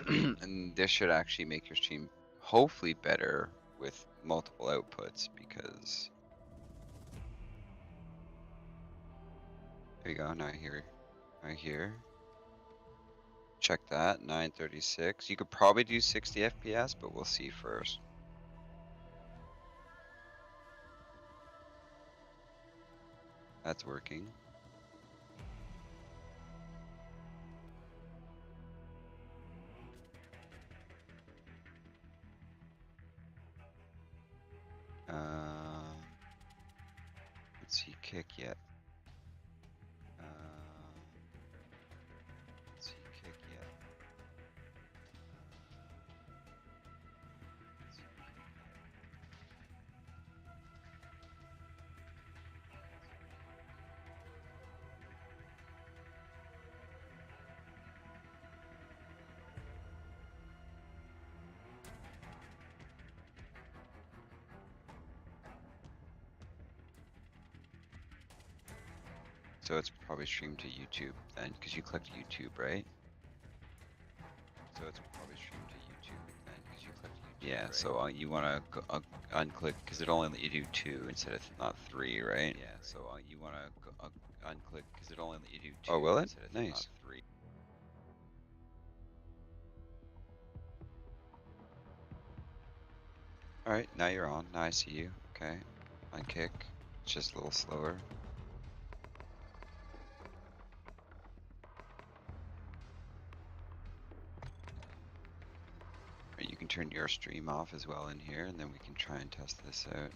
And this should actually make your stream hopefully better with multiple outputs because there you go. Now here, right here. Check that 936. You could probably do 60 FPS, but we'll see first. That's working. Let's see kick yet. Let's see kick yet. Let's see kick yet. So it's probably streamed to YouTube then, because you clicked YouTube, right? So it's probably streamed to YouTube then, because you clicked YouTube. Yeah. Right? So you want to unclick because it only let you do 2 instead of not 3, right? Yeah. So you want to unclick because it only let you do 2. Oh, will it? Instead of nice. Not 3. All right, now you're on. Now I see you. Okay. Unkick. It's just a little slower. You can turn your stream off as well in here, and then we can try and test this out.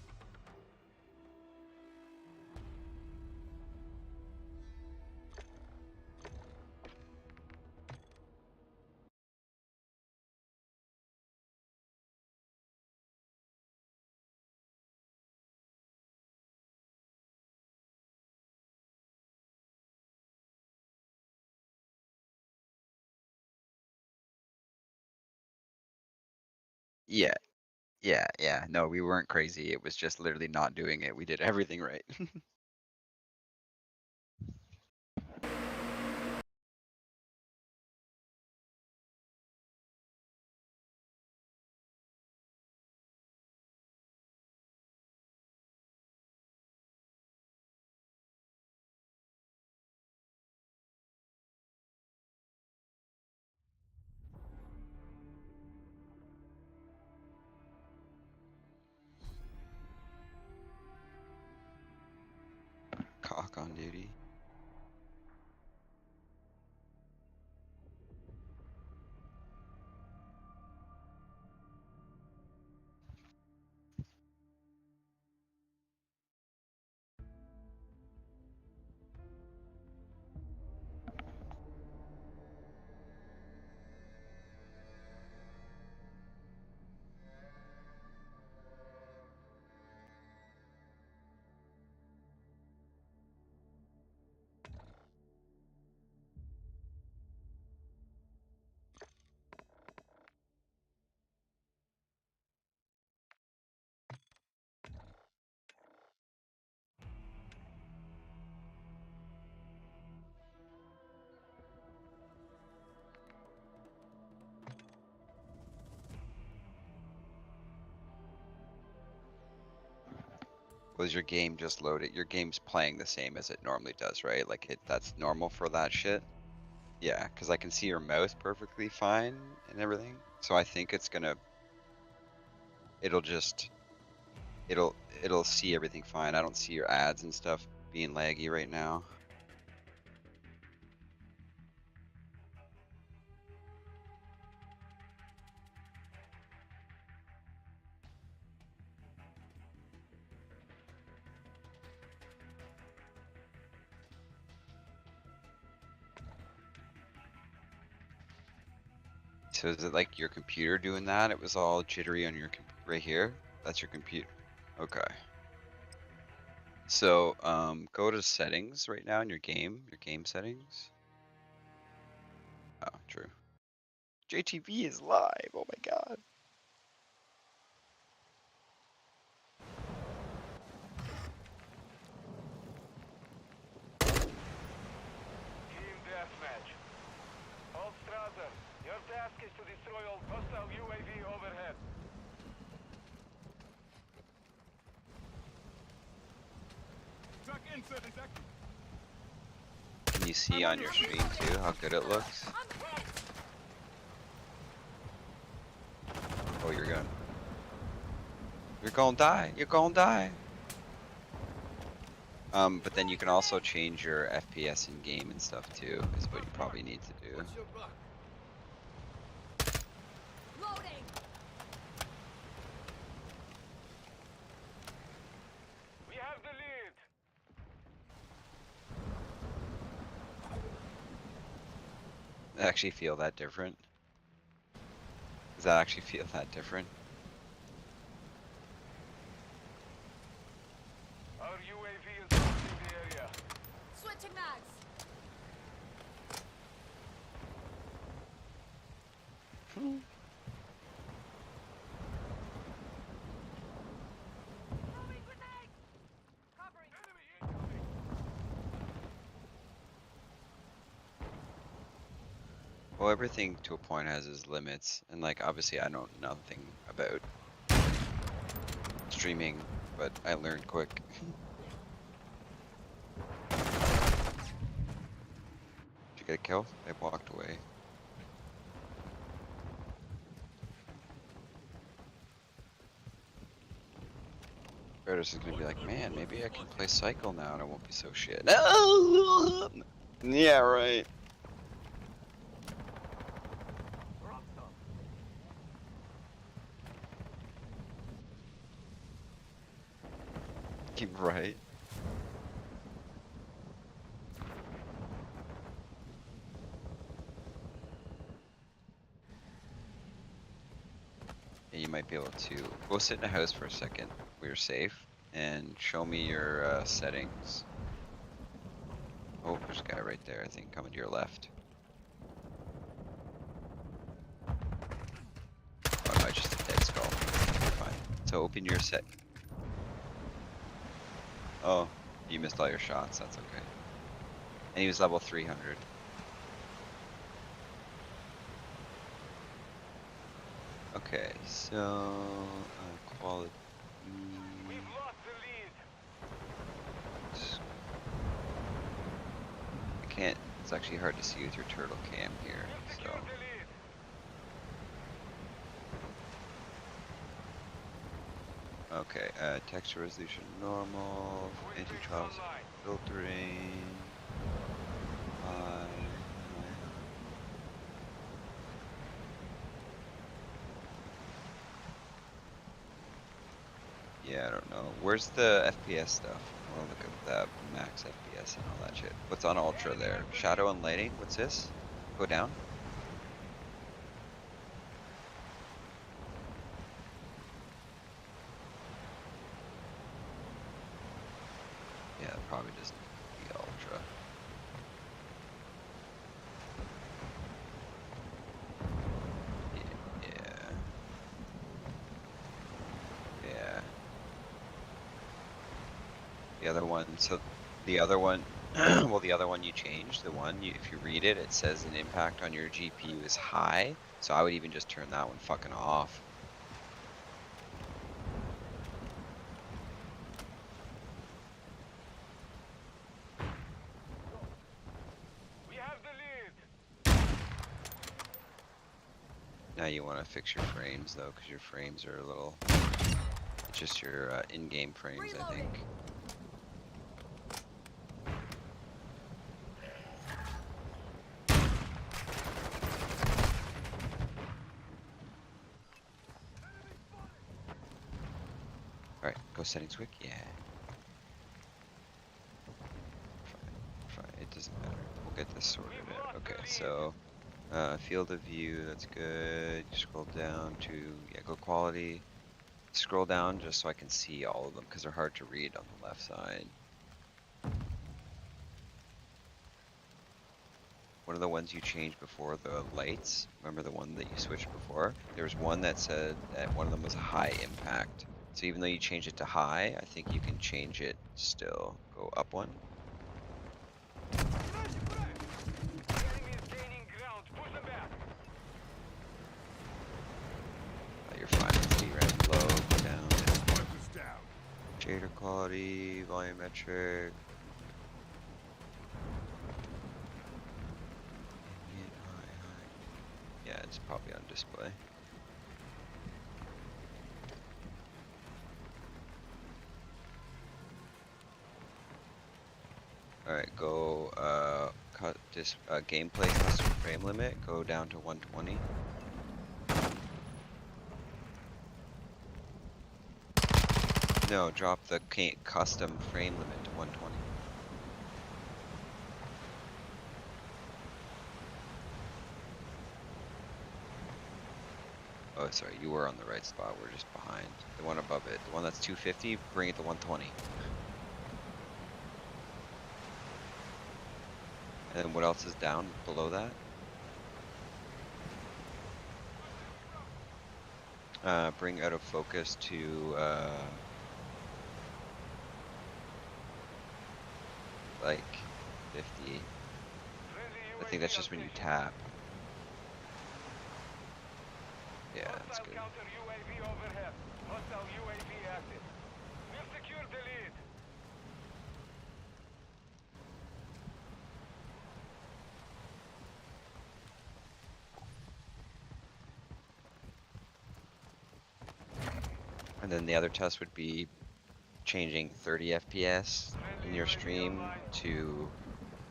Yeah, yeah. No, we weren't crazy. It was just literally not doing it. We did everything right. Cock on duty. Was your game just loaded? Your game's playing the same as it normally does, right? Like that's normal for that shit? Yeah, because I can see your mouse perfectly fine and everything. So I think it's gonna, it'll just, it'll see everything fine. I don't see your ads and stuff being laggy right now. So is it like your computer doing that? It was all jittery on your right here? That's your computer. Okay. So go to settings right now in your game settings. Oh, true. JTV is live. Oh my god. Team deathmatch. Old Strasser, your task is to destroy all hostile UAV overhead. Track in 30 seconds. Can you see on your stream too how good it looks? Oh, you're gonna die. You're gonna die. But then you can also change your FPS in game and stuff too, is what you probably need to do. What's your block? Loading. We have the lead. Does that actually feel that different? Does that actually feel that different? Our UAV is crossing the area. Switching mags. Throwing grenade. Covering. Enemy incoming. Well, everything to a point has its limits, and like obviously I know nothing about streaming, but I learned quick. Did you get a kill? I walked away. Curtis is gonna be like, man, maybe I can play Cycle now and I won't be so shit. Yeah, right. Keep right. Yeah, you might be able to go sit in a house for a second where you're safe and show me your settings. Oh, there's a guy right there, I think, coming to your left. Oh no, just a dead skull. You're fine. So open your set. Oh, you missed all your shots, that's okay. And he was level 300. Okay, so quality. We've lost the lead. I can't. It's actually hard to see with your turtle cam here. We've So secured the lead. okay, texture resolution normal, UAV anti-trials online. filtering. Yeah, I don't know. Where's the FPS stuff? I wanna look at that max FPS and all that shit. What's on ultra there? Shadow and lighting? What's this? Go down? Yeah, probably just the ultra. Yeah. Yeah. The other one, so the other one, well, the other one you changed, the one, if you read it, it says an impact on your GPU is high. So I would even just turn that one fucking off. We have the lead. Now you want to fix your frames though, because your frames are a little, it's just your in-game frames, I think. Alright, go settings quick, yeah. Fine, it doesn't matter. We'll get this sorted out. Okay, so field of view, that's good. Scroll down to, yeah, go quality. Scroll down just so I can see all of them because they're hard to read on the left side. One of the ones you changed before, the lights, remember the one that you switched before? There was one that said that one of them was a high impact. So even though you change it to high, I think you can change it still. Go up one. The enemy is gaining ground. Push them back. Shader quality, volumetric. Yeah, it's probably on display. Alright, go cut this gameplay custom frame limit, go down to 120. No, drop the custom frame limit to 120. Oh, sorry, you were on the right spot. We're just behind. The one above it. The one that's 250, bring it to 120. And then what else is down below that? Bring out of focus to, like 50. I think that's just when you tap. Yeah, that's good. Counter UAV overhead. Hostile UAV active. We've secured the lead. And then the other test would be changing 30 FPS in your stream to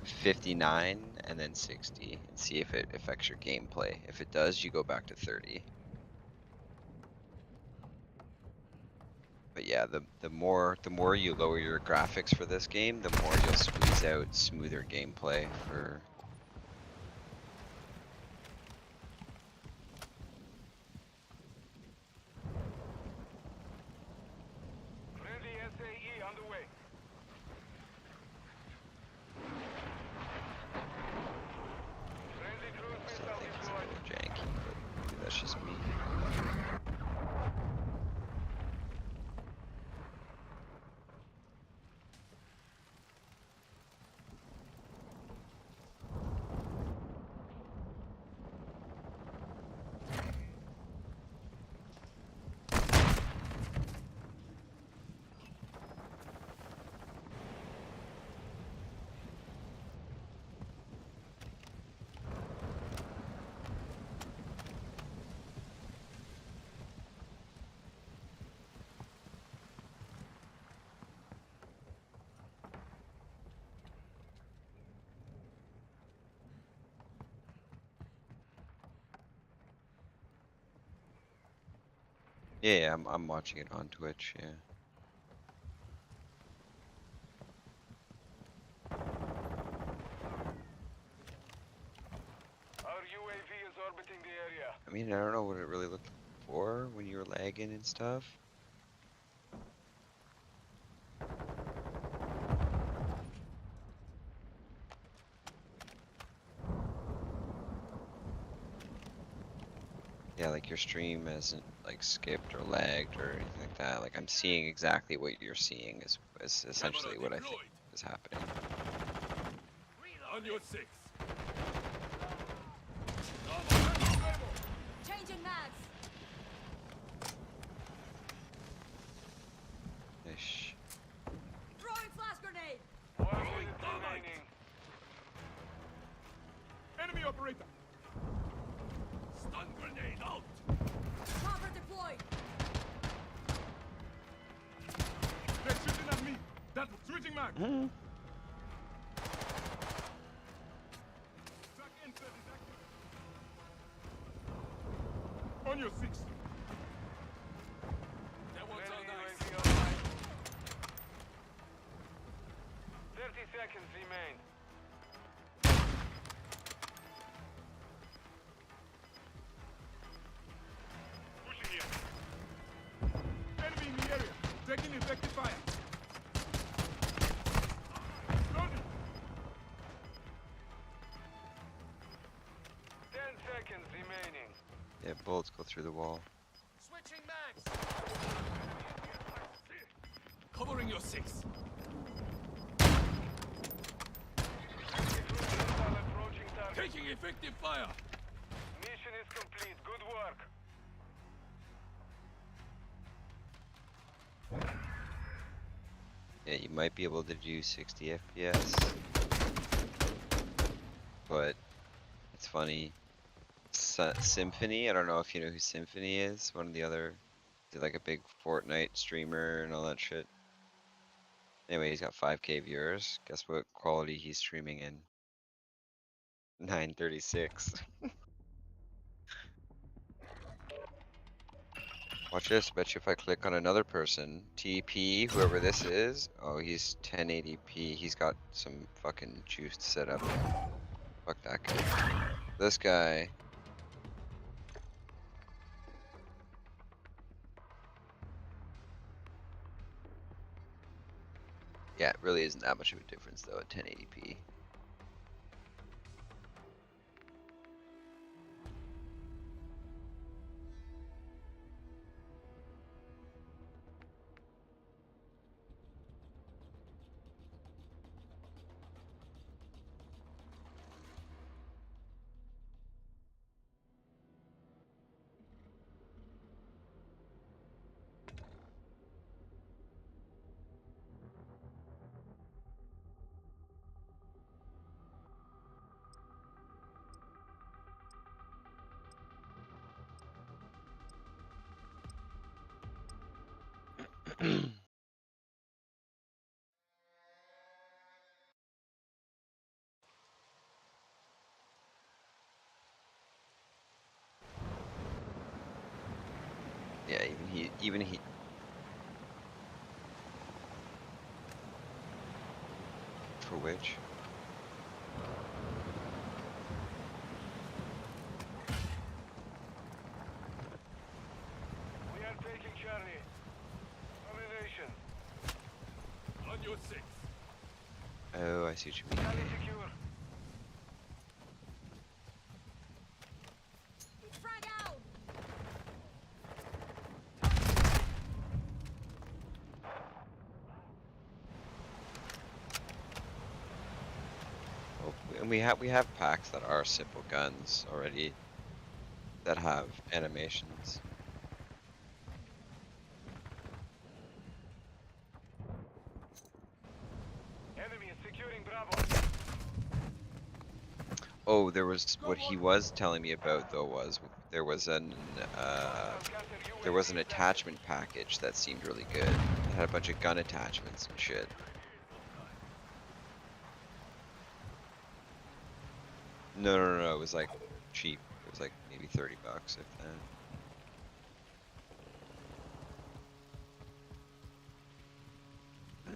59 and then 60 and see if it affects your gameplay. If it does, you go back to 30. But yeah, the more you lower your graphics for this game, the more you'll squeeze out smoother gameplay for. Friendly SAE on the way. Friendly cruise I still missile think it's a deployed. little janky, but maybe that's just me. Yeah, I'm watching it on Twitch. Yeah. Our UAV is orbiting the area. I mean, I don't know what it really looked like before when you were lagging and stuff. Yeah, like your stream hasn't like skipped or lagged or anything like that. Like I'm seeing exactly what you're seeing is essentially what I think is happening. On your six. Changing mags. Ish. Throwing flash grenade. 1 minute remaining. Enemy operator. Stun grenade out. Cover deployed. They're shooting at me. That switching mag. Track insert is active. On your six. That one's all Friendly nice. UAV online. 30 seconds remain. Pushing here. Enemy in the area. Taking effective fire. Loading. 10 seconds remaining. Yeah, bullets go through the wall. Switching mags. Covering your six. Friendly cruise missile approaching target. Taking effective fire. Mission is complete. Good work. you might be able to do 60 FPS, but it's funny. Symphony, I don't know if you know who Symphony is. One of the other, did like a big Fortnite streamer and all that shit. Anyway, he's got 5K viewers. Guess what quality he's streaming in? 936. Watch this. Bet you if I click on another person, TP, whoever this is. Oh, he's 1080p. He's got some fucking juiced setup. Fuck that guy. This guy. Yeah, it really isn't that much of a difference though at 1080p. Yeah, even he. For which? We are taking Charlie. Domination. On your six. Oh, I see what you mean. Charlie secure. Frag out! Oh, and we have packs that are simple guns already that have animations. Enemy is securing Bravo. Oh, there was what he was telling me about though was there was an there was an attachment package that seemed really good. It had a bunch of gun attachments and shit. No, it was like cheap. It was like maybe 30 bucks if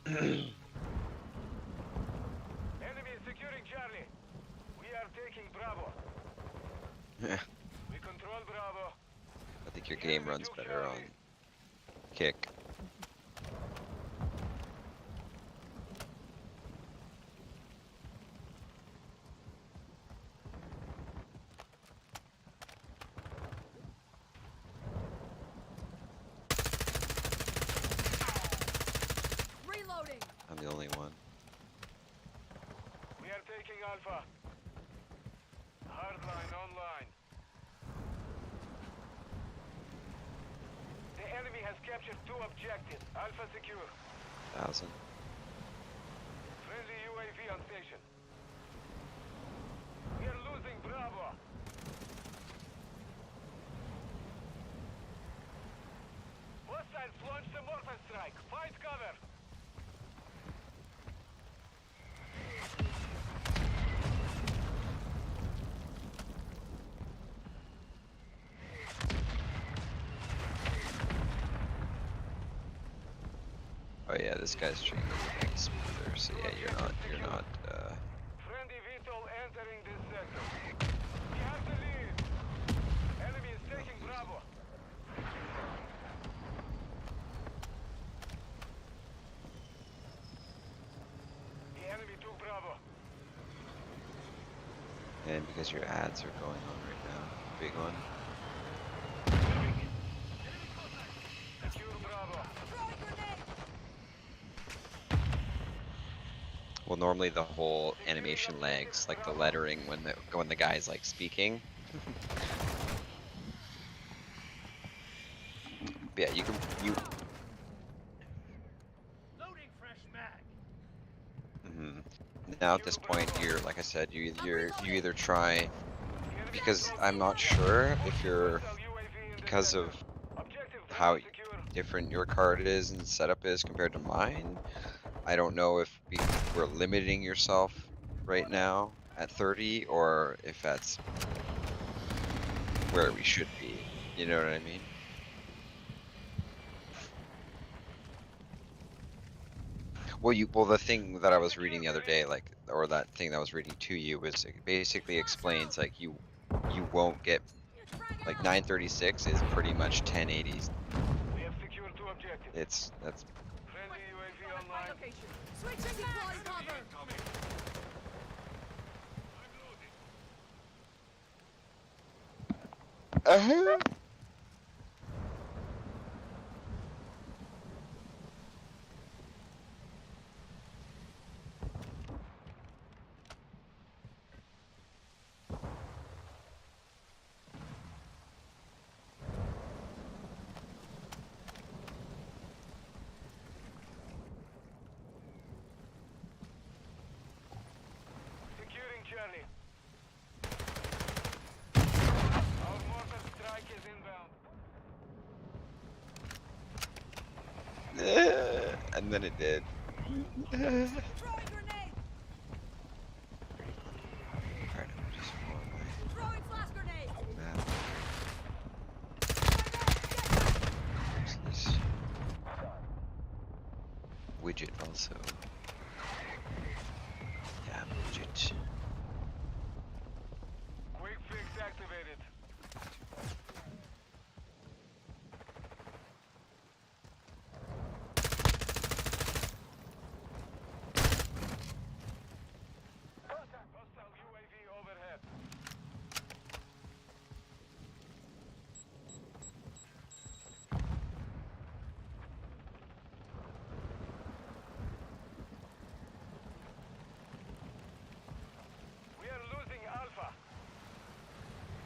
that. Enemy is securing Charlie. We are taking Bravo. Yeah, We control Bravo. I think your game runs better on kick. Reloading! I'm the only one. We are taking Alpha. Hardline online. The enemy has captured 2 objectives. Alpha secure. 1,000. Friendly UAV on station. We are losing Bravo. Hostiles launched a mortar strike. Find cover. Oh yeah, this guy's streaming like smoother, so yeah, you're not Friendly VTOL entering this sector. We have the lead. Enemy is taking Bravo. The enemy took Bravo. and because your ads are going on right now, big one. Secure Bravo. Throwing grenade! Well, normally the whole animation lags, like the lettering when the guy's like speaking. But yeah, you. Loading fresh mag. now at this point, you're like I said, you either try The enemy because controls I'm not sure if you're hostile UAV in the because of sector. Objective how Bravo secure. different your card is and setup is compared to mine. I don't know if we're limiting yourself right now at 30 or if that's where we should be. You know what I mean? Well, the thing that I was reading the other day, like, or that thing that I was reading to you, was it basically explains like you won't get Frag like out. 936 is pretty much 1080s. We have secured 2 objectives. That's Friendly UAV My online. location. Switching deploy cover. Incoming. I'm loading. Securing Charlie. Our mortar strike is inbound. and then it did. Throwing grenade. Alright, I'm just follow Throwing flash grenade. my map. There's this widget also. Yeah, widget. Quick fix activated. Hostile UAV overhead. We are losing Alpha.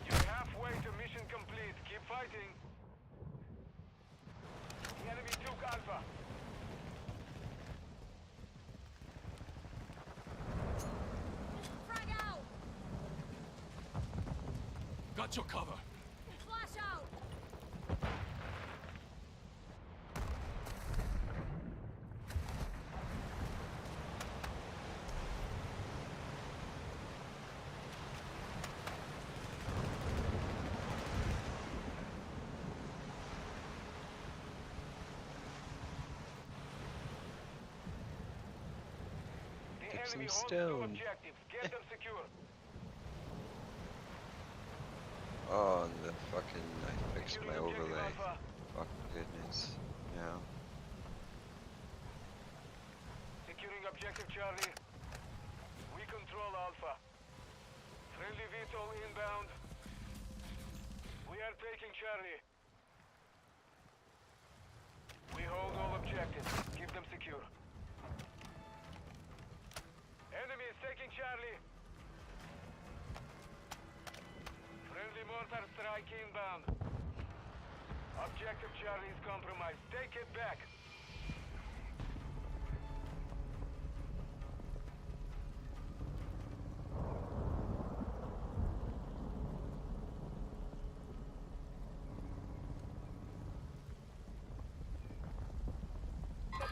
You're halfway to mission complete. Keep fighting. The enemy took Alpha. Frag out. Got your cover. Flash out. The Get enemy some holds 2 stone. objectives. Get them secure. Oh, and the fucking I fixed my Securing objective overlay. Alpha. Fuck goodness. Yeah. Securing objective Charlie. We control Alpha. Friendly VTOL inbound. We are taking Charlie. We hold all objectives. Keep them secure. Enemy is taking Charlie. Friendly mortar strike inbound. Objective Charlie is compromised. Take it back.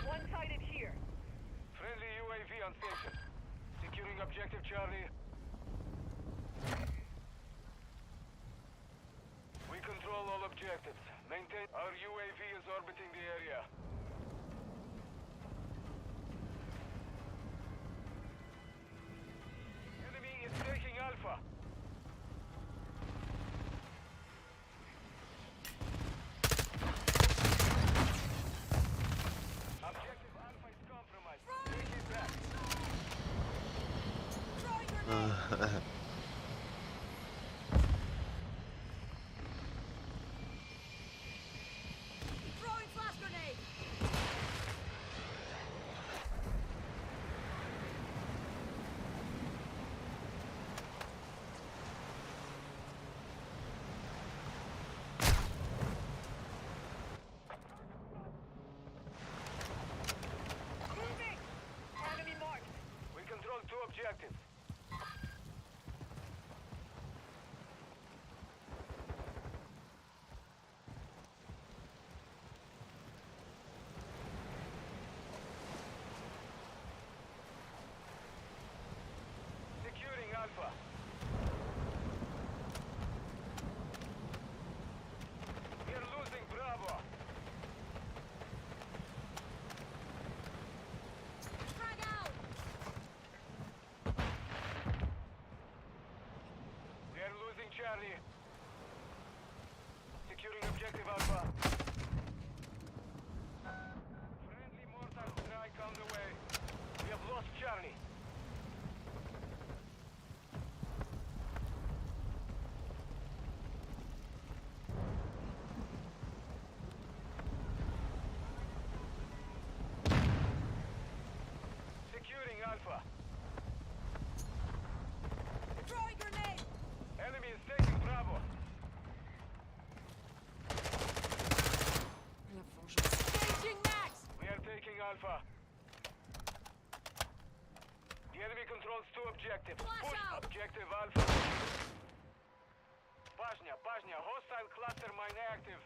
One-sided here. Friendly UAV on station. Securing objective Charlie. We control all objectives. Maintain. Our UAV is orbiting the area. Enemy is taking Alpha. Objective Alpha is compromised. Take it back. Throwing grenade. Throwing flash grenade. Hostile cluster mine active.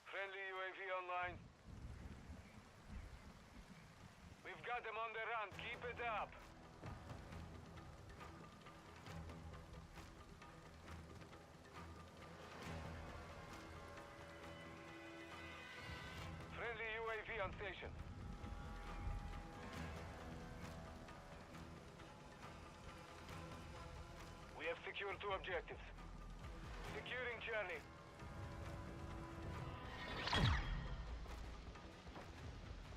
Friendly UAV online. We've got them on the run. Keep it up. Friendly UAV on station. We have secured 2 objectives. Securing Charlie.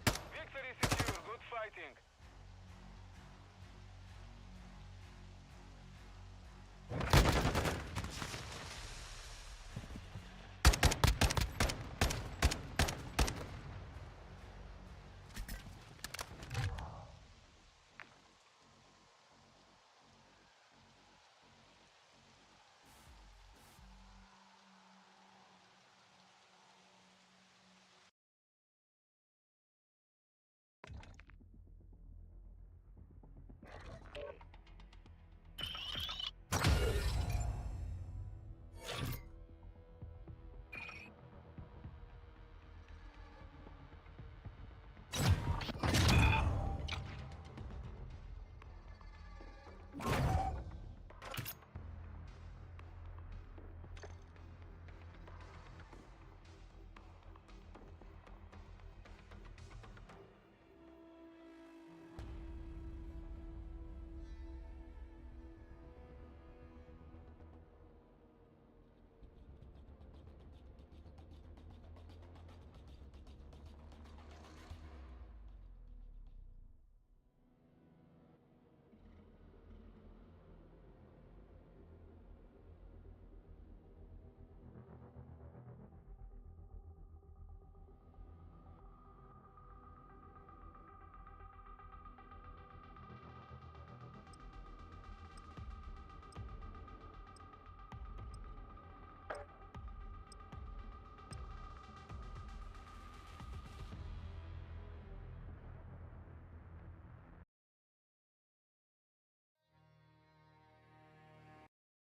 Victory secure. Good fighting.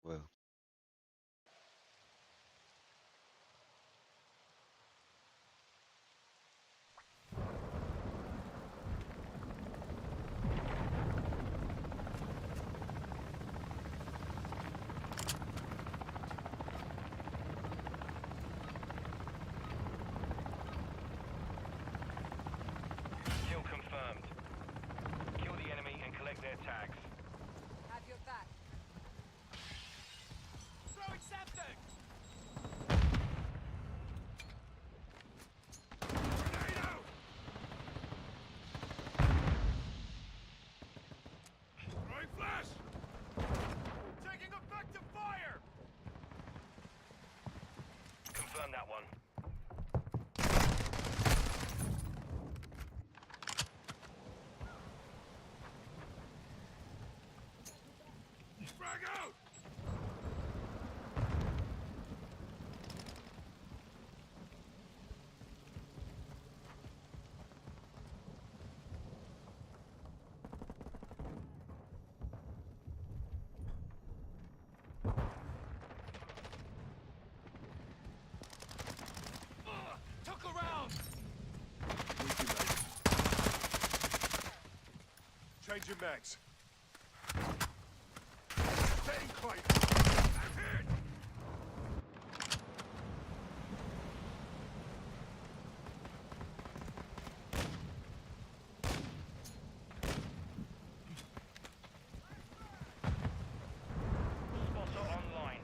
Whoa. Kill confirmed. Kill the enemy and collect their tags. Have your back. Throwing septic! Grenade out! Throwing flash! Taking effective fire! Confirm that one. Frag out! Tuck around! Changing mags. Staying close. I'm hit! Spotter online.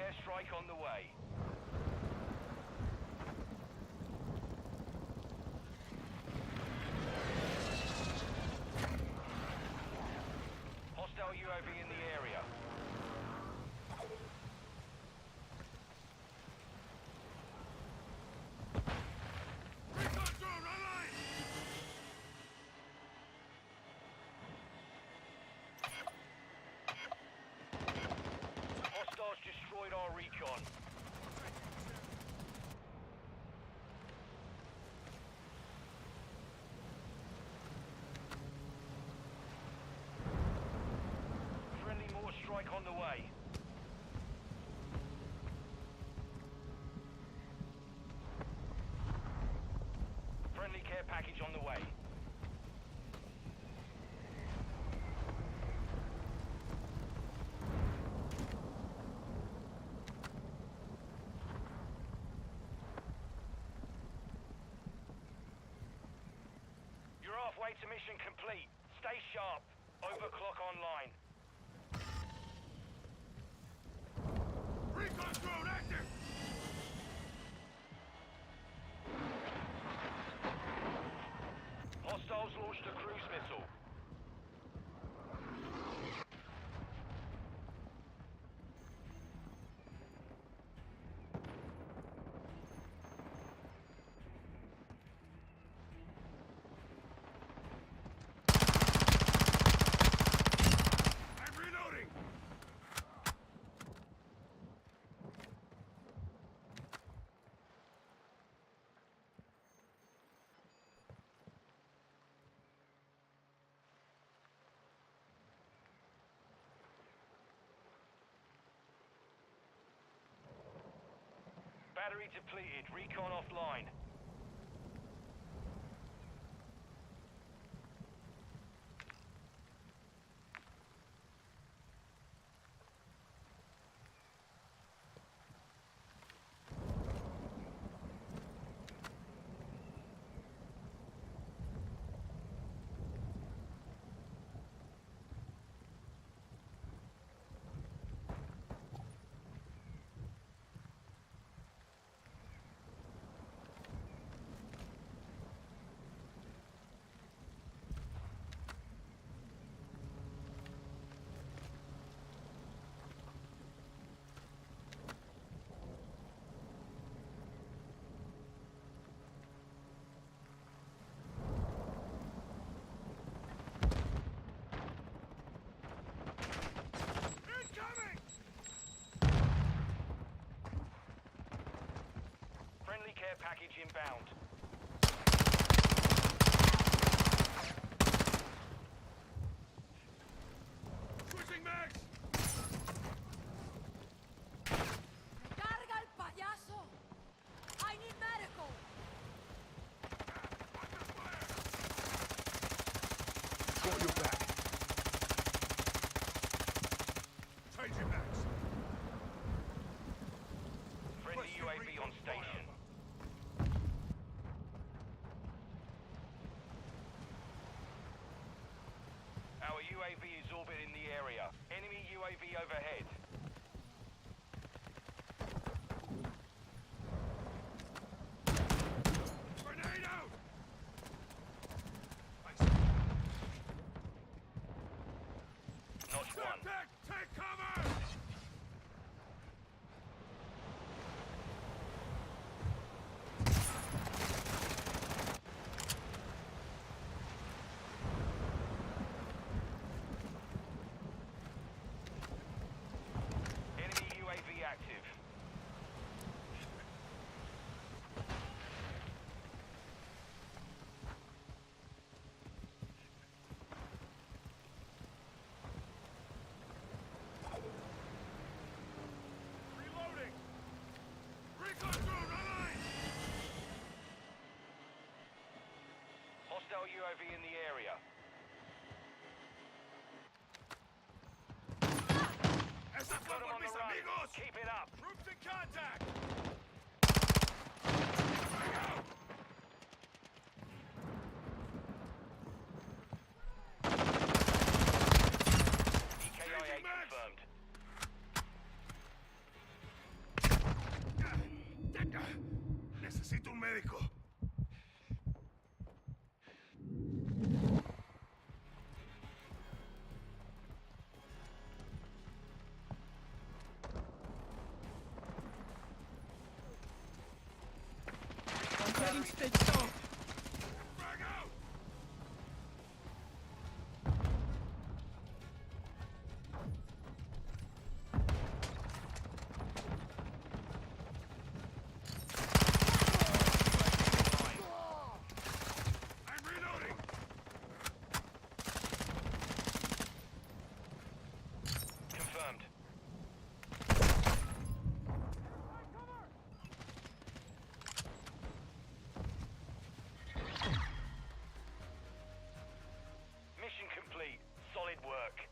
airstrike on the way. Hostile UAV in the area. Recon drone online! Hostiles destroyed our recon. Friendly mortar strike on the way. Friendly care package on the way. You're halfway to mission complete. Stay sharp. Overclock online. Recon drone active! Hostiles launched a cruise missile. I'm reloading! Battery depleted. Recon offline. Incoming! Friendly care package inbound. Switching mags! ¡Carga el payaso! I need medical! Under fire! Got your back. Changing mags. Friendly UAV on station. Our UAV is orbiting the area. Enemy UAV overhead. Grenade out! Notch Step one. back! Take cover! Enemy UAV active. Reloading! Recon drone online! Hostile UAV in the area. Esa Got fue 'em por on the mis run. amigos! Keep it up. Troops in contact! Frag out! EKIA Changing mags. confirmed. Médico. I'm getting stitched up. Frag out! I'm reloading! Confirmed. Mission complete. Solid work.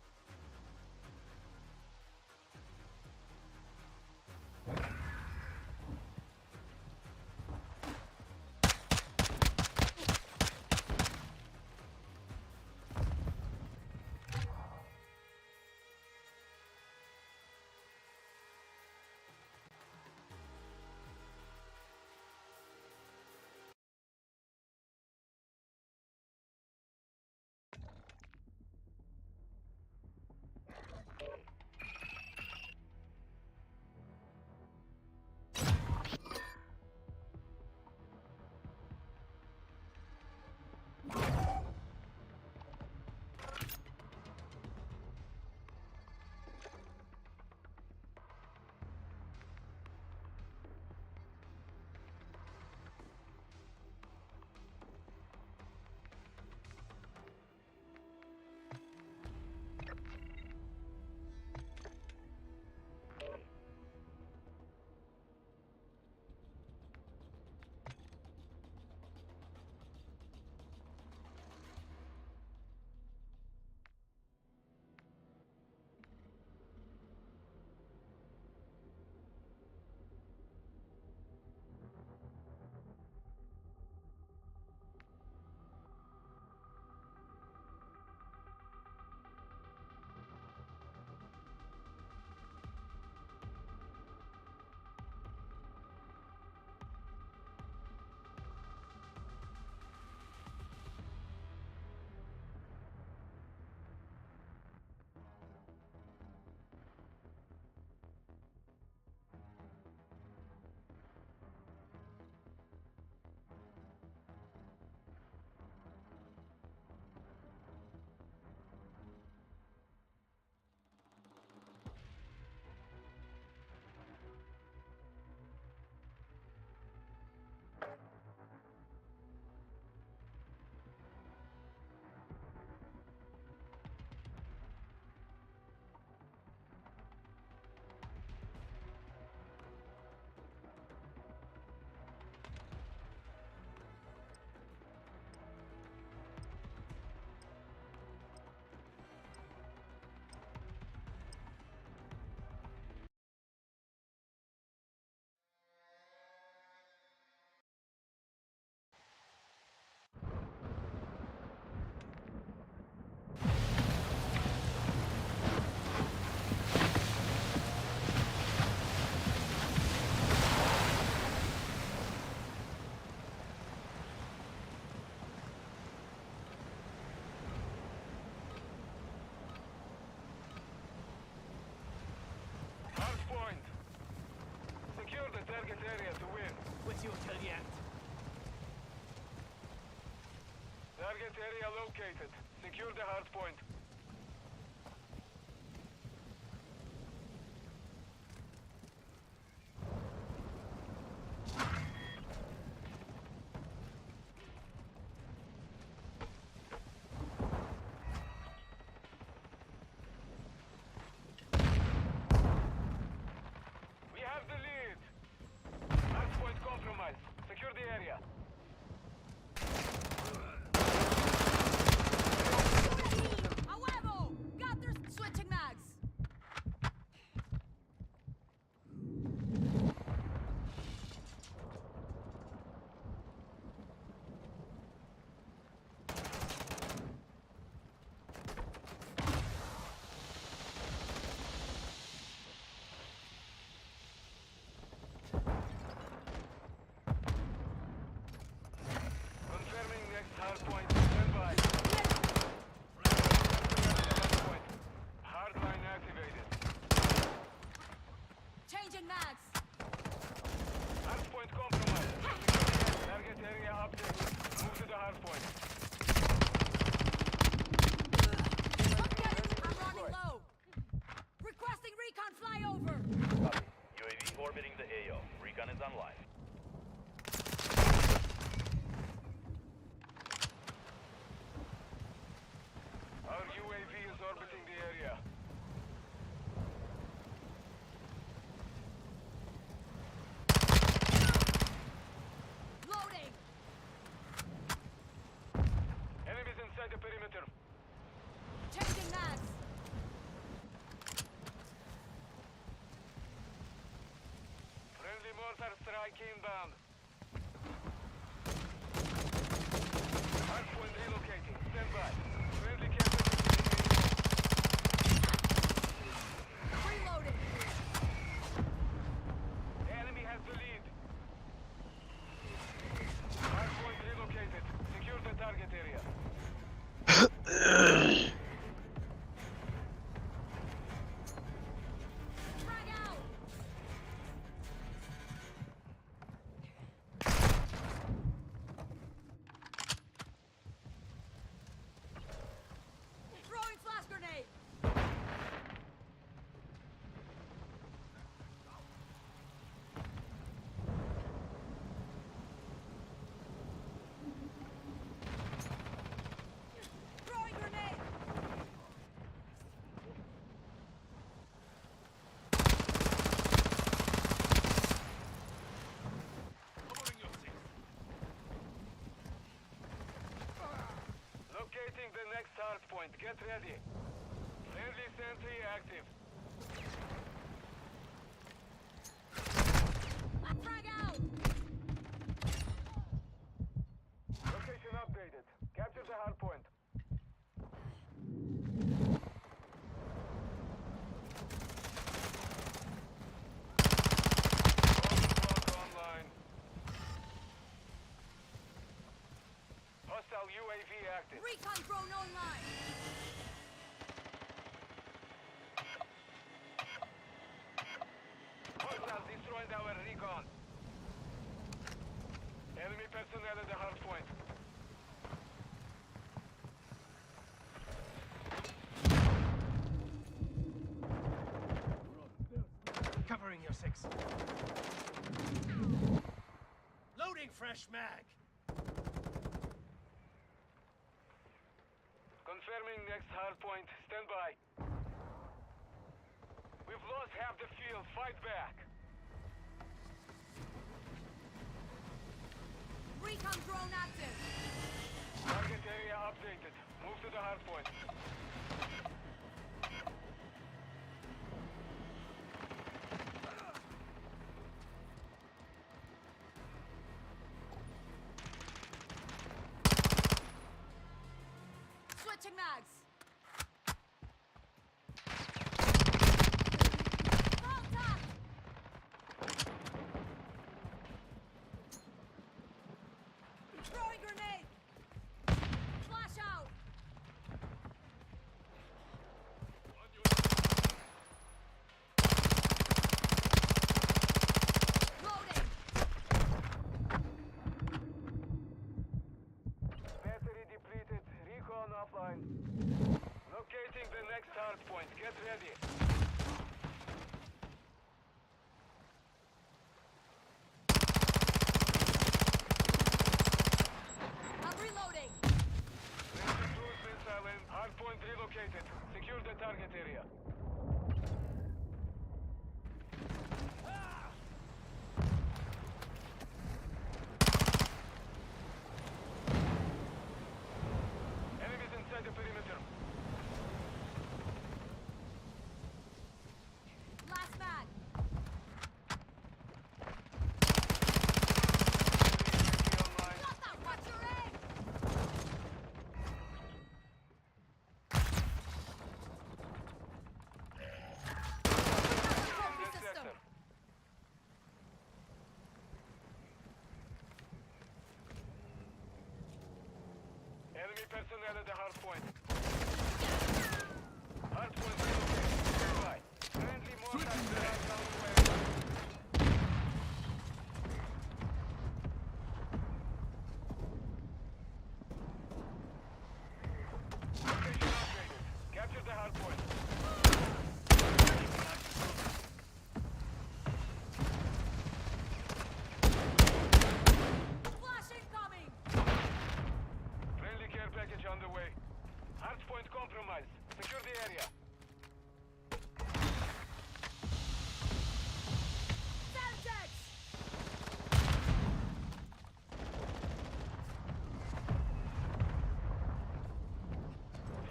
Hardpoint. Secure the target area to win. What's your target? Target area located. Secure the hardpoint. We have the lead. Hardpoint compromised. Secure the area. I hard point. Stand by. Hard point. Hardline activated. Changing mags. Hard point compromised. Target area updated. Move to the hard point. I'm running low. Requesting recon flyover. Copy. UAV orbiting the AO. Recon is online. Our UAV is orbiting the area. Loading. Enemies inside the perimeter. Changing mags. Friendly mortar strike inbound. Hardpoint relocating. Stand by. Friendly capture. Reloading. The enemy has the lead. Hardpoint relocated. Secure the target area. Frag out. Throwing flash grenade. Throwing grenade. Covering your six. Locating the next hard point. Get ready. Friendly sentry active. Frag out. Location updated. Capture the hard point. Online. Hostile UAV active. Recon drone online. Hostile destroyed our recon. Enemy personnel at the hard point. Covering your six. Loading fresh mag. Confirming next hard point. Stand by. We've lost half the field. Fight back. Recon drone active. Target area updated. Move to the hard point. Switching mags. Contact. Throwing grenade. Flash out. Loading. Battery depleted. Recon offline. Locating the next hard point. Get ready. I'm reloading. Friendly cruise missile in. Hard point relocated. Secure the target area. Enemies inside the perimeter. Last mag. Online. Got that. Watch your aim. Enemy personnel at the hard point. Hard point relocated. Stand by. Friendly mortar Switching back. strike on the way. Location upgraded. Capture the hard point. Flash incoming! Friendly care package on the way. Hard point compromised. Secure the area. Semtex!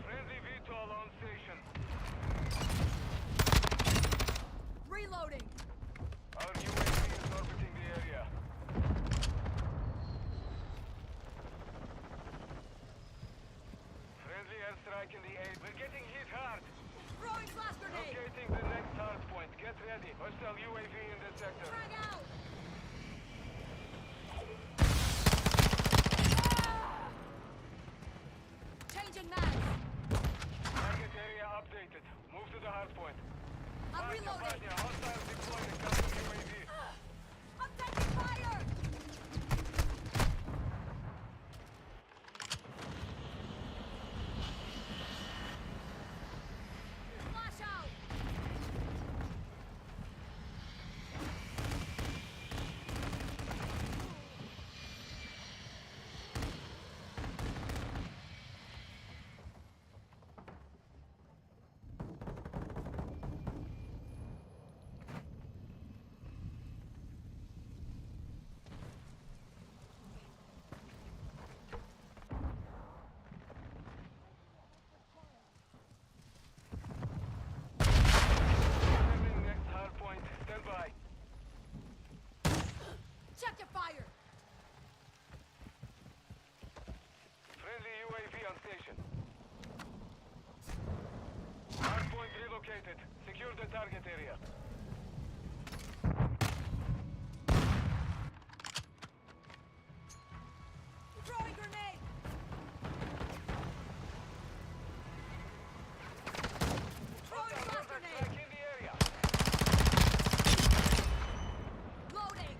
Friendly VTOL on station. Reloading! Our UAV is orbiting the area. Friendly airstrike in the air. We're getting hit hard. Throwing flash grenade! Locating the next hard point. Get ready. Hostile UAV in the sector. Frag out! Changing mags! Target area updated. Move to the hard point. I'm Vanya, reloading! Vanya, hostiles deployed a custom UAV. I'm taking fire! Flash out! Incoming next hard point. Stand by. Check your fire! Friendly UAV on station. Hard point relocated. Secure the target area. Throwing grenade! Throwing flash Strike grenade! in the area. Loading!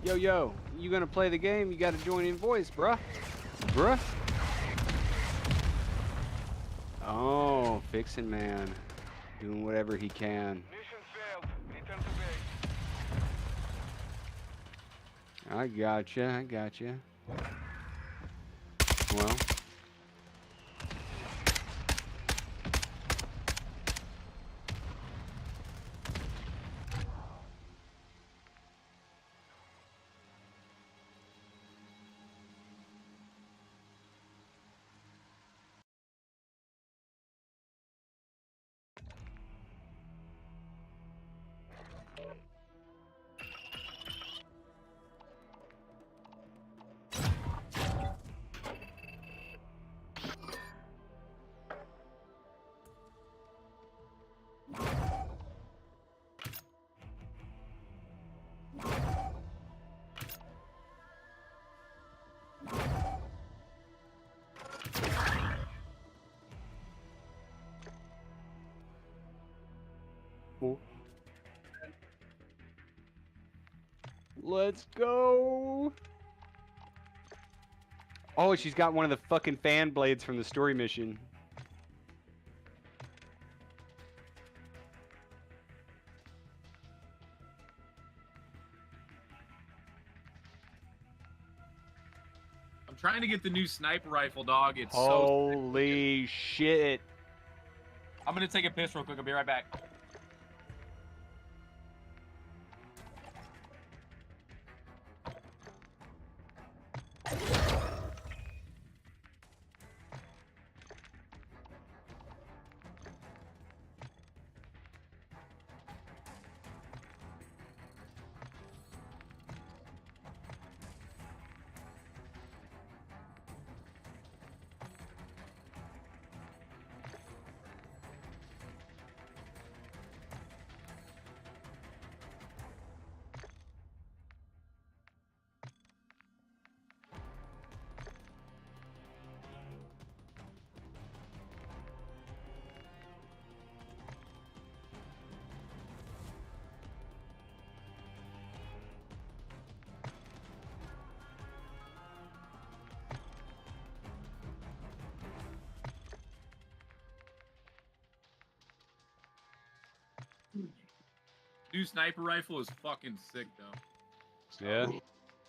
Yo, yo, you gonna play the game? You gotta join in voice, bruh. Bruh. Oh, fixin' man. Doing whatever he can. Mission failed. Return to base. I gotcha, I gotcha. Well. Let's go. Oh, she's got one of the fucking fan blades from the story mission. I'm trying to get the new sniper rifle, dog. It's Holy shit. I'm gonna take a piss real quick. I'll be right back. New sniper rifle is fucking sick though. Yeah.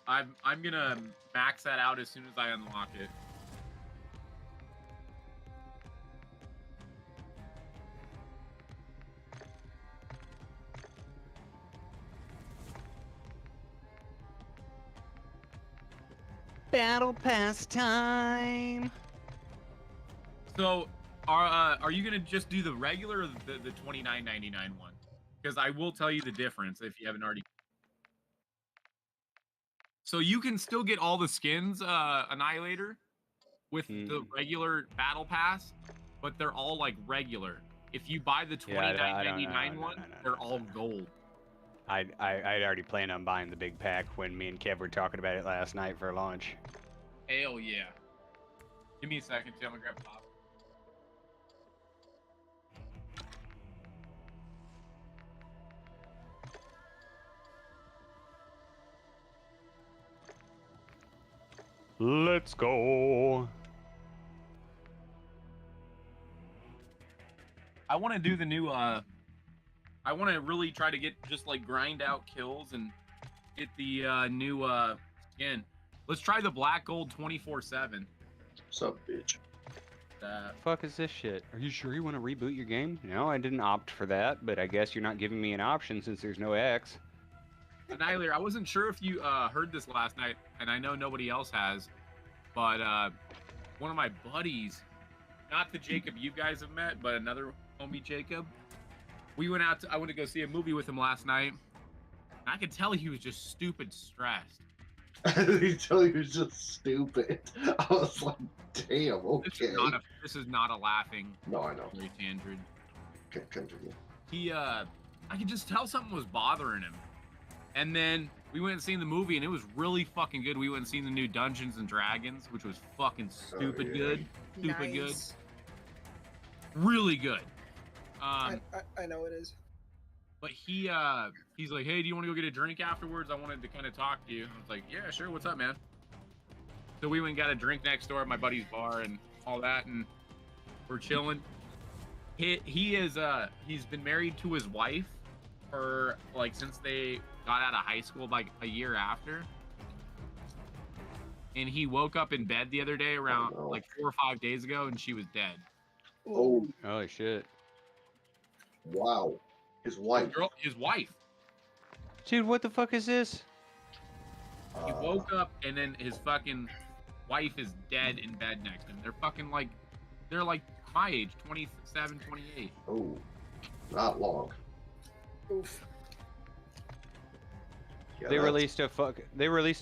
I'm gonna max that out as soon as I unlock it. Battle pass time. So, are you gonna just do the regular or the $29.99 one? Because I will tell you the difference if you haven't already. So you can still get all the skins, Annihilator, with the regular battle pass, but they're all like regular. If you buy the $29.99 one, they're all gold. I'd already planned on buying the big pack when me and Kev were talking about it last night for launch. Hell yeah. Give me a second, I'm gonna grab pop. Let's go. I want to do the new, I want to really try to get just like grind out kills and get the new skin. Let's try the black gold 24/7. What's up, bitch? Fuck is this shit? Are you sure you want to reboot your game? No, I didn't opt for that, but I guess you're not giving me an option since there's no X. Annihilator, I wasn't sure if you heard this last night, and I know nobody else has, but one of my buddies, not the Jacob you guys have met, but another homie Jacob, I went to go see a movie with him last night, and I could tell he was just stupid stressed. You tell he was just stupid. I was like, damn, okay. This is not a laughing. No, I know. Tangent. Continue. He, I could just tell something was bothering him. And then we went and seen the movie, and it was really fucking good. We went and seen the new Dungeons and Dragons, which was fucking stupid good. Stupid good. Really good. I know it is. But he's like, hey, do you want to go get a drink afterwards? I wanted to kind of talk to you. I was like, yeah, sure. What's up, man? So we went and got a drink next door at my buddy's bar and all that, and we're chilling. He's been married to his wife for like since they got out of high school, like a year after. And he woke up in bed the other day around like 4 or 5 days ago, and she was dead. Oh, holy shit! Wow, his wife. His wife. Dude, what the fuck is this? He woke up, and then his fucking wife is dead in bed next to him. They're like my age, 27, 28. Oh, not long. Oof. Yeah, They released a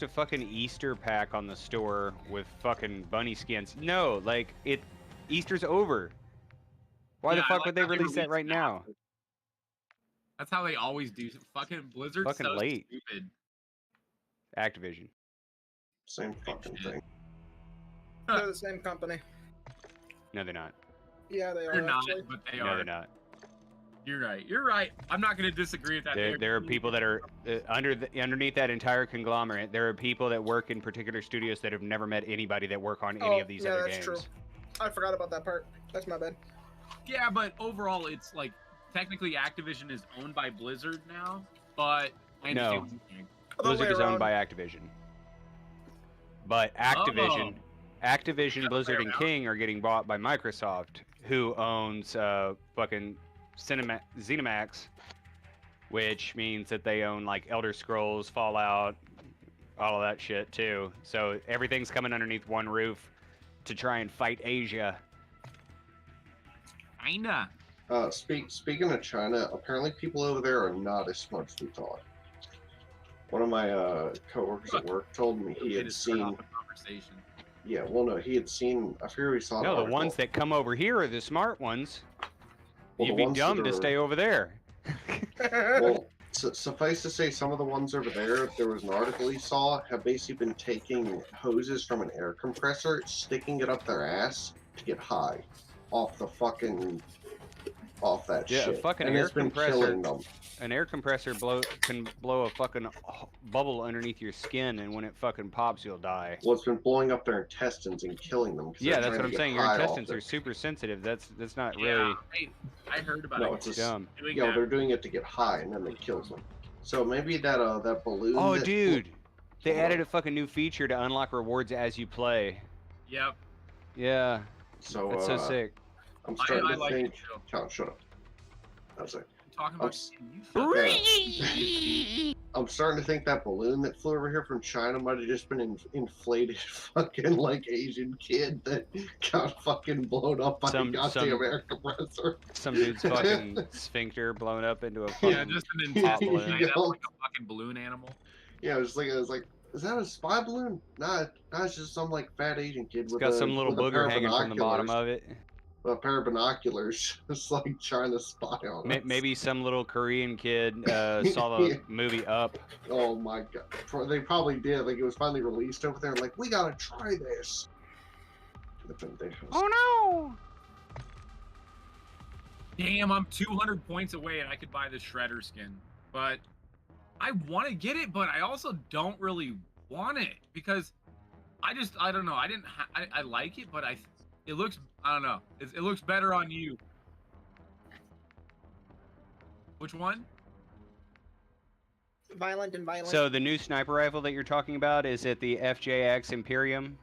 fucking Easter pack on the store with fucking bunny skins. No, like Easter's over. Why the fuck would they release that right now? That's how they always do. Fucking Blizzard's Fucking so late. stupid. Activision. Same fucking thing. They're the same company. No, they're not. Yeah, they are. They're not, actually. but they No, are. they're not. You're right. You're right. I'm not going to disagree with that. There are people that are underneath that entire conglomerate. There are people that work in particular studios that have never met anybody that work on any of these other games. True. I forgot about that part. That's my bad. Yeah, but overall, it's like technically Activision is owned by Blizzard now, but I understand No. what you're saying. Blizzard is owned by Activision. But Activision, Blizzard, and King are getting bought by Microsoft, who owns fucking ZeniMax, which means that they own like Elder Scrolls, Fallout, all of that shit too. So everything's coming underneath one roof to try and fight Asia. Kinda. Speaking of China, apparently people over there are not as smart as we thought. One of my coworkers at work told me he had seen. Yeah, well, no, he had seen. I forget what he saw. No, the ones that come over here are the smart ones. Well, You'd be dumb to stay over there. Well, suffice to say, some of the ones over there was an article he saw, have basically been taking hoses from an air compressor, sticking it up their ass to get high off the fucking off that Yeah, a shit, fucking and air it's been compressor. killing them. An air compressor can blow a fucking bubble underneath your skin, and when it fucking pops, you'll die. Well, it's been blowing up their intestines and killing them. Yeah, that's trying what to I'm get saying. Your high intestines off are it. super sensitive. That's not Yeah, really I heard about No, it. it's a dumb. Doing yo. that. They're doing it to get high, and then it kills them. So maybe that balloon. Oh, that dude, they Hold added on. a fucking new feature to unlock rewards as you play. Yep. Yeah, So that's so sick. I'm starting I to like think. it too. Count, shut up. I was like, Talking I'm about s- you. I'm starting to think that balloon that flew over here from China might have just been an inflated fucking like Asian kid that got fucking blown up by a goddamn air compressor. Some dude's fucking sphincter blown up into a fucking Yeah, just an pop intestine balloon. made up like a fucking balloon animal. Yeah, it was like, is that a spy balloon? Nah, it's just some like fat Asian kid It's with got some little with a booger pair of hanging from the bottom binoculars. of it. A pair of binoculars, just like trying to spy on us. Maybe some little Korean kid saw the Yeah. movie Up. Oh my god, they probably did. Like it was finally released over there. Like we gotta try this. Oh no! Damn, I'm 200 points away and I could buy the Shredder skin. But I want to get it, but I also don't really want it because I don't know. I like it, but it looks, I don't know. It looks better on you. Which one? Violent and violent. So the new sniper rifle that you're talking about, is it the FJX Imperium?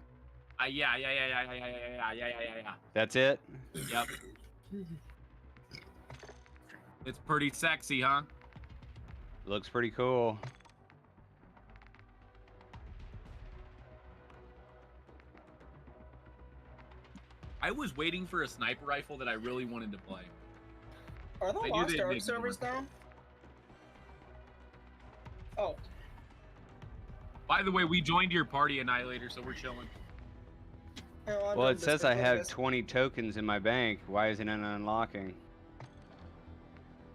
Yeah. That's it? Yep. It's pretty sexy, huh? Looks pretty cool. I was waiting for a sniper rifle that I really wanted to play. Are the I knew Lost they'd Ark make servers more. down? Oh, By the way, we joined your party, Annihilator, so we're chilling. I'm Well, done it says I Discord have guys. 20 tokens in my bank. Why isn't it unlocking?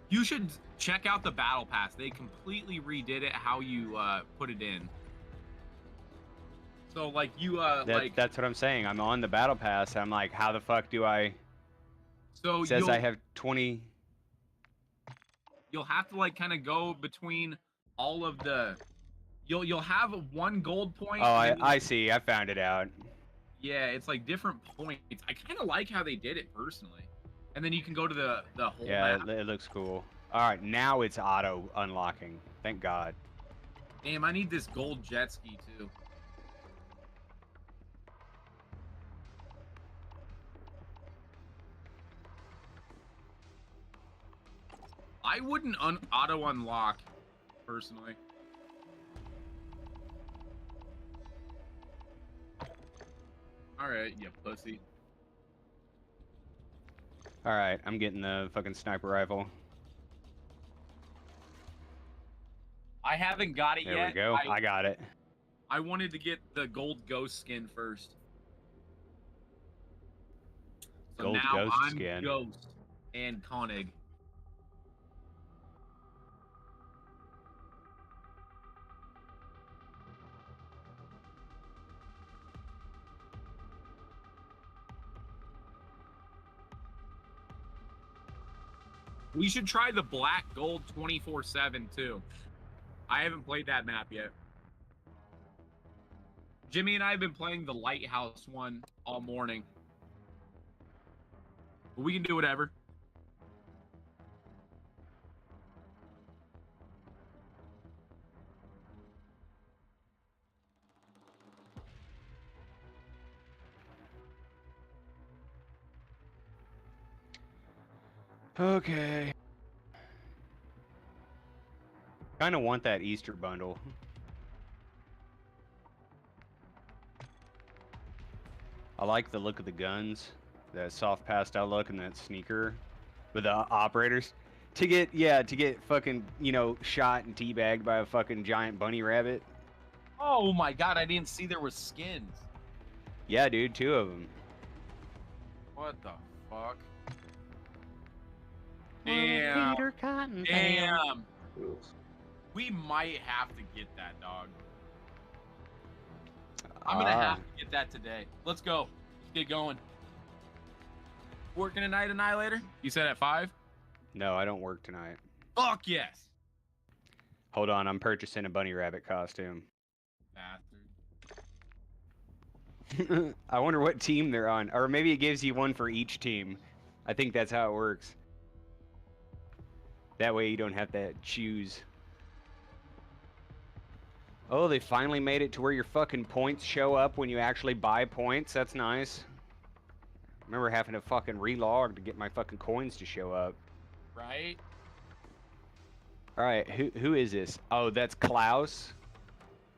You should check out the battle pass. They completely redid it how you put it in. So like you That's what I'm saying. I'm on the battle pass. I'm like, how the fuck do I? so It says I have 20. you'll have to like kind of go between all of the you'll have one gold point. Oh, and then I see. I found it out. yeah, it's like different points. I kind of like how they did it personally. And then you can go to the whole Yeah, map. it looks cool. All right, now it's auto unlocking. Thank God. Damn, I need this gold jet ski too. I wouldn't auto unlock personally. All right, you pussy. All right, I'm getting the fucking sniper rifle. I haven't got it There yet. we go. I got it. I wanted to get the gold ghost skin first. So Gold now ghost I'm skin. Ghost and Koenig. We should try the black gold 24/7 too. I haven't played that map yet. Jimmy and I have been playing the lighthouse one all morning. But we can do whatever. Okay. Kind of want that Easter bundle. I like the look of the guns, that soft pastel look, and that sneaker with the operators. To get fucking, shot and teabagged by a fucking giant bunny rabbit. Oh my god, I didn't see there was skins. Yeah, dude, 2 of them. What the fuck? Damn. Peter Cotton. Damn. We might have to get that, dog. I'm gonna have to get that today. Let's go. Let's get going. Working tonight, Annihilator? You said at 5? No, I don't work tonight. Fuck yes. Hold on, I'm purchasing a bunny rabbit costume. Bastard. I wonder what team they're on. Or maybe it gives you one for each team. I think that's how it works. That way you don't have to choose. Oh, they finally made it to where your fucking points show up when you actually buy points. That's nice. I remember having to fucking relog to get my fucking coins to show up. Right? Alright, who is this? Oh, that's Klaus?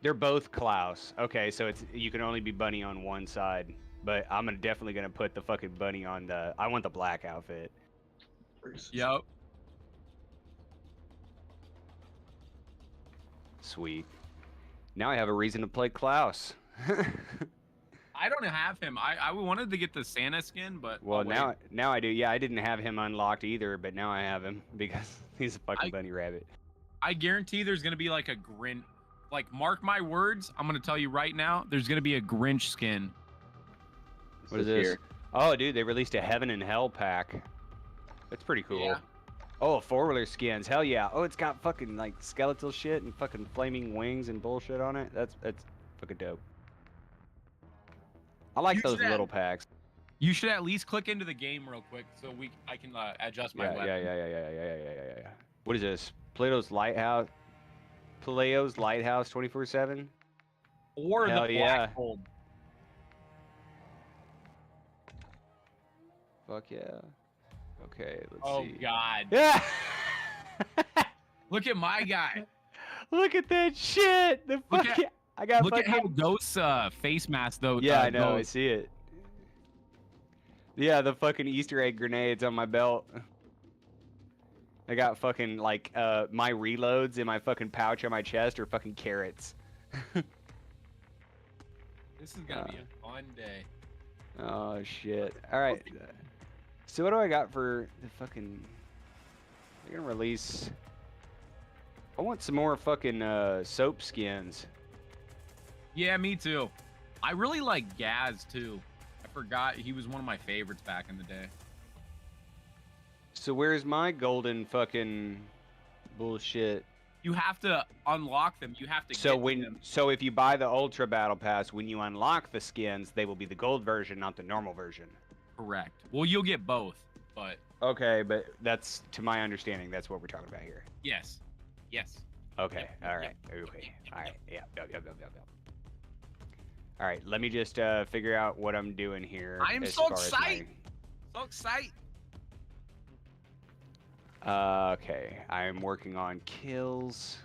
They're both Klaus. Okay, so it's you can only be bunny on one side. But I'm definitely gonna put the fucking bunny on the... I want the black outfit. Yep. Sweet. Now I have a reason to play Klaus. I don't have him. I wanted to get the Santa skin, but Well, I'll wait. now I do. Yeah, I didn't have him unlocked either, but now I have him because he's a fucking bunny rabbit. I guarantee there's gonna be like a Grinch. Like, mark my words. I'm gonna tell you right now. There's gonna be a Grinch skin. What is this? Oh, dude, they released a Heaven and Hell pack. That's pretty cool. Yeah. Oh, four-wheeler skins. Hell yeah. Oh, it's got fucking like skeletal shit and fucking flaming wings and bullshit on it. That's fucking dope. I like those little packs. You should at least click into the game real quick so I can adjust my weapon. Yeah. What is this? Plato's Lighthouse 24/7? Or Hell the yeah. black gold. Fuck yeah. Okay, let's see. Oh god. Yeah. Look at my guy. Look at that shit. The Look fucking I got Look fucking at how Ghost's face mask though. Yeah, I know, I goes. see it. Yeah, the fucking Easter egg grenades on my belt. I got fucking like my reloads in my fucking pouch on my chest are fucking carrots. This is gonna be a fun day. Oh shit. Alright. So what do I got for the fucking... They're gonna release... I want some more fucking soap skins. Yeah, me too. I really like Gaz too. I forgot he was one of my favorites back in the day. So where's my golden fucking bullshit? You have to unlock them. You have to So get them. so if you buy the Ultra Battle Pass, when you unlock the skins, they will be the gold version, not the normal version. Correct. Well, you'll get both, but Okay, but that's, to my understanding, that's what we're talking about here. yes. Yes. Okay, Yep, alright, yep, okay, yep, alright, yep. Alright, let me just figure out what I'm doing here. I am as so far as excited. So excited. Okay, I'm working on kills,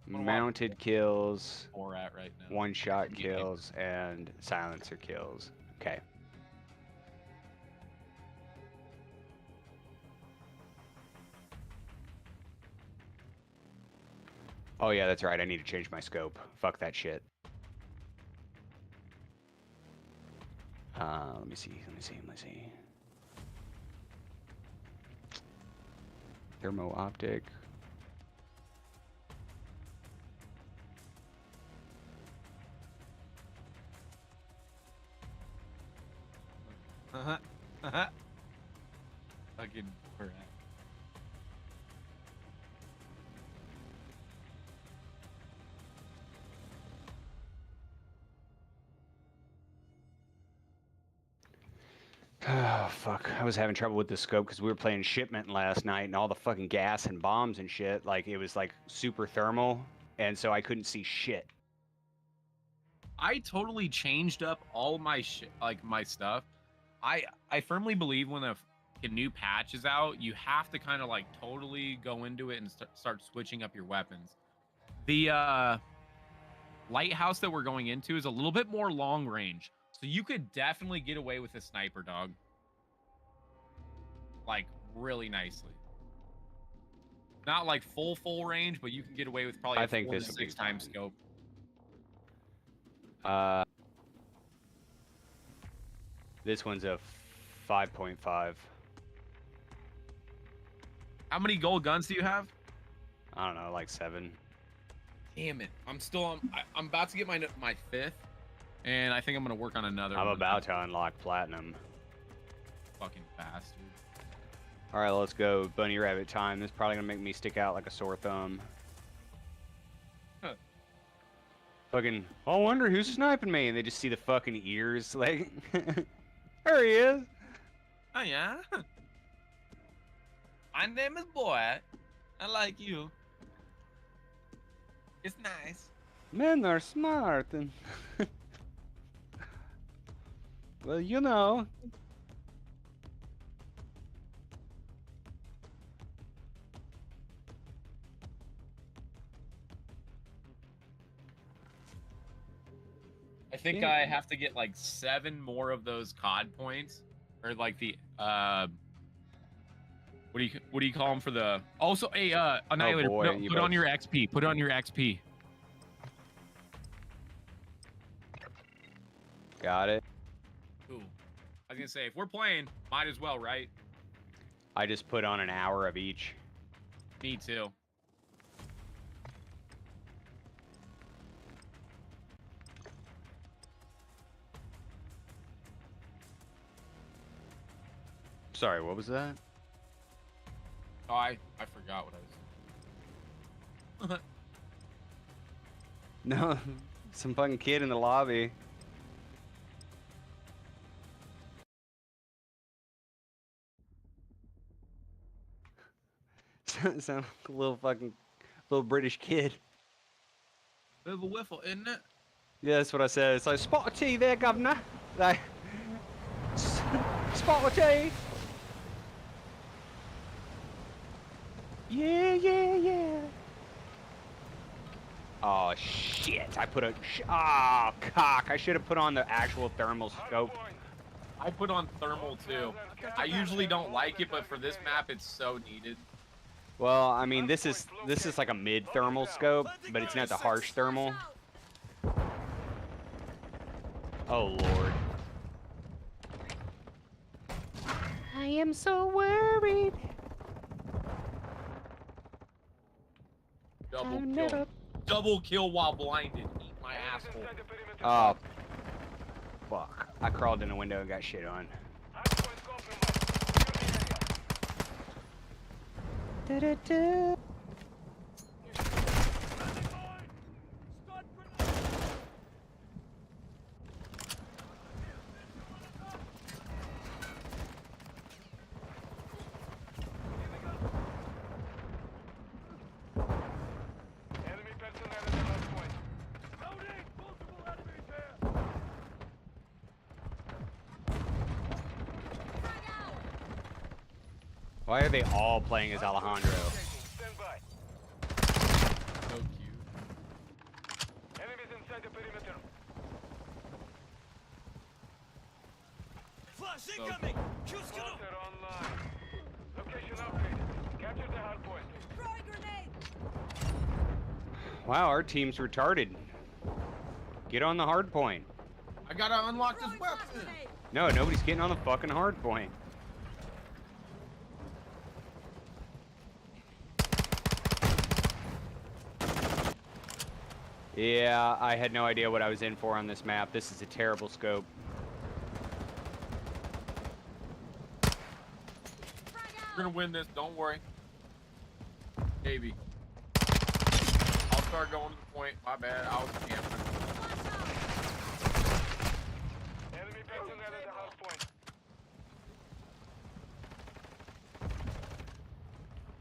mounted kills, We're at right now. one-shot kills, and silencer kills. Okay. Oh yeah, that's right. I need to change my scope. Fuck that shit. Let me see. Thermo optic. Fucking correct. Oh, fuck. I was having trouble with the scope because we were playing shipment last night and all the fucking gas and bombs and shit. Like, it was like super thermal. And so I couldn't see shit. I totally changed up all my shit, like my stuff. I firmly believe when a new patch is out, you have to kind of like totally go into it and start switching up your weapons. The lighthouse that we're going into is a little bit more long range, so you could definitely get away with a sniper, dog. Like really nicely. Not like full range, but you can get away with probably I a think 4 this to will be 6 times fine. scope. This one's a 5.5. How many gold guns do you have? I don't know, like 7. Damn it! I'm still on. I'm about to get my 5th, and I think I'm gonna work on another. I'm one. about to unlock platinum. Fucking bastard. All right, let's go. Bunny rabbit time. This is probably gonna make me stick out like a sore thumb. Huh. Fucking. I wonder who's sniping me, and they just see the fucking ears. Like, there he is. Oh yeah. My name is Boy. I like you. It's nice. Men are smart, and well, you know. I think I have to get like 7 more of those COD points, or like the what do you call them for the? Also, a Annihilator. boy, put, you put on both- your XP. Put on your XP. Got it. Ooh. I was gonna say if we're playing, might as well, right? I just put on an hour of each. Me too. Sorry, what was that? Oh, I forgot what I was. No, some fucking kid in the lobby. Sound like a little British kid. Bit of a whiffle, isn't it? Yeah, that's what I said. It's like, spot of tea there, governor. Like, spot of tea. Yeah, yeah, yeah. Oh, shit. I put a... Oh, cock. I should have put on the actual thermal scope. I put on thermal too. I usually don't like it, but for this map, it's so needed. Well, I mean, this is like a mid-thermal scope, but it's not the harsh thermal. Oh, Lord. I am so worried. Double kill while blinded. Eat my asshole. Oh, fuck. I crawled in a window and got shit on. Da-da-da. Enemy personnel at the last point. Loading! Multiple enemies there! Why are they all playing as Alejandro? Stand by. So cute. Enemies inside the perimeter. Flash incoming! Hunter online. Location upgrade. Capture the hard point. Throwing grenade! Wow, our team's retarded. Get on the hard point. I gotta unlock this Throwing flash weapon. grenade! No, nobody's getting on the fucking hard point. Yeah, I had no idea what I was in for on this map. This is a terrible scope. We're gonna win this. Don't worry. Maybe. I'll start going to the point. My bad. I was camping. Enemy personnel at the hard point.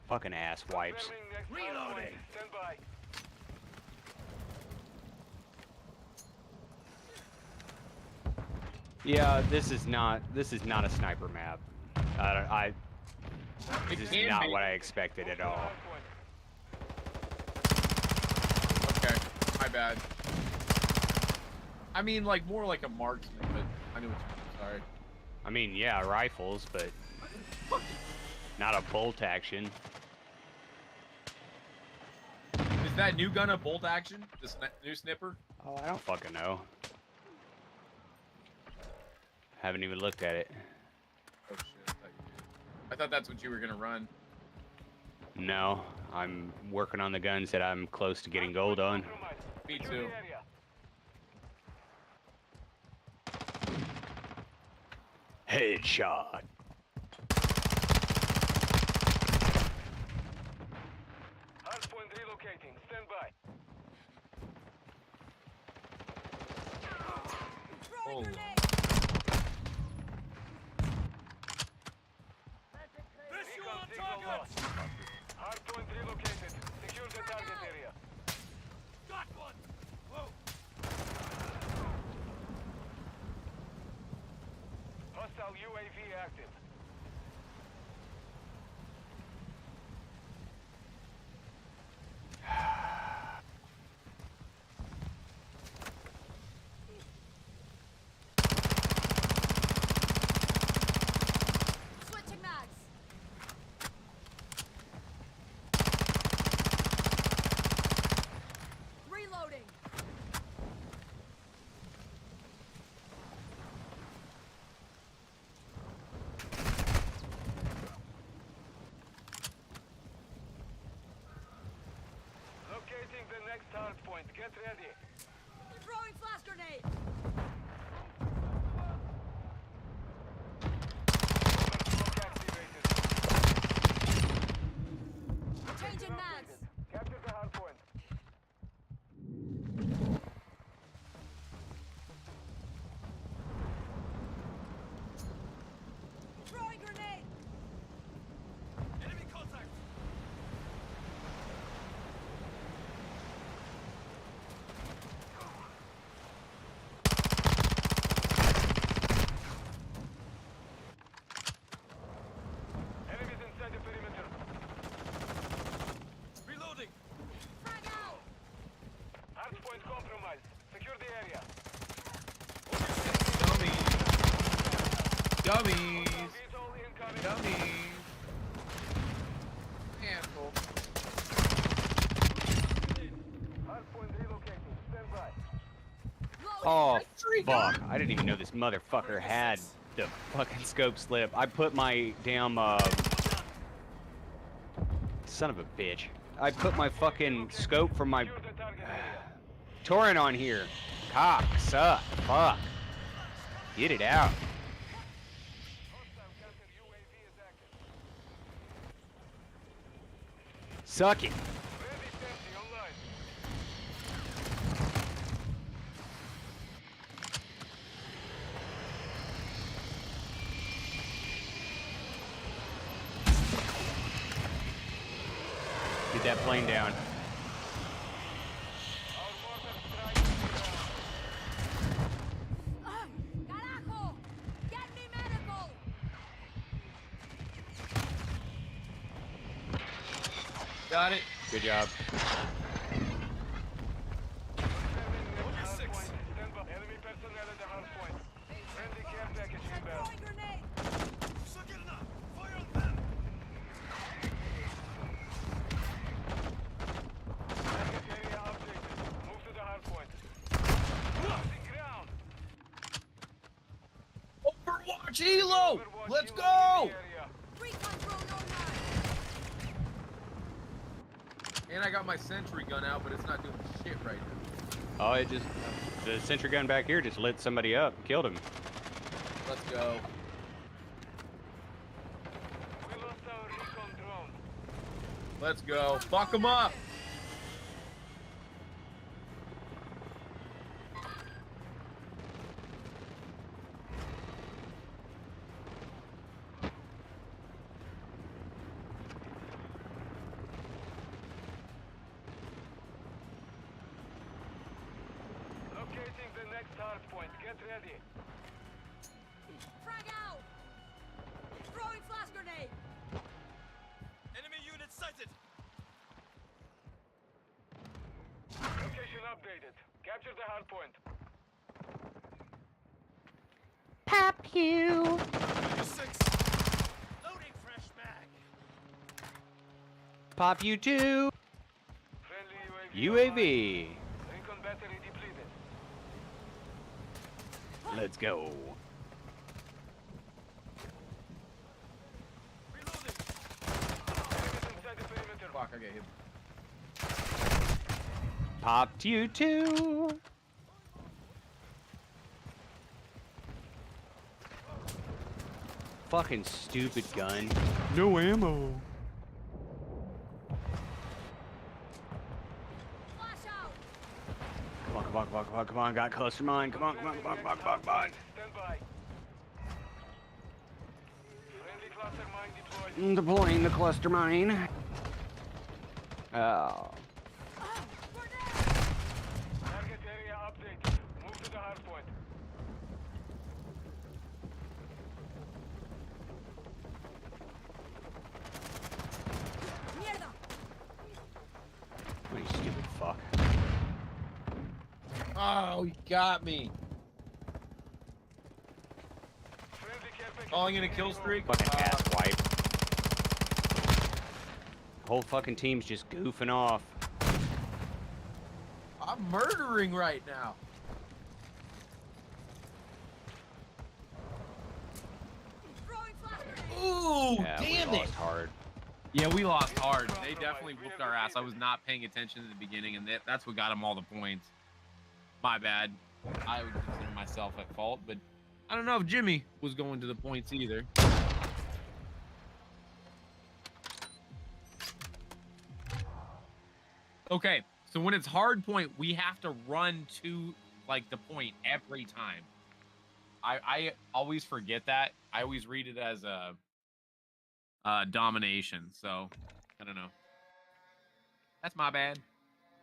Fucking ass wipes. Confirming next hard point. Stand by. Yeah, this is not a sniper map. This is can not be. what I expected at all. Okay. My bad. I mean, like, more like a marksman, but I knew what you meant. Sorry. I mean, yeah, rifles, but not a bolt action. Is that new gun a bolt action? The new snipper? Oh, I don't fucking know. Haven't even looked at it. Oh shit, I thought you did. I thought that's what you were gonna run. No, I'm working on the guns that I'm close to getting gold on. Me too. Headshot. relocating. Stand by. Throwing Oh. grenade! Recon signal lost. Hardpoint relocated. Secure the target area. Got one! Whoa! Hostile UAV active. Switching mags! Reloading! Locating the next hardpoint. Get ready. Throwing flash grenade! Smoke activated. Changing mags! Capture the hardpoint. Throwing grenade! Enemy contact! Enemies inside the perimeter. Reloading! Frag out! Hardpoint compromised. Secure the area. Dummies. VTOL incoming. Dummies. Handful. Hardpoint relocating. Stand by. Oh, fuck. I didn't even know this motherfucker had the fucking scope slip. I put my damn, son of a bitch. I put my fucking scope from my Secure the target area. torrent on here. Cock, suck, fuck. Get it out. Hostile counter UAV is active. Suck it. Ready, Sentry online. Get that plane down. Our mortar strike is down. Carajo! Get me medical! Got it. Good job. Hardpoint. Stand by. Enemy personnel at the hardpoint. Friendly care package inbound. Throwing grenade! Sakirna! Fire on them! Target area updated. Move to the hardpoint. Losing ground. Overwatch Elo. Overwatch Let's UAV go. area. Recon drone online! And I got my sentry gun out, but it's not doing shit right now. Oh, it just, the sentry gun back here just lit somebody up, killed him. Let's go. We lost our recon drone. Let's go. Fuck them up. Locating the next hardpoint. Get ready. Frag out! Throwing flash grenade! Enemy unit sighted! Location updated. Capture the hardpoint. Pop you. 6! Loading fresh mag. Pop you too. Friendly UAV. online. Recon battery depleted. Let's go. Reloading! Enemies inside the perimeter. Fuck, I got hit. Popped you too. Fucking stupid gun. No ammo. Come on, got cluster mine. Come on. Stand by. Friendly cluster mine deployed. Deploying the cluster mine. Oh. Target area update. Move to the hard point. Mierda! What you stupid fuck. Oh, you got me. Friendly care package Calling in a is kill AO. streak. Fucking ass wipe. Whole fucking team's just goofing off. I'm murdering right now. Throwing flashbang! Ooh, Yeah, we damn it. lost hard. Yeah, we lost hard. They definitely whooped our ass. I was not paying attention in the beginning, and that's what got them all the points. My bad. I would consider myself at fault, but I don't know if Jimmy was going to the points either. Okay, so when it's hard point, we have to run to like the point every time. I always forget that. I always read it as a domination. So I don't know. That's my bad.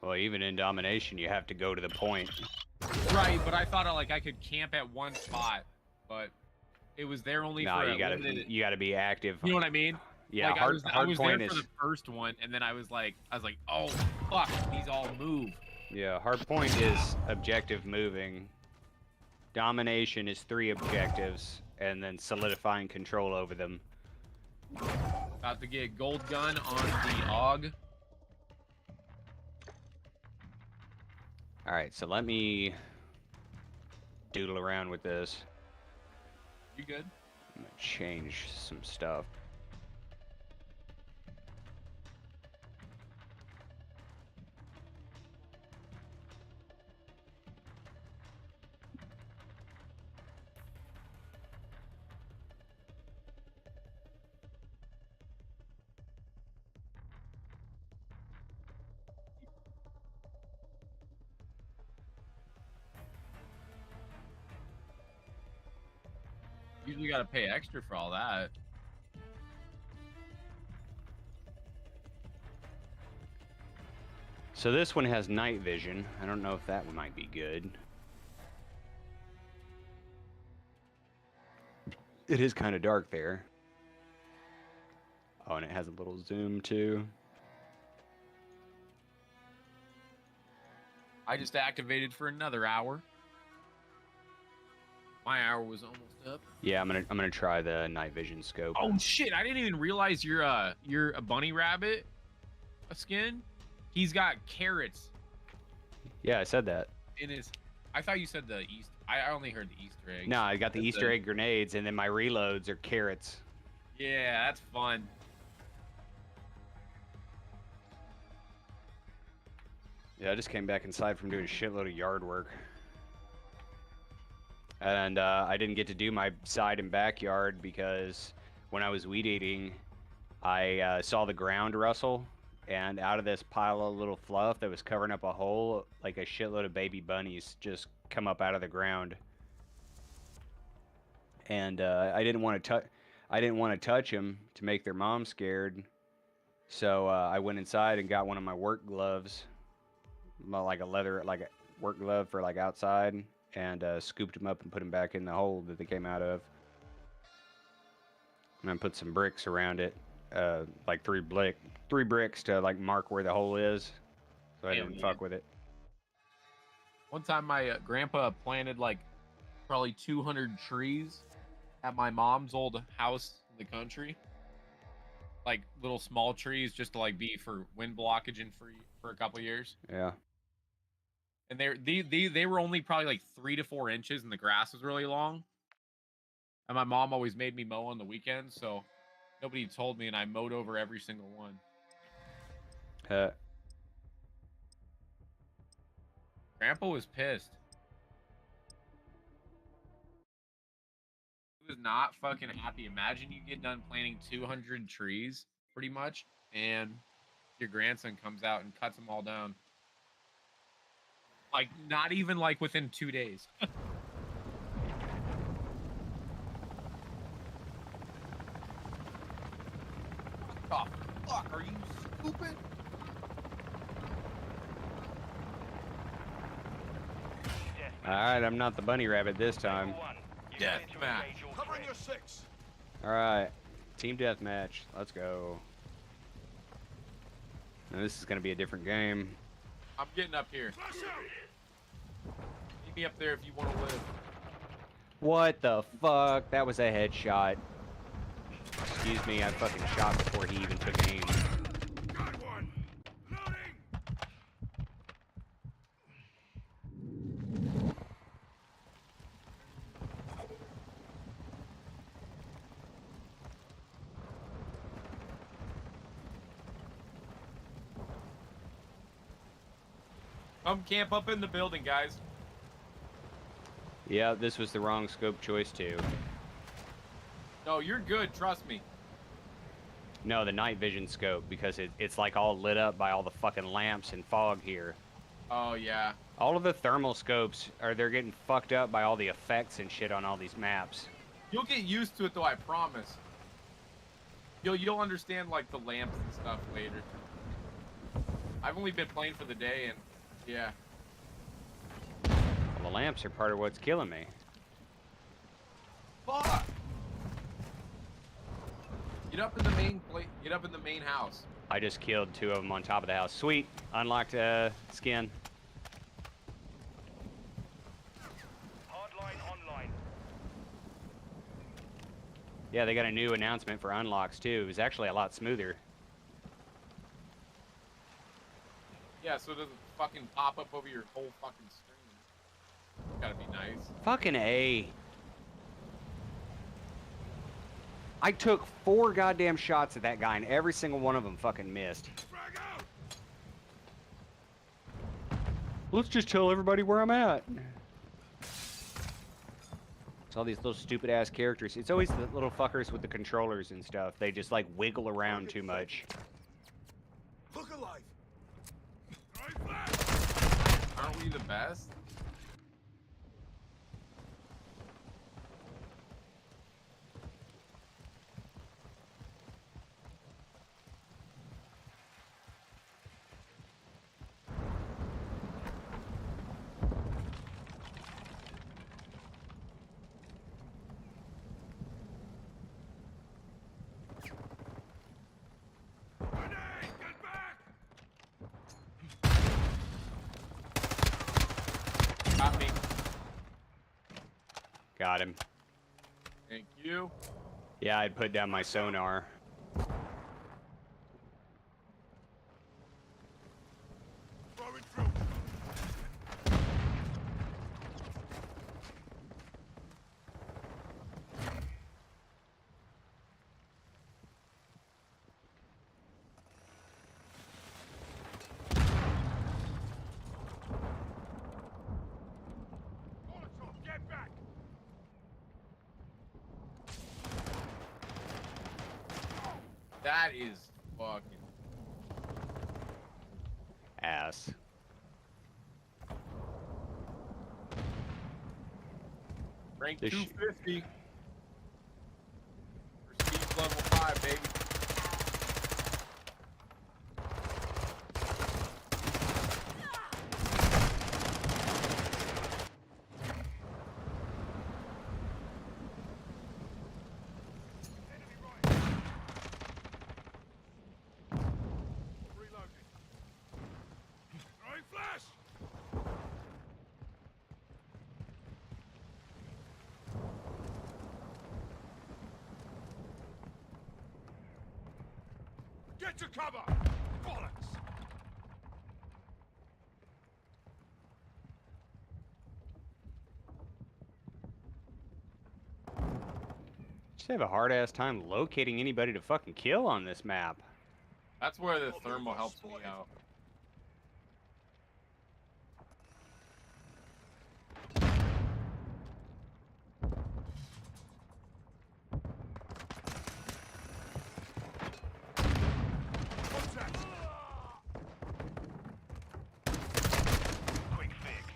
Well, even in domination, you have to go to the point. Right, but I thought like I could camp at one spot, but it was there only No, for a you gotta limited. you gotta be active. You know what I mean? Yeah, like hard I was point there is for the first one, and then I was like, oh fuck, these all move. yeah, hard point is objective moving. Domination is 3 objectives, and then solidifying control over them. About to get gold gun on the AUG. All right, so let me doodle around with this. You good? I'm gonna change some stuff. Usually got to pay extra for all that. So this one has night vision. I don't know if that one might be good. It is kind of dark there. Oh, and it has a little zoom too. I just activated for another hour. My hour was almost up. Yeah, I'm gonna try the night vision scope. Oh shit! I didn't even realize you're a bunny rabbit skin. He's got carrots Yeah, I said that. in his. I thought you said the East. I only heard the Easter egg. No, I got the That's Easter egg grenades, and then my reloads are carrots. Yeah, that's fun. Yeah, I just came back inside from doing a shitload of yard work. And I didn't get to do my side and backyard because when I was weed eating, I saw the ground rustle, and out of this pile of little fluff that was covering up a hole, like a shitload of baby bunnies just come up out of the ground. And I didn't want to touch them to make their mom scared. So I went inside and got one of my work gloves, like a work glove for like outside, and scooped them up and put them back in the hole that they came out of. And I put some bricks around it, like three bricks to like mark where the hole is, so I didn't fuck with it. One time, my grandpa planted like probably 200 trees at my mom's old house in the country. Like little small trees, just to like be for wind blockage and for a couple years. Yeah. And they were only probably like 3 to 4 inches, and the grass was really long. And my mom always made me mow on the weekends, so nobody told me, and I mowed over every single one. Grandpa was pissed. He was not fucking happy. Imagine you get done planting 200 trees, pretty much, and your grandson comes out and cuts them all down. Like, not even like within 2 days. Oh, fuck, are you stupid? Alright, I'm not the bunny rabbit this time. Deathmatch. Covering your 6. Alright. Team deathmatch. Let's go. Now, this is gonna be a different game. I'm getting up here. Flash out. Meet me up there if you want to live. What the fuck? That was a headshot. Excuse me, I fucking shot before he even took aim. Got one. Loading. Come camp up in the building, guys. Yeah, this was the wrong scope choice too. No, you're good. Trust me. No, the night vision scope, because it's like all lit up by all the fucking lamps and fog here. Oh, yeah. All of the thermal scopes they're getting fucked up by all the effects and shit on all these maps. You'll get used to it, though, I promise. You'll understand, like, the lamps and stuff later. I've only been playing for the day, and, yeah. Well, the lamps are part of what's killing me. Fuck! Get up in the main Get up in the main house. I just killed 2 of them on top of the house. Sweet. Unlocked skin. Hardline online. Yeah, they got a new announcement for unlocks too. It was actually a lot smoother. Yeah, so it doesn't fucking pop up over your whole fucking screen. Gotta be nice. Fucking A. I took 4 goddamn shots at that guy, and every single one of them fucking missed. Frag out. Let's just tell everybody where I'm at. It's all these little stupid ass characters. It's always the little fuckers with the controllers and stuff. They just like wiggle around too much. Look alive. Throwing flash. Aren't we the best? Grenade. Get back. Got me. Got him. Thank you. Yeah, I'd put down my sonar. Throwing through. Molotov, get back. That is fucking. Ass. Rank This 250. Prestige level 5, baby. Enemy right. Reloading. Throwing flash. Get to cover. Bollocks. Just have a hard ass time locating anybody to fucking kill on this map. That's where the thermal helps me out. Contact. Quick fix.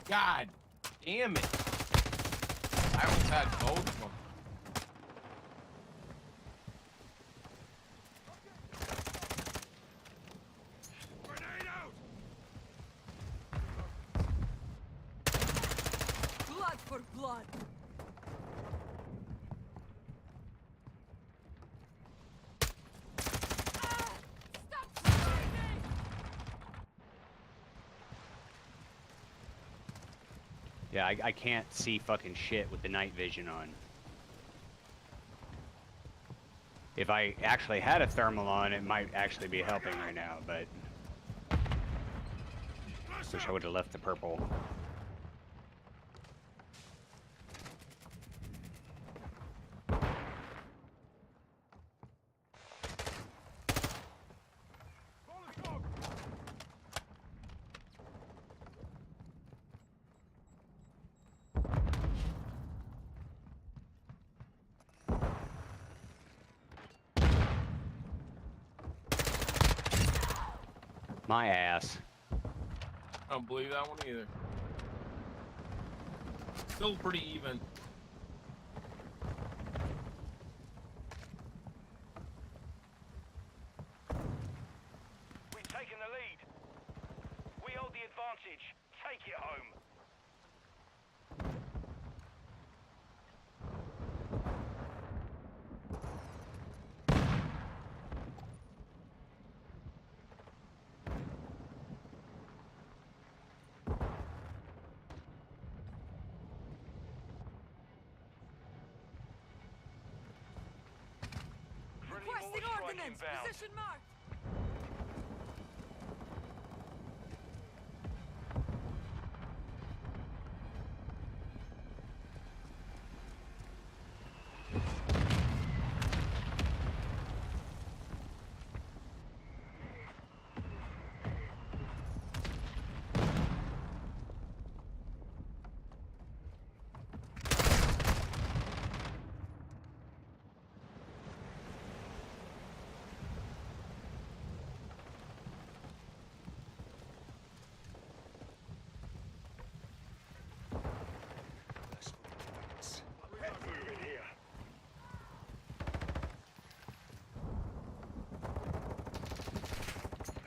God damn it. I almost had both of them. Grenade out! Blood for blood. Ah! Stop shooting me! Yeah, I can't see fucking shit with the night vision on. If I actually had a thermal on, it might actually be helping right now, but wish I would have left the purple. My ass. I don't believe that one either. Still pretty even. We've taken the lead. We hold the advantage. Take it home. Friendly Requesting mortar strike ordnance. inbound. Position marked.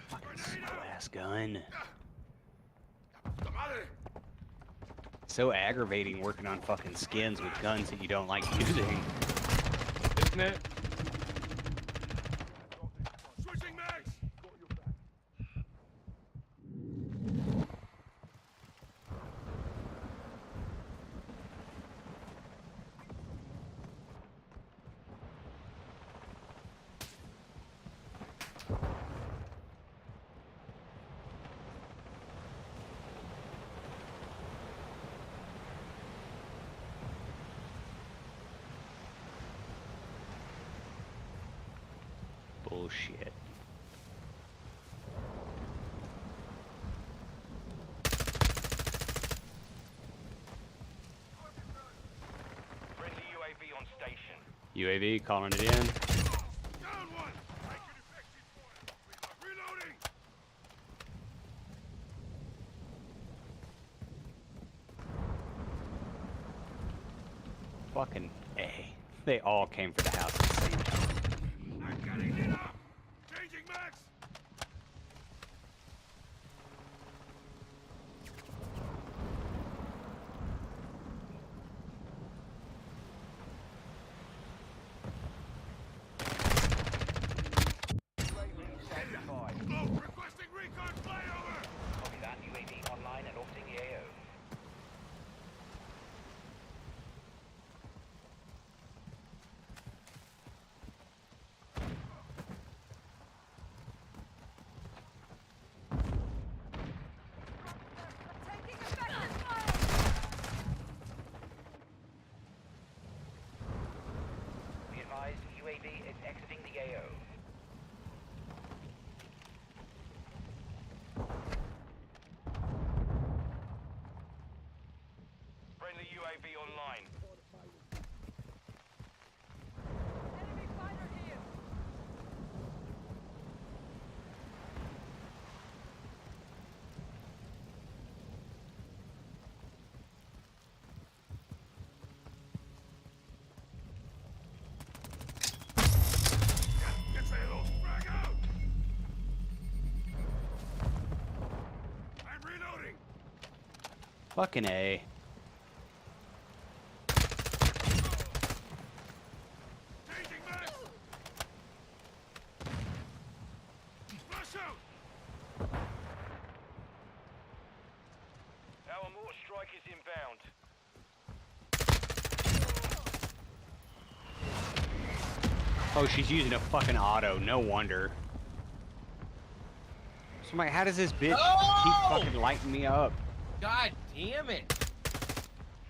Fucking slow ass gun. So aggravating working on fucking skins with guns that you don't like using. Isn't it? Switching mags! Bullshit. Friendly UAV on station. UAV calling it in. Down one! Taking effective fire. Reloading! Fucking A. They all came for the house at the same time. I'm getting lit up! Changing mags! Low, requesting recon flyover! Copy that. UAV online and orbiting the AO. Taking effective fire. Be advised, UAV is exiting the AO. Friendly UAV online. Enemy fighter here. Fucking A. Changing back. Flash out. Our mortar strike is inbound. Oh, she's using a fucking auto. No wonder. So I'm like, how does this bitch keep fucking lighting me up? God damn it!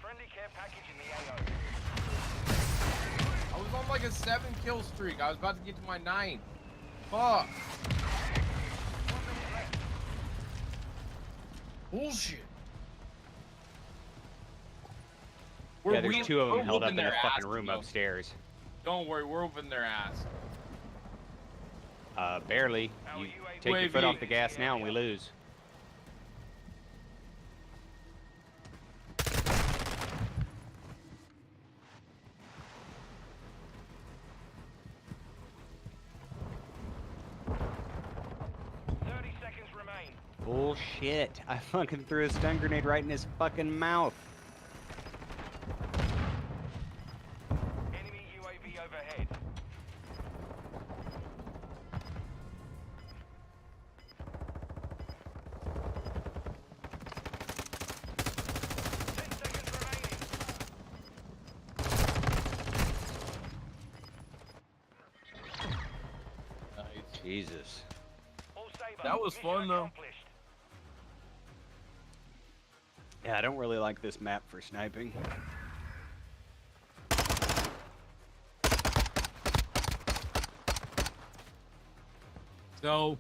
Friendly care package in the AO. I was on like a 7-kill streak. I was about to get to my 9th. Fuck. Bullshit. Yeah, there's two of them held up whooping in the their fucking ass, room though. upstairs. Don't worry, we're whooping their ass. Barely. You take your foot UAV. off the gas now and we lose. Bullshit. I fucking threw a stun grenade right in his fucking mouth. Enemy UAV overhead. Jesus. That was fun though. Yeah, I don't really like this map for sniping. So,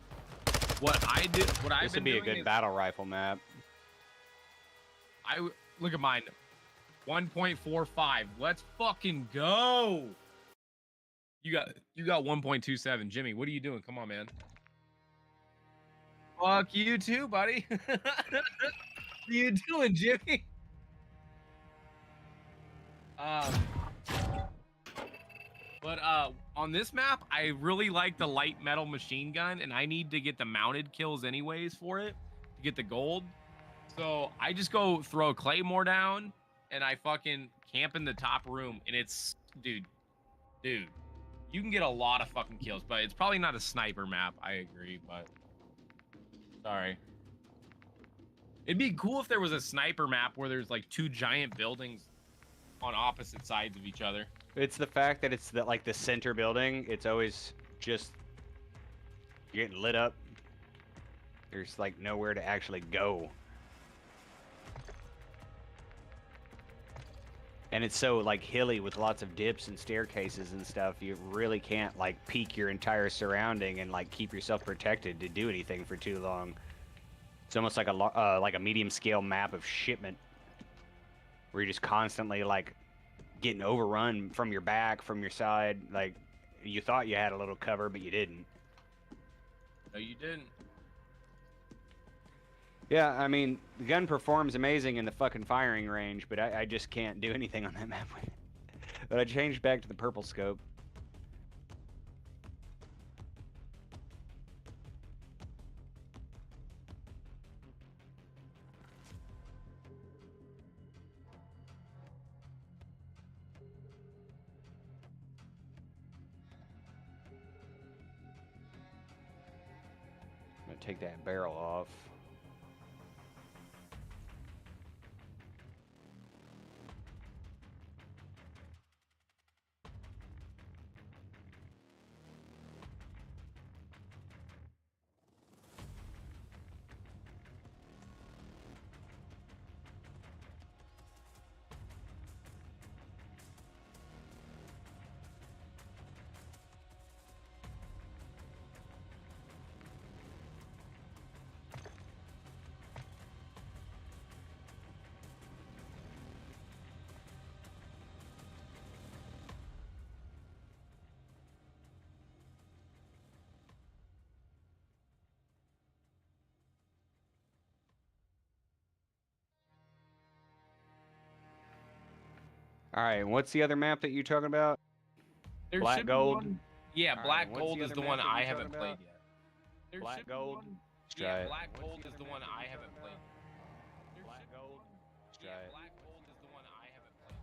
what I did, what I've This been would be a doing good is battle rifle map. look at mine, 1.45. Let's fucking go. You got 1.27. Jimmy, what are you doing? Come on, man. Fuck you too, buddy. What are you doing, Jimmy? But on this map, I really like the light metal machine gun, and I need to get the mounted kills anyways for it to get the gold. So I just go throw a claymore down, and I fucking camp in the top room, and it's dude, you can get a lot of fucking kills, but it's probably not a sniper map. I agree, but sorry. It'd be cool if there was a sniper map where there's like 2 giant buildings on opposite sides of each other. It's the fact that it's like the center building. It's always just getting lit up. There's like nowhere to actually go. And it's so like hilly with lots of dips and staircases and stuff. You really can't like peek your entire surrounding and like keep yourself protected to do anything for too long. It's almost like a medium scale map of shipment, where you're just constantly like getting overrun from your back, from your side. Like you thought you had a little cover, but you didn't. No, you didn't. Yeah, I mean, the gun performs amazing in the fucking firing range, but I just can't do anything on that map with it. But I changed back to the purple scope. I'm gonna take that barrel off. All right, what's the other map that you're talking about? There Black should be Gold? one- Yeah, All Black right, what's Gold the is other the one map that I you're haven't talking played about? yet. There Black should be Gold? one- Let's try Yeah, it. Black What's Gold the is other the one map that I you're haven't talking played. about? There Black should be Gold? one- try Yeah, it. Black Gold is the one I haven't played.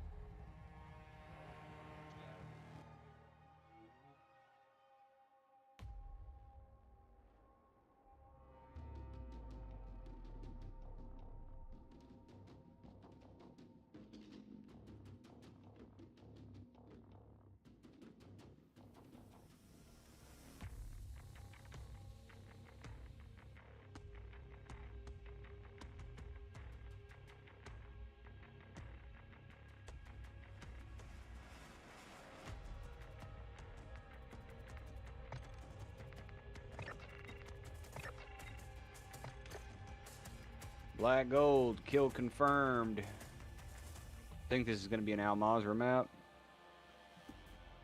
Black Gold, kill confirmed. Think this is gonna be an Al Mazrah map.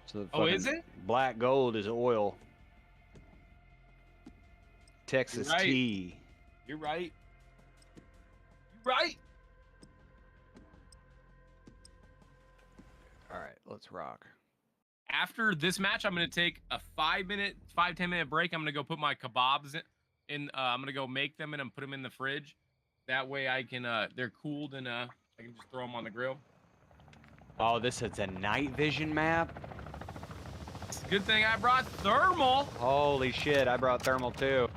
So Oh, is it? Black Gold is oil. Texas You're right. tea. You're right. You're right. All right, let's rock. After this match, I'm gonna take a 5-10 minute break. I'm gonna go put my kebabs in. I'm gonna go make them and put them in the fridge. That way I can. They're cooled and I can just throw them on the grill. Oh, this is a night vision map. It's a good thing I brought thermal. Holy shit, I brought thermal too.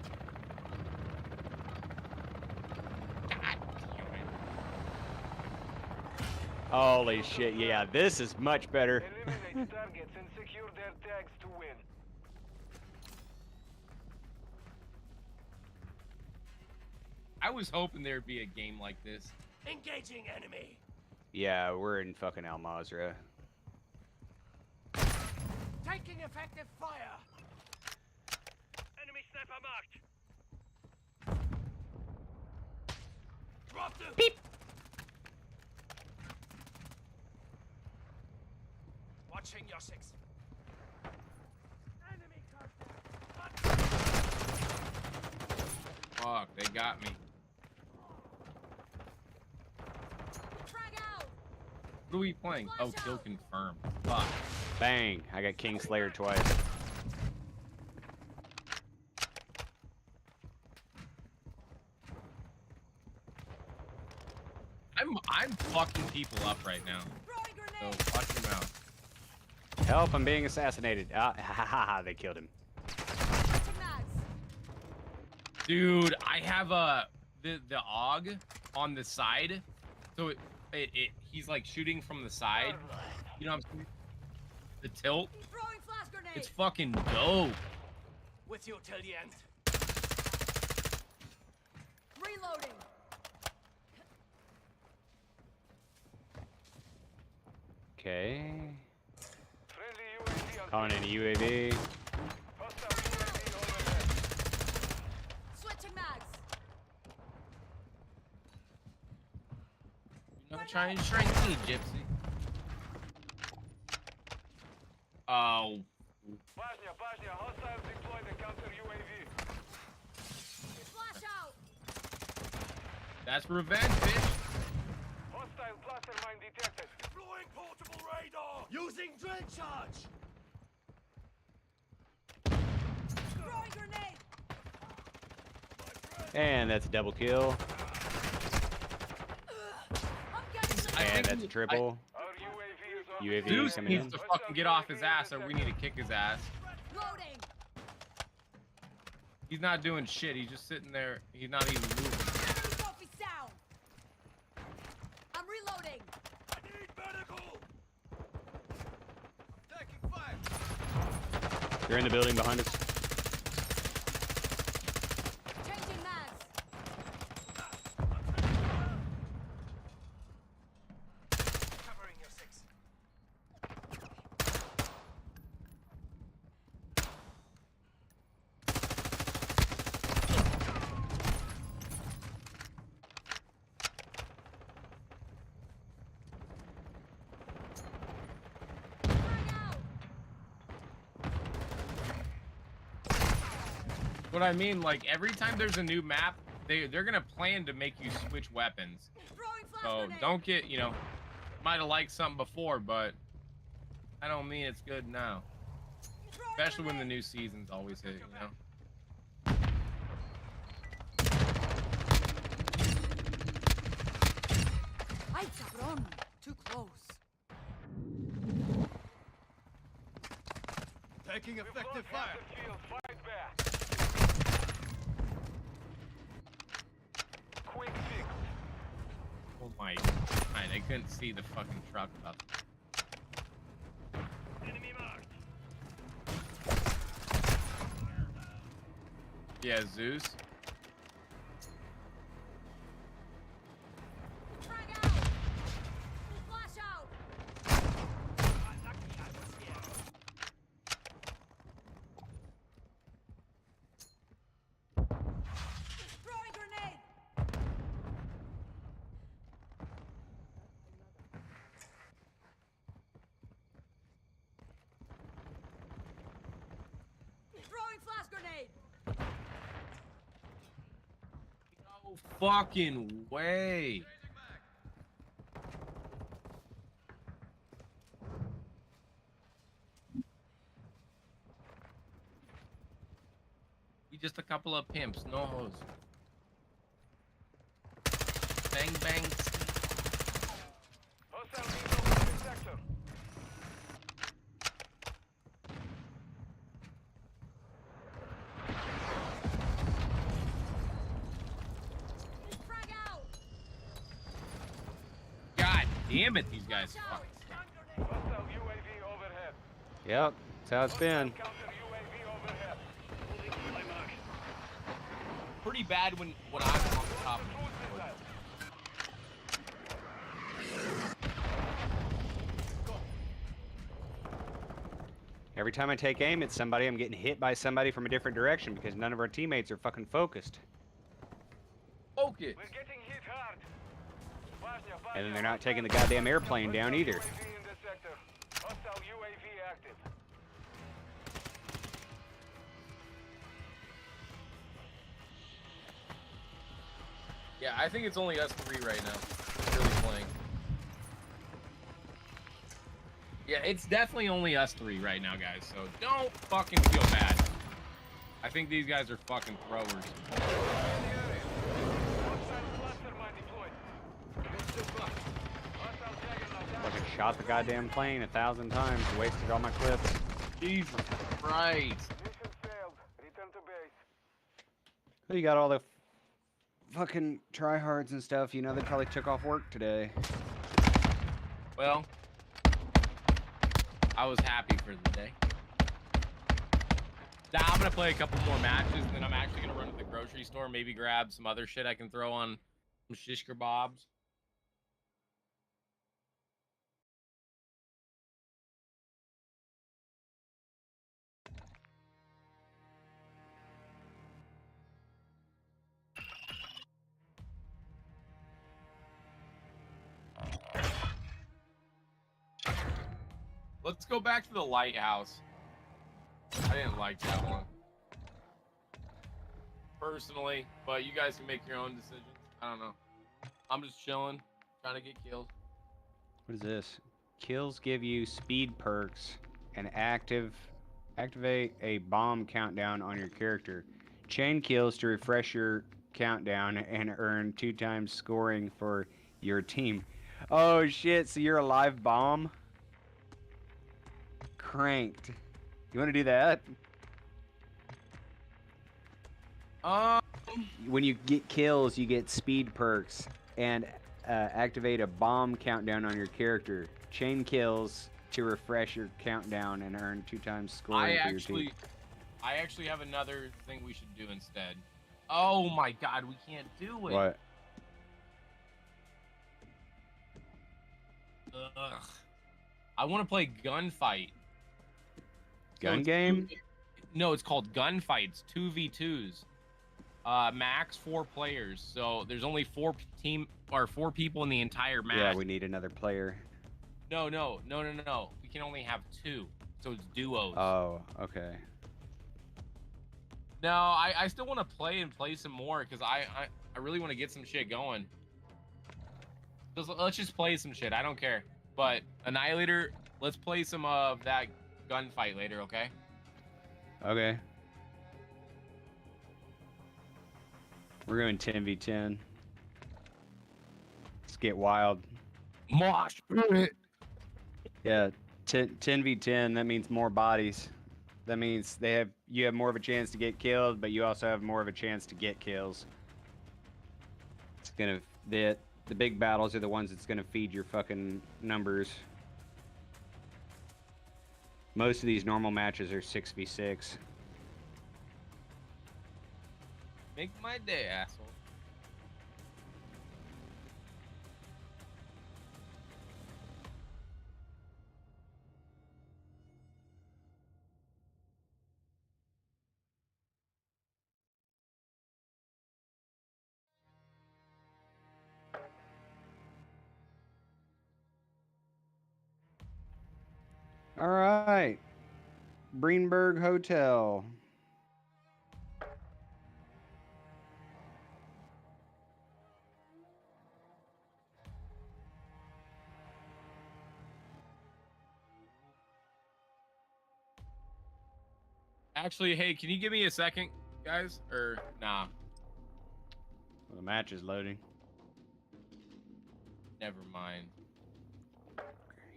God damn it. Holy shit, yeah, this is much better. Eliminate targets and secure their tags to win. I was hoping there'd be a game like this. Engaging enemy. Yeah, we're in fucking Al Mazrah. Taking effective fire. Enemy sniper marked. Drop them. Beep. Watching your six. Enemy contact. Fuck, they got me. Frag out! What are we playing? Oh, kill confirmed. Fuck. Bang, I got Kingslayer twice. I'm fucking people up right now. Throwing So grenade! watch them out. Help, I'm being assassinated. Ah, ha ha ha, they killed him. Switching mags! Dude, I have the AUG on the side, so he's like shooting from the side. You know what I'm saying? The tilt. Throwing flash grenade! It's fucking dope. With you till the end. Reloading! Okay. Friendly UAV on Calling in a UAV. hostile UAV overhead. Switching mags! You're not trying to shrink me, Gypsy. Oh, Bajnia, hostiles deploy the counter UAV. Flash out! that's revenge, bitch. Hostile cluster mine detected. Deploying portable radar. Using drill charge. Throwing grenade! And that's a double kill. I'm getting lit! I And think that's a triple. Our UAV is on UAV Zeus coming needs in. to fucking get off his ass, or we need to kick his ass. Loading! He's not doing shit. He's just sitting there. He's not even moving. Enemy trophy down! I'm reloading! I need medical. Taking fire. They're in the building behind us. Changing mags! Covering your six. Frag out! What I mean, like every time there's a new map, they're gonna plan to make you switch weapons. Throwing flash So grenade! don't get, might have liked something before, but I don't mean it's good now. Throwing Especially when the grenade! new seasons always hit, Taking We've effective lost half fire. the field. Fight back. Quick fix. Oh my god, I couldn't see the fucking truck up. Enemy marked. Yeah, Zeus. Frag out! Flash out! Throwing grenade! Throwing flash grenade! No fucking way. We just a couple of pimps, no hoes. Bang bang. Hostile vehicle in the sector. Frag out! God damn it, these guys fuck. Hostile UAV overhead. Yep, that's how it's been. Counter UAV overhead. Moving to my mark. Pretty bad when I'm on the top. Cruise missile. Every time I take aim at somebody, I'm getting hit by somebody from a different direction because none of our teammates are fucking focused. Focus. We're getting hit hard. Bosnia, And then they're not taking the goddamn airplane down either. UAV in the sector. Hostile UAV active. Yeah, I think it's only us three right now. Really playing. Yeah, it's definitely only us three right now, guys. So don't fucking feel bad. I think these guys are fucking throwers. Hostile cluster mine deployed. Hostile Juggernaut Fucking shot the goddamn plane 1,000 times, wasted all my clips. Jesus Christ. Mission failed. Return to base. You got all the fucking tryhards and stuff, you know, they probably took off work today. Well, I was happy for the day. Now I'm gonna play a couple more matches, and then I'm actually gonna run to the grocery store, maybe grab some other shit I can throw on some shish kebabs. Let's go back to the lighthouse. I didn't like that one. Personally, but you guys can make your own decisions. I don't know. I'm just chilling, trying to get kills. What is this? Kills give you speed perks and activate a bomb countdown on your character. Chain kills to refresh your countdown and earn 2 times scoring for your team. Oh shit, so you're a live bomb? Cranked. You want to do that? When you get kills, you get speed perks and activate a bomb countdown on your character. Chain kills to refresh your countdown and earn 2 times scoring for your team. I actually have another thing we should do instead. Oh my god, we can't do it. What? Ugh. I want to play gunfight. Gun So game? No, it's called gunfights. 2v2s. Max 4 players. So there's only 4 people in the entire match. Yeah, we need another player. No. We can only have 2. So it's duos. Oh, okay. No, I still want to play some more because I really want to get some shit going. Let's just play some shit. I don't care. But Annihilator, let's play some of that gunfight later, okay? Okay. We're going 10v10. Let's get wild. Mosh. Yeah, 10v10, that means more bodies. That means you have more of a chance to get killed, but you also have more of a chance to get kills. It's gonna the big battles are the ones that's gonna feed your fucking numbers. Most of these normal matches are 6v6. Make my day, asshole. All right, Greenberg Hotel. Actually, hey, can you give me a second, guys? Or nah? Well, the match is loading. Never mind.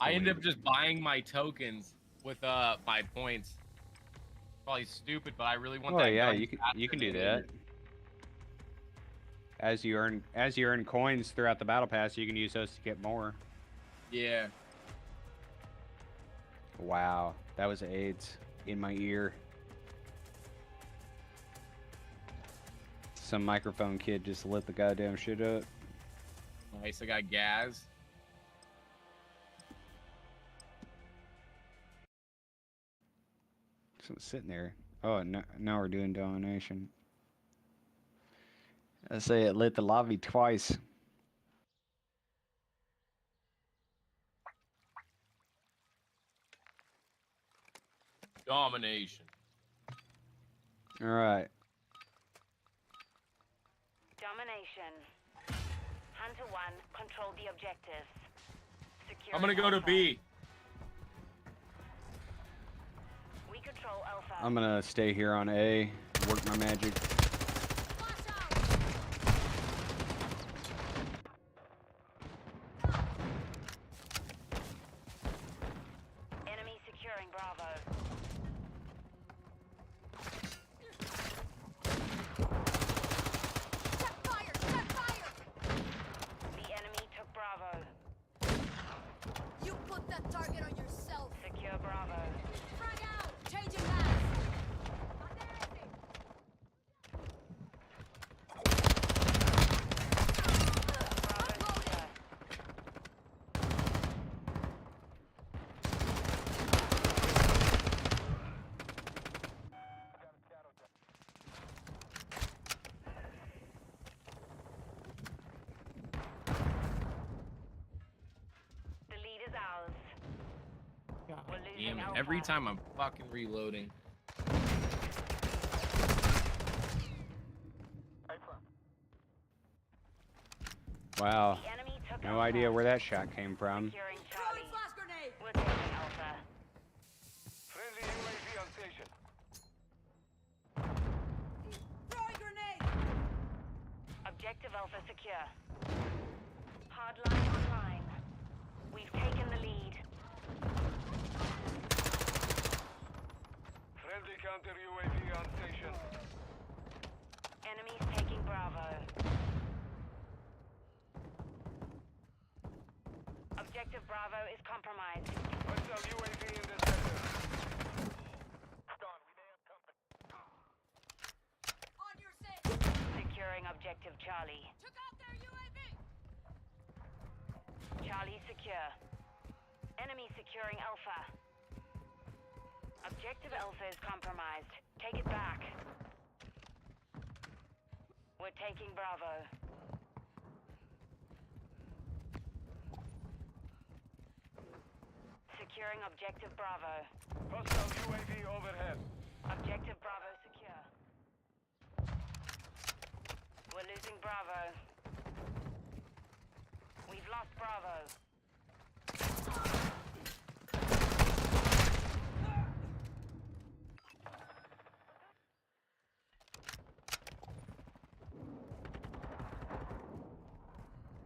I ended up just buying my tokens with my points. Probably stupid, but I really want that. Oh yeah, gun you can faster do than that. later. As you earn coins throughout the battle pass, you can use those to get more. Yeah. Wow, that was AIDS in my ear. Some microphone kid just lit the goddamn shit up. Nice, I got gas. Someone's sitting there. Oh, no, now we're doing domination. I say it lit the lobby twice. Domination. All right. Domination. Hunter 1, control the objectives. Secure I'm gonna go to Alpha. B. We control Alpha. I'm gonna stay here on A, work my magic. Enemy securing Bravo. Set fire! Set fire! The enemy took Bravo. You put that target on yourself. Secure Bravo. Frag out! Changing maps! Bravo secure. The lead is ours. We're losing Damn it. Alpha. Every time I'm fucking reloading. Wow. The enemy took No Alpha. idea where that shot came from. Securing Throwing Charlie. flash grenade! We're taking Alpha. Friendly UAV on station. Throwing grenade! Objective Alpha secure. Hardline online. We've taken the lead. Friendly counter UAV on station. Enemies taking Bravo. Objective Bravo is compromised. Hostile UAV in the center. On your six! Securing Objective Charlie. Took out their UAV! Charlie secure. Enemy securing Alpha. Objective Alpha is compromised. Take it back. We're taking Bravo. Securing Objective Bravo. Hostile UAV overhead. Objective Bravo secure. We're losing Bravo. We've lost Bravo.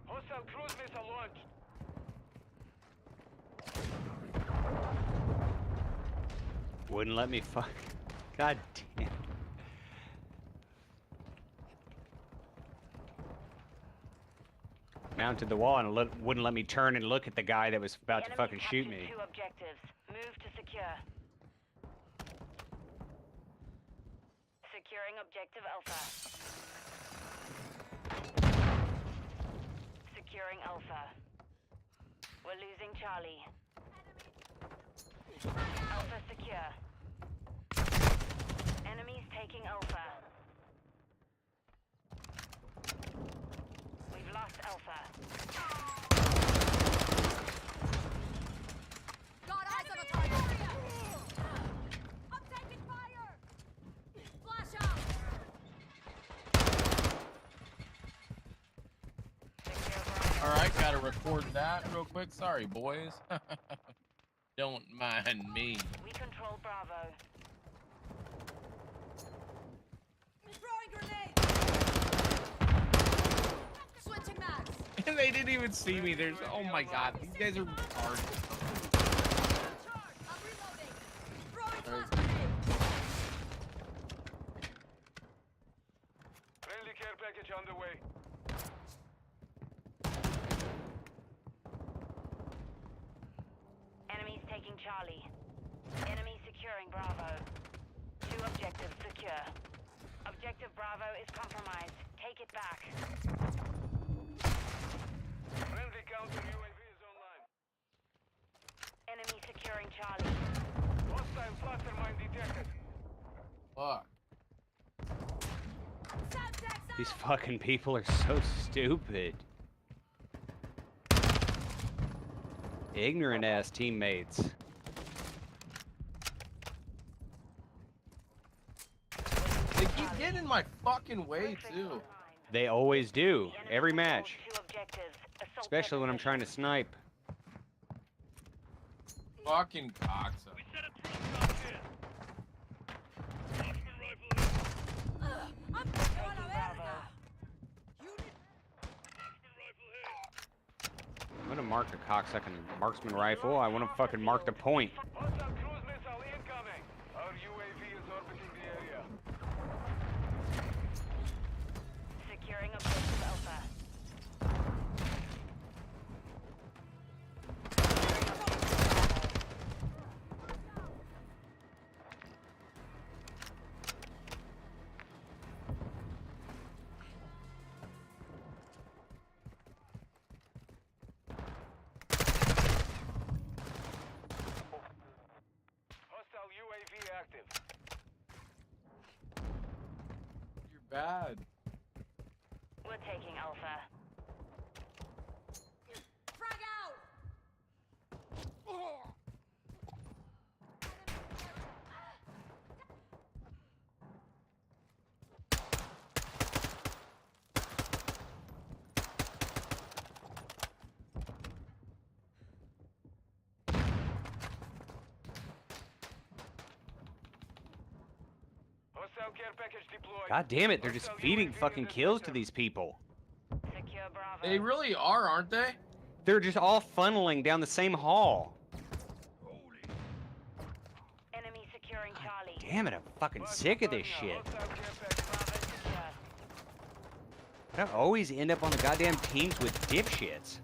Hostile cruise missile launched. Wouldn't let me fuck. God damn. Mounted the wall and wouldn't let me turn and look at the guy that was about to fucking shoot me. 2 objectives. Move to secure. Securing objective Alpha. Securing Alpha. We're losing Charlie. Alpha secure. Enemies taking Alpha. We've lost Alpha. Got eyes on the target. I'm taking fire. Flash out. All right, gotta record that real quick. Sorry, boys. Don't mind me. We control Bravo. Throwing grenade. Switching mags. And they didn't even see me. There's, oh my god, these guys are retarded. I'm reloading. Throwing flash grenade. Friendly care package on the way. Enemies taking Charlie. Enemy securing Bravo. 2 objectives secure. Objective Bravo is compromised. Take it back. Friendly counter UAV is online. Enemy securing Charlie. Hostile cluster mine detected. Fuck. These fucking people are so stupid. Ignorant ass teammates. They keep getting in my fucking way too. They always do. Every match. 2 objectives. Assault Especially when I'm trying to snipe. Fucking cocksucker. I'm I'm gonna mark a cocksucking marksman rifle. I wanna fucking mark the point. Hostile cruise missile incoming. Our UAV is orbiting the area. Securing objective Alpha. Hostile UAV active. You're bad. We're taking Alpha. frag out. Hostile care package deployed. God damn it, they're just feeding fucking kills to these people. Secure Bravo. They really are, aren't they? They're just all funneling down the same hall. Enemy securing Charlie. Damn it, I'm fucking sick of this shit. Hostile care package. Bravo secure. I don't always end up on the goddamn teams with dipshits.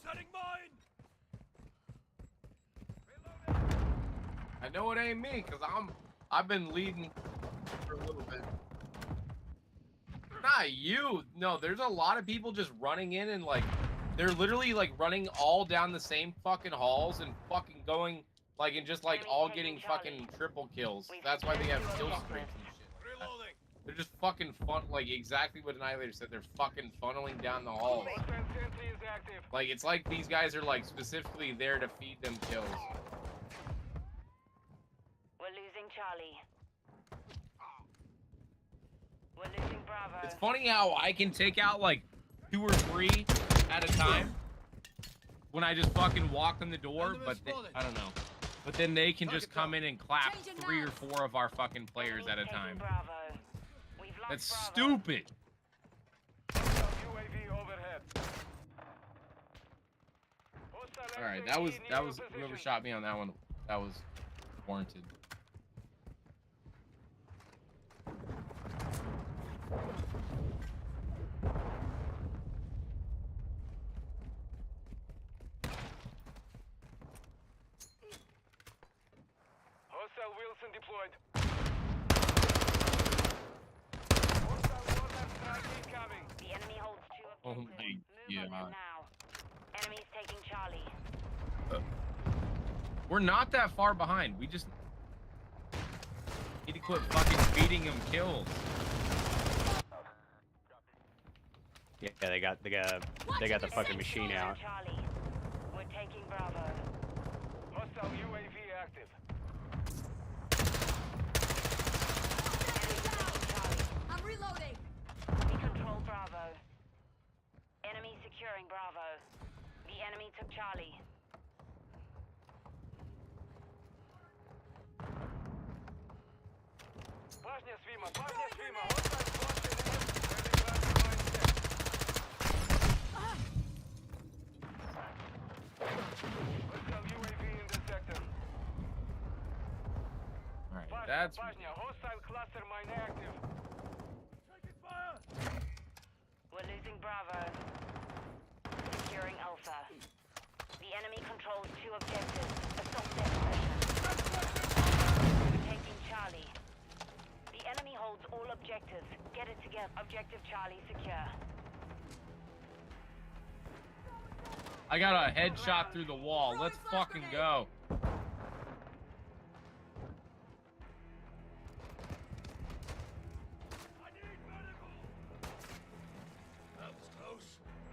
Setting mine! I know it ain't me, cause I've been leading for a little bit. Not you. No, there's a lot of people just running in and like they're literally like running all down the same fucking halls and fucking going like and just like all getting fucking triple kills. That's why they have kill streaks and shit. Reloading! They're just fucking fun, like exactly what Annihilator said. They're fucking funneling down the halls. Hostile sentry is active. Like it's like these guys are like specifically there to feed them kills. We're losing Charlie. We're losing Bravo. It's funny how I can take out like 2 or 3 at a time when I just fucking walk in the door, but I don't know. But then they can just come in and clap 3 or 4 of our fucking players at a time. Bravo. We've lost That's Bravo. stupid. Hostile UAV overhead. All right, that was whoever shot me on that one. That was warranted. Hostile Wilson deployed. Hostile mortar strike incoming. The enemy holds 2 Oh objectives. my Move on God. them now. Enemies taking Charlie. We're not that far behind. We just need to quit fucking feeding them kills. Yeah, they got the fucking machine out. Charlie. We're taking Bravo. Hostile UAV active. Enemy taking Charlie. I'm reloading. We control Bravo. Enemy securing Bravo. The enemy took Charlie. Башня Свима, башня Свима. Hostile squad in the enemy classified Hostile UAV in the sector. All right, Bashня, that's Bashня, hostile cluster mine active. We're losing Bravo. Securing Alpha. The enemy controls 2 objectives. Assault their position. We're taking Charlie. The enemy holds all objectives. Get it together. Objective Charlie secure. I got a headshot through the wall. Let's fucking go.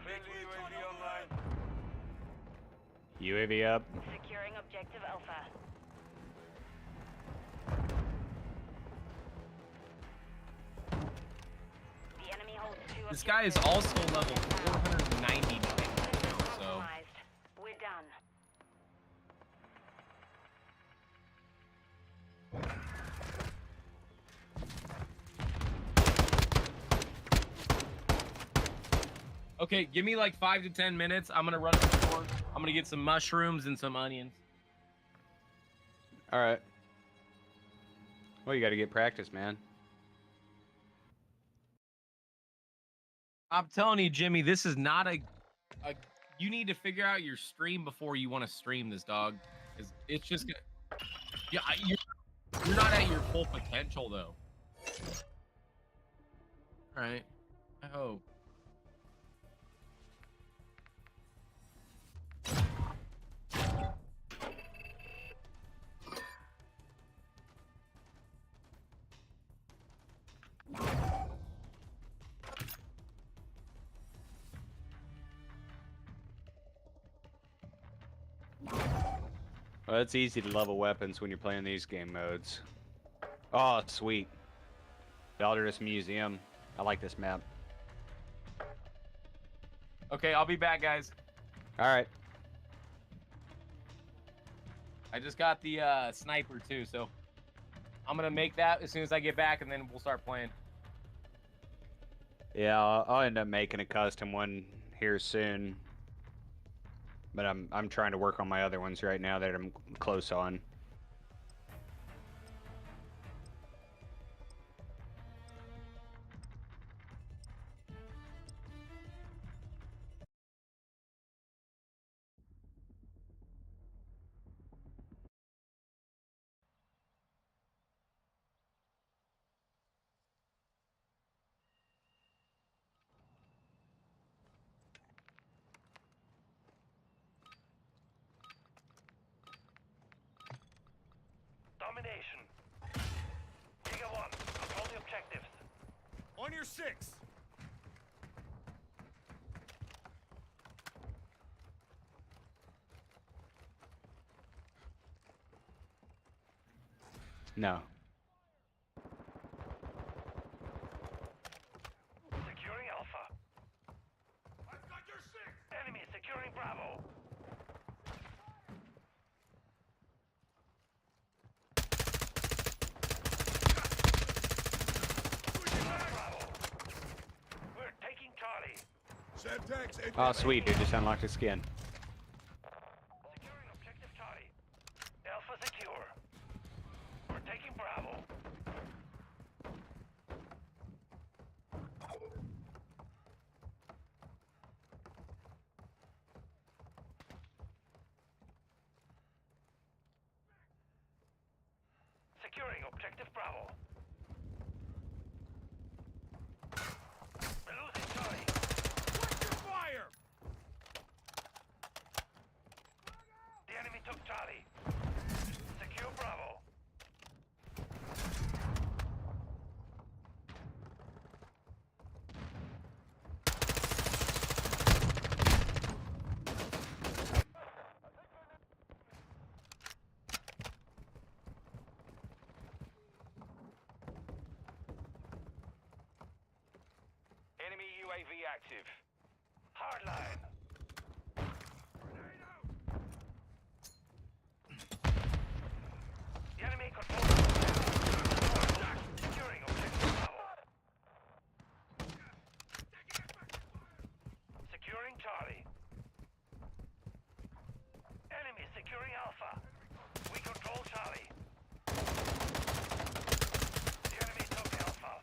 Friendly UAV online. UAV up. Securing objective Alpha. The enemy holds 2 This guy is objectives. also level 499. So Compromised. We're done. okay, give me like 5 to 10 minutes. I'm gonna run to the store. I'm gonna get some mushrooms and some onions. All right. Well, you got to get practice, man. I'm telling you, Jimmy, this is not a you need to figure out your stream before you want to stream this, dog. It's just gonna, yeah, you're not at your full potential though. All right, I hope. Well, it's easy to level weapons when you're playing these game modes. Oh, sweet. Wilderness Museum. I like this map. Okay, I'll be back, guys. All right. I just got the sniper too, so I'm gonna make that as soon as I get back, and then we'll start playing. Yeah, I'll end up making a custom one here soon. But I'm trying to work on my other ones right now that I'm close on. Domination. Giga 1, control the objectives. On your 6. No. Securing Alpha. I've got your 6. Enemy securing Bravo. Bravo. We're taking Charlie. Semtex, Oh, sweet, dude. Just unlocked his skin. taking Bravo. Securing objective Bravo. We're losing Charlie. Watch your fire! The enemy took Charlie. Secure Bravo. Enemy UAV active. Hardline. The enemy controls securing objective Bravo. Securing Charlie. Enemy securing Alpha. We control Charlie. The enemy took Alpha.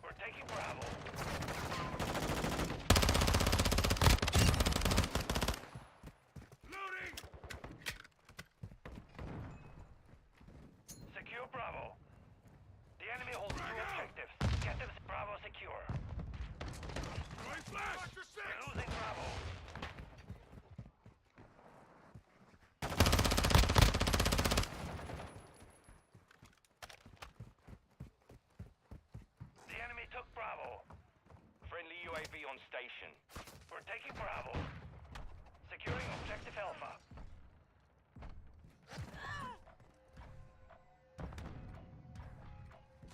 We're taking Bravo. Loading! Secure Bravo. The enemy holds two objectives. Get them Bravo secure. Throwing flash! Watch your We're six! losing Bravo. The enemy took Bravo. Friendly UAV on station. We're taking Bravo. Securing objective Alpha.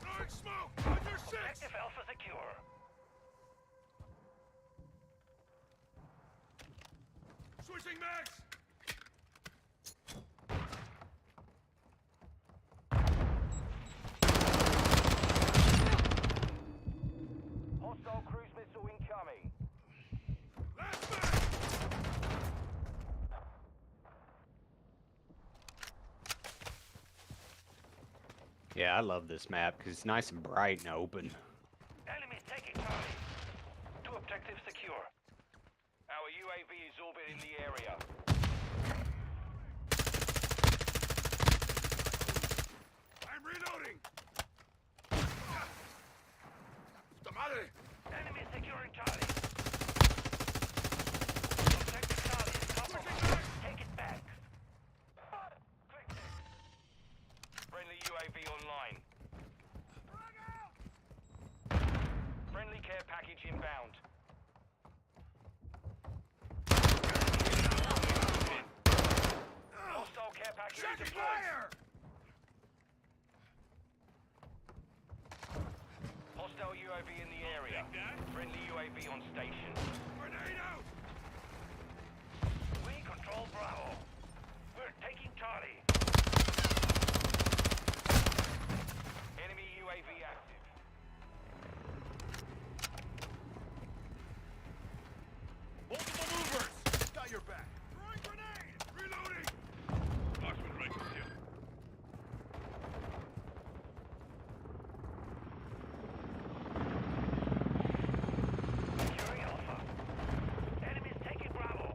Throwing smoke! On your six! Objective Alpha secure. Switching mags! Hostile cruise missile incoming. Last mag! Yeah, I love this map because it's nice and bright and open. Enemies taking Charlie. Two objectives secure. Our UAV is orbiting the area. I'm reloading! Puta madre! Enemy securing Charlie. Objective Charlie is compromised. Take it back. Quick. Friendly UAV online. Friendly care package inbound. Hostile care package Check deployed. fire! Hostile UAV in the area. Friendly UAV on station. Grenade out! We control Bravo. We're taking Charlie. Enemy UAV active. Multiple movers! Got your back. Throwing grenade! Reloading! Marksman right here. Securing Alpha. Enemies taking Bravo.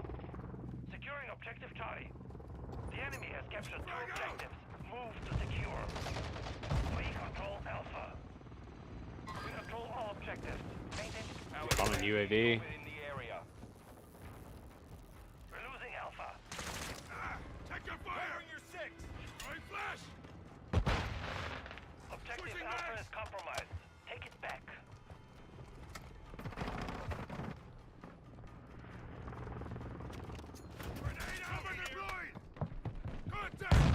Securing objective Charlie. The enemy has captured two objectives. Move to secure. We control Alpha. We control all objectives. Maintain our On a UAV. in the area. We're losing Alpha. Check your fire! Your six! Throwing flash! Objective Switching Alpha mags. is compromised. Take it back. Grenade out! Cover deployed! Contact!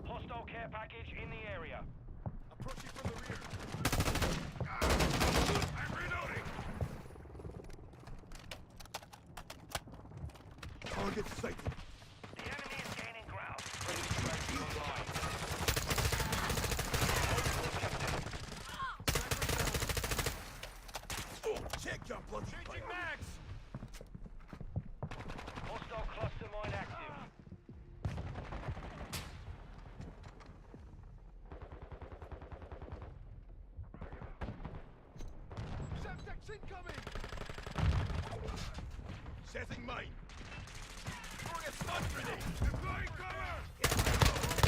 Hostile care package in the area. Approaching from the Target sighted. The enemy is gaining ground. Friendly UAV online. Oh, check your bloody Changing fire. mags! Hostile cluster mine active. Semtex incoming! Setting mine. Throwing a stun grenade! Deploying cover!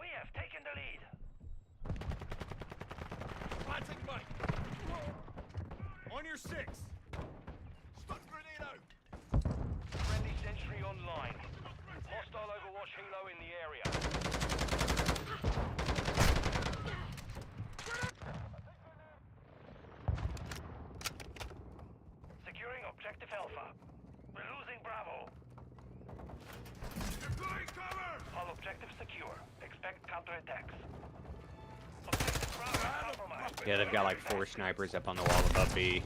We have taken the lead. Planting mine! On your six! Stun grenade out! Friendly sentry online. Hostile Overwatch helo in the area. Securing objective Alpha. We're losing Bravo. Deploying cover! All objectives secure. Expect counterattacks. Objective Bravo compromised. Yeah, they've got like 4 snipers up on the wall above B.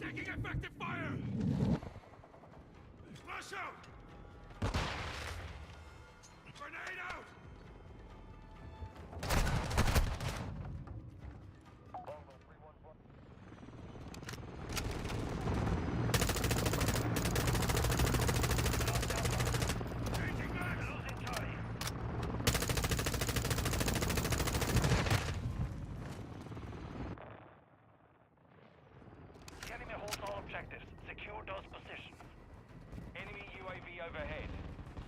Taking effective fire! Flash out! Grenade out! Changing mag! Losing Charlie. The enemy holds all objectives. Secure those positions. Enemy UAV overhead.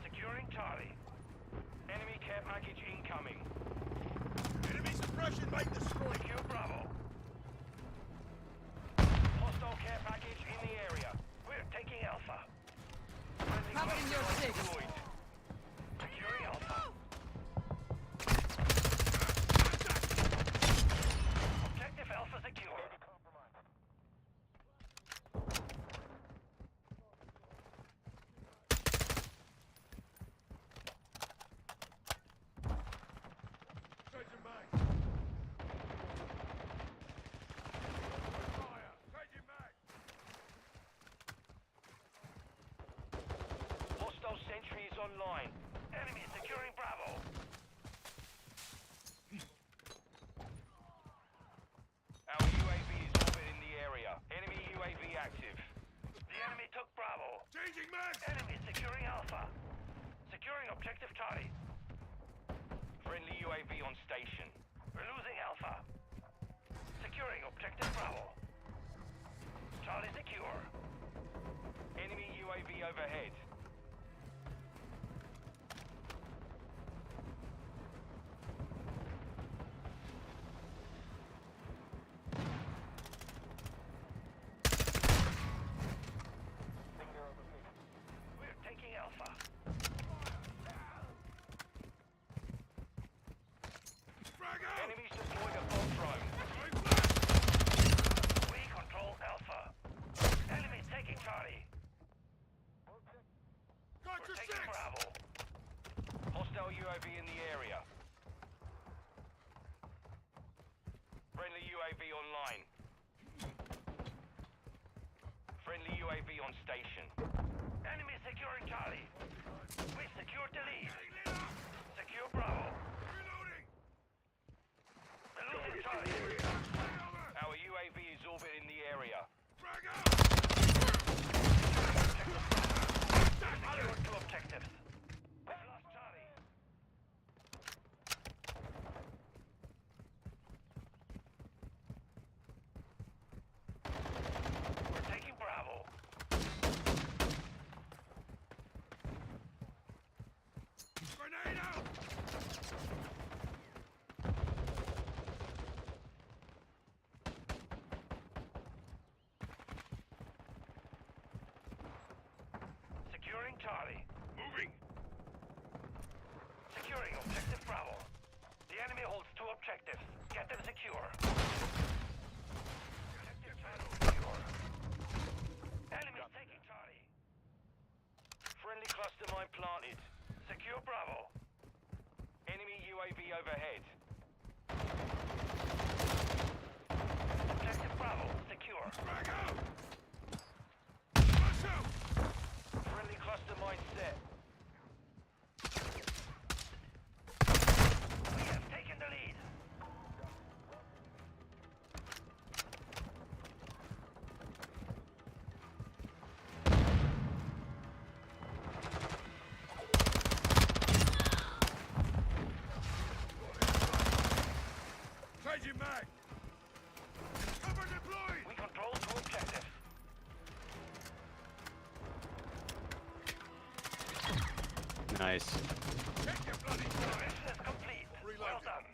Securing Charlie. Enemy care package incoming. Enemy suppression might destroy. Secure Bravo. Hostile care package in the area. We're taking Alpha. Friendly Covering your cluster six. deployed. Securing Alpha. Objective Alpha secure. Changing mag! Fire! Changing mag! Hostile sentry is online. Enemy securing Bravo. Our UAV is orbiting the area. Enemy UAV active. The enemy took Bravo. Changing mag! Enemy securing Alpha. Securing objective Charlie. Friendly UAV on station. We're losing Alpha. Securing objective Bravo. Charlie secure. Enemy UAV overhead. We're taking Alpha. Frag out! Enemies deployed a bomb drone. We control Alpha. Enemy taking Charlie. Got We're your taking six! Bravo. Hostile UAV in the area. Friendly UAV online. Friendly UAV on station. Enemy securing Charlie. We secured the lead. Secure Bravo. Reloading! We're losing Charlie. Our UAV is orbiting the area. Frag out! Secured 2 objectives. We've lost Charlie. We're taking Bravo. Grenade out! Securing Charlie. Moving! Securing objective Bravo. The enemy holds 2 objectives. Get them secure. Objective Charlie secure. Enemies taking Charlie. Friendly cluster mine planted. Secure Bravo. Enemy UAV overhead. Bravo secure. Frag out! Flash out! Friendly cluster mine set. We have taken the lead. Changing mag! Cover deployed! We control 2 objectives. Nice. Take your bloody Mission is complete. Well Reloading. done.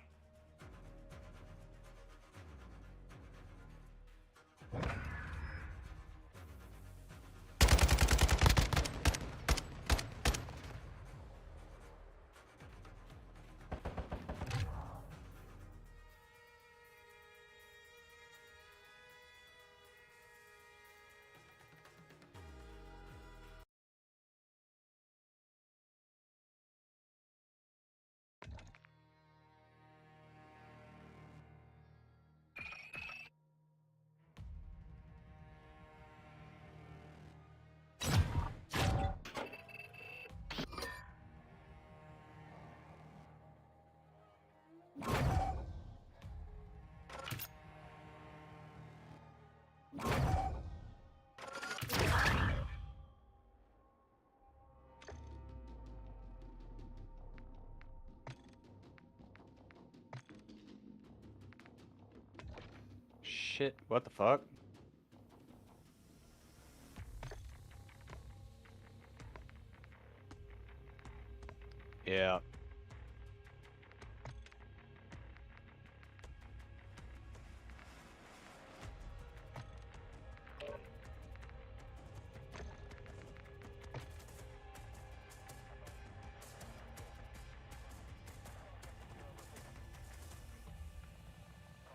Shit, what the fuck? Yeah.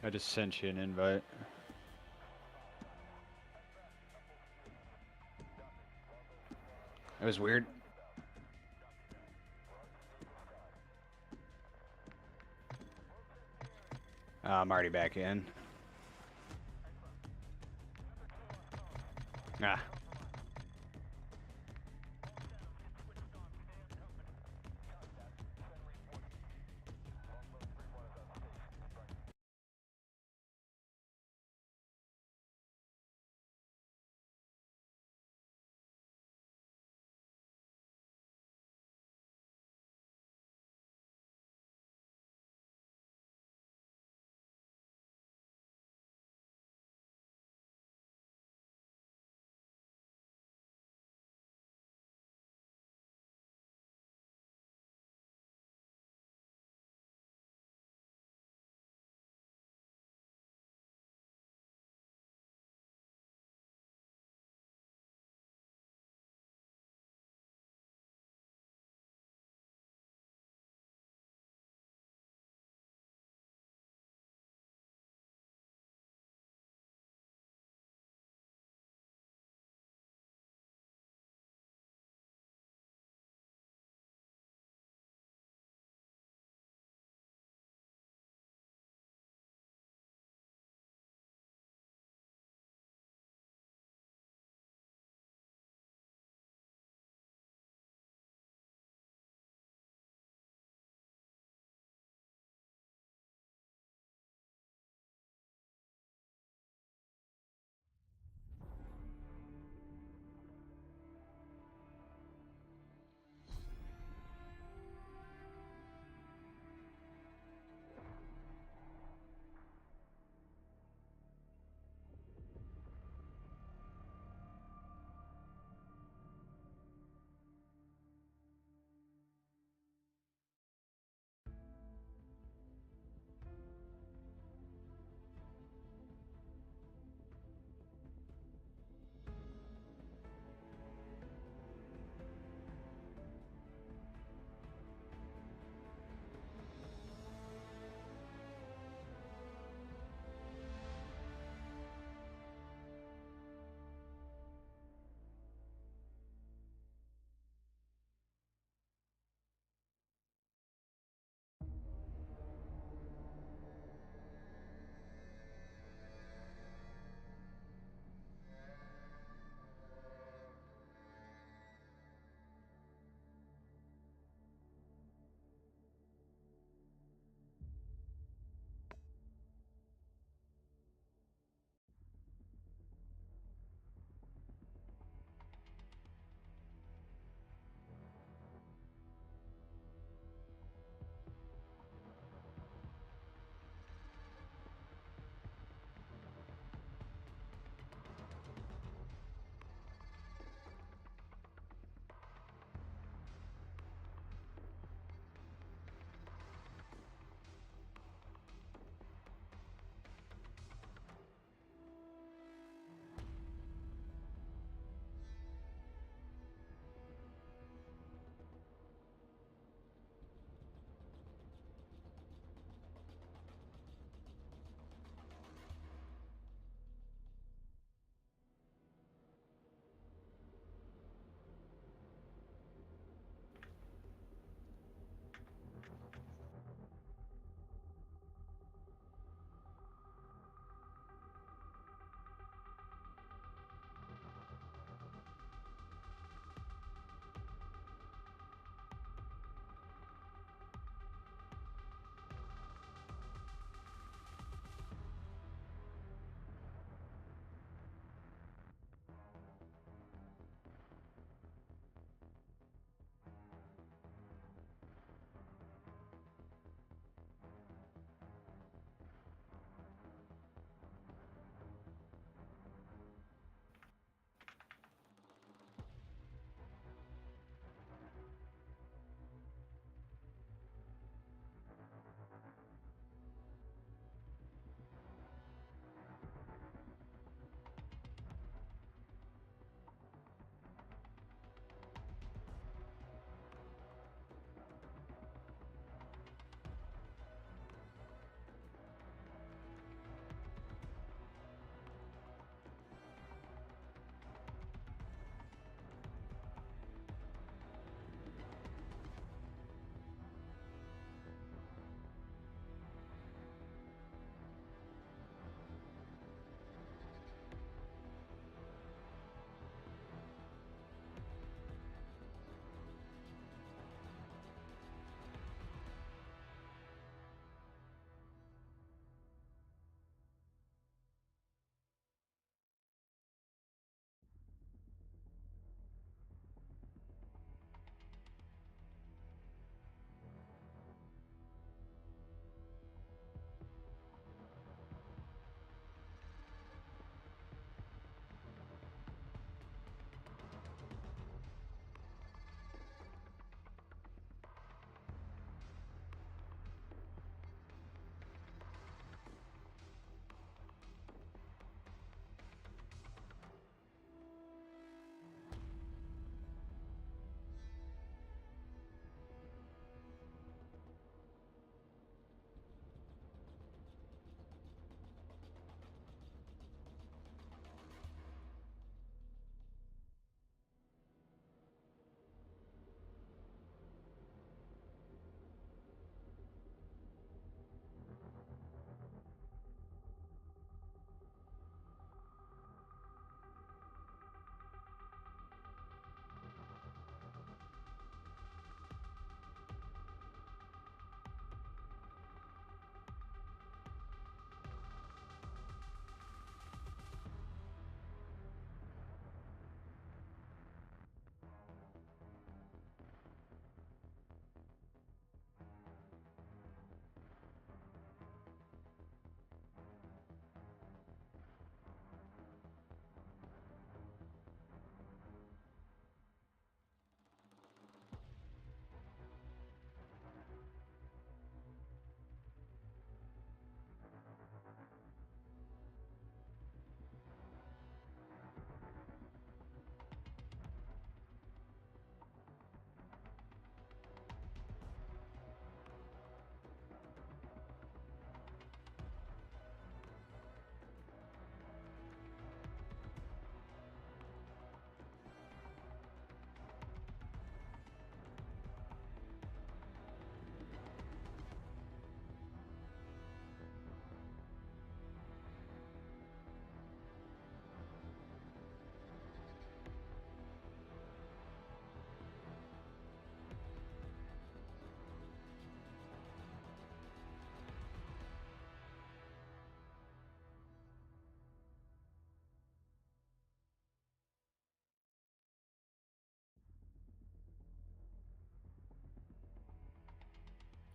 I just sent you an invite. It was weird. I'm already back in. Ah.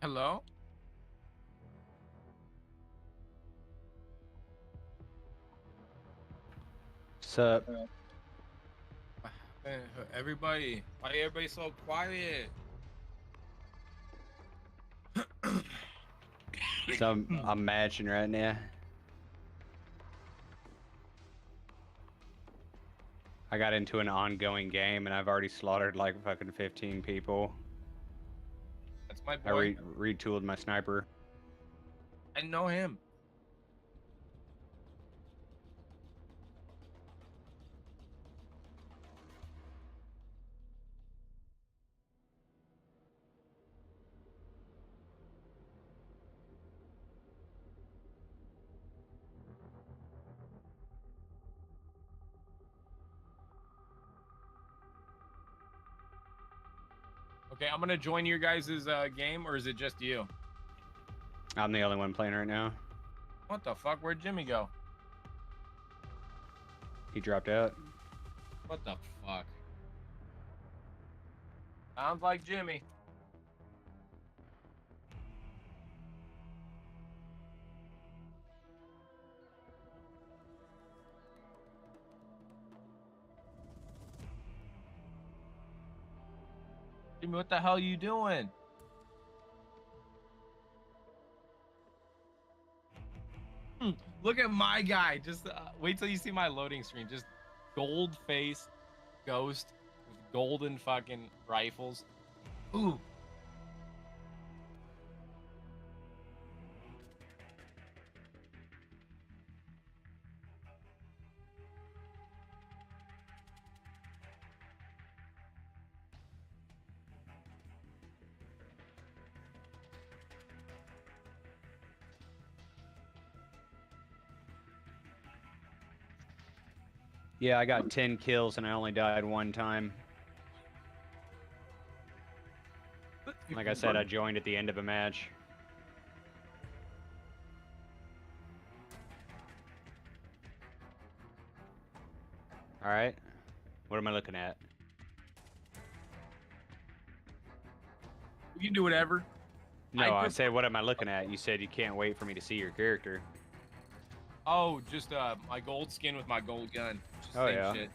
Hello? Sup? Everybody, why everybody so quiet? So I'm matching right now. I got into an ongoing game and I've already slaughtered like fucking 15 people. That's my I boy. retooled my sniper. I know him. Okay, I'm gonna join your guys' game, or is it just you? I'm the only one playing right now. What the fuck? Where'd Jimmy go? He dropped out. What the fuck? Sounds like Jimmy. Jimmy, what the hell are you doing? Look at my guy. Just wait till you see my loading screen. Just gold face ghost with golden fucking rifles. Ooh. Yeah, I got 10 kills and I only died one time. Like I said, I joined at the end of a match. Alright. What am I looking at? You can do whatever. No, I said, what am I looking at? You said you can't wait for me to see your character. Oh, just my gold skin with my gold gun. Just Oh, same yeah. shit.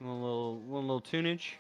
One little tunage.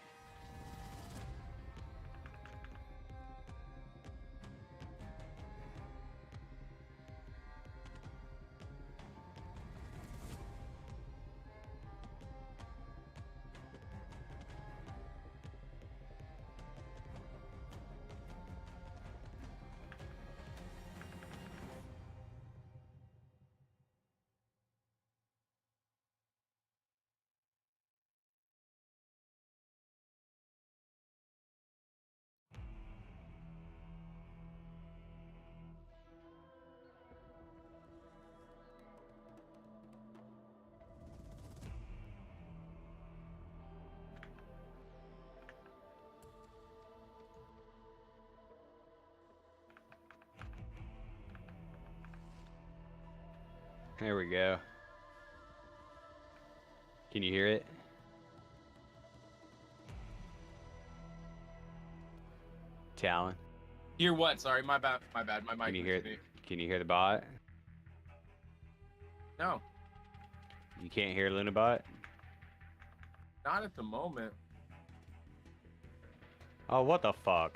There we go. Can you hear it? Talon. Hear what? Sorry, my bad. My bad. My mic. Can you hear was me. Can you hear the bot? No, You can't hear Lunabot? not at the moment. Oh, what the fuck?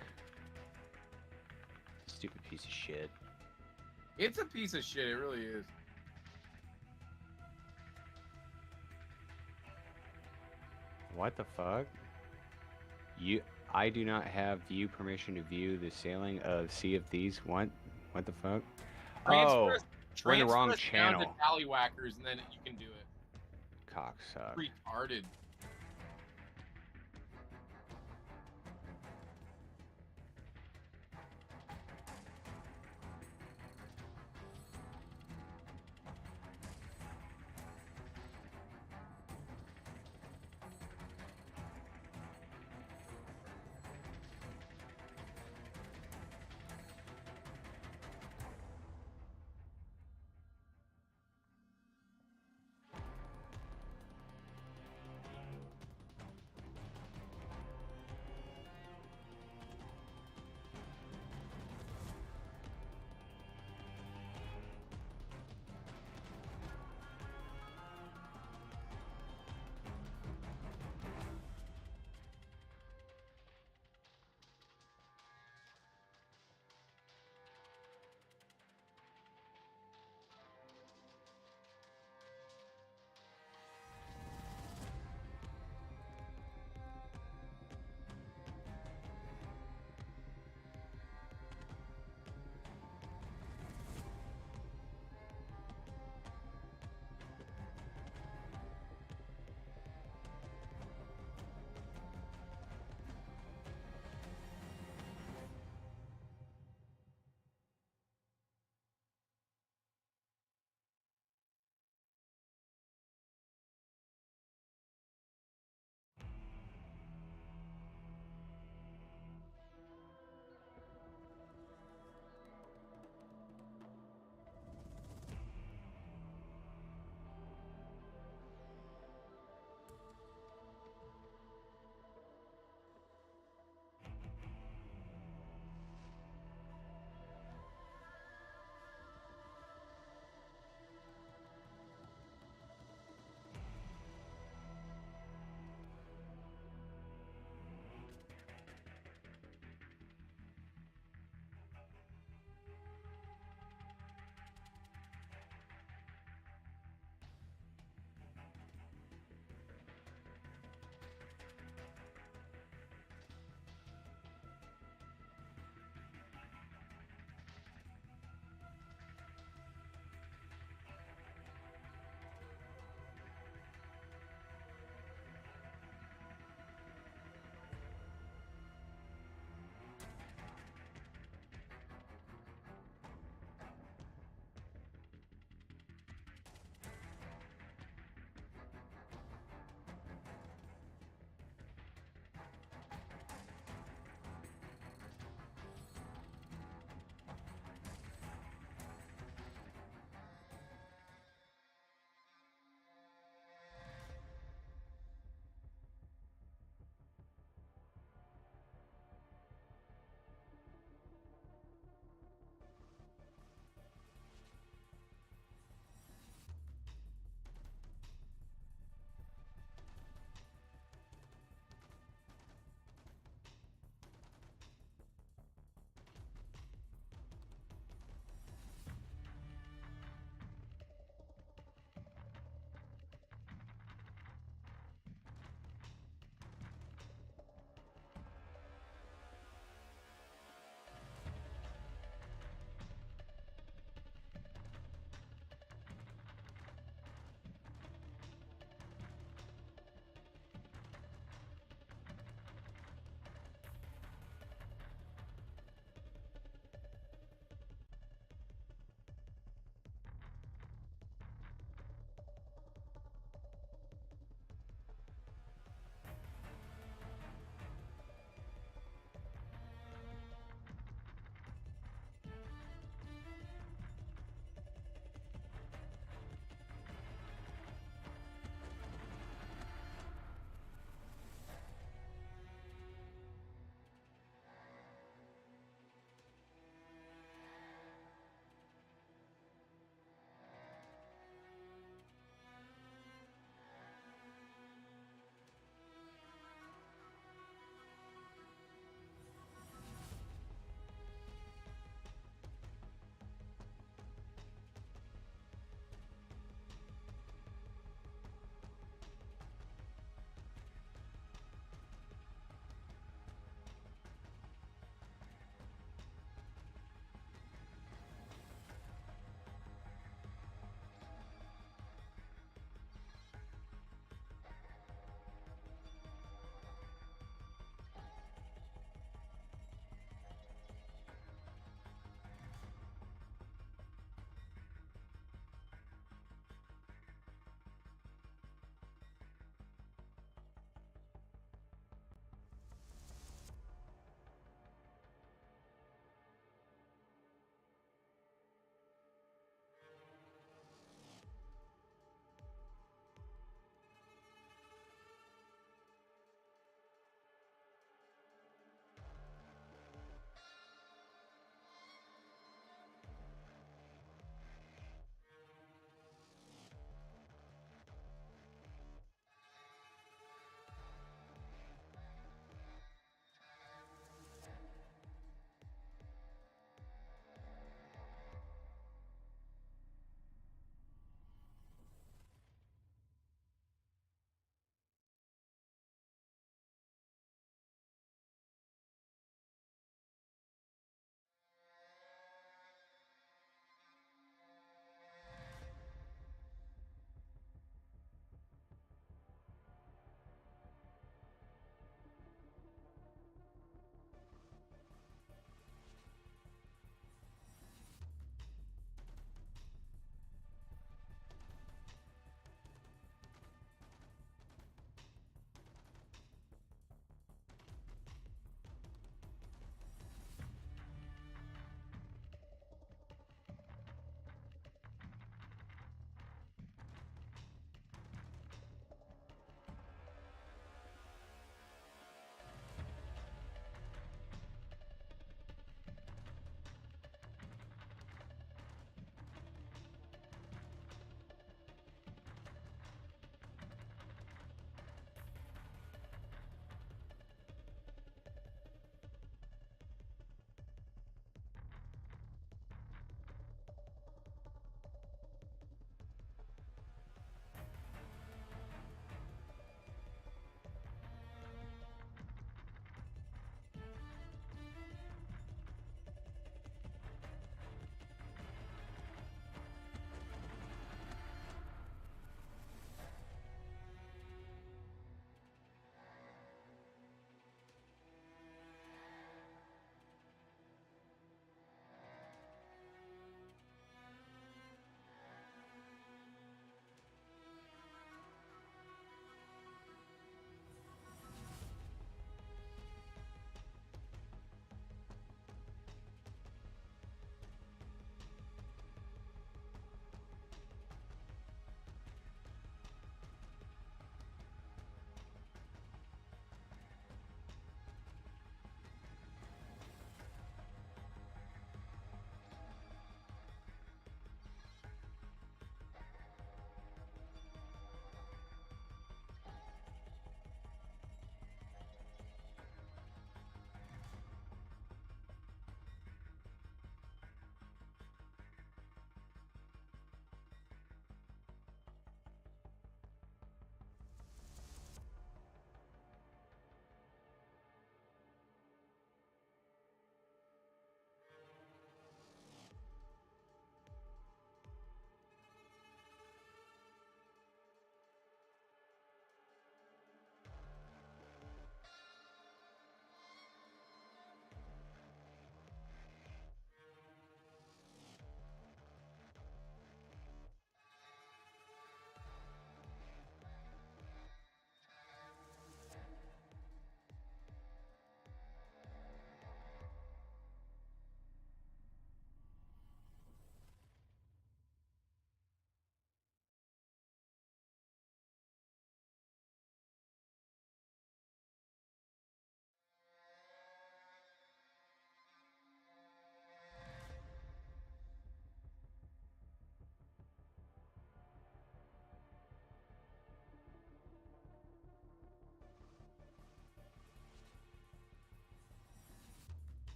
Stupid piece of shit. It's a piece of shit. It really is. What the fuck? I do not have view permission to view the sailing of Sea of Thieves. What What the fuck? Transfer, Oh, we're in the wrong transfer us down to channel. Tallywhackers, and then you can do it. Cocksuck. Retarded.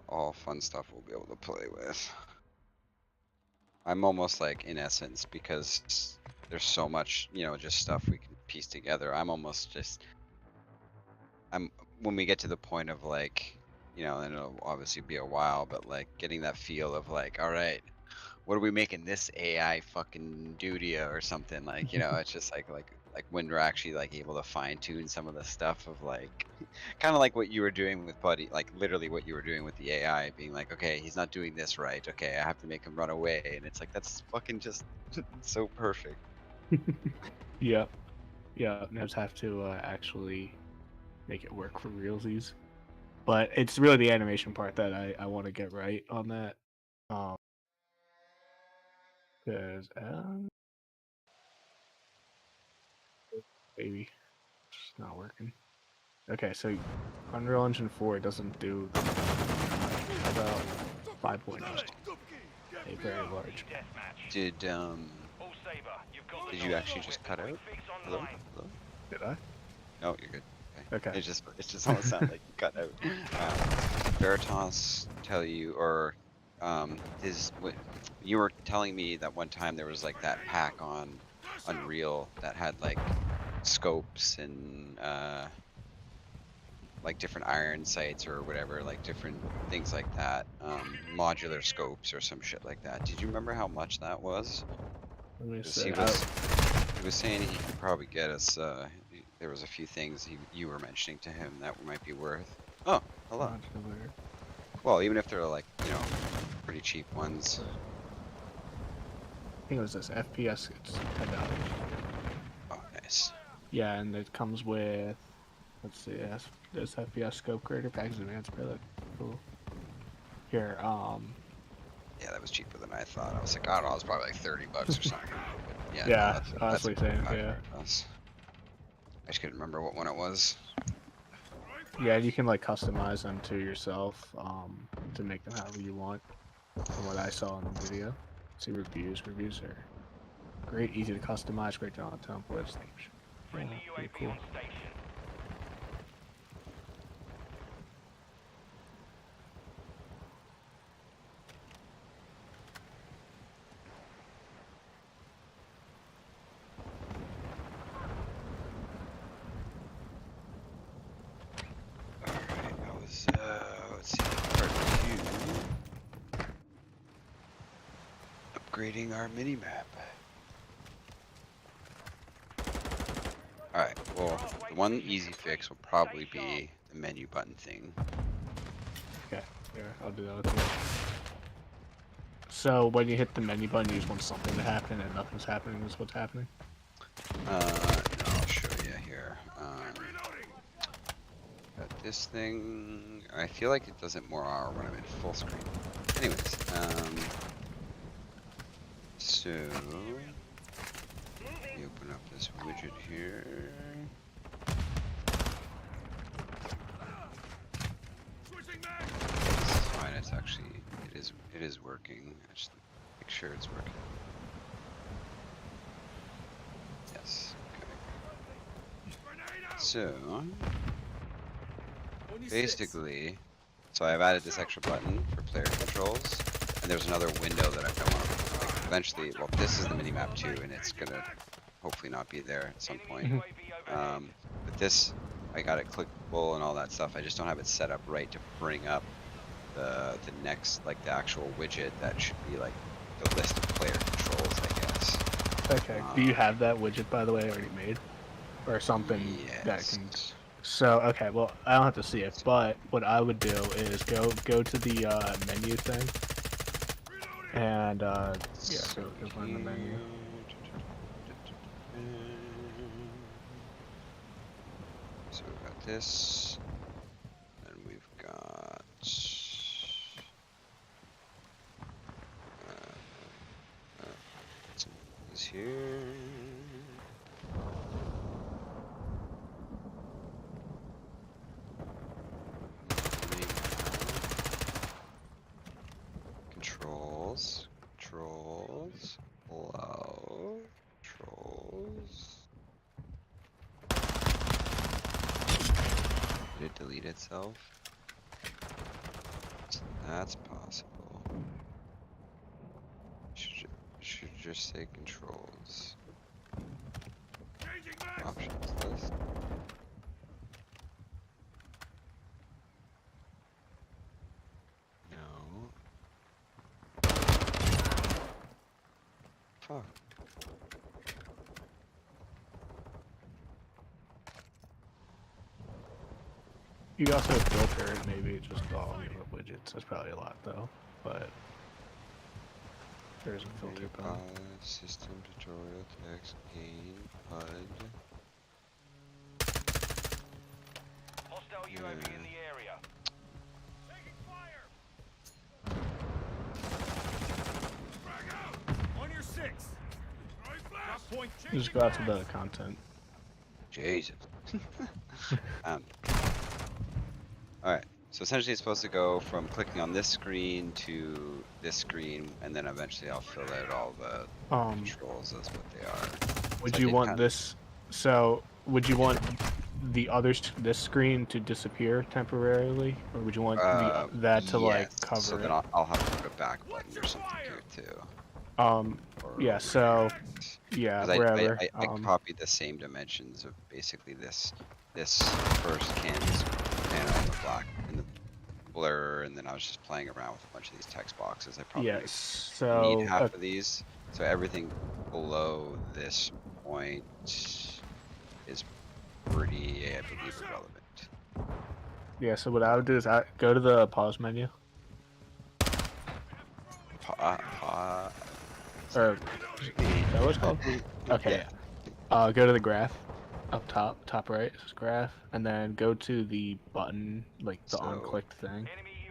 all fun stuff we'll be able to play with. I'm almost like, in essence, because there's so much, just stuff we can piece together. I'm almost just, when we get to the point of like, and it'll obviously be a while, but like getting that feel of like, all right, what are we making this AI fucking dudia or something, like, it's just like when we're actually like able to fine tune some of the stuff of like, kind of like what you were doing with Buddy, like literally what you were doing with the AI, being like, okay, he's not doing this right, okay, I have to make him run away, and it's like, that's fucking just so perfect. Yep. Yeah, just have to actually make it work for realsies. But it's really the animation part that I want to get right on that. Because maybe it's not working. Okay, so Unreal Engine 4 doesn't do about 5.0. A very large. Did you actually just cut out? Hello? Did I? No, you're good. Okay. It just almost sounded like you cut out. Veritas tell you, or you were telling me that one time there was like that pack on Unreal that had like scopes and like different iron sights or whatever, like different things like that, modular scopes or some shit like that. Did you remember how much that was? Let me 'Cause see. he was saying he could probably get us. There was a few things you were mentioning to him that might be worth. Oh, hello. Modular. Well, even if they're like, pretty cheap ones. I think it was this FPS. It's $10. Oh, nice. Yeah, and it comes with. Let's see. This FPS scope creator package advanced palette. Cool. Here. Yeah, that was cheaper than I thought. I was like, I don't know, it was probably like $30 or something. But yeah, Yeah, no, that's what he's saying. Yeah. I just couldn't remember what one it was. Yeah, you can like customize them to yourself, to make them however you want. From what I saw in the video. See reviews. Reviews are great, easy to customize, great to on templates. Friendly UAV cool. on station. Alright, that was, let's see, part 2. Upgrading our mini-map. Alright, well, the one easy fix will probably be the menu button thing. Okay, here, I'll do that with you. So when you hit the menu button, you just want something to happen and nothing's happening is what's happening? No, I'll show you here. Got this thing. I feel like it does it more when I'm in full screen. Anyways, so let me open up this widget here. This is fine. It's actually it is working. I just make sure it's working. Yes. Okay. So basically, I've added this extra button for player controls, and there's another window that I want to like, eventually. Well, this is the minimap too, and it's gonna hopefully not be there at some point. But this, I got it clickable and all that stuff. I just don't have it set up right to bring up the next, like the actual widget that should be like the list of player controls, I guess. Okay. Do you have that widget, by the way, already made? Or something that can... So, okay, well, I don't have to see it, but what I would do is go to the menu thing, and, yeah, go find the menu. So we've got this, and we've got... this here. Controls, hello, controls. Did it delete itself? That's possible. Should just say controls. Options list. No. Fuck. You also filter it, maybe just all your widgets. That's probably a lot though, but there's a filter button. System tutorial text gain HUD. Hostile UAV in the area. Taking fire. Frag out! On your 6! Throwing flash! Drop point. Just go out to the content. Jesus. Alright, so essentially it's supposed to go from clicking on this screen to this screen, and then eventually I'll fill out all the controls as what they are. Would So you want this? So would you want this screen to disappear temporarily, or would you want that to like cover so it? then I'll have to put a back button or something here too. Yeah. So yeah, wherever. I copied the same dimensions of basically this first canvas panel in the black in the blur, and then I was just playing around with a bunch of these text boxes. I probably need half of these, so everything below this point is pretty, I believe, irrelevant. Yeah. So what I would do is go to the pause menu. Or is that what it's called? Okay. Yeah. Go to the graph, up top right. This is graph, and then go to the button, like the on-clicked thing.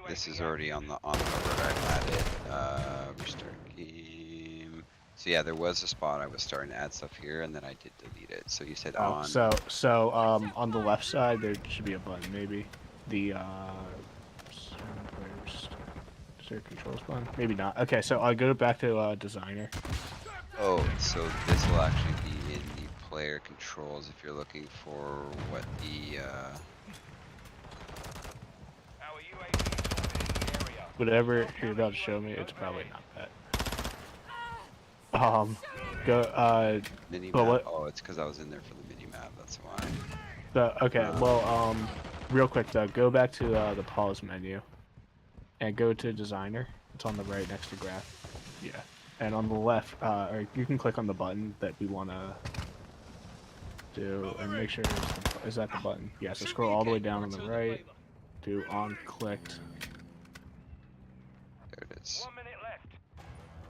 This is already on the where I added restart game. So yeah, there was a spot I was starting to add stuff here, and then I did delete it. So you said on. So on the left side there should be a button, maybe the controls button. Maybe not. Okay, so I'll go back to designer. Oh, so this will actually be in the player controls if you're looking for what the whatever you're about to show me, it's probably not that. mini but map. Oh, it's because I was in there for the mini map. That's why. Okay, real quick though, go back to the pause menu and go to designer. It's on the right next to graph. Yeah, and on the left, or you can click on the button that we want to do, and make sure is that the button? Yeah. So scroll all the way down on the right. Do on clicked. There it is. 1 minute left.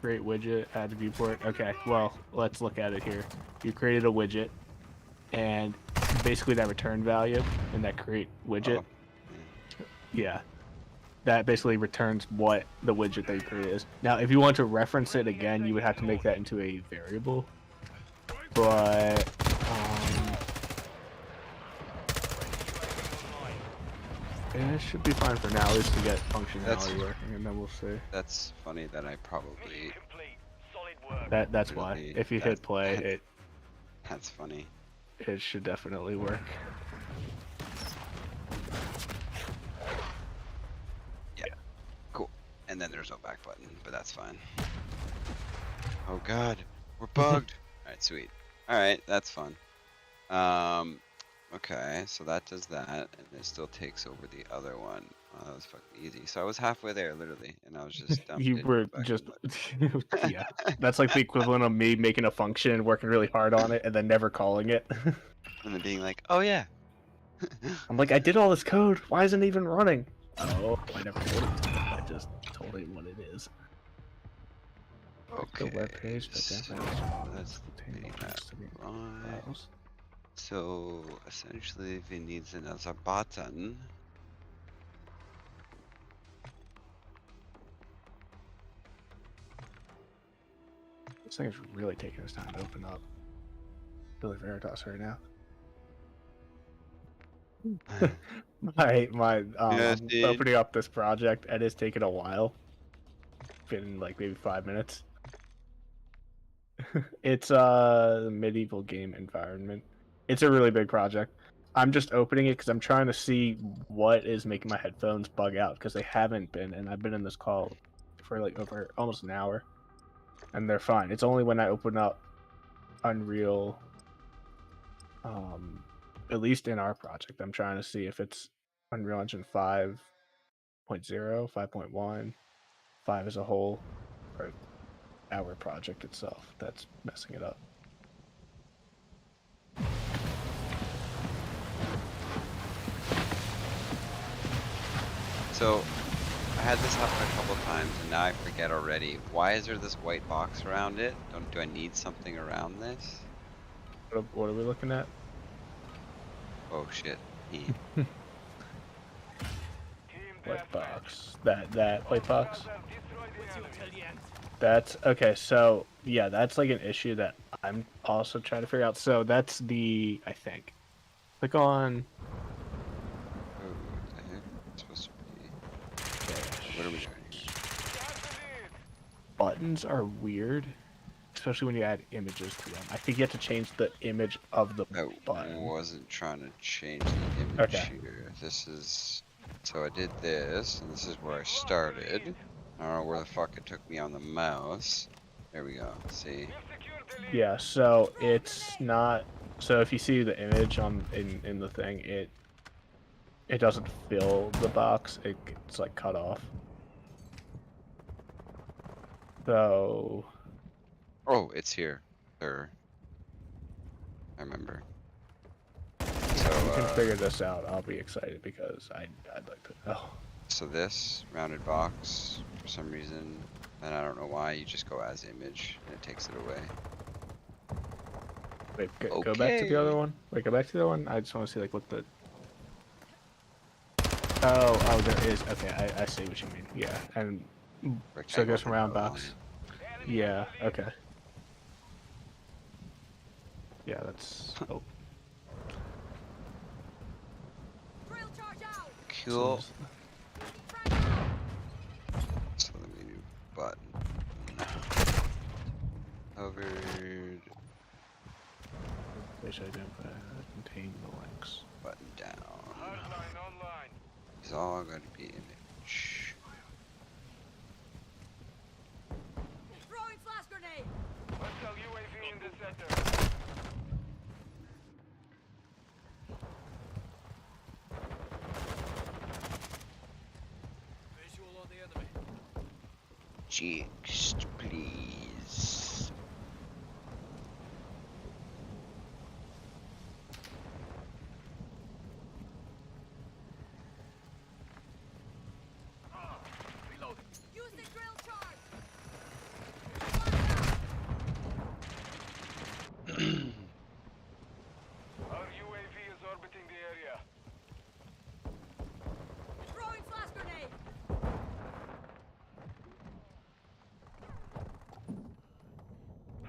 Create widget, add viewport. Okay, well, let's look at it here. You created a widget, and basically that return value in that create widget, yeah, that basically returns what the widget that you created is. Now, if you want to reference it again, you would have to make that into a variable, but it should be fine for now, at least to get functionality working, and then we'll see. That's funny that I probably. That's why. If you hit play, That's funny. It should definitely work. Yeah. Cool. And then there's no back button, but that's fine. Oh god, we're bugged. Alright, sweet. Alright, that's fun. Okay, so that does that, and it still takes over the other one. Oh, that was fucking easy. So I was halfway there, literally, and I was just dumped. You were just, yeah. That's like the equivalent of me making a function, working really hard on it, and then never calling it. And then being like, oh yeah. I'm like, I did all this code. Why isn't it even running? Oh, I never told it to him. I just told it what it is. Okay. The web page, So that's the mini map. Right. So essentially, if it needs another button. This thing is really taking its time to open up. Billy Veritas right now. my opening up this project, and it's taken a while. Been like maybe 5 minutes. It's a medieval game environment. It's a really big project. I'm just opening it because I'm trying to see what is making my headphones bug out because they haven't been, and I've been in this call for like over almost an hour, and they're fine. It's only when I open up Unreal, at least in our project, I'm trying to see if it's Unreal Engine 5.0, 5.1, 5 as a whole, or our project itself that's messing it up. So, I had this happen a couple times, and now I forget already. Why is there this white box around it? Do I need something around this? What are we looking at? Oh shit. White box. That white box? That's okay, so yeah, that's like an issue that I'm also trying to figure out. So that's the, I think. Click on. Oh, what the heck? It's supposed to be. What are we doing here? Buttons are weird, especially when you add images to them. I think you have to change the image of the button. I wasn't trying to change the image here. This is. So I did this, and this is where I started. I don't know where the fuck it took me on the mouse. There we go. See? Yeah, so it's not. So if you see the image in the thing, it doesn't fill the box. It's like cut off. So. Oh, it's here. Sure. I remember. So if you can figure this out, I'll be excited because I'd like to know. So this rounded box, for some reason, and I don't know why, you just go as image and it takes it away. Wait, go back to the other one. Wait, go back to the other one. I just want to see like what the. Oh, there is. Okay, I see what you mean. Yeah, and so it goes from round box. Yeah. Okay. Yeah, that's. Oh. Cool. So let me do button. Covered. Wish I didn't contain the links. Button down. It's all going to be image. Throwing flash grenade. Hostile UAV in the center. Visual on the enemy. Jigs, please. Reloading. Use the drill charge. Our UAV is orbiting the area. Throwing flash grenade.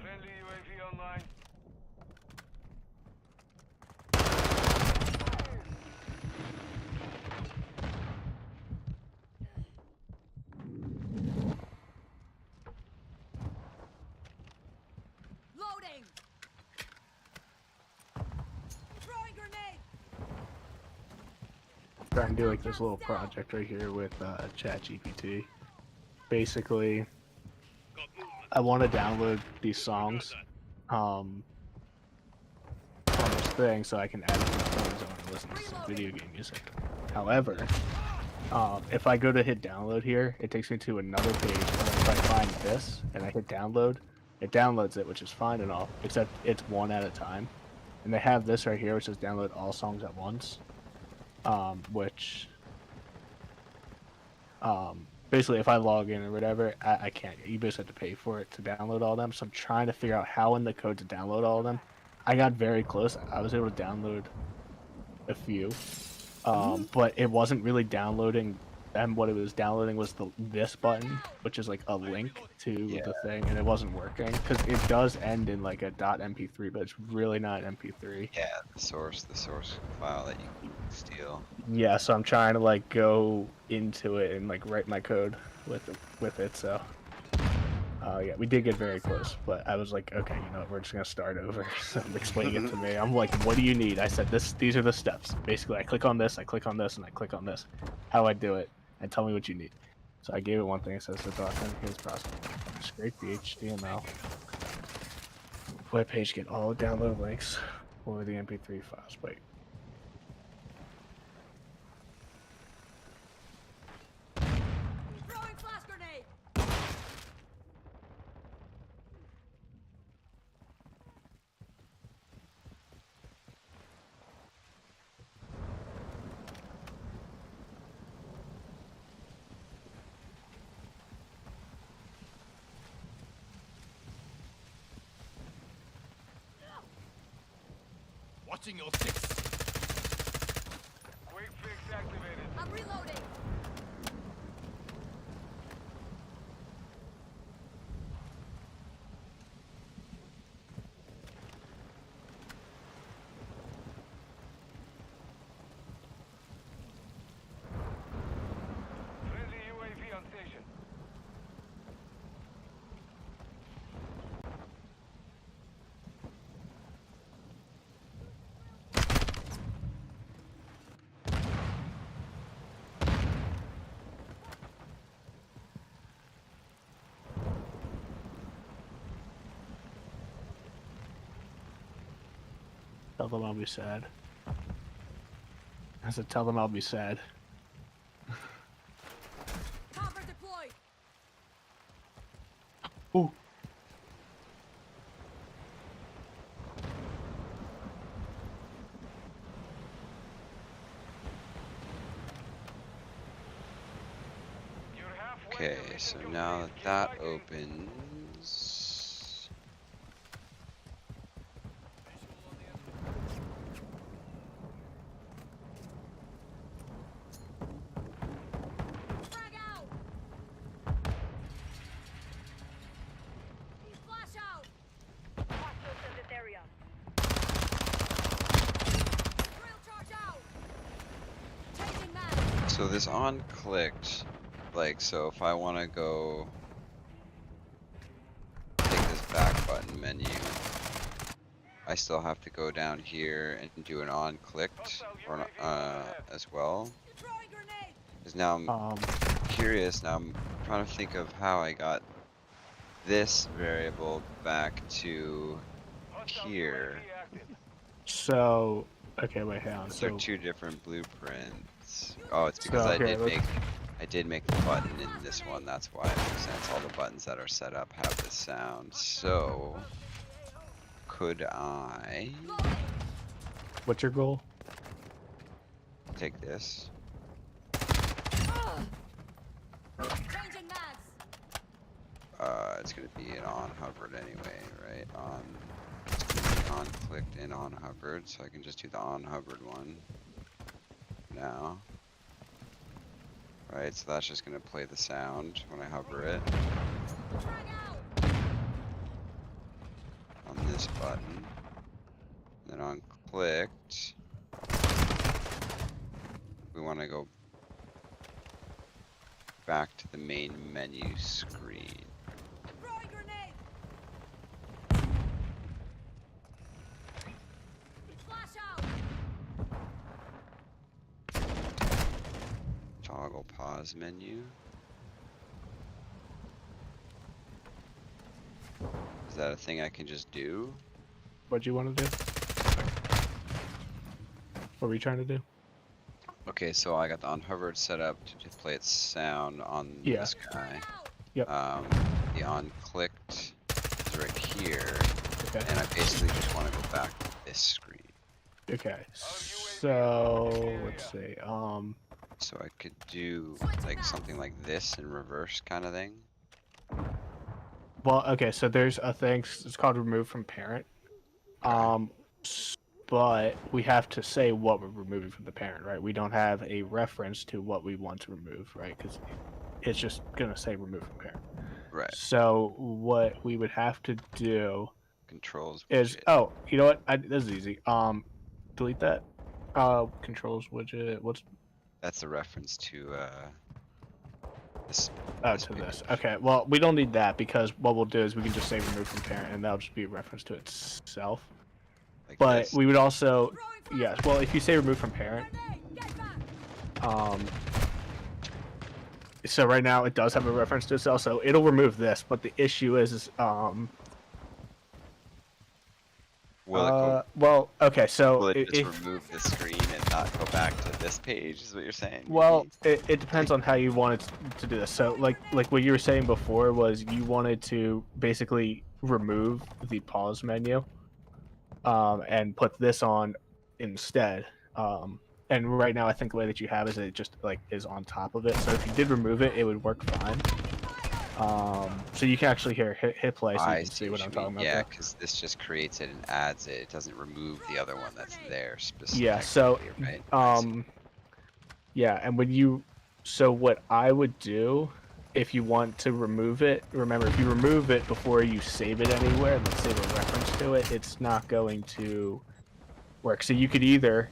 Friendly UAV online. Loading. Throwing grenade. Trying to do like this little project right here with ChatGPT. Basically, I want to download these songs on this thing so I can add it to my phone so I can listen to some video game music. However, if I go to hit download here, it takes me to another page where if I find this and I hit download, it downloads it, which is fine and all, except it's one at a time. And they have this right here, which says download all songs at once. Which basically if I log in or whatever, I can't. You just have to pay for it to download all of them. So I'm trying to figure out how in the code to download all of them. I got very close. I was able to download a few, but it wasn't really downloading. And what it was downloading was this button, which is like a link to the thing, and it wasn't working because it does end in like a .mp3, but it's really not an MP3. Yeah, the source file that you can steal. Yeah, so I'm trying to like go into it and like write my code with it. So Yeah, we did get very close, but I was like, okay, you know what, we're just gonna start over. So I'm explaining it to me. I'm like, what do you need? I said, these are the steps. Basically, I click on this, I click on this, and I click on this. How do I do it? And tell me what you need. So I gave it one thing. It says to authenticate this process. Scrape the HTML. Web page, get all download links for the MP3 files. Wait. Throwing flash grenade. Watching your six. Quick fix activated. I'm reloading. Friendly UAV on station. Tell them I'll be sad. I said, tell them I'll be sad. Copper deployed. Ooh. You're halfway Okay, to mission so complete. now that Keep that fighting. opens. Frag out. Flash out. Hostiles in this area. Drill charge out. Changing mag. So this on clicked, like, so if I want to go take this back button menu, I still have to go down here and do an on clicked or as well. Throwing grenade. Because now I'm curious. Now I'm trying to think of how I got this variable back to here. So, okay, wait, hang on. They're So, two different blueprints. Oh, it's because So, I here, did make the button in this one. That's why it makes sense. All the buttons that are set up have this sound. So, could I what's your goal? take this? Changing mags. It's gonna be an on hovered anyway, right? It's gonna be on clicked and on hovered, so I can just do the on hovered one now. Right, so that's just gonna play the sound when I hover it Frag out. on this button. Then on clicked, we want to go back to the main menu screen. Throwing grenade. Flash out. Toggle pause menu. Is that a thing I can just do? What do you want to do? What were you trying to do? Okay, so I got the unhovered set up to play its sound on Yeah. this guy. Yep. The on clicked is right here, Okay. and I basically just want to go back to this screen. Okay. So, let's see. So I could do like something like this in reverse kind of thing. Well, okay, so there's a thing, it's called remove from parent. But we have to say what we're removing from the parent, right? We don't have a reference to what we want to remove, right? Because it's just going to say remove from parent. Right. So what we would have to do Controls is, widget. oh, you know what? This is easy. Delete that. Controls widget. What's That's a reference to Oh, to this. Okay, well, we don't need that because what we'll do is we can just say remove from parent, and that'll just be a reference to itself. Like But this. we would also, yes. Well, if you say remove from parent, so right now it does have a reference to itself, so it'll remove this. But the issue is Will it go? well, okay, so Will it just remove the screen and not go back to this page? Is what you're saying? Well, it depends on how you want it to do this. So, like what you were saying before was you wanted to basically remove the pause menu, and put this on instead. And right now, I think the way that you have is it just like is on top of it. So if you did remove it, it would work fine. So you can actually hit play so you I can see what I'm talking about. Yeah, because this just creates it and adds it. It doesn't remove the other one that's there specifically. Yeah. So, right? yeah, and when you, so what I would do, if you want to remove it, remember if you remove it before you save it anywhere, let's save a reference to it, it's not going to work. So you could either,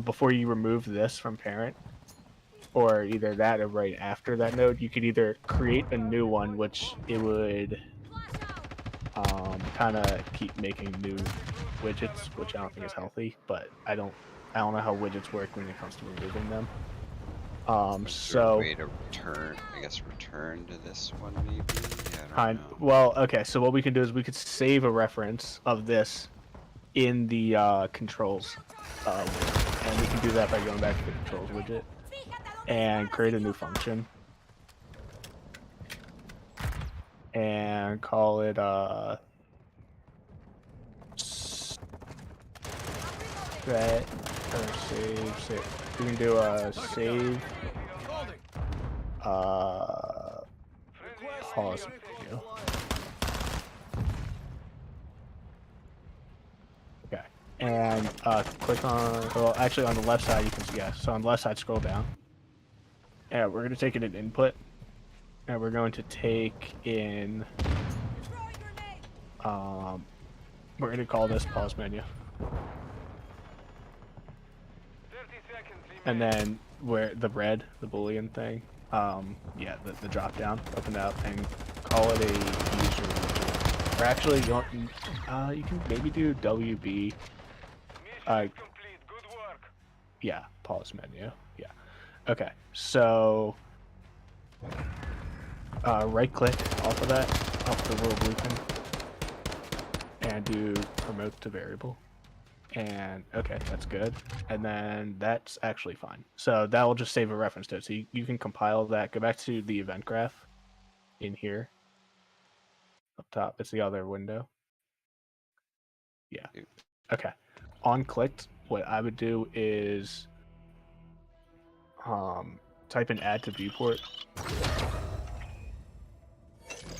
before you remove this from parent, or either that or right after that node, you could either create a new one, which it would kind of keep making new widgets, which I don't think is healthy, but I don't know how widgets work when it comes to removing them. So way to return, I guess, return to this one maybe. Yeah, I don't know. Well, okay. So what we can do is we could save a reference of this in the controls widget, and we can do that by going back to the controls widget and create a new function and call it set or save. We can do a save pause menu. Okay, and click on, well, actually on the left side you can see, yeah, so on the left side scroll down. Yeah, we're going to take it in input, and we're going to take in, we're going to call this pause menu. And then where the red, the Boolean thing, yeah, the drop down, open that up and call it a user widget. Or actually, you can maybe do WB. Yeah, pause menu. Yeah. Okay, so right click off of that, off the little blue pin, and do promote to variable. And okay, that's good. And then that's actually fine. So that will just save a reference to it. So you can compile that, go back to the event graph in here. Up top, it's the other window. Yeah. Okay. On clicked, what I would do is type in add to viewport. I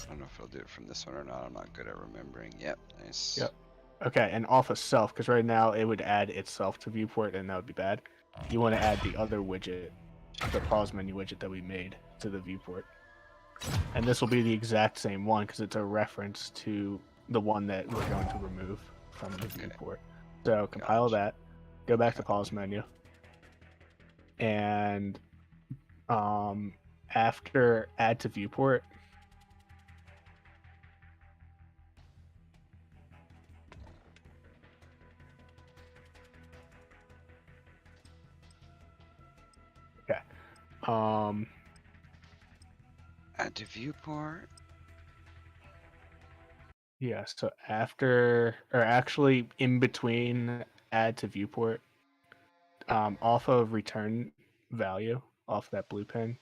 don't know if it'll do it from this one or not. I'm not good at remembering. Yep, nice. Yep. Okay, and off of self, because right now it would add itself to viewport, and that would be bad. You want to add the other widget, the pause menu widget that we made, to the viewport. And this will be the exact same one, because it's a reference to the one that we're going to remove from the viewport. So compile that, go back to pause menu, and after add to viewport, add to viewport. Yeah, so after, or actually in between add to viewport, off of return value, off that blue pin.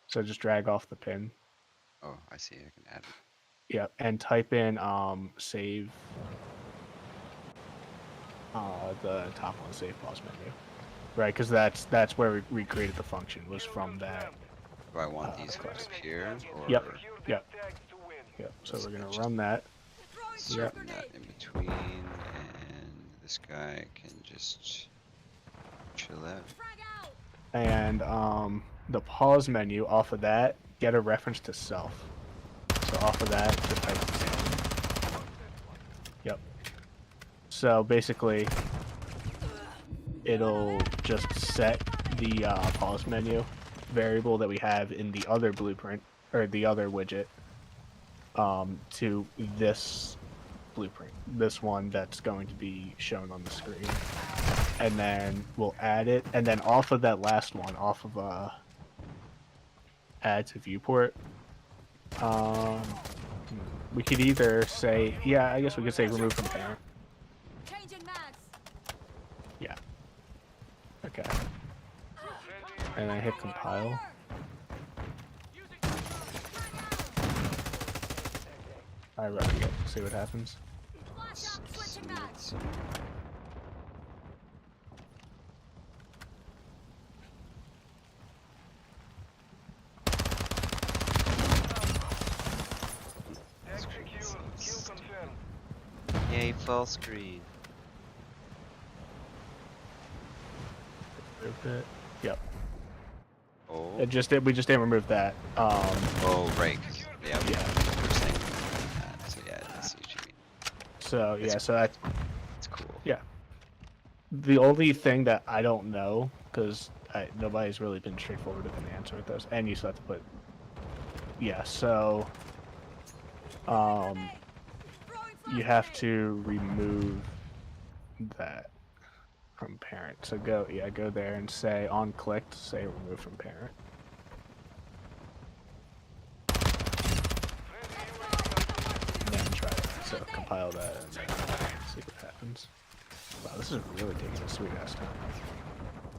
So just drag off the pin. Oh, I see. I can add it. Yeah, and type in save the top one, save pause menu. Right, because that's where we created the function, was from that. Do I want these to disappear? Or... Yep. So we're gonna run that. Yep. That in between, and this guy can just chill out. And the pause menu, off of that, get a reference to self. So off of that, just type the same. Yep. So basically, it'll just set the pause menu variable that we have in the other blueprint or the other widget to this blueprint, this one that's going to be shown on the screen, and then we'll add it, and then off of that last one, off of add to viewport, we could either say, yeah, I guess we could say remove from parent. Changing mags. Yeah. Okay. And I hit compile. I run it. See what happens. Flash out. Switching mags. Yay, full screen. Removed it. Yep. Oh. We just didn't remove that. Oh right. Yeah. Yeah. We're saying that. So yeah, I see what you mean. So yeah, so that's cool. Yeah. The only thing that I don't know, because nobody's really been straightforward with an answer with this, and you still have to put. Yeah. So. You have to remove that from parent. So go there and say on clicked, say remove from parent. And then try it. So compile that and then see what happens. Wow, this is really taking a sweet ass time.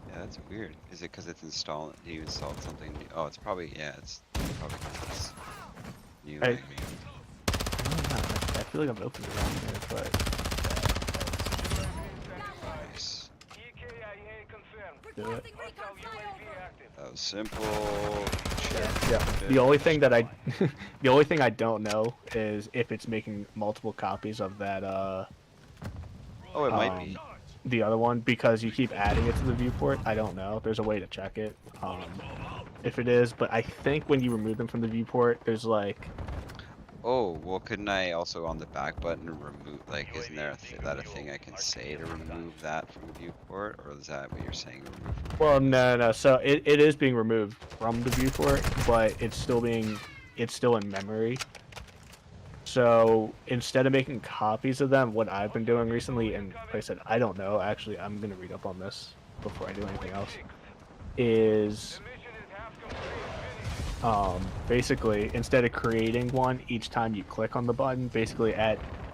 Yeah, that's weird. Is it because it's installing? You installed something new? Oh, it's probably it's probably this new thing. I feel like I've opened it wrong here, but. Nice. Do it. That was simple. Yeah. The only thing that the only thing I don't know is if it's making multiple copies of that. Oh, it might be. The other one, because you keep adding it to the viewport. I don't know. There's a way to check it. If it is, but I think when you remove them from the viewport, there's like. Oh, well, couldn't I also on the back button remove, like, isn't there that a thing I can say to remove that from the viewport, or is that what you're saying? Well, no. So it is being removed from the viewport, but it's still in memory. So instead of making copies of them, what I've been doing recently, and like I said, I don't know, actually, I'm gonna read up on this before I do anything else, is basically instead of creating one each time you click on the button, basically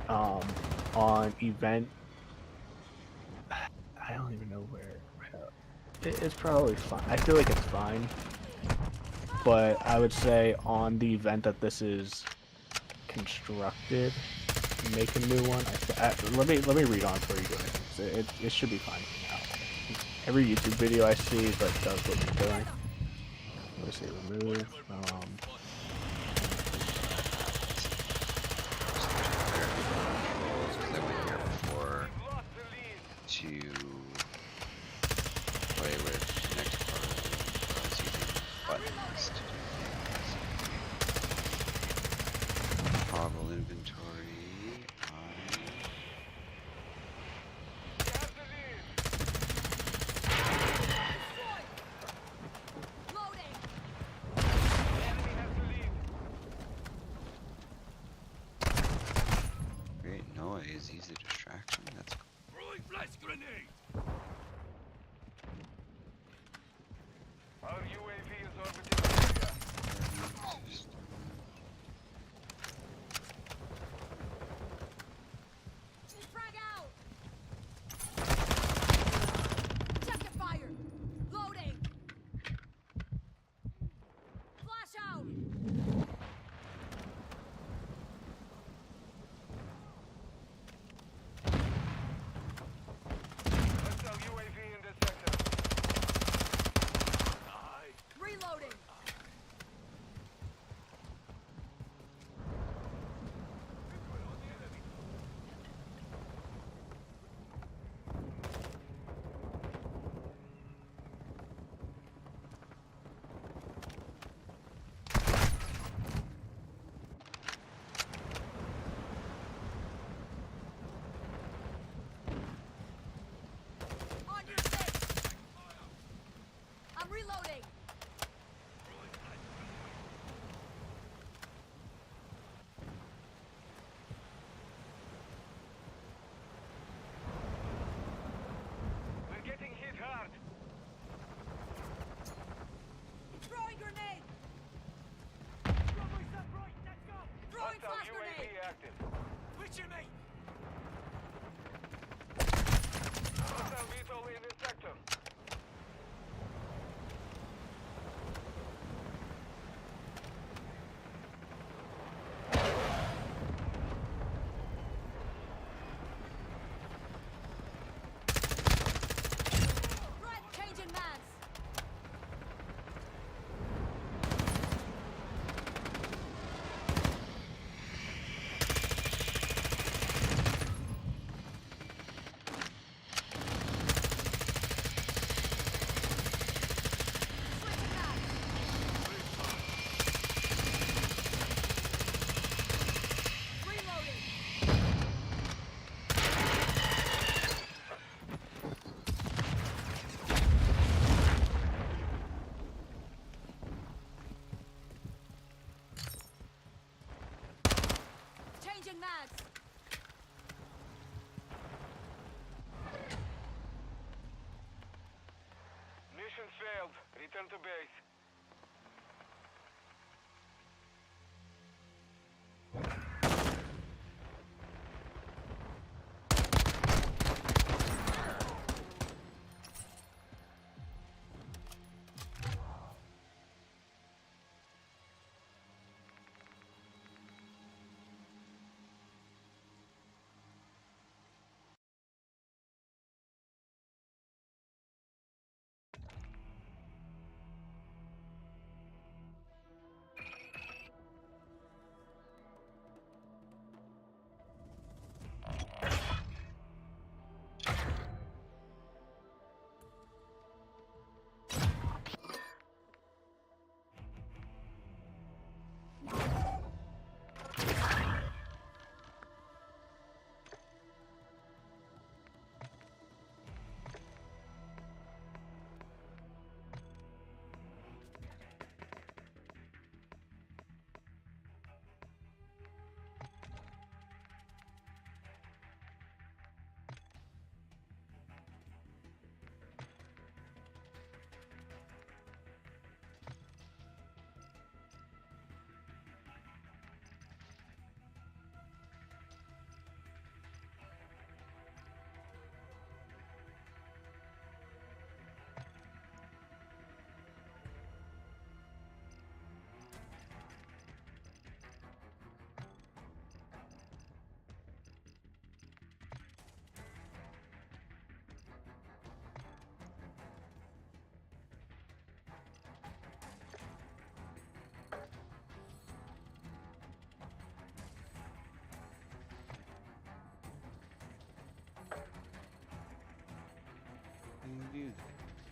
on event, I don't even know where it's probably fine. I feel like it's fine, but I would say on the event that this is constructed, make a new one. Let me read on before you do it. It should be fine. Every YouTube video I see that does what you're doing. Let's see, remove. I went here before to play with next part. I was using buttons to do things. Toggle inventory. Great noise, easy distraction. That's cool. Throwing flash grenade. Our UAV is orbiting the area. Frag out. Check your fire. Loading. Flash out. Hostile UAV in this sector. Reloading. Watching me! Hostile vehicle in this sector. Right, changing mags. Switching mags. Reloading. Changing mags. Mission failed. Return to base.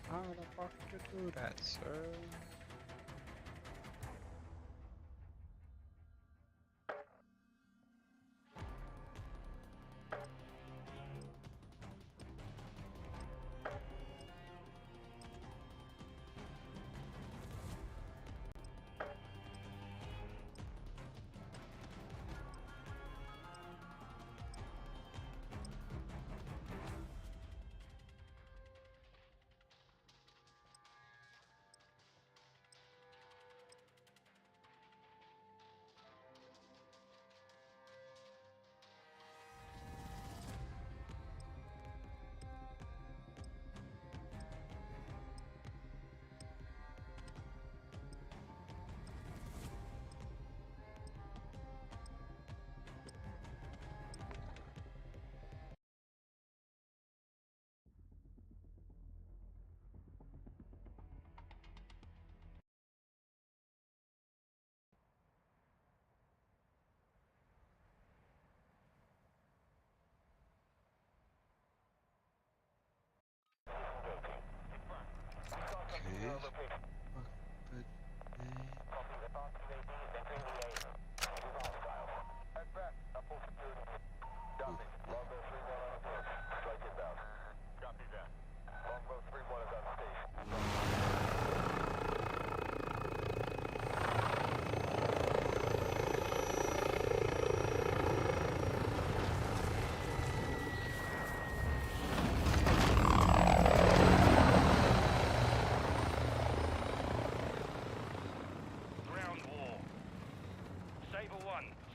How the fuck to do that, sir?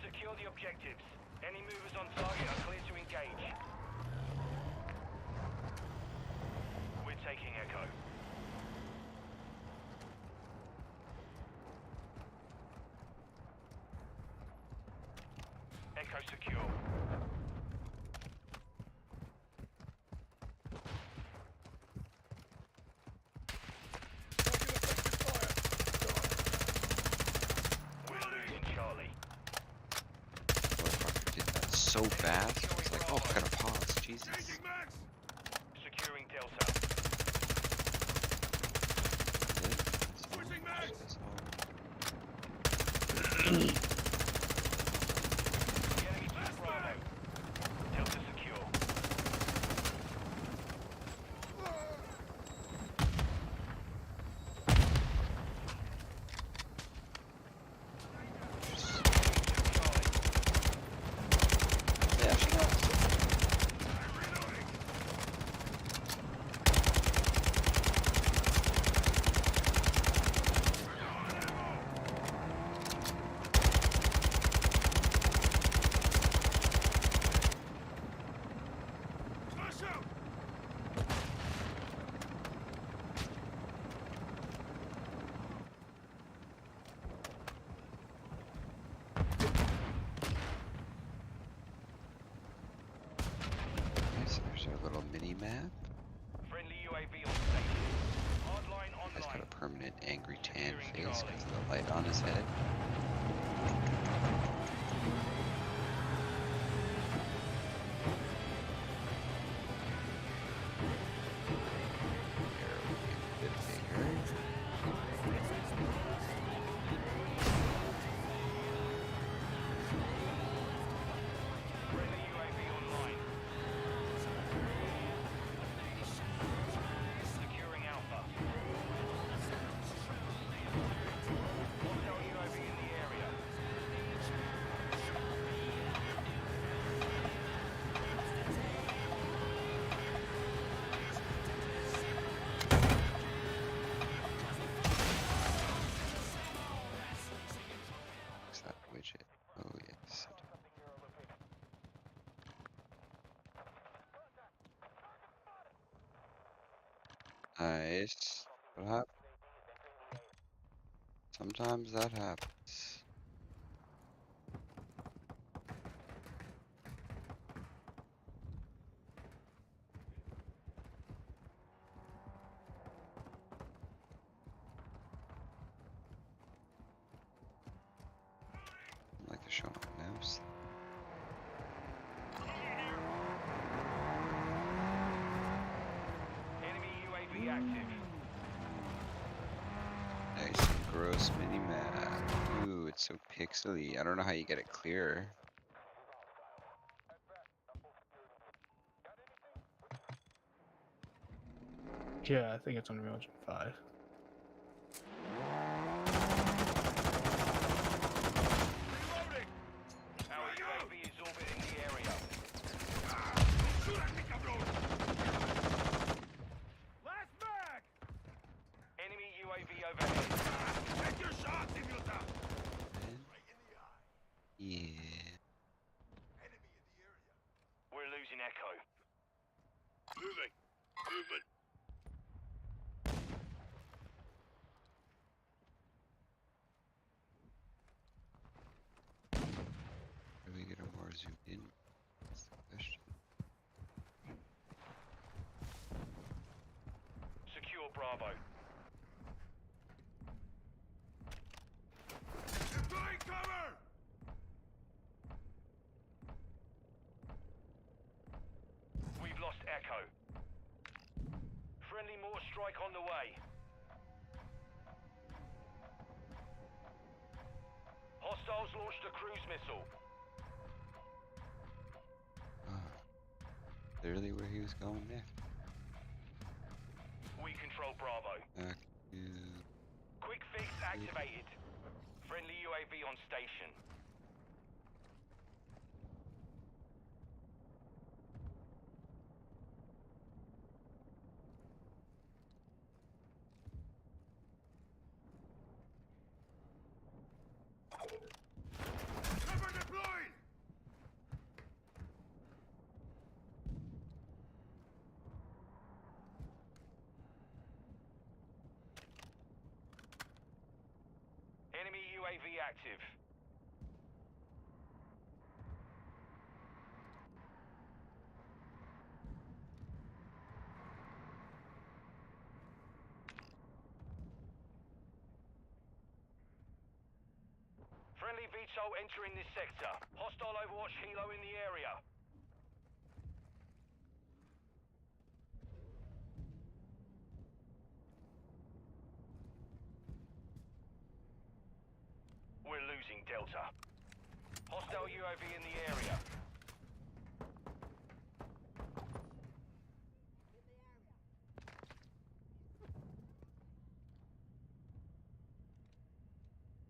Secure the objectives. Any movers on target are clear to engage. We're taking Echo. Echo secure. We're losing Charlie. Motherfucker did that so fast. I was like, oh, I gotta pause. Jesus. Securing Delta. Switching mags. The enemy took Bravo. Delta secure. Yeah, she knows. Flash out. Nice, there's our little mini map. Friendly UAV on station. Hardline He's got online. a permanent angry tan Securing face Charlie. because of the light on his head. Here, we'll get a bit bigger. Friendly UAV online. Securing Alpha. Hostile UAV in the area. What's that widget? Oh, yes. Nice. What happened? Sometimes that happens. I like to show my mouse. Enemy UAV active. Nice and gross mini map. Ooh, it's so pixely. I don't know how you get it clearer. Yeah, I think it's Unreal Engine 5. Reloading. Our UAV is orbiting the area. Shoot at me, cabrón. Last mag. Enemy UAV overhead. Take your shot, idiota. And yeah. Enemy in the area. We're losing Echo. Moving. Movement. How do we get a more zoomed in? That's the question. Secure Bravo. Deploying cover. We've lost Echo. Friendly mortar strike on the way. Hostiles launched a cruise missile. Clearly where he was going there. We control Bravo. Back to... Quick fix activated. Friendly UAV on station. Cover deployed. UAV active. Friendly VTOL entering this sector. Hostile Overwatch helo in the area. We're losing Delta. Hostile UAV in the area.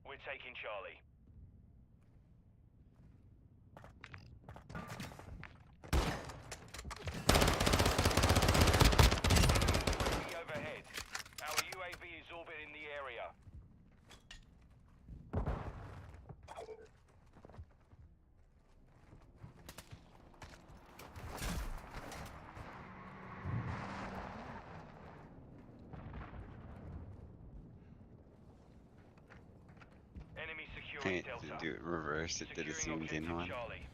We're taking Charlie. UAV overhead. Our UAV is orbiting the area. Enemy securing Hey, Delta. didn't do it reverse. It did a Securing zoomed in objective one. Charlie.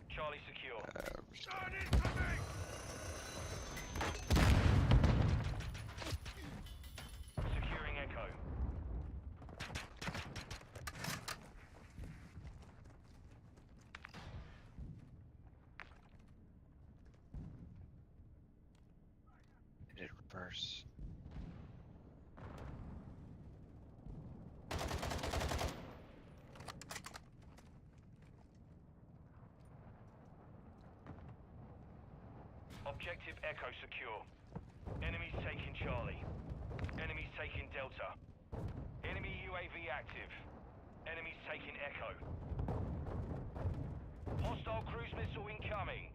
Charlie secure. Gun incoming! Securing Echo. Did it reverse. Objective Echo secure. Enemies taking Charlie. Enemies taking Delta. Enemy UAV active. Enemies taking Echo. Hostile cruise missile incoming.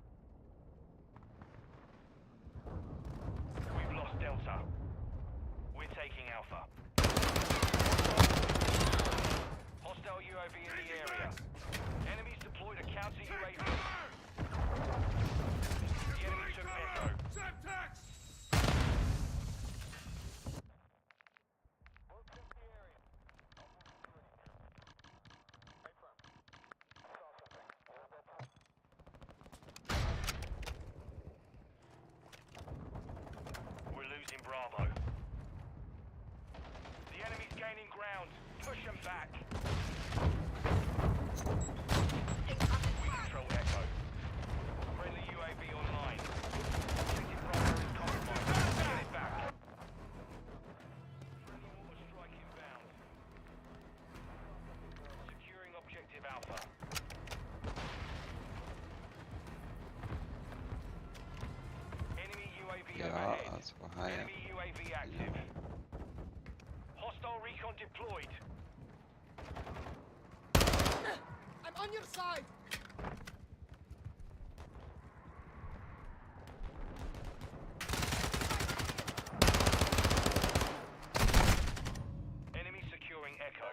We've lost Delta. We're taking Alpha. Hostile UAV in the area. Enemies deployed a counter UAV. The enemy took Echo. Semtex! We're losing Bravo. The enemy's gaining ground. Push them back. We control Echo. Friendly UAV online. Objective Bravo is compromised. Get it back. Friendly mortar strike inbound. Securing objective Alpha. Enemy UAV Yeah, overhead. that's why. Enemy UAV active. Hostile recon deployed. I'm on your side! Enemy securing Echo.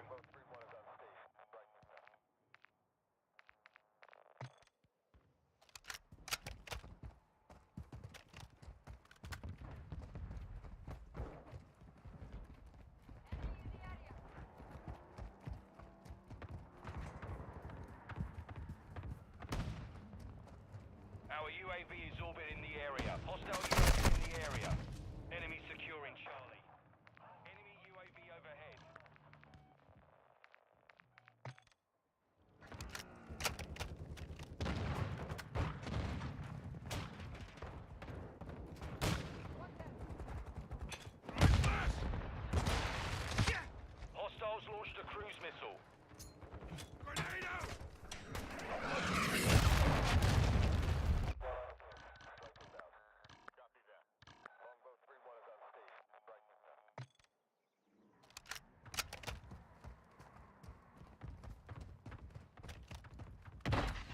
Our UAV is orbiting the area. Hostile UAV in the area. Enemy securing Charlie. Enemy UAV overhead. Hostiles launched a cruise missile. Grenade out!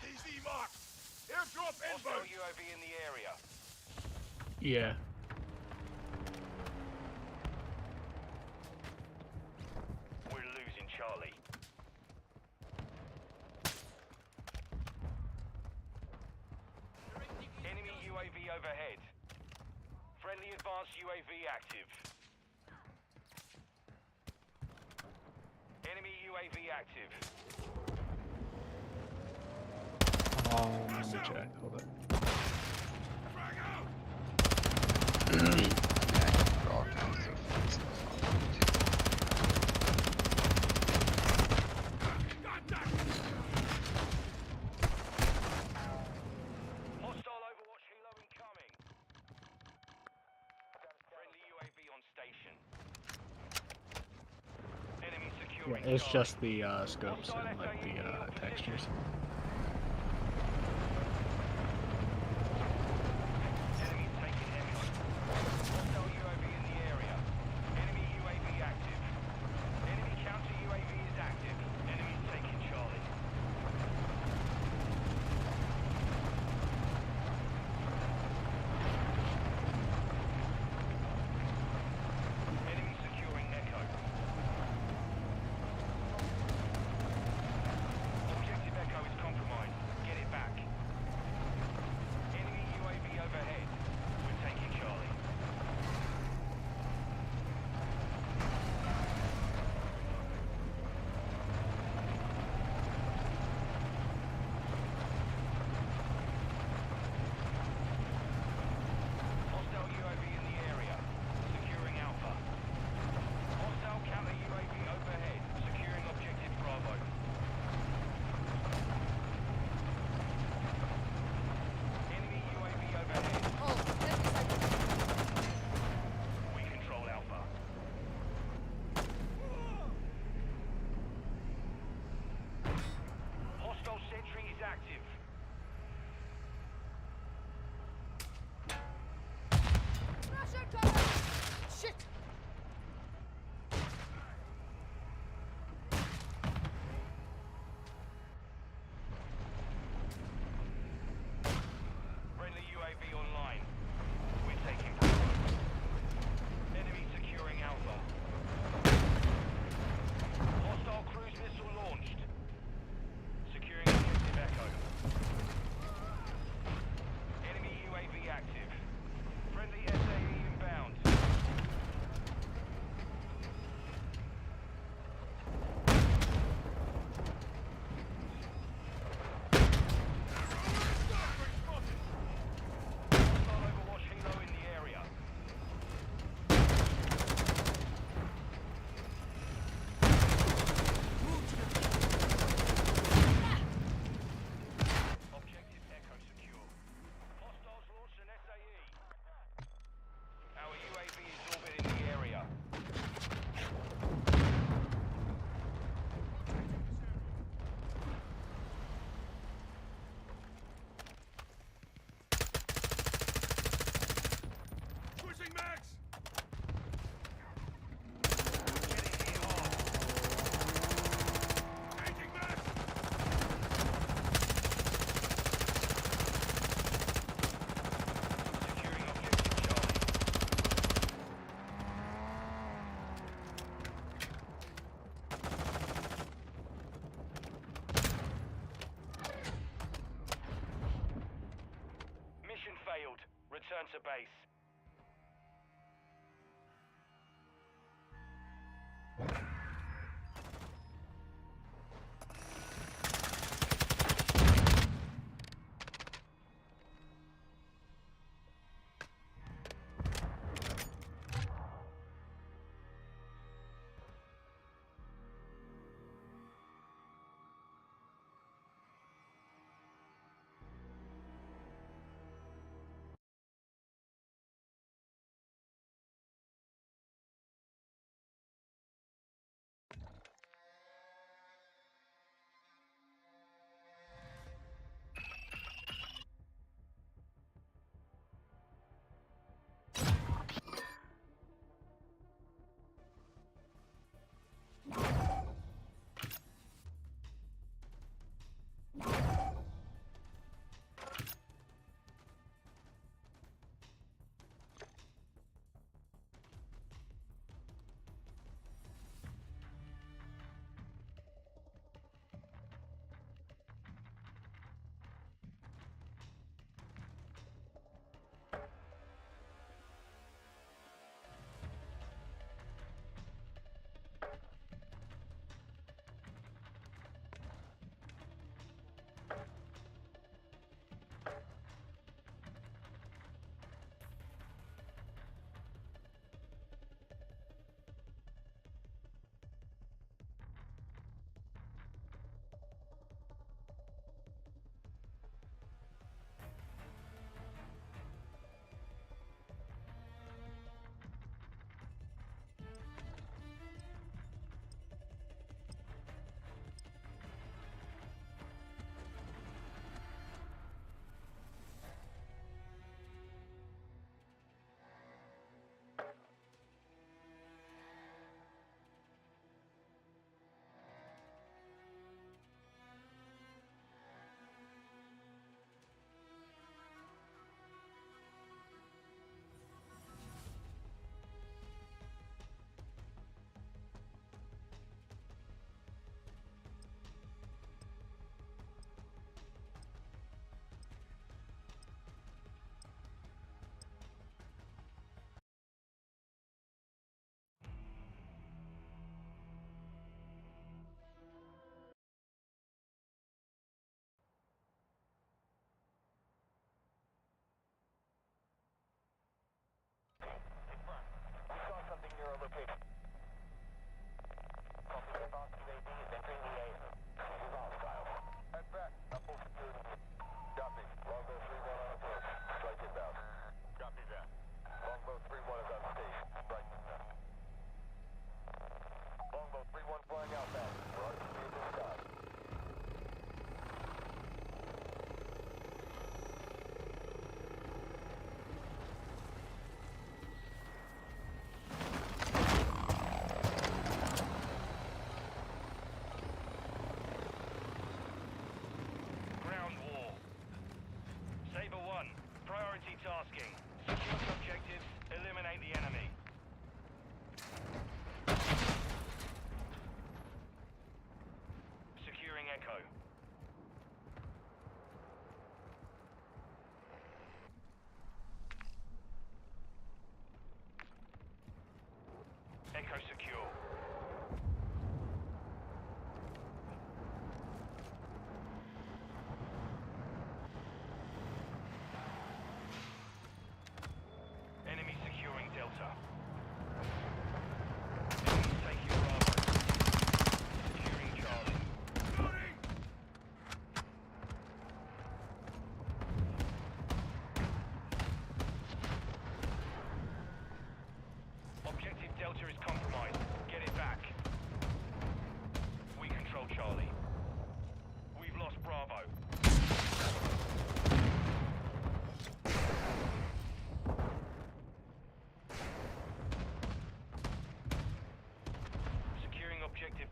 DZ mark! Airdrop Hostile inbound! UAV in the area. Yeah. We're losing Charlie. Enemy UAV overhead. Friendly advanced UAV active. Enemy UAV active. Let me check. Hold up. Hostile Overwatch helo incoming. Friendly UAV on station. Enemy Yeah, securing it's Charlie. just the scopes and like the textures. Enemies taking Echo. Hostile UAV in the area. Enemy UAV active. Enemy counter UAV is active. Enemies taking Charlie. Enemy securing Echo. Objective Echo is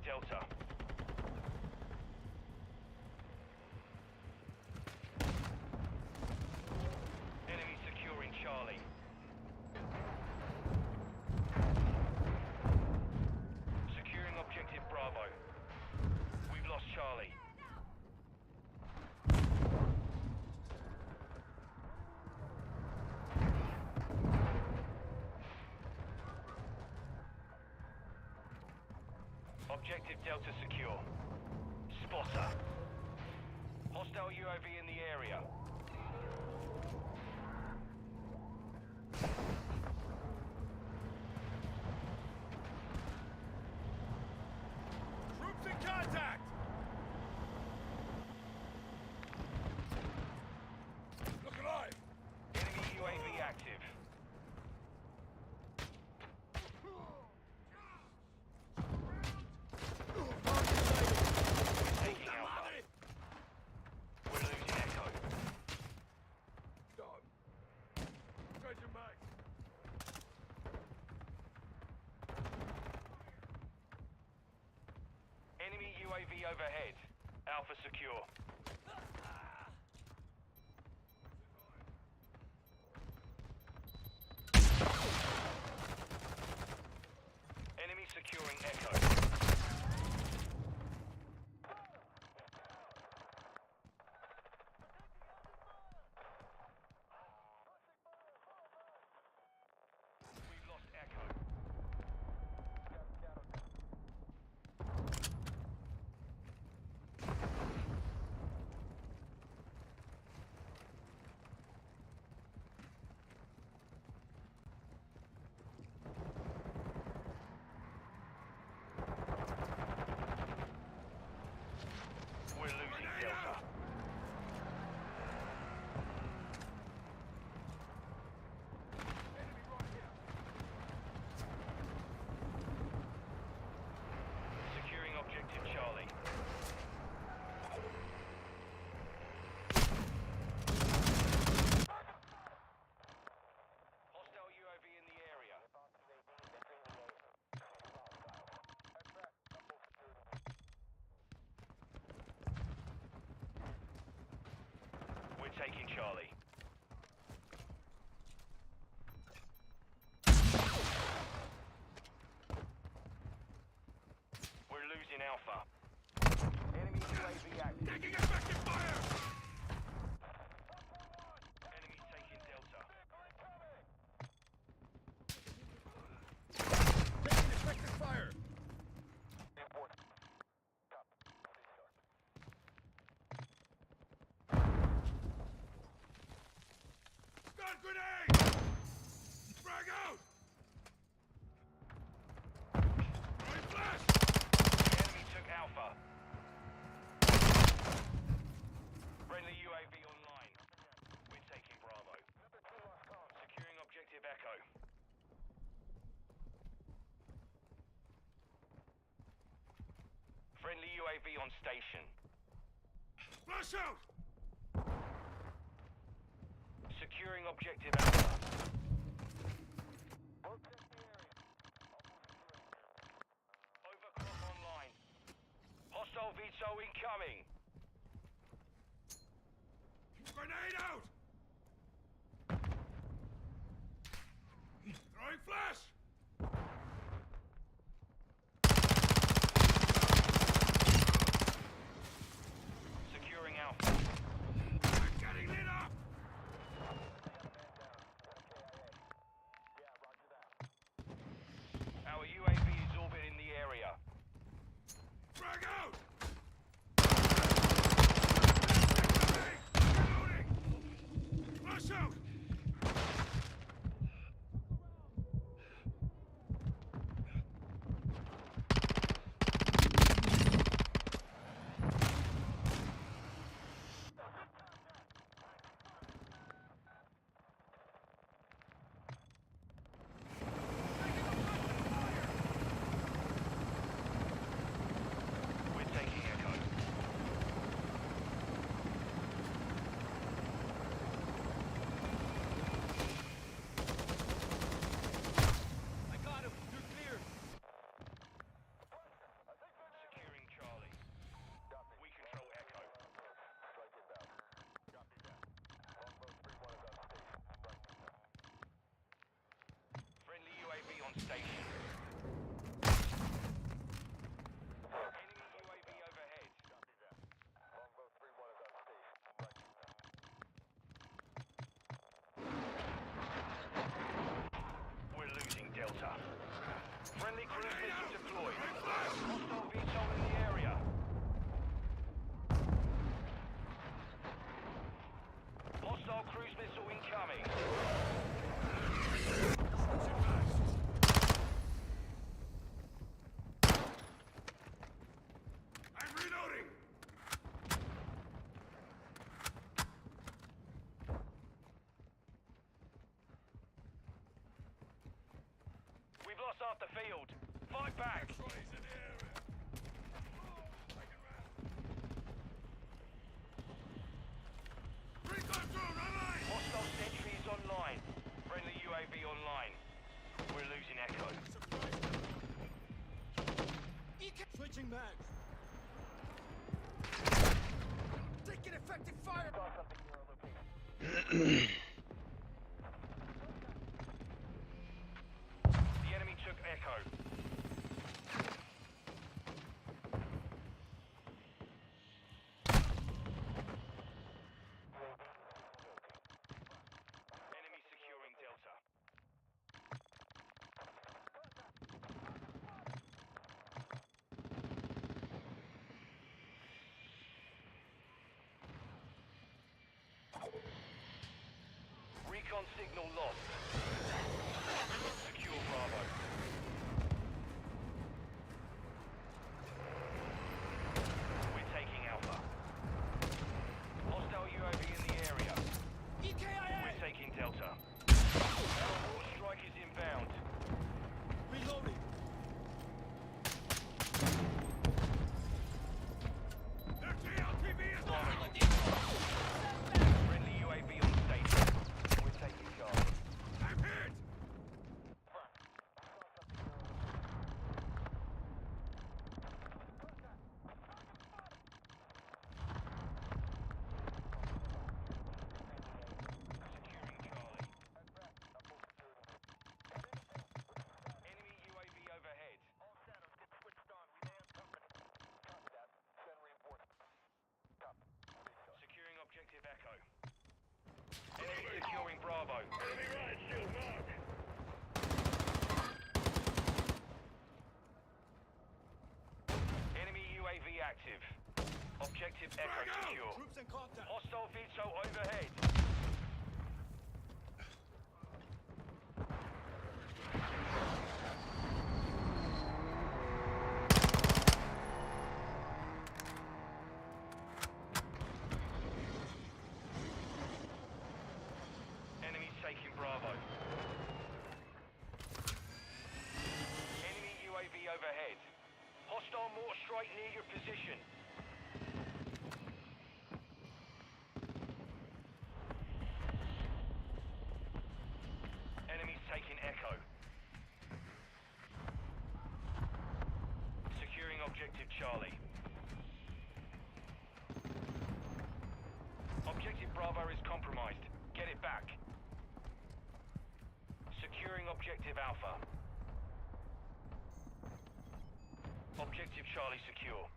Delta. Enemy securing Charlie. Securing objective Bravo. We've lost Charlie. Objective Delta secure. Spotter. Hostile UAV in the area. Troops in contact! Look alive! Enemy UAV active. Taking Alpha. We're losing Echo. Dog. Charge your mag. Enemy UAV overhead. Alpha secure. Enemy securing Echo. We've lost Echo. We're losing Delta. Securing objective Charlie. Hostile UAV in the area. We're taking Charlie. We're losing Alpha. Enemy UAV active. Taking effective fire! Enemy taking Delta. Taking effective fire! Stun grenade! Frag out! Throwing flash! The enemy took Alpha. Friendly UAV online. We're taking Bravo. Securing objective Echo. Friendly UAV on station. Flash out! Securing objective Alpha. Overclock online. Hostile VTOL incoming. Grenade out! Throwing flash! Securing Alpha. I'm getting lit up! Our UAV is orbiting the area. Frag out! Reloading! field. Fight back. X-rays in the area. Taking round. Recon drone online. Hostile sentry is online. Friendly UAV online. We're losing Echo. Switching mags. Taking effective fire. The enemy took Echo. Enemy securing Delta. Recon signal lost. Secure Bravo. We're taking Alpha. Hostile UAV in the area. We're taking Delta. Our strike is inbound. Reloading. Their TLTV is down. Friendly UAV on station. We're taking charge. I'm hit. Securing Charlie. Enemy UAV overhead. Securing objective Echo. Enemy securing Bravo. Enemy right shield mark. Enemy UAV active. Objective Echo secure. Troops in contact. Hostile Vito overhead. Enemies taking Bravo. Enemy UAV overhead. Hostile mortar strike near your position. Enemies taking Echo. Securing objective Charlie. Objective Bravo is compromised. Get it back. Securing objective Alpha. Objective Charlie secure.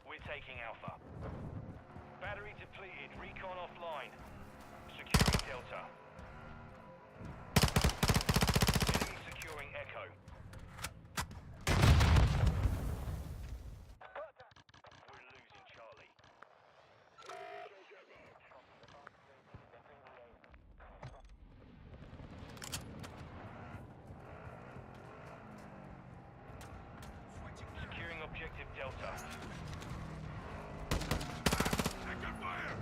We're taking Alpha. Battery depleted. Recon offline. Securing Delta. Enemy securing Echo. We're losing Charlie. Securing objective Delta. Taking fire.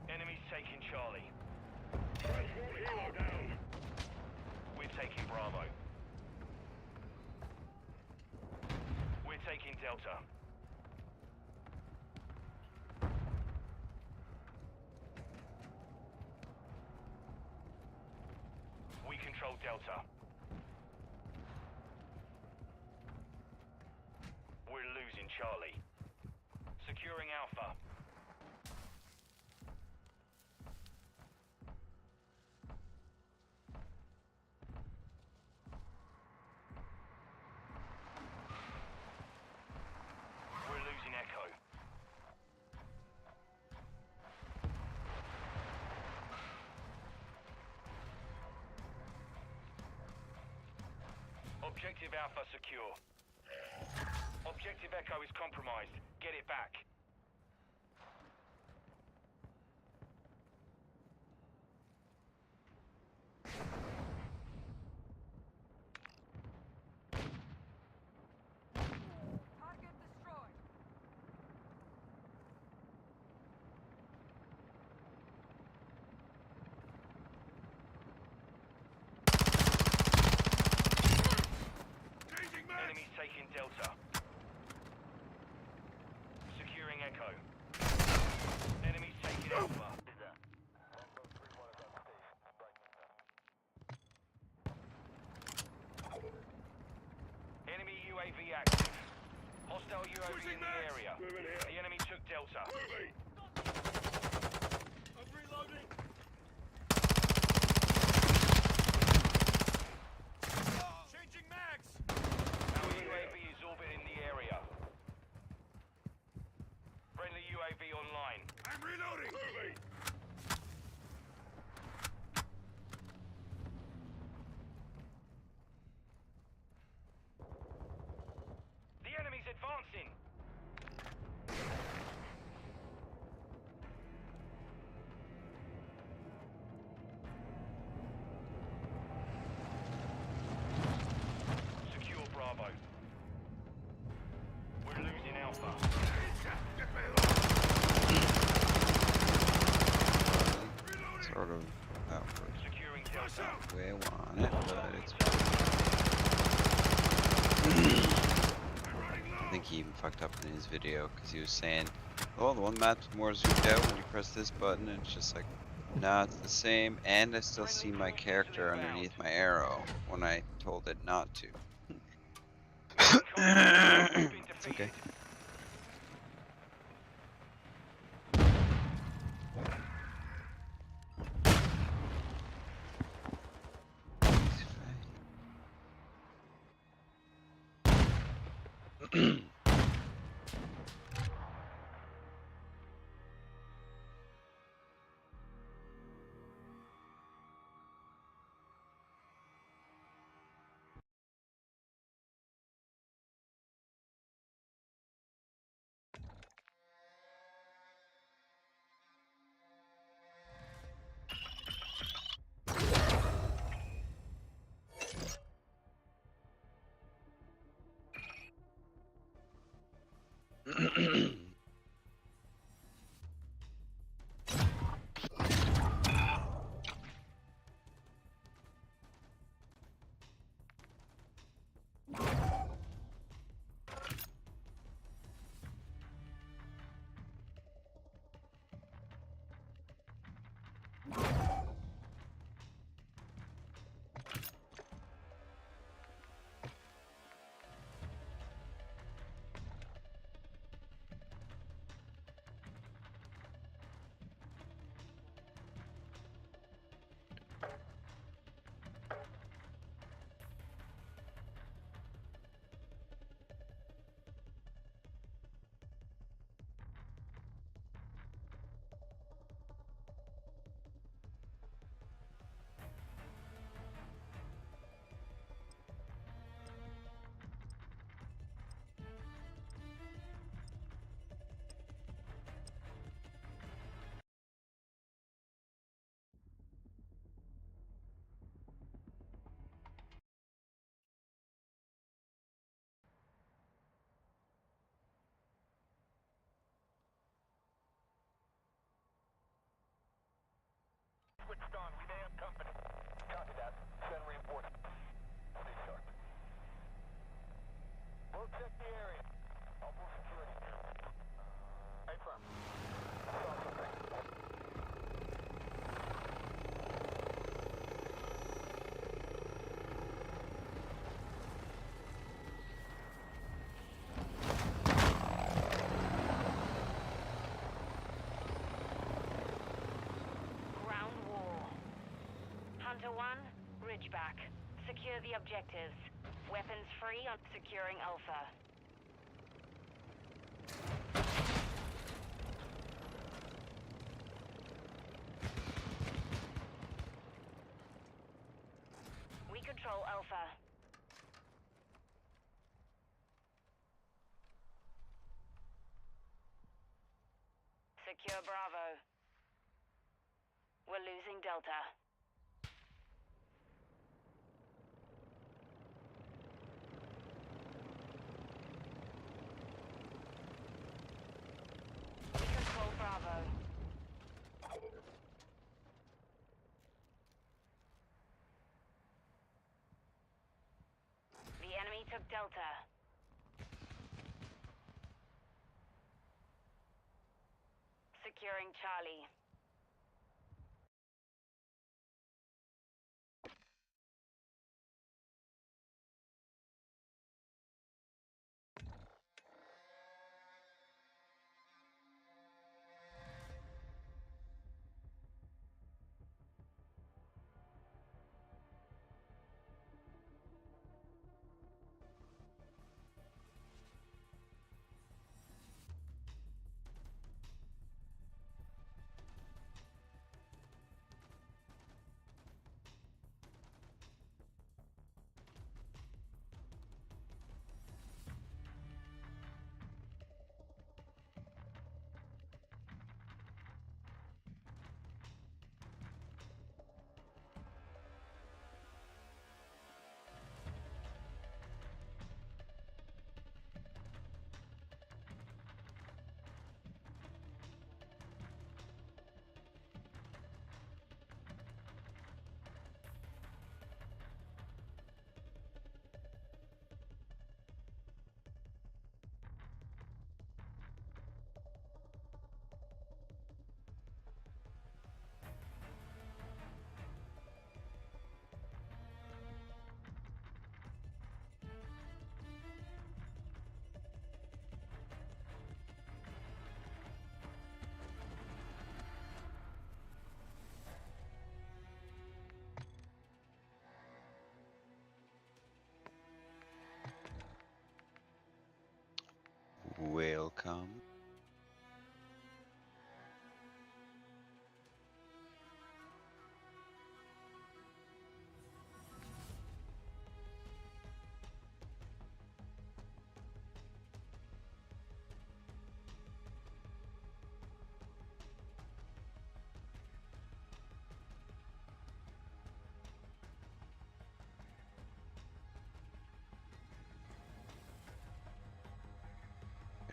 Enemies taking Charlie. Transport helo down. We're taking Bravo. We're taking Delta. We control Delta. We're losing Charlie. Securing Alpha. We're losing Echo. Objective Alpha secure. Objective Echo is compromised. Get it back. Target destroyed. Alpha. Enemy UAV active. Hostile UAV in the area. The enemy took Delta. I'm reloading. Changing mags. Our UAV is orbiting the area. Friendly UAV online. I'm reloading. The enemy's advancing. Secure Bravo. We're losing Alpha. Sort of outward. Securing Delta. The way I want it, but it's. I think he even fucked up in his video because he was saying, "Oh, the one map's more zoomed out when you press this button." And it's just like, nah, it's the same, and I still see my character underneath my arrow when I told it not to. It's okay. Switched on. We may have company. Copy that. Send reinforcements. Stay sharp. We'll check the area. I'll move security. Hey, firm. Saw something. Ground war. Hunter 1, Ridgeback. Secure the objectives. Weapons free on securing Alpha. We control Alpha. Secure Bravo. We're losing Delta. We control Bravo. The enemy took Delta. Securing Charlie.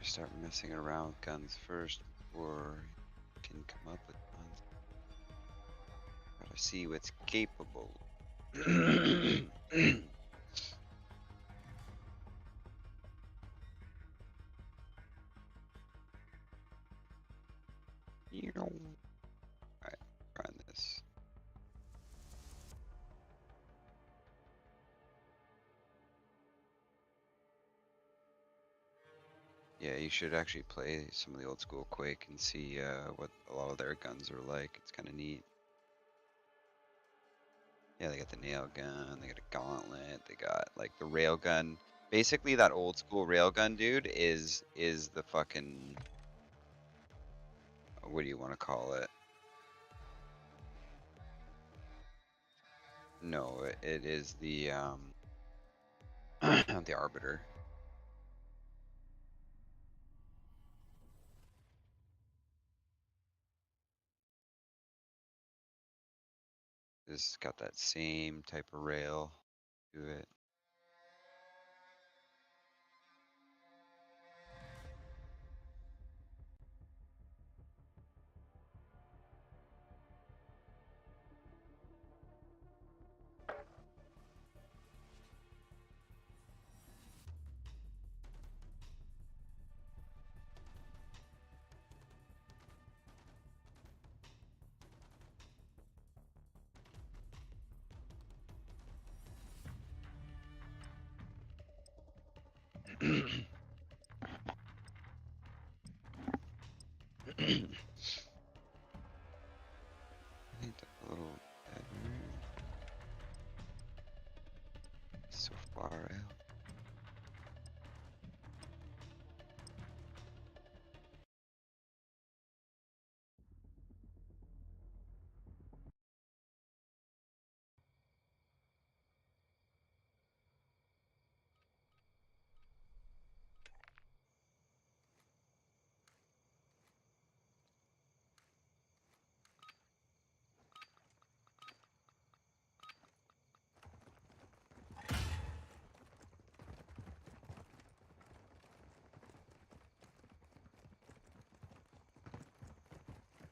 start messing around with guns first before you can come up with guns. Gotta see what's capable. You know. Alright, run this. Yeah, you should actually play some of the old school Quake and see what a lot of their guns are like. It's kind of neat. Yeah, they got the nail gun, they got a gauntlet, they got like the rail gun. Basically, that old school railgun, dude, is the fucking, what do you want to call it? No, it is the the Arbiter. It's got that same type of rail to it. I think that's a little better. So far out.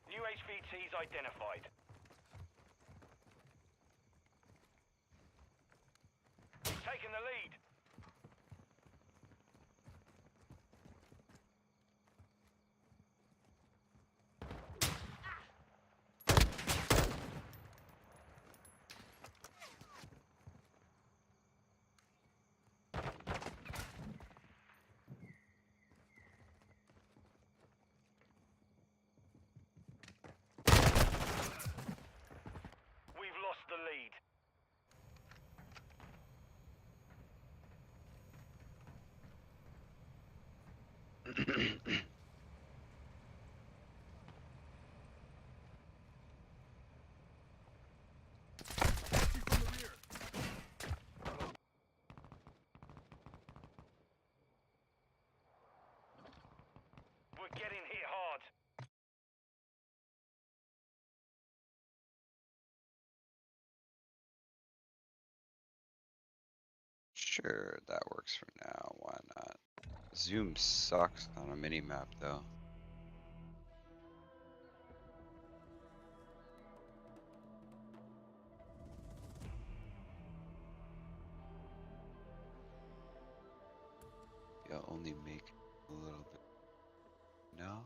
New HVTs identified. Taking the lead. We've lost the lead. We're getting hit hard. Sure, that works for now. Why not? Zoom sucks on a mini map though. You'll only make a little bit. No?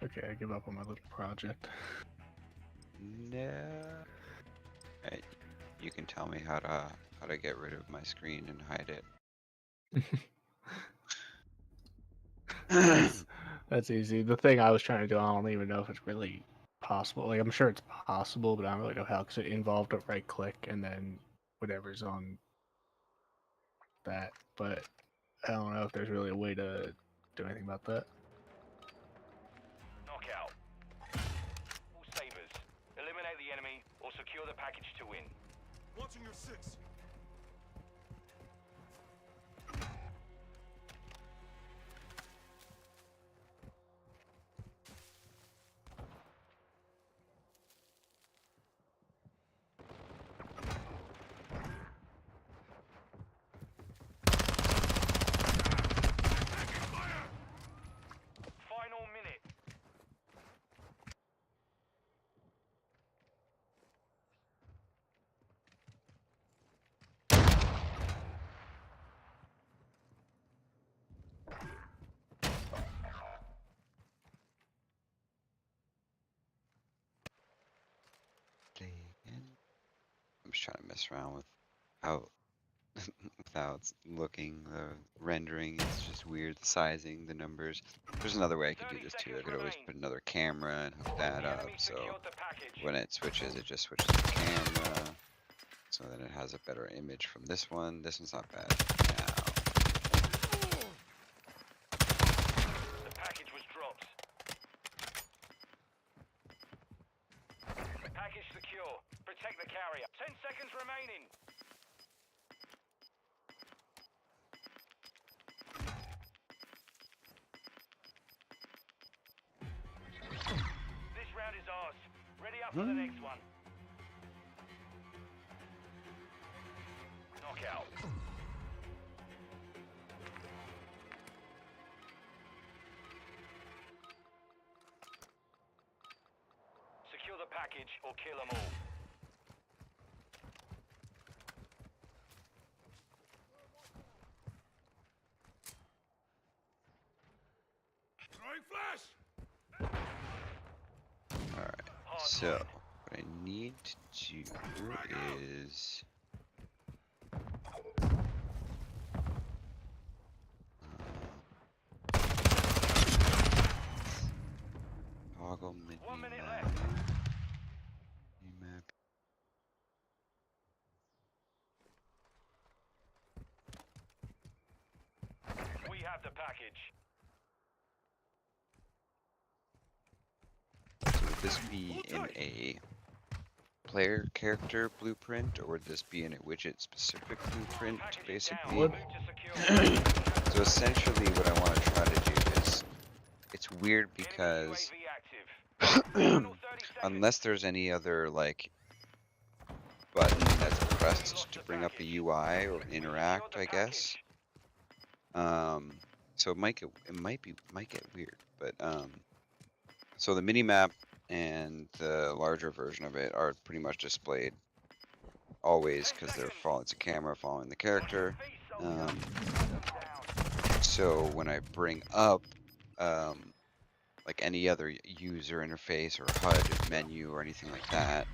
Okay, I give up on my little project. No. Alright, you can tell me how to get rid of my screen and hide it. That's easy. The thing I was trying to do, I don't even know if it's really possible. Like, I'm sure it's possible, but I don't really know how, because it involved a right click and then whatever's on that. But I don't know if there's really a way to do anything about that. Knockout. All savers. Eliminate the enemy or secure the package to win. Watching your 6. Final minute. I'm just trying to mess around with how without looking. The rendering is just weird. The sizing, the numbers. There's another way I could do this too. I could always put another camera and hook that up. So when it switches, it just switches to camera. So then it has a better image from this one. This one's not bad. Now, The package was dropped. Package secure. Protect the carrier. 10 seconds remaining. This round is ours. Ready up for the next one. Knockout. Secure the package or kill them all. Throwing flash! alright. So what I need to do is toggle mini 1 minute map. left. Mini map. We have the package. So would this be in a player character blueprint, or would this be in a widget specific blueprint, basically? Move to secure. So essentially what I want to try to do is, it's weird because UAV active. Final 30 unless there's any other like button that's pressed to bring up a UI or interact, I guess. So it might get weird, but so the mini map and the larger version of it are pretty much displayed always because they're following, it's a camera following the character. So when I bring up like any other user interface or HUD menu or anything like that,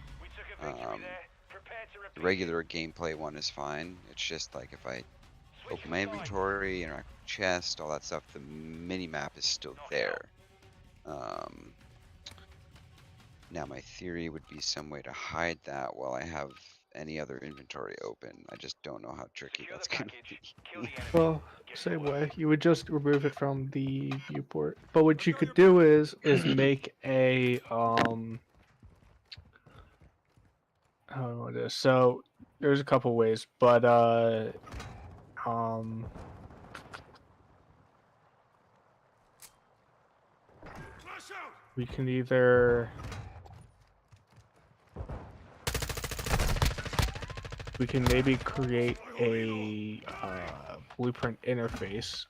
the regular gameplay one is fine. It's just like if I open my inventory, interact with chest, all that stuff, the mini map is still there. Now my theory would be some way to hide that while I have any other inventory open. I just don't know how tricky that's gonna be. Well, same way. You would just remove it from the viewport. But what you could do is make a how do I want this? So there's a couple ways, but Flash out! we can either maybe create a blueprint interface.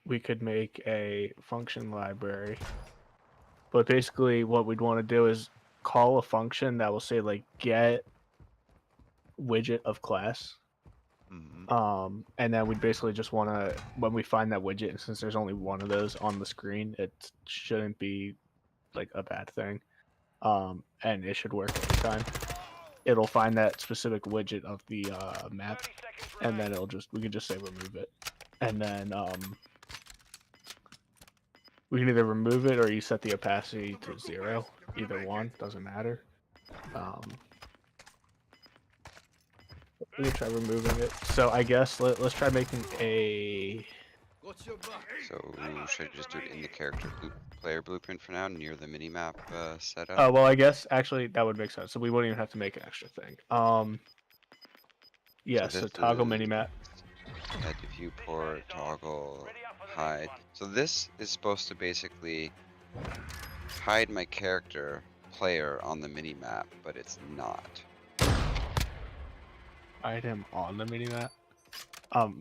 We could make a function library. But basically what we'd want to do is call a function that will say like get widget of class. And then we'd basically just want to, when we find that widget, and since there's only one of those on the screen, it shouldn't be like a bad thing. And it should work every time. It'll find that specific widget of the map, and then we can just say remove it, and then we can either remove it or you set the opacity to 0. Either one doesn't matter. We can try removing it. So I guess let's try making a. So should I just do it in the player blueprint for now, near the minimap setup? Oh well, I guess actually that would make sense. So we wouldn't even have to make an extra thing. Yeah. So toggle minimap. Head to viewport, toggle, hide. So this is supposed to basically hide my character player on the minimap, but it's not. Hide him on the minimap.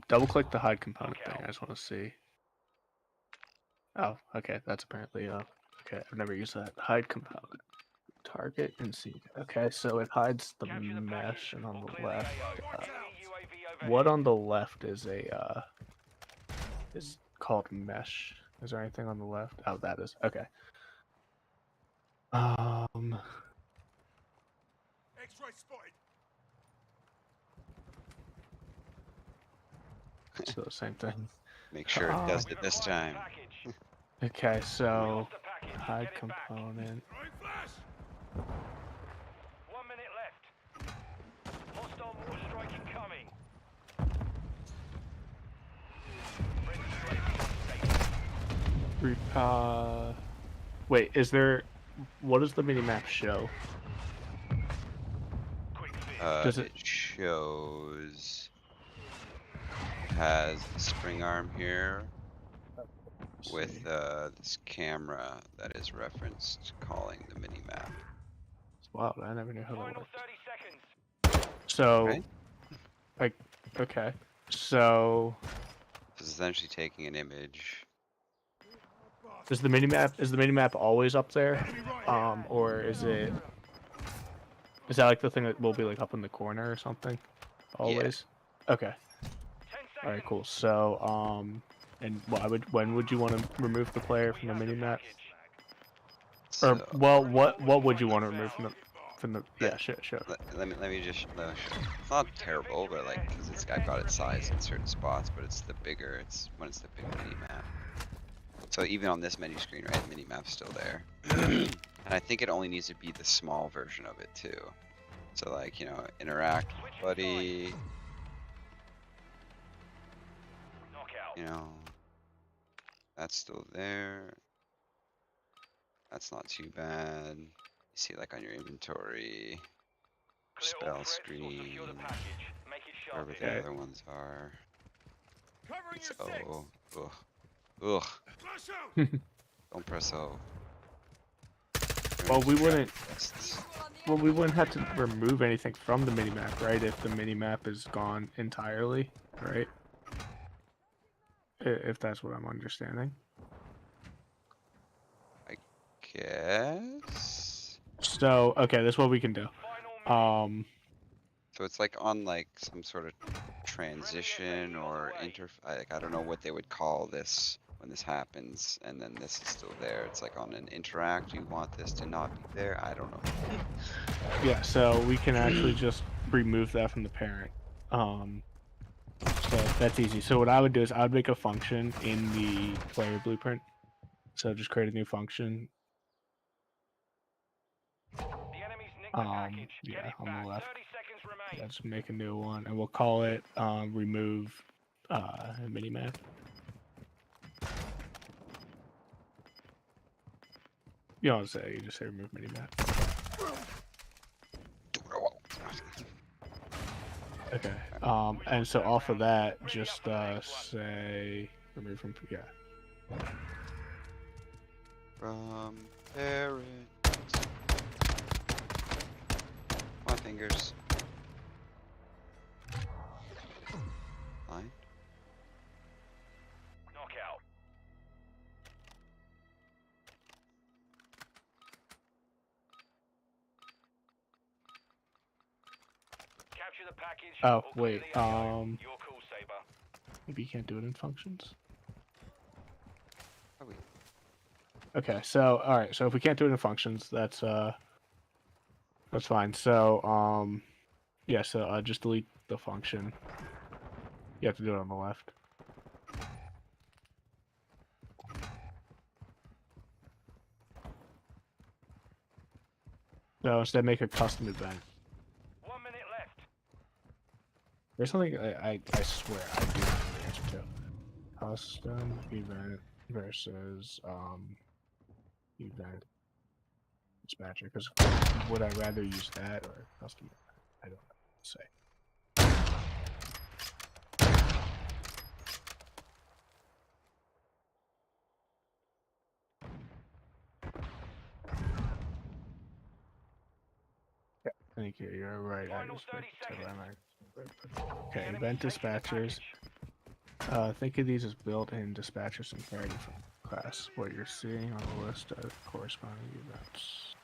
Double click the hide component thing. I just want to see. Oh, okay. That's apparently okay. I've never used that hide component. Target and seek. Okay, so it hides the mesh, and on the left, what on the left is a is called mesh? Is there anything on the left? Oh, that is okay. X-ray spotted. So same thing. Make sure it does it this time. Okay, so hide component. 1 minute left. Hostile mortar strike incoming. Wait, is there? What does the minimap show? Does It shows has the spring arm here with this camera that is referenced calling the minimap. Wow, I never knew how that worked. So, right? like, okay, so It's essentially taking an image. is the minimap always up there, or is it? Is that like the thing that will be like up in the corner or something? Always. Yeah. Okay. All right, cool. So, and when would you want to remove the player from the minimap? So, Or well, what would you want to remove from the? Yeah, sure. Let me just show. It's not terrible, but like, cause I've got it sized in certain spots, but it's the bigger. It's when it's the big minimap. So even on this menu screen, right, the minimap's still there. And I think it only needs to be the small version of it too. So like, you know, interact with buddy. You know, that's still there. That's not too bad. You see like on your inventory, spell screen, wherever the other ones are. It's O. Ugh. Ugh. Don't press O. Well, we wouldn't have to remove anything from the minimap, right? If the minimap is gone entirely, right? If that's what I'm understanding. I guess. So, okay, that's what we can do. So it's like on like some sort of transition or like, I don't know what they would call this when this happens, and then this is still there. It's like on an interact. You want this to not be there? I don't know. Yeah, so we can actually just remove that from the parent. So that's easy. So what I would do is I would make a function in the player blueprint. So just create a new function. Yeah, on the left. Yeah, just make a new one, and we'll call it remove minimap. You don't say, you just say remove minimap. Okay. And so off of that, just say remove from From parent. My fingers. Line. Knockout. Capture the package. Oh wait. Your call, Saber. Maybe you can't do it in functions. Probably. Okay, so all right, so if we can't do it in functions, that's fine. So yeah, so just delete the function. You have to do it on the left. So instead, make a custom event. 1 minute left. There's something I swear I do know the answer to. Custom event versus event dispatcher. Because would I rather use that or custom event? I don't know what to say. Yeah, thank you. You're right. Final 30 seconds. Okay, event dispatchers. Think of these as built-in dispatchers inherited from class. What you're seeing on the list of corresponding events.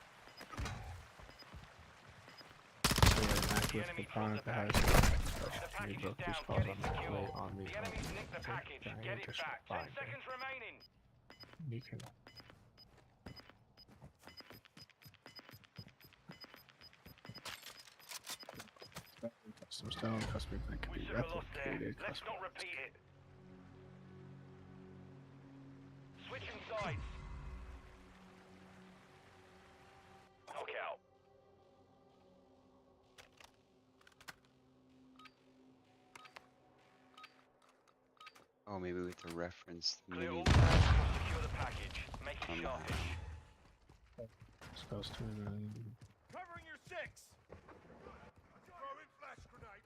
So an active component that has any book is called on the plate on the Enemies nicked the package. Get it back. 10 seconds remaining. You can custom stone, custom event can be replicated. Let's not repeat it. Switching sides. Knockout. Oh, maybe we have to reference the Clear mini. all paths. Secure the package. Make it sharpish. Supposed to Covering your 6. Throwing flash grenade.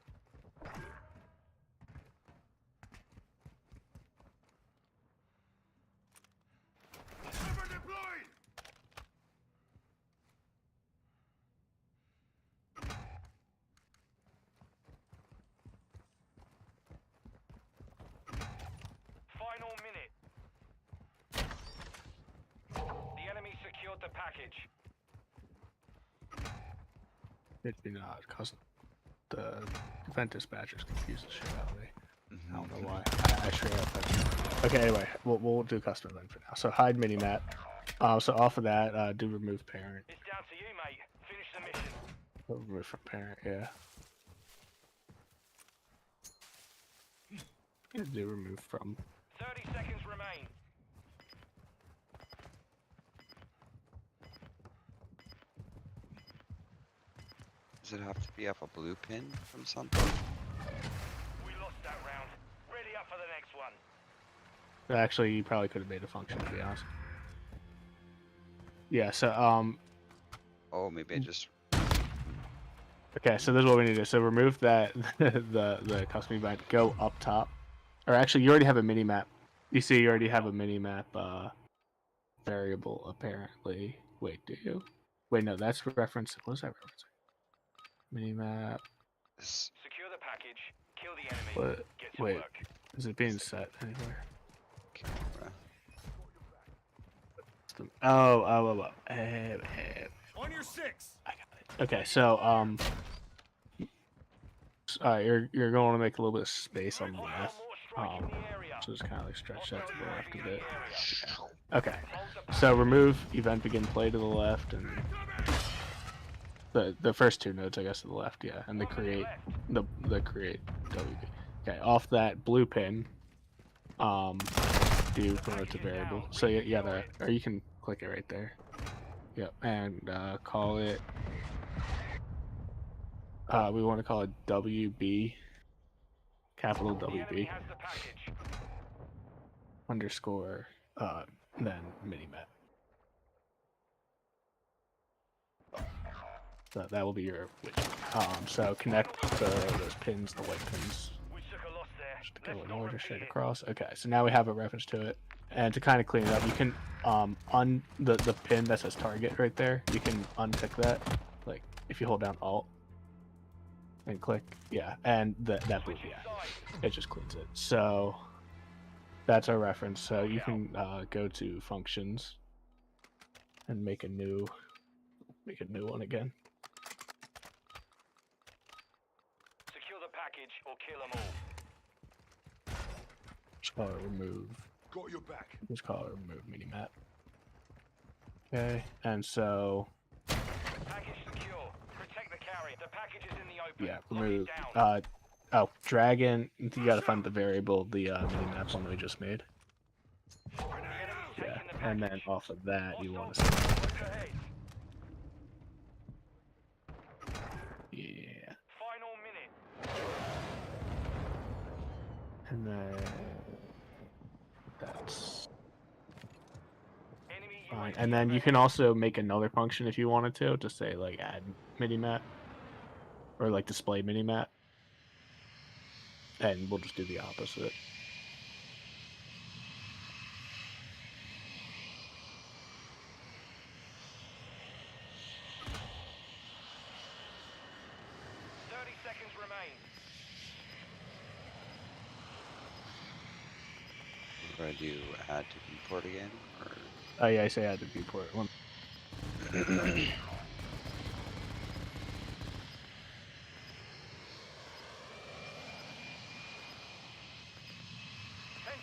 Cover deployed. Final minute. The enemy secured the package. It be not custom. The event dispatchers confuse the shit out of me. I don't know why. I straight up. Okay, anyway, we'll do custom event for now. So hide minimap. So off of that, do remove parent. It's down to you, mate. Finish the mission. Remove from parent, yeah. Do remove from. 30 seconds remain. Does it have to be off a blue pin from something? We lost that round. Ready up for the next one. Actually, you probably could have made a function, to be honest. Yeah, so, Oh, maybe I just... okay, so this is what we need to do. So remove that, the custom event, go up top. Or actually, you already have a minimap. You see, you already have a minimap, variable, apparently. Wait, do you? Wait, no, that's reference. What is that referencing? Minimap. Secure the package. Kill the enemy. What? Get to Wait, work. is it being set anywhere? Camera. Oh. On your 6. I got it. Okay, so you're going to make a little bit of space on the left. So just kind of like stretch that to the left a bit. Okay, so remove event begin play to the left and the first two nodes, I guess, to the left, yeah, and the create create WB. Okay, off that blue pin, do promote to variable. So you gotta, or you can click it right there. Yep, and call it. We want to call it WB, capital WB, underscore, then minimap. So that will be your widget. So connect those pins, the white pins. Just to go in order straight across. Okay, so now we have a reference to it. And to kind of clean it up, you can the pin that says target right there, you can untick that. Like if you hold down Alt and click, yeah, and that blue, yeah, it just cleans it. So that's our reference. So you can go to functions and make a new one again. Secure the package or kill them all. Just call it remove. Got your back. Just call it remove minimap. Okay, and so Package secure. Protect the carrier. The package is in the open. yeah, Lock it remove. down. Oh, dragon. You gotta find the variable, the mini map one we just made. The enemy's Yeah, taking the and then package. off of that, you want to. Close ahead. Yeah, Final minute. and then that's Enemy fine. UAV And then you can also make another function if you wanted to say like add mini map or like display mini map, and we'll just do the opposite. seconds remain. What do I do? Add to viewport again? Or... Oh yeah, I say add to viewport. 10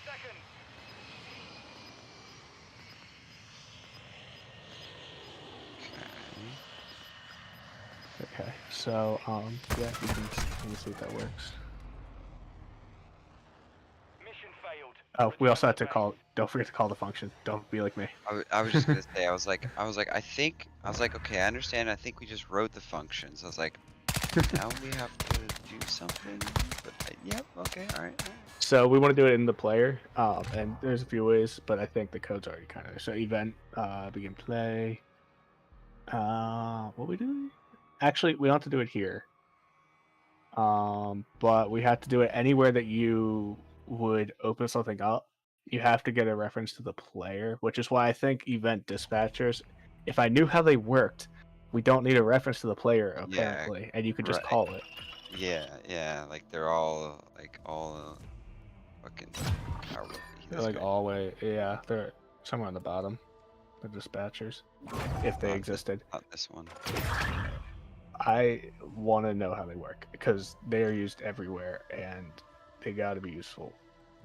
seconds. Okay, so yeah, you can see if that works. Mission failed. Oh, we also have to call. Don't forget to call the function. Don't be like me. I was just gonna say, I was like, okay, I understand. I think we just wrote the functions. I was like, now we have to do something. But yep, okay, all right. So we want to do it in the player, and there's a few ways, but I think the code's already kind of so event, begin play. What we doing? Actually, we don't have to do it here. But we have to do it anywhere that you would open something up. You have to get a reference to the player, which is why I think event dispatchers, if I knew how they worked, we don't need a reference to the player apparently, and you could just right. call it. Yeah, like they're all fucking cowardly. They're like all way, yeah, they're somewhere on the bottom. The dispatchers, if they existed. Not this one. I want to know how they work because they are used everywhere and they got to be useful.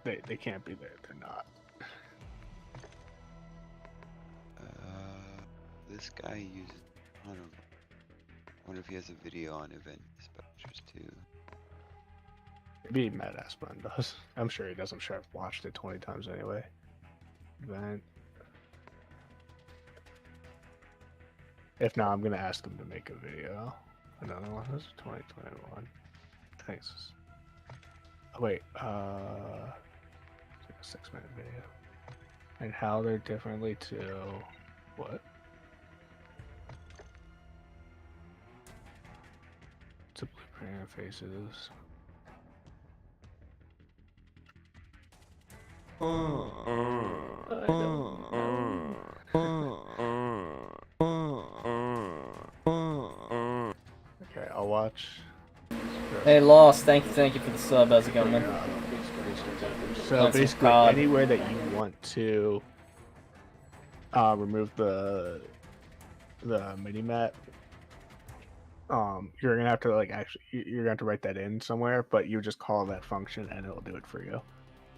They can't be there. They're not. This guy uses. I don't know. I wonder if he has a video on event dispatchers too. Maybe Matt Aspen does. I'm sure he does. I'm sure I've watched it 20 times anyway. Event. If not, I'm gonna ask him to make a video. Another one. This is 2021. Thanks. Oh, wait. It's like a 6-minute video. And how they're differently to what? To blueprint interfaces. Okay, I'll watch. Hey, Lost, thank you for the sub. How's it going, man? So basically, anywhere that you want to remove the mini map, you're gonna have to you're gonna have to write that in somewhere, but you just call that function and it'll do it for you.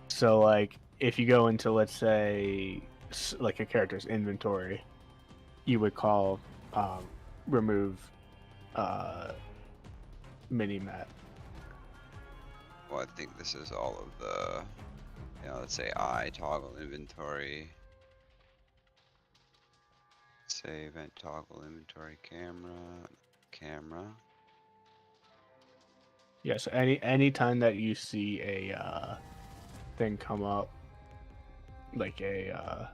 So like if you go into, let's say, like a character's inventory, you would call remove mini map. Well, I think this is all of the, let's say I toggle inventory. Say event toggle inventory camera. Yeah, so any time that you see a thing come up, like a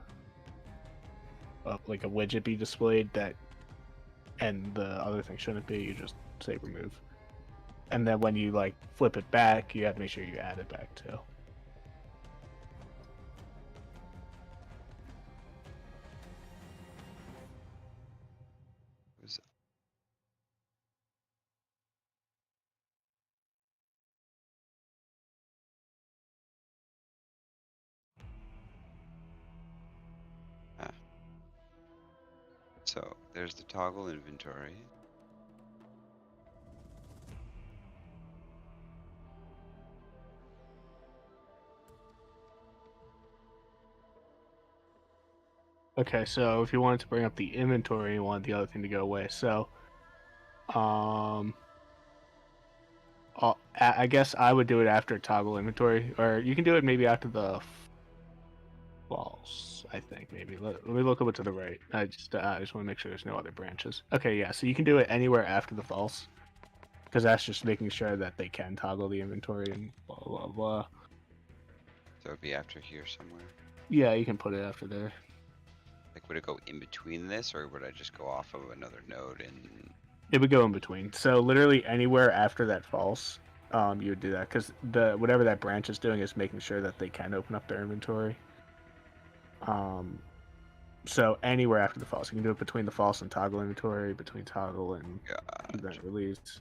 widget be displayed that, and the other thing shouldn't be, you just say remove. And then when you like flip it back, you have to make sure you add it back too. So there's the toggle inventory. Okay, so if you wanted to bring up the inventory, you want the other thing to go away. So, I guess I would do it after toggle inventory, or you can do it maybe after the false. I think maybe. Let me look over to the right. I just want to make sure there's no other branches. Okay, yeah. So you can do it anywhere after the false, because that's just making sure that they can toggle the inventory and blah blah blah. So it'd be after here somewhere. Yeah, you can put it after there. Like, would it go in between this, or would I just go off of another node and? It would go in between. So literally anywhere after that false, you would do that because whatever that branch is doing is making sure that they can open up their inventory. So anywhere after the false, you can do it between the false and toggle inventory, between toggle and event release.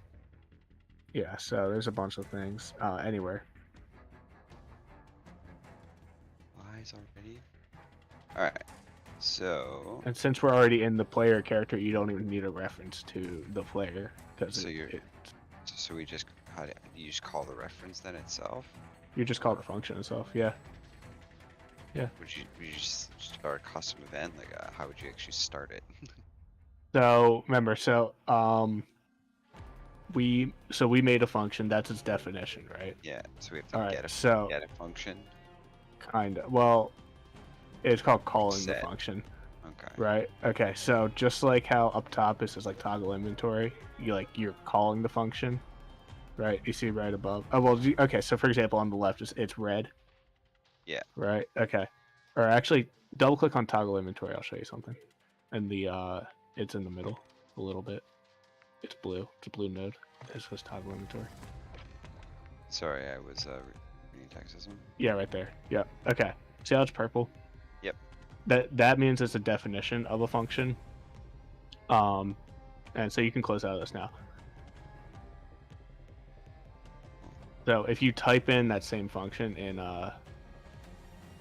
Yeah, so there's a bunch of things. Anywhere. Lies already. All right. So. And since we're already in the player character, you don't even need a reference to the player because So so we just you just call the reference then itself? You just call the function itself. Yeah. Yeah. Would you just start a custom event? Like, how would you actually start it? So remember, we made a function. That's its definition, right? Yeah. So we have to get a function. Kinda. Well, it's called calling the Set. function. Okay. Right. Okay. So just like how up top it says like toggle inventory, you're calling the function, right? You see right above. Oh well. Okay. So for example, on the left it's red. Yeah. Right. Okay. Or actually, double click on toggle inventory. I'll show you something. And it's in the middle a little bit. It's blue. It's a blue node. It says toggle inventory. Sorry, I was reading textism. Yeah, right there. Yep. Okay. See how it's purple? Yep. That means it's a definition of a function. And so you can close out of this now. So if you type in that same function in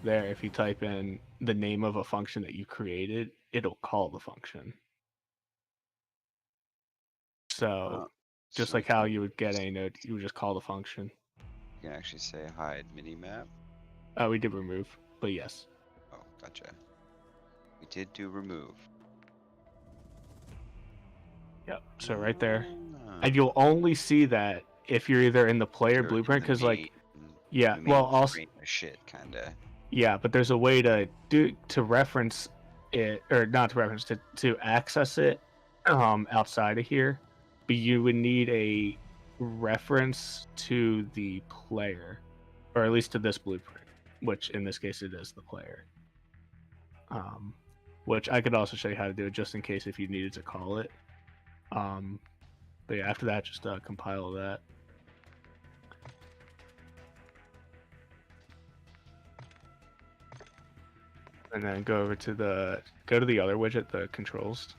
there, if you type in the name of a function that you created, it'll call the function. So just like how you would get a node, you would just call the function. You can actually say hide minimap. Oh, we did remove, but yes. Oh, gotcha. We did do remove. Yep. So right there, and you'll only see that if you're either in the player blueprint, because like, yeah. Well, also shit, kinda. Yeah, but there's a way to reference it, or not to reference to access it outside of here, but you would need a reference to the player, or at least to this blueprint, which in this case it is the player. Which I could also show you how to do it just in case if you needed to call it. But yeah, after that, just compile that. And then go over to the other widget, the controls,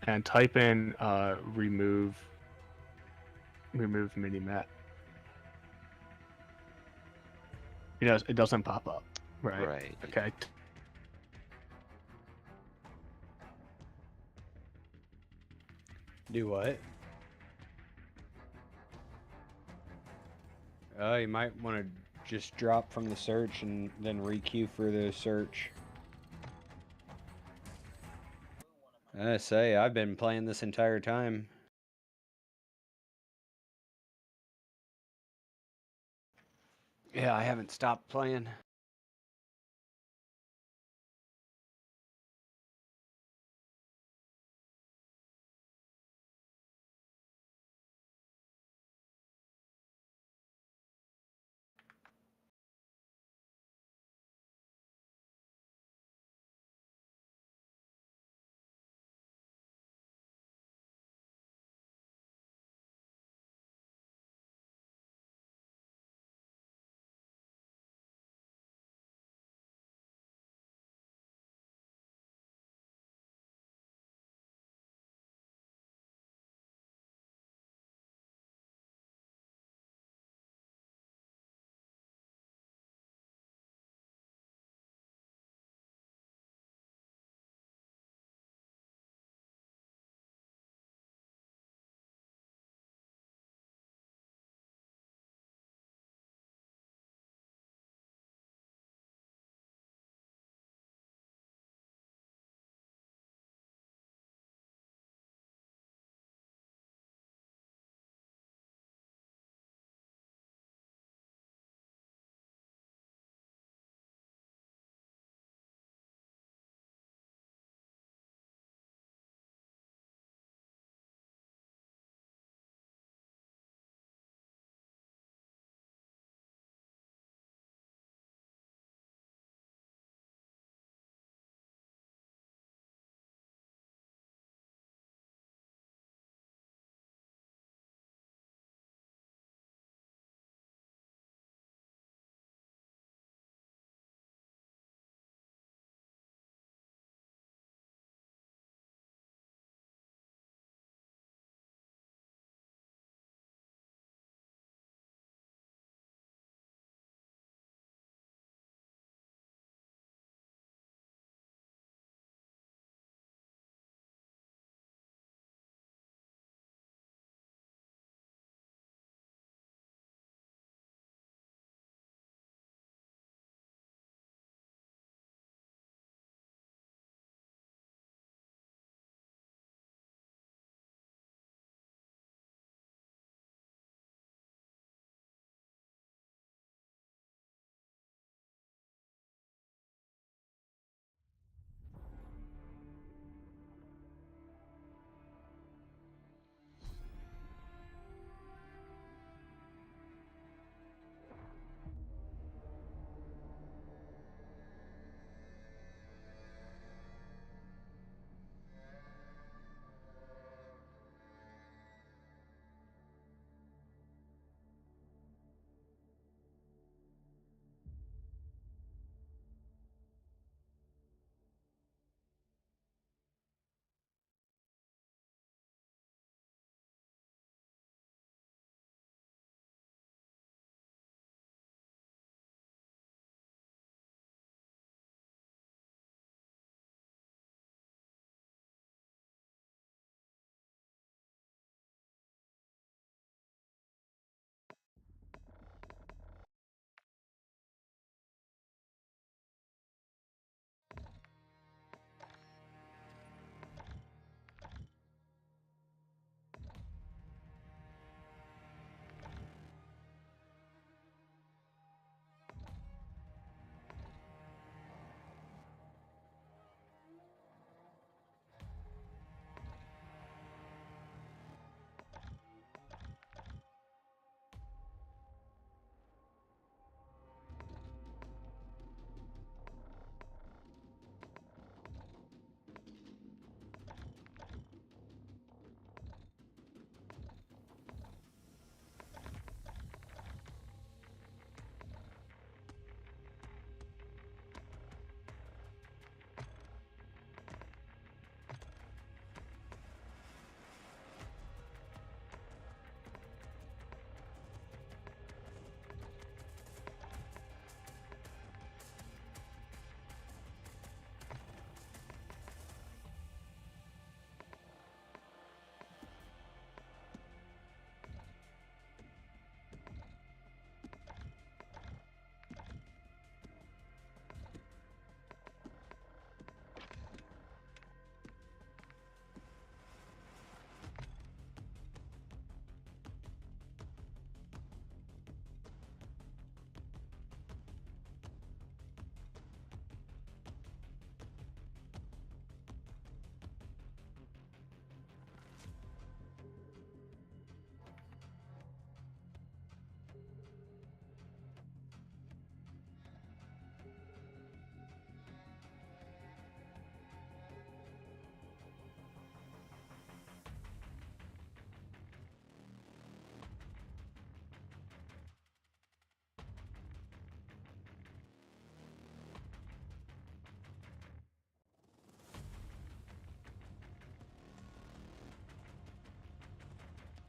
and type in remove minimap. You know, it doesn't pop up, right? Right. Okay. Do what? You might want to just drop from the search and then requeue for the search. I say, I've been playing this entire time. Yeah, I haven't stopped playing.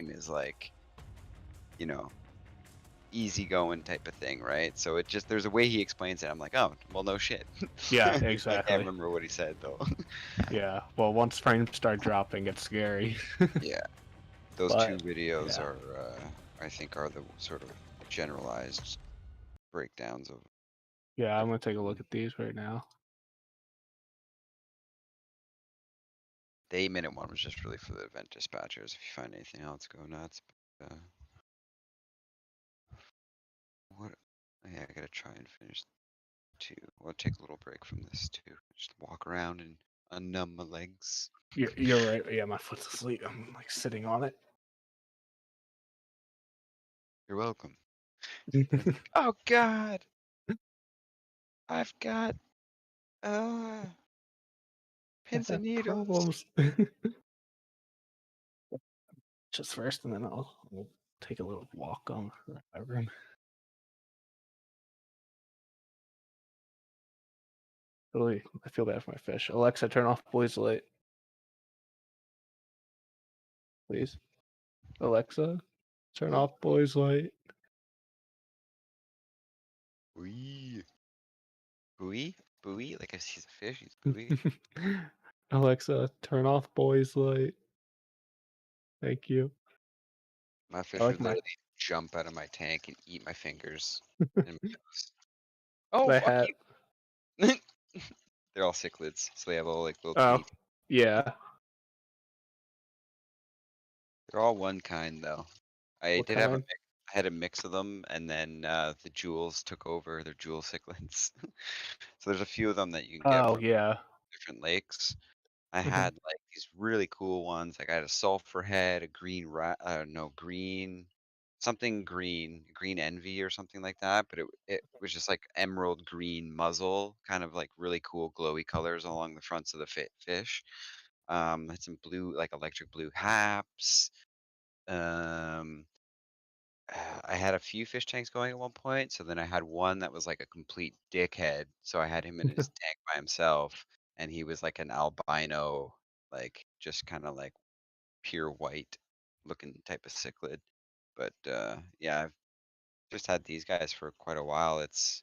game is like, you know, easygoing type of thing, right? So it just, there's a way he explains it. I'm like, oh, well, no shit. Yeah, I can't exactly. remember what he said though. Yeah. Well, once frames start dropping, it's scary. Yeah, those But, two videos yeah. are, I think, are the sort of generalized breakdowns of. Yeah, I'm gonna take a look at these right now. The 8-minute one was just really for the event dispatchers. If you find anything else, go nuts. But, what? Yeah, I gotta try and finish two. We'll take a little break from this too. Just walk around and unnumb my legs. You're right. Yeah, my foot's asleep. I'm like sitting on it. You're welcome. It's like, oh God, I've got pins and needles. Problems. Just first, and then I'll take a little walk on my room. Really, I feel bad for my fish. Alexa, turn off boys light. Please. Alexa, turn off boys light. Buoy. Buoy? Buoy? Like if he's a fish, he's buoy. Alexa, turn off boys light. Thank you. My fish I like would my. literally jump out of my tank and eat my fingers. And my nose. Oh, They fuck have. you. They're all cichlids, so they have all like little Oh, teeth. yeah. They're all one kind though. I What did have a kind? mix. I had a mix of them, and then the jewels took over. They're jewel cichlids. So there's a few of them that you can get Oh, from yeah. different lakes. I Mhm. had like these really cool ones. Like I had a sulfur head, a green no green, something green, green envy or something like that. But it was just like emerald green muzzle, kind of like really cool glowy colors along the fronts of the fish. Had some blue, like electric blue haps. Um, I had a few fish tanks going at one point, so then I had one that was like a complete dickhead. So I had him in his tank by himself, and he was like an albino, like just kind of like pure white looking type of cichlid. But yeah, I've just had these guys for quite a while. It's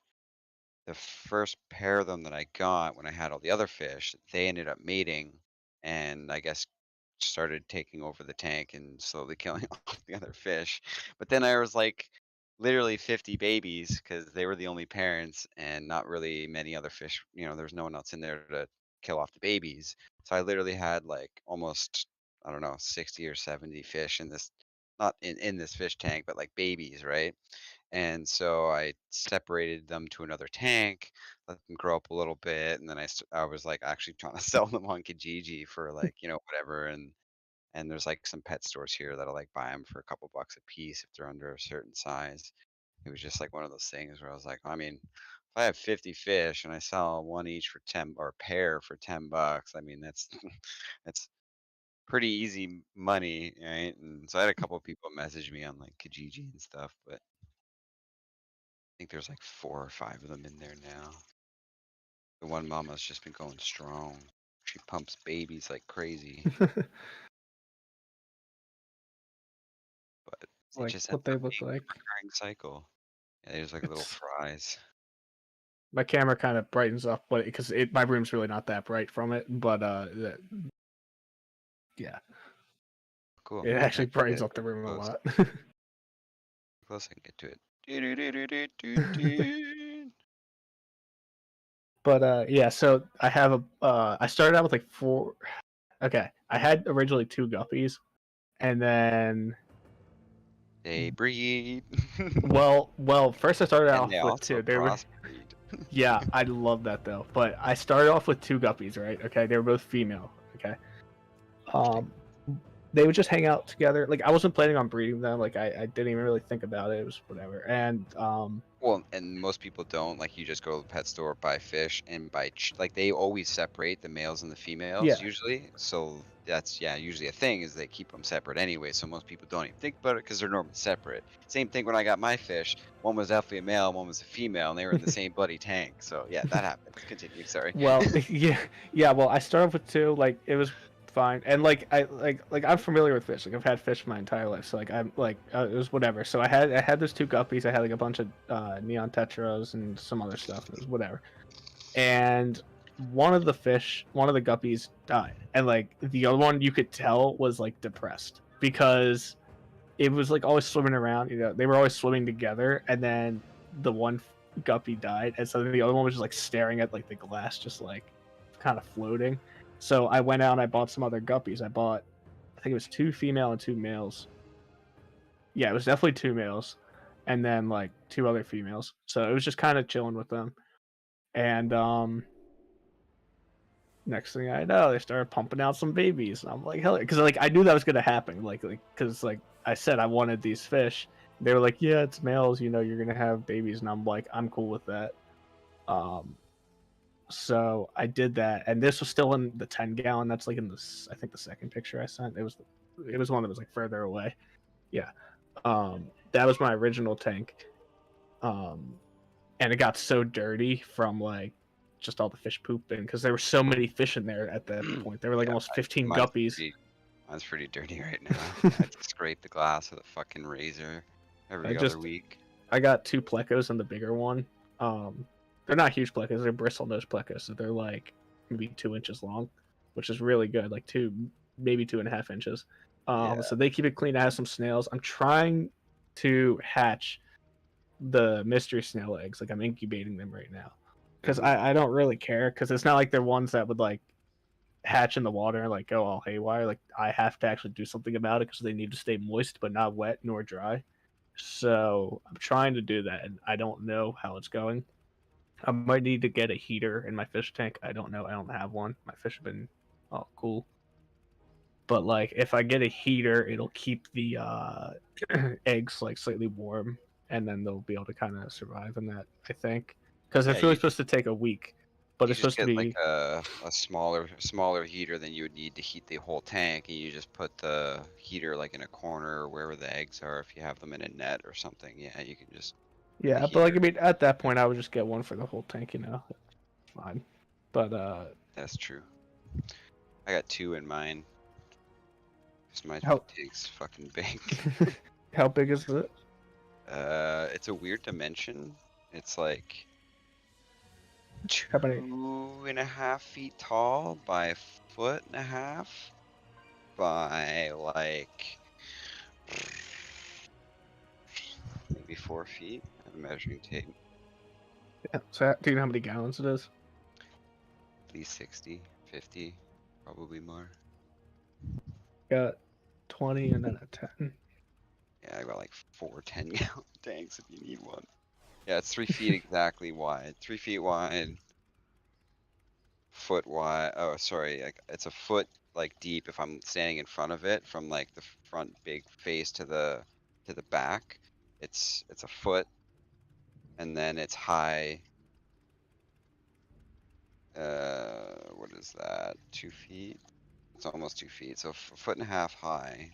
the first pair of them that I got when I had all the other fish, they ended up mating and I guess started taking over the tank and slowly killing off the other fish. But then I was like literally 50 babies because they were the only parents and not really many other fish. You know, there was no one else in there to kill off the babies. So I literally had like almost, I don't know, 60 or 70 fish in this, not in this fish tank, but like babies, right? And so I separated them to another tank, let them grow up a little bit, and then I was like actually trying to sell them on Kijiji for like, you know, whatever. And there's like some pet stores here that'll like buy them for a couple bucks a piece if they're under a certain size. It was just like one of those things where I was like, I mean, if I have 50 fish and I sell one each for 10 or a pair for 10 bucks, I mean that's that's pretty easy money, right? And so I had a couple people message me on like Kijiji and stuff, but think there's like 4 or 5 of them in there now. The one mama's just been going strong. She pumps babies like crazy, but it Like just ends what they up look being like. a recurring cycle. Yeah, there's like little It's fries. my camera kind of brightens up, but because my room's really not that bright from it, but yeah, Cool. it Yeah, actually brightens get up the room a close. lot. Close, I can get to it. Do-do-do-do-do-do-do. But yeah, so I have I started out with like 4. Okay, I had originally 2 guppies, and then They breed. well, first I started And they off with also 2. They were crossbreed. yeah, I love that though. But I started off with 2 guppies, right? Okay, they were both female. Okay, Interesting. they would just hang out together. Like I wasn't planning on breeding them. Like I didn't even really think about it. It was whatever. And Well, and most people don't. Like, you just go to the pet store, buy fish, and like they always separate the males and the females yeah, usually. So that's usually a thing is they keep them separate anyway. So most people don't even think about it because they're normally separate. Same thing when I got my fish. One was definitely a male, one was a female, and they were in the same bloody tank. So yeah, that happens. Continue. Sorry. well, yeah. Well, I started with 2. Like it was fine. And like I'm familiar with fish. Like I've had fish my entire life, so like I'm like it was whatever. So I had those 2 guppies. I had like a bunch of neon tetras and some other stuff. It was whatever. And one of the guppies died, and like the other one, you could tell was like depressed because it was like always swimming around. You know, they were always swimming together, and then the one guppy died, and so the other one was just like staring at like the glass, just like kind of floating. So I went out and I bought some other guppies. I think it was 2 female and 2 males. Yeah, it was definitely 2 males, and then like 2 other females. So it was just kind of chilling with them, and next thing I know, they started pumping out some babies, and I'm like, hell, because like I knew that was gonna happen, like because like I said I wanted these fish. They were like, yeah, it's males, you know, you're gonna have babies, and I'm like, I'm cool with that. So I did that, and this was still in the 10-gallon. That's like in this, I think the second picture I sent. It was one that was like further away. Yeah, that was my original tank. And it got so dirty from like just all the fish pooping because there were so many fish in there at that point. There were like almost 15 guppies. Mine's pretty dirty right now. I had to scrape the glass with a fucking razor every other week. I got 2 plecos and the bigger one. They're not huge plecos; they're bristlenose plecos, so they're like maybe 2 inches long, which is really good. Like maybe 2.5 inches. So they keep it clean. I have some snails. I'm trying to hatch the mystery snail eggs. Like I'm incubating them right now because I don't really care because it's not like they're ones that would like hatch in the water and like go all haywire. Like I have to actually do something about it because they need to stay moist but not wet nor dry. So I'm trying to do that, and I don't know how it's going. I might need to get a heater in my fish tank. I don't know. I don't have one. My fish have been cool. But like if I get a heater, it'll keep the eggs like slightly warm, and then they'll be able to kind of survive in that, I think. Because it's really supposed to take a week, but it's supposed to be like a smaller heater than you would need to heat the whole tank, and you just put the heater like in a corner or wherever the eggs are. If you have them in a net or something, yeah, you can just. Yeah, but like I mean, at that point, I would just get one for the whole tank, you know. Fine, but that's true. I got 2 in mine. Cause my tank's fucking big. How big is it? It's a weird dimension. It's like 2.5 feet tall by 1.5 feet by like maybe 4 feet. I have a measuring tape. Yeah. So do you know how many gallons it is? At least 60, 50, probably more. Got 20 and then a 10. Yeah, I got like 4 10-gallon tanks if you need one. Yeah, it's 3 feet exactly wide. 3 feet wide. Foot wide. Oh, sorry. Like it's a foot like deep if I'm standing in front of it from like the front big face to the back. It's a foot, and then it's high. What is that? 2 feet? It's almost 2 feet. So 1.5 feet high.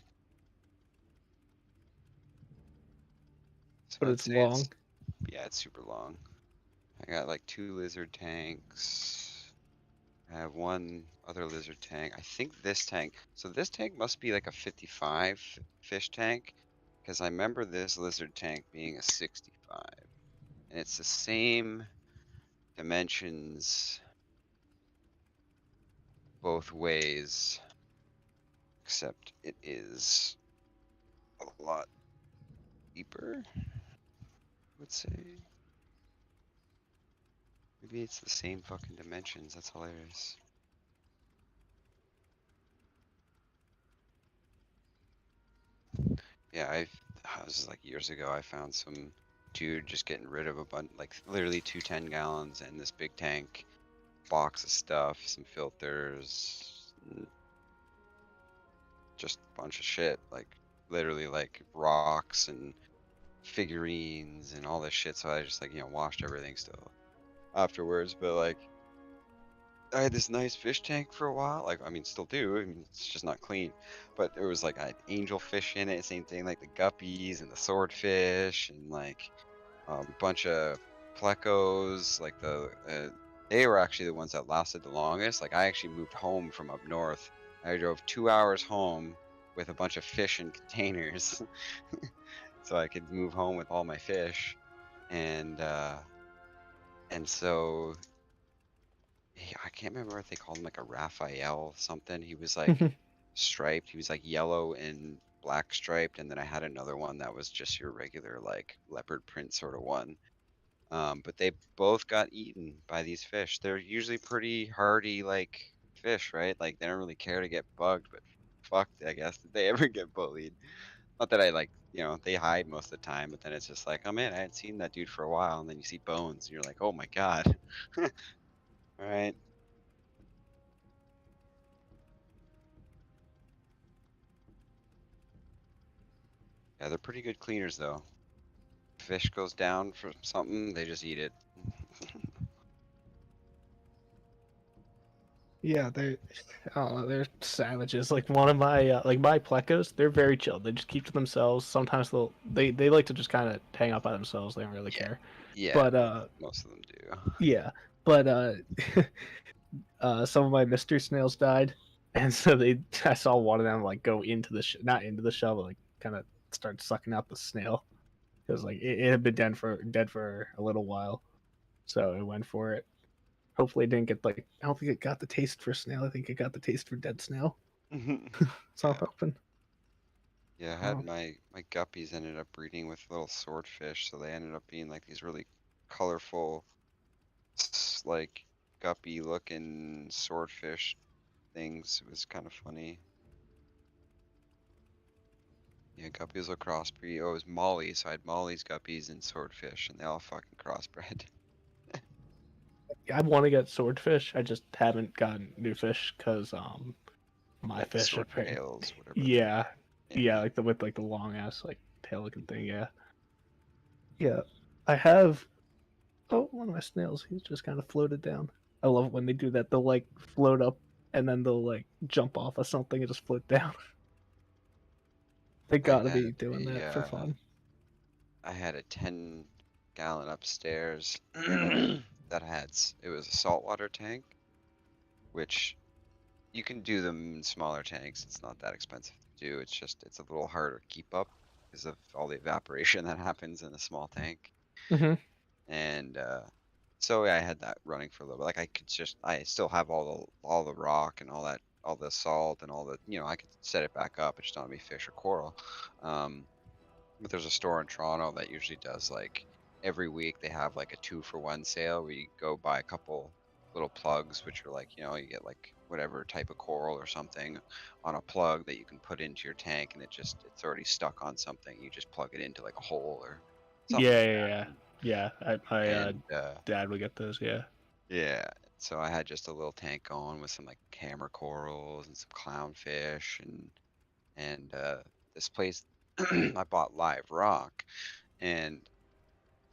So but it's long. Yeah, it's super long. I got like 2 lizard tanks. I have 1 other lizard tank. I think this tank. So this tank must be like a 55 fish tank, because I remember this lizard tank being a 65, and it's the same dimensions both ways, except it is a lot deeper, I would say. Maybe it's the same fucking dimensions. That's hilarious. Yeah, this is like years ago. I found some dude just getting rid of a bunch, like literally 2 10-gallons and this big tank, box of stuff, some filters, just a bunch of shit. Like literally like rocks and figurines and all this shit. So I just like, washed everything still afterwards. But like, I had this nice fish tank for a while. Like, I mean, still do. I mean, it's just not clean. But there was like, I had angelfish in it. Same thing, like the guppies and the swordfish and like a bunch of plecos. Like they were actually the ones that lasted the longest. Like I actually moved home from up north I drove 2 hours home with a bunch of fish in containers, so I could move home with all my fish, and so I can't remember if they called him like a Raphael something. He was like striped. He was like yellow and black striped, and then I had another one that was just your regular like leopard print sort of one. But they both got eaten by these fish. They're usually pretty hardy like fish, right? Like they don't really care to get bugged, but fuck, I guess did they ever get bullied? Not that I like, they hide most of the time, but then it's just like, oh man, I hadn't seen that dude for a while, and then you see bones, and you're like, oh my god. All right. Yeah, they're pretty good cleaners though. Fish goes down for something, they just eat it. Yeah, they're savages. Like one of my my plecos, they're very chill. They just keep to themselves. Sometimes they like to just kind of hang out by themselves. They don't really care. Yeah, But most of them do. yeah, but some of my Mr. Snails died, and so I saw one of them like go into the not into the shell, but like kind of start sucking out the snail because like it had been dead for a little while, so it went for it. Hopefully, it didn't get like I don't think it got the taste for snail. I think it got the taste for dead snail. So I'm hoping. Yeah, I had my guppies ended up breeding with little swordfish, so they ended up being like these really colorful, like guppy looking swordfish things. It was kind of funny. Yeah, guppies will crossbreed. Oh, it was Molly, so I had Molly's guppies and swordfish, and they all fucking crossbred. I want to get swordfish. I just haven't gotten new fish because my Yeah, the fish are sword pretty. tails, whatever. Yeah, yeah, like with like the long ass like tail looking thing. Yeah, yeah. I have. Oh, one of my snails. He's just kind of floated down. I love it when they do that. They'll like float up and then they'll like jump off of something and just float down. They I gotta had be doing that for fun. I had a 10-gallon upstairs that it was a saltwater tank, which you can do them in smaller tanks. It's not that expensive to do. It's a little harder to keep up because of all the evaporation that happens in a small tank. Mm-hmm. And so yeah, I had that running for a little bit. Like I still have all the rock and all the salt and all the, I could set it back up. It just don't be fish or coral. But there's a store in Toronto that usually does like every week they have like a 2-for-1 sale where you go buy a couple little plugs, which are like, you get like whatever type of coral or something on a plug that you can put into your tank, and it's already stuck on something. You just plug it into like a hole or something. Yeah. My And dad would get those. Yeah. yeah, so I had just a little tank going with some like hammer corals and some clownfish, and this place I bought live rock, and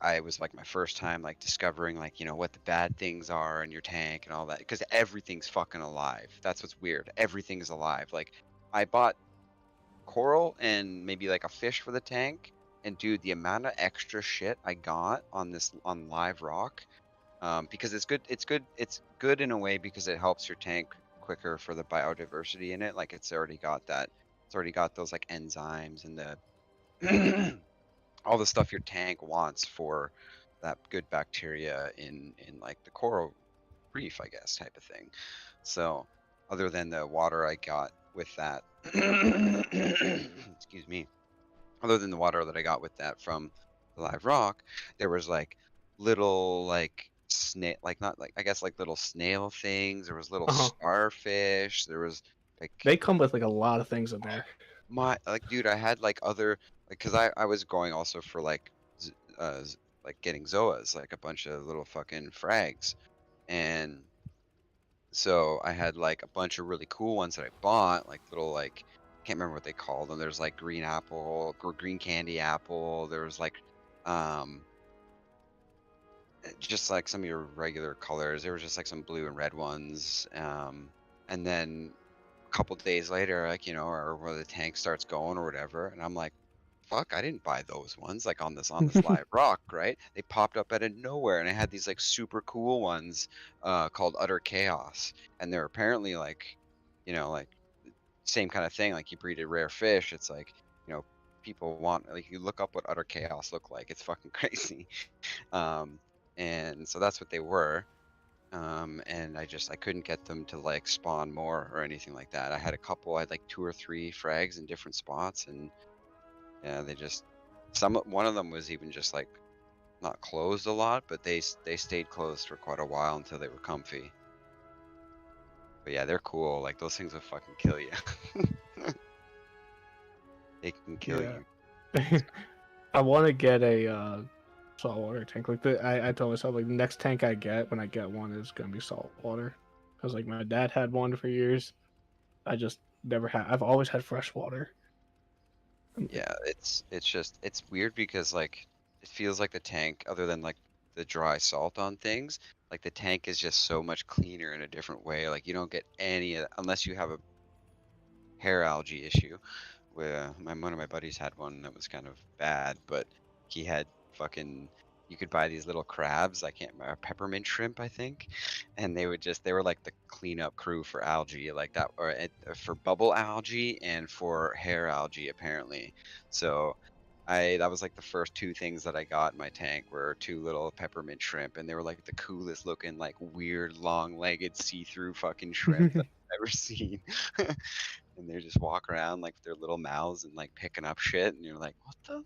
I was like my first time like discovering like what the bad things are in your tank and all that, because everything's fucking alive. That's what's weird. Everything's alive. Like I bought coral and maybe like a fish for the tank, and dude, the amount of extra shit I got on live rock, because it's good in a way because it helps your tank quicker for the biodiversity in it. Like it's already got those like enzymes and the all the stuff your tank wants for that good bacteria in like the coral reef, I guess, type of thing. So other than the water I got with that excuse me, other than the water that I got with that from the live rock, there was like little like snail, like not like I guess like little snail things. There was little starfish. There was like They come with like a lot of things in there. dude, I had like other like because I was going also for like like getting zoas, like a bunch of little fucking frags, and so I had like a bunch of really cool ones that I bought, like little like can't remember what they call them. There's like green apple, green candy apple. There was like just like some of your regular colors. There was just like some blue and red ones. And then a couple days later, like or where the tank starts going or whatever, and I'm like, fuck, I didn't buy those ones like on this live rock, right? They popped up out of nowhere, and I had these like super cool ones called Utter Chaos, and they're apparently like like same kind of thing. Like you breed a rare fish, it's like, you know, people want, like, you look up what utter chaos look like. It's fucking crazy. Um, and so that's what they were. And I couldn't get them to like spawn more or anything like that. I had a couple, I had like 2 or 3 frags in different spots, and yeah, they just, one of them was even just like not closed a lot, but they stayed closed for quite a while until they were comfy. But yeah, they're cool. Like those things will fucking kill you. They can kill Yeah. you. I want to get a saltwater tank. Like I told myself, like the next tank I get when I get one is gonna be saltwater, because like my dad had one for years. I just never had. I've always had fresh water. Yeah, it's weird because like it feels like the tank, other than like the dry salt on things, like the tank is just so much cleaner in a different way. Like you don't get any unless you have a hair algae issue. Where one of my buddies had one that was kind of bad, but he had fucking, you could buy these little crabs, I can't remember, peppermint shrimp, I think, and they were like the cleanup crew for algae, like that, or for bubble algae and for hair algae apparently. So that was like the first 2 things that I got in my tank were 2 little peppermint shrimp, and they were like the coolest looking, like weird long-legged see-through fucking shrimp that I've ever seen. And they just walk around like with their little mouths and like picking up shit, and you're like, what the?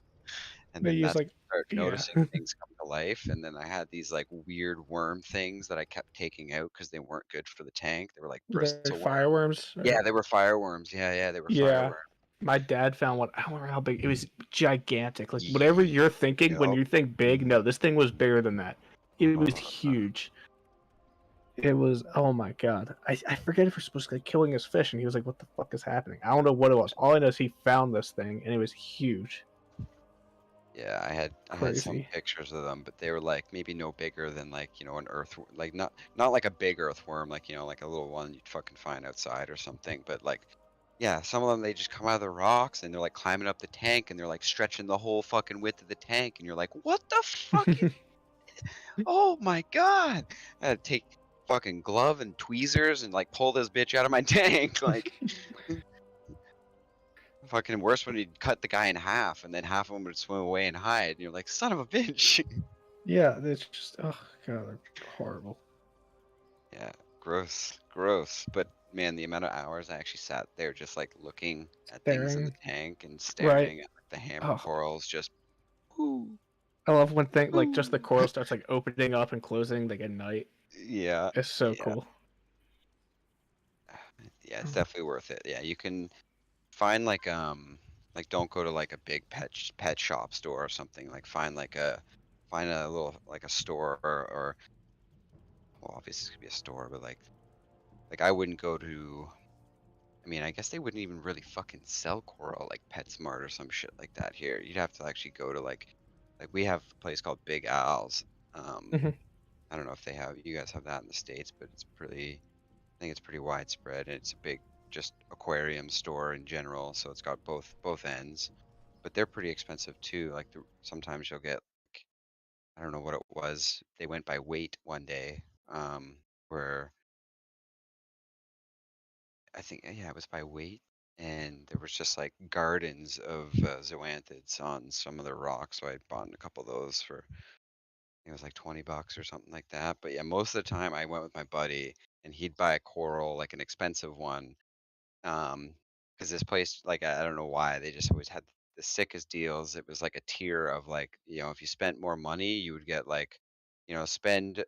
And They then use that's like, when you start yeah, noticing things come to life. And then I had these like weird worm things that I kept taking out because they weren't good for the tank. They were like they're bristle worms. fireworms. Yeah, they were fireworms. Yeah, they were Yeah, fireworms. my dad found one. I don't remember how big. It was gigantic. Like whatever you're thinking when Yep. you think big, no, this thing was bigger than that. It was huge. It was, oh my god. I forget if we're supposed to like killing his fish, and he was like, "What the fuck is happening?" I don't know what it was. All I know is he found this thing, and it was huge. Yeah, I had some Crazy. pictures of them, but they were like maybe no bigger than like, an earthworm, like not like a big earthworm, like, like a little one you'd fucking find outside or something, but like, yeah, some of them, they just come out of the rocks and they're like climbing up the tank and they're like stretching the whole fucking width of the tank, and you're like, what the fuck oh my god. I had to take fucking glove and tweezers and like pull this bitch out of my tank, like fucking worse when you'd cut the guy in half and then half of them would swim away and hide. And you're like, son of a bitch. Yeah, it's just, oh god, they're horrible. Yeah, gross. But man, the amount of hours I actually sat there just like looking at things in the Staring. tank and Right. staring at like, the hammer Oh, corals, just whoo, I love when thing like just the whoo. coral starts like opening up and closing like at night. Yeah, It's so yeah, cool. yeah. It's definitely worth it. Yeah, you can find like don't go to like a big pet shop store or something. Like find a little like a store, or well, obviously it's gonna be a store, but like I wouldn't go to. I mean, I guess they wouldn't even really fucking sell coral like PetSmart or some shit like that here. You'd have to actually go to like we have a place called Big Al's. Um, Mhm. I don't know if you guys have that in the States, but I think it's pretty widespread. And it's a big just aquarium store in general, so it's got both ends. But they're pretty expensive too. Like sometimes you'll get, like, I don't know what it was. They went by weight one day, where I think, yeah, it was by weight, and there was just like gardens of zoanthids on some of the rocks. So I bought a couple of those for, I think it was like $20 or something like that. But yeah, most of the time I went with my buddy, and he'd buy a coral, like an expensive one, because this place, like, I don't know why, they just always had the sickest deals. It was like a tier of like, if you spent more money, you would get like, spend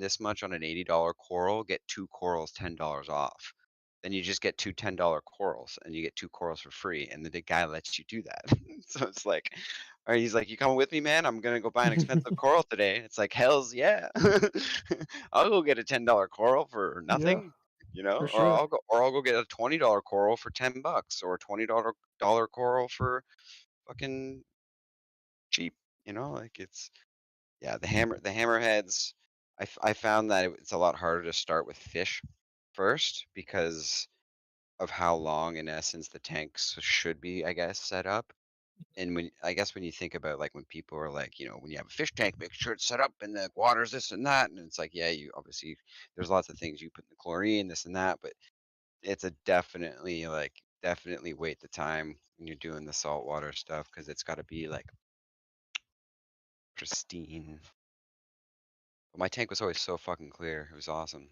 this much on an $80 coral, get 2 corals $10 off. Then you just get 2 $10 corals, and you get 2 corals for free, and the guy lets you do that. So it's like, or he's like, "You coming with me, man? I'm gonna go buy an expensive coral today." It's like, "Hells yeah. I'll go get a $10 coral for Yeah, nothing." for Or sure. I'll go get a $20 coral for $10, or a $20 coral for fucking cheap. Like it's, yeah, the hammerheads. I found that it's a lot harder to start with fish first because of how long, in essence, the tanks should be, I guess, set up. And I guess when you think about like when people are like, when you have a fish tank, make sure it's set up and the water's this and that, and it's like, yeah, you obviously there's lots of things you put in the chlorine, this and that, but it's a definitely wait the time when you're doing the saltwater stuff because it's got to be like pristine. But my tank was always so fucking clear. It was awesome.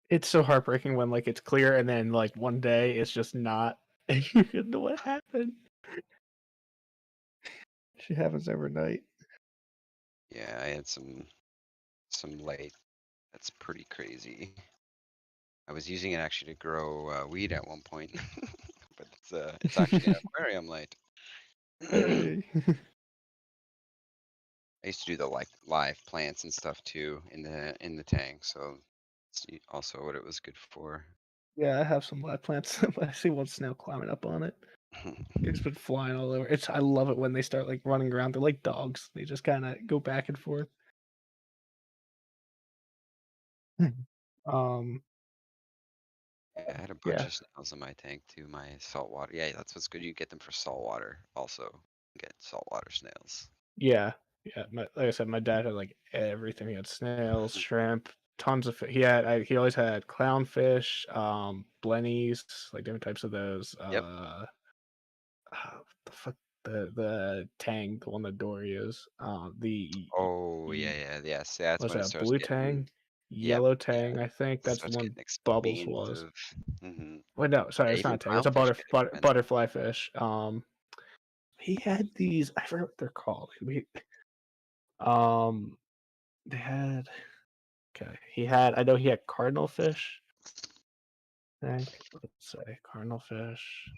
It's so heartbreaking when like it's clear and then like one day it's just not. And you don't know what happened. Shit happens every night. Yeah, I had some light. That's pretty crazy. I was using it actually to grow weed at one point, but it's actually an aquarium light. I Hey. used to do the like live plants and stuff too in the tank, so it's also what it was good for. Yeah, I have some live plants. I see one snail climbing up on it. It's been flying all over. I love it when they start like running around. They're like dogs. They just kind of go back and forth. um, Yeah, I had a bunch yeah, of snails in my tank too. My saltwater. Yeah, that's what's good. You get them for saltwater. Also, get saltwater snails. yeah, yeah. Like I said, my dad had like everything. He had snails, shrimp, tons of. He always had clownfish, blennies, like different types of those. Yep. The fuck, the tang, the one that Dory is. Oh yeah. Yes. Yeah, that's What's when it that? starts Blue getting. tang, Yep. yellow Yeah. tang. I think It that's the starts one getting Bubbles was. expensive. Hmm. Wait, no, sorry, Yeah, it's even not a tang. It's a clownfish get expensive. butterfly fish. He had these. I forget what they're called. Um, they had. Okay, he had. I know he had cardinal fish. I think. Let's say cardinal fish.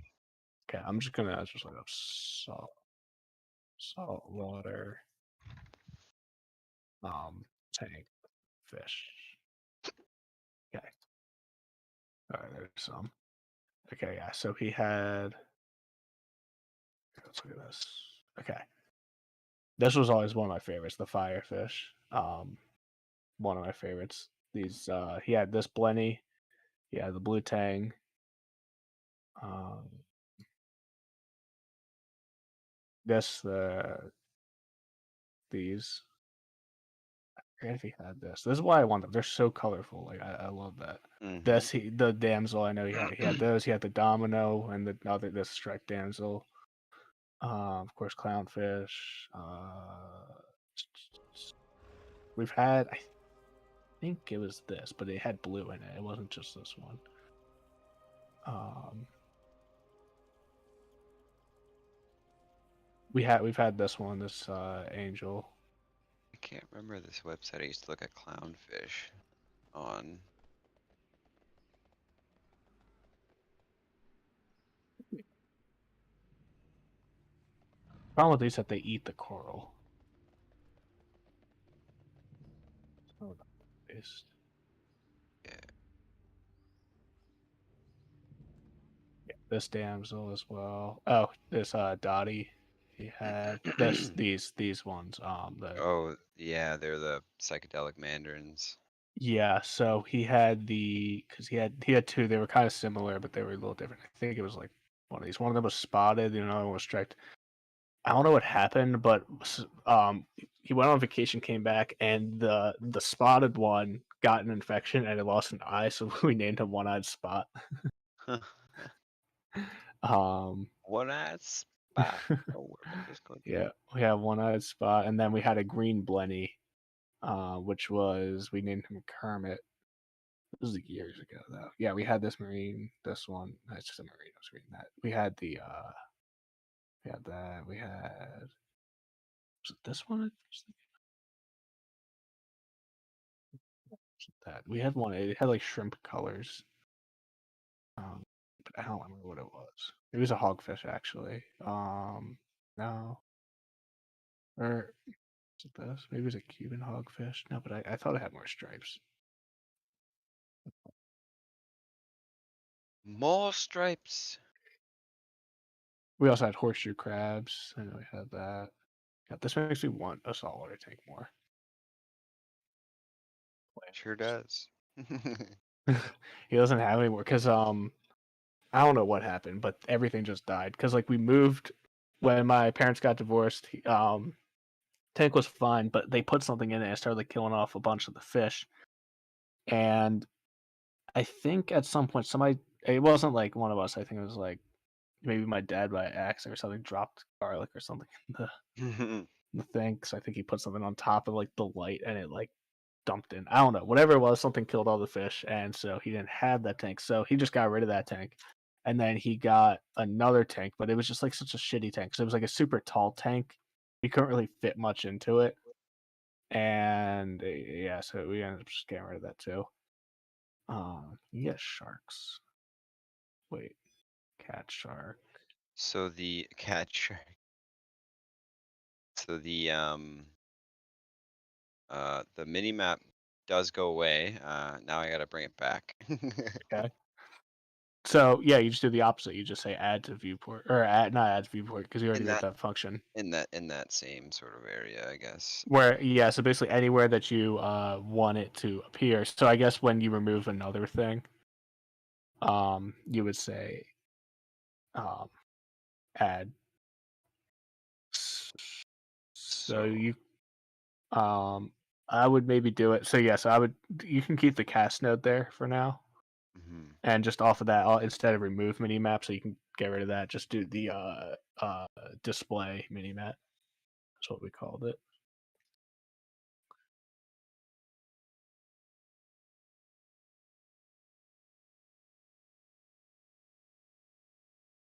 Okay, I'm just gonna just look up salt water tank fish. Okay. All right, there's some. Okay, yeah. So he had. Let's look at this. Okay, this was always one of my favorites, the firefish. One of my favorites. These he had this blenny, he had the blue tang. Um, this these. I forget if he had this. This is why I want them. They're so colorful. Like I love that. Hmm. The damsel. I know he had those. He had the domino and the other this striped damsel. Of course, clownfish. We've had. I think it was this, but it had blue in it. It wasn't just this one. We've had this one, this angel. I can't remember this website I used to look at clownfish on. Problem with these is that they eat the coral. Oh, based. Yeah. Yeah, this damsel as well. Oh, this Dottie. He had these ones. Oh yeah, they're the psychedelic mandarins. Yeah, so he had because he had two. They were kind of similar, but they were a little different. I think it was like one of these. One of them was spotted. The other one was striped. I don't know what happened, but he went on vacation, came back, and the spotted one got an infection and it lost an eye, so we named him One Eyed Spot. One-eyed spot. Oh, where did this go to? Yeah, we had One Eyed Spot, and then we had a green blenny, which was we named him Kermit. This was years ago though. Yeah, we had this marine, this one. That's just a marine. I was reading that. We had we had that. We had was it this one? That we had one. It had like shrimp colors. But I don't remember what it was. It was a hogfish actually. No, or is it this? Maybe it was a Cuban hogfish. No, but I thought it had more stripes. More stripes. We also had horseshoe crabs. I know we had that. Yeah, this makes me want a saltwater tank more. Sure does. He doesn't have any more because I don't know what happened, but everything just died. Because like we moved when my parents got divorced. Tank was fine, but they put something in it and started like killing off a bunch of the fish. And I think at some point somebody, it wasn't like one of us. I think it was like maybe my dad by accident or something dropped garlic or something in the thing. Because I think he put something on top of like the light and it like dumped in. I don't know. Whatever it was, something killed all the fish, and so he didn't have that tank. So he just got rid of that tank, and then he got another tank, but it was just like such a shitty tank. So it was like a super tall tank. We couldn't really fit much into it, and yeah, so we ended up just getting rid of that too. You get sharks. Wait, cat shark. So the catch. So the mini map does go away. Now I gotta bring it back. Okay. So yeah, you just do the opposite. You just say add to viewport or add not add to viewport because you already In made that that function. in that same sort of area, I guess. Where yeah, so basically anywhere that you want it to appear. So I guess when you remove another thing, you would say um add. So So you I would maybe do it. So yes, I would. You can keep the cast node there for now, mhm. and just off of that, instead of remove mini map, so you can get rid of that. Just do the display mini map. That's what we called it.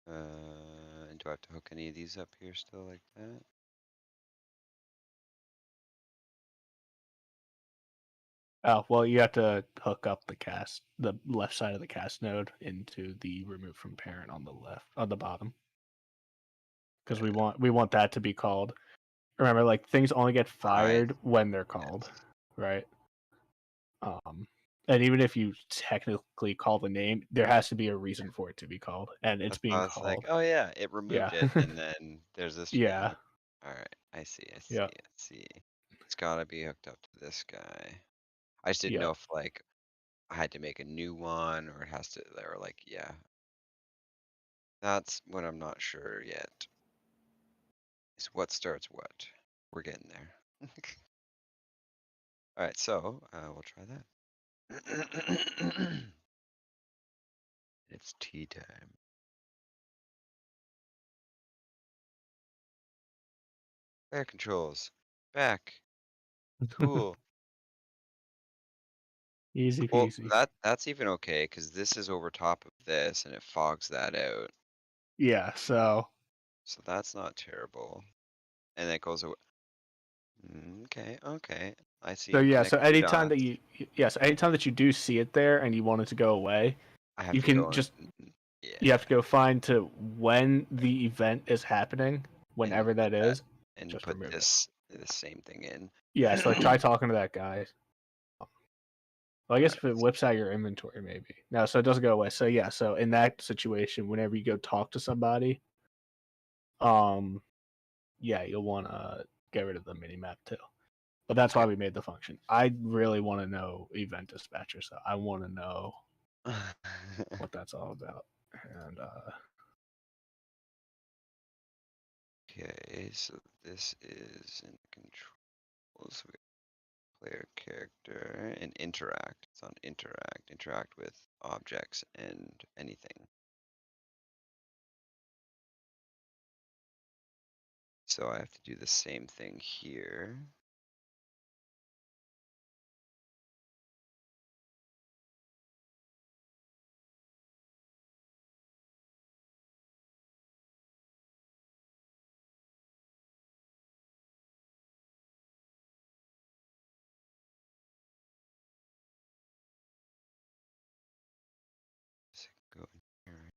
Do I have to hook any of these up here still like that? Oh well, you have to hook up the left side of the cast node into the remove from parent on the left, on the bottom, because we want that to be called. Remember, like things only get I fired when they're called, right? And even if you technically call the name, there has to be a reason for it to be called, and it's that's why being I was like, called. oh yeah, it removed Yeah, it, and then there's this. yeah, All right, I see, I see, yeah, I see. It's gotta be hooked up to this guy. I just didn't yeah. know if like I had to make a new one or it has to, or like, yeah. That's what I'm not sure yet. Is what starts what. We're getting there. All right, so we'll try that. It's tea time. Air controls. Back. Cool. Easy Well, peasy. that's even okay because this is over top of this and it fogs that out. Yeah. So So that's not terrible. And it goes away. Okay, okay. I see so you yeah. So connecting the anytime that dots. you yes, anytime that you do see it there and you want it to go away, I have you to can go just and you yeah, have to go find to when the event is happening, and whenever put that that is, and just put remove it. this same thing in. Yeah. So like try talking to that guy. Well, I All guess right. if it whips out your inventory, maybe. No, so it doesn't go away. So yeah, so in that situation, whenever you go talk to somebody, um, yeah, you'll want to get rid of the mini map too. But that's why Okay. we made the function. I really want to know event dispatcher, so I want to know what that's all about. And Okay, so this is in controls. We have player character and interact. It's on interact. Interact with objects and anything. So I have to do the same thing here. Let's go in here.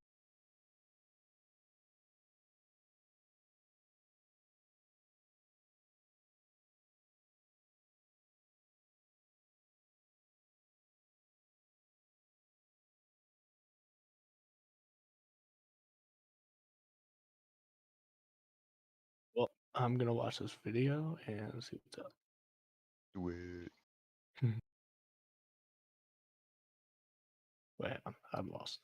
well, I'm gonna watch this video and see what's up. Do it. Wait, I'm lost.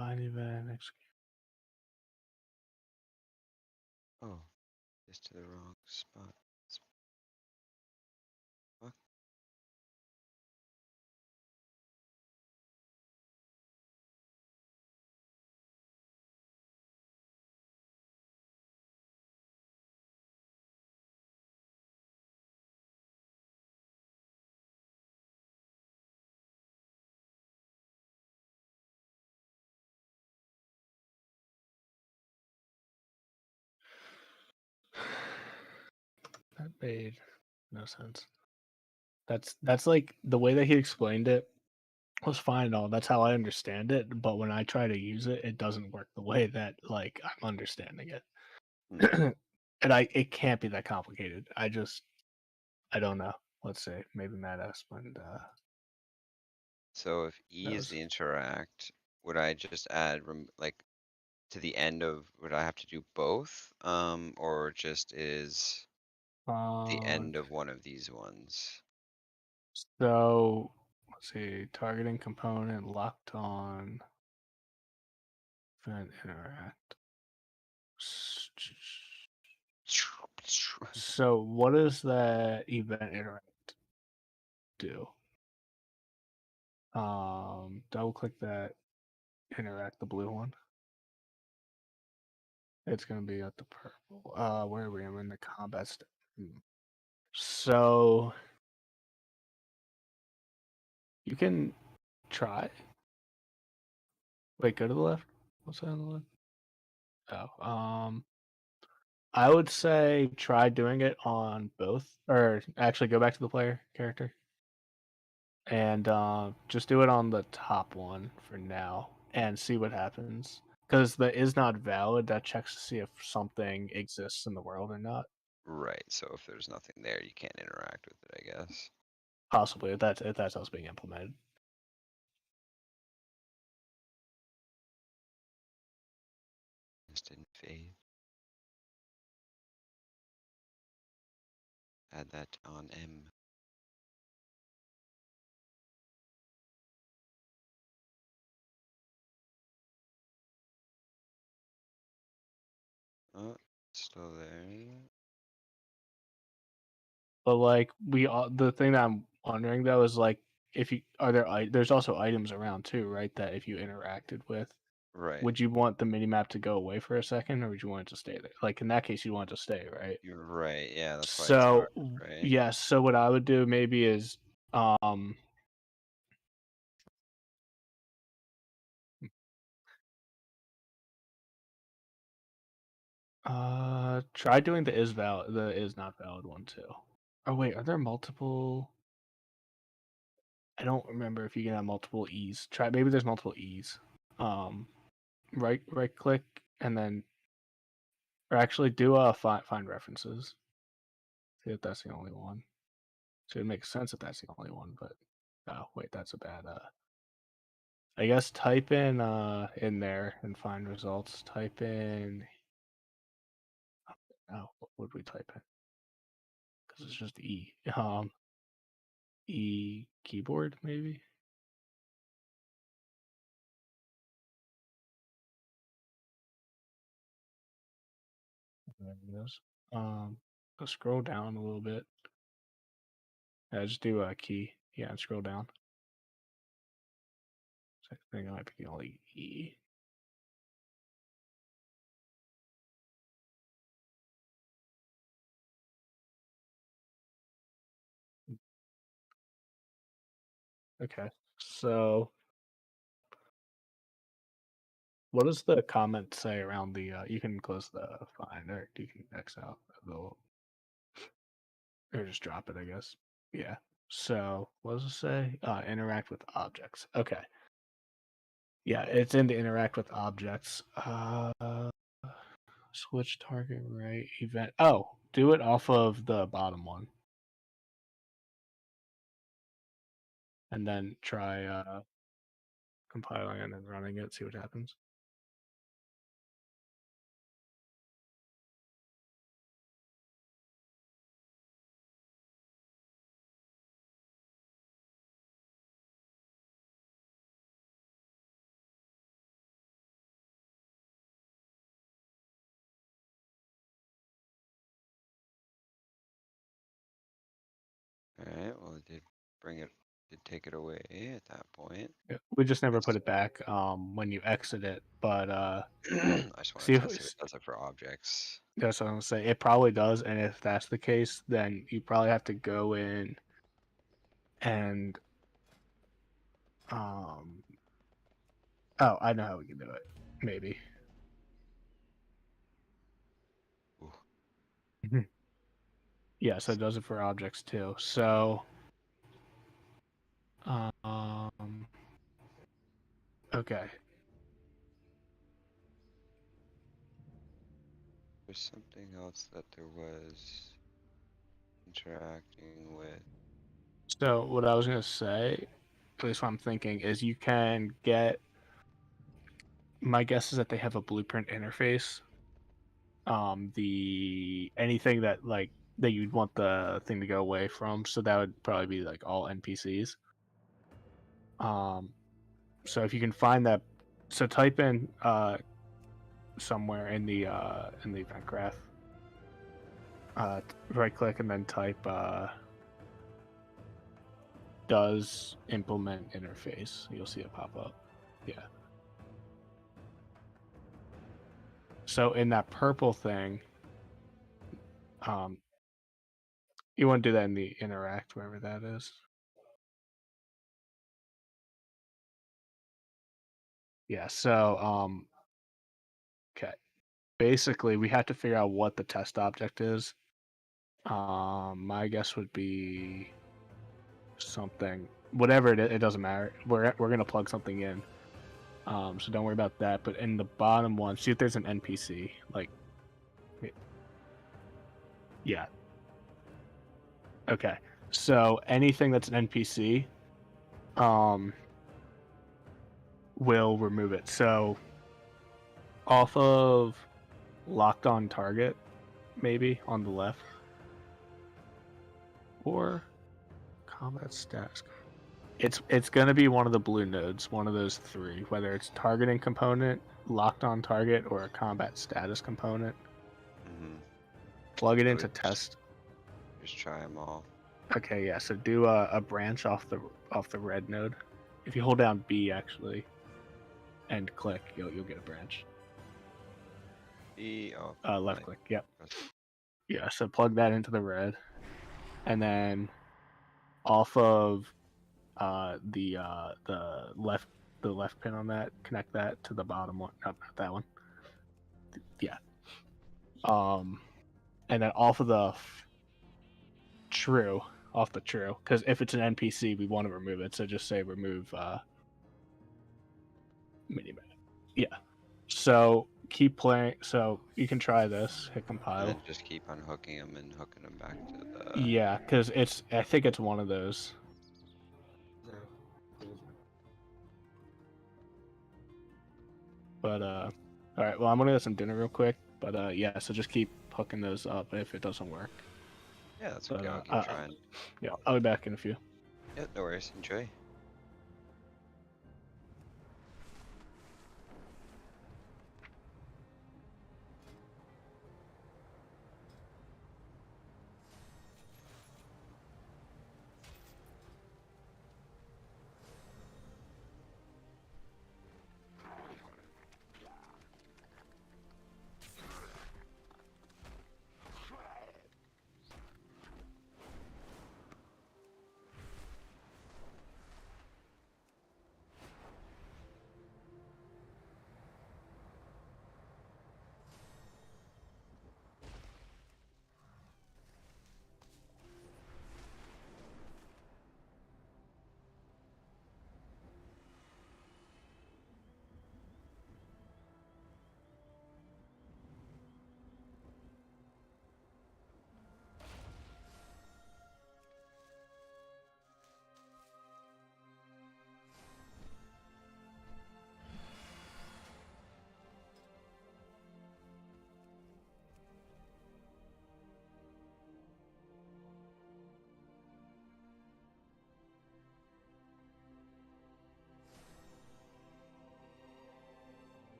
Find event. Execute. Oh, just to the wrong spot. Fuck. That made no sense. That's like the way that he explained it was fine and all. That's how I understand it. But when I try to use it, it doesn't work the way that like I'm understanding it. And it can't be that complicated. I don't know. Let's see. Maybe Matt explained So if E is those. the interact, would I just add like to the end of, would I have to do both? Or just is the end of one of these ones? So let's see. Targeting component locked on. Event interact. So what does that event interact do? Double click that interact, the blue one. It's gonna be at the purple. Where are we? I'm in the combat So you can try. Wait, go to the left. What's that on the left? Oh, I would say try doing it on both, or actually go back to the player character and just do it on the top one for now and see what happens. Because the is not valid, that checks to see if something exists in the world or not. Right, so if there's nothing there, you can't interact with it, I guess. Possibly, if that's how it's being implemented. Just didn't fade. Add that on M. Oh, still there. But like the thing that I'm wondering though is like if you there's also items around too, right? That if you interacted with, Right. would you want the minimap to go away for a second, or would you want it to stay there? Like in that case, you want it to stay, right? You're right, yeah, that's why it So started, right? yes, so what I would do maybe is try doing the is not valid one too. Oh wait, are there multiple? I don't remember if you can have multiple E's. Try maybe there's multiple E's. Right click and then, or actually do find references. See if that's the only one. So it makes sense if that's the only one, but oh wait, that's a bad I guess type in there and find results. Type in what would we type in? Because it's just E. E keyboard maybe. There it is. Go scroll down a little bit. Yeah, just do a key. Yeah, and scroll down. So I think it might be the only E. Okay, so what does the comment say around the? You can close the find, or you can X out the, or just drop it, I guess. Yeah. So what does it say? Interact with objects. Okay. Yeah, it's in the interact with objects. Switch target right event. Oh, do it off of the bottom one, and then try compiling and then running it. See what happens. well, it did take it away at that point. Yeah, we just never put it back when you exit it, but I just want see to if test if it does it for objects. that's what I'm gonna say. It probably does, and if that's the case, then you probably have to go in and oh, I know how we can do it. Maybe. Yeah, so it does it for objects too. So okay. There's something else that there was interacting with. So what I was gonna say, at least what I'm thinking, is you can get. My guess is that they have a blueprint interface. The anything that like that you'd want the thing to go away from, so that would probably be like all NPCs. So if you can find that, so type in somewhere in the event graph. Right click and then type does implement interface. You'll see it pop up. Yeah. So in that purple thing, you want to do that in the interact, wherever that is. Yeah, so okay. Basically we have to figure out what the test object is. My guess would be something, whatever it is, it doesn't matter. We're gonna plug something in. So don't worry about that. But in the bottom one, see if there's an NPC. Like, yeah. Okay. So anything that's an NPC, will remove it. So off of locked on target, maybe on the left, or combat stats. It's gonna be one of the blue nodes, one of those three, whether it's targeting component, locked on target, or a combat status component. Plug it into test. Just try them all. Okay, yeah. So do a branch off the red node. If you hold down B actually, and click, you'll get a branch. E. Oh. Left click. Yep. Yeah. So plug that into the red, and then off of the left pin on that, connect that to the bottom one. Not that one. Yeah. And then off of the true, because if it's an NPC, we want to remove it. So just say remove minimap. Yeah. So keep playing. So you can try this. Hit compile. And just keep unhooking them and hooking them back to the. Yeah, because I think it's one of those. But all right. Well, I'm gonna get some dinner real quick. But yeah. So just keep hooking those up if it doesn't work. Yeah, that's okay. I'll keep trying. Yeah, I'll be back in a few. Yeah, no worries. Enjoy.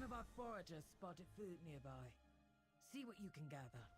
of our foragers spotted food nearby. See what you can gather.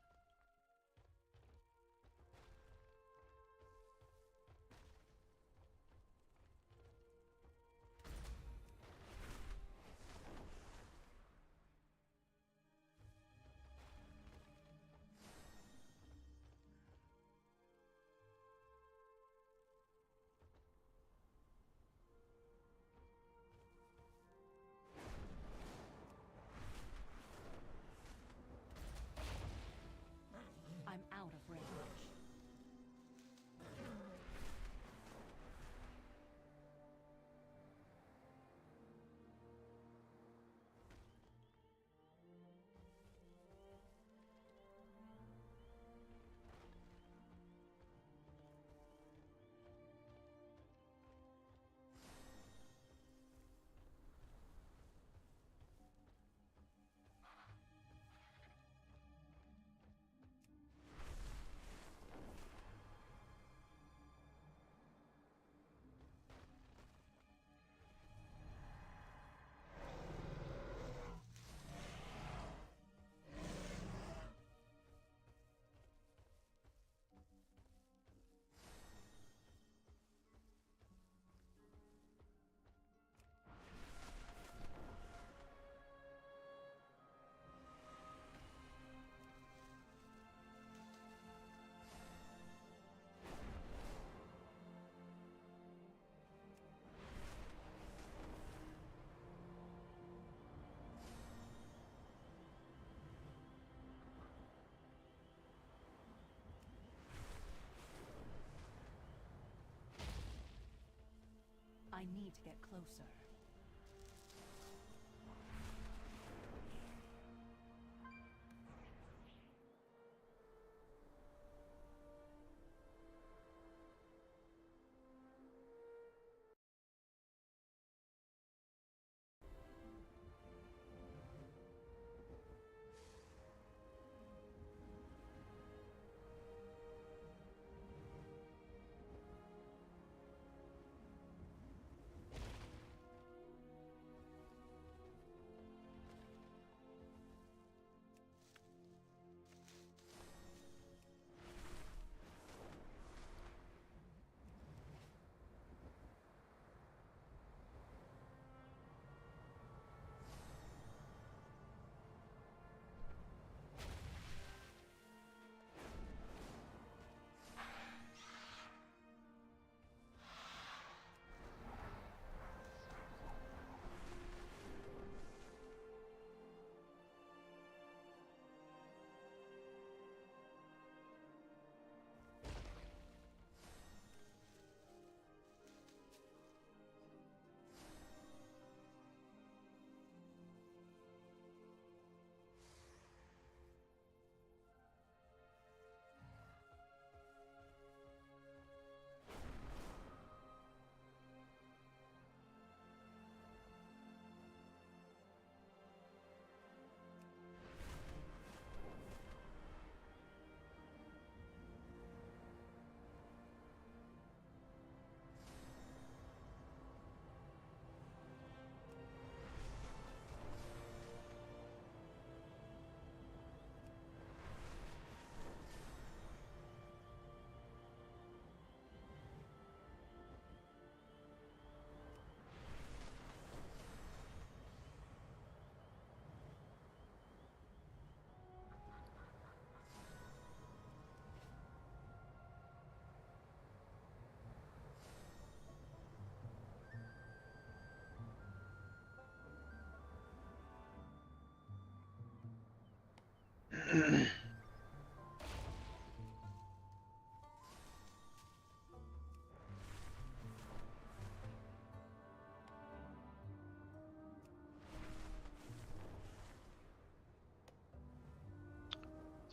I'm out of range. I need to get closer.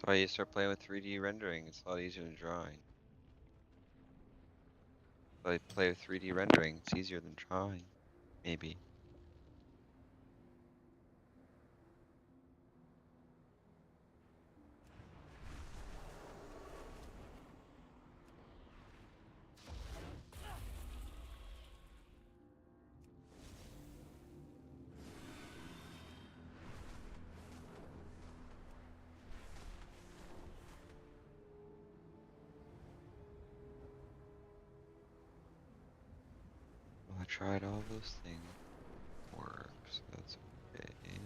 That's why you start playing with 3D rendering. It's a lot easier than drawing. I play with 3D rendering. It's easier than drawing. Maybe. tried all those things. Works. That's okay.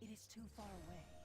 It is too far away.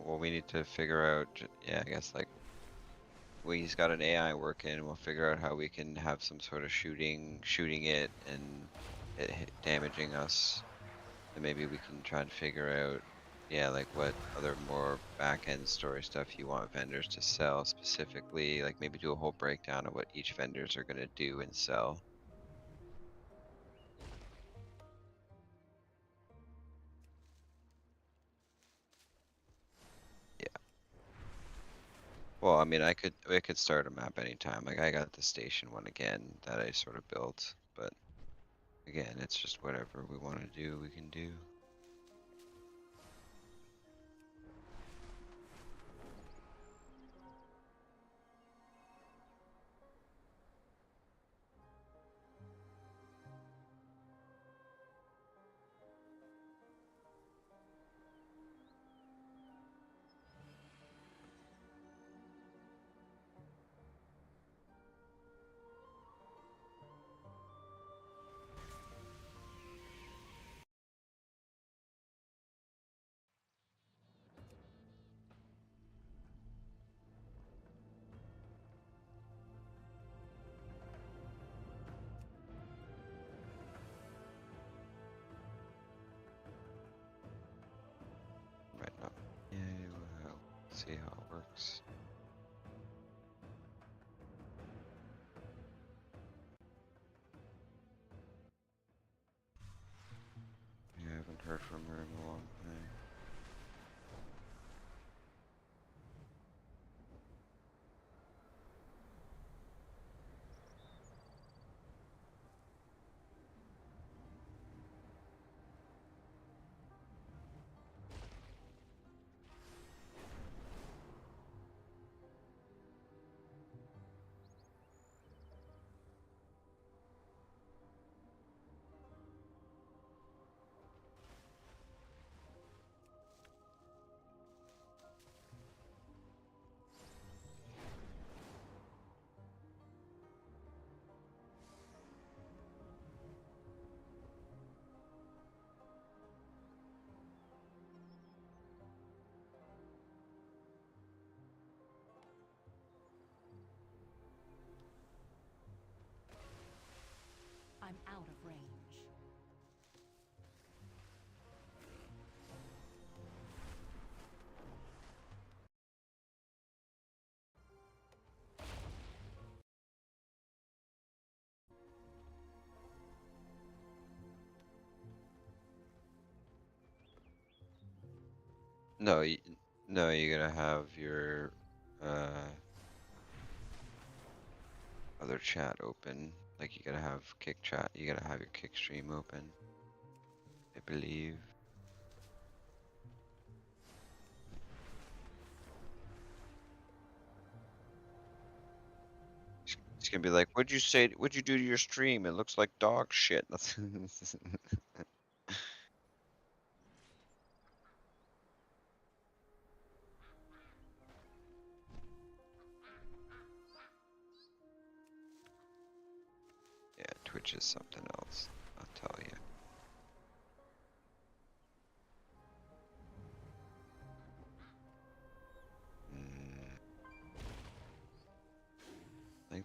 Well, we need to figure out, yeah, I guess like, he's got an AI working, we'll figure out how we can have some sort of shooting it and it damaging us. And maybe we can try and figure out, yeah, like what other more back-end story stuff you want vendors to sell specifically, like maybe do a whole breakdown of what each vendors are gonna do and sell. Well, I mean, we could start a map anytime. Like I got the station one again that I sort of built, but again, it's just whatever we want to do, we can do. Right now. Yeah, well, see how it works. Yeah, I haven't heard from her in a long time. I'm out of range. No, no, you gotta have your other chat open. Like you gotta have kick chat. You gotta have your kick stream open. I believe. It's gonna be like, what'd you say? What'd you do to your stream? It looks like dog shit. That's yeah, Twitch is something else. I'll tell you.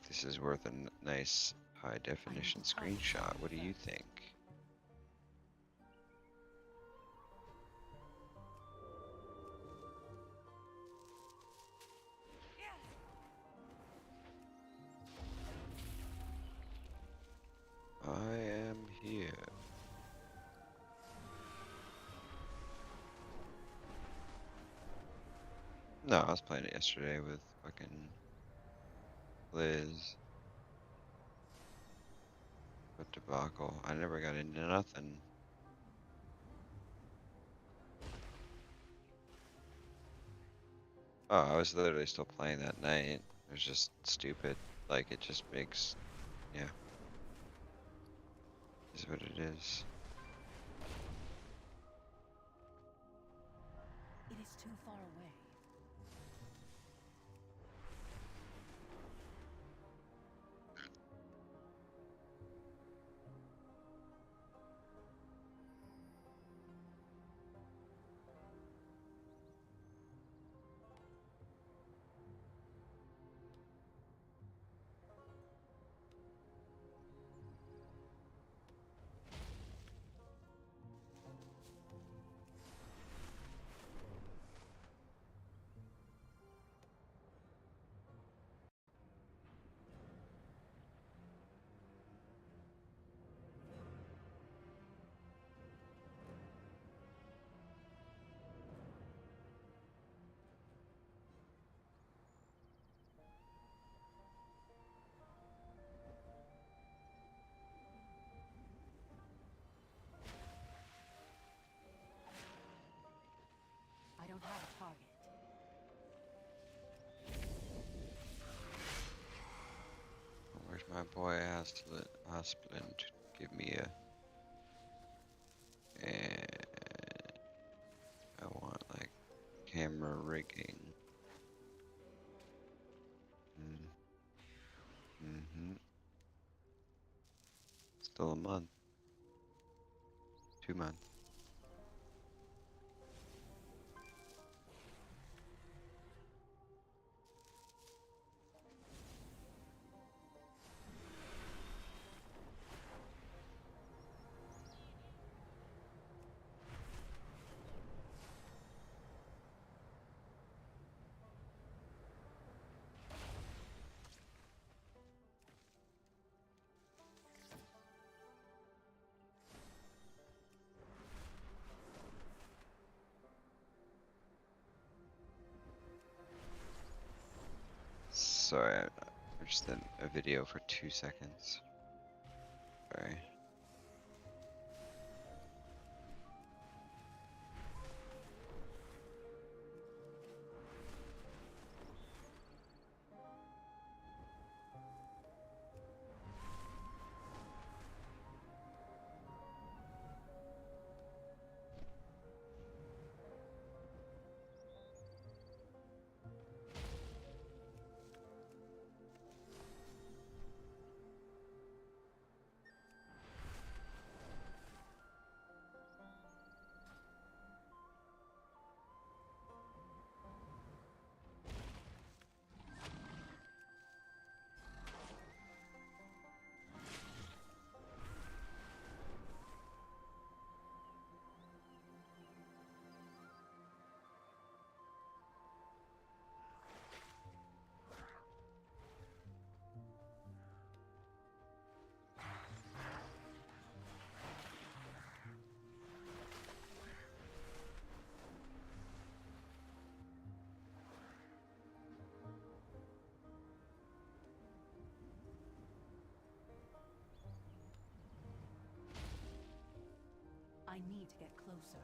think this is worth a nice high definition screenshot. What do you think? I am here. No, I was playing it yesterday with fucking Liz. What debacle? I never got into nothing. Oh, I was literally still playing that night. It was just stupid. Like, it just makes, yeah. Is what it is. It is too far away. I don't have a target. Where's my boy Asplin to give me a... And I want like camera rigging. Mm-hmm. Still a month. 2 months. Sorry, I just did a video for 2 seconds. Sorry. I need to get closer.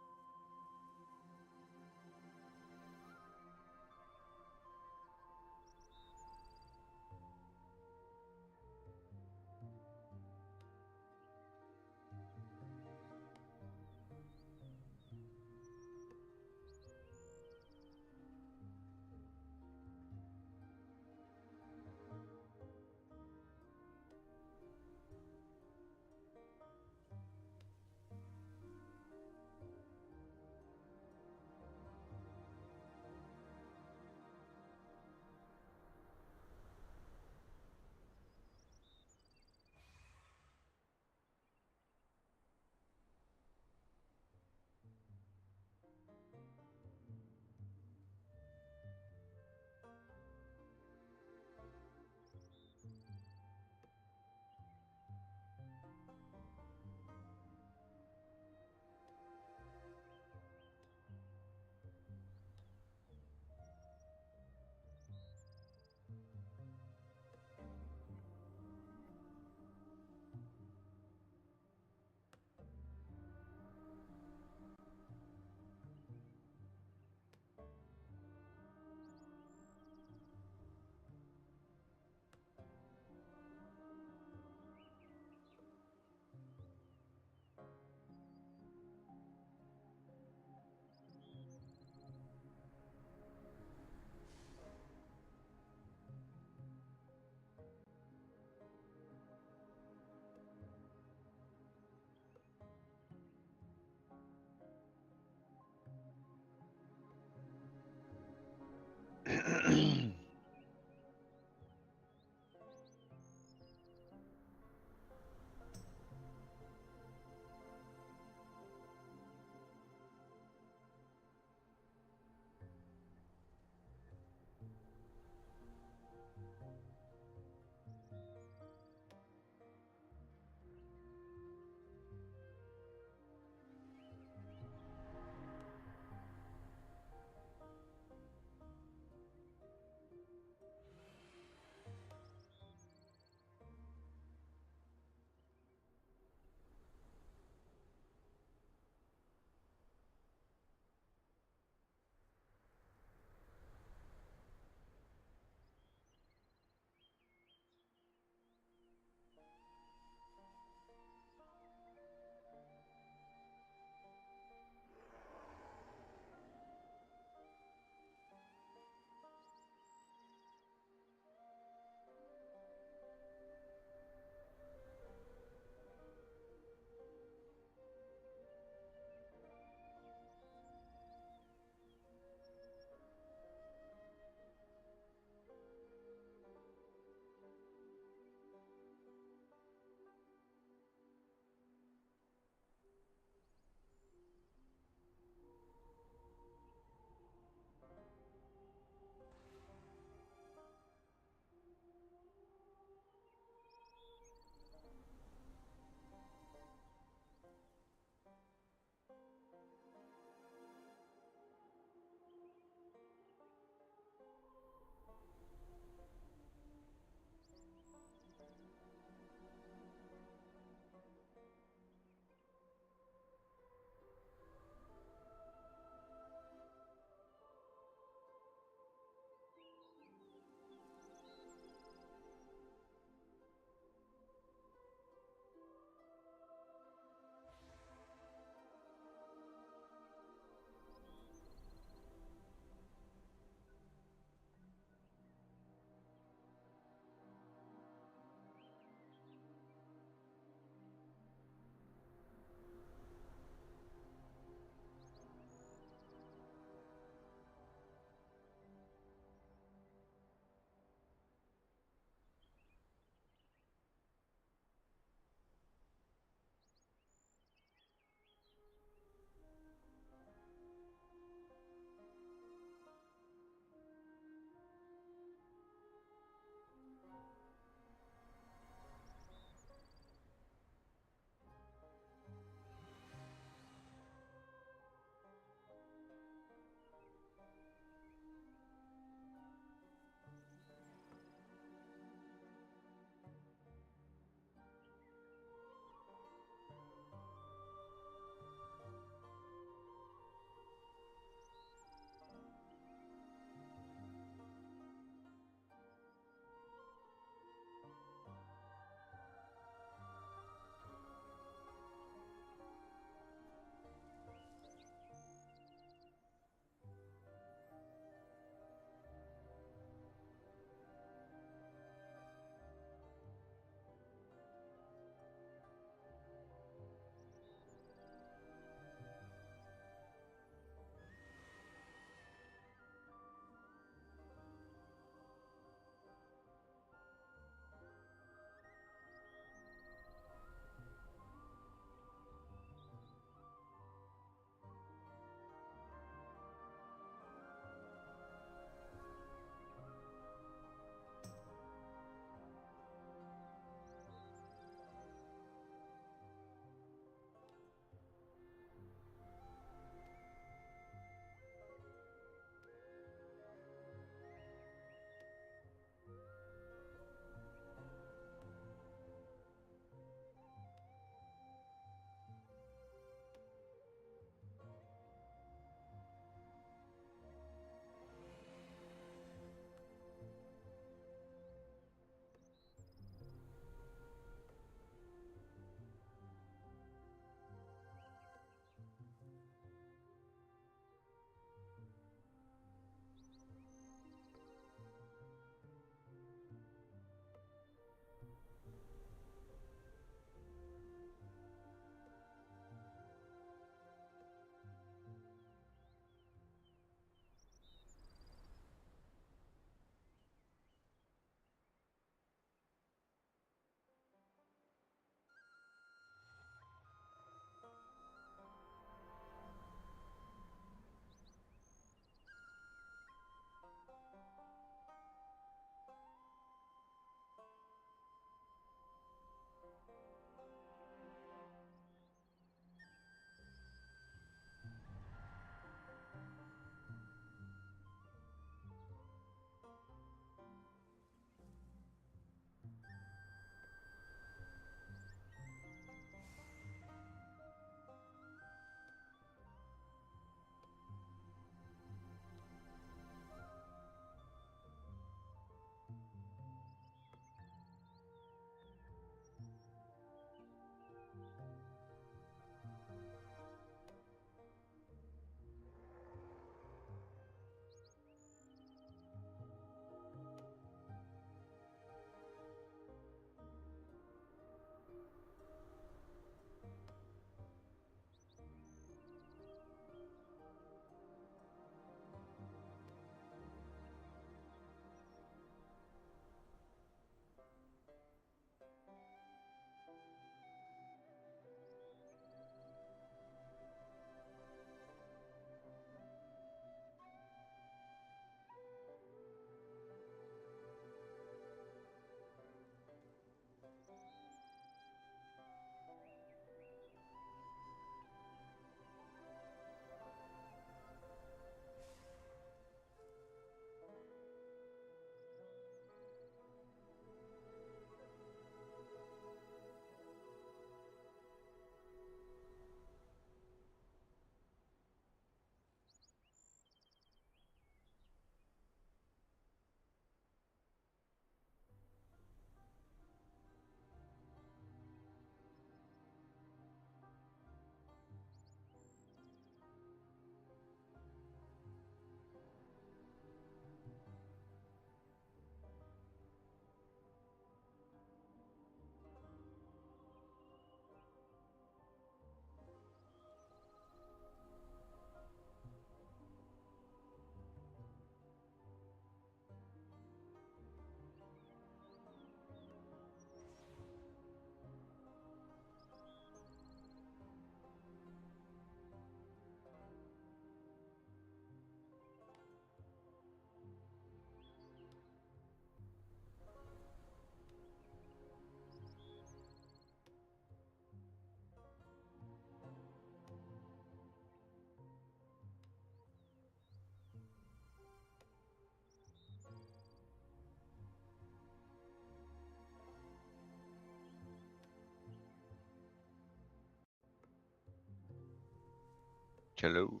Hello.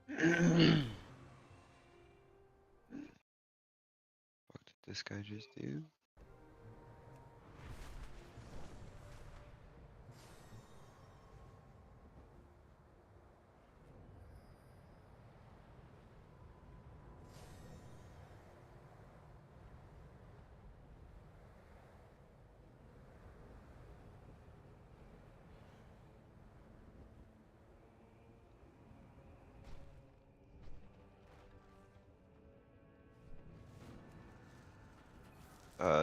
What did this guy just do?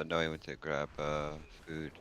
No, he went to grab food.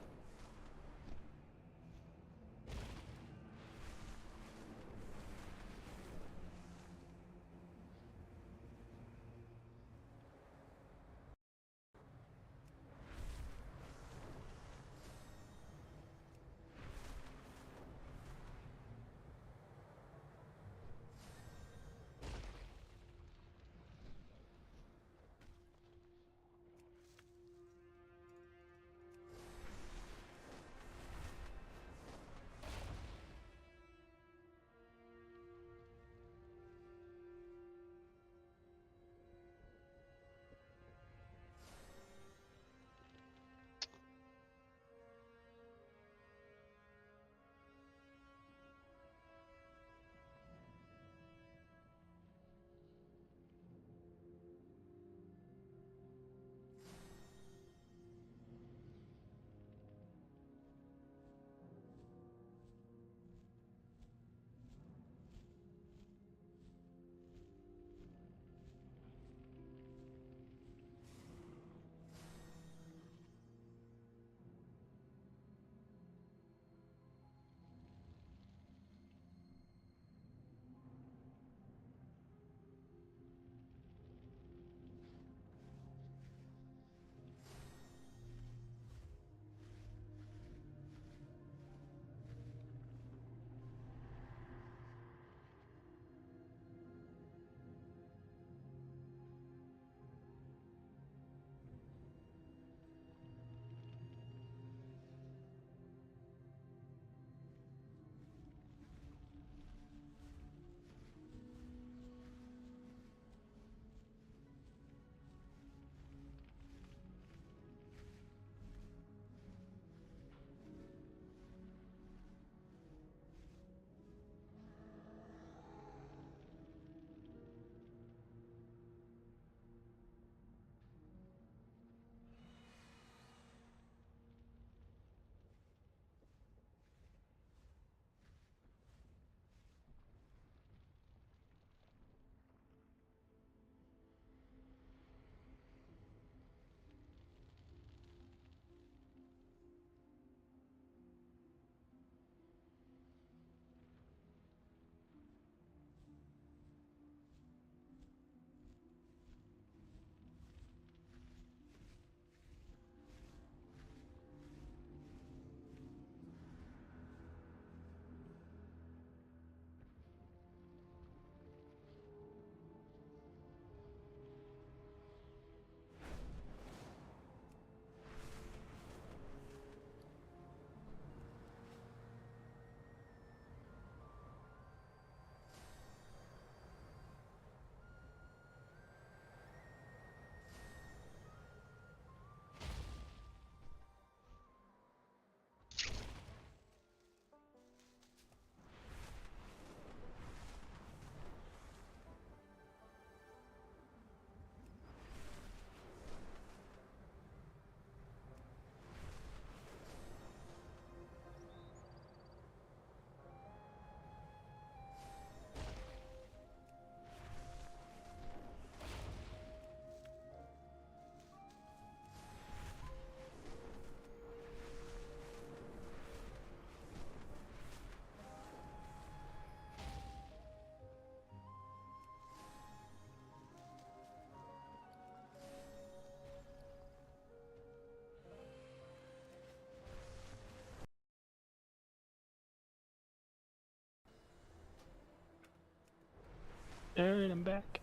And I'm back.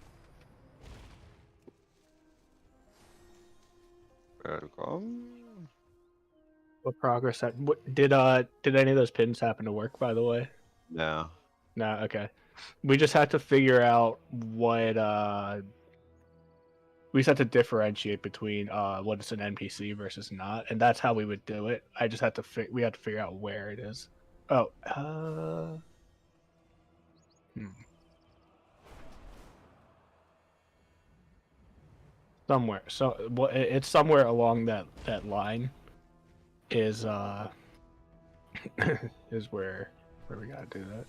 Welcome. What progress? Did any of those pins happen to work? By the way. No. No, okay. We just have to figure out what we just have to differentiate between what is an NPC versus not, and that's how we would do it. I just have to we have to figure out where it is. Oh, somewhere. So it's somewhere along that line. Is is where we gotta do that.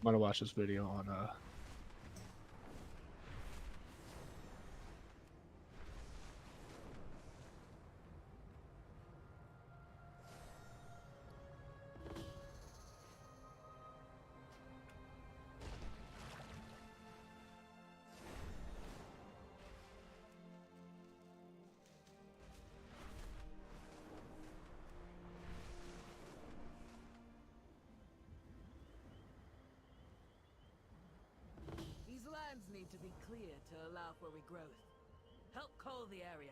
I'm gonna watch this video on These lands need to be cleared to allow for regrowth. Help cull the area.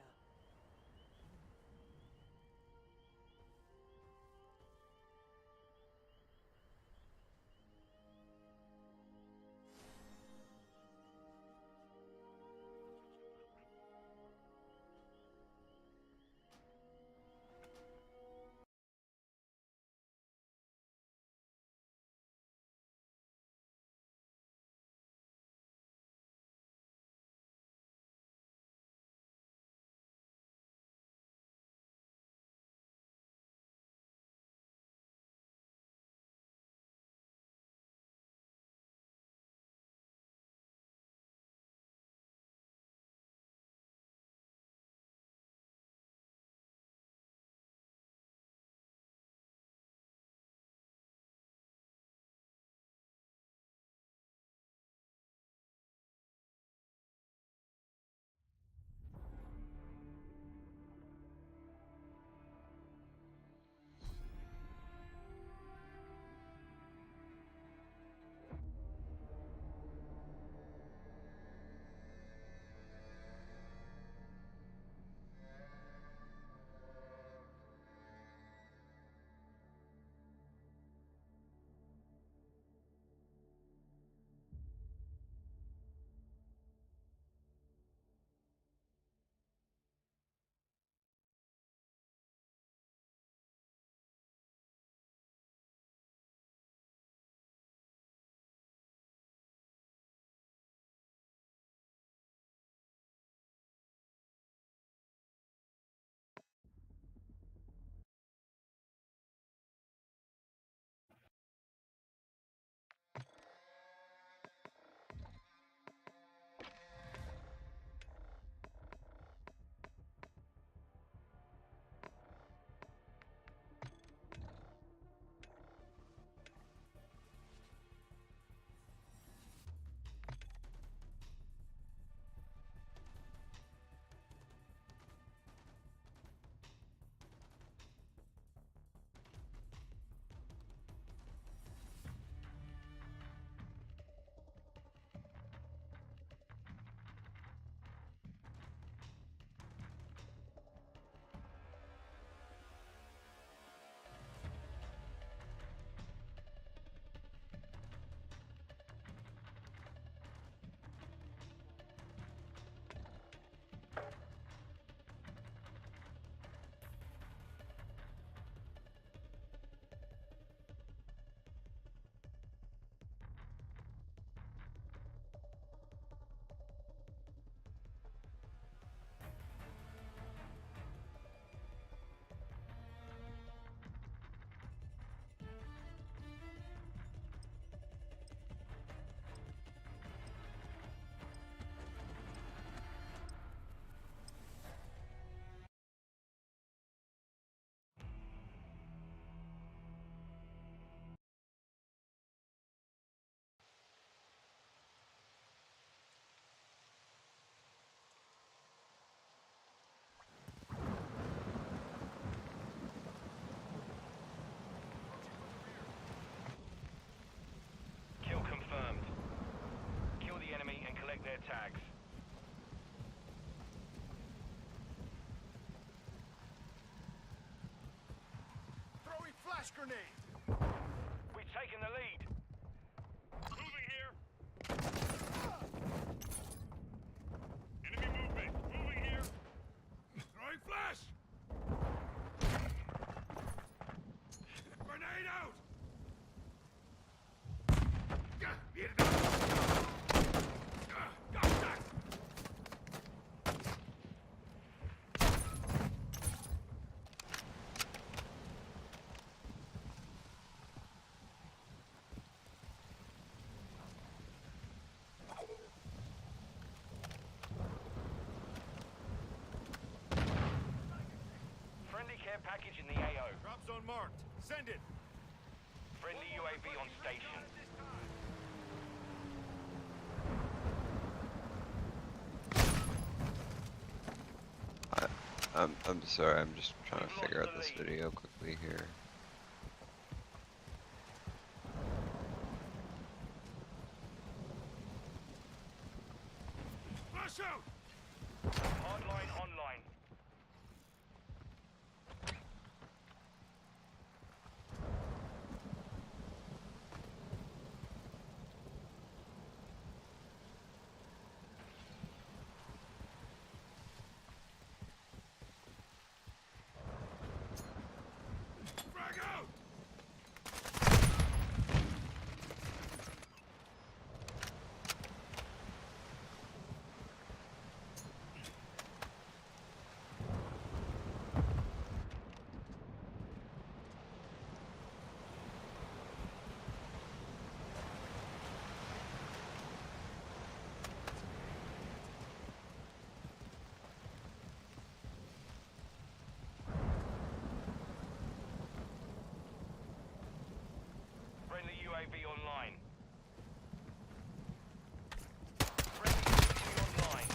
Kill confirmed. Kill the enemy and collect their tags. Flash grenade. We've taken the lead. Moving here. Enemy movement. Moving here. Throwing flash. Grenade out. Friendly care package in the AO. Drop zone marked. Send it. Friendly UAV on station. I'm sorry, I'm just trying to figure out this video quickly here. Flash out. Hardline online. Frag out. Friendly UAV online. Friendly UAV online.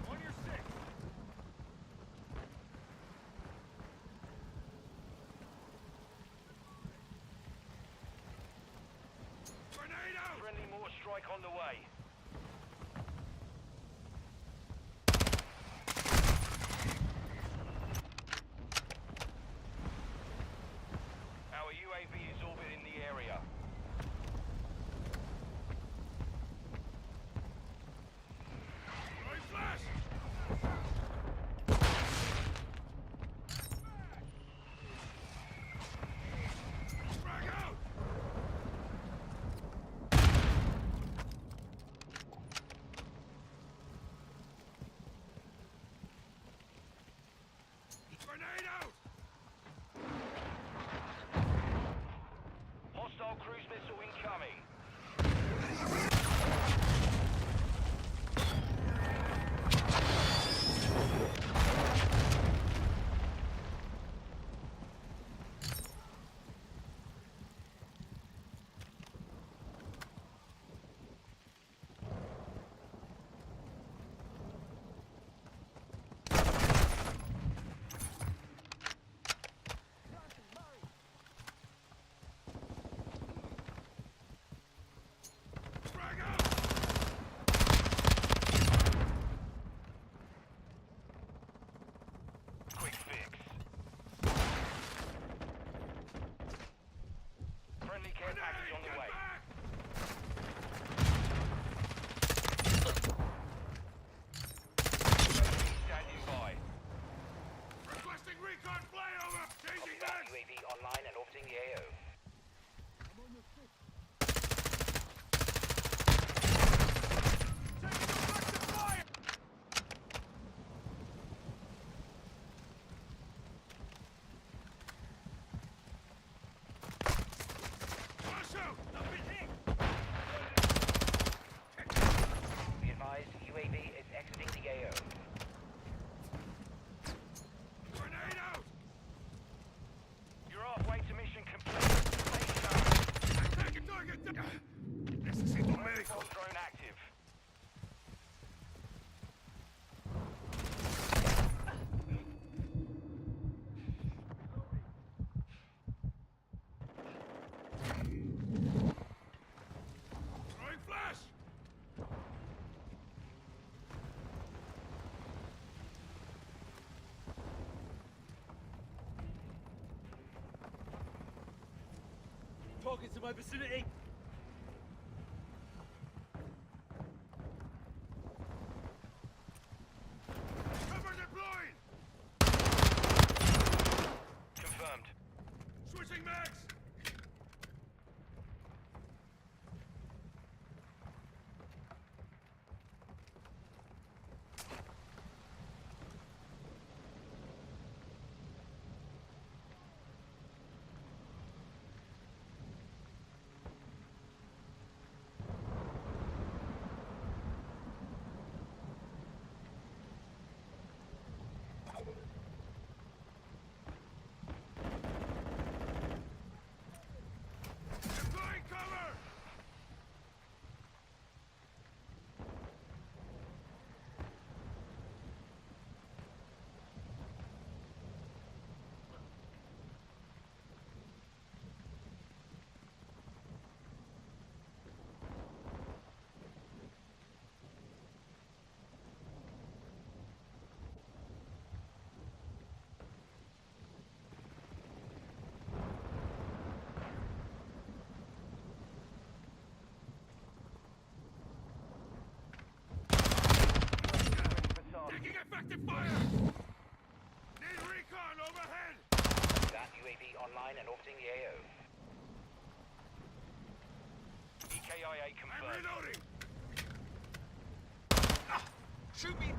On your six. Grenade out. Friendly mortar strike on the way. Our UAV is orbiting the area. Throwing flash. Frag out. Grenade out. Hostile cruise missile incoming. Frag out. Quick fix. Friendly care package on the way. Standing by. Requesting recon flyover. Changing back. UAV online and orbiting the AO. Flash out. targets in my vicinity. Cover deployed! Confirmed. Switching mags! Deploying cover! Taking effective fire! Need recon overhead! That UAV online and orbiting the AO. EKIA I'm confirmed. reloading! Shoot me!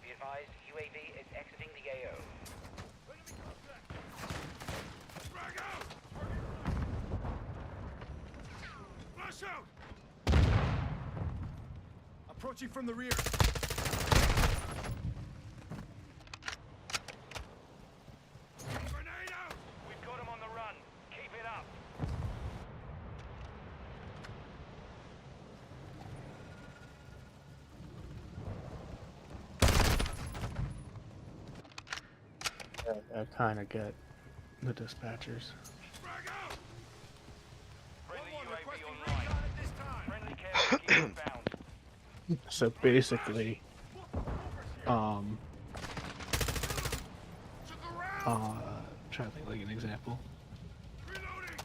Be advised, UAV is exiting the AO. Enemy contact! Frag out! Flash out! Approaching from the rear. Grenade out! We've got him on the run. Keep it up. I kind of get the dispatchers. Frag out! Friendly UAV Requesting online. recon at this time. Friendly care package inbound. So basically, trying to think like an example. Reloading!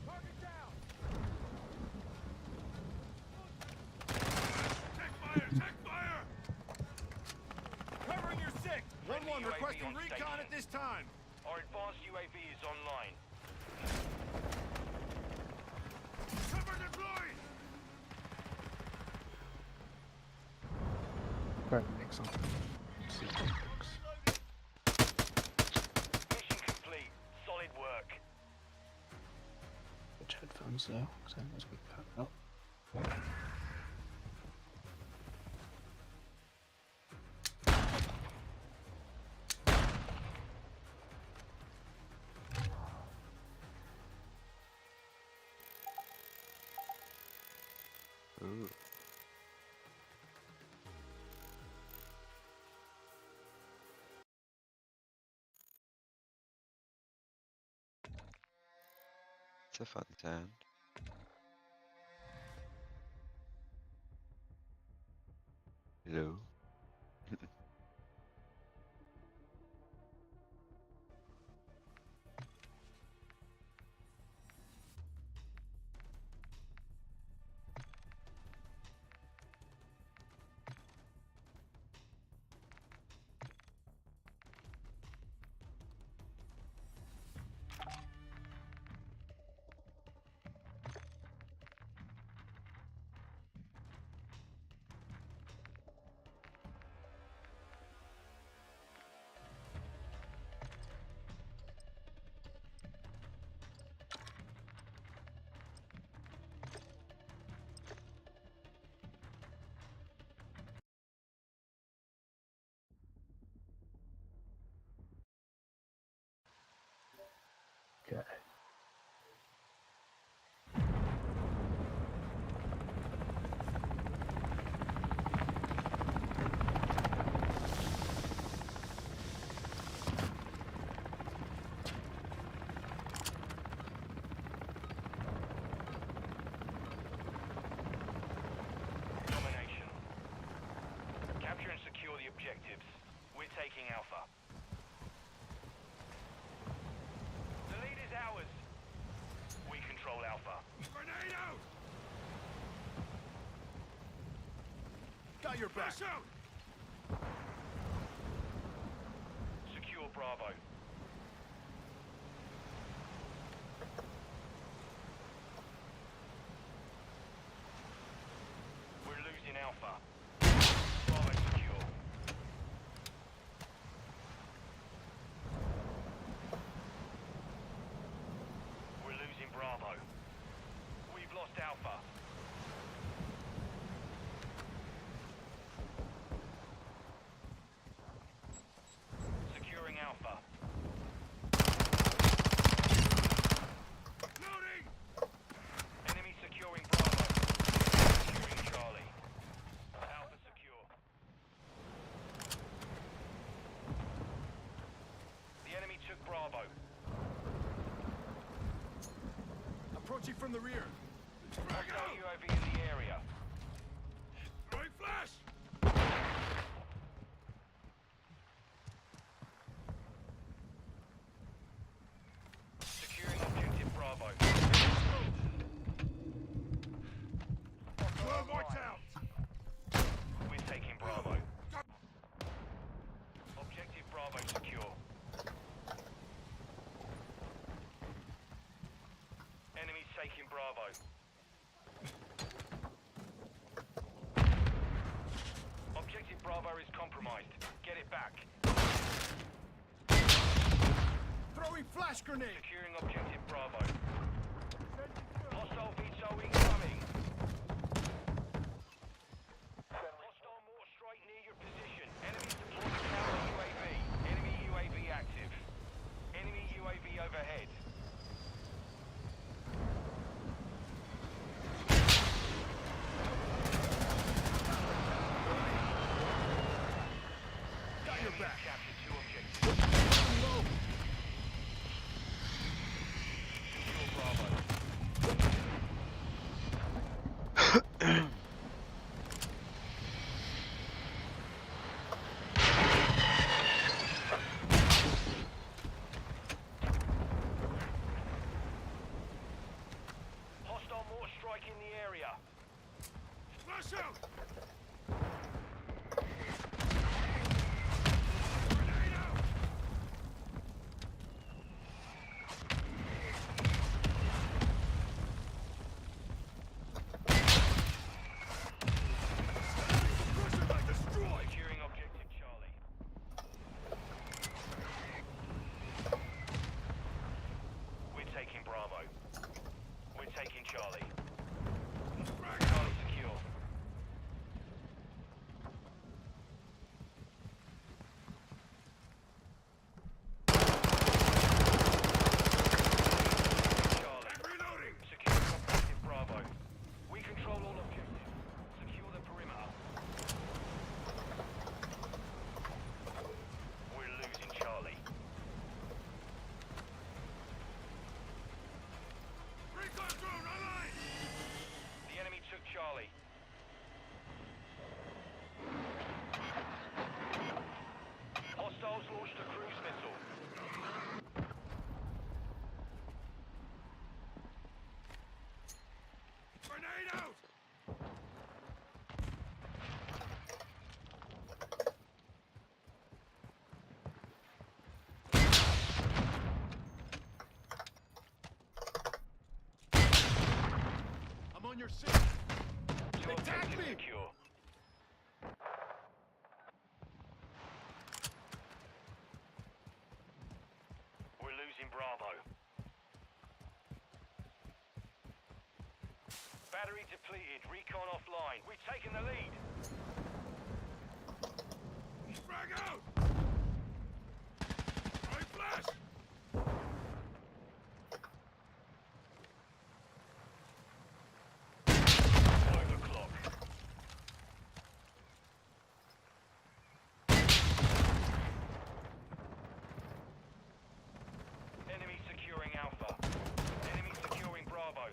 Target down. Take fire! Take fire! Covering your six. Friendly 1-1 UAV requesting on recon station. at this time. Our advanced UAV is online. Cover deployed! Try to make something. See if it works. Mission complete. Solid work. Which headphones though? Because I was we cut up. Ooh. It's a fun sound. Hello. Got your back. Out. Secure Bravo. We're losing Alpha. Bravo secure. We're losing Bravo. We've lost Alpha. Securing Alpha. Loading. Enemy securing Bravo. Securing Charlie. Alpha secure. The enemy took Bravo. Approaching from the rear. Hostile UAV in the area. Throwing flash. Securing objective Bravo. 12 watch out. We're taking Bravo. Objective Bravo secure. Enemies taking Bravo. Objective Bravo is compromised. Get it back. Throwing flash grenade. Securing objective Bravo. Hostile VTOL incoming. Hostile mortar strike near your position. Enemy deploying counter UAV. Enemy UAV active. Enemy UAV overhead. Got your back. Captured 2 objectives. Low. Secure Bravo. Hostile mortar strike in the area. Flash out. Grenade out. Crushing like destroyed. Securing objective Charlie. We're taking Bravo. We're taking Charlie. Charlie secure. Charlie. Reloading. Secure objective Bravo. We control all objectives. Secure the perimeter. We're losing Charlie. Recon drone online. The enemy took Charlie. Hostiles launched a cruise missile. Grenade out. I'm on your six. Two Attack objectives me. secure. We're losing Bravo. Battery depleted. Recon offline. We've taken the lead. Frag out. Throwing flash. Overclock. Enemy securing Alpha. Enemy securing Bravo.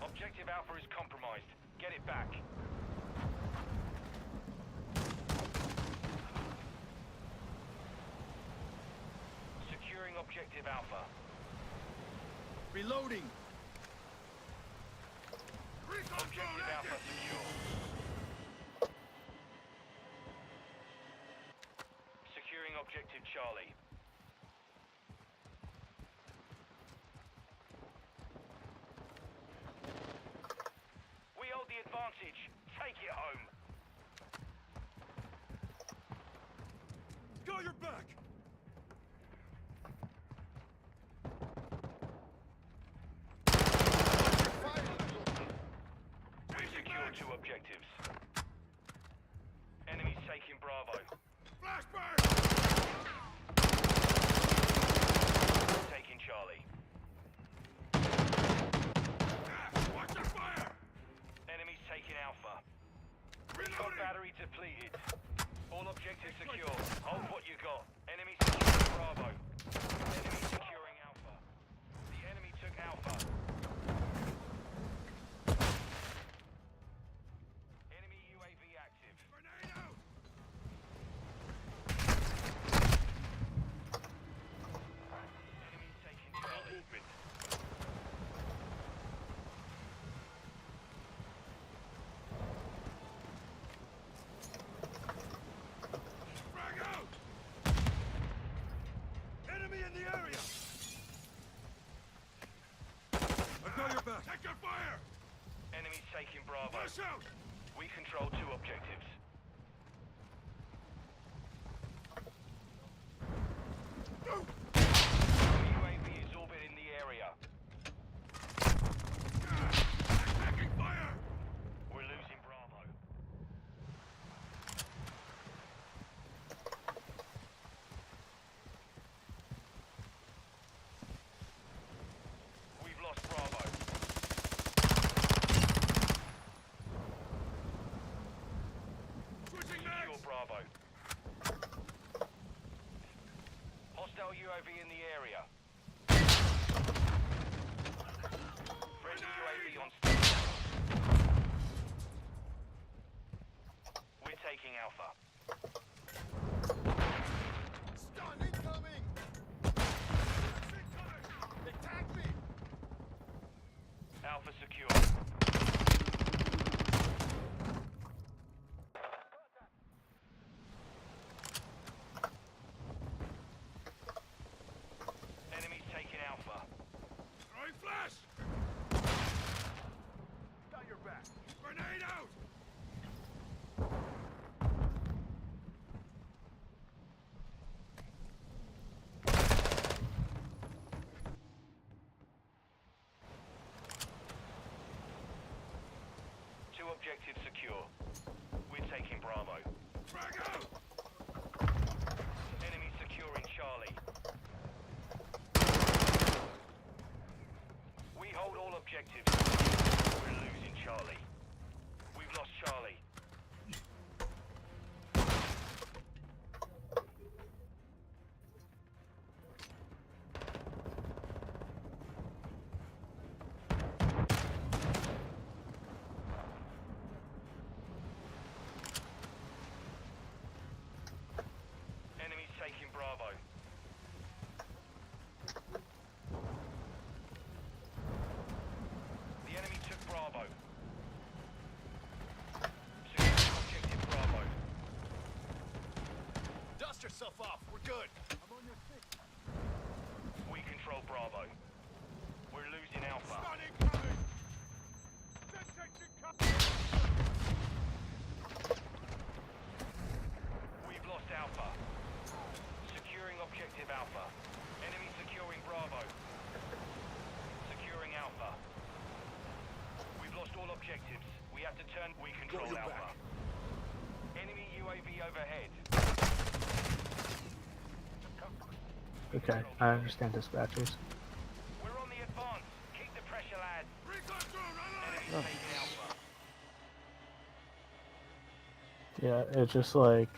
Objective Alpha is compromised. Get it back. Securing objective Alpha. Reloading. Objective Alpha secure. Securing Objective Charlie. We hold the advantage. Take it home. Got your back! We've secured 2 objectives. Enemies taking Bravo. Flashbang! Taking Charlie. Watch your fire! Enemies taking Alpha. Recon battery depleted. All objectives secure. Hold what you got. Enemy securing Bravo. Enemy securing Alpha. The enemy took Alpha. Enemy UAV active. Grenade out! Enemies taking Charlie. Frag out! Enemy in the area! I've got your back. Take your fire! Enemies taking Bravo. Flash out! We control 2 objectives. UAV is orbiting the area. Taking fire! We're losing Bravo. We've lost Bravo. Switching Secure mags! Bravo. Hostile UAV in the area. Friendly UAV on station. We're taking Alpha. Stun incoming! They tagged me! Alpha secure. Enemies taking Alpha. Throwing flash! Got your back. Grenade out! Two objectives secure. We're taking Bravo. Frag out! Enemy securing Charlie. We hold all objectives. We're losing Charlie. We've lost Charlie. Enemies taking Bravo. The enemy took Bravo. Securing objective Bravo. Dust yourself off. We're good. I'm on your stick. We control Bravo. We're losing Alpha. Stun incoming! Detection We've lost Alpha. Securing objective Alpha. Enemy securing Bravo. Securing Alpha. We've lost all objectives. We have to turn. We control your Alpha. back. Enemy UAV overhead. Okay, I understand dispatchers. We're on the advance. Keep the pressure, lads. Recon drone Enemy online! taking Alpha. Yeah, it's just like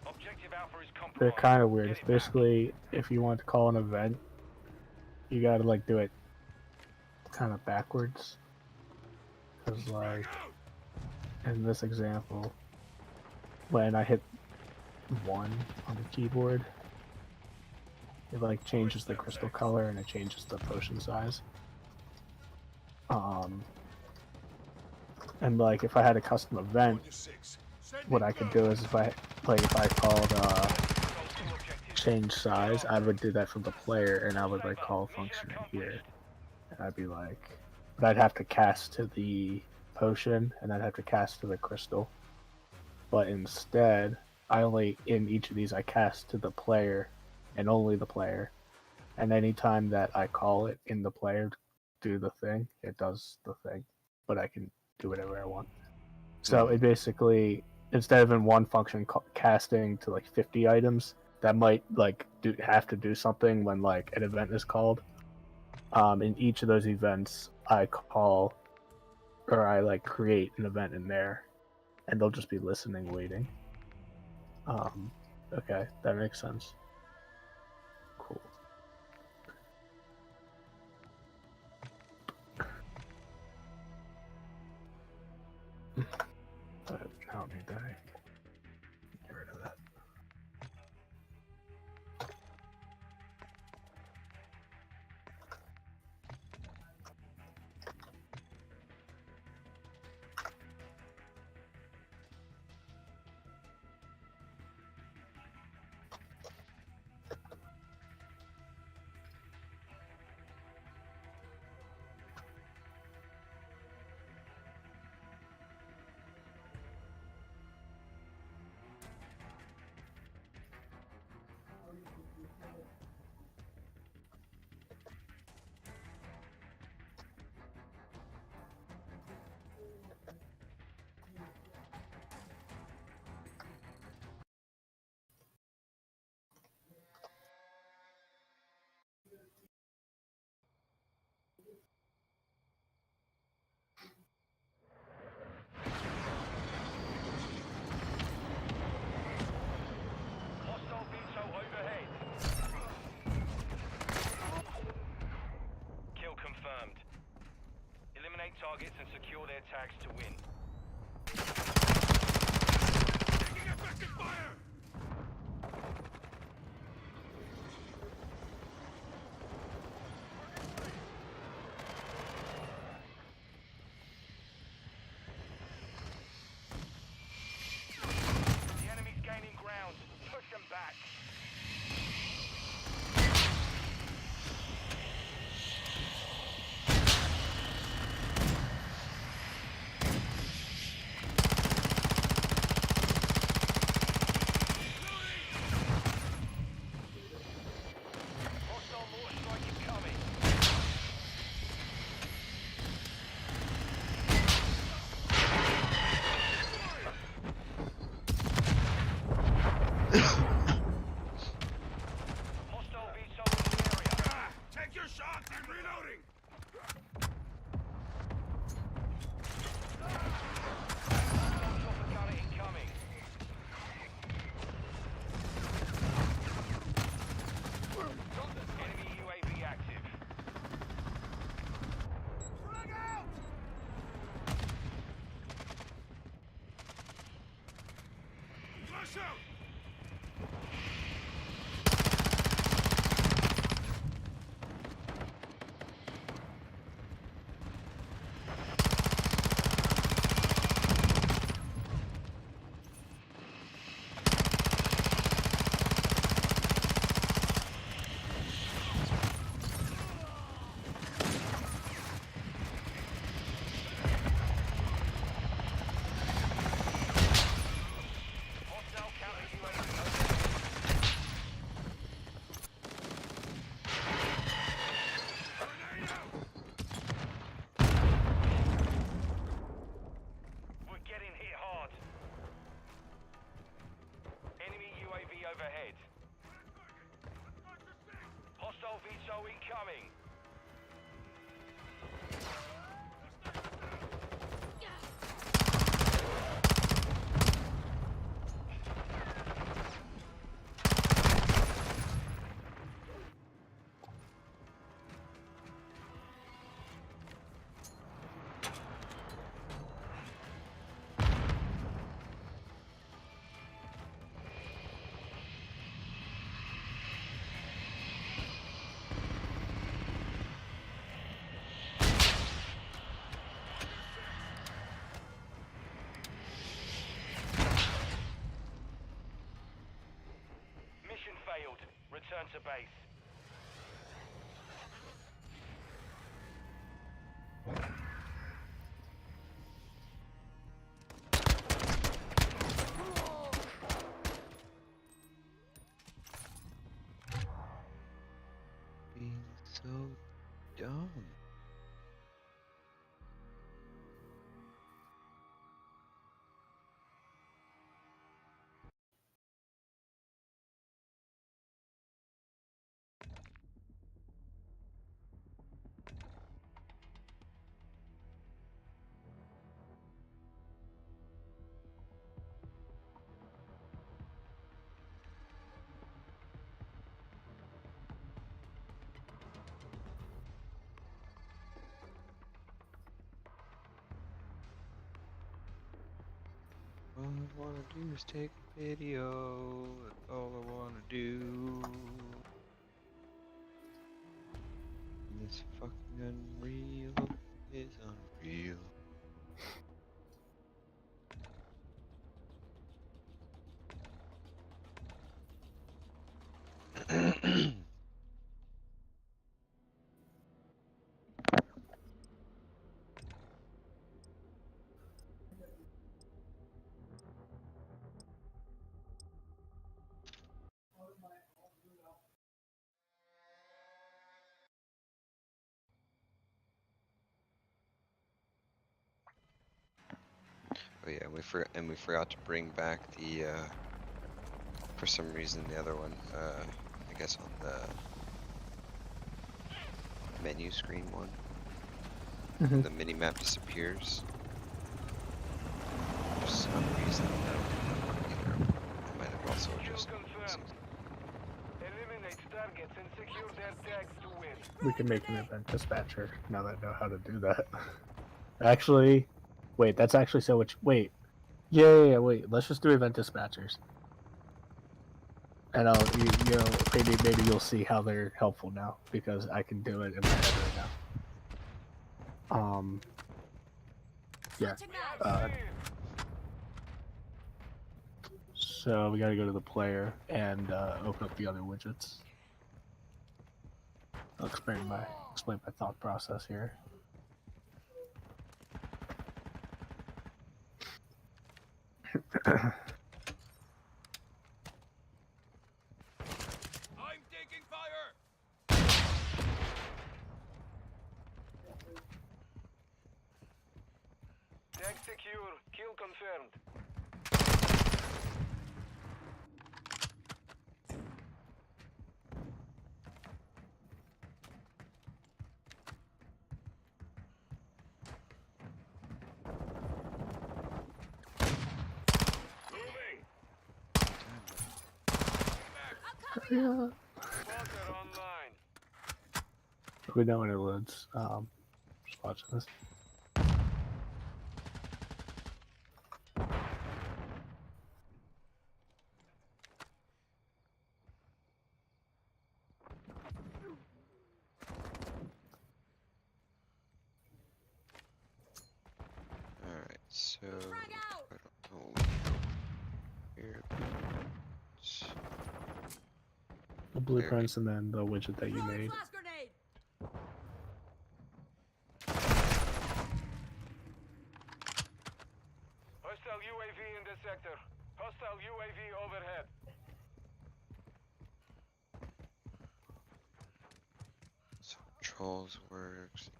Objective Alpha is compromised. they're kind of weird. Get It's it back. basically if you want to call an event, you gotta like do it kind of backwards. Cause like in this example, when I hit 1 on the keyboard, it like changes the crystal color and it changes the potion size. And like if I had a custom event, what I could do is if I called change size, I would do that for the player, and I would like call a function in here. And I'd be like, but I'd have to cast to the potion, and I'd have to cast to the crystal. But instead, in each of these I cast to the player, and only the player. And anytime that I call it in the player, do the thing, it does the thing. But I can do whatever I want. So it basically, instead of in one function casting to like 50 items, that might like have to do something when like an event is called. In each of those events, I call, or I like create an event in there, and they'll just be listening, waiting. Okay, that makes sense. Cool. But I don't need that. Get rid of that. Hostile VTOL overhead. Kill confirmed. Eliminate targets and secure their tags to win. Taking effective fire! The enemy's gaining ground. Push them back. Hostile mortar strike incoming. Hostile VTOL in the area. Take your shot! I'm reloading! Hostile chopper gunner incoming. Enemy UAV active. Frag out! Flash out! Hostile counter UAV overhead. Grenade out! We're getting hit hard. Enemy UAV overhead. Hostile VTOL incoming. base. Being so dumb. All I wanna do is take a video. That's all I wanna do. This fucking Unreal is unreal. Oh yeah, we forgot to bring back the for some reason the other one, I guess on the menu screen one. Mhm. The mini map disappears. For some reason, I don't know either. I might have also just Eliminate targets and secure their tags to win. We can make an event dispatcher now that I know how to do that. Actually, wait, that's actually so much. Wait. Yeah, wait. Let's just do event dispatchers. And you know, maybe you'll see how they're helpful now because I can do it in my head right now. Yeah. So we gotta go to the player and open up the other widgets. I'll explain my thought process here. I'm taking fire! Tag secure. Kill confirmed. Yeah. Spotter online. We know when it loads. Just watch this. Alright, so I don't know here. The blueprints and then the widget that you made. Flash grenade. Hostile UAV in this sector. Hostile UAV overhead. So Trolls works.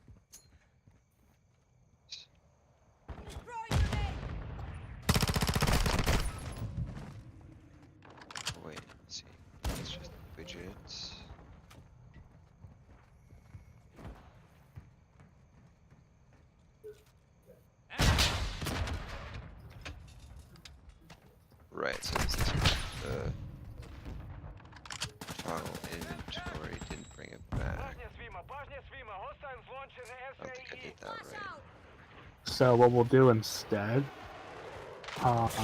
Wait, let's see. It's just widgets. Right, so this is the toggle inventory, didn't bring it back. I don't think I did that right. So what we'll do instead,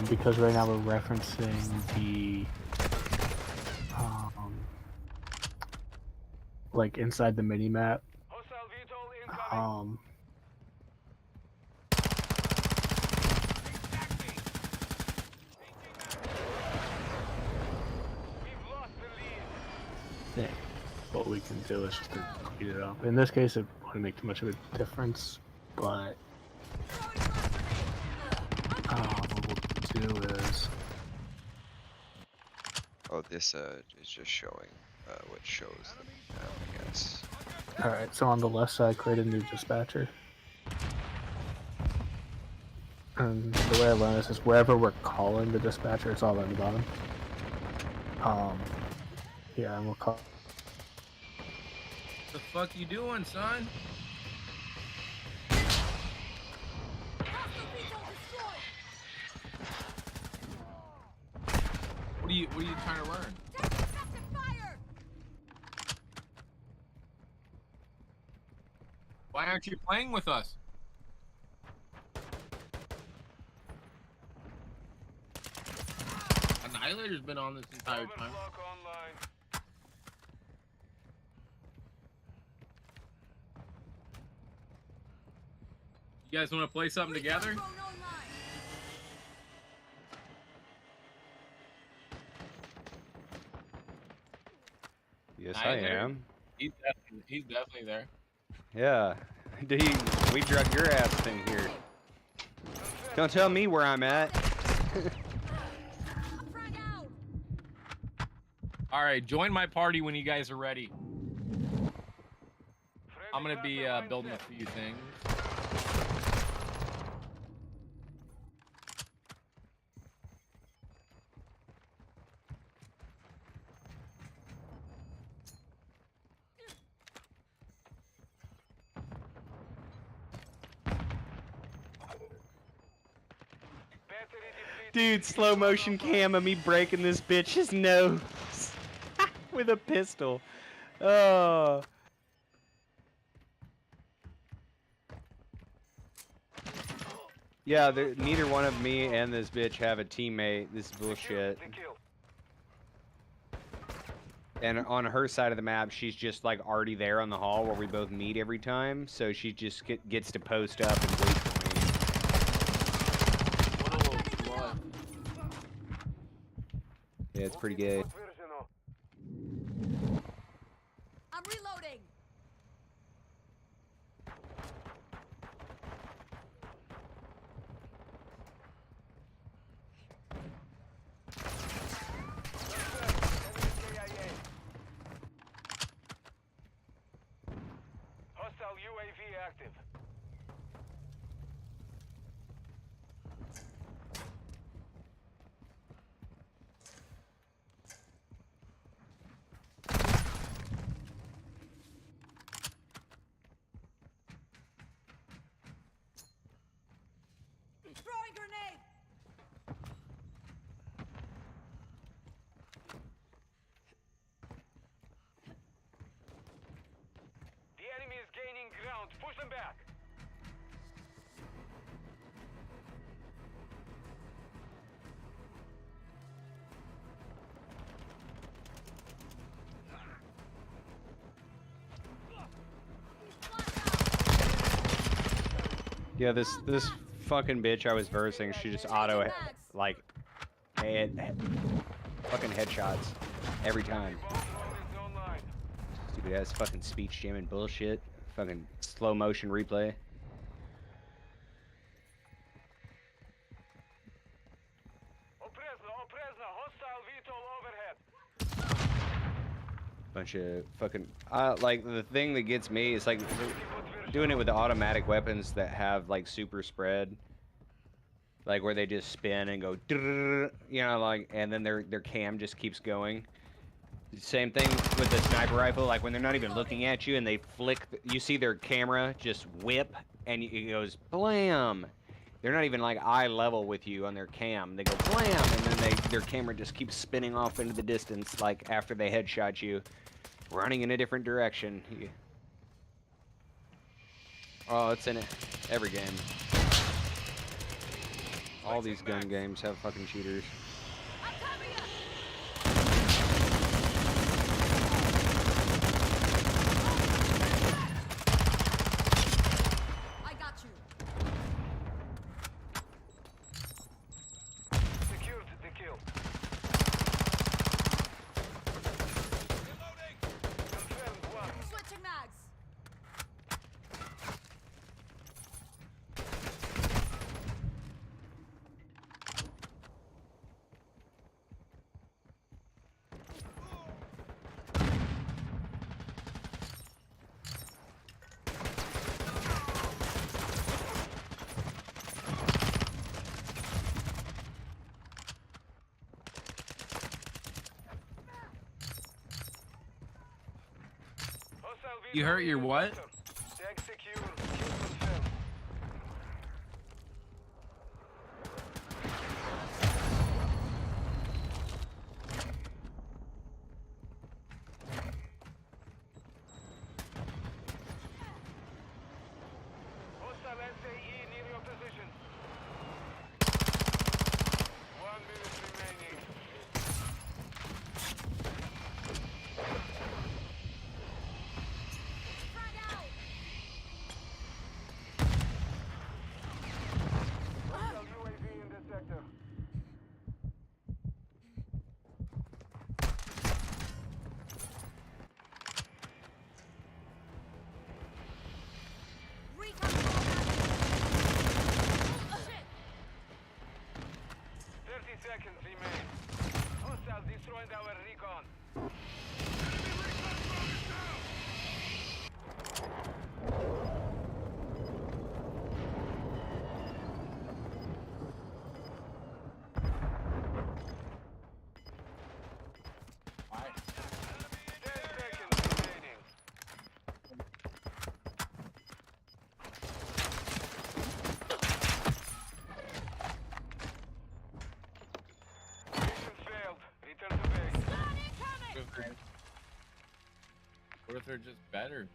because right now we're referencing the, like inside the mini map, what we can do is just to speed it up. In this case, it wouldn't make too much of a difference, but what we'll do is... Oh, this is just showing what shows the map, I guess. Alright, so on the left side, create a new dispatcher. And the way I learned this is wherever we're calling the dispatcher, it's all on the bottom. Yeah, and we'll call... The fuck you doing, son? What are you trying to learn? Why aren't you playing with us? Annihilator's been on this entire time. You guys want to play something together? Yes, I am. He's definitely there. Yeah. We drug your ass in here. Don't tell me where I'm at. All right, join my party when you guys are ready. I'm gonna be building a few things. Dude, slow motion cam of me breaking this bitch's nose with a pistol. Oh. Yeah, neither one of me and this bitch have a teammate. This is bullshit. And on her side of the map, she's just like already there on the hall where we both meet every time. So she just gets to post up and wait for me. Yeah, it's pretty gay. I'm reloading. Hostile UAV active. Throwing grenade. The enemy is gaining ground. Push them back. Yeah, this fucking bitch I was versing, she just auto like fucking headshots every time. Stupid ass fucking speech jamming bullshit. Fucking slow motion replay. Hostile VTOL overhead. Bunch of fucking like the thing that gets me is like doing it with the automatic weapons that have like super spread, like where they just spin and go, you know, like, and then their cam just keeps going. Same thing with the sniper rifle, like when they're not even looking at you and they flick, you see their camera just whip and it goes blam. They're not even like eye level with you on their cam. They go blam, and then their camera just keeps spinning off into the distance, like after they headshot you, running in a different direction. Oh, it's in it. Every game. All these gun games have fucking shooters. I got you. Secured the kill. Confirm You hurt your what? Tag secure. Kill confirmed. Hostile SAE near your position. 1 minute remaining. Frag out! Hostile UAV in the sector. Recon call Shit! 30 seconds remain. Hostiles destroyed our recon. Why? 10 seconds remaining. Mission failed. Return to base. Gun incoming! What if they're just better?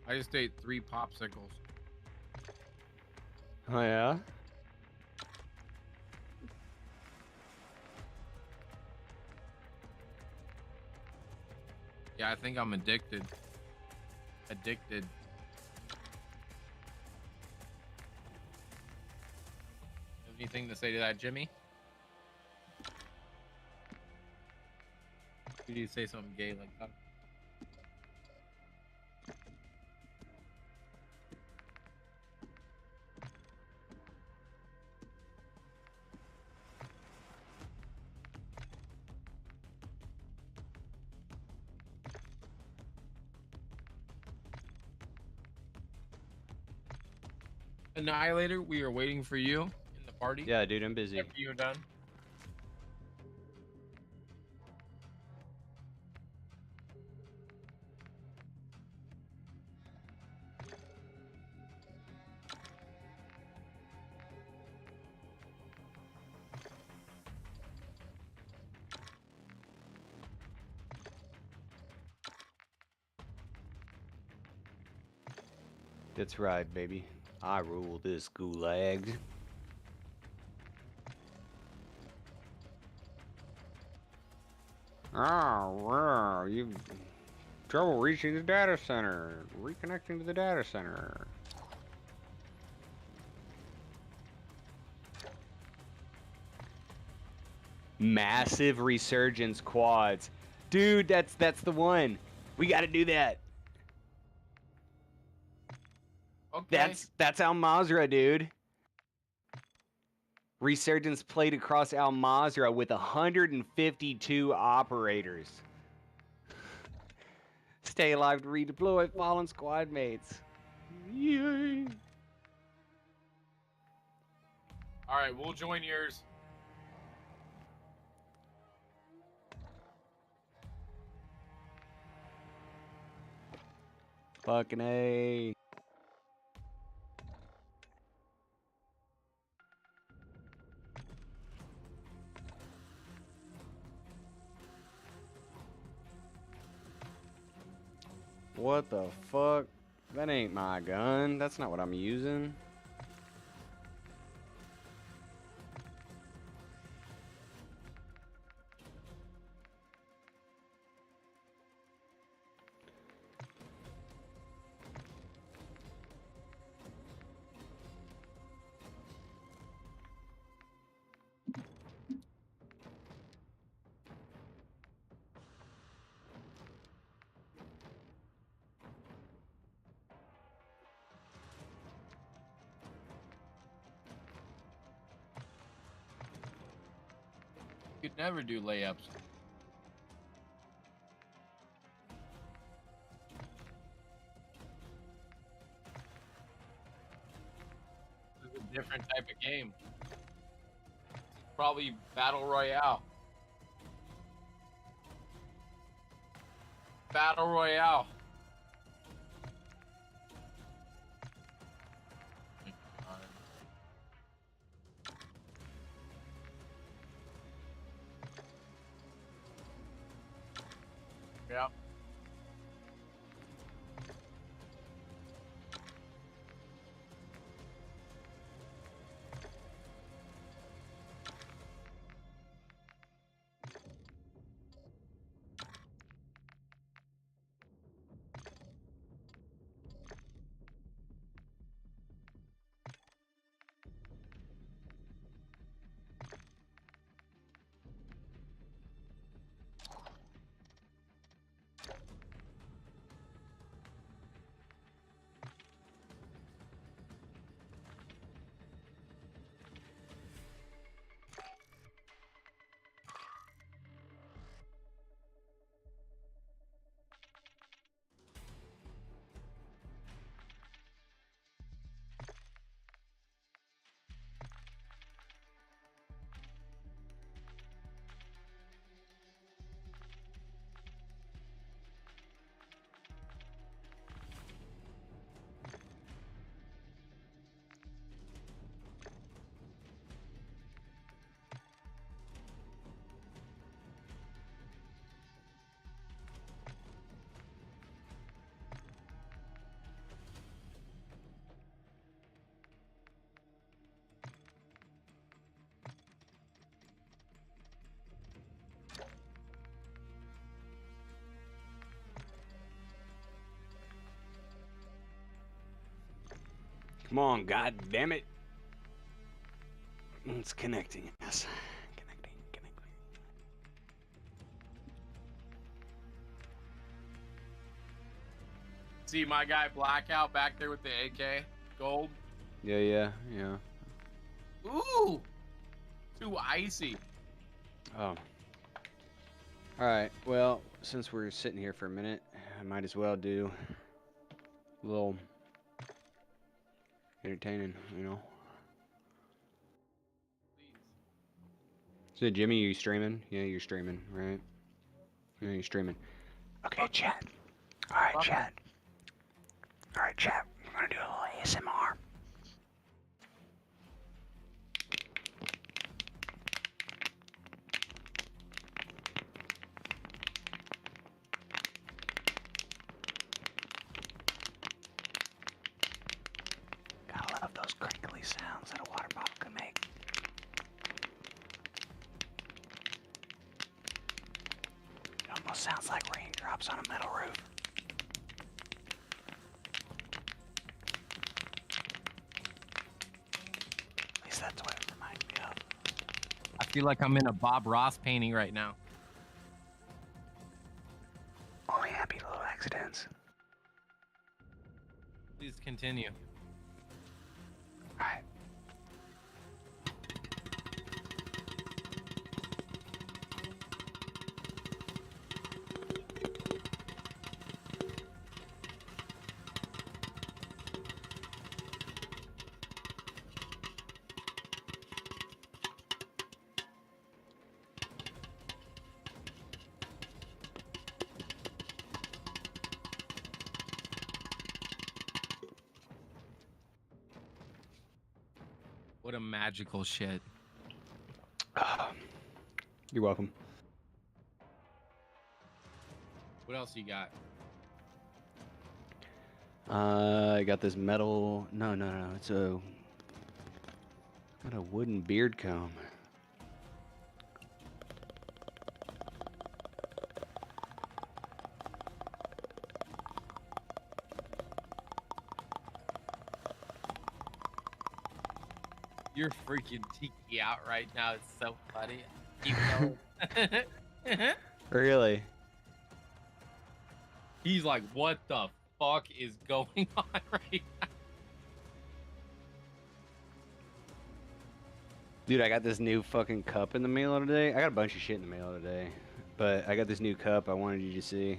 I just ate 3 popsicles. Oh yeah. Yeah, I think I'm addicted. Addicted. Anything to say to that, Jimmy? Did you say something gay like that? Annihilator, we are waiting for you in the party. Yeah, dude, I'm busy. After you're done. That's right, baby. I rule this gulag. Oh, wow, you trouble reaching the data center. Reconnecting to the data center. Massive resurgence quads. Dude, that's the one. We gotta do that. Okay. That's Al Mazrah, dude. Resurgence played across Al Mazrah with 152 operators. Stay alive to redeploy fallen squad mates. Yay. All right, we'll join yours. Fucking A. What the fuck? That ain't my gun. That's not what I'm using. You could never do layups. This is a different type of game. Probably Battle Royale. Battle Royale. Yeah. Come on, god damn it. It's connecting us. Connecting. See my guy Blackout back there with the AK? Gold? Yeah. Ooh! Too icy. Oh. Alright, well, since we're sitting here for a minute, I might as well do a little entertaining, you know. So Jimmy, you streaming? Yeah, you're streaming, right? Yeah, you're streaming. Okay, chat. Alright, chat. Alright, chat. We're gonna do a little ASMR. Gotta love those crinkly sounds that a water bottle can make. It almost sounds like raindrops on a metal roof. At least that's what it reminds me of. I feel like I'm in a Bob Ross painting right now. Only happy little accidents. Please continue. Alright. What a magical shit. You're welcome. What else you got? I got this metal. No, no, no. It's a got a wooden beard comb. You're freaking tiki out right now. It's so funny. Keep going. Really? He's like, what the fuck is going on right now? Dude, I got this new fucking cup in the mail today. I got a bunch of shit in the mail today. But I got this new cup I wanted you to see.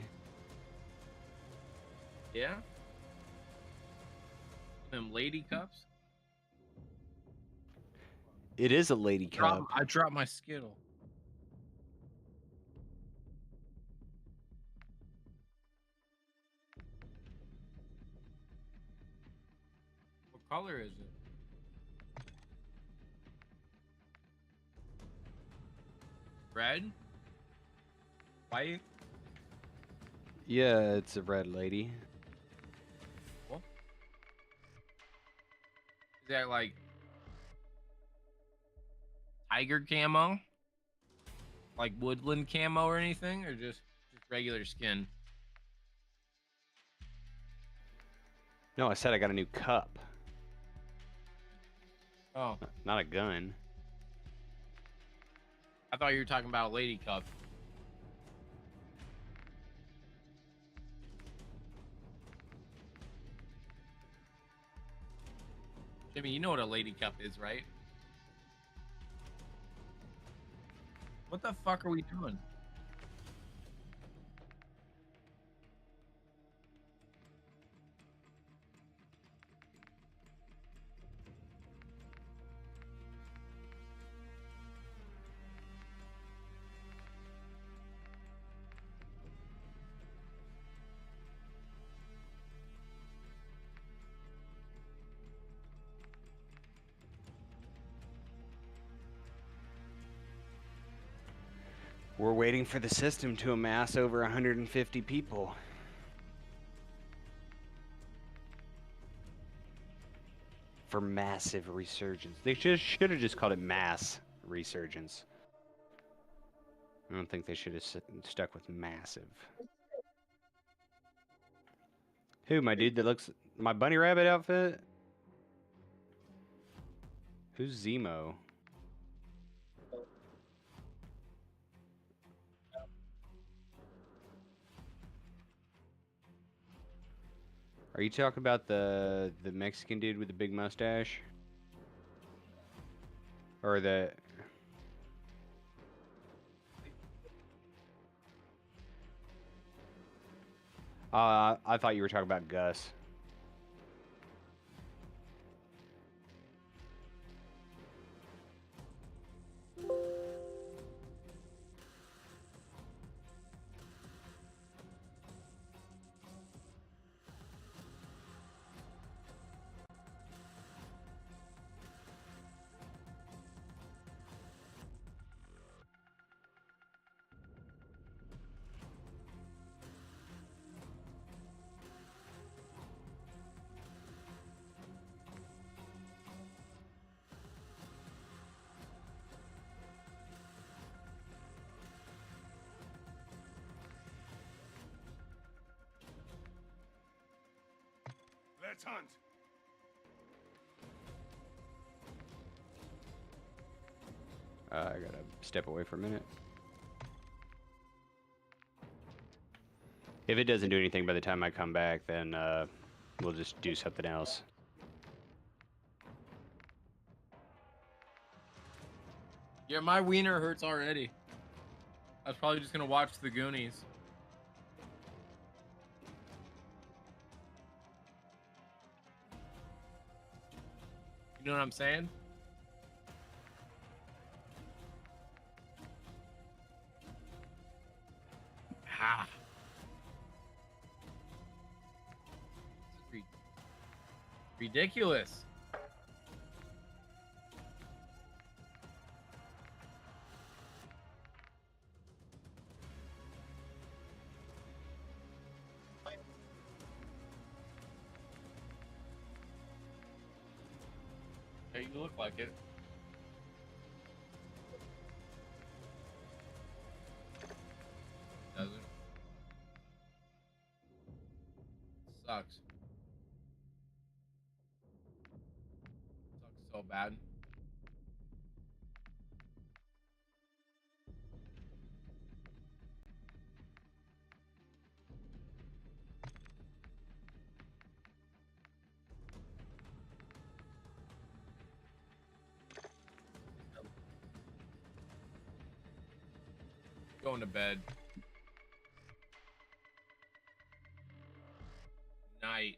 Yeah? Them lady cups? It is a lady cup. I dropped my Skittle. What color is it? Red? White? Yeah, it's a red lady. What? Is that like tiger camo? Like woodland camo or anything? Or just regular skin? No, I said I got a new cup. Oh. Not a gun. I thought you were talking about a lady cup. Jimmy, you know what a lady cup is, right? What the fuck are we doing? We're waiting for the system to amass over 150 people. For massive resurgence. They should have just called it mass resurgence. I don't think they should have stuck with massive. Who, my dude that looks... My bunny rabbit outfit? Who's Zemo? Are you talking about the Mexican dude with the big mustache? Or the... I thought you were talking about Gus. Let's hunt. I gotta step away for a minute. If it doesn't do anything by the time I come back, then we'll just do something else. Yeah, my wiener hurts already. I was probably just gonna watch the Goonies. You know what I'm saying? Ah. Ridiculous. you look like it. Doesn't. Sucks. Sucks so bad. Going to bed. Night.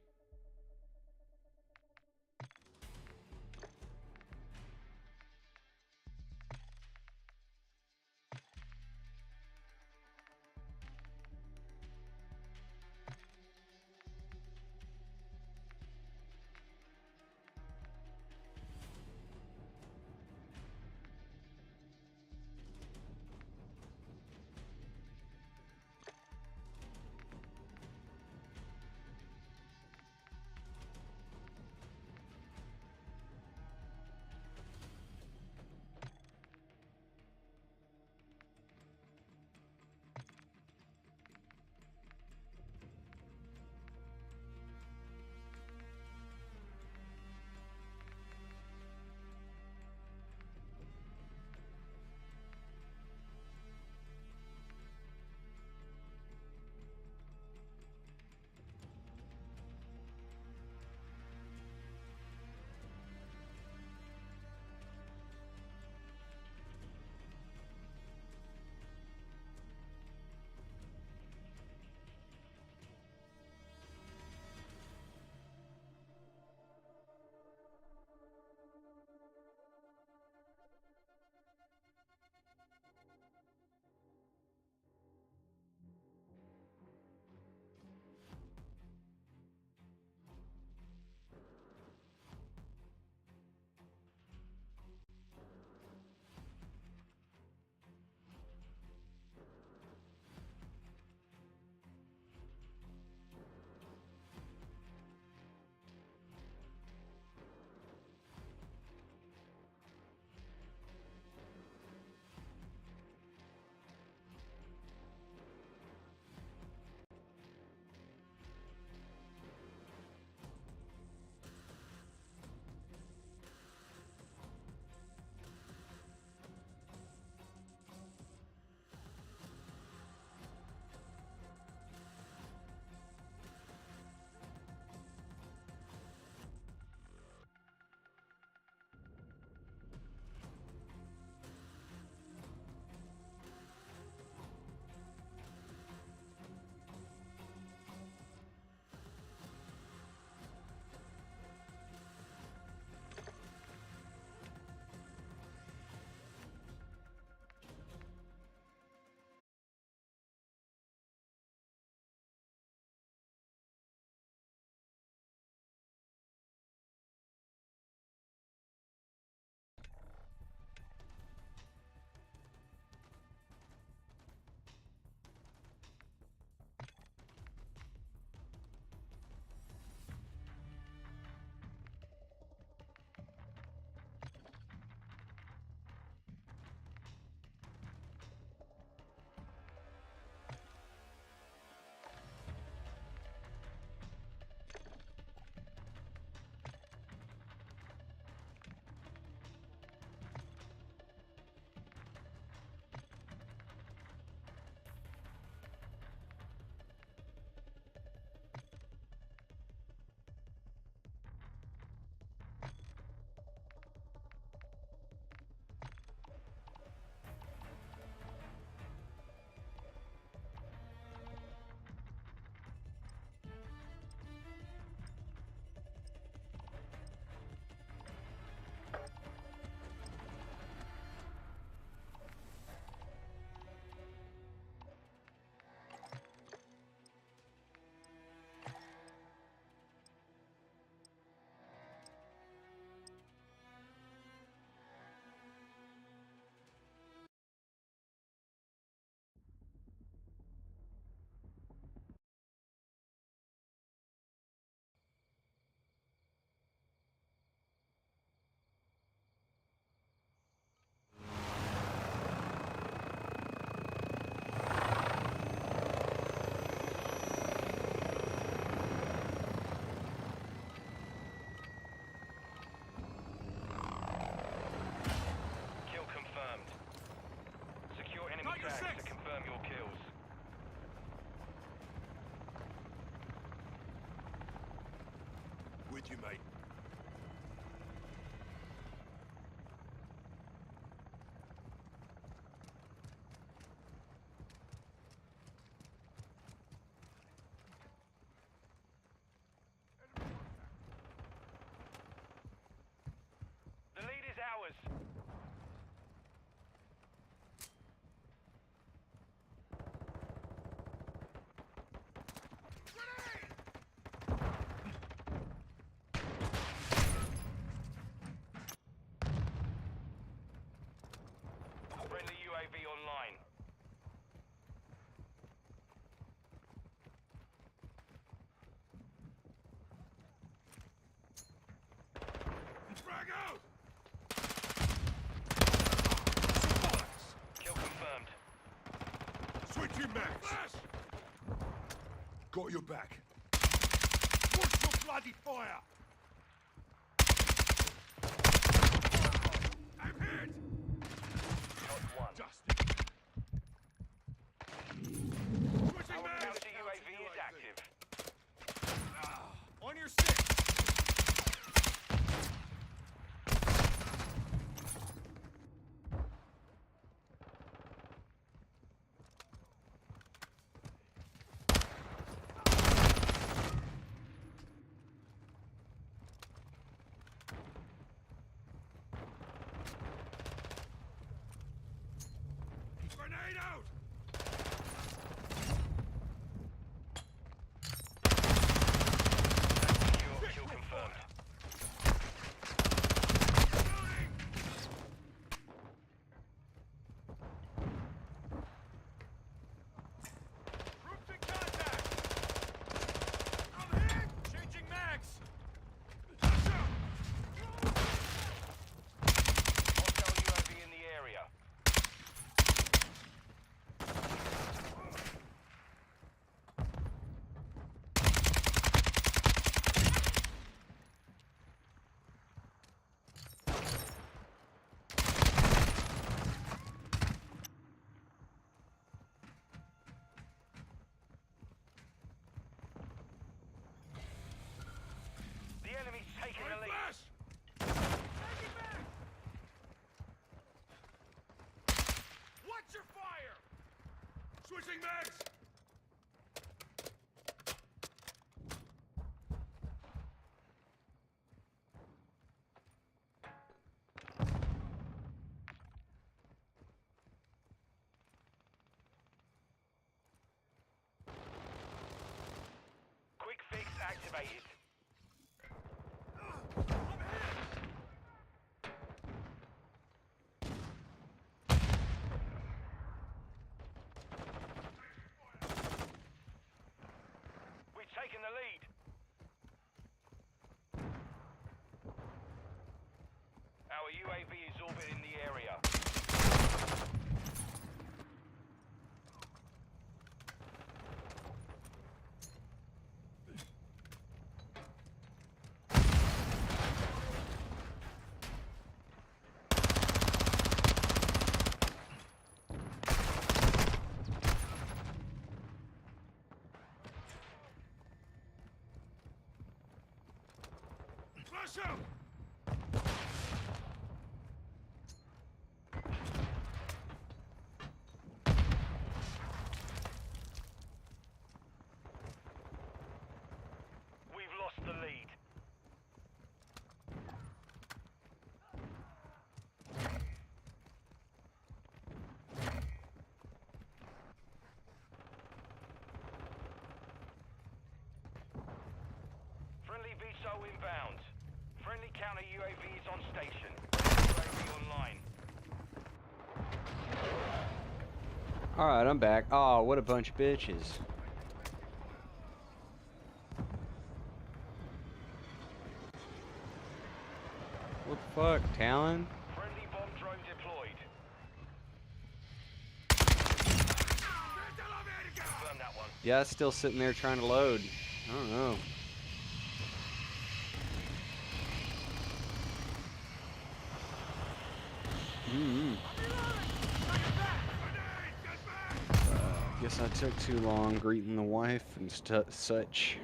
with you, mate. The lead is ours. Friendly UAV online. Frag out! Kill confirmed. Switching max! Flash! Got your back. Watch your bloody fire! I'm hit! Not one. Dusted. Switching Our max! counter UAV is active. On your stick! Grenade out! Kill confirmed. Troops in contact! I'm hit! Changing max! Hostile UAV in the area. The enemy's taking the lead. Flash! Watch your fire! Switching max! Quick fix activated. We've taken the lead. Our UAV is orbiting the area. Flash out! We've lost the lead. Friendly VSOL inbound. Friendly counter UAV is on station. UAV online. Alright, I'm back. Oh, what a bunch of bitches. What the fuck, Talon? Friendly bomb drone deployed. Confirm that one. Yeah, it's still sitting there trying to load. I don't know. Guess I took too long greeting the wife and such.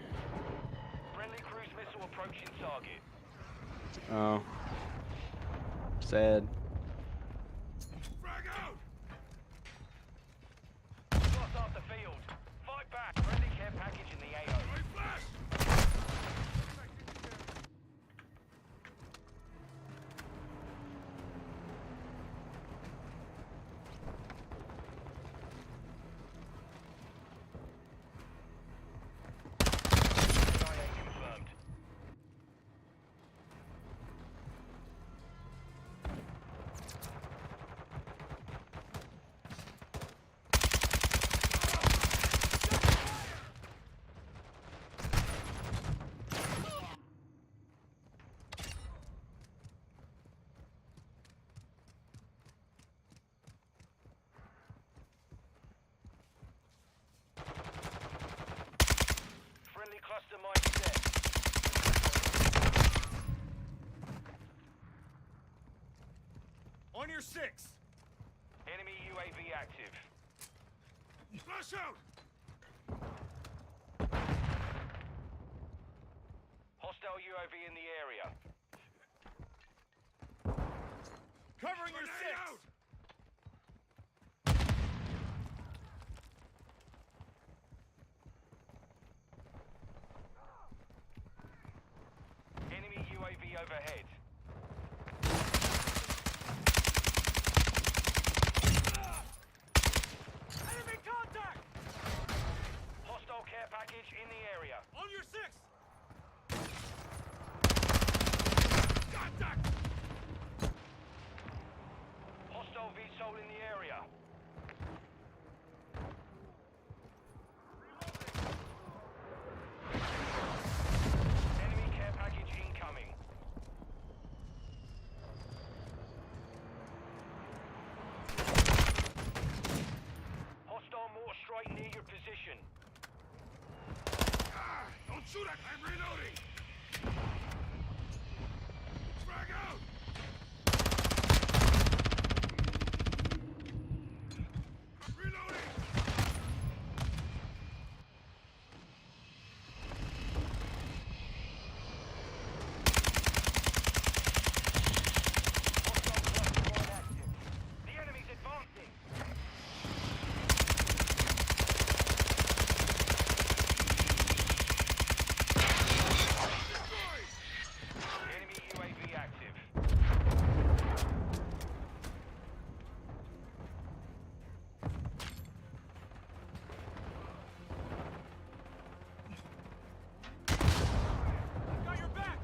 Friendly cruise missile approaching target. Oh. Sad. Frag out! Lost off the field. Fight back. Friendly care package in the AO. Right flash! CIA confirmed. Friendly cluster mine set. On your 6! Enemy UAV active. Flash out! Hostile UAV in the area. Covering your 6! Out! Enemy UAV overhead. Enemy contact! Hostile care package in the area. On your 6! Contact! Hostile VSOL in the area. Enemy care package incoming. Hostile mortar strike near your position. Don't shoot at I'm reloading! Frag out! Reloading! Hostile cluster mine active. The enemy's advancing. Enemy UAV active. Got your back!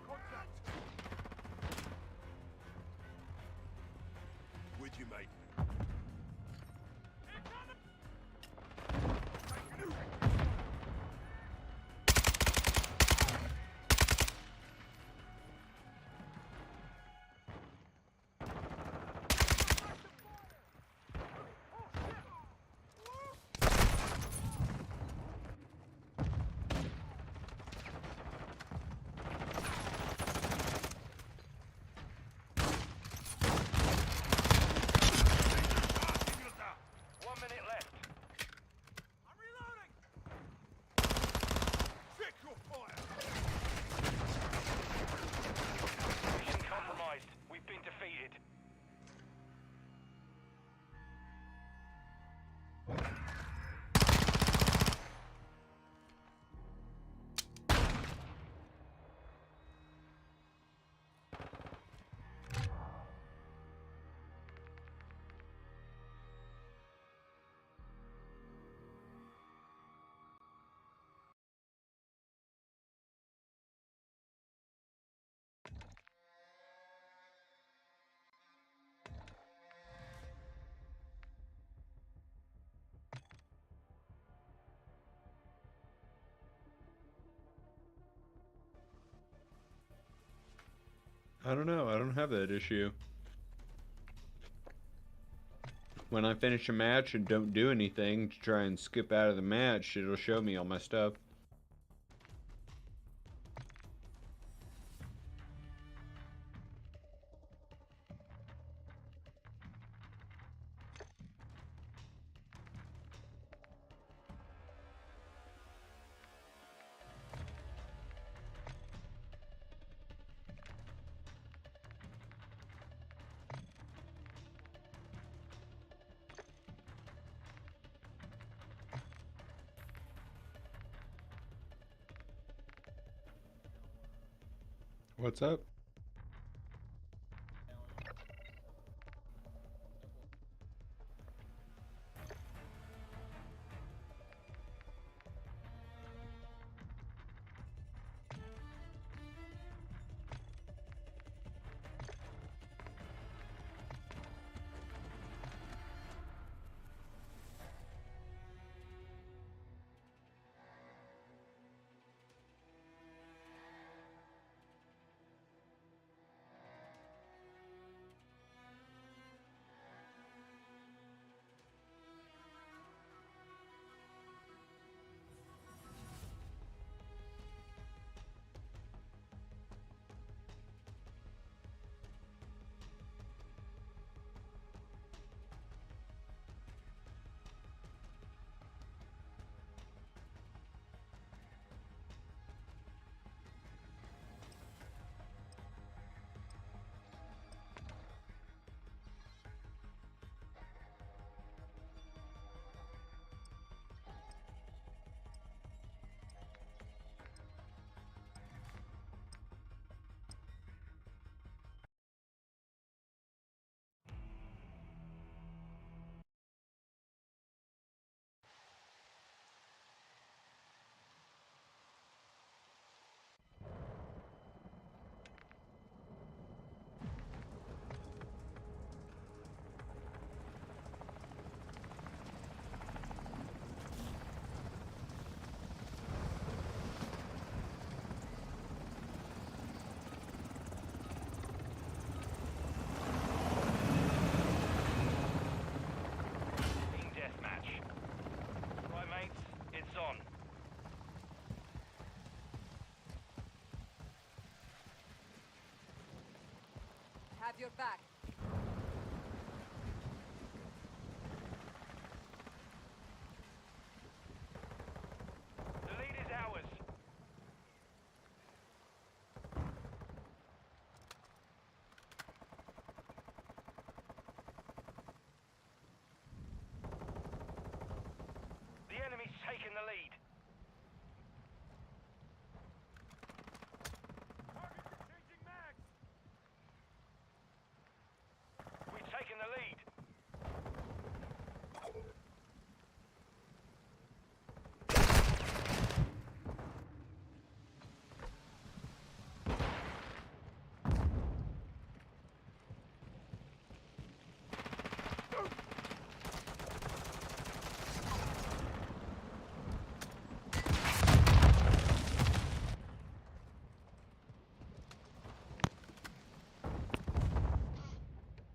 Contact! With you, mate. I don't know. I don't have that issue. When I finish a match and don't do anything to try and skip out of the match, it'll show me all my stuff. What's up? Team deathmatch. Right, mates, it's on. Have your back. The lead is ours. The enemy's taken the lead. We've taken the lead.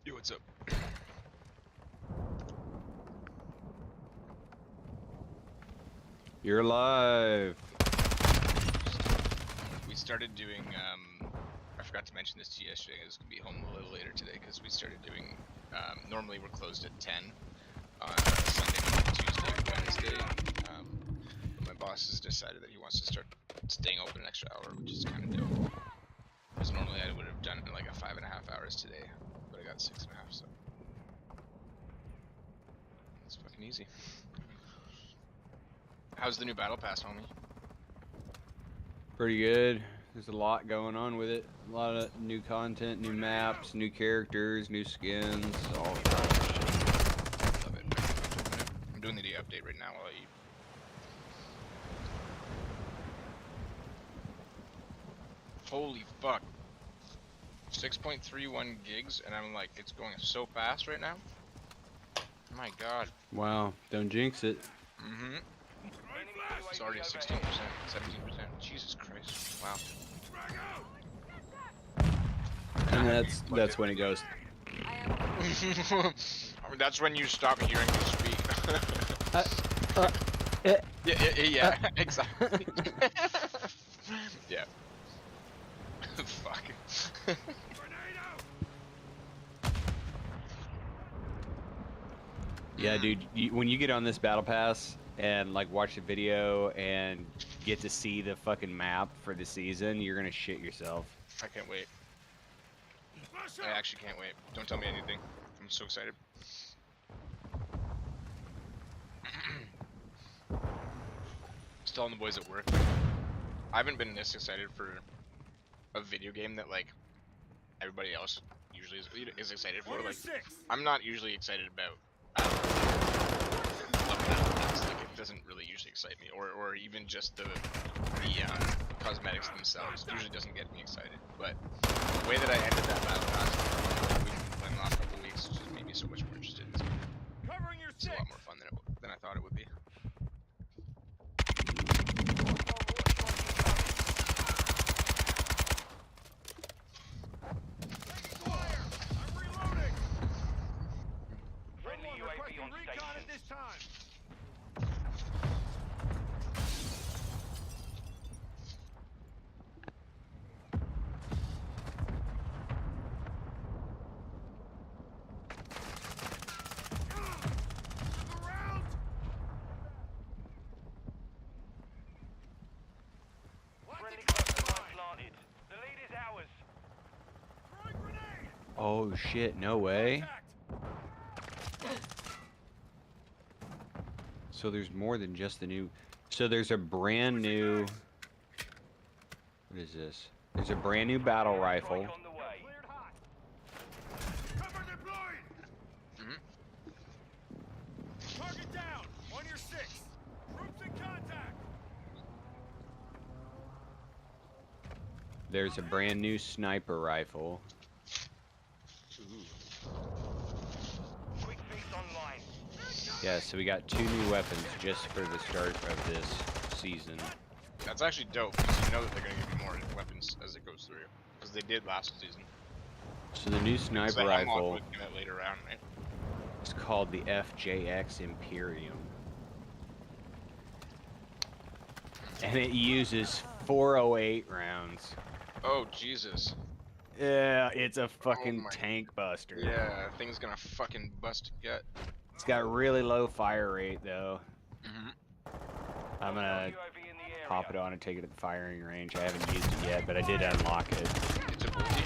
Yo, what's up? You're live. We started doing, I forgot to mention this to you yesterday. I was going to be home a little later today because we started doing, normally we're closed at 10 on Sunday, Monday, Tuesday, and Wednesday. But my boss has decided that he wants to start staying open an extra hour, which is kind of dope. Because normally I would have done like a 5.5 hours today, but I got 6.5, so it's fucking easy. How's the new battle pass, homie? Pretty good. There's a lot going on with it. A lot of new content, new maps, new characters, new skins, all kinds of shit. Love it. I'm doing the day update right now while I eat. Holy fuck. 6.31 gigs, and I'm like, it's going so fast right now. My god. Wow, don't jinx it. Mm-hmm. It's already at 16%, 17%. Jesus Christ. Wow. And that's when it goes. I mean, that's when you stop hearing me speak. Yeah, exactly. Yeah. Fuck. Yeah, dude, when you get on this battle pass and like watch the video and get to see the fucking map for the season, you're gonna shit yourself. I can't wait. I actually can't wait. Don't tell me anything. I'm so excited. Just telling the boys at work. I haven't been this excited for a video game that like everybody else usually is excited for. Order Like 6. I'm not usually excited about. Like it doesn't really usually excite me, or even just the cosmetics themselves usually doesn't get me excited. But the way that I ended that battle in the last couple of weeks just made me so much more interested. Covering your It's a lot more fun than I thought it would be. I'm reloading. Friendly UAV Requesting on recon station. at this time. Around. Friendly cluster mine planted. The lead is ours. Throwing grenade. Oh shit, no way. So there's more than just the new. So there's a brand new. What is this? There's a brand new battle rifle. Strike on the way. Cleared hot. Cover deployed. Target down. On your 6. Troops in contact. There's a brand new sniper rifle. Quick fix online. Yeah, so we got 2 new weapons just for the start of this season. That's actually dope, because you know that they're going to give you more weapons as it goes through. Because they did last season. So the new sniper So rifle would come out later on, right? is called the FJX Imperium. And it uses 408 rounds. Oh, Jesus. Yeah, it's a fucking tank buster. Yeah, thing's gonna fucking bust a gut. It's got really low fire rate, though. I'm gonna pop it on and take it to the firing range. I haven't used it yet, but I did unlock it. It's a bulky.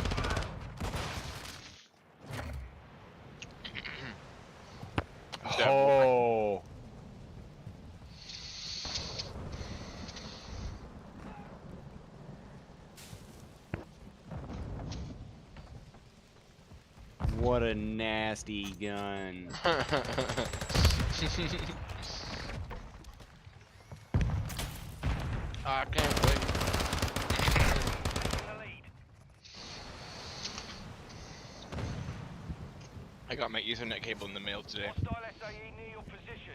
Oh! What a nasty gun. I can't wait. I got my Ethernet cable in the mail today. Hostile SAE near your position.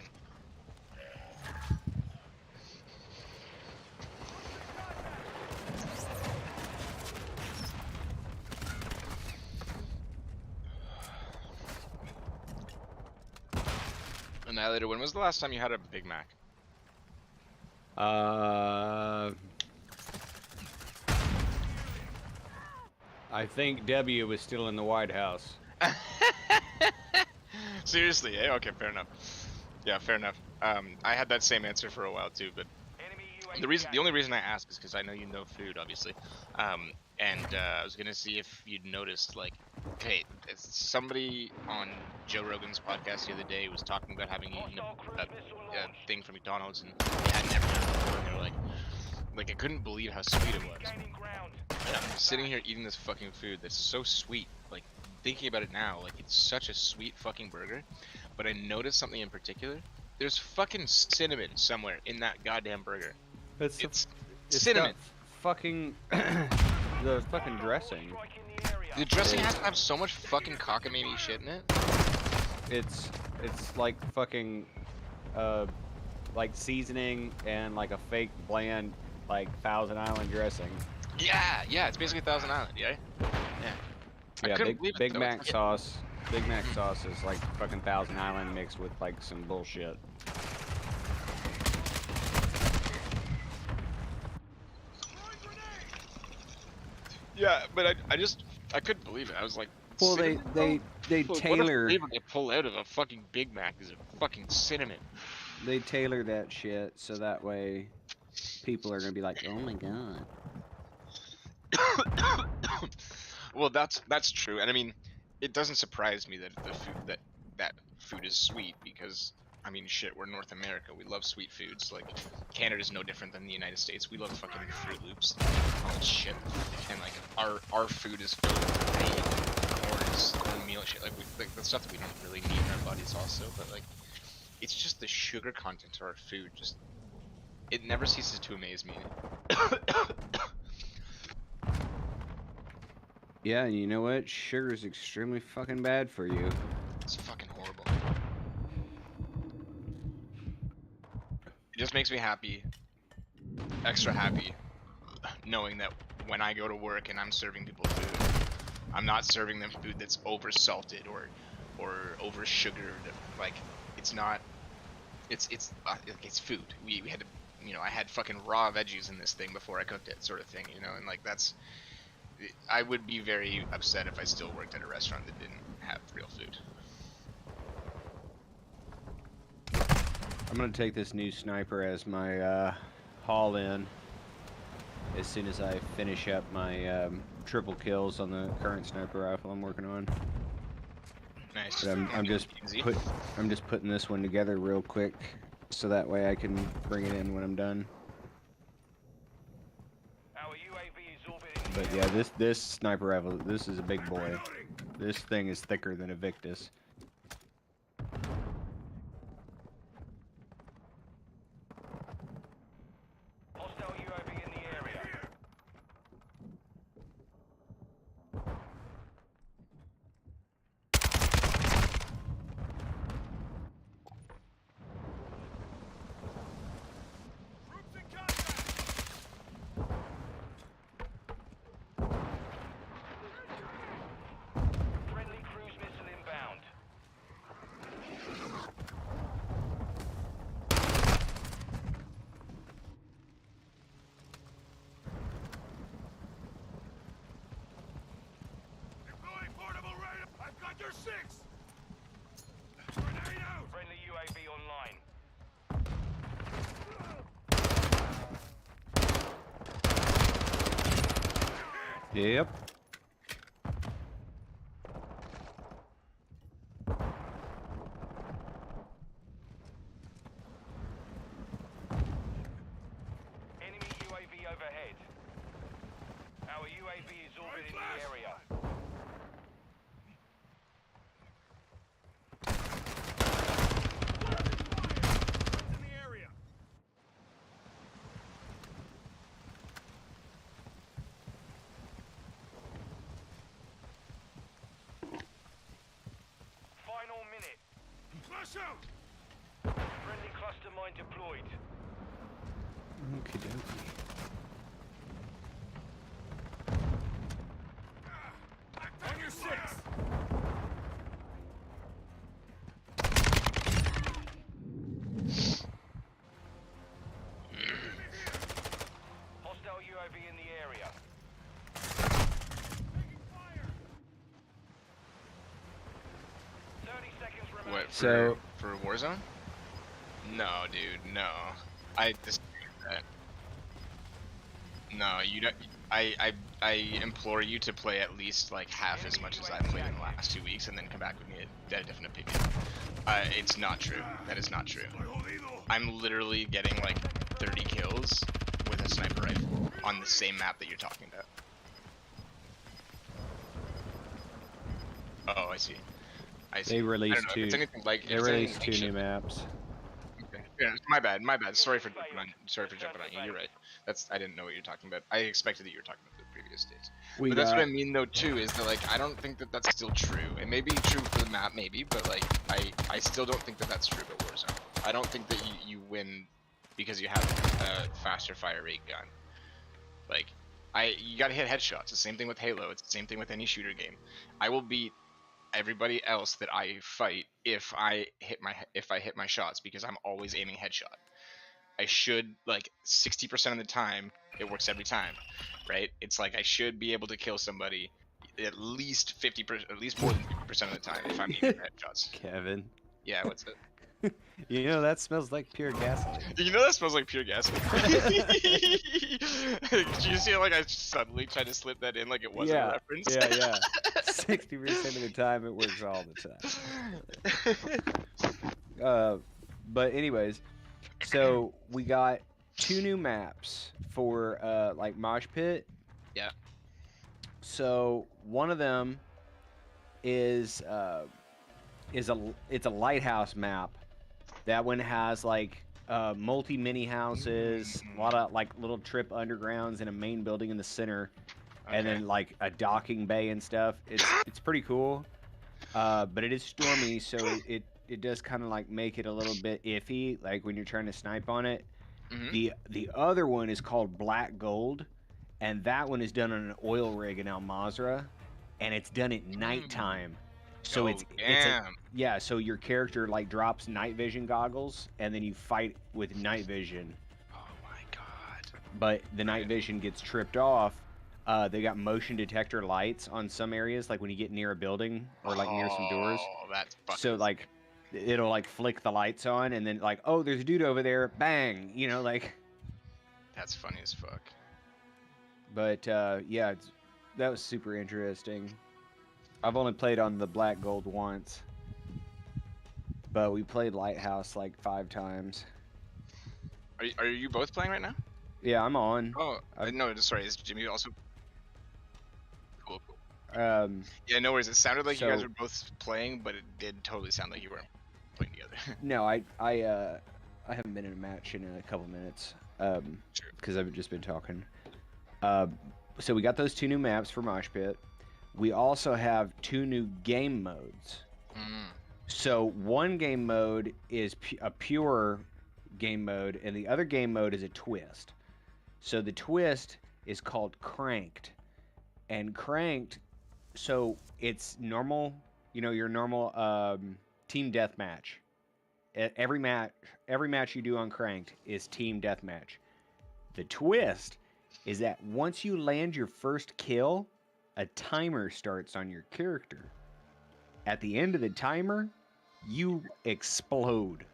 Annihilator, when was the last time you had a Big Mac? I think W was still in the White House. Seriously, eh? Okay, fair enough. Yeah, fair enough. I had that same answer for a while too, but the only reason I ask is because I know you know food, obviously. I was gonna see if you'd noticed, like, okay, somebody on Joe Rogan's podcast the other day was talking about having eaten a thing from McDonald's and they had never had it before, and they were like I couldn't believe how sweet it was. And I'm sitting here eating this fucking food that's so sweet, like, thinking about it now, like, it's such a sweet fucking burger, but I noticed something in particular. There's fucking cinnamon somewhere in that goddamn burger. It's cinnamon. Fucking the fucking dressing. The dressing has to have so much fucking cockamamie shit in it. It's like fucking like seasoning and like a fake bland like Thousand Island dressing. Yeah, it's basically Thousand Island, yeah. Yeah, couldn't believe it, Big though. Mac sauce. Big Mac sauce is like fucking Thousand Island mixed with like some bullshit. Yeah, but I couldn't believe it. I was like, well, they tailor. What they pull out of a fucking Big Mac is a fucking cinnamon. They tailor that shit so that way people are gonna be like, oh my god. Well, that's true, and I mean, it doesn't surprise me that the food that food is sweet because, I mean, shit, we're North America. We love sweet foods. Like, Canada's no different than the United States. We love fucking Fruit Loops, all that shit, and like our food is filled with hay, cornmeal, shit like the stuff that we don't really need in our bodies also, but like it's just the sugar content of our food. Just it never ceases to amaze me. Yeah, you know what? Sugar is extremely fucking bad for you. It's fucking horrible. It just makes me happy, extra happy, knowing that when I go to work and I'm serving people food, I'm not serving them food that's over salted or over sugared. Like it's not. It's food. We had to, you know, I had fucking raw veggies in this thing before I cooked it, sort of thing, you know, and like that's. I would be very upset if I still worked at a restaurant that didn't have real food. I'm gonna take this new sniper as my haul in as soon as I finish up my triple kills on the current sniper rifle I'm working on. Nice. But I'm just putting this one together real quick so that way I can bring it in when I'm done. But yeah, this sniper rifle, this is a big boy. This thing is thicker than a Victus. Hostile UAV in the area. Troops in contact! Friendly cruise missile inbound. Deploying portable radar! I've got your 6! Grenade out! Friendly UAV online. Yep. Enemy UAV overhead. Our UAV is orbiting the area. In the area! Final minute. Flash out! Friendly cluster mine deployed. Okie dokie. On your 6! Hostile UAV in the area. Taking fire! 30 seconds remaining. What So- for Warzone? No, dude, no. I disagree with that. No, you don't. I implore you to play at least like half as much as I've played in the last 2 weeks, and then come back with me a different opinion. It's not true. That is not true. I'm literally getting like 30 kills with a sniper rifle on the same map that you're talking about. Oh, I see. I see. They released I don't know if two. it's anything like They if it's anything released like two shit. new maps. Okay. Yeah, my bad. My bad. Sorry for jumping on you. You're right. I didn't know what you're talking about. I expected that you were talking about the previous days. But that's what I mean though too. Is that like I don't think that that's still true. It may be true for the map, maybe, but like I still don't think that that's true about Warzone. I don't think that you win because you have a faster fire rate gun. Like you gotta hit headshots. The same thing with Halo. It's the same thing with any shooter game. I will beat everybody else that I fight if I hit my shots because I'm always aiming headshot. I should, like 60% of the time it works every time, right? It's like I should be able to kill somebody at least 50%, at least more than 50% of the time if I'm aiming for headshots. Kevin. Yeah, what's it? You know that smells like pure gasoline. You know that smells like pure gasoline. Did you see like I suddenly tried to slip that in like it wasn't a reference? Yeah. 60% of the time it works all the time. But anyways, so we got 2 new maps for like Mosh Pit. Yeah. So one of them is it's a lighthouse map. That one has like multi mini houses, a lot of like little trip undergrounds, and a main building in the center, and then like a docking bay and stuff. It's pretty cool, but it is stormy, so it does kind of like make it a little bit iffy, like when you're trying to snipe on it. The other one is called Black Gold, and that one is done on an oil rig in Al Mazrah, and it's done at nighttime. So it's yeah. So your character like drops night vision goggles, and then you fight with night vision. Oh my god! But the night vision gets tripped off. They got motion detector lights on some areas, like when you get near a building or like near some doors. Oh, that's fucking. So like, it'll like flick the lights on, and then like, oh, there's a dude over there, bang, like. That's funny as fuck. But yeah, that was super interesting. I've only played on the Black Gold once, but we played Lighthouse like 5 times. Are you both playing right now? Yeah, I'm on. Oh, no, sorry. Is Jimmy also? Cool. Yeah, no worries. It sounded like you guys were both playing, but it did totally sound like you weren't playing together. No, I haven't been in a match in a couple minutes, because I've just been talking. So we got those 2 new maps for Mosh Pit. We also have 2 new game modes. So one game mode is a pure game mode, and the other game mode is a twist. So the twist is called Cranked. And Cranked, so it's normal, your normal team deathmatch. Every match you do on Cranked is team deathmatch. The twist is that once you land your first kill, a timer starts on your character. At the end of the timer, you explode.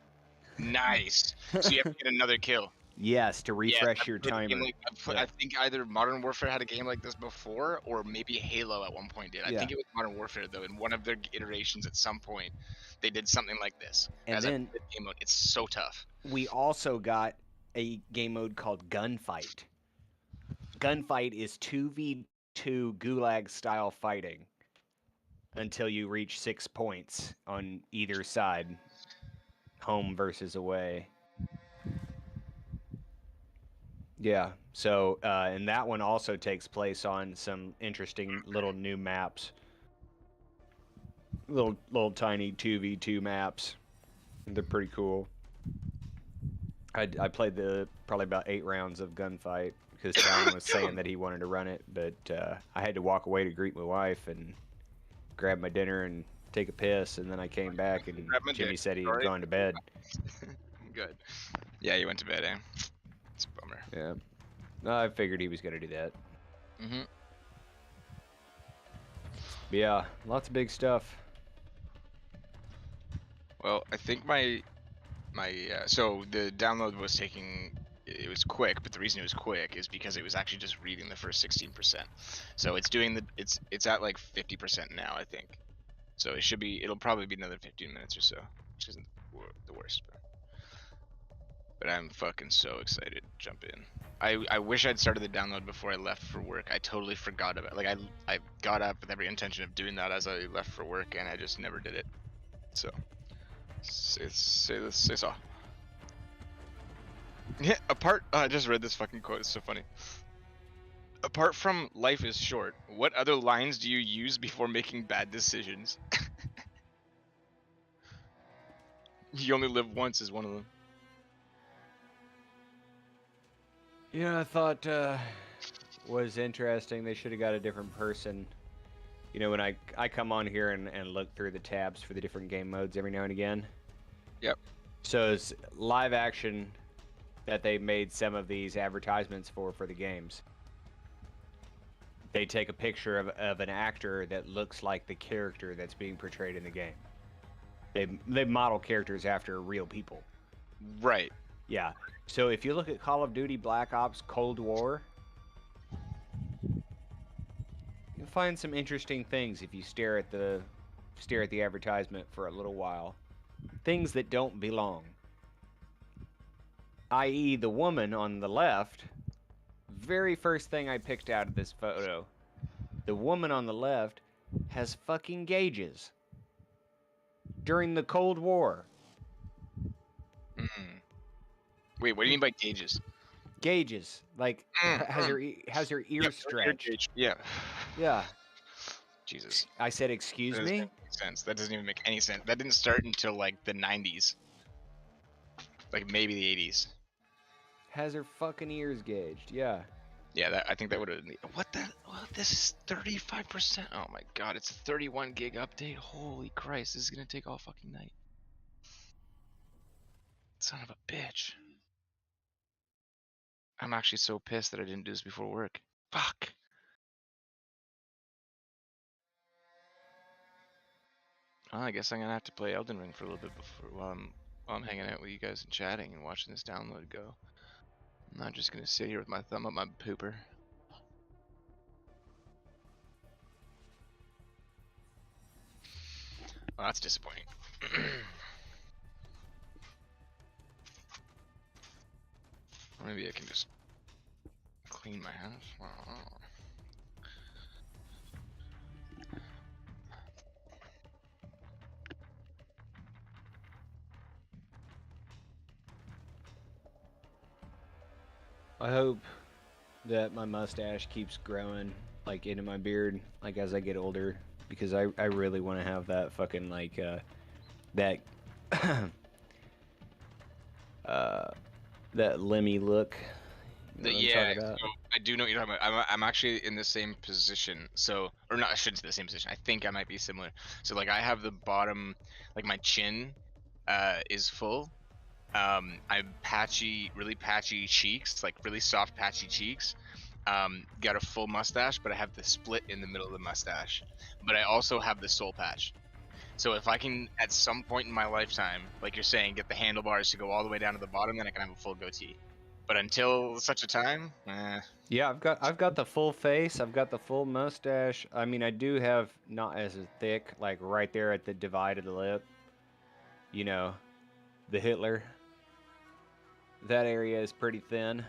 Nice. So you have to get another kill. Yes, to refresh your timer. I think either Modern Warfare had a game like this before, or maybe Halo at one point did. I think it was Modern Warfare though. In one of their iterations, at some point, they did something like this. And then a game mode, it's so tough. We also got a game mode called Gunfight. Gunfight is 2v2 Gulag style fighting until you reach 6 points on either side, home versus away. Yeah, so and that one also takes place on some interesting little new maps, little tiny 2v2 maps. They're pretty cool. I played probably about 8 rounds of Gunfight because Tom was saying that he wanted to run it, but I had to walk away to greet my wife and grab my dinner and take a piss, and then I came back and Jimmy said he had gone to bed. Good. Yeah, you went to bed, eh? It's a bummer. Yeah. No, I figured he was gonna do that. But yeah, lots of big stuff. Well, I think so the download was it was quick, but the reason it was quick is because it was actually just reading the first 16%. So it's doing it's at like 50% now, I think. So it'll probably be another 15 minutes or so, which isn't the worst. But I'm fucking so excited to jump in. I wish I'd started the download before I left for work. I totally forgot about it. Like I got up with every intention of doing that as I left for work, and I just never did it. So say so. Yeah, I just read this fucking quote. It's so funny. Apart from life is short, what other lines do you use before making bad decisions? You only live once is one of them. Yeah, I thought was interesting. They should have got a different person. When I come on here and look through the tabs for the different game modes every now and again. Yep. So it's live action that they made some of these advertisements for the games. They take a picture of an actor that looks like the character that's being portrayed in the game. They model characters after real people. Right. Yeah. So if you look at Call of Duty Black Ops Cold War, you'll find some interesting things if you stare at the advertisement for a little while. Things that don't belong. I.e. the woman on the left, very first thing I picked out of this photo The woman on the left has fucking gauges. During the Cold War. Wait, what do you mean by gauges? Gauges, like has her ears stretched. Yeah. Yeah. Jesus. I said, excuse That doesn't me? make sense. That doesn't even make any sense. That didn't start until like the 90s. Like maybe the 80s. Has her fucking ears gauged, yeah. Yeah, I think that would have. What the? Well, this is 35%. Oh my god, it's a 31 gig update. Holy Christ, this is gonna take all fucking night. Son of a bitch. I'm actually so pissed that I didn't do this before work. Fuck. Well, I guess I'm gonna have to play Elden Ring for a little bit before while I'm hanging out with you guys and chatting and watching this download go. I'm not just gonna sit here with my thumb up my pooper. Well, that's disappointing. Maybe I can just clean my house. I hope that my mustache keeps growing, like, into my beard, like, as I get older, because I really want to have that fucking, like, that, that Lemmy look. You know what I'm talking about? So I do know what you're talking about. I'm actually in the same position. So, or not, I shouldn't say the same position. I think I might be similar. So, like, I have the bottom, like, my chin is full. I'm patchy, really patchy cheeks, like really soft patchy cheeks. Got a full mustache, but I have the split in the middle of the mustache. But I also have the soul patch. So if I can, at some point in my lifetime, like you're saying, get the handlebars to go all the way down to the bottom, then I can have a full goatee. But until such a time, Yeah, I've got the full face. I've got the full mustache. I mean, I do have not as thick, like right there at the divide of the lip. You know, the Hitler. That area is pretty thin,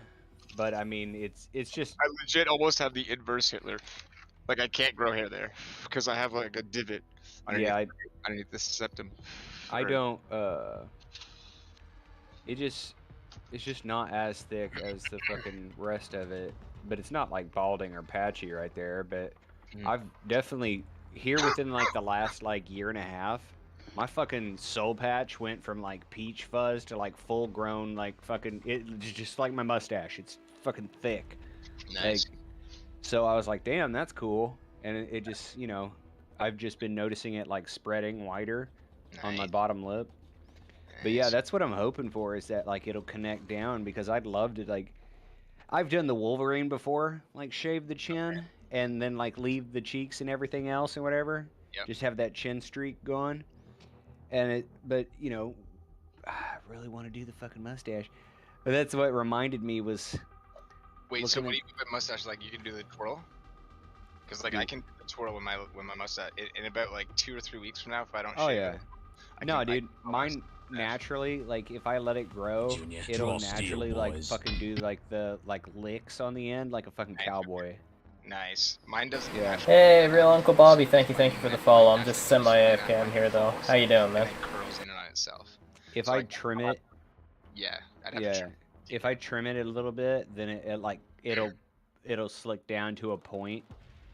but I mean, it's just. I legit almost have the inverse Hitler. Like I can't grow hair there because I have like a divot underneath, Yeah, underneath the septum. I don't. It's just not as thick as the fucking rest of it, but it's not like balding or patchy right there. But I've definitely here within like the last like year and a half, my fucking soul patch went from like peach fuzz to like full grown like fucking just like my mustache. It's fucking thick. Nice. Like, so I was like, damn, that's cool. And it just, you know, I've just been noticing it like spreading wider on my bottom lip. But yeah, that's what I'm hoping for is that like it'll connect down because I'd love to like I've done the Wolverine before, like shave the chin and then like leave the cheeks and everything else and whatever. Yep. Just have that chin streak going. And but you know, I really want to do the fucking mustache. But that's what reminded me was Wait, so what do you mean by mustache? Like you can do the twirl? Because like I can do the twirl with my mustache in about like 2 or 3 weeks from now if I don't shave it. No, dude, mine naturally, like if I let it grow, it'll naturally like fucking do like the like licks on the end like a fucking cowboy. Nice. Mine doesn't. Yeah. Hey, real Uncle Bobby, thank you for the follow. I'm just semi AFK. I'm here though. How you doing, man? It curls in on itself. If I trim it, yeah, I'd have to trim. If I trim it a little bit, then it like it'll slick down to a point.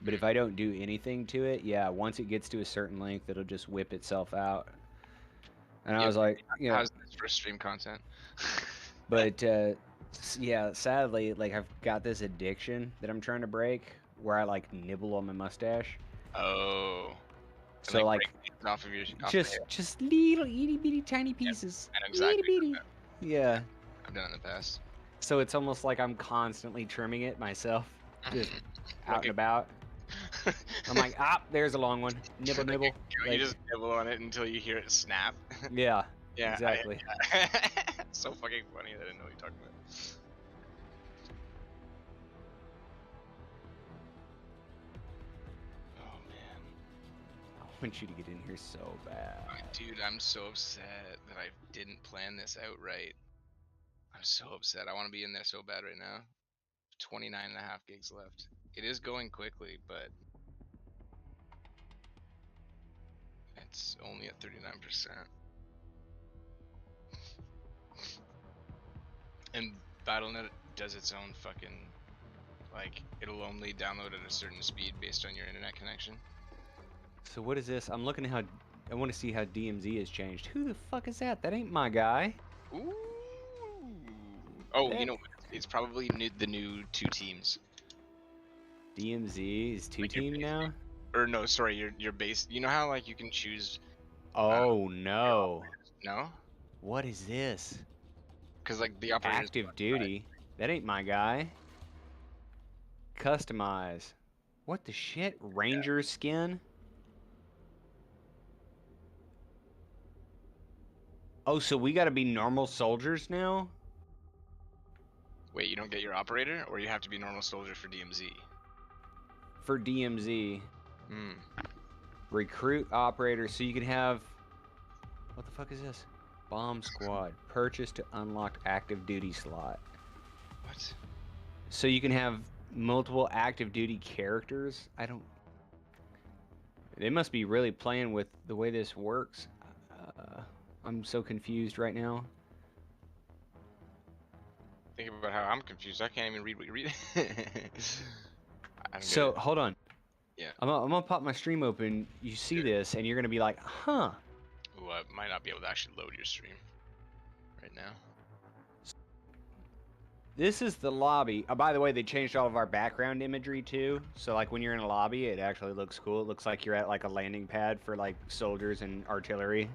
But if I don't do anything to it, yeah, once it gets to a certain length, it'll just whip itself out. And I was like, you know, how's this for stream content? But yeah, sadly, like I've got this addiction that I'm trying to break, where I like nibble on my mustache. Oh. So like off of your, just little itty bitty tiny pieces. I know exactly. Itty bitty. Yeah. I've done it in the past. So it's almost like I'm constantly trimming it myself, just out and about. I'm like, there's a long one. Nibble, nibble. You just nibble on it until you hear it snap. Yeah. Yeah. Exactly. So fucking funny. I didn't know what you're talking about. Oh man. I want you to get in here so bad. Dude, I'm so upset that I didn't plan this out right. I'm so upset. I want to be in there so bad right now. 29.5 gigs left. It is going quickly, but it's only at 39%. And Battle.net does its own fucking, like, it'll only download at a certain speed based on your internet connection. So what is this? I'm looking at how I want to see how DMZ has changed. Who the fuck is that? That ain't my guy. Ooh. Oh, That- you know, it's probably the new 2 teams. DMZ is 2 Like your team now? Or no, sorry, your base. You know how like you can choose. Oh no. No. What is this? Because like the operators. Active duty. That ain't my guy. Customize. What the shit? Ranger skin? Oh, so we gotta be normal soldiers now? Wait, you don't get your operator, or you have to be normal soldier for DMZ? For DMZ. Hmm. Recruit operator, so you can have... What the fuck is this? Bomb squad. Purchase to unlock active duty slot. What? So you can have multiple active duty characters? I don't... They must be really playing with the way this works. I'm so confused right now. Think about how I'm confused. I can't even read what you read. So, hold on. Yeah. I'm gonna pop my stream open. You see this, and you're gonna be like, huh. Ooh, I might not be able to actually load your stream right now. This is the lobby. Oh, by the way, they changed all of our background imagery too. So like when you're in a lobby, it actually looks cool. It looks like you're at like a landing pad for like soldiers and artillery.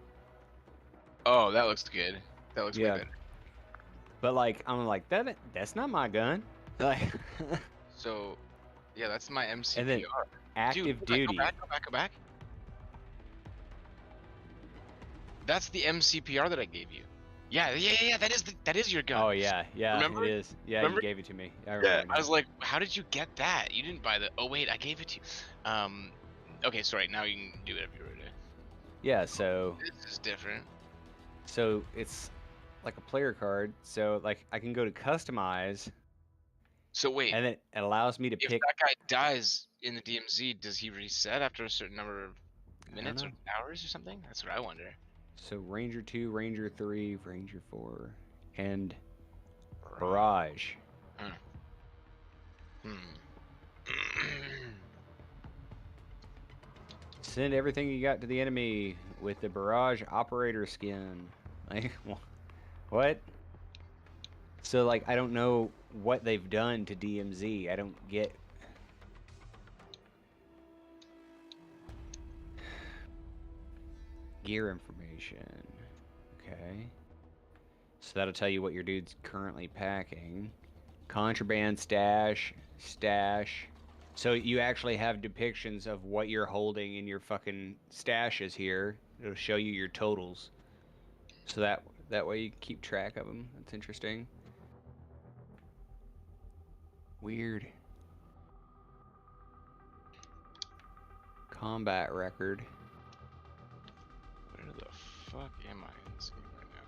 Oh, that looks good. That looks way better. But like I'm like that's not my gun. Like So, yeah, that's my MCPR. And then active Dude, duty. Go back. That's the MCPR that I gave you. Yeah. That is your gun. Oh yeah, Remember? it is. Yeah, Remember? you gave it to me. I Yeah, remember. I was like, how did you get that? You didn't buy the. Oh wait, I gave it to you. Okay, sorry. Now you can do whatever you're ready. Yeah, so This is different. So it's like a player card. So like I can go to customize. So wait. And it allows me to If pick. that guy dies in the DMZ, does he reset after a certain number of minutes or know. hours or something? That's what I wonder. So Ranger 2, Ranger 3, Ranger 4, and Barrage. Send everything you got to the enemy with the Barrage operator skin. Like, what? So like I don't know what they've done to DMZ. I don't get. Gear information. Okay. So that'll tell you what your dude's currently packing. Contraband stash. So you actually have depictions of what you're holding in your fucking stashes here. It'll show you your totals. So that way you can keep track of them. That's interesting. Weird. Combat record. Where the fuck am I in this game right now?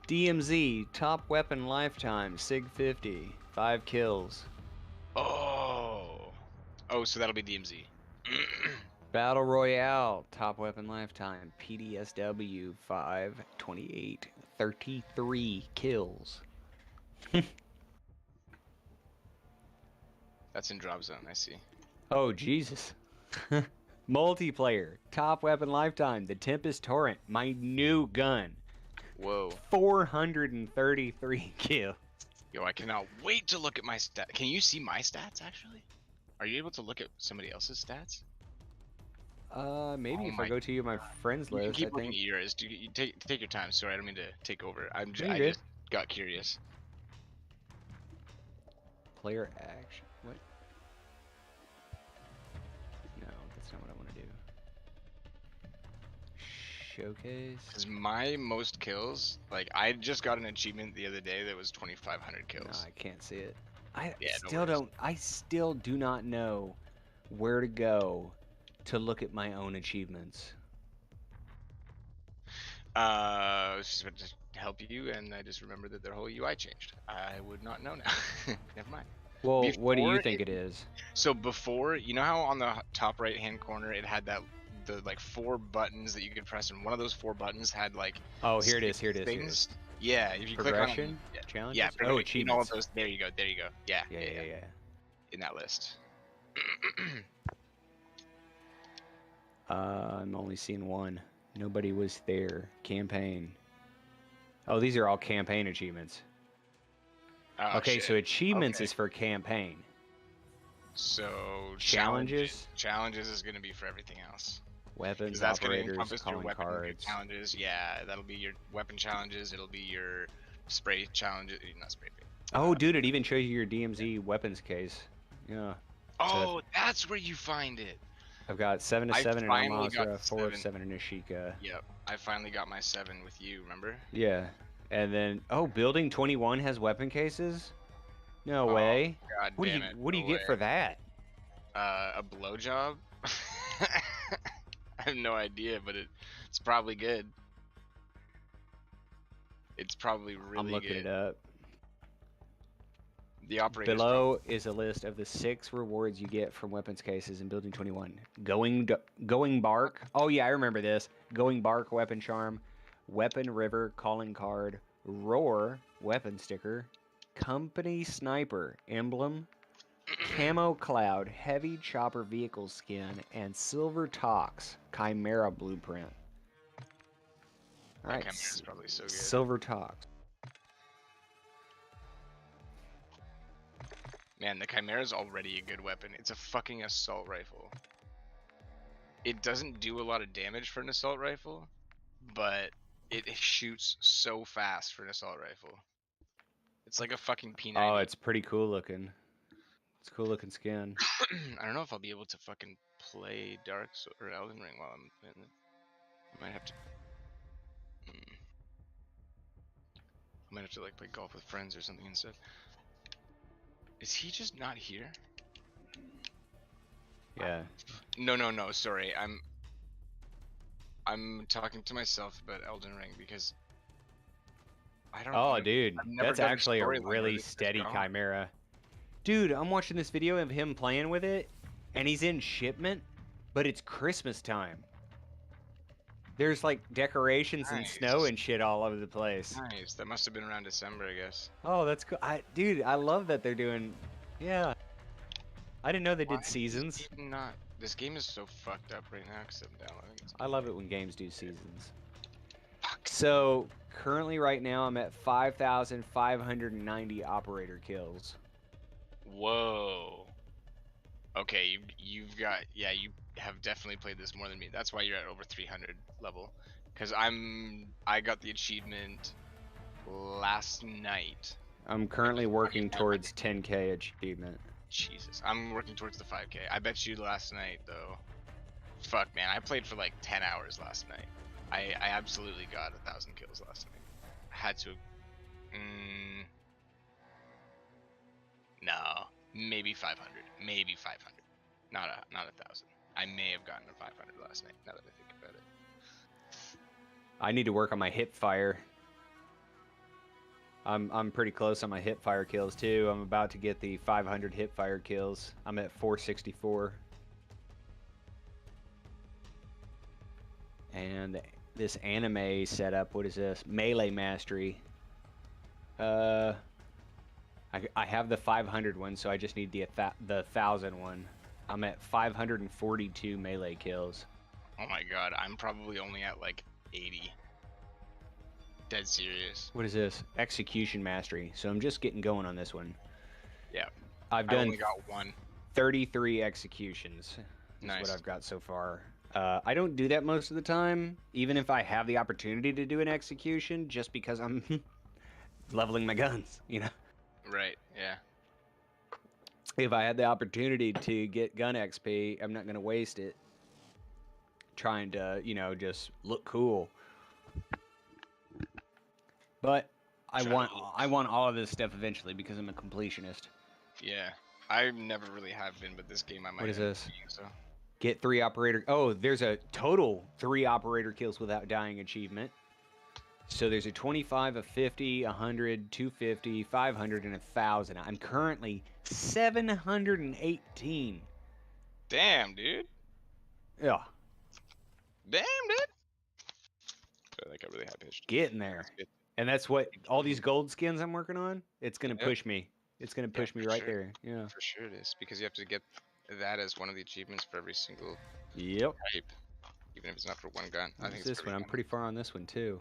DMZ, top weapon lifetime, SIG 50, 5 kills. Oh, so that'll be DMZ. Battle Royale, top weapon lifetime, PDSW, 5, 28, 33 kills. That's in drop zone, I see. Oh, Jesus. Multiplayer, top weapon lifetime, the Tempest Torrent, my new gun. Whoa. 433 kills. Yo, I cannot wait to look at my stats. Can you see my stats, actually? Are you able to look at somebody else's stats? Maybe if I go to my friends You can list, keep I looking think. at yours. You take your time. Sorry, I don't mean to take over. I you're just good. got curious. Player action. What? No, that's not what I want to do. Showcase. Because my most kills, like, I just got an achievement the other day that was 2,500 kills. No, I can't see it. I no I still do not know where to go to look at my own achievements. I was just about to help you, and I just remembered that their whole UI changed. I would not know now. Never mind. Well, what do you Before think it is? So before, you know how on the top right-hand corner it had that the like 4 buttons that you could press, and one of those 4 buttons had like Oh, here it is. 6 Here it is. Here it things. is. Yeah, if you click on them, Progression, challenges. yeah, Oh, in all of achievements. those. There you go. There you go. Yeah, Yeah. in that list. I'm only seeing one. Nobody was there. Campaign. Oh, these are all campaign achievements. Oh, Okay, shit. so achievements Okay. is for campaign. So Challenges? Challenges is gonna be for everything else. Weapons, That's gonna operators, encompass your calling weapon cards. challenges. Yeah, that'll be your weapon challenges. It'll be your spray challenges. Not spray. Oh, dude, it even shows you your DMZ weapons case. Yeah. Oh, that's where you find it. I've got 7 to 7 in finally got Al-Mazrah, 4 to 7. 7 in Ashika. Yep, I finally got my 7 with you. Remember? Yeah. And then, oh, Building 21 has weapon cases? No way. God What do damn you it, What do no you get way. for that? A blowjob? I have no idea, but it's probably good. It's probably really good. I'm looking it up. The operator. Below is a list of the 6 rewards you get from weapons cases in Building 21. Going Bark. Oh yeah, I remember this. Going Bark weapon charm, Weapon River calling card, Roar weapon sticker, Company Sniper emblem, Camo Cloud heavy chopper vehicle skin, and Silver Tox Chimera blueprint. All right, Chimera's probably so good. Silver Tox. Man, the Chimera's already a good weapon. It's a fucking assault rifle. It doesn't do a lot of damage for an assault rifle, but it shoots so fast for an assault rifle. It's like a fucking P90. Oh, it's pretty cool looking. It's a cool looking skin. I don't know if I'll be able to fucking play Dark Souls or Elden Ring while I'm playing it. I might have to. I might have to like play golf with friends or something instead. Is he just not here? Yeah. No. Sorry, I'm talking to myself about Elden Ring because I don't. Oh, dude, that's actually a storyline really where this is steady going. Chimera. Dude, I'm watching this video of him playing with it, and he's in shipment, but it's Christmas time. There's like decorations and snow and shit all over the place. Nice. That must have been around December, I guess. Oh, that's cool. Dude, I love that they're doing. Yeah. I didn't know they did seasons. This game is so fucked up right now because I'm downloading it. I love it when games do seasons. So currently, right now, I'm at 5,590 operator kills. Whoa. Okay, you've got, yeah, you have definitely played this more than me. That's why you're at over 300 level. Because I got the achievement last night. I'm currently working towards 10K achievement. Jesus, I'm working towards the 5K. I bet you last night though. Fuck man, I played for like 10 hours last night. I absolutely got 1,000 kills last night. I had to. No, maybe 500. Maybe 500. Not 1,000. I may have gotten a 500 last night. Now that I think about it. I need to work on my hip fire. I'm pretty close on my hip fire kills too. I'm about to get the 500 hip fire kills. I'm at 464. And this anime setup, what is this? Melee mastery. I have the 500 one, so I just need the 1,000 one. I'm at 542 melee kills. Oh my god, I'm probably only at like 80. Dead serious. What is this? Execution mastery. So I'm just getting going on this one. Yeah. I've I done only got 1. 33 executions. Is Nice. what I've got so far. I don't do that most of the time, even if I have the opportunity to do an execution, just because I'm leveling my guns, you know? Right, yeah. If I had the opportunity to get gun XP, I'm not going to waste it trying to, you know, just look cool. But I want all of this stuff eventually because I'm a completionist. Yeah. I never really have been, but this game I might. What is end up this? being, so. Get 3 operator. Oh, there's a total 3 operator kills without dying achievement. So there's a 25, a 50, 100, 250, 500, and 1,000. I'm currently 718. Damn, dude. Yeah. Damn, dude. So that got really high pitched. Getting there. And that's what all these gold skins I'm working on. It's gonna push me. It's gonna push me right there. Yeah. For sure it is, because you have to get that as one of the achievements for every single type, even if it's not for one gun. I think it's this one. I'm pretty far on this one too.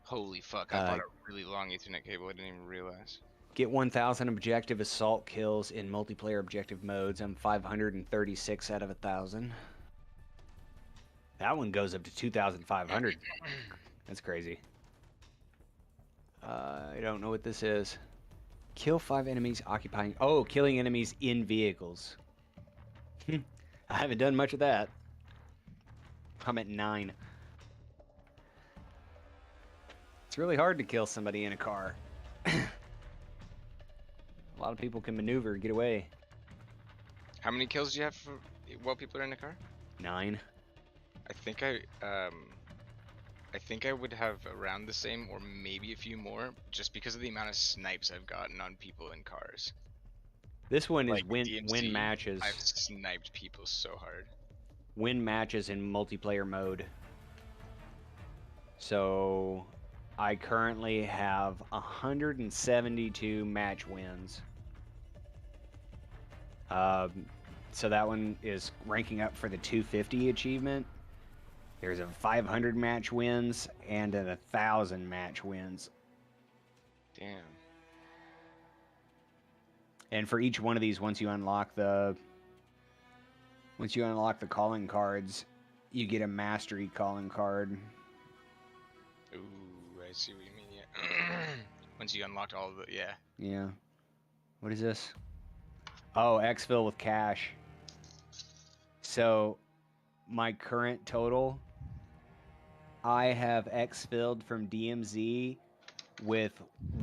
Holy fuck! I bought a really long Ethernet cable. I didn't even realize. Get 1,000 objective assault kills in multiplayer objective modes. I'm 536 out of 1,000. That one goes up to 2,500. That's crazy. I don't know what this is. Kill 5 enemies occupying... Oh, killing enemies in vehicles. I haven't done much of that. I'm at 9. It's really hard to kill somebody in a car. A lot of people can maneuver, get away. How many kills do you have for, while people are in the car? 9. I think I would have around the same, or maybe a few more, just because of the amount of snipes I've gotten on people in cars. This one is Like win matches. I've sniped people so hard. Win matches in multiplayer mode. So I currently have 172 match wins. So that one is ranking up for the 250 achievement. There's a 500 match wins and a 1,000 match wins. Damn. And for each one of these, once you unlock the calling cards, you get a mastery calling card. Ooh, I see what you mean. Yeah. Once you unlocked all of it, yeah. Yeah. What is this? Oh, exfil with cash. So, my current total, I have exfilled from DMZ with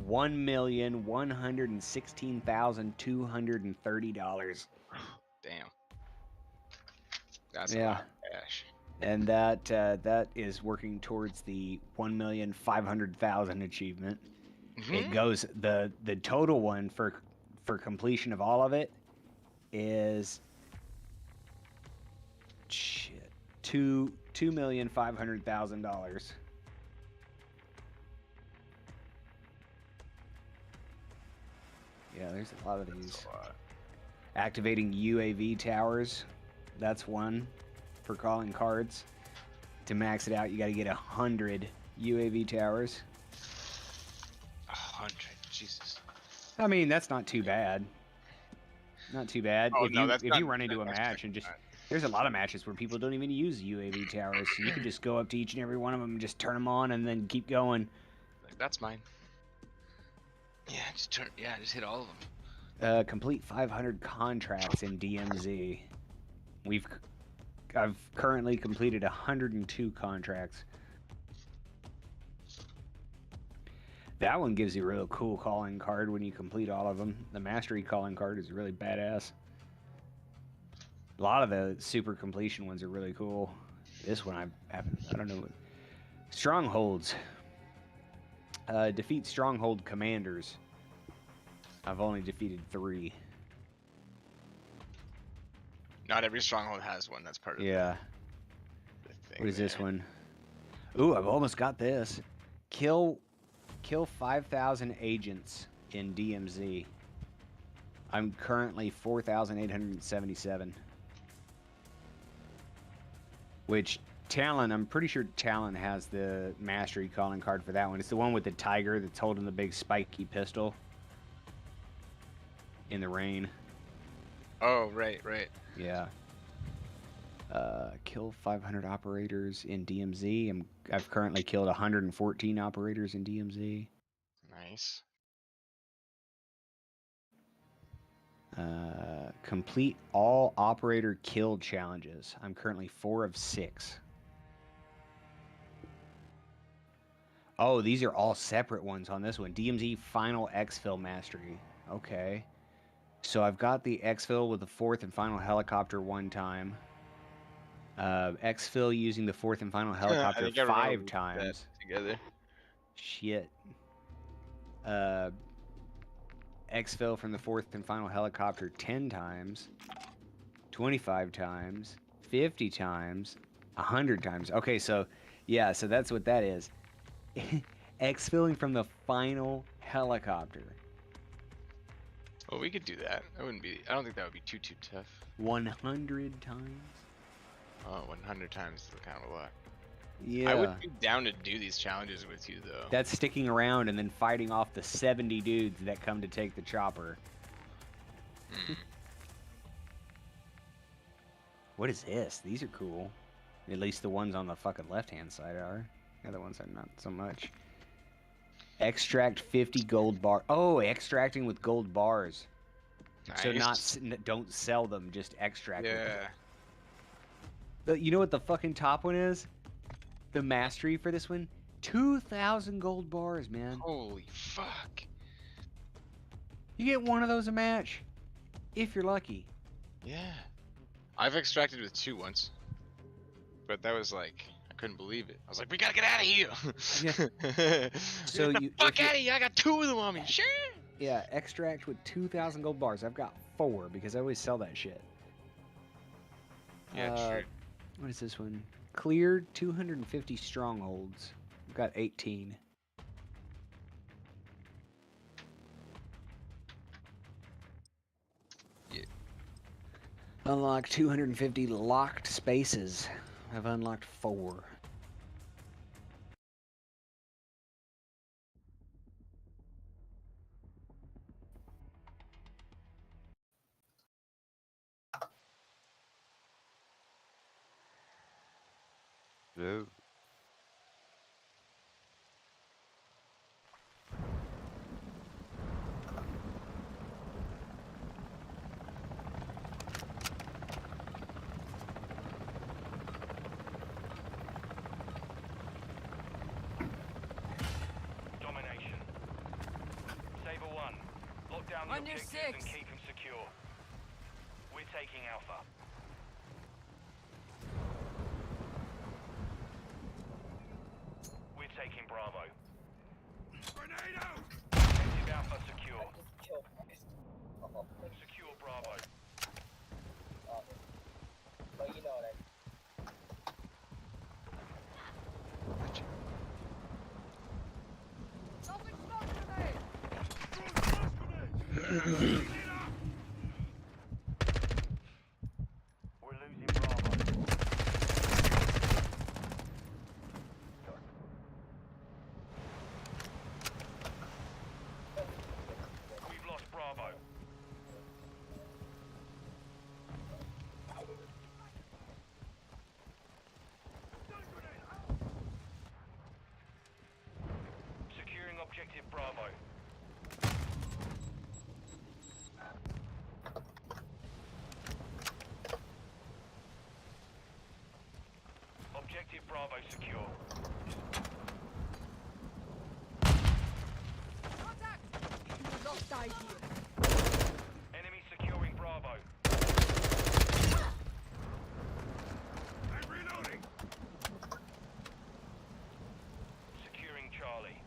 $1,116,230. Damn. That's yeah. a lot of cash. And that is working towards the 1,500,000 achievement. It goes the total one for completion of all of it is $2,500,000. Yeah, there's a lot of these. Activating UAV towers, that's one for calling cards. To max it out, you got to get 100 UAV towers. 100, Jesus. I mean, that's not too bad. Not too bad. Oh, if you run into a match and just... There's a lot of matches where people don't even use UAV towers, so you can just go up to each and every one of them and just turn them on and then keep going. Like, that's mine. Yeah, just hit all of them. Complete 500 contracts in DMZ. I've currently completed 102 contracts. That one gives you a real cool calling card when you complete all of them. The mastery calling card is really badass. A lot of the super completion ones are really cool. This one I don't know. Strongholds. Defeat stronghold commanders. I've only defeated 3. Not every stronghold has one. That's part of the thing. What is this one? Ooh, I've almost got this. Kill 5,000 agents in DMZ. I'm currently 4,877. Which Talon, I'm pretty sure Talon has the mastery calling card for that one. It's the one with the tiger that's holding the big spiky pistol in the rain. Oh, right. Yeah. Kill 500 operators in DMZ. I've currently killed 114 operators in DMZ. Nice. Complete all operator kill challenges. I'm currently 4 of 6. Oh, these are all separate ones on this one. DMZ final exfil mastery. Okay. So I've got the exfil with the 4th and final helicopter 1 time. Exfil using the 4th and final helicopter 5 times. Together. Shit. Exfil from the 4th and final helicopter 10 times, 25 times, 50 times, 100 times. Okay, so yeah, so that's what that is. Exfilling from the final helicopter. Well, we could do that. That wouldn't be. I don't think that would be too tough. 100 times. Oh, 100 times is kind of a lot. Yeah. I would be down to do these challenges with you, though. That's sticking around and then fighting off the 70 dudes that come to take the chopper. What is this? These are cool. At least the ones on the fucking left-hand side are. The other ones are not so much. Extract 50 gold bar. Oh, extracting with gold bars. Nice. So don't sell them, just extract with them. Yeah. You know what the fucking top one is? The mastery for this one? 2,000 gold bars, man. Holy fuck. You get one of those a match. If you're lucky. Yeah. I've extracted with 2 once. But that was like, I couldn't believe it. I was like, we gotta get out of here. Yeah. So get the fuck out of here. I got 2 of them on me. Shit. Yeah, extract with 2,000 gold bars. I've got 4 because I always sell that shit. Yeah, true. What is this one? Cleared 250 strongholds. I've got 18. Yeah. Unlock 250 locked spaces. I've unlocked 4. Hello. Domination. Saber 1. Lock down the On your objectives and 6. keep them secure. We're taking Alpha. We're taking Bravo. Grenade out! Objective Alpha secure. Secure Bravo. Open smoke grenade! We're losing Bravo. We've lost Bravo. Securing objective Bravo. Objective Bravo secure. Contact! You will not die here. Enemy securing Bravo. I'm reloading! Securing Charlie.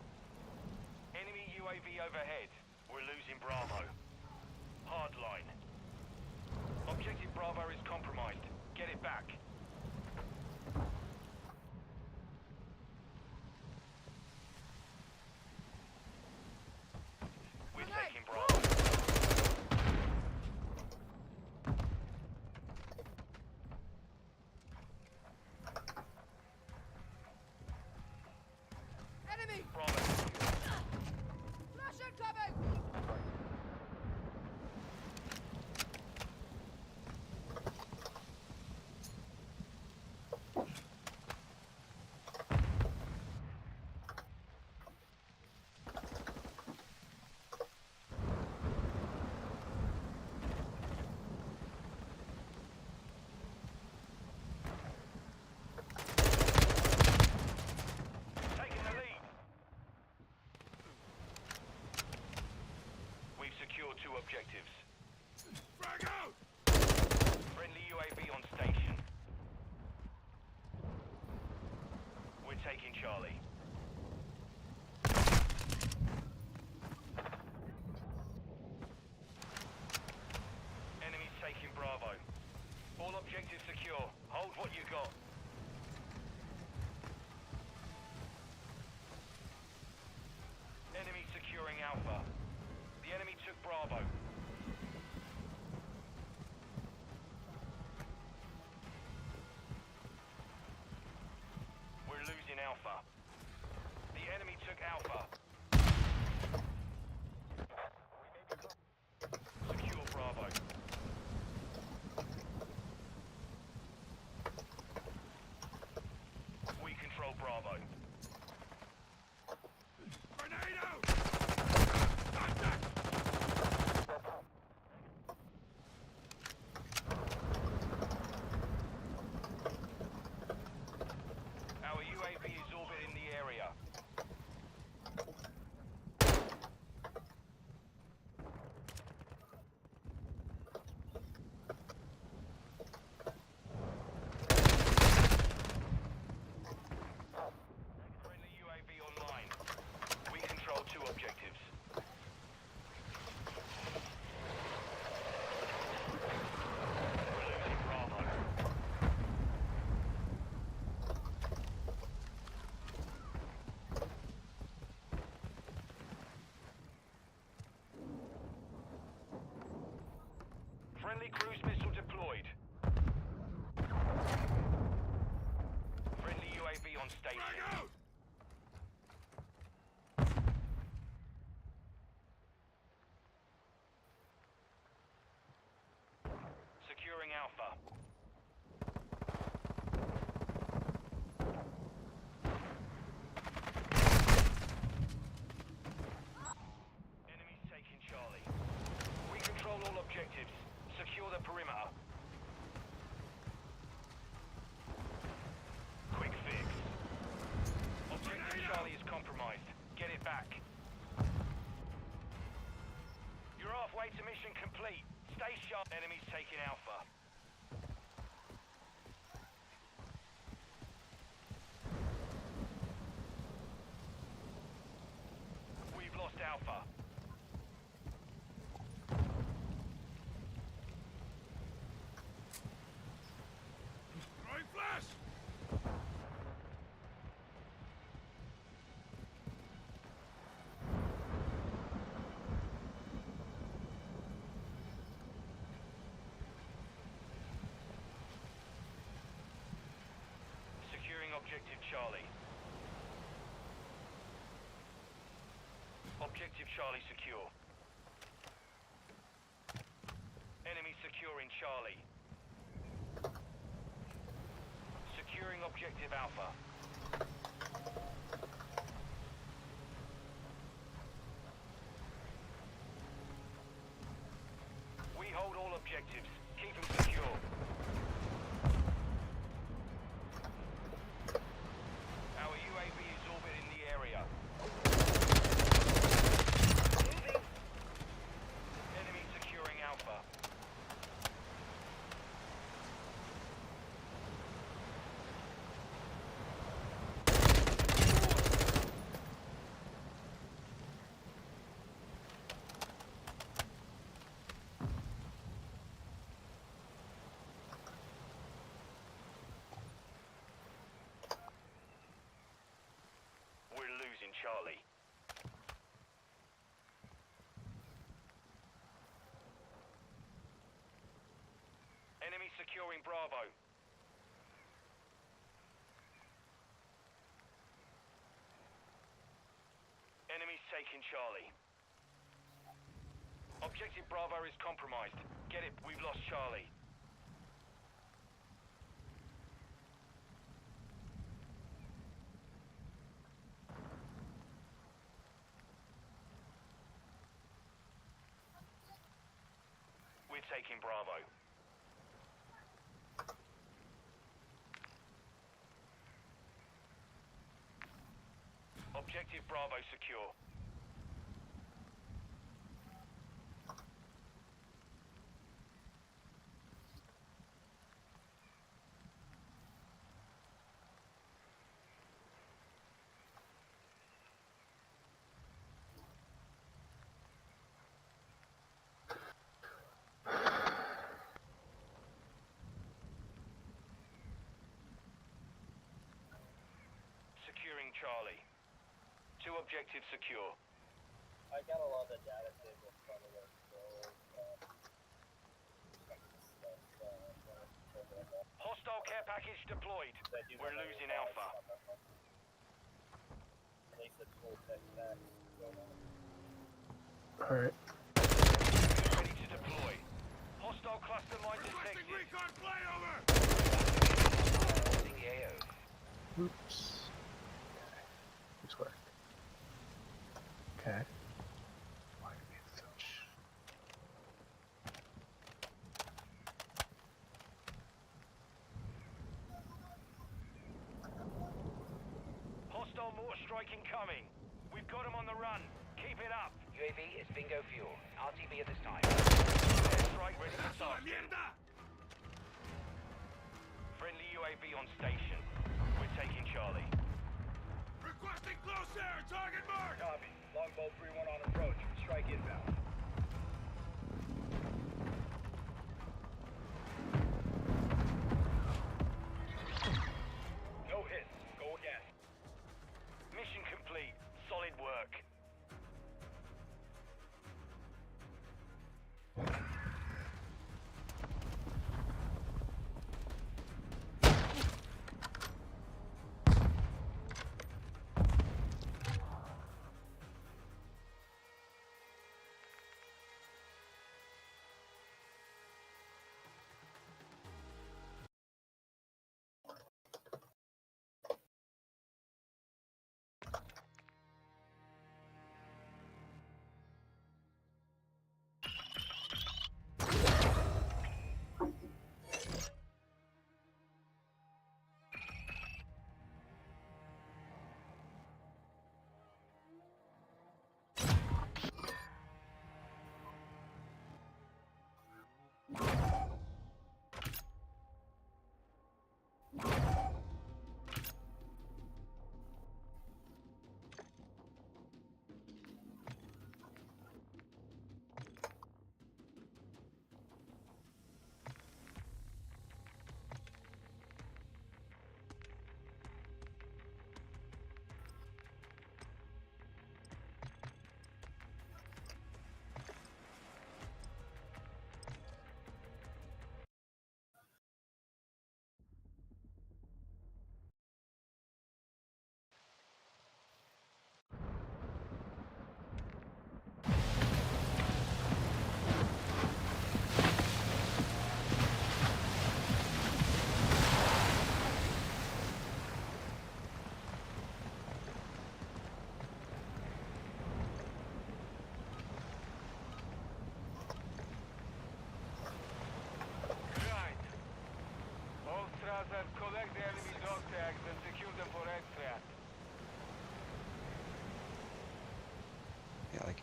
Enemy UAV overhead. We're losing Bravo. Hardline. Objective Bravo is compromised. Get it back. We're taking Bravo. Enemy! Bravo. Flash incoming! Taking the lead. We've secured 2 objectives. Frag out! Friendly UAV on station. We're taking Charlie. Enemies taking Bravo. All objectives secure. Hold what you got. Friendly cruise missile deployed. Friendly UAV on station. Securing Alpha. Enemies taking Charlie. We control all objectives. Secure the perimeter. Quick fix. Objective Charlie is compromised. Get it back. You're halfway to mission complete. Stay sharp. Enemies taking Alpha. We've lost Alpha. Throwing flash! Securing objective Charlie. Objective Charlie secure. Enemy securing Charlie. Securing objective Alpha. We hold all objectives. Keep them secure. Our UAV is orbiting the area. Moving. Enemy securing Alpha. We're losing Charlie. Enemy securing Bravo. Enemies taking Charlie. Objective Bravo is compromised. Get it, we've lost Charlie. We're taking Bravo. Objective Bravo secure. Securing Charlie. 2 objectives secure. I got a lot of data tables from it, so Hostile care package deployed. We're losing Alpha. they said full tech stack going on. Alright. Ready to deploy. Hostile cluster mine Requesting detected. recon flyover! Holding AO. Oops. This worked. Okay. Why did it such? Hostile mortar strike incoming. We've got them on the run. Keep it up. UAV is bingo fuel. RTV at this time. Airstrike ready for start. Friendly UAV on station. We're taking Charlie. Requesting close air! Target mark! Copy. Longbow 3-1 on approach. Strike inbound. No hits. Go again. Mission complete. Solid work.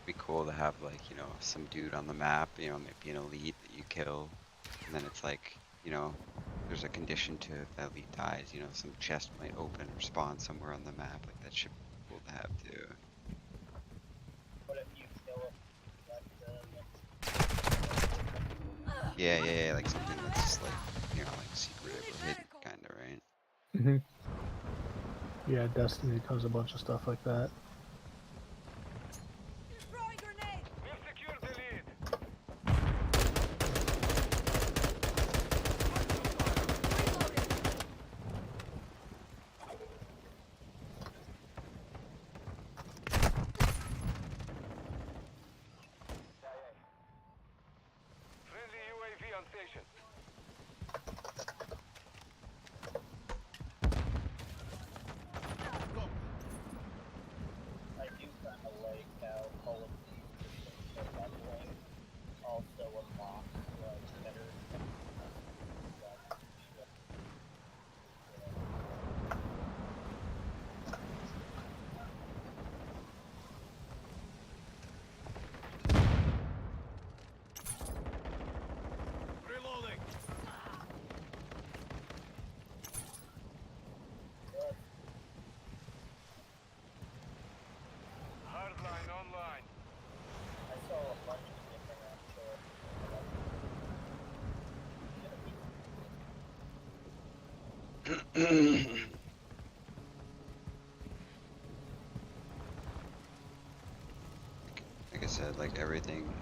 it'd be cool to have like, you know, some dude on the map, you know, maybe an elite that you kill, and then it's like, you know, there's a condition to if that elite dies, you know, some chest might open or spawn somewhere on the map. Like that should be cool to have too. Yeah, like something that's like, you know, like secretive or hidden, kind of, right? Yeah, Destiny does a bunch of stuff like that. Throwing grenade! We've secured the lead! Friendly UAV on station. I do kind of like how Call of Duty leveling also unlocks like better. Reloading. Hardline online. I saw a bunch of different Like I said, like everything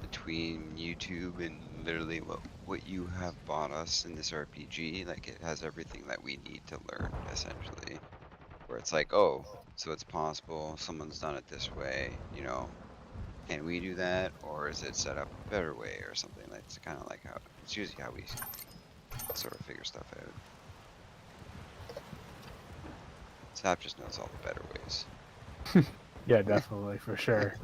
between YouTube and literally what you have bought us in this RPG, like it has everything that we need to learn essentially. Where it's like, oh, so it's possible someone's done it this way, you know, can we do that, or is it set up a better way or something? That's kind of like how it's usually how we sort of figure stuff out. Sap just knows all the better ways. Yeah, definitely, for sure.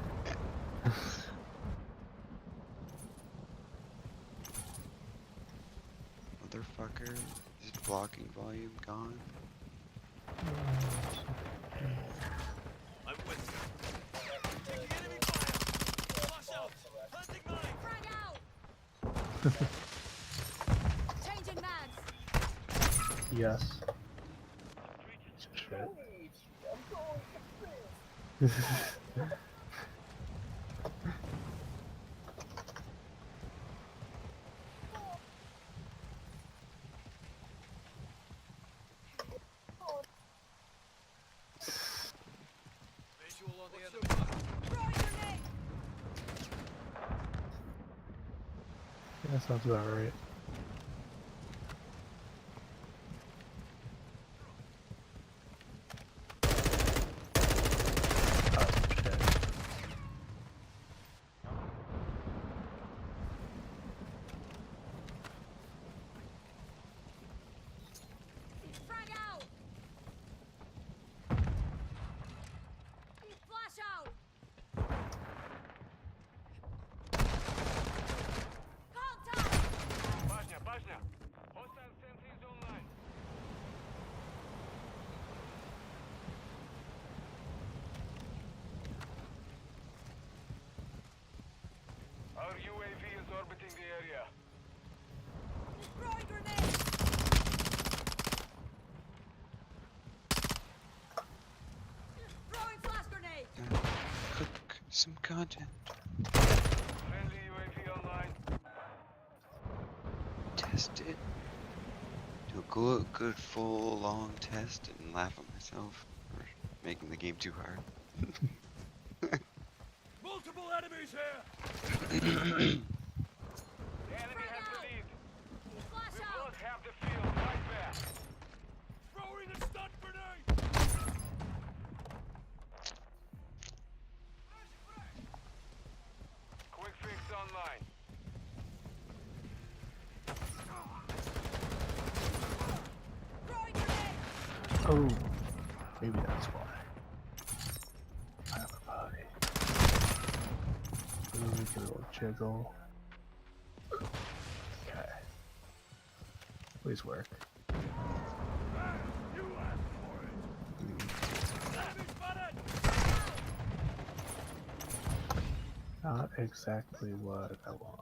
Motherfucker, is blocking volume gone? I'm with you. Taking enemy fire. Flash out. Planting mine. Frag out! Changing mags! Yes. Shit. Visual on the enemy. Throwing grenade! Yeah, that sounds about right. Frag out! Flash out! Contact! Bashня, bashня! Hostile sentries online. Our UAV is orbiting the area. Throwing grenade! Throwing flash grenade! Cook some content. Friendly UAV online. Test it. Do a good full long test and laugh at myself for making the game too hard. Multiple enemies here. The enemy has the lead. Flash We out! both have the field. Fight back. Throwing a stun grenade. Quick fix online. Throwing grenade! Oh, maybe that's why. I have a body. Ooh, give it a little jiggle. Okay. Please work. You asked for it. Enemy spotted. Not exactly what I want.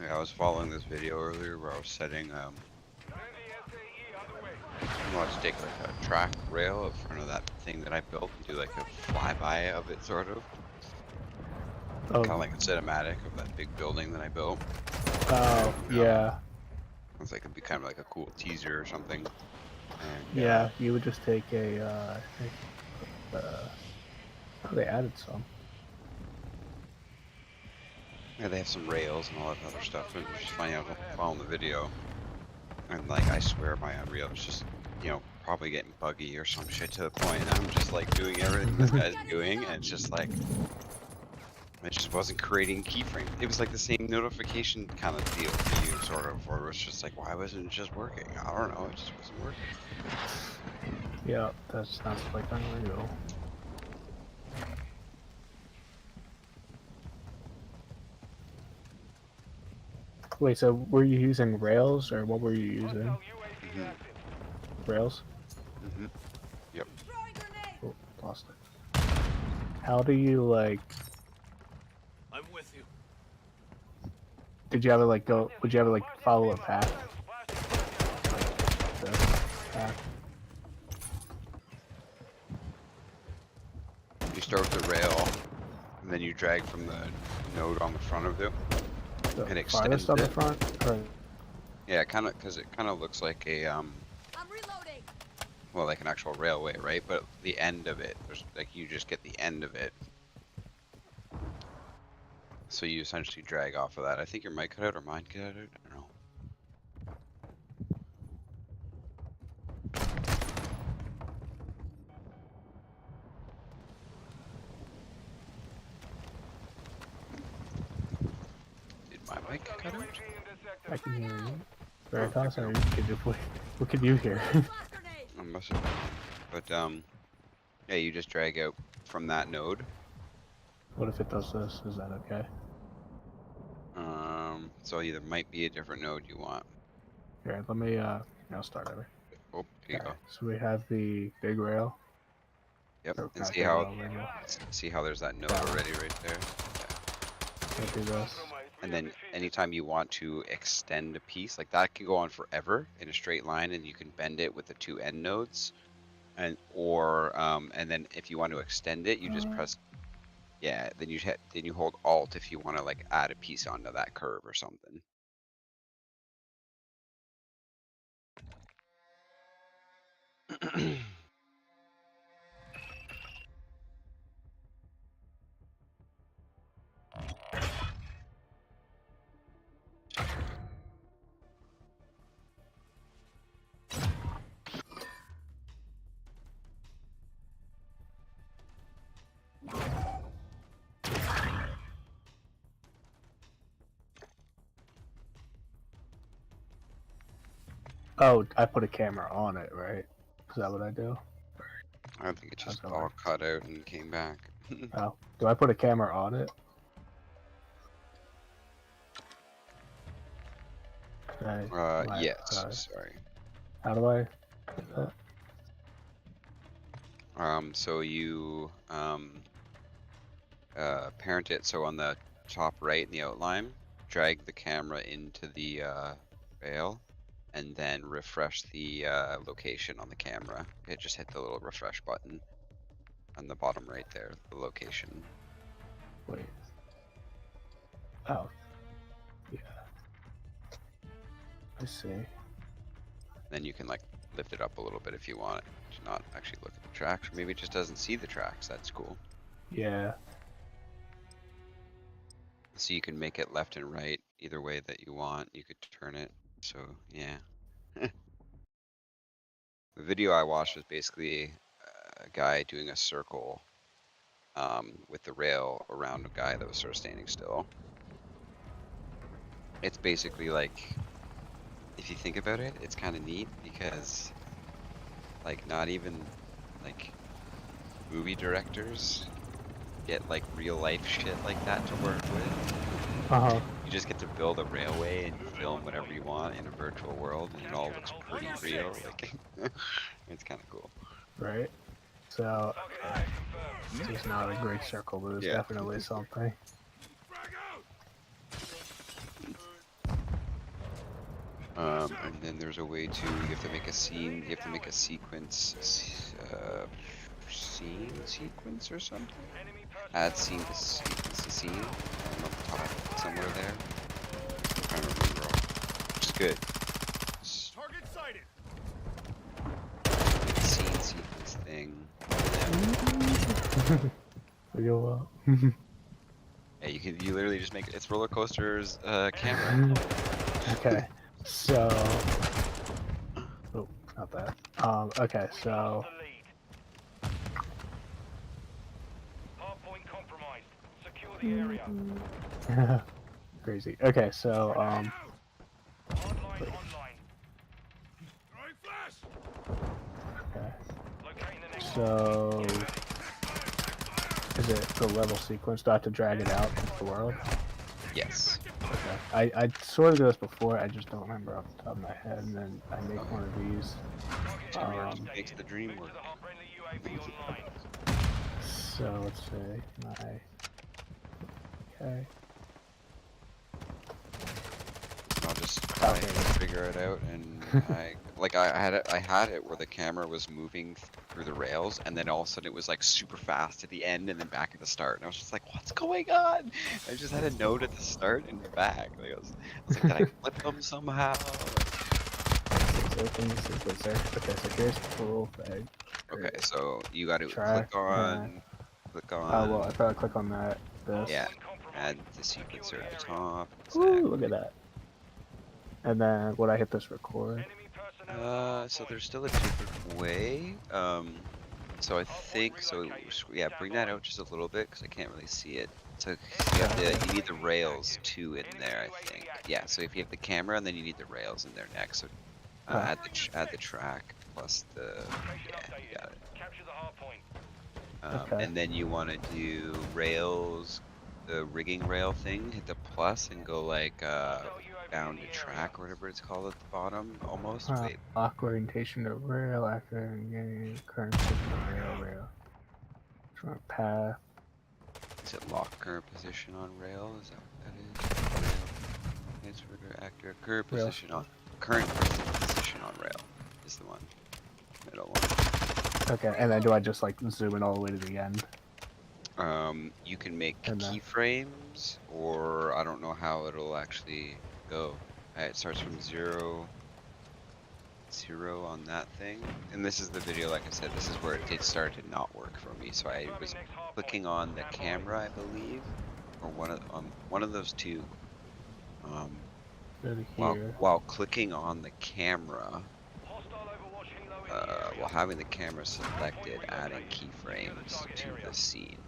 Yeah, I was following this video earlier where I was setting I wanted to take like a track rail in front of that thing that I built and do like a flyby of it, sort of. Oh. Kind of like a cinematic of that big building that I built. Oh, yeah. It's like it'd be kind of like a cool teaser or something. And, yeah, you would just take a, I think, oh, they added some. Yeah, they have some rails and all that other stuff. It was just funny, I was following the video. And like, I swear my Unreal was just, you know, probably getting buggy or some shit to the point. I'm just like doing everything this guy's doing, and it's just like, it just wasn't creating keyframes. It was like the same notification kind of deal to you, sort of, where it was just like, why wasn't it just working? I don't know, it just wasn't working. Yeah, that sounds like Unreal. Wait, so were you using Rails, or what were you using? Rails? Yep. Oh, lost it. How do you, like... I'm with you. Did you ever, like, go... Would you ever, like, follow a path? You start with the rail, and then you drag from the node on the front of it. And extend on the it. front? Or... Yeah, kind of, because it kind of looks like a, well, like an actual railway, right? But the end of it, there's, like, you just get the end of it. So you essentially drag off of that. I think your mic cut out or mine cut out. I don't know. Did my mic cut out? I can hear you. Veritas, or what can you hear? I must have. But yeah, you just drag out from that node. What if it does this? Is that okay? So there might be a different node you want. Here, let me I'll start over. Oh, here you go. So we have the big rail. Yep, Or and see how there's that node already right there. Yeah. Do this. And then anytime you want to extend a piece, like that can go on forever in a straight line, and you can bend it with the two end nodes. And and then if you want to extend it, you just press, yeah, then you hold Alt if you want to like add a piece onto that curve or something. Oh, I put a camera on it, right? Is that what I do? I think it just all cut out and came back. Oh, do I put a camera on it? Yes. Sorry. How do I do that? So you parent it. So on the top right in the outline, drag the camera into the rail, and then refresh the location on the camera. Just hit the little refresh button on the bottom right there, the location. Wait. Oh. Yeah. I see. Then you can like lift it up a little bit if you want it to not actually look at the tracks, or maybe it just doesn't see the tracks. That's cool. Yeah. So you can make it left and right either way that you want. You could turn it. So yeah. The video I watched was basically a guy doing a circle with the rail around a guy that was sort of standing still. It's basically like, if you think about it, it's kind of neat because like not even like movie directors get like real life shit like that to work with. Uh-huh. You just get to build a railway and film whatever you want in a virtual world, and it all looks pretty real. Like, it's kind of cool. Right. So, okay. It's not a great circle, but it's definitely something. And then there's a way to, you have to make a scene, you have to make a sequence, scene sequence or something? Add scene to sequence to scene. I don't know, top somewhere there. I'm trying to remember all. Which is good. Target sighted. Scene sequence thing. Real Yeah, you literally just make it's roller coasters camera. Okay, so oh, not that. Okay, so Hardpoint compromised. Secure the area. crazy. Okay, so Hardline online. Throwing flash. okay, Locating the next so is it the level sequence? Do I have to drag it out into the world? Yes. Okay. I sort of did this before, I just don't remember off the top of my head, and then I make one of these. Makes the dream work. So let's see, okay. I'll just try to figure it out, and I had it where the camera was moving through the rails, and then all of a sudden it was like super fast at the end and then back at the start, and I was just like, what's going on? I just had a note at the start and back. Like I was like, did I flip them somehow? Okay, so here's the full thing. Okay, so you got to Track, click on. Oh well, I probably click on that. This. Yeah. Add the sequencer at the top. Ooh, look at that. And then would I hit this record? So there's still a different way. So I think so. Yeah, bring that out just a little bit because I can't really see it. So you need the rails too in there, I think. Yeah. So if you have the camera, and then you need the rails in there next. So add the track plus the you got it. And then you want to do rails, the rigging rail thing. Hit the plus and go like down to track or whatever it's called at the bottom, almost. Wait. Lock orientation to rail after current position of rail. Path. Is it lock current position on rail? Is that what that is? Rail. Transfer actor current position on current position on rail is the one. Middle one. Okay, and then do I just like zoom in all the way to the end? You can make keyframes, or I don't know how it'll actually go. It starts from 0 on that thing, and this is the video. Like I said, this is where it did start to not work for me. So I was clicking on the camera, I believe, or one of those two. While clicking on the camera, while having the camera selected, adding keyframes to the scene.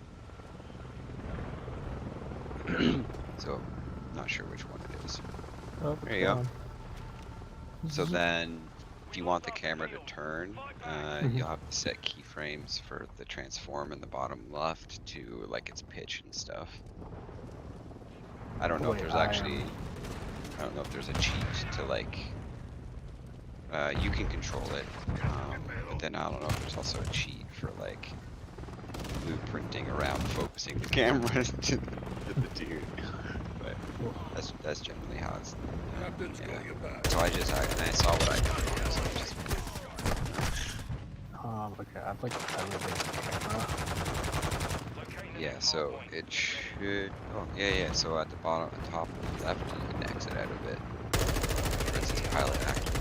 So, not sure which one it is. Oh, there you go. So then, if you want the camera to turn, you'll have to set keyframes for the transform in the bottom left to like its pitch and stuff. I don't know if there's actually, I don't know if there's a cheat to like, you can control it, but then I don't know if there's also a cheat for like blueprinting around focusing the camera to the dude. But that's generally how it's. So I saw what I could do. So I just. Okay, I'd like to the camera. Yeah, so it should. Oh, yeah. So at the bottom, top left, you can exit out of it. Where it says pilot active.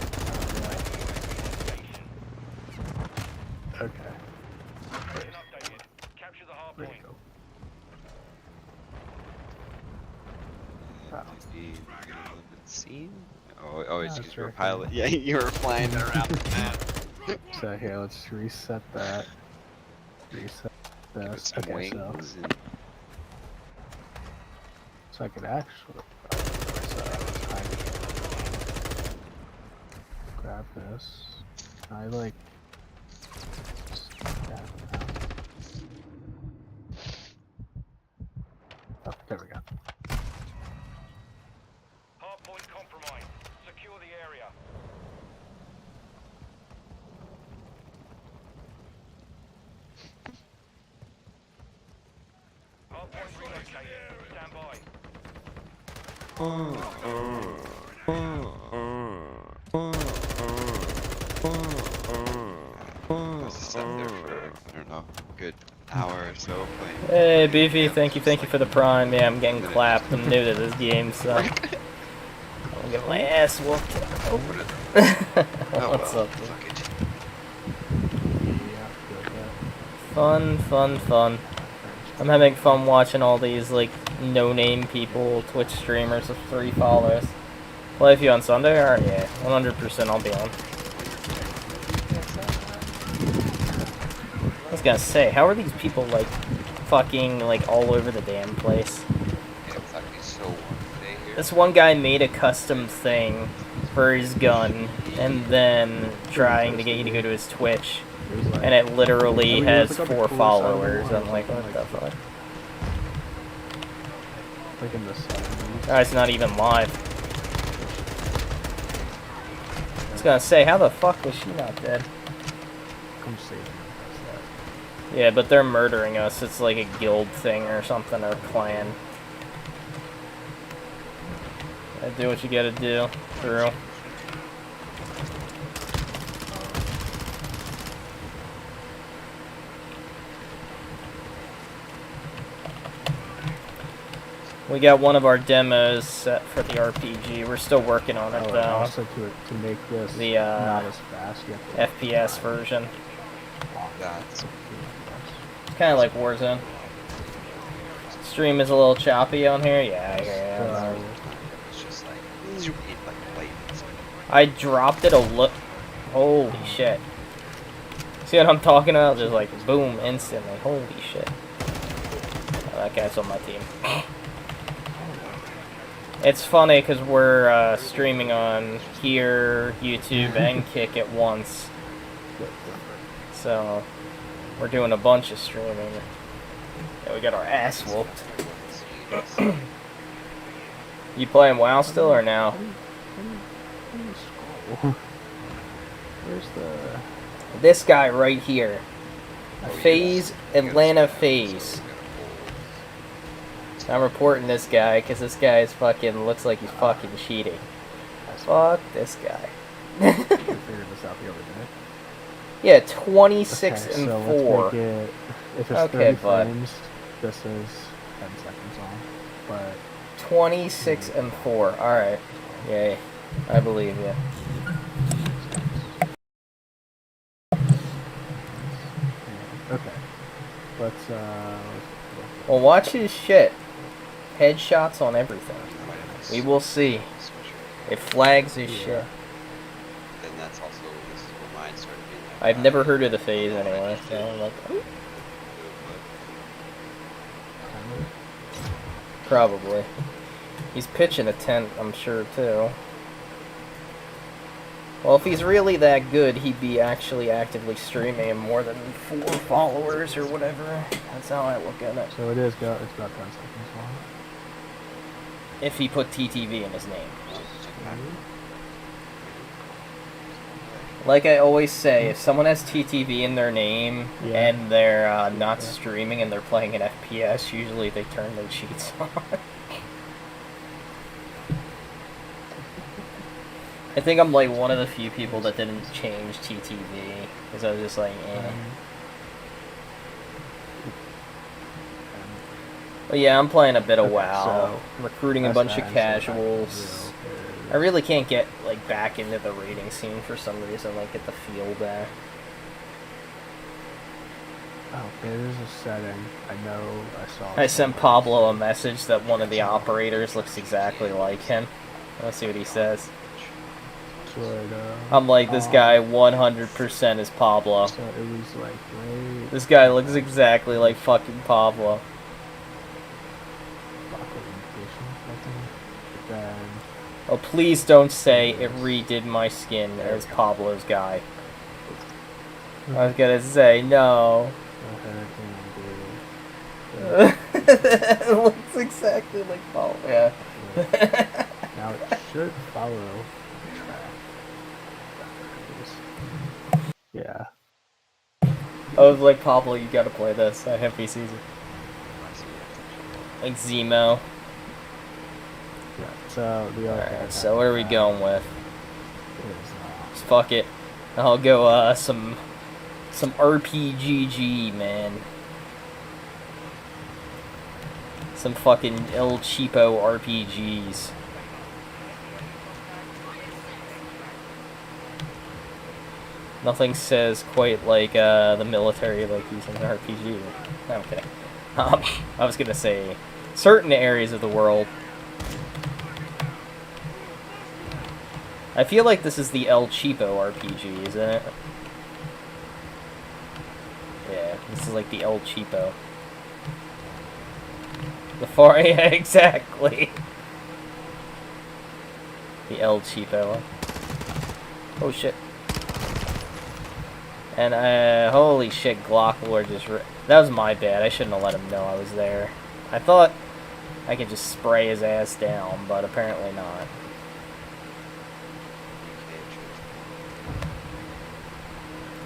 Okay. Capture the hard point. Scene? Oh, it's because you're a pilot. Yeah, you were flying around the map. So here, let's reset that. Reset this. Okay, so I could actually grab this. I like. Oh, there we go. I was just up there for, I don't know, a good hour or so playing. Hey, Beefy, thank you for the prime. Yeah, I'm getting clapped. I'm new to this game, so I'm gonna get my ass whooped. Open it. Oh, What's well, up, dude? fuck it. Fun. I'm having fun watching all these, like, no-name people, Twitch streamers with 3 followers. Play with you on Sunday? Alright, yeah. 100% I'll be on. I was gonna say, how are these people, like, fucking, like, all over the damn place? Yeah, it's actually so warm today here. This one guy made a custom thing for his gun, and then trying to get you to go to his Twitch. And it literally has 4 followers. I'm like, what the fuck? Like in this Oh, it's not even live. I was gonna say, how the fuck was she not dead? Come save me. Yeah, but they're murdering us. It's like a guild thing or something, or clan. Do what you gotta do. True. We got one of our demos set for the RPG. We're still working on it, though. Also to make this the not as fast, you have to FPS version. That's It's kind of like Warzone. Stream is a little choppy on here. Yeah, I hear you. it's just like, it's really like blatant. I dropped it a look. Holy shit. See what I'm talking about? Just like boom, instantly. Holy shit. Oh, that guy's on my team. It's funny because we're streaming on here, YouTube, and Kick at once. So we're doing a bunch of streaming. Yeah, we got our ass whooped. You playing WoW still or now? Where's the... This guy right here. FaZe, Atlanta FaZe. I'm reporting this guy because this guy is fucking, looks like he's fucking cheating. Fuck this guy. You figured this out the other day. Yeah, 26 okay, and so 4. Let's make it, if it's Okay, 30 bud. frames, this is 10 seconds on. But 26 and 4. Alright. Yay. I believe you. okay. Let's Well, watch his shit. Headshots on everything. We will see. It flags his shit. Then that's also, this is where mine started being like, I've never heard of the FaZe anyway, so I'm like, oh. Probably. He's pitching a tent, I'm sure, too. Well, if he's really that good, he'd be actually actively streaming and more than 4 followers or whatever. That's how I look at it. So it is it's about 10 seconds long. If he put TTV in his name. Like I always say, if someone has TTV in their name and they're not streaming and they're playing an FPS, usually they turn their cheats on. I think I'm like one of the few people that didn't change TTV because I was just like, eh. But yeah, I'm playing a bit of WoW, recruiting a bunch of casuals. I really can't get like back into the raiding scene for some reason, like get the feel back. Oh, there's a setting. I know I saw. I sent Pablo a message that one of the operators looks exactly like him. Let's see what he says. I'm like, this guy 100% is Pablo. So it was like, right. This guy looks exactly like fucking Pablo. Oh, please don't say it redid my skin as Pablo's guy. I was gonna say, no. It looks exactly like Pablo. Yeah. Now it should follow the track. Yeah. I was like, Pablo, you gotta play this. I have PCs. Like Zemo. So the other thing Alright, is so what are we going with? is, Fuck it. I'll go some RPGG, man. Some fucking El Cheapo RPGs. Nothing says quite like the military like using an RPG. No, I'm kidding. I was gonna say certain areas of the world. I feel like this is the El Cheapo RPG, isn't it? Yeah, this is like the El Cheapo. The far, yeah, exactly. The El Cheapo. Oh shit. And holy shit, Glocklord just that was my bad. I shouldn't have let him know I was there. I thought I could just spray his ass down, but apparently not.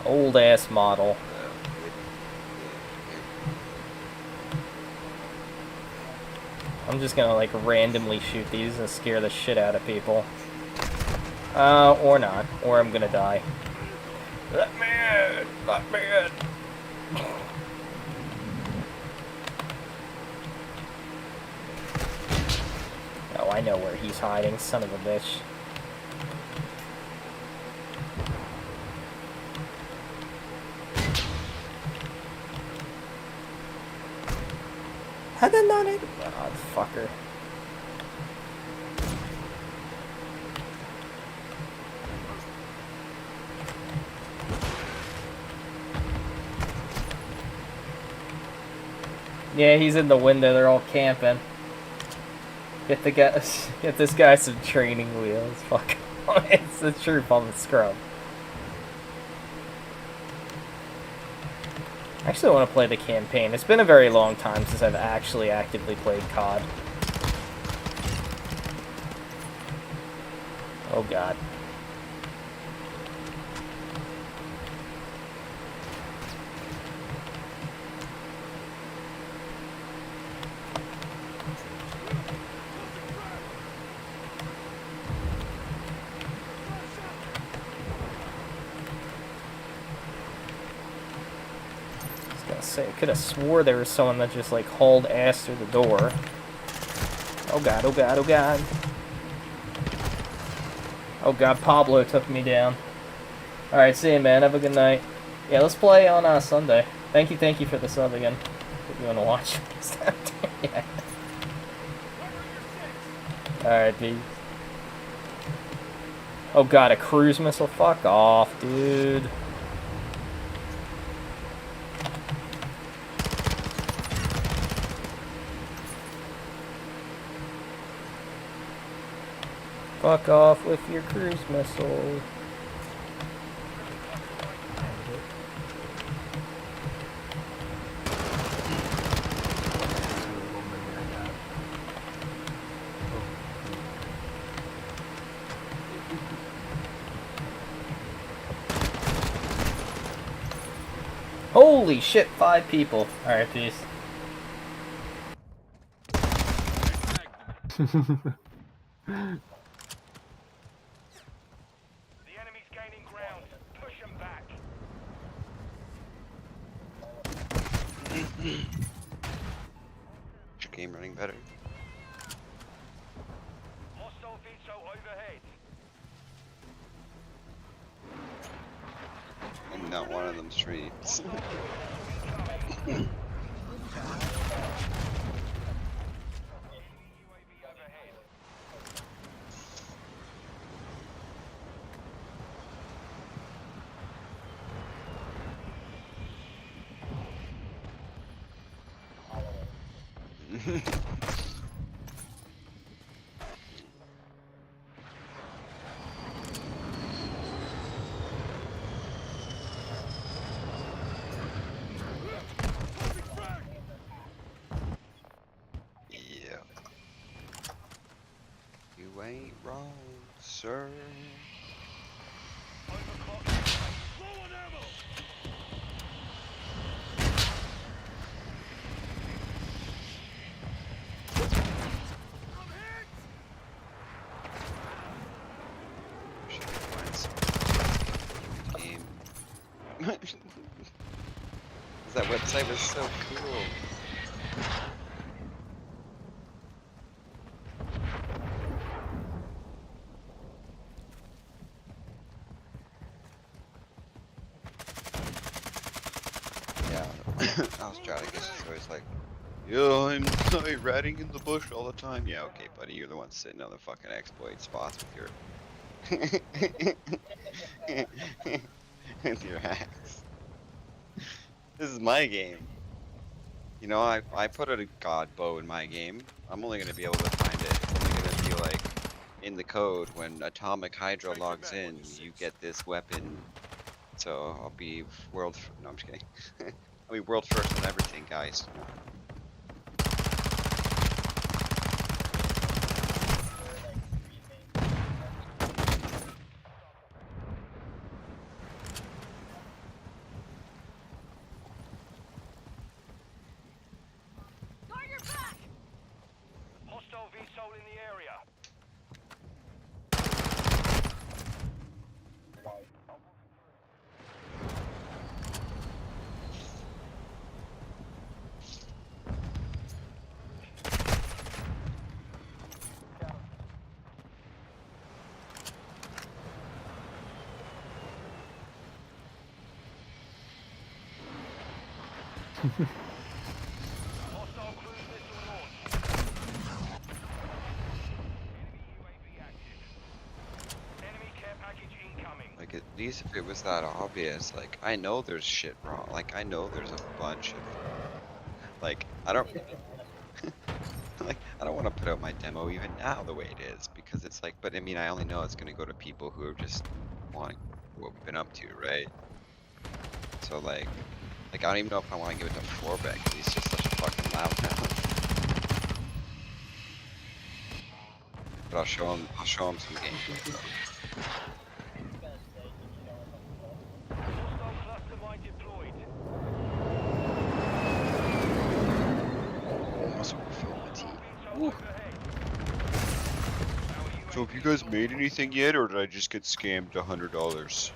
Old ass model. I'm just gonna like randomly shoot these and scare the shit out of people. Or not. Or I'm gonna die. Let me in! Let me in! Oh, I know where he's hiding, son of a bitch. Had that not it? Oh, fucker. Yeah, he's in the window. They're all camping. Get this guy some training wheels. Fuck. It's the troop on the scrub. I actually want to play the campaign. It's been a very long time since I've actually actively played COD. Oh god. I could have swore there was someone that just like hauled ass through the door. Oh god, oh god, oh god. Oh god, Pablo took me down. Alright, see you, man. Have a good night. Yeah, let's play on Sunday. Thank you for the sub again. If you want to watch. Yeah. Alright, peace. Oh god, a cruise missile? Fuck off, dude. Fuck off with your cruise missile. Holy shit, 5 people. Alright, peace. Your game running better. Hostile veto overhead. And not one of them streets. Yeah. You ain't wrong, sir. That website was so cool. Yeah, Australicus is always like, yeah, I'm ratting in the bush all the time. Yeah, okay, buddy, you're the one sitting on the fucking exploit spots with your with your hacks. This is my game. You know, I put a god bow in my game. I'm only gonna be able to find it. It's only gonna be like in the code when Atomic Hydra logs in. You get this weapon. So I'll be world. No, I'm just kidding. I'll be world first on everything, guys. Guard your back! Hostile VSOL in the area. Hostile cruise missile launch. Enemy UAV active. Enemy care package incoming. Like at least if it was that obvious, like I know there's shit wrong. Like I know there's a bunch of like I don't like I don't want to put out my demo even now the way it is because it's like, but I mean I only know it's gonna go to people who are just wanting what we've been up to, right? So like I don't even know if I want to give it to Forbeck because he's just such a fucking loud mouth. But I'll show him some gameplay though. Hostile cluster mine deployed. Almost overfilled my team. Woo. So have you guys made anything yet, or did I just get scammed $100?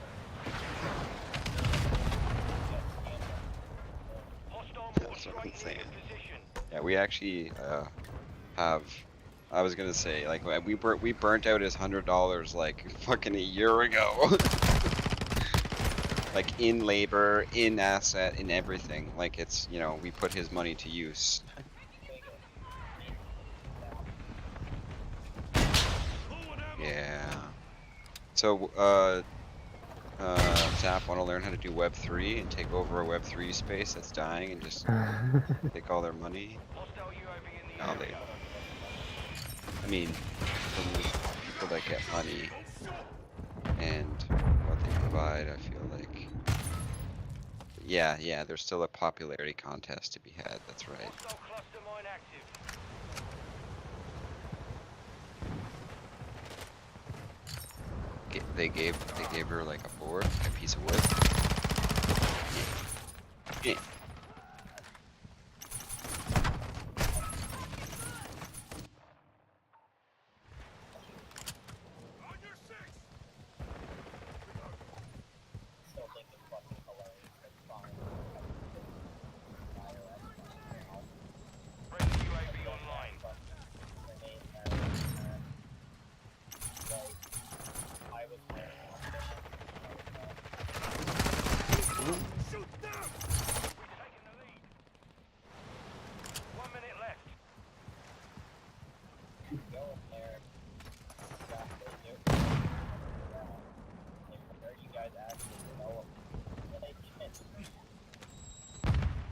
That's what I'm saying. Yeah, we actually have. I was gonna say like we burnt out his $100 like fucking a year ago. Like in labor, in asset, in everything. Like it's, you know, we put his money to use. Yeah. So, Zap want to learn how to do Web3 and take over a Web3 space that's dying and just take all their money? No, they. I mean, from the people that get money and what they provide, I feel like. Yeah, there's still a popularity contest to be had. That's right. They gave her like a board, a piece of wood. Yeah.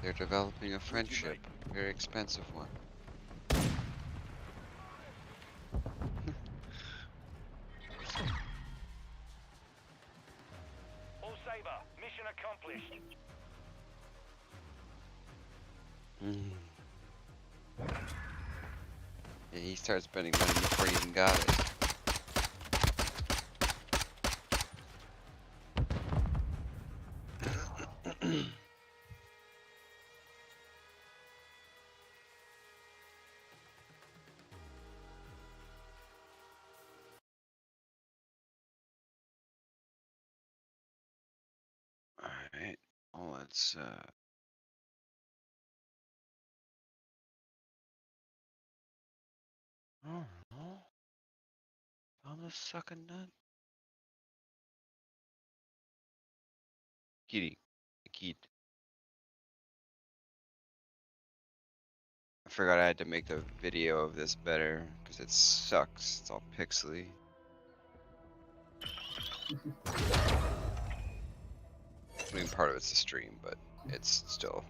They're developing a friendship, a very expensive one. All Saber, mission accomplished. Yeah, he started spending money before he even got it. Alright. Let's I don't know. I'm a sucking nut. Kitty. Kid. I forgot I had to make the video of this better because it sucks. It's all pixely. I mean, part of it's a stream, but it's still.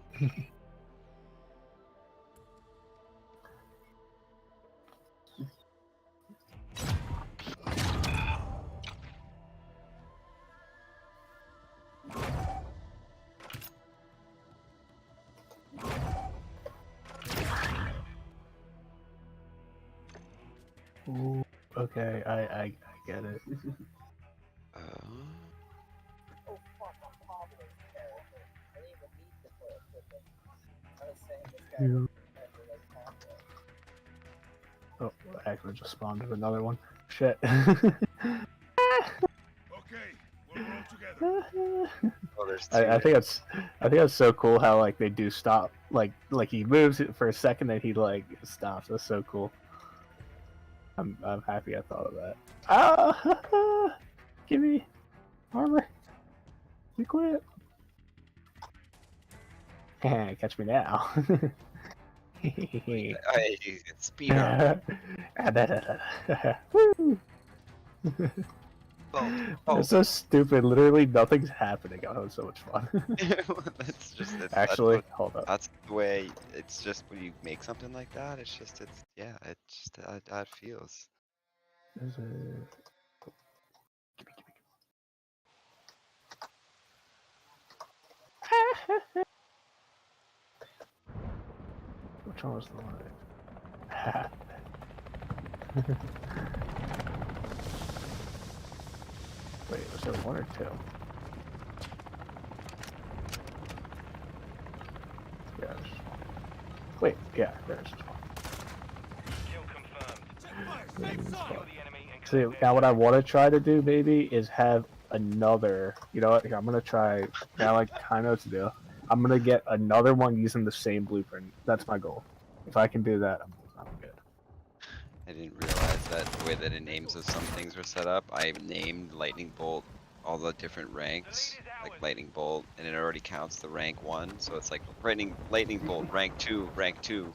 Ooh, okay, I get it. Oh fuck, I'm probably terrible. I didn't even need to put equipment. I was saying this guy Yeah. was never like combo. Oh, I actually just spawned another one. Shit. Okay, we'll roll together. Oh, there's I think it's so cool how like they do stop, like he moves it for a second, then he like stops. That's so cool. I'm happy I thought of that. Ah, give me armor. You quit. Catch me now. It's speed up. Woo! Oh. It's so stupid. Literally nothing's happening. I'm having so much fun. That's just Actually, hold up. That's the way. It's just when you make something like that. It's yeah. It's just how it feels. Is it... Which one was the one? Wait, was there one or two? Yeah, there's just one. Wait, yeah, there's just one. See, now what I want to try to do, maybe, is have another. You know what? Here, I'm gonna try. Now, like I know what to do. I'm gonna get another one using the same blueprint. That's my goal. If I can do that, I'm good. I didn't realize that the way that it names of some things were set up. I named lightning bolt all the different ranks, like lightning bolt, and it already counts the rank 1. So it's like lightning bolt rank 2, rank 2.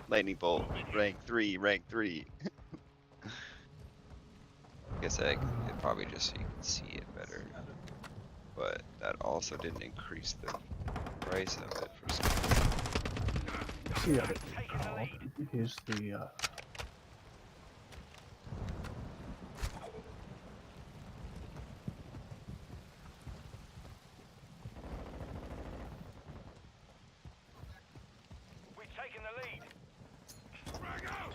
Lightning bolt rank 3, rank 3. I guess it probably just so you can see it better, but that also didn't increase the price of it for some reason. Yeah, here's the. We've taken the lead. Frag out!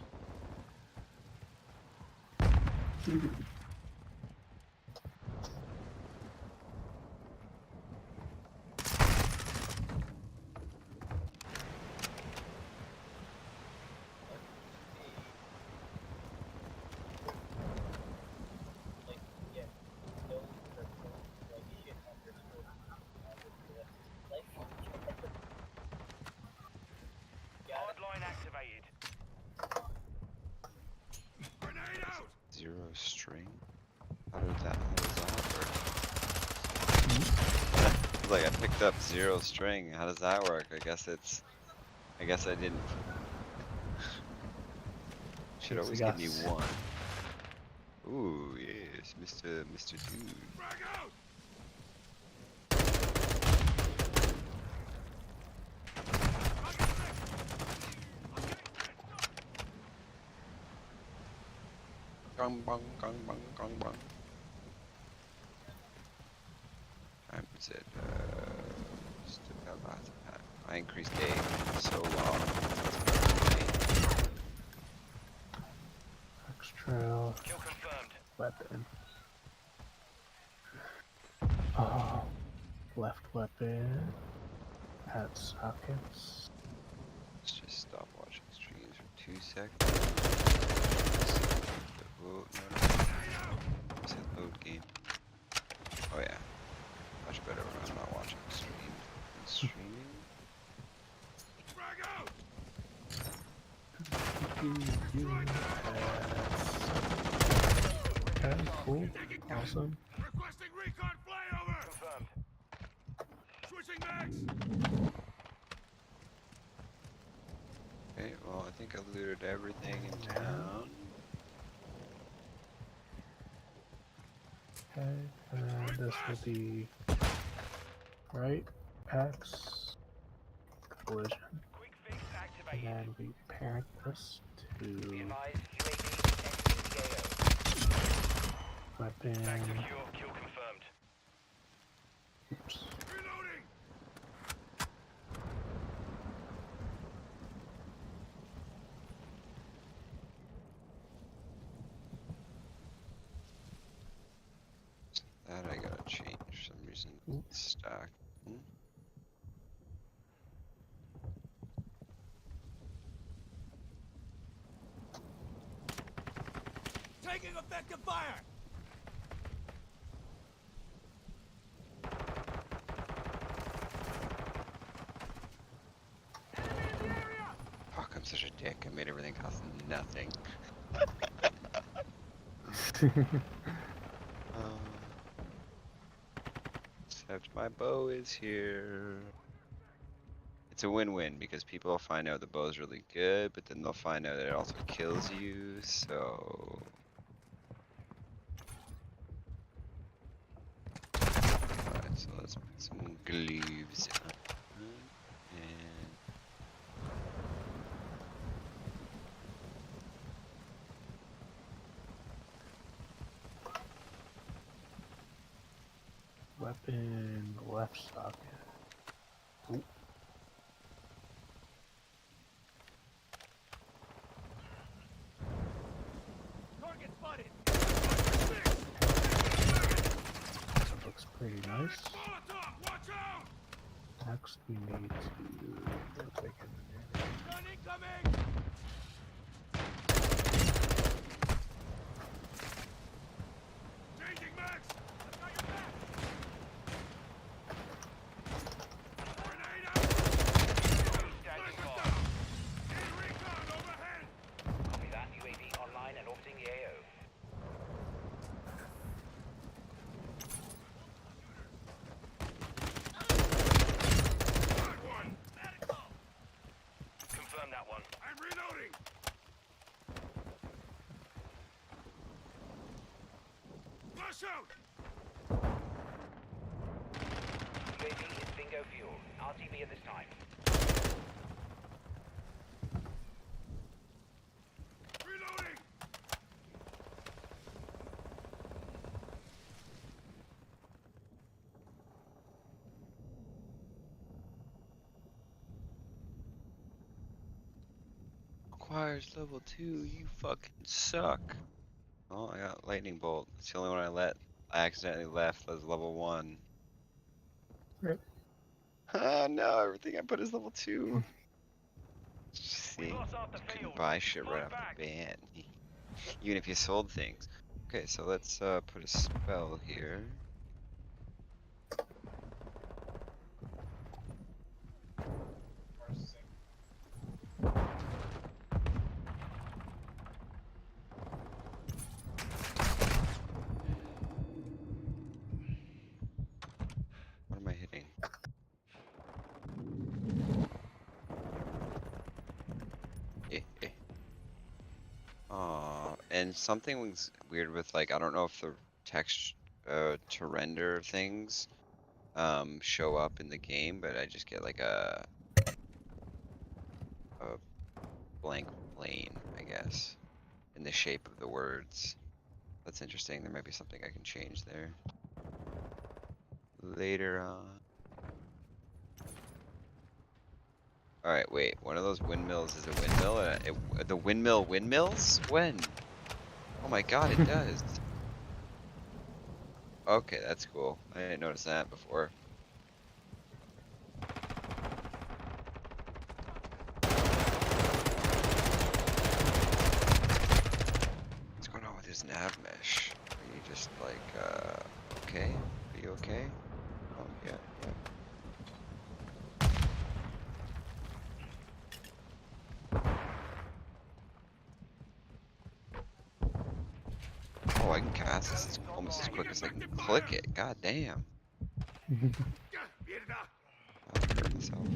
Hardline activated. Grenade out! 0 string? How does that work? Like I picked up 0 string. How does that work? I guess I didn't. Should always give me 1. Ooh, yes, Mr. Dude. Frag out! Gong bong, gong bong, gong bong. Time is it? Just about that. I increased A so long. Extra Kill confirmed. weapon. Oh, left weapon. Add sockets. Let's just stop watching streams for 2 seconds. Oh, no. It's a load game. Oh yeah. Much better when I'm not watching streams. streaming. Frag out! Okay, cool. Awesome. Requesting recon flyover! Confirmed. Switching mags! Okay, well, I think I looted everything in town. Okay, this will be right X collision. Quick fix And activated. then we parent this to Be advised, UAV exiting the AO. weapon. Back secure, kill confirmed. Oops. Reloading! That I gotta change for some reason. Stack. Taking effective fire! Fuck, I'm such a dick. I made everything cost nothing. Except my bow is here. It's a win-win because people will find out the bow is really good, but then they'll find out that it also kills you, so... Alright, so let's put some gloves on. And... Weapon left socket. Ooh. Target spotted! That looks pretty nice. Watch out! Next, we need to take it. Gun incoming! Changing mags! I've got your back! Grenade out! Standing Sniper by. down! Need recon overhead! Copy that, UAV online and orbiting the AO. Got one! Confirm that one. I'm reloading! Flush out! UAV is bingo fuel. RTB at this time. Reloading! Requires level 2, you fucking suck. Oh, I got lightning bolt. It's the only one I accidentally left as level 1. Right. Ah, no, everything I put is level 2. We See? lost half the You couldn't field. buy shit right Fight off back. the bat. Even if you sold things. Okay, so let's put a spell here. What am I hitting? And something was weird with, like, I don't know if the text to render things show up in the game, but I just get like a blank plane, I guess, in the shape of the words. That's interesting. There might be something I can change there later on. Alright, wait. One of those windmills is a windmill? The windmill windmills? When? Oh my god, it does. Okay, that's cool. I didn't notice that before. What's going on with his nav mesh? Are you just like, okay? Are you okay? Oh, yeah, yeah. cast this is almost as quick as I can click it. God damn. I'll hurt myself.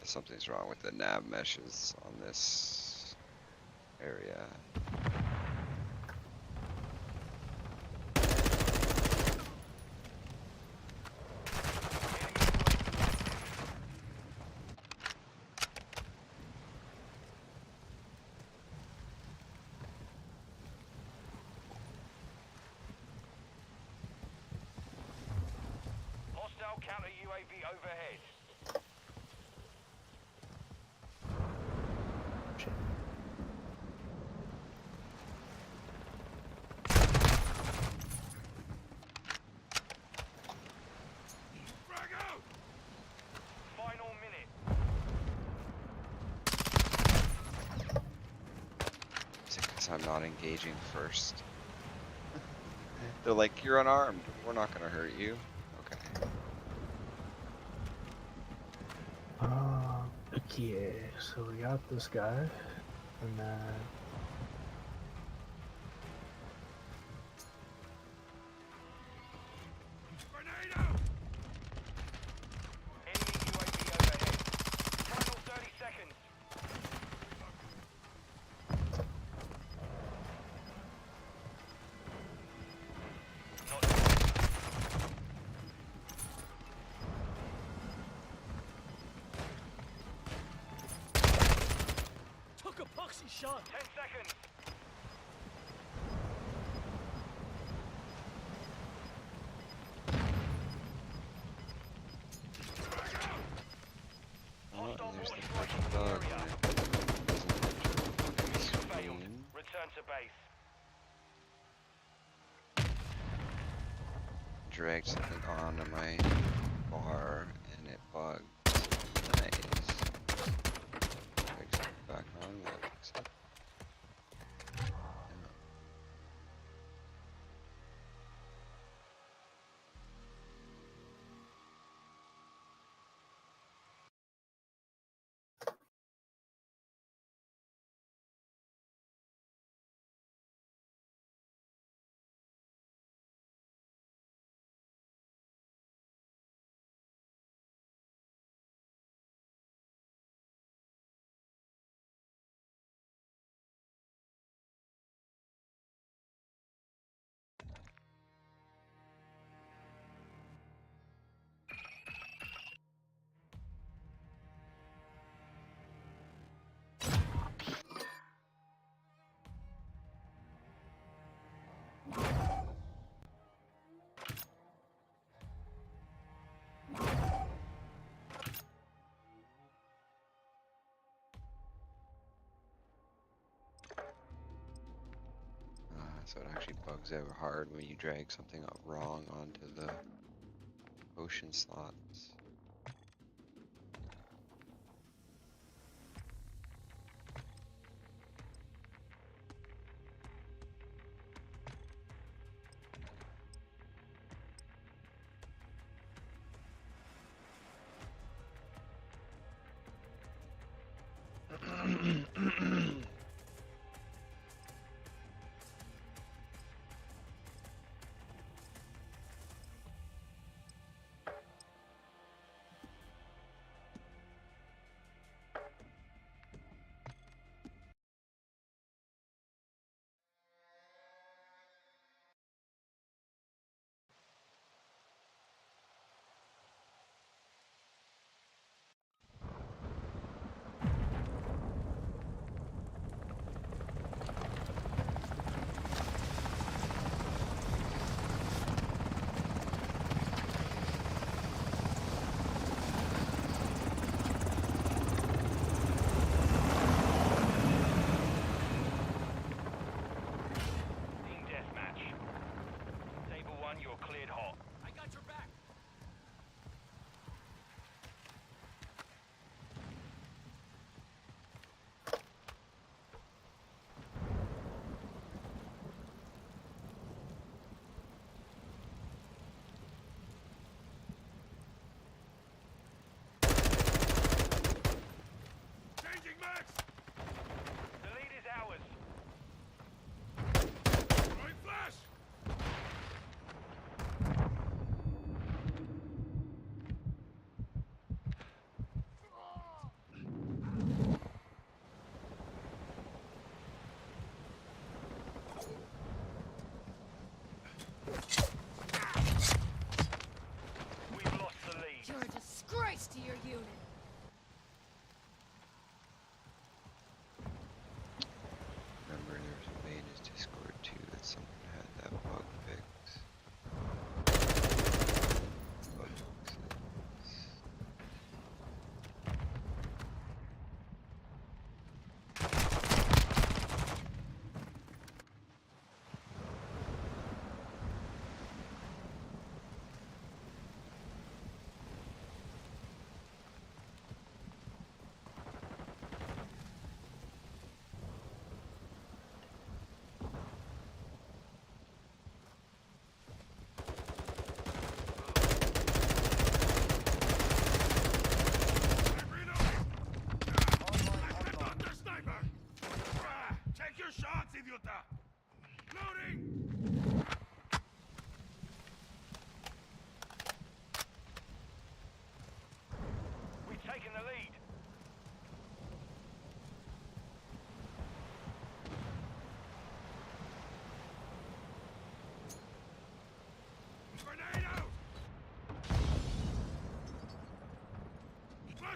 Something's wrong with the nav meshes on this area. Hostile counter UAV overhead. Final minute. Is it because I'm not engaging first? They're like, you're unarmed. We're not gonna hurt you. Okay. Okay, so we got this guy, and then Enemy UAV overhead. Final 30 seconds. Took a poxy shot. 10 seconds. Oh, and there's the fucking bug. Failed. Return to base. Dragged something onto my bar and it bugged. Nice. Drag something back on, will it fix it? No. So it actually bugs out hard when you drag something out wrong onto the ocean slots.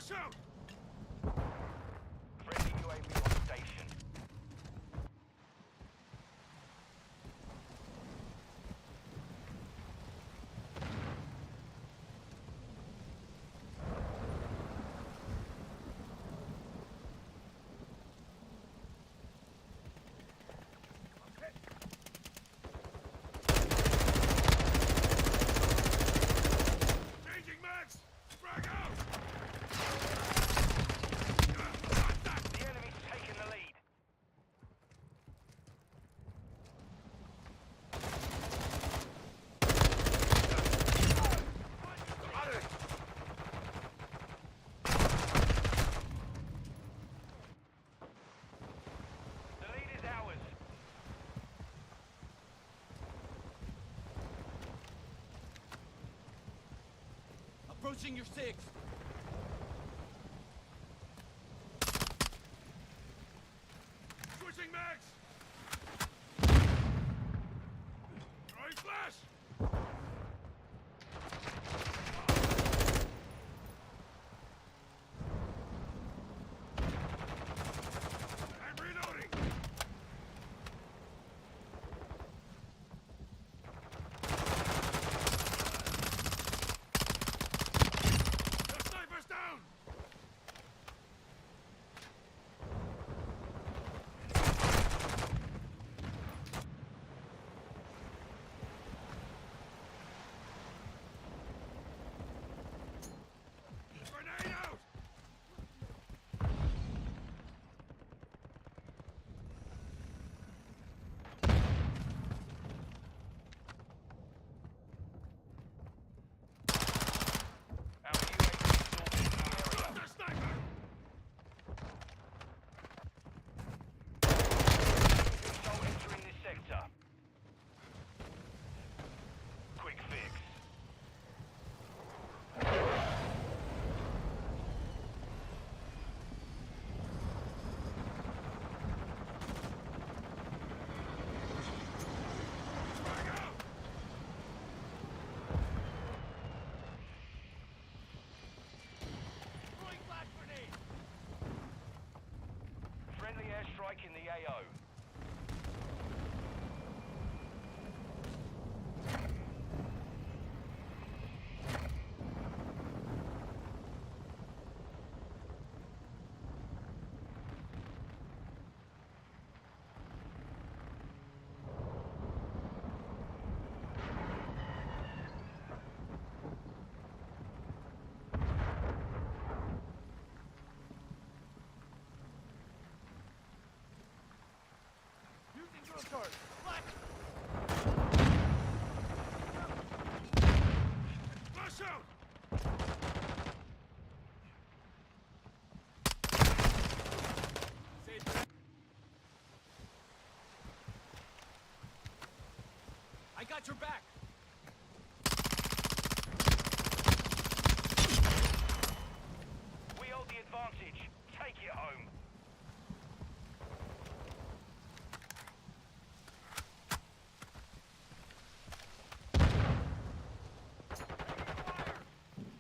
Flash out! Friendly UAV on station. Changing mags! Frag out! The enemy's taking the lead. The lead is ours. Approaching your six. Switching mags! Throwing flash! I'm reloading! The sniper's down! Grenade out! Our UAV is orbiting the area. The sniper! Missile entering this sector. Quick fix. Frag out! Throwing flash grenade. Friendly airstrike in the AO. Using drill charge. Flash. Flash out! Save. I got your back. We hold the advantage. Take it home.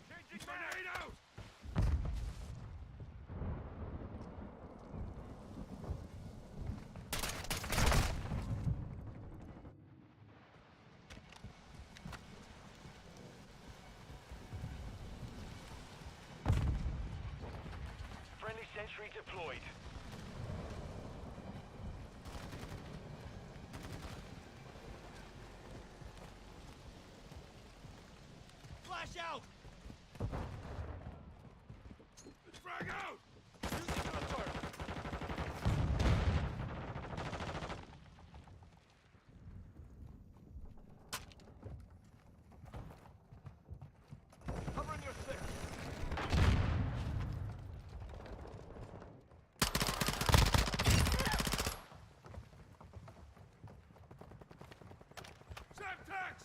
Changing grenade out! Friendly sentry deployed. Flash out. Frag out! Using drill charge. Covering your six. Semtex!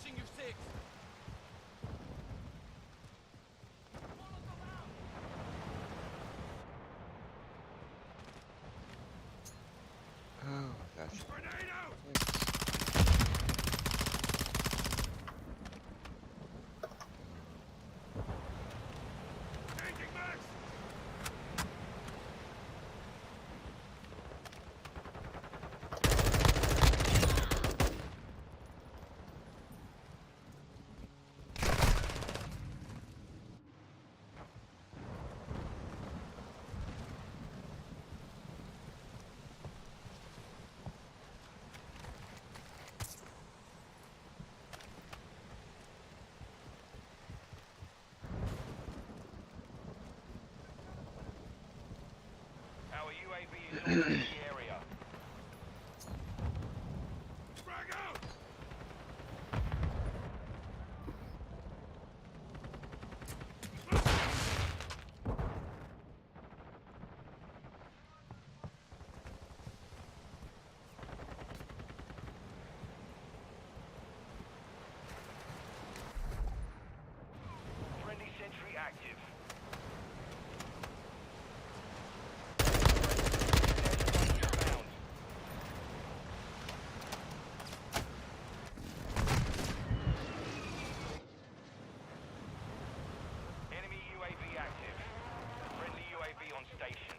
Switching your six. Oh, that's. Grenade out. Changing max. Our UAV is orbiting the area. Frag out. Friendly sentry active. Inbound. Enemy UAV active. Friendly UAV on station.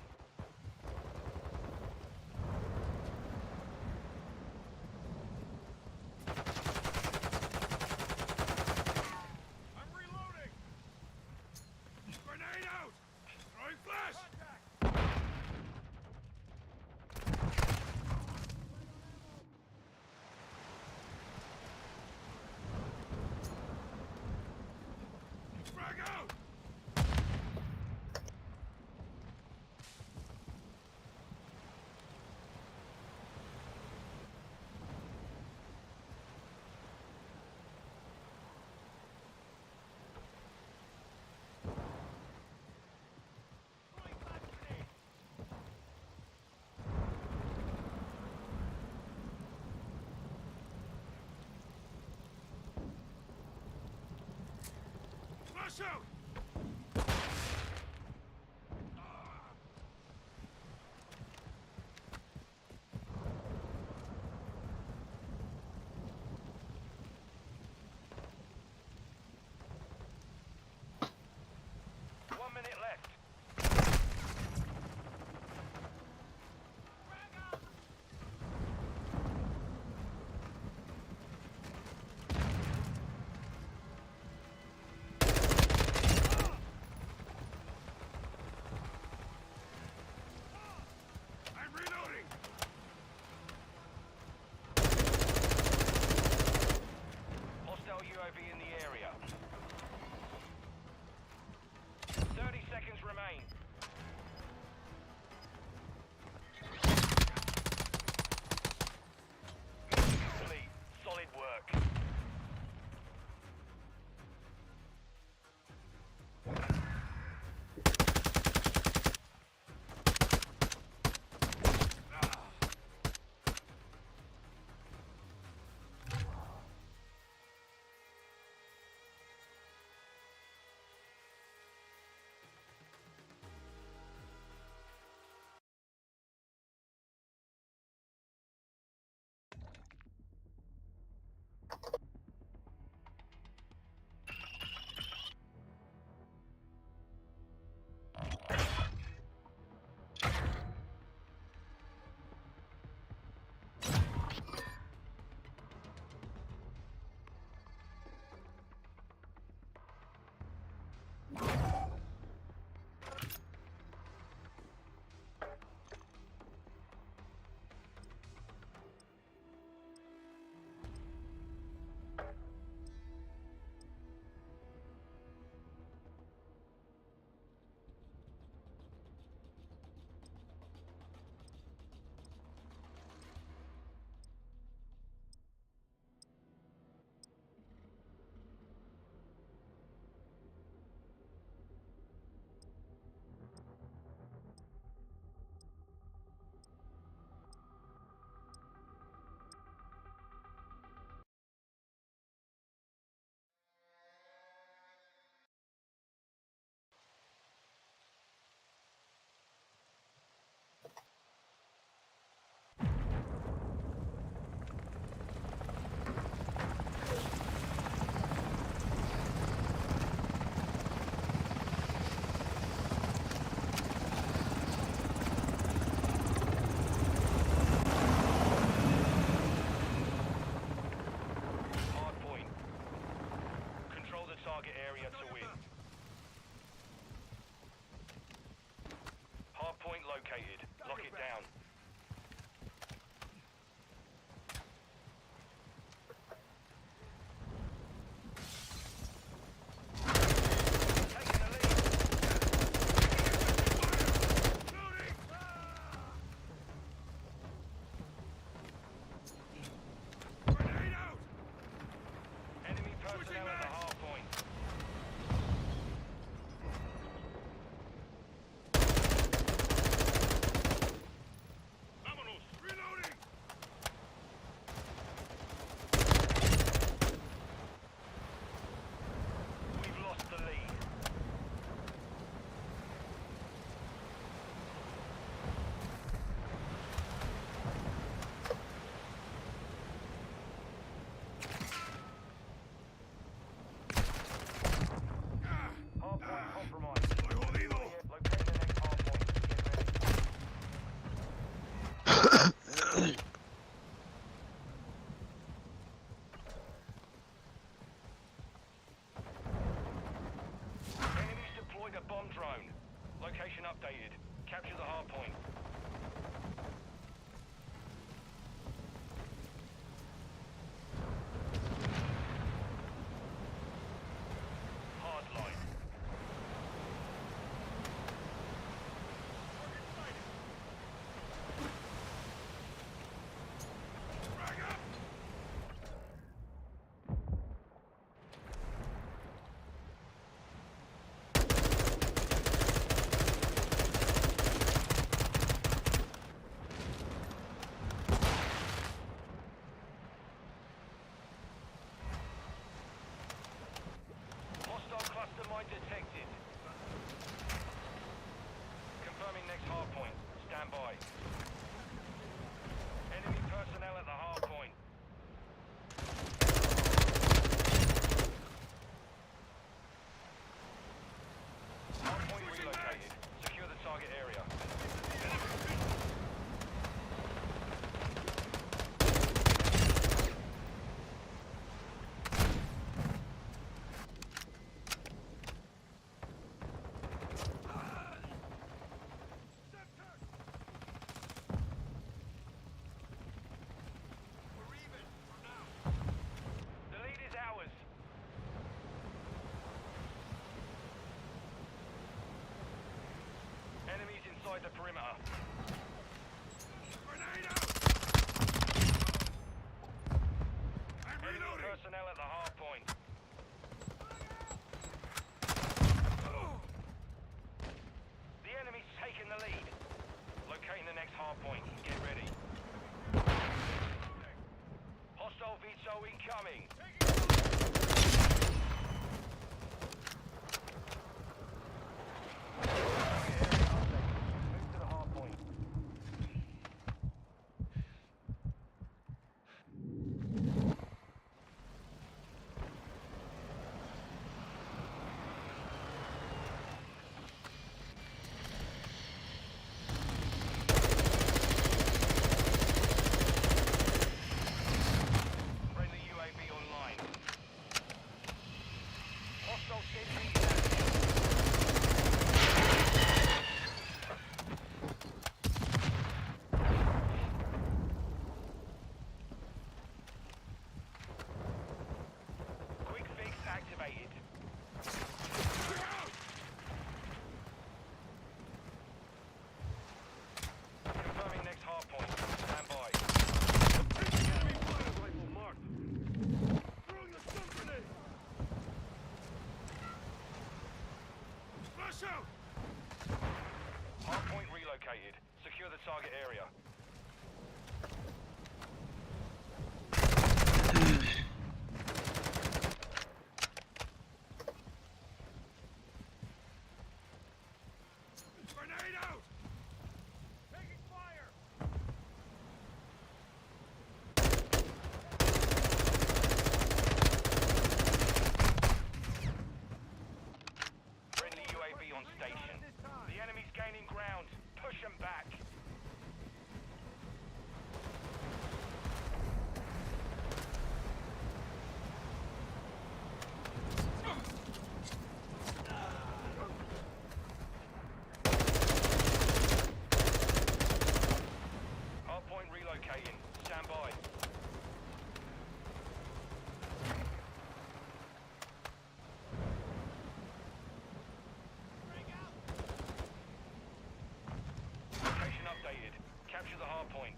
I'm reloading. Grenade out. Throwing flash. Frag out. Flash out. 1 minute left. updated. Capture the hard point. Hard line. Hostile cluster mine detected. Confirming next hard point. Stand by. Enemy personnel at the hard point. Hard point relocated. Secure the target area. The lead is ours. Enemies inside the perimeter. Grenade out! I'm Enemy reloading! personnel at the hard point. The enemy's taking the lead. Locating the next hard point. Get ready. Hostile VTOL incoming. Move to the hard point. Friendly UAV online. Hostile sentry active. Quick fix activated. Confirming next hard point. Stand by. Enemy fire rifle marked! Throwing a stun grenade! Flash out! Hard point relocated. Secure the target area. Grenade out! Taking fire! Friendly UAV on station. The enemy's gaining ground. Push them back. Hardpoint relocating. Stand by. Location updated. Capture the hardpoint.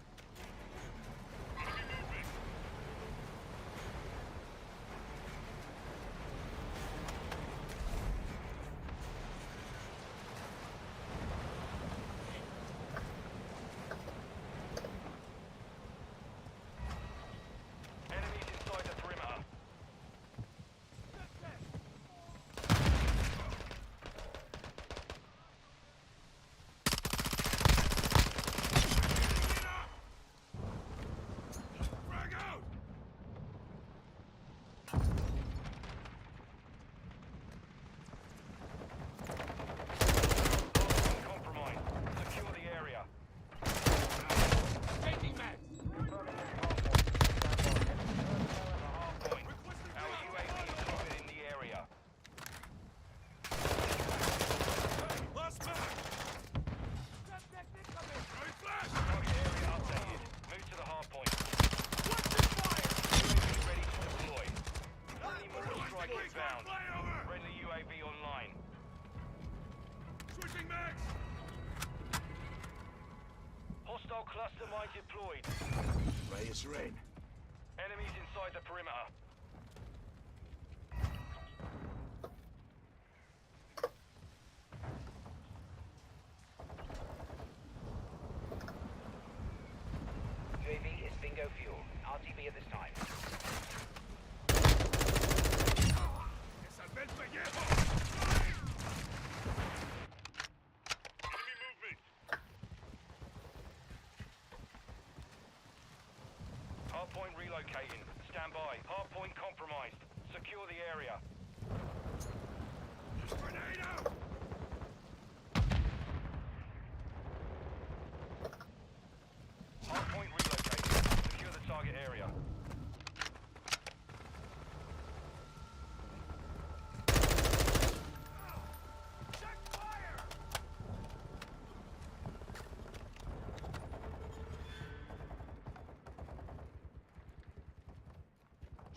Enemies inside the perimeter. mines deployed. Reyes rain. Enemies inside the perimeter. UAV is bingo fuel. RTV at this time. Salve el pellejo! Enemy movement! Hardpoint relocating. Stand by. Hardpoint compromised. Secure the area. Grenade out! Hardpoint relocating. Secure the target area. Check fire!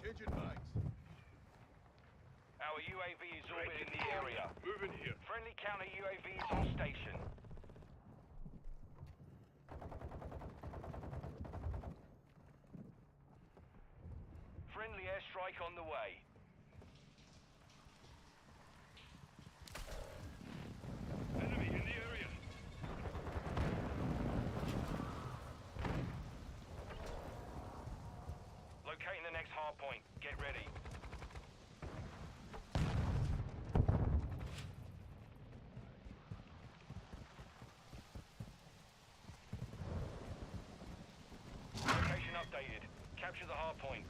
Changing mags. Our UAV is orbiting the area. Moving here. Friendly counter UAVs on station. Friendly airstrike on the way. Enemy in the area. Locating the next hardpoint. Get ready. Location updated. Capture the hardpoint.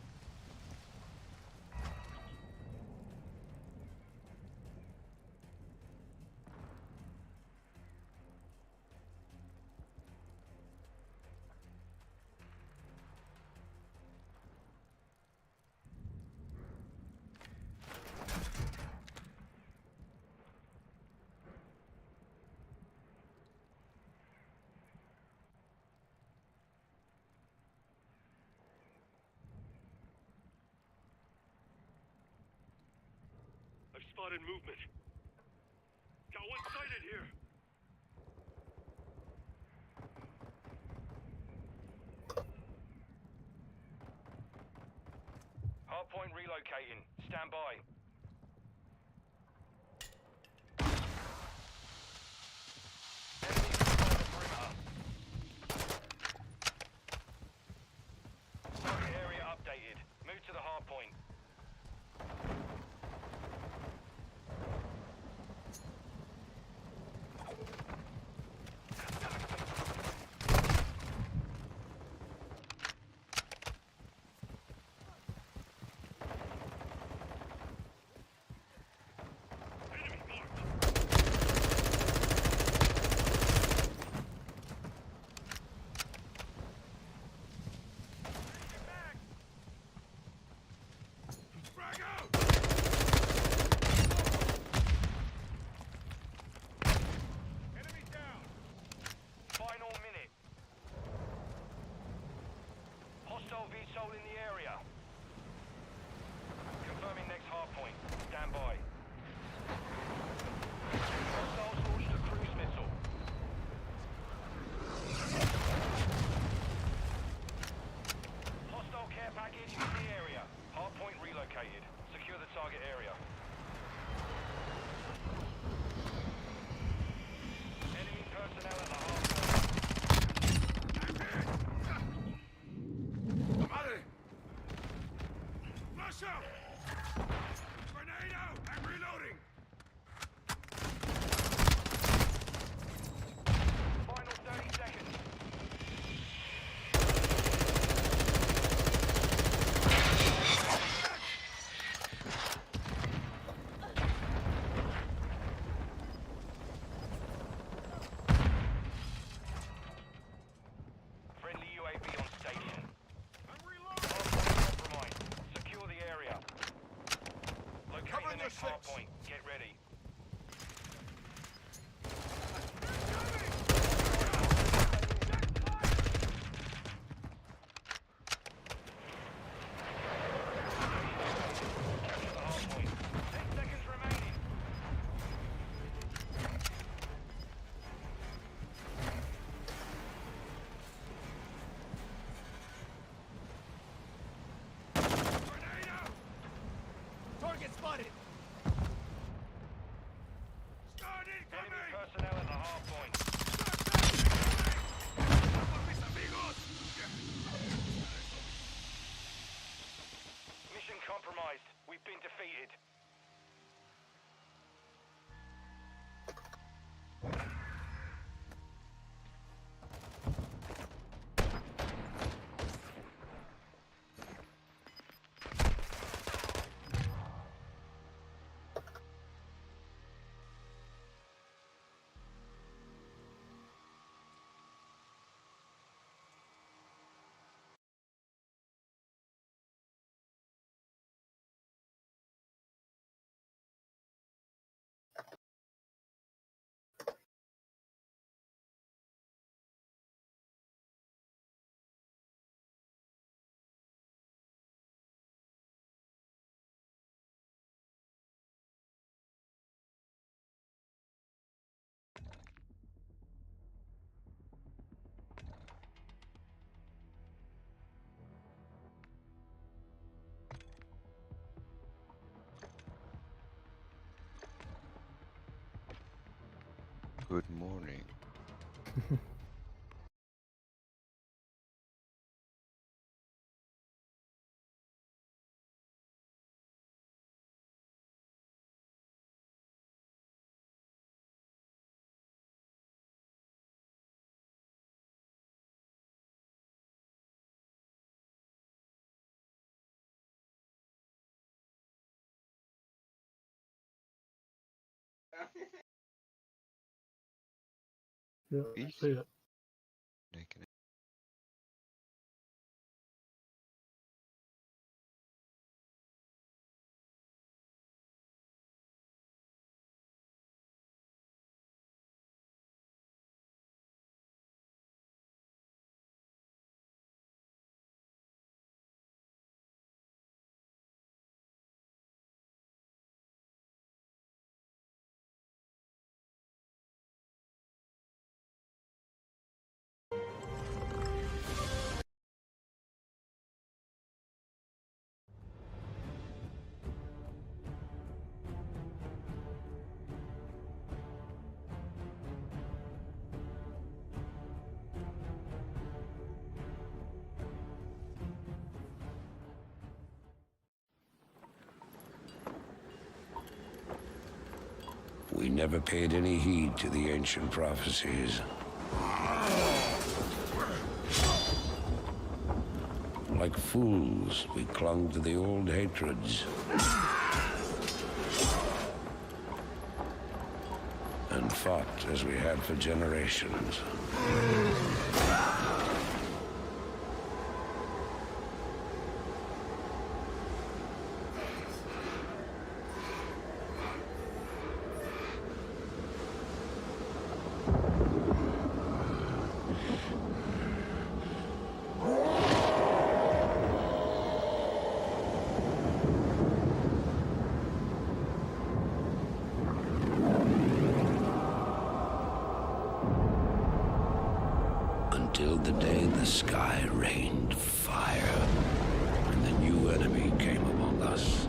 I've spotted movement. Got one sighted here. Hardpoint relocating. Stand by. Enemy inside the perimeter. Target area updated. Move to the hardpoint. Frag out! Enemy down! Final minute. Hostile VSOL in the area. Confirming next hardpoint. Stand by. Hostiles launched a cruise missile. Hostile care package in the area. Hardpoint relocated. Secure the target area. Enemy personnel at the hardpoint. Madre! Flash out! Grenade out! I'm reloading! Final 30 seconds. Friendly UAV on station. I'm reloading! Hardpoint compromised. Secure the area. spotted! Enemy personnel at the hard point. Mission compromised. We've been defeated. Good morning. Yeah, see it. Naked. We never paid any heed to the ancient prophecies. Like fools, we clung to the old hatreds. And fought as we had for generations. Until the day the sky rained fire, and the new enemy came among us.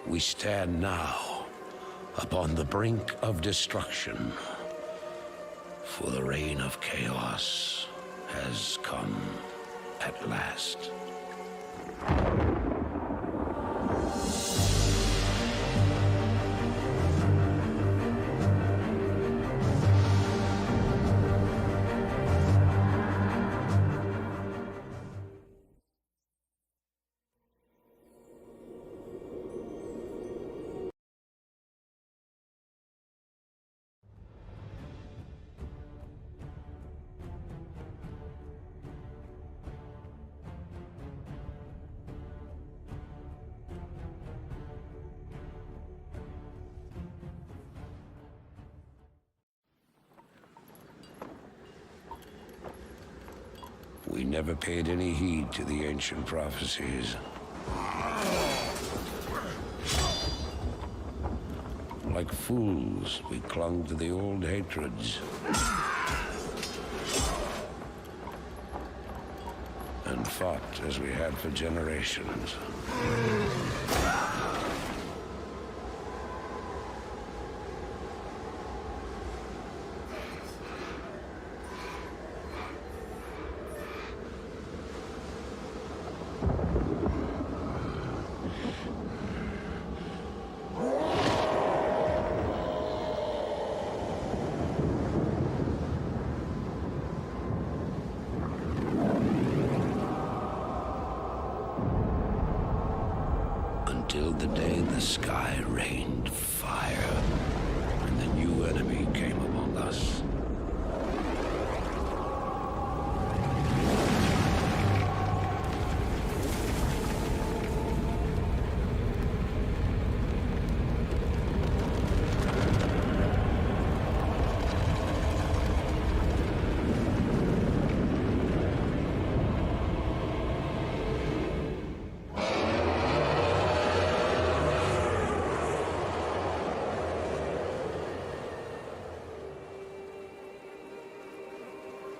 We stand now upon the brink of destruction, for the reign of chaos has come at last. never paid any heed to the ancient prophecies. Like fools, we clung to the old hatreds. And fought as we had for generations. Until the day the sky rained fire, and the new enemy came among us.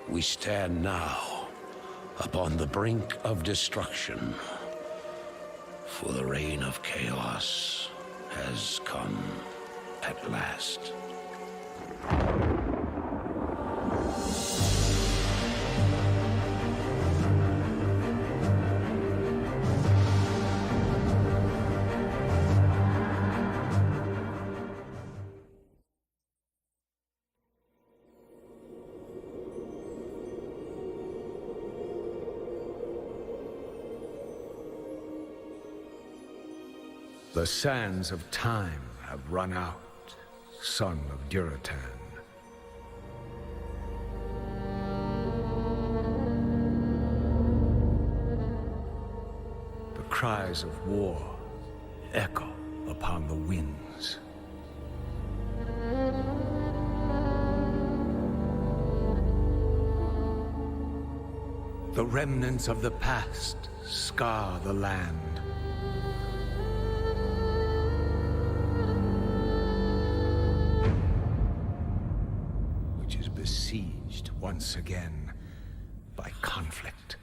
We stand now upon the brink of destruction, for the reign of chaos has come at last. The sands of time have run out, son of Duratan. The cries of war echo upon the winds. The remnants of the past scar the land. Besieged once again by conflict.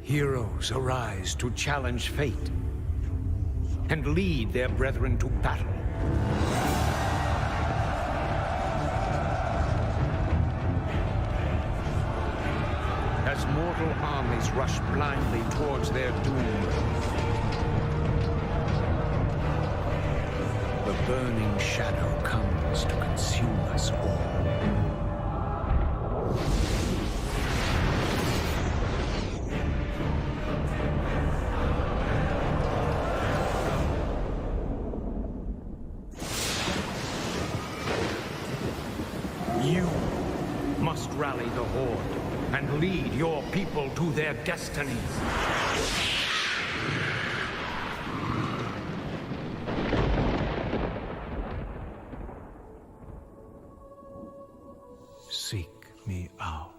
Heroes arise to challenge fate and lead their brethren to battle. As mortal armies rush blindly towards their doom, the burning shadow comes to consume us all. You must rally the Horde and lead your people to their destinies. Seek me out.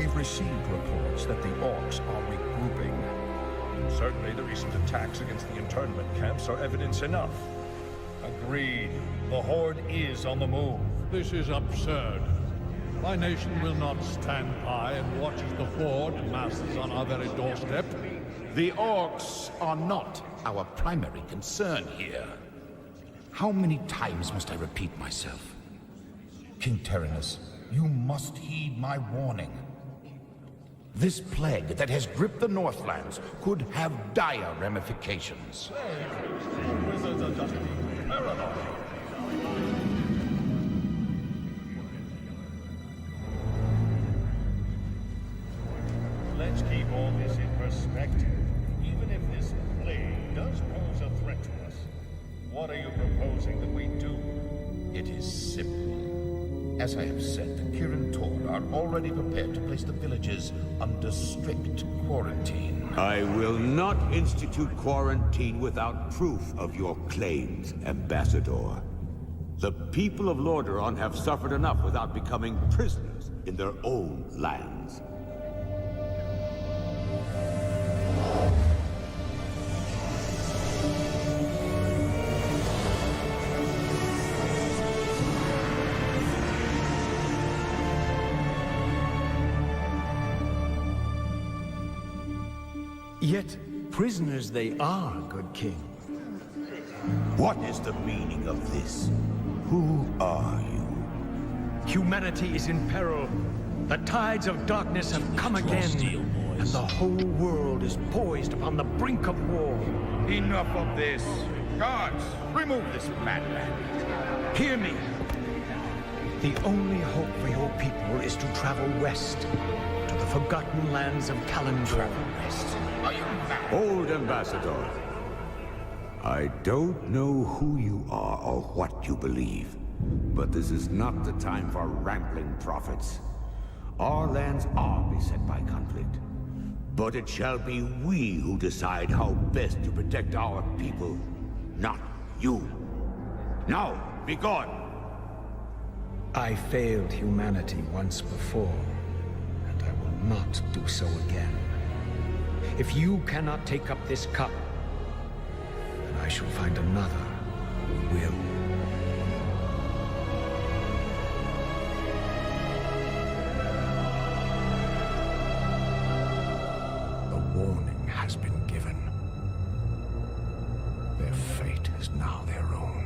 We've received reports that the orcs are regrouping. Certainly the recent attacks against the internment camps are evidence enough. Agreed. The Horde is on the move. This is absurd. My nation will not stand by and watch as the Horde masses on our very doorstep. The orcs are not our primary concern here. How many times must I repeat myself? King Tyrannus, you must heed my warning. This plague that has gripped the Northlands could have dire ramifications. Wizards are just being paranoid. Let's keep all this in perspective. Even if this plague does pose a threat to us, what are you proposing that we do? It is simple. As I have said, the Kirin Tor are already prepared to place the villages under strict quarantine. I will not institute quarantine without proof of your claims, Ambassador. The people of Lordaeron have suffered enough without becoming prisoners in their own lands. Yet, prisoners they are, good king. What is the meaning of this? Who are you? Humanity is in peril. The tides of darkness have come again, and the whole world is poised upon the brink of war. Enough of this. Guards, remove this madman. Hear me. The only hope for your people is to travel west, to the forgotten lands of Kalimdor. Old Ambassador, I don't know who you are or what you believe, but this is not the time for rambling prophets. Our lands are beset by conflict, but it shall be we who decide how best to protect our people, not you. Now, be gone! I failed humanity once before, and I will not do so again. If you cannot take up this cup, then I shall find another who will. The warning has been given. Their fate is now their own.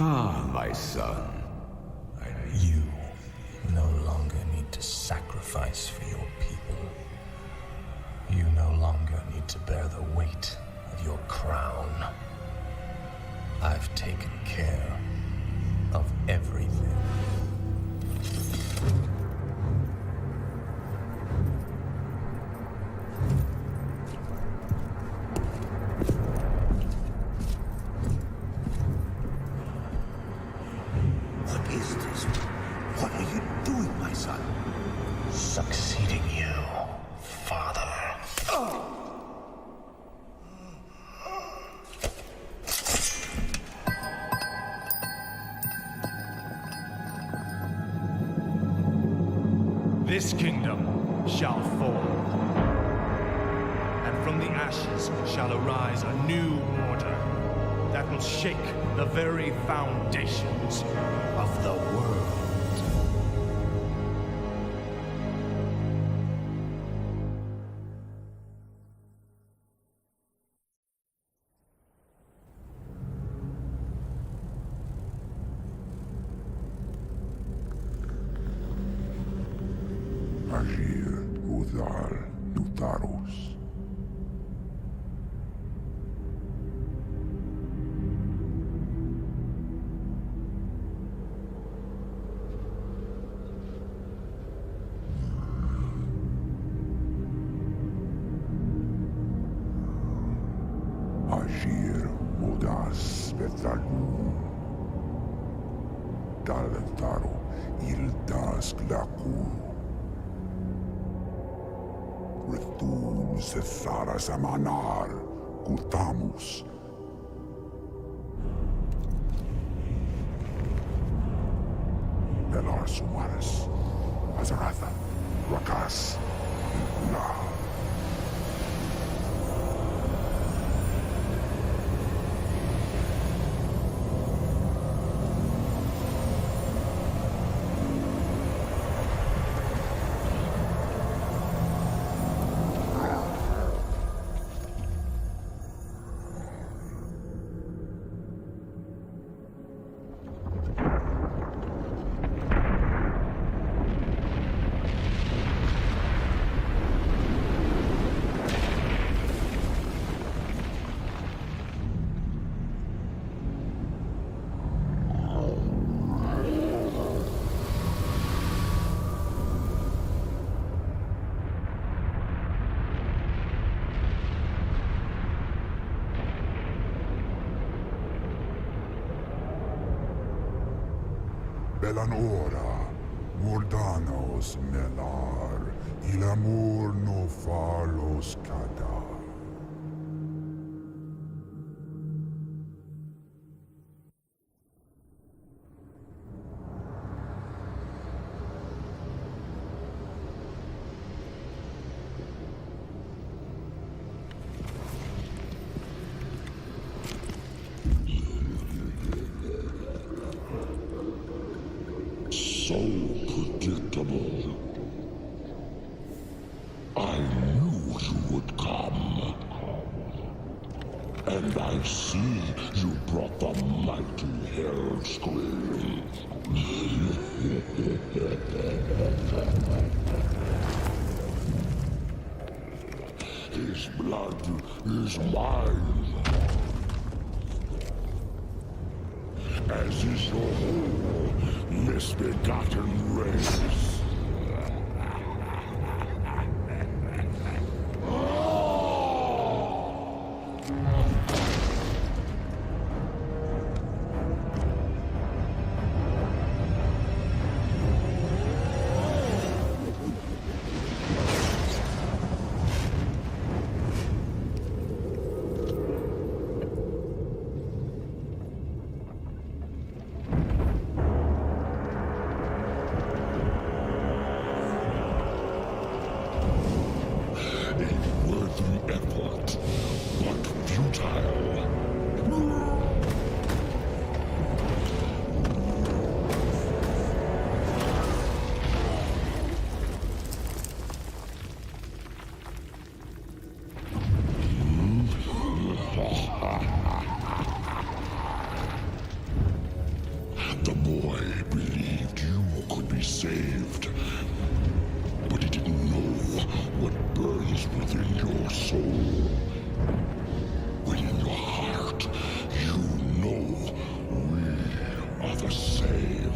Ah, my son. You no longer need to sacrifice for your people. You no longer need to bear the weight of your crown. I've taken care of everything. What is this? What are you doing, my son? Suck This kingdom shall fall, and from the ashes shall arise a new order that will shake the very foundations of the world. Agir, Udal, Lutarus. Agir, Udas, Betalu. Dalentaro, Ildas, Glaku. Retum Cethara Samanar, Kutamus. Belar Sumaris, Azaratha, Rakas, Kula. Belanora, Mordanos Melar, il amor no falos cadar. So predictable. I knew you would come. And I see you brought the mighty Hell Scream. His blood is mine. As is your whole misbegotten race. The boy believed you could be saved, but he didn't know what burns within your soul. Within your heart, you know we are the same.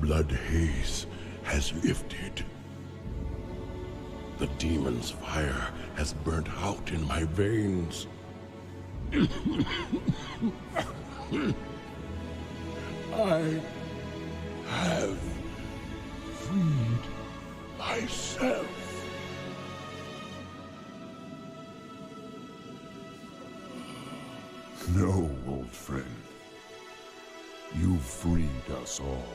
blood haze has lifted. The demon's fire has burnt out in my veins. I have freed myself. No, old friend. You freed us all.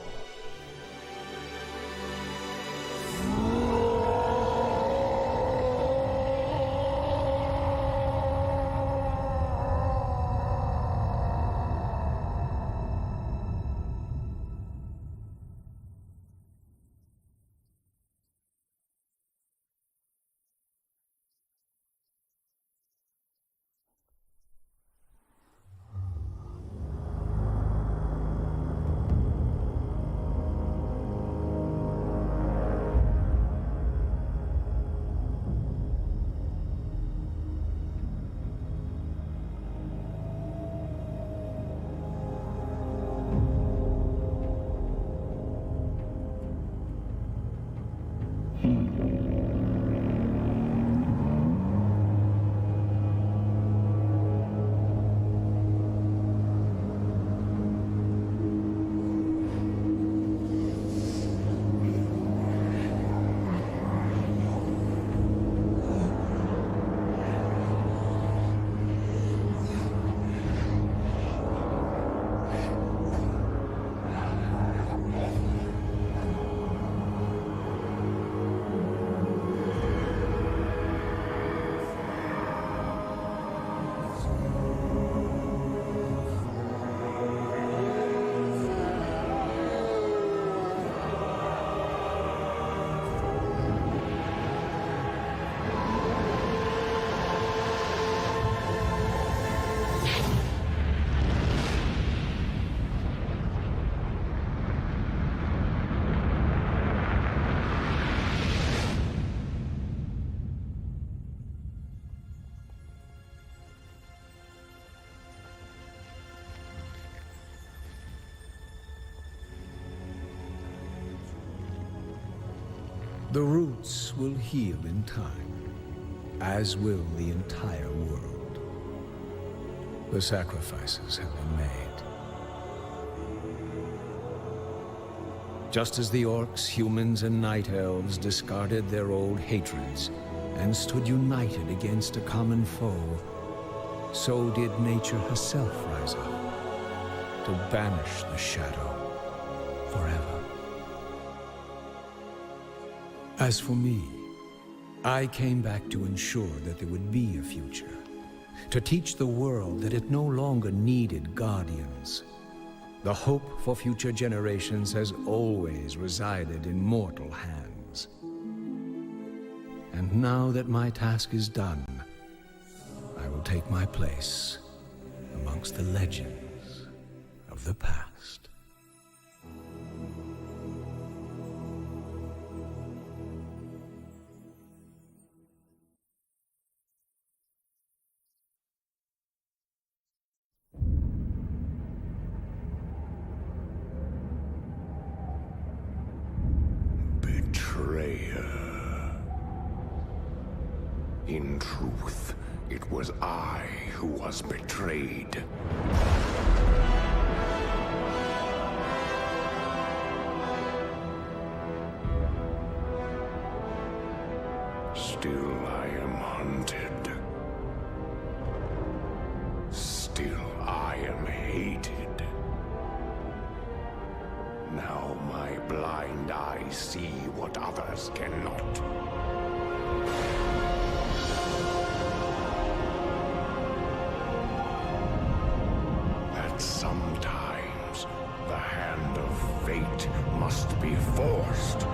The roots will heal in time, as will the entire world. The sacrifices have been made. Just as the orcs, humans, and night elves discarded their old hatreds and stood united against a common foe, so did nature herself rise up to banish the shadow forever. As for me, I came back to ensure that there would be a future, to teach the world that it no longer needed guardians. The hope for future generations has always resided in mortal hands. And now that my task is done, I will take my place amongst the legends of the past. Betrayer. In truth, it was I who was betrayed. Still I am hunted. Still I am hated. Now my blind eye see what others cannot. That sometimes the hand of fate must be forced.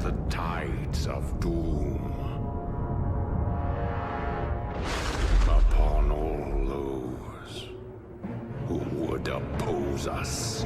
the tides of doom upon all those who would oppose us.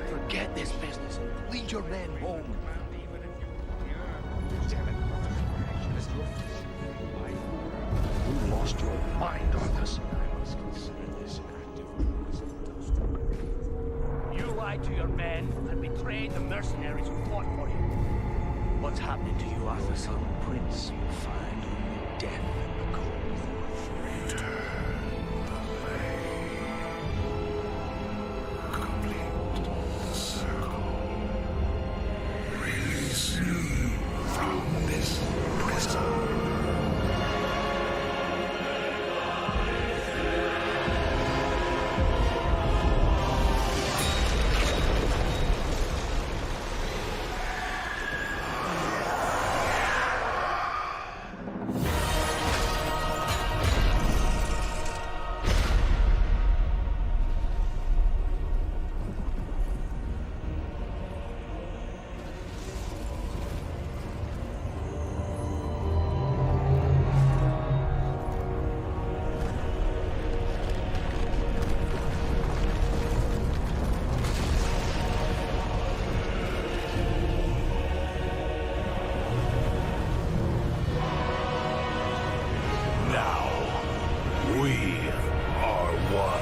Forget this business. Lead your men home. You lost your mind on this. You lied to your men and betrayed the mercenaries who fought for you. What's happening to you, Arthur? Some prince will find only death in the cold. Release me from this prison. We are one.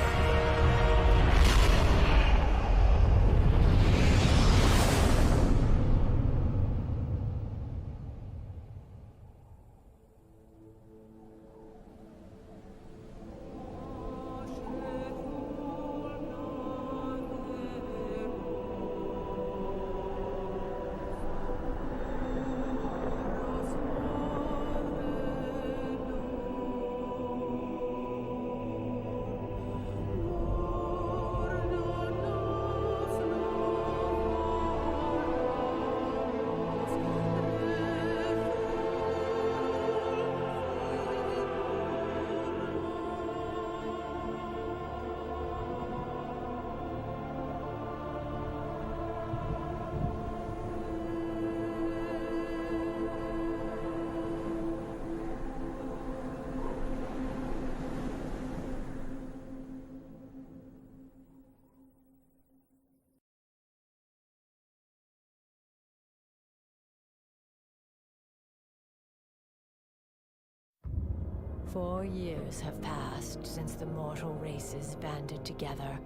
4 years have passed since the mortal races banded together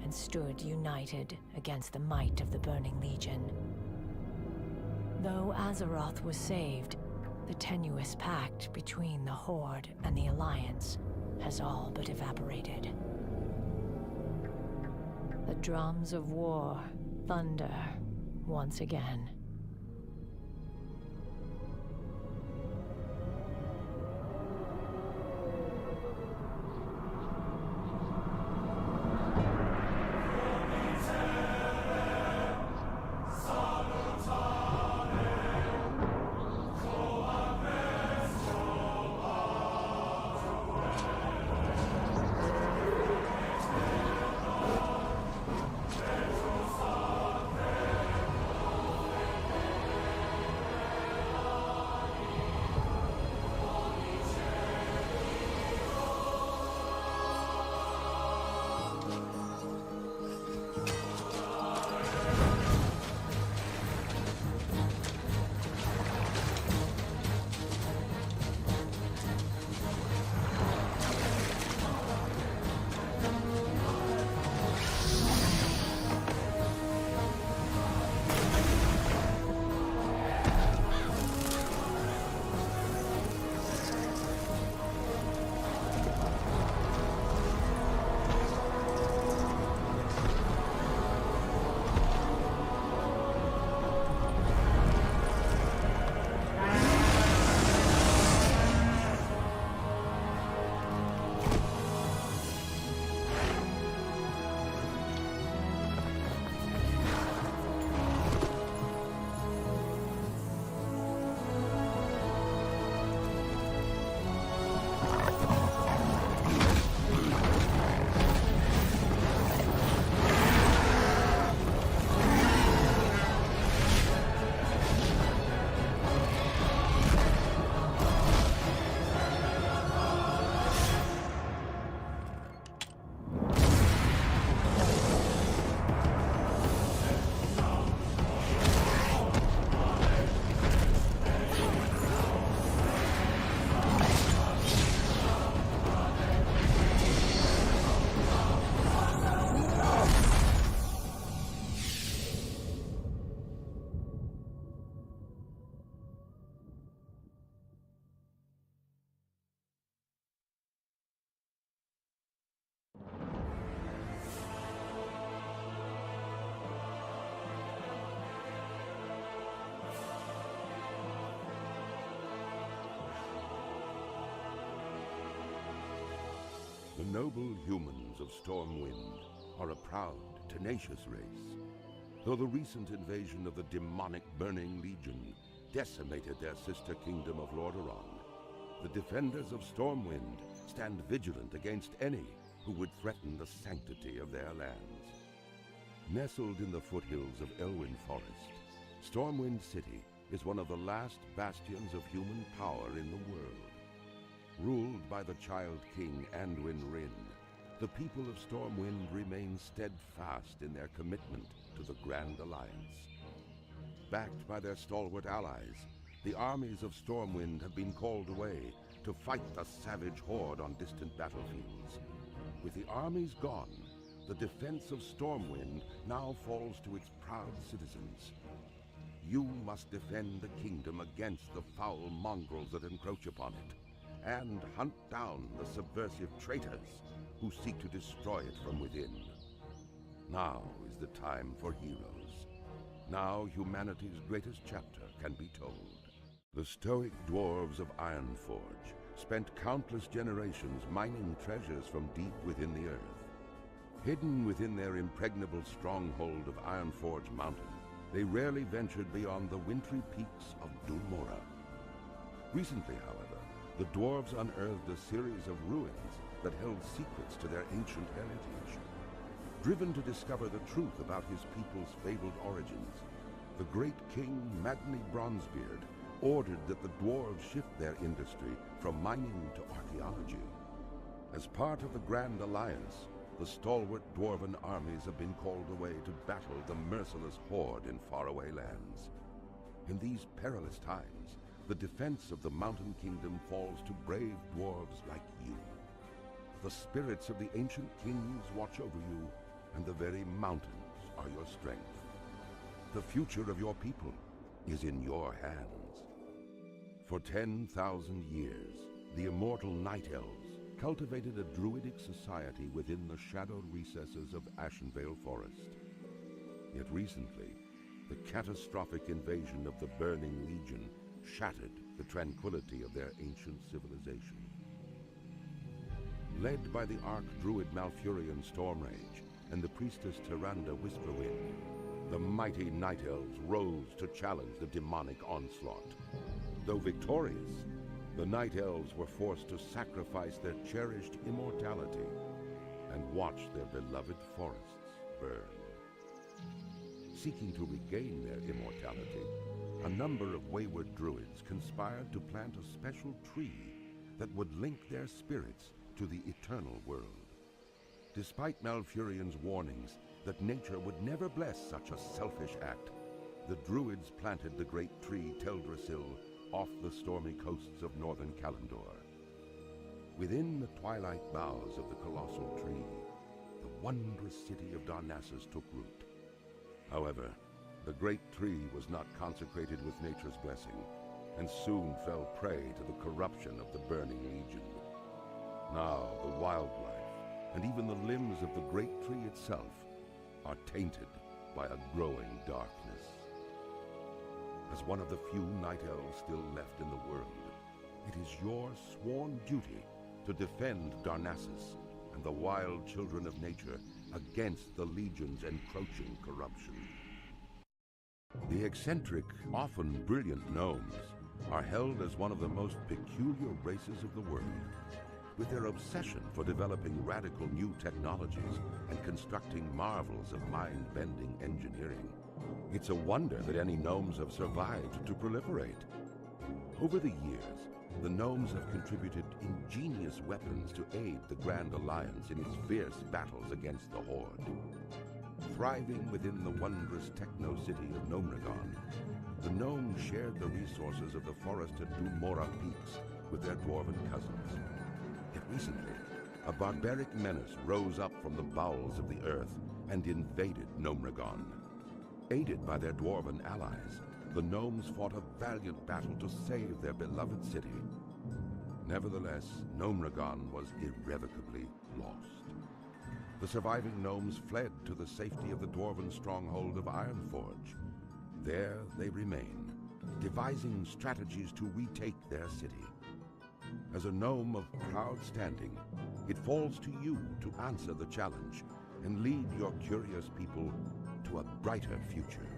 and stood united against the might of the Burning Legion. Though Azeroth was saved, the tenuous pact between the Horde and the Alliance has all but evaporated. The drums of war thunder once again. noble humans of Stormwind are a proud, tenacious race. Though the recent invasion of the demonic Burning Legion decimated their sister kingdom of Lordaeron, the defenders of Stormwind stand vigilant against any who would threaten the sanctity of their lands. Nestled in the foothills of Elwyn Forest, Stormwind City is one of the last bastions of human power in the world. Ruled by the Child King Anduin Wrynn, the people of Stormwind remain steadfast in their commitment to the Grand Alliance. Backed by their stalwart allies, the armies of Stormwind have been called away to fight the savage horde on distant battlefields. With the armies gone, the defense of Stormwind now falls to its proud citizens. You must defend the kingdom against the foul mongrels that encroach upon it, and hunt down the subversive traitors who seek to destroy it from within. Now is the time for heroes. Now humanity's greatest chapter can be told. The stoic dwarves of Ironforge spent countless generations mining treasures from deep within the earth. Hidden within their impregnable stronghold of Ironforge Mountain, they rarely ventured beyond the wintry peaks of Dulmora. Recently, however, the dwarves unearthed a series of ruins that held secrets to their ancient heritage. Driven to discover the truth about his people's fabled origins, the great king Magni Bronzebeard ordered that the dwarves shift their industry from mining to archaeology. As part of the Grand Alliance, the stalwart dwarven armies have been called away to battle the merciless horde in faraway lands. In these perilous times, the defense of the Mountain Kingdom falls to brave dwarves like you. The spirits of the ancient kings watch over you, and the very mountains are your strength. The future of your people is in your hands. For 10,000 years, the immortal Night Elves cultivated a druidic society within the shadowed recesses of Ashenvale Forest. Yet recently, the catastrophic invasion of the Burning Legion shattered the tranquility of their ancient civilization. Led by the Archdruid Malfurion Stormrage and the priestess Tyrande Whisperwind, the mighty Night Elves rose to challenge the demonic onslaught. Though victorious, the Night Elves were forced to sacrifice their cherished immortality and watch their beloved forests burn. Seeking to regain their immortality, a number of wayward druids conspired to plant a special tree that would link their spirits to the eternal world. Despite Malfurion's warnings that nature would never bless such a selfish act, the druids planted the great tree Teldrassil off the stormy coasts of northern Kalimdor. Within the twilight boughs of the colossal tree, the wondrous city of Darnassus took root. However, the great tree was not consecrated with nature's blessing, and soon fell prey to the corruption of the Burning Legion. Now the wildlife, and even the limbs of the great tree itself, are tainted by a growing darkness. As one of the few Night Elves still left in the world, it is your sworn duty to defend Darnassus and the wild children of nature against the Legion's encroaching corruption. The eccentric, often brilliant gnomes are held as one of the most peculiar races of the world. With their obsession for developing radical new technologies and constructing marvels of mind-bending engineering, it's a wonder that any gnomes have survived to proliferate. Over the years, the gnomes have contributed ingenious weapons to aid the Grand Alliance in its fierce battles against the Horde. Thriving within the wondrous techno-city of Gnomragon, the gnomes shared the resources of the forested Dulmora peaks with their dwarven cousins. Yet recently, a barbaric menace rose up from the bowels of the earth and invaded Gnomragon. Aided by their dwarven allies, the gnomes fought a valiant battle to save their beloved city. Nevertheless, Gnomragon was irrevocably lost. The surviving gnomes fled to the safety of the dwarven stronghold of Ironforge. There they remain, devising strategies to retake their city. As a gnome of proud standing, it falls to you to answer the challenge and lead your curious people to a brighter future.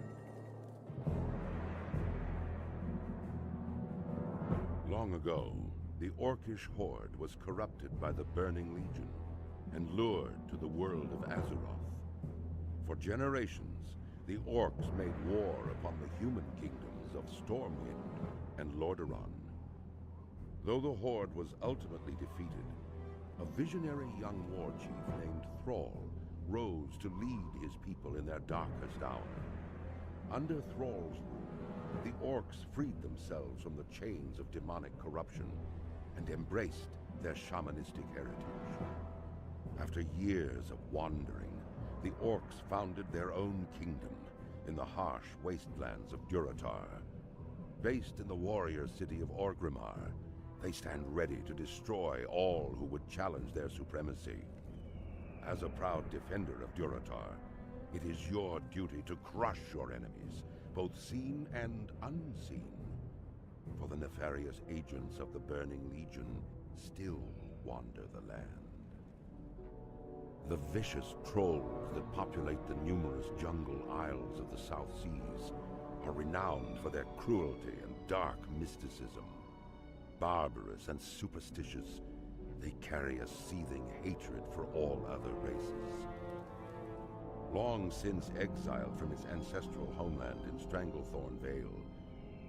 Long ago, the Orcish horde was corrupted by the Burning Legion and lured to the world of Azeroth. For generations, the Orcs made war upon the human kingdoms of Stormwind and Lordaeron. Though the horde was ultimately defeated, a visionary young war chief named Thrall rose to lead his people in their darkest hour. Under Thrall's rule, the Orcs freed themselves from the chains of demonic corruption and embraced their shamanistic heritage. After years of wandering, the Orcs founded their own kingdom in the harsh wastelands of Durotar. Based in the warrior city of Orgrimmar, they stand ready to destroy all who would challenge their supremacy. As a proud defender of Durotar, it is your duty to crush your enemies, both seen and unseen. For the nefarious agents of the Burning Legion still wander the land. The vicious trolls that populate the numerous jungle isles of the South Seas are renowned for their cruelty and dark mysticism. Barbarous and superstitious, they carry a seething hatred for all other races. Long since exiled from its ancestral homeland in Stranglethorn Vale,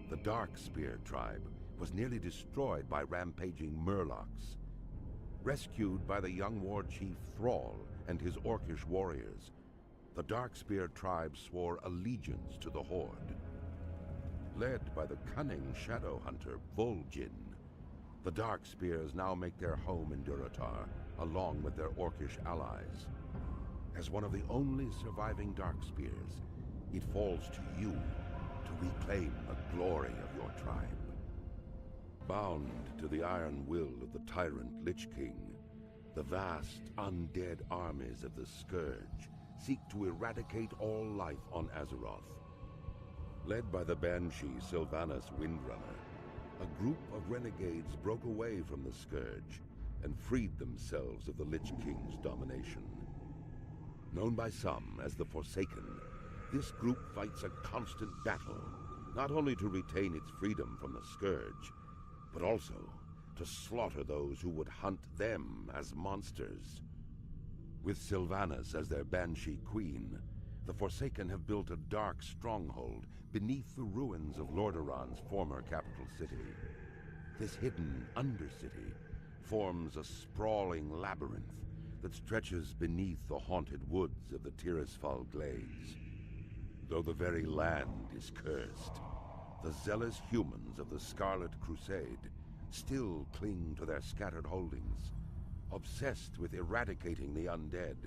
the Darkspear tribe was nearly destroyed by rampaging Murlocs. Rescued by the young war chief Thrall and his Orcish warriors, the Darkspear tribe swore allegiance to the Horde. Led by the cunning shadow hunter Vol'jin, the Darkspears now make their home in Durotar, along with their Orcish allies. As one of the only surviving Darkspears, it falls to you to reclaim the glory of your tribe. Bound to the iron will of the tyrant Lich King, the vast undead armies of the Scourge seek to eradicate all life on Azeroth. Led by the Banshee Sylvanas Windrunner, a group of renegades broke away from the Scourge and freed themselves of the Lich King's domination. Known by some as the Forsaken, this group fights a constant battle, not only to retain its freedom from the Scourge, but also to slaughter those who would hunt them as monsters. With Sylvanas as their Banshee Queen, the Forsaken have built a dark stronghold beneath the ruins of Lordaeron's former capital city. This hidden Undercity forms a sprawling labyrinth that stretches beneath the haunted woods of the Tirisfal Glades. Though the very land is cursed, the zealous humans of the Scarlet Crusade still cling to their scattered holdings, obsessed with eradicating the undead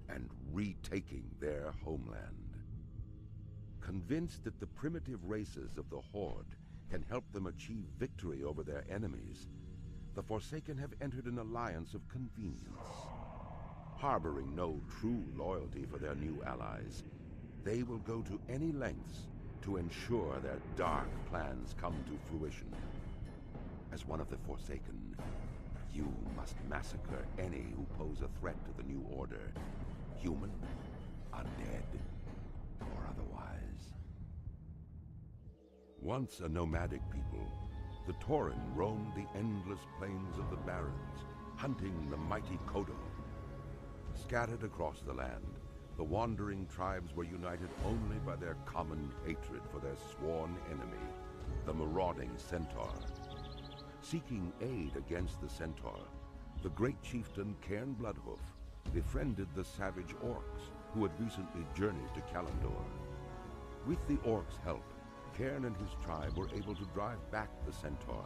and retaking their homeland. Convinced that the primitive races of the Horde can help them achieve victory over their enemies, the Forsaken have entered an alliance of convenience. Harboring no true loyalty for their new allies, they will go to any lengths to ensure their dark plans come to fruition. As one of the Forsaken, you must massacre any who pose a threat to the New Order, human, undead, or otherwise. Once a nomadic people, the Tauren roamed the endless plains of the Barrens, hunting the mighty Kodo. Scattered across the land, the wandering tribes were united only by their common hatred for their sworn enemy, the marauding Centaur. Seeking aid against the Centaur, the great chieftain Cairn Bloodhoof befriended the savage Orcs who had recently journeyed to Kalimdor. With the Orcs' help, Cairn and his tribe were able to drive back the Centaur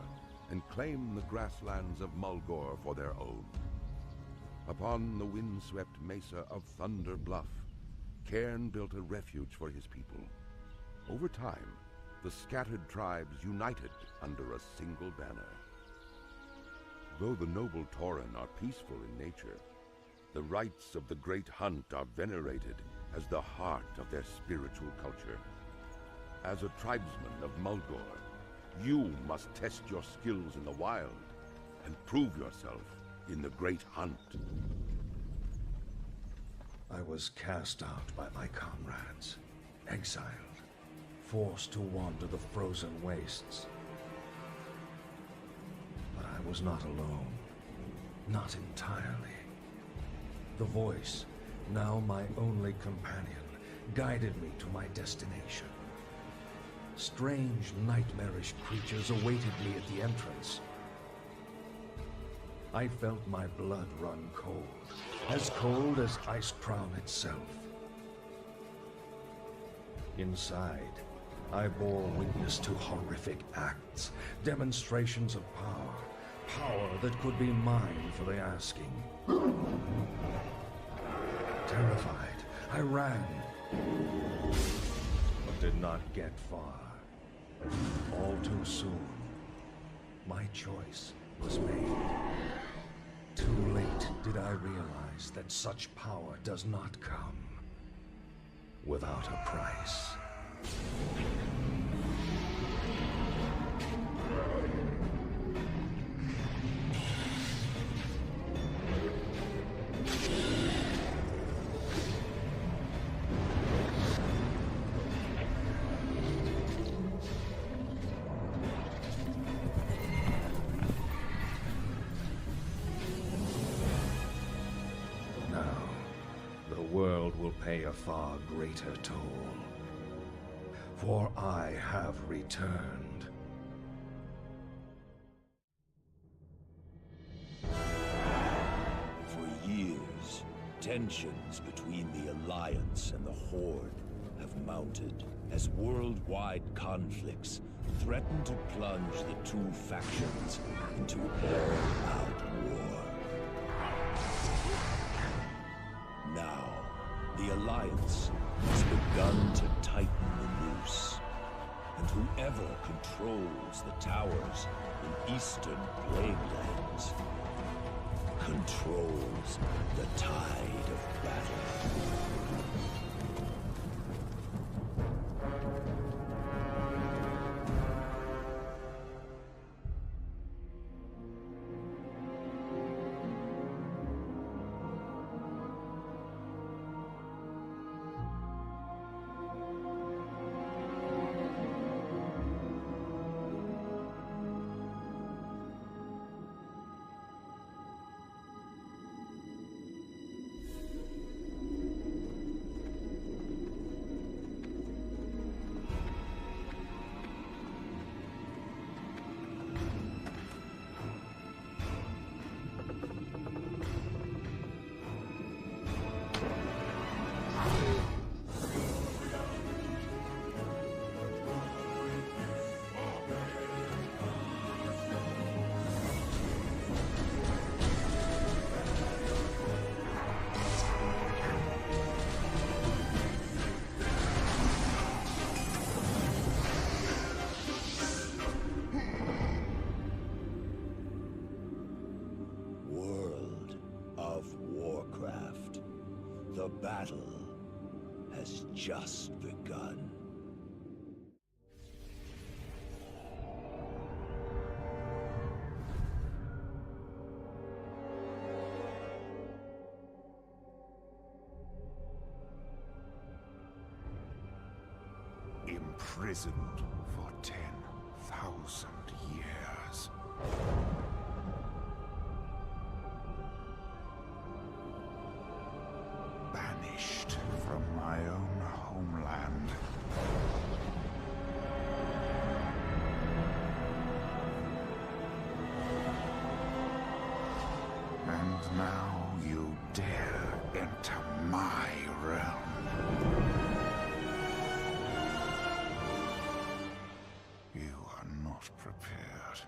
and claim the grasslands of Mulgore for their own. Upon the windswept mesa of Thunder Bluff, Cairn built a refuge for his people. Over time, the scattered tribes united under a single banner. Though the noble Tauren are peaceful in nature, the rites of the Great Hunt are venerated as the heart of their spiritual culture. As a tribesman of Mulgore, you must test your skills in the wild and prove yourself in the great hunt. I was cast out by my comrades, exiled, forced to wander the frozen wastes. But I was not alone. Not entirely. The voice, now my only companion, guided me to my destination. Strange, nightmarish creatures awaited me at the entrance. I felt my blood run cold as Icecrown itself. Inside, I bore witness to horrific acts, demonstrations of power that could be mine for the asking. Terrified, I ran, but did not get far. All too soon, my choice was made. Too late did I realize that such power does not come without a price. Pay a far greater toll, for I have returned. For years, tensions between the Alliance and the Horde have mounted as worldwide conflicts threaten to plunge the two factions into all-out war. Now, the Alliance has begun to tighten the noose, and whoever controls the towers in Eastern Plaguelands controls the tide of battle. The battle has just begun. Imprisoned for 10,000 years. Banished from my own homeland. And now you dare enter my realm. You are not prepared.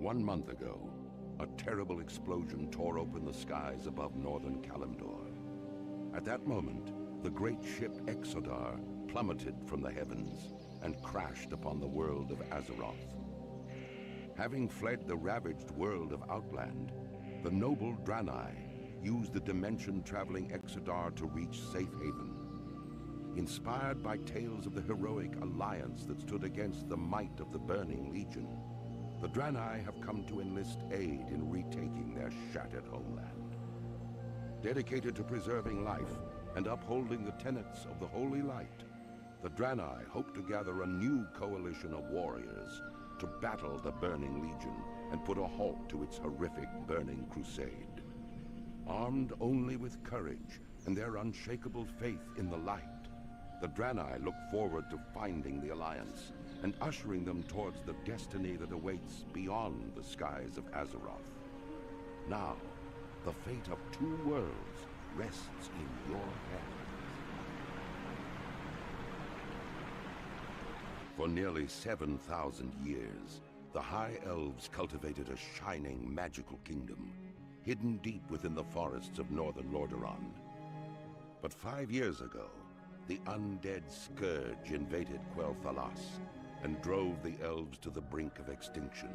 1 month ago, a terrible explosion tore open the skies above northern Kalimdor. At that moment, the great ship Exodar plummeted from the heavens and crashed upon the world of Azeroth. Having fled the ravaged world of Outland, the noble Draenei used the dimension-traveling Exodar to reach safe haven. Inspired by tales of the heroic alliance that stood against the might of the Burning Legion, the Draenei have come to enlist aid in retaking their shattered homeland. Dedicated to preserving life and upholding the tenets of the Holy Light, the Draenei hope to gather a new coalition of warriors to battle the Burning Legion and put a halt to its horrific burning crusade. Armed only with courage and their unshakable faith in the light, the Draenei look forward to finding the Alliance and ushering them towards the destiny that awaits beyond the skies of Azeroth. Now, the fate of 2 worlds rests in your hands. For nearly 7,000 years, the High Elves cultivated a shining, magical kingdom, hidden deep within the forests of northern Lordaeron. But 5 years ago, the undead Scourge invaded Quel'Thalas and drove the elves to the brink of extinction.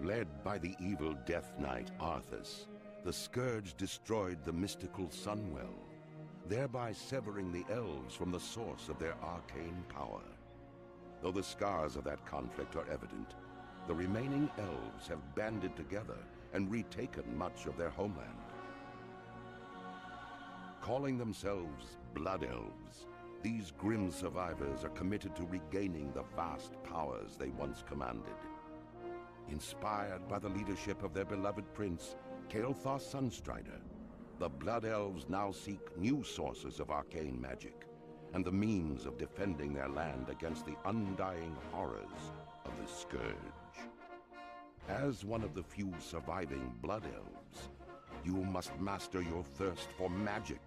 Led by the evil Death Knight Arthas, the Scourge destroyed the mystical Sunwell, thereby severing the elves from the source of their arcane power. Though the scars of that conflict are evident, the remaining elves have banded together and retaken much of their homeland. Calling themselves Blood Elves, these grim survivors are committed to regaining the vast powers they once commanded. Inspired by the leadership of their beloved prince, Kael'thas Sunstrider, the Blood Elves now seek new sources of arcane magic and the means of defending their land against the undying horrors of the Scourge. As one of the few surviving Blood Elves, you must master your thirst for magic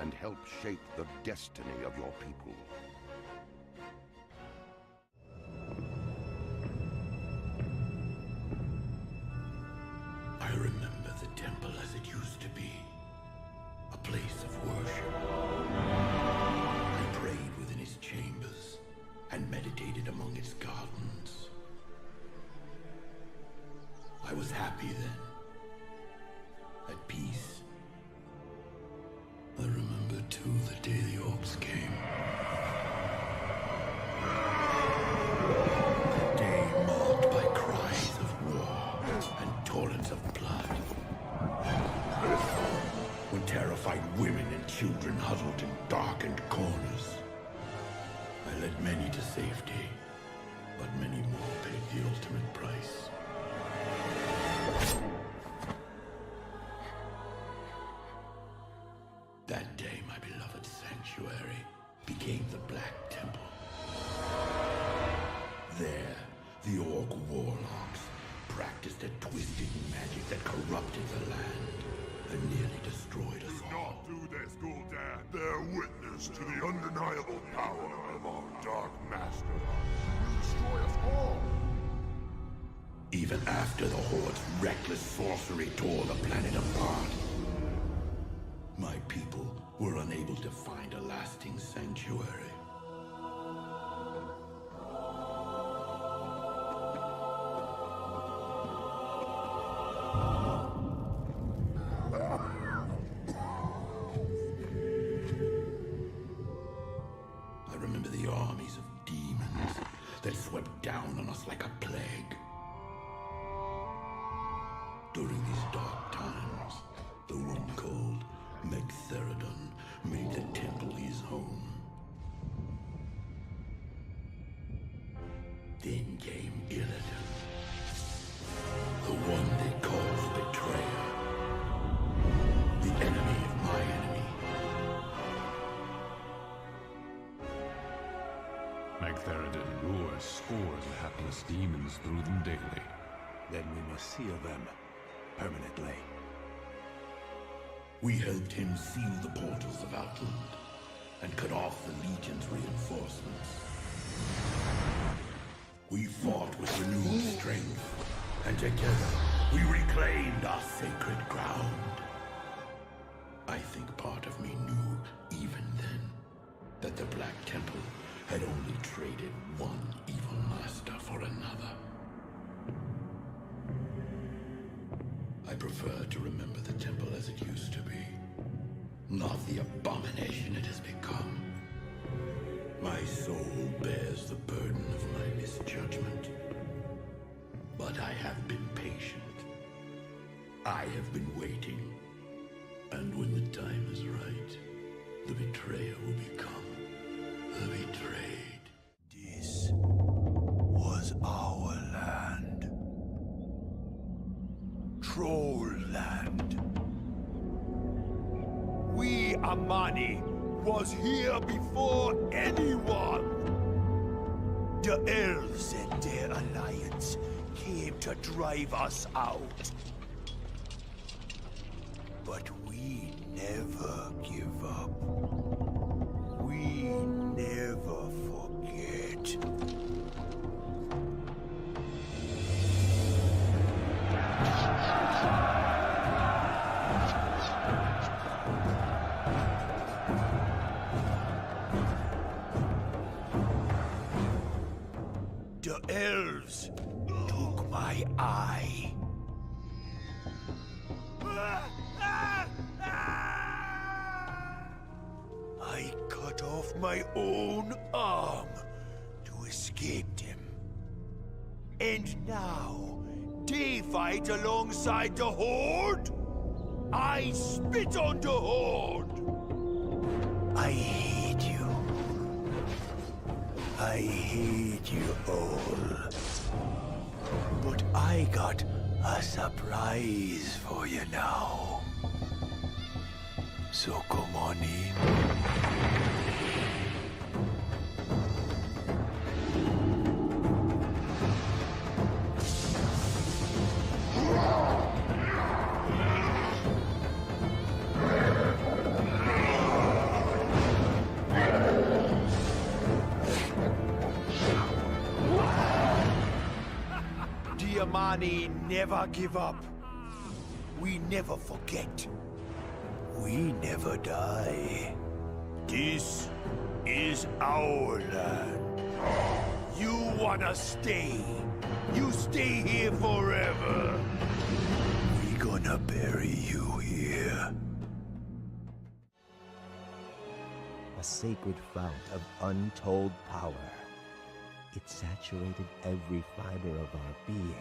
and help shape the destiny of your people. I remember the temple as it used to be, a place of worship. I prayed within its chambers and meditated among its gardens. I was happy then, at peace. I remember too the day the orcs came. A day marked by cries of war and torrents of blood. When terrified women and children huddled in darkened corners. I led many to safety, but many more paid the ultimate price. That day, my beloved sanctuary became the Black Temple. There, the orc warlocks practiced a twisted magic that corrupted the land and nearly destroyed us all. Do not do this, Gul'dan. Bear witness to the undeniable power of our Dark Master. He will destroy us all. Even after the Horde's reckless sorcery tore the planet apart, my people were unable to find a lasting sanctuary. I remember the armies of demons that swept down on us like a plague. During these dark times, the one called Mecharena made the temple his home. Then came Illidan, the one they called Betrayer, the enemy of my enemy. Mecharena lures scores of hapless demons through them daily. Then we must seal them permanently. We helped him seal the portals of Outland and cut off the Legion's reinforcements. We fought with renewed strength, and together we reclaimed our sacred ground. I think part of me knew, even then, that the Black Temple had only traded one evil master for another. I prefer to remember the temple as it used to be, not the abomination it has become. My soul bears the burden of my misjudgment, but I have been patient. I have been waiting, and when the time is right, the betrayer will become the betrayed. This was our land. Troll land. We, Amani, was here before anyone. The elves and their alliance came to drive us out. But we never give up. We never forget. The elves took my eye. I cut off my own arm to escape them. And now, they fight alongside the Horde? I spit on the Horde! I hate you. I hate you all. But I got a surprise for you now. So come on in. Diamani never give up. We never forget. We never die. This is our land. You wanna stay. You stay here forever. We gonna bury you here. A sacred fount of untold power. It saturated every fiber of our being.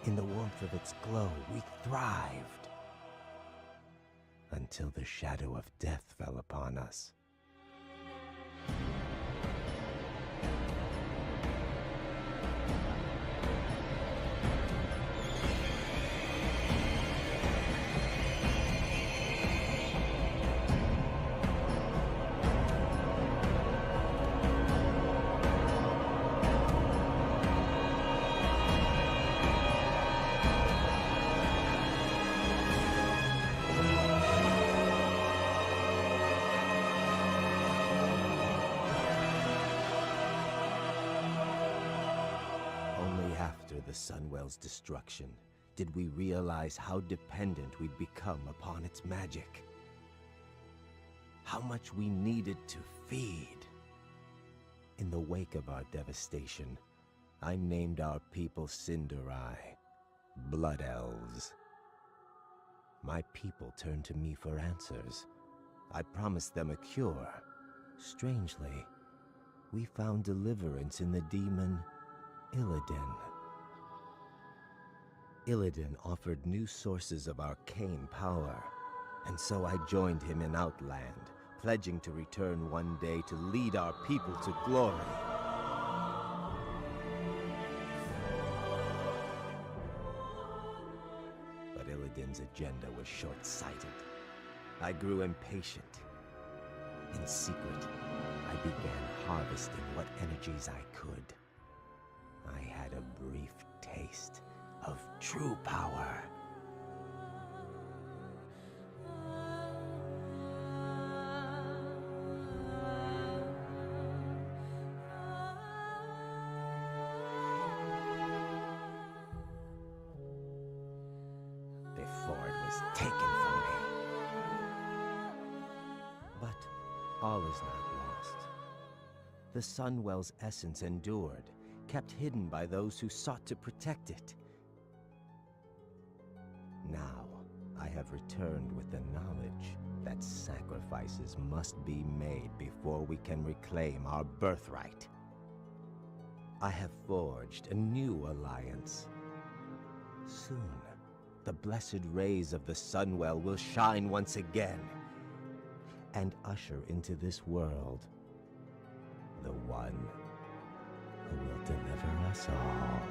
In the warmth of its glow, we thrived. Until the shadow of death fell upon us. After the Sunwell's destruction, did we realize how dependent we'd become upon its magic. How much we needed to feed. In the wake of our devastation, I named our people Cinderai, Blood Elves. My people turned to me for answers. I promised them a cure. Strangely, we found deliverance in the demon Illidan. Illidan offered new sources of arcane power, and so I joined him in Outland, pledging to return one day to lead our people to glory. But Illidan's agenda was short-sighted. I grew impatient. In secret, I began harvesting what energies I could. I had a brief taste of true power. All is not lost. The Sunwell's essence endured, kept hidden by those who sought to protect it. Now, I have returned with the knowledge that sacrifices must be made before we can reclaim our birthright. I have forged a new alliance. Soon, the blessed rays of the Sunwell will shine once again and usher into this world the one who will deliver us all.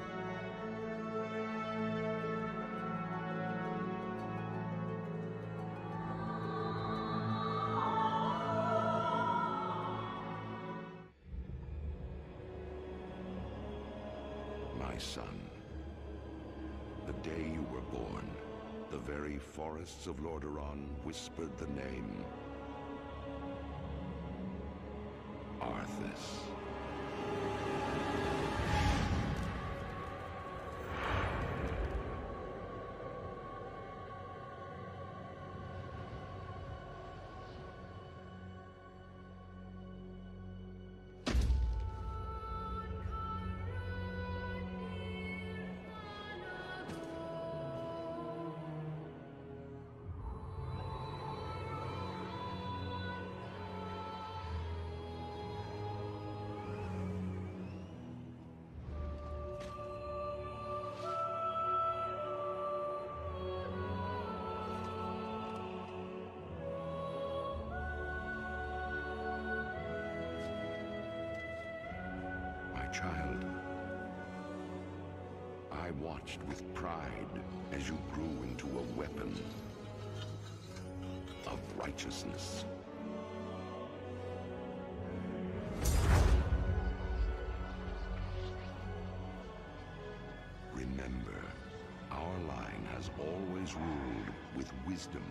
My son, the day you were born, the very forests of Lordaeron whispered the name Arthas. Child, I watched with pride as you grew into a weapon of righteousness. Remember, our line has always ruled with wisdom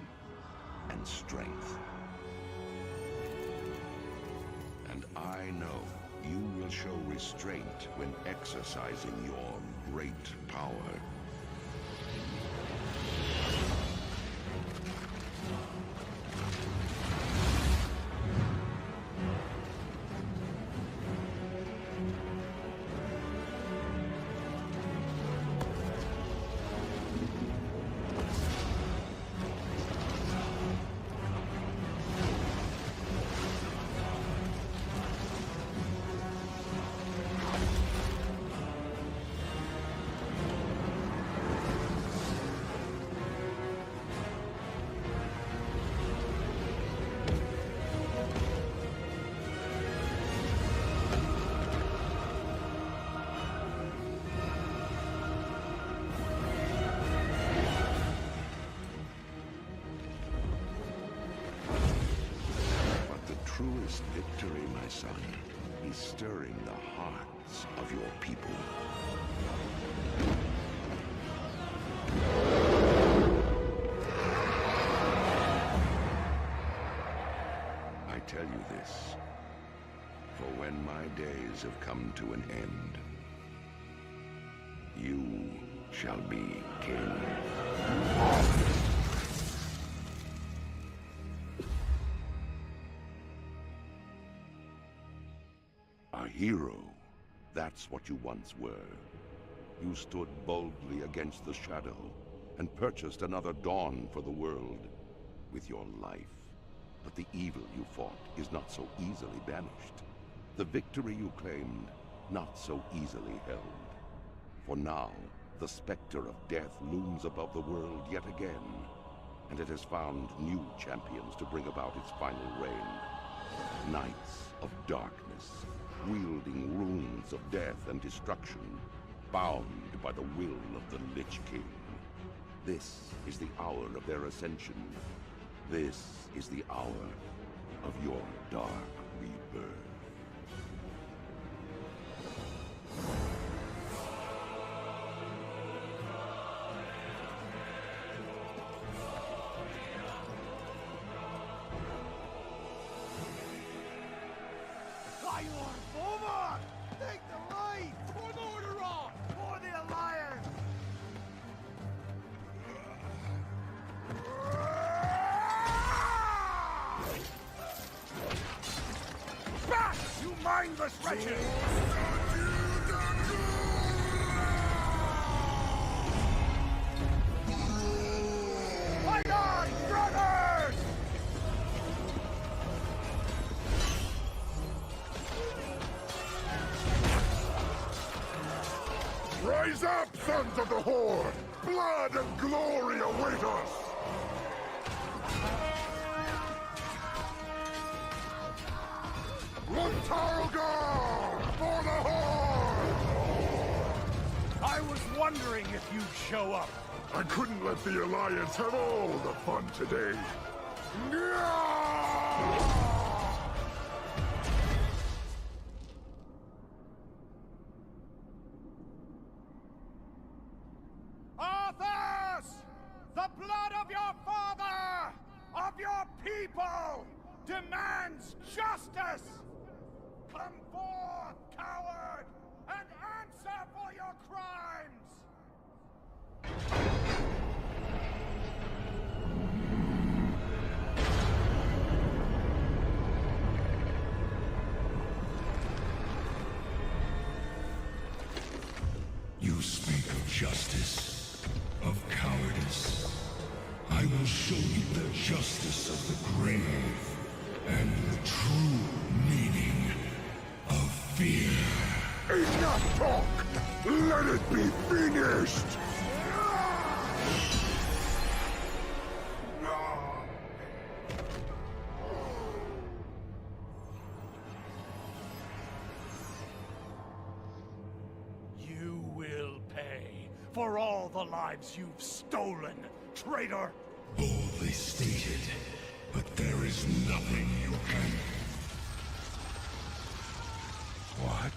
and strength. And I know you will show restraint when exercising your great power. Truest victory, my son, is stirring the hearts of your people. I tell you this, for when my days have come to an end, you shall be king. A hero, that's what you once were. You stood boldly against the shadow and purchased another dawn for the world with your life. But the evil you fought is not so easily banished. The victory you claimed, not so easily held. For now, the specter of death looms above the world yet again, and it has found new champions to bring about its final reign. Knights of darkness, wielding runes of death and destruction, bound by the will of the Lich King. This is the hour of their ascension. This is the hour of your dark rebirth. Over! Take the lead! For Lordaeron! For the Alliance! mindless wretches! Fight on, brothers! Rise up, sons of the Horde! Blood and glory await us! Luntarga! For the Horde! I was wondering if you'd show up. I couldn't let the Alliance have all the fun today. Arthas! The blood of your father, of your people, demands justice! Come forth, coward, and answer for your crimes! You speak of justice, of cowardice. I will show you the justice of the grave and the true meaning of fear. Enough talk! Let it be finished! You will pay for all the lives you've stolen, traitor! Boldly stated, but there is nothing you can... What?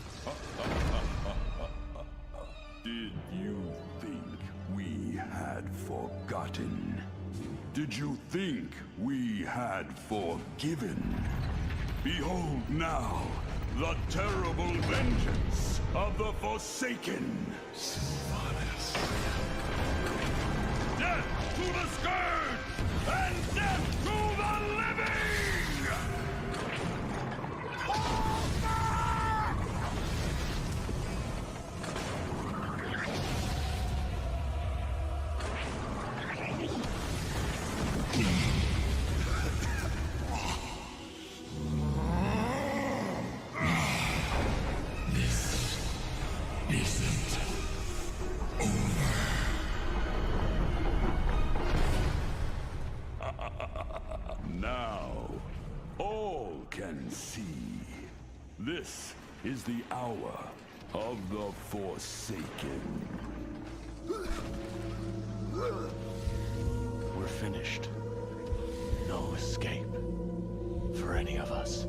Did you think we had forgotten? Did you think we had forgiven? Behold now, the terrible vengeance of the Forsaken! Sylvanas. Death to the Scourge! And death to the living! Now, all can see. This is the hour of the Forsaken. We're finished. No escape for any of us.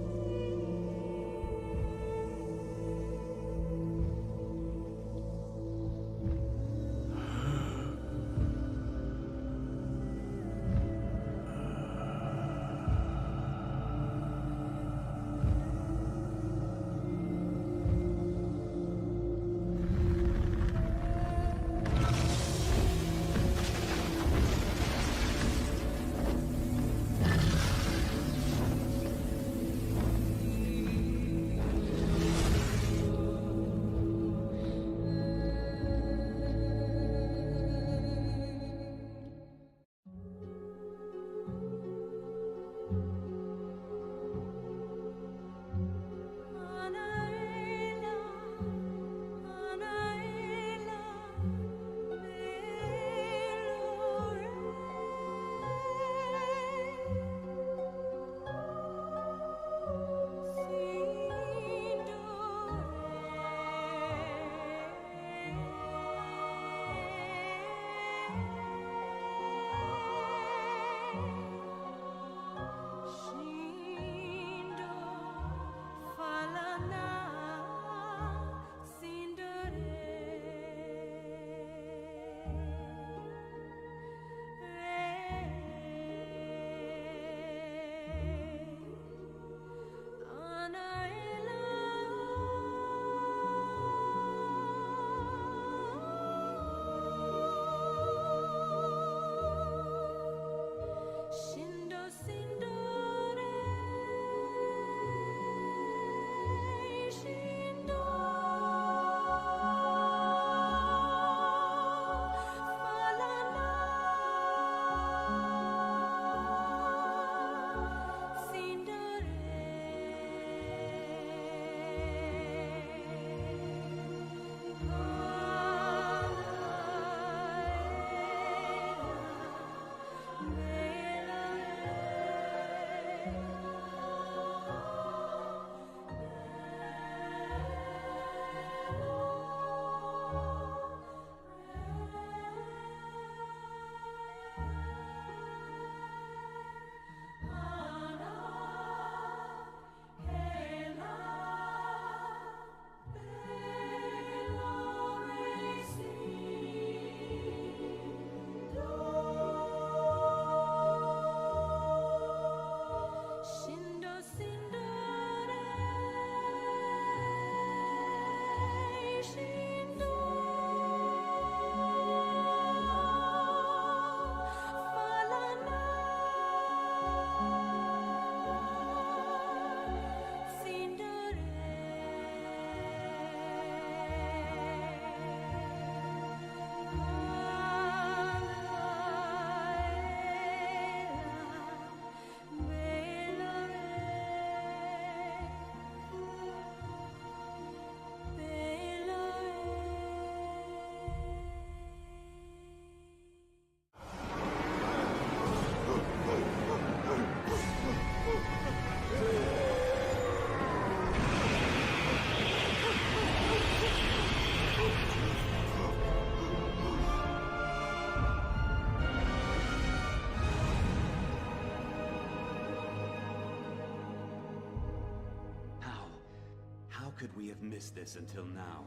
could we have missed this until now?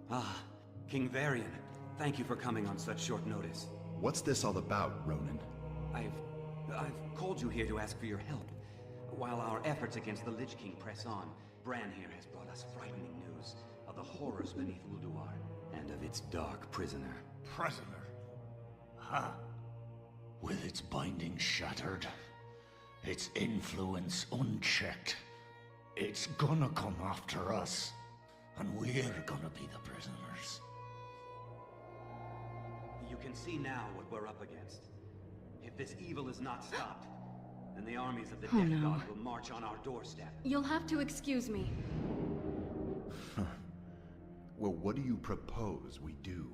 Ah, King Varian, thank you for coming on such short notice. What's this all about, Ronan? I've called you here to ask for your help. While our efforts against the Lich King press on, Bran here has brought us frightening news of the horrors beneath Ulduar, and of its dark prisoner. Prisoner? Huh? With its binding shattered, its influence unchecked, it's gonna come after us, and we're gonna be the prisoners. You can see now what we're up against. If this evil is not stopped, then the armies of the Death God will march on our doorstep. You'll have to excuse me. Well, what do you propose we do?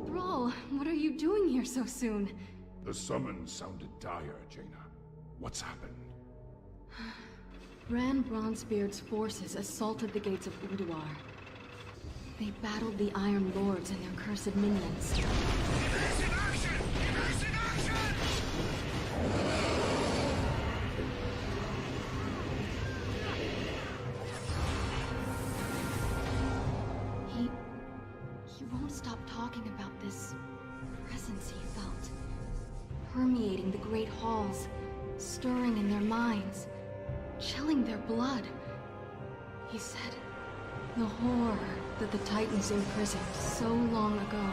Thrall, what are you doing here so soon? The summons sounded dire, Jaina. What's happened? Bran Bronzebeard's forces assaulted the gates of Ulduar. They battled the Iron Lords and their cursed minions. He won't stop talking about this presence he felt, permeating the great halls, stirring in their minds, chilling their blood. He said, the horror that the Titans imprisoned so long ago,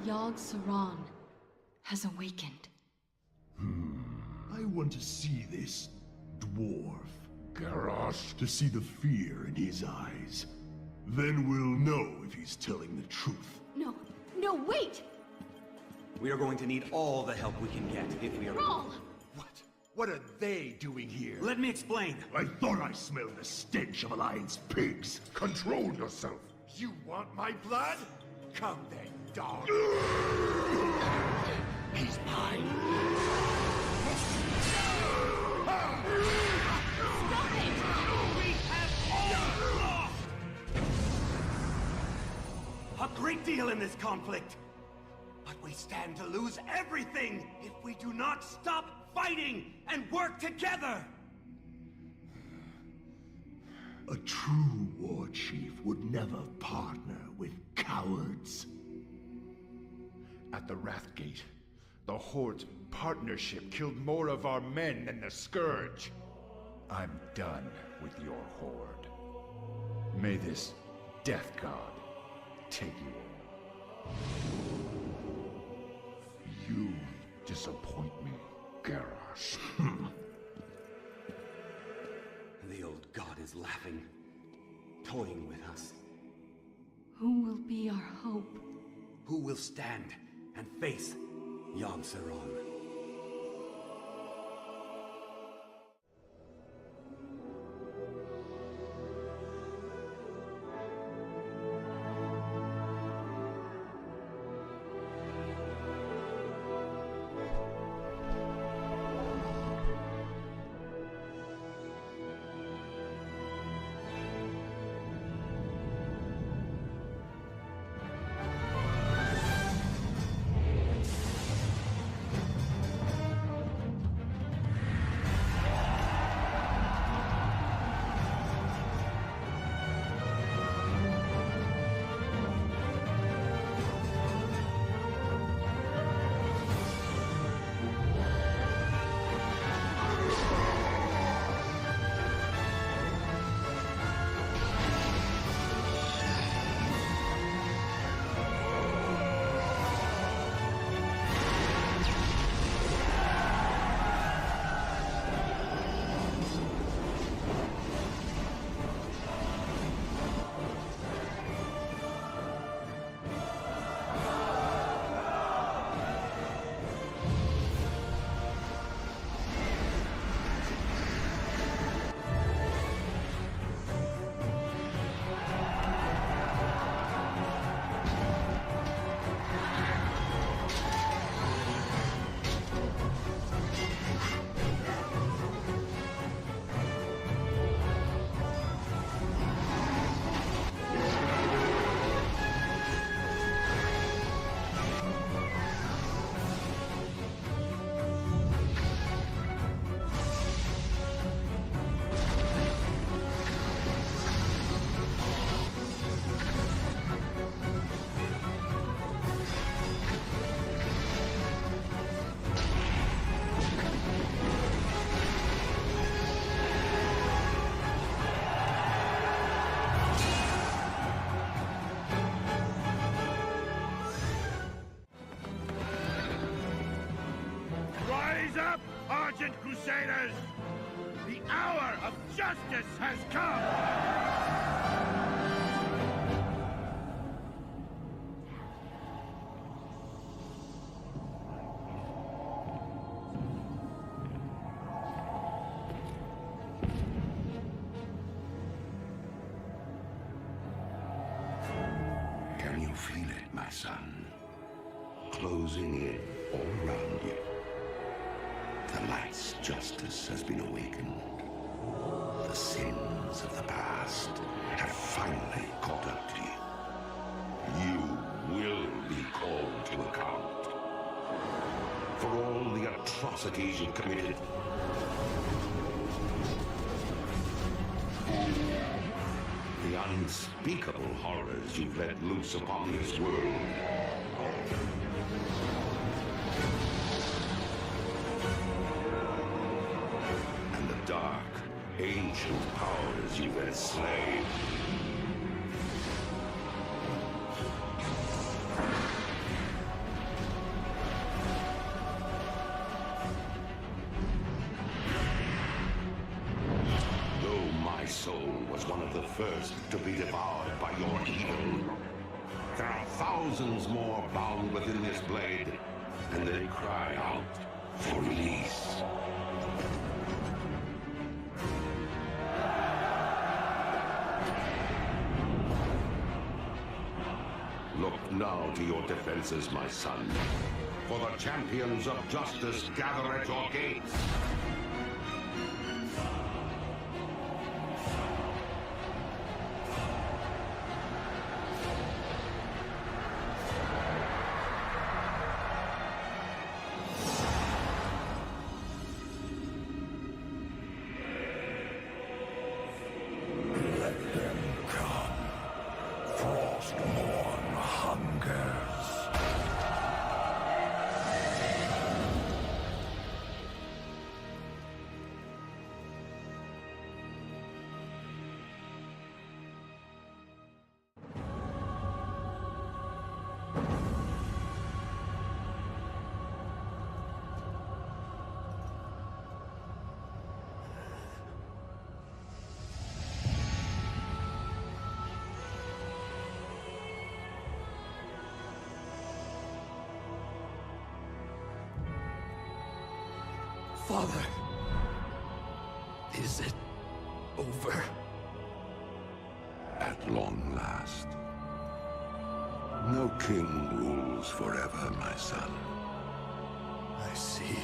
Yogg-Saron has awakened. I want to see this dwarf, Garrosh, to see the fear in his eyes. Then we'll know if he's telling the truth. No, wait! We are going to need all the help we can get if we are... Thrall! What are they doing here? Let me explain. I thought I smelled the stench of Alliance pigs. Control yourself. You want my blood? Come then, dog. He's mine. Stop it! We have all lost! A great deal in this conflict. But we stand to lose everything if we do not stop fighting and work together! A true war chief would never partner with cowards. At the Wrathgate, the Horde's partnership killed more of our men than the Scourge. I'm done with your Horde. May this Death God take you all. You disappoint me, Garrosh. The old god is laughing, toying with us. Who will be our hope? Who will stand and face Yogg-Saron? ancient crusaders! The hour of justice has come! Can you feel it, my son? Closing in all around you. The light's justice has been awakened. The sins of the past have finally caught up to you. You will be called to account for all the atrocities you committed. The unspeakable horrors you've let loose upon this world. And the dark, ancient powers you've enslaved. Though my soul was one of the first to be devoured by your evil, there are thousands more bound within this blade, and they cry out for release. Look now to your defenses, my son, for the champions of justice gather at your gates. Let them come. Frostmourne hungers. Father, is it over? At long last. No king rules forever, my son. I see.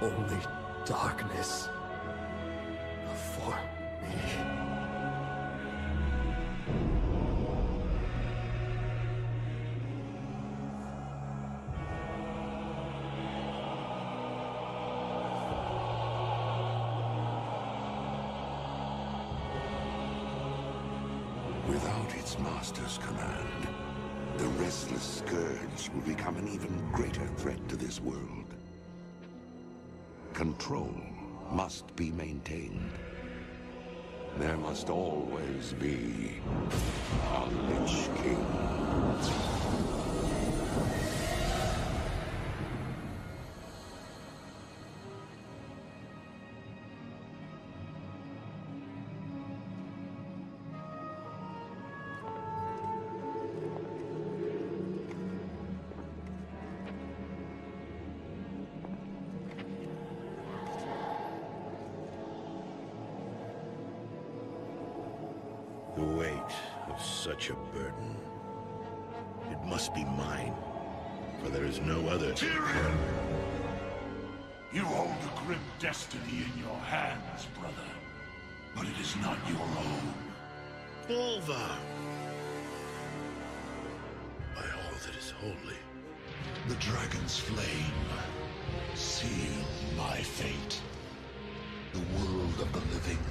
Only darkness before me. Without its master's command, the restless scourge will become an even greater threat to this world. Control must be maintained. There must always be a Lich King. The weight of such a burden. It must be mine, for there is no other. Tyrion! You hold a grim destiny in your hands, brother. But it is not your own. Volva! By all that is holy. The dragon's flame. Seal my fate. The world of the living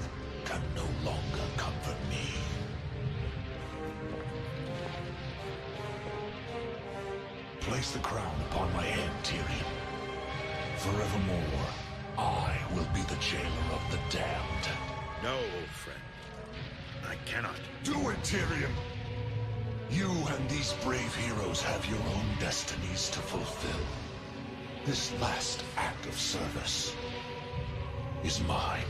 can no longer comfort me. Place the crown upon my head, Tyrion. Forevermore, I will be the jailer of the damned. No, old friend. I cannot. Do it, Tyrion! You and these brave heroes have your own destinies to fulfill. This last act of service is mine.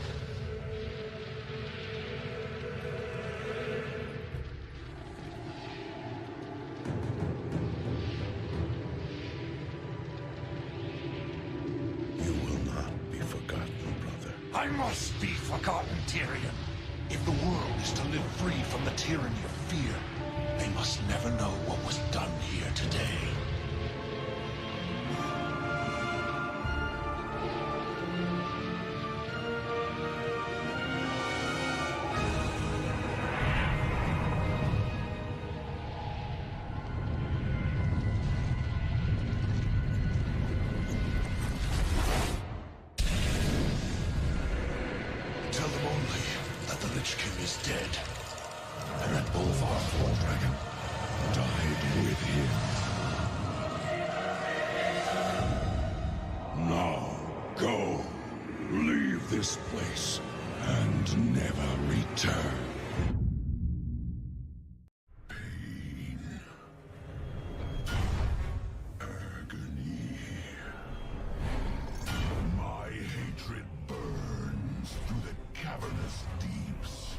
You will not be forgotten, brother. I must be forgotten, Tyrion. If the world is to live free from the tyranny of fear, they must never know what was done here today. Tell them only that the Lich King is dead, and that Bolvar Dragon died with him. Now, go. Leave this place, and never return. My hatred burns through the cavernous deeps.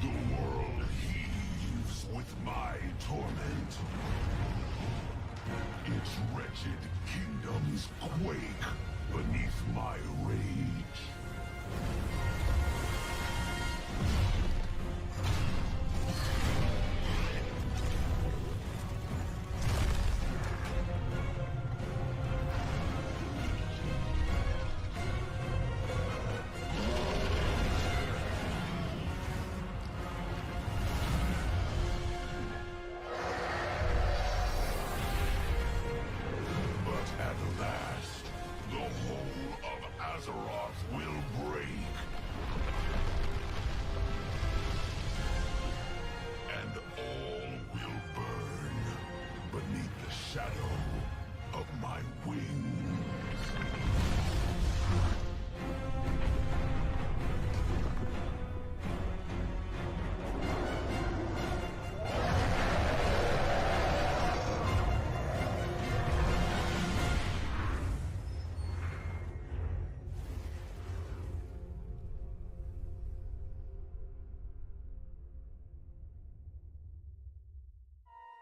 The world heaves with my torment. Its wretched kingdoms quake beneath my rage. But at last, the whole of Azeroth will break. And all will burn beneath the shadow of my wings.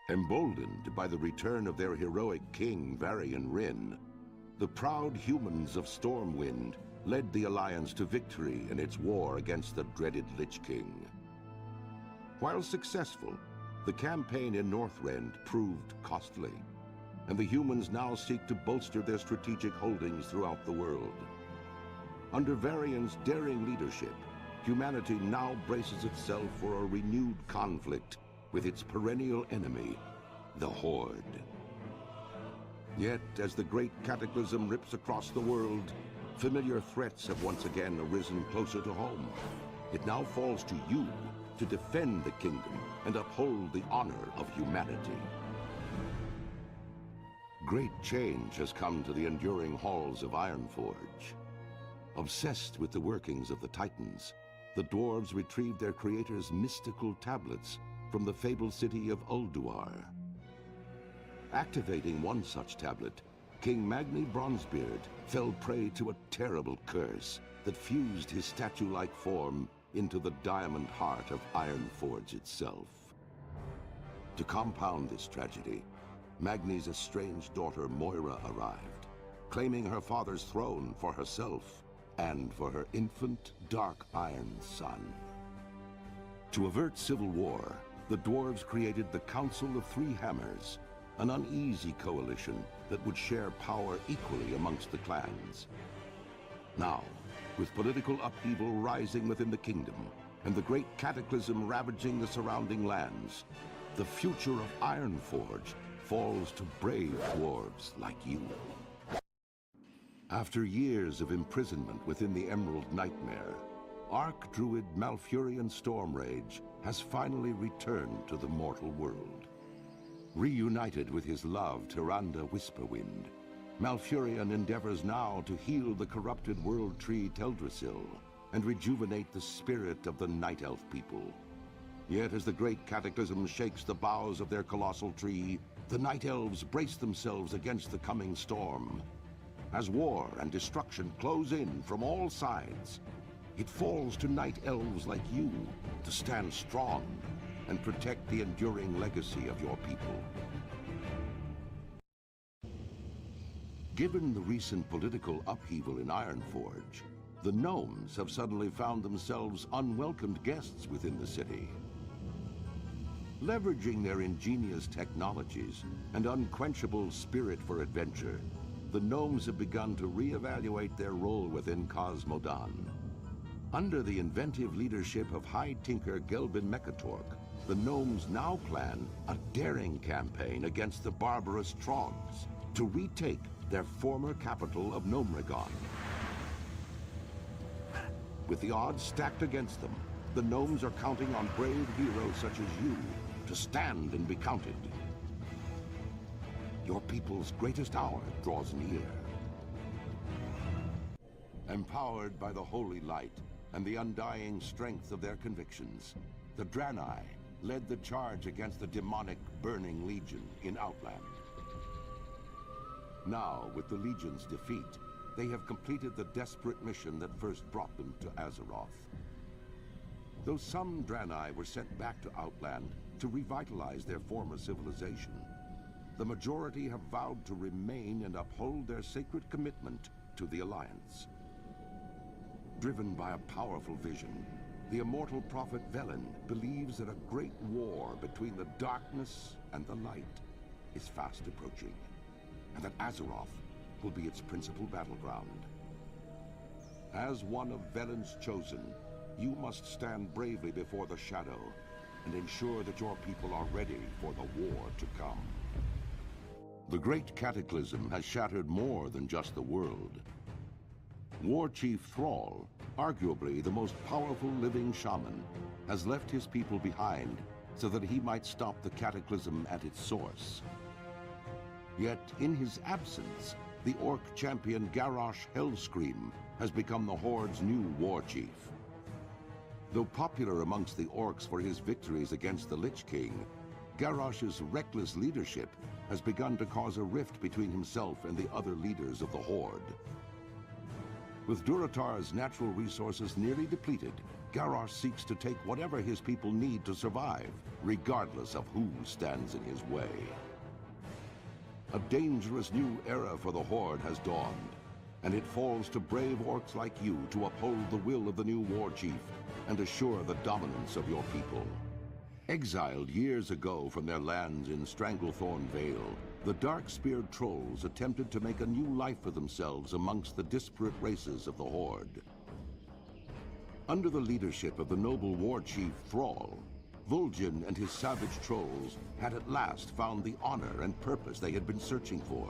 Emboldened by the return of their heroic king, Varian Wrynn, the proud humans of Stormwind led the Alliance to victory in its war against the dreaded Lich King. While successful, the campaign in Northrend proved costly, and the humans now seek to bolster their strategic holdings throughout the world. Under Varian's daring leadership, humanity now braces itself for a renewed conflict with its perennial enemy, the Horde. Yet, as the great cataclysm rips across the world, familiar threats have once again arisen closer to home. It now falls to you to defend the kingdom and uphold the honor of humanity. Great change has come to the enduring halls of Ironforge. Obsessed with the workings of the Titans, the dwarves retrieved their creator's mystical tablets from the fabled city of Ulduar. Activating one such tablet, King Magni Bronzebeard fell prey to a terrible curse that fused his statue-like form into the diamond heart of Ironforge itself. To compound this tragedy, Magni's estranged daughter Moira arrived, claiming her father's throne for herself and for her infant Dark Iron son. To avert civil war, the dwarves created the Council of Three Hammers, an uneasy coalition that would share power equally amongst the clans. Now, with political upheaval rising within the kingdom, and the great cataclysm ravaging the surrounding lands, the future of Ironforge falls to brave dwarves like you. After years of imprisonment within the Emerald Nightmare, Archdruid Malfurion Stormrage has finally returned to the mortal world. Reunited with his love, Tyrande Whisperwind, Malfurion endeavors now to heal the corrupted world tree Teldrassil and rejuvenate the spirit of the Night Elf people. Yet as the great cataclysm shakes the boughs of their colossal tree, the Night Elves brace themselves against the coming storm. As war and destruction close in from all sides, it falls to Night Elves like you to stand strong and protect the enduring legacy of your people. Given the recent political upheaval in Ironforge, the gnomes have suddenly found themselves unwelcomed guests within the city. Leveraging their ingenious technologies and unquenchable spirit for adventure, the gnomes have begun to reevaluate their role within Cosmodan. Under the inventive leadership of High Tinker Gelbin Mechatork, the gnomes now plan a daring campaign against the barbarous Trogs to retake their former capital of Gnomregon. With the odds stacked against them, the gnomes are counting on brave heroes such as you to stand and be counted. Your people's greatest hour draws near. Empowered by the holy light and the undying strength of their convictions, the Draenei led the charge against the demonic Burning Legion in Outland. Now, with the Legion's defeat, they have completed the desperate mission that first brought them to Azeroth. Though some Draenei were sent back to Outland to revitalize their former civilization, the majority have vowed to remain and uphold their sacred commitment to the Alliance. Driven by a powerful vision, the immortal prophet Velen believes that a great war between the darkness and the light is fast approaching, and that Azeroth will be its principal battleground. As one of Velen's chosen, you must stand bravely before the Shadow and ensure that your people are ready for the war to come. The Great Cataclysm has shattered more than just the world. War Chief Thrall, arguably the most powerful living shaman, has left his people behind so that he might stop the cataclysm at its source. Yet, in his absence, the Orc champion Garrosh Hellscream has become the Horde's new war chief. Though popular amongst the Orcs for his victories against the Lich King, Garrosh's reckless leadership has begun to cause a rift between himself and the other leaders of the Horde. With Durotar's natural resources nearly depleted, Garrosh seeks to take whatever his people need to survive, regardless of who stands in his way. A dangerous new era for the Horde has dawned, and it falls to brave Orcs like you to uphold the will of the new war chief and assure the dominance of your people. Exiled years ago from their lands in Stranglethorn Vale, the dark-speared trolls attempted to make a new life for themselves amongst the disparate races of the Horde. Under the leadership of the noble war chief Thrall, Vol'jin and his savage trolls had at last found the honor and purpose they had been searching for.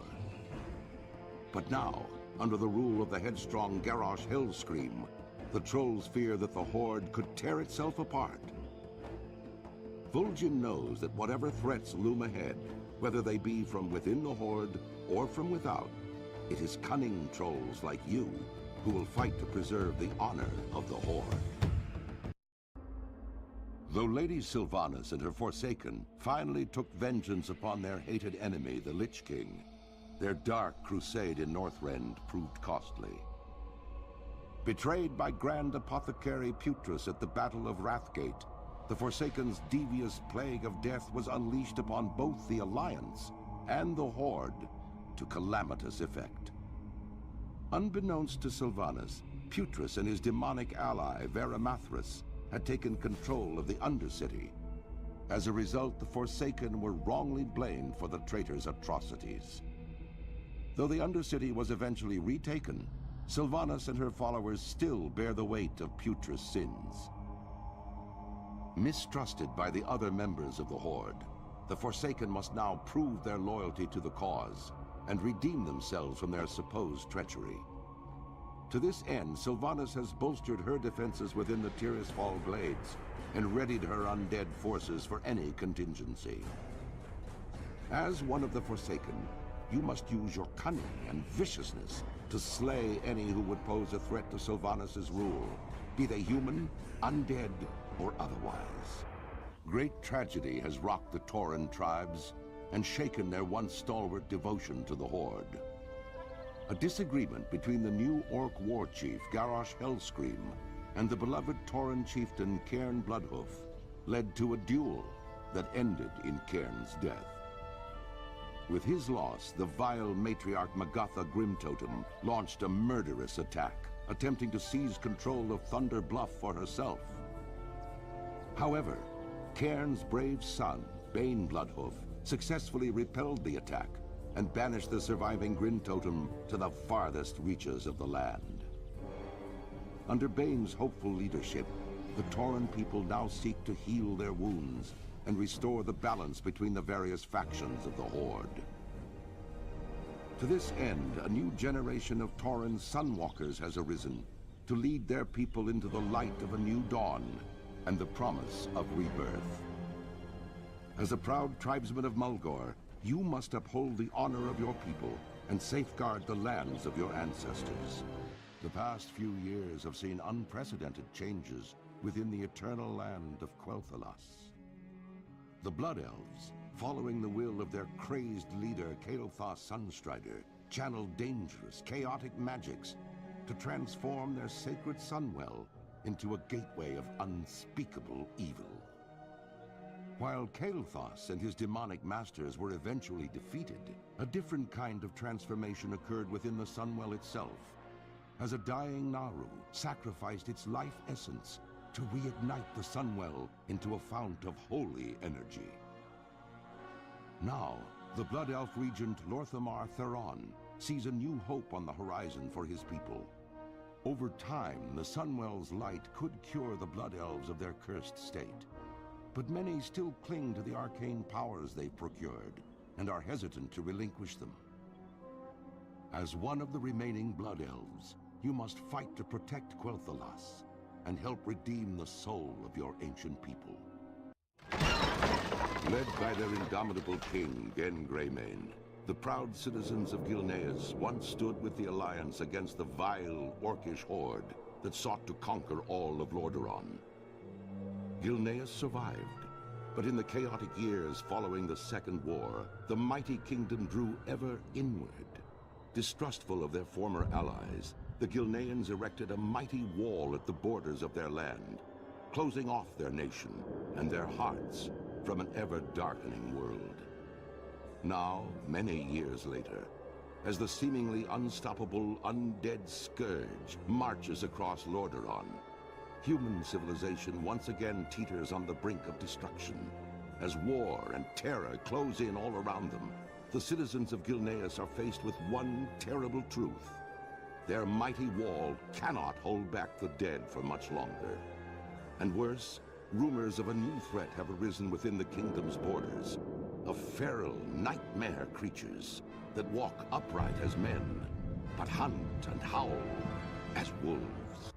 But now, under the rule of the headstrong Garrosh Hellscream, the trolls fear that the Horde could tear itself apart. Vol'jin knows that whatever threats loom ahead, whether they be from within the Horde or from without, it is cunning trolls like you who will fight to preserve the honor of the Horde. Though Lady Sylvanas and her Forsaken finally took vengeance upon their hated enemy, the Lich King, their dark crusade in Northrend proved costly. Betrayed by Grand Apothecary Putrus at the Battle of Wrathgate, the Forsaken's devious plague of death was unleashed upon both the Alliance and the Horde to calamitous effect. Unbeknownst to Sylvanas, Putrus and his demonic ally, Veramathras, had taken control of the Undercity. As a result, the Forsaken were wrongly blamed for the traitor's atrocities. Though the Undercity was eventually retaken, Sylvanas and her followers still bear the weight of Putra's sins. Mistrusted by the other members of the Horde, the Forsaken must now prove their loyalty to the cause and redeem themselves from their supposed treachery. To this end, Sylvanas has bolstered her defenses within the Tirisfal Glades and readied her undead forces for any contingency. As one of the Forsaken, you must use your cunning and viciousness to slay any who would pose a threat to Sylvanas' rule, be they human, undead, or otherwise. Great tragedy has rocked the Tauren tribes and shaken their once stalwart devotion to the Horde. A disagreement between the new Orc war chief, Garrosh Hellscream, and the beloved Tauren chieftain, Cairn Bloodhoof, led to a duel that ended in Cairn's death. With his loss, the vile matriarch Magatha Grimtotem launched a murderous attack, attempting to seize control of Thunder Bluff for herself. However, Cairn's brave son, Bane Bloodhoof, successfully repelled the attack and banished the surviving Grimtotem to the farthest reaches of the land. Under Bane's hopeful leadership, the Tauren people now seek to heal their wounds and restore the balance between the various factions of the Horde. To this end, a new generation of Tauren Sunwalkers has arisen to lead their people into the light of a new dawn and the promise of rebirth. As a proud tribesman of Mulgore, you must uphold the honor of your people and safeguard the lands of your ancestors. The past few years have seen unprecedented changes within the eternal land of Quel'Thalas. The Blood Elves, following the will of their crazed leader, Kael'thas Sunstrider, channeled dangerous, chaotic magics to transform their sacred Sunwell into a gateway of unspeakable evil. While Kael'thas and his demonic masters were eventually defeated, a different kind of transformation occurred within the Sunwell itself, as a dying Naru sacrificed its life essence to reignite the Sunwell into a fount of holy energy. Now, the Blood Elf regent Lorthamar Theron sees a new hope on the horizon for his people. Over time, the Sunwell's light could cure the Blood Elves of their cursed state, but many still cling to the arcane powers they've procured and are hesitant to relinquish them. As one of the remaining Blood Elves, you must fight to protect Quel'Thalas and help redeem the soul of your ancient people. Led by their indomitable king, Genn Greymane, the proud citizens of Gilneas once stood with the Alliance against the vile, orcish horde that sought to conquer all of Lordaeron. Gilneas survived, but in the chaotic years following the Second War, the mighty kingdom drew ever inward. Distrustful of their former allies, the Gilneans erected a mighty wall at the borders of their land, closing off their nation and their hearts from an ever-darkening world. Now, many years later, as the seemingly unstoppable undead scourge marches across Lordaeron, human civilization once again teeters on the brink of destruction. As war and terror close in all around them, the citizens of Gilneas are faced with one terrible truth. Their mighty wall cannot hold back the dead for much longer. And worse, rumors of a new threat have arisen within the kingdom's borders, of feral nightmare creatures that walk upright as men, but hunt and howl as wolves.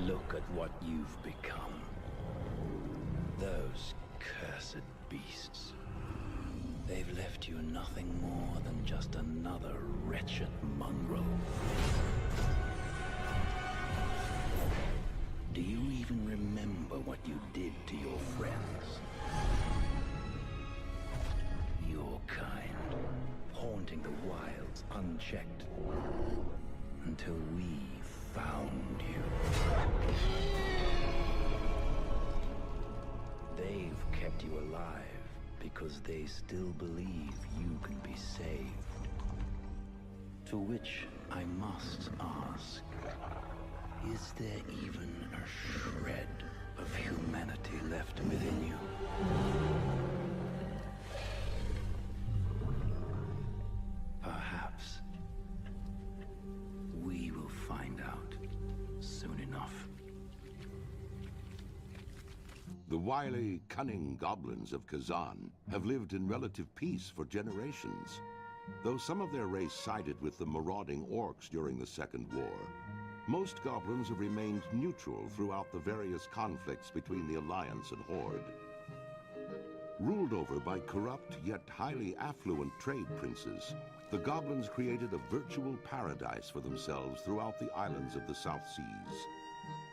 Look at what you've become. Those cursed beasts. They've left you nothing more than just another wretched mongrel. Do you even remember what you did to your friends? Your kind, haunting the wilds unchecked. until we found you. They've kept you alive because they still believe you can be saved. To which I must ask, is there even a shred of humanity left within you? Perhaps we will find out soon enough. The wily, cunning goblins of Kazan have lived in relative peace for generations. Though some of their race sided with the marauding orcs during the Second War, most goblins have remained neutral throughout the various conflicts between the Alliance and Horde. Ruled over by corrupt yet highly affluent trade princes, the goblins created a virtual paradise for themselves throughout the islands of the South Seas.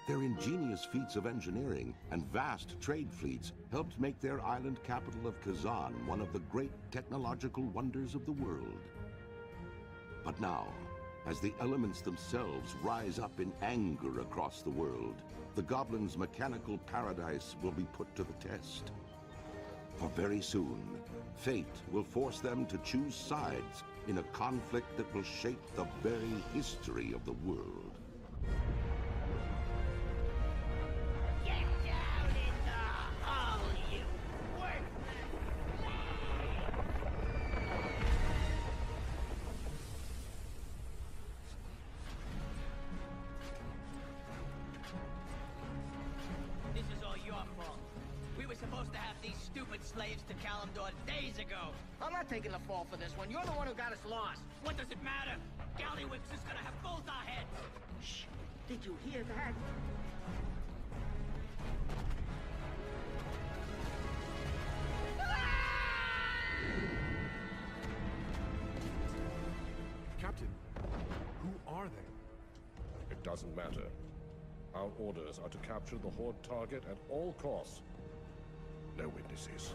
Their ingenious feats of engineering and vast trade fleets helped make their island capital of Kazan one of the great technological wonders of the world. But now, as the elements themselves rise up in anger across the world, the goblins' mechanical paradise will be put to the test. For very soon, fate will force them to choose sides in a conflict that will shape the very history of the world. This is all your fault. We were supposed to have these stupid slaves to Kalimdor days ago. I'm not taking the fall for this one. You're the one who got us lost. What does it matter? Gallywix is gonna have both our heads. Shh. Did you hear that? Captain, who are they? It doesn't matter. Our orders are to capture the Horde target at all costs. No witnesses.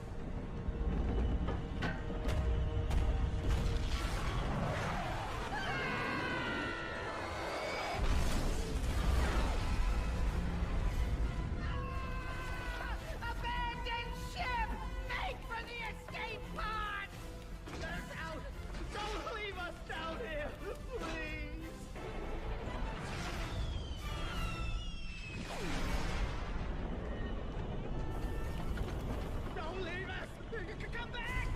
Abandon ship! Make for the escape pod! Let us out! Don't leave us down here! Please! Don't leave us! Come back!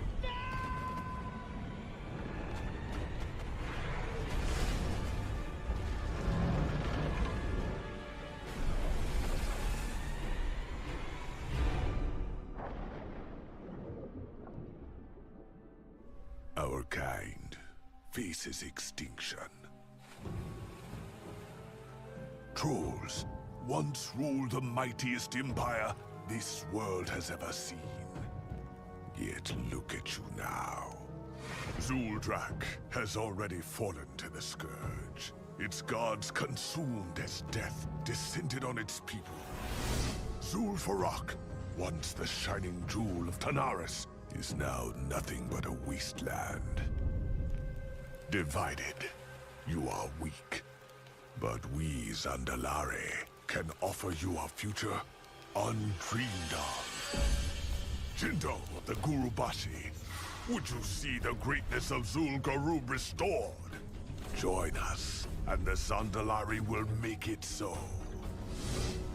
Our kind faces extinction. Trolls once ruled the mightiest empire this world has ever seen. Yet look at you now. Zuldrak has already fallen to the Scourge. Its gods consumed as death descended on its people. Zul'Farrak, once the shining jewel of Tanaris, is now nothing but a wasteland. Divided, you are weak. But we, Zandalari, can offer you a future undreamed of. Jindo, the Gurubashi, would you see the greatness of Zul'Garub restored? Join us, and the Zandalari will make it so.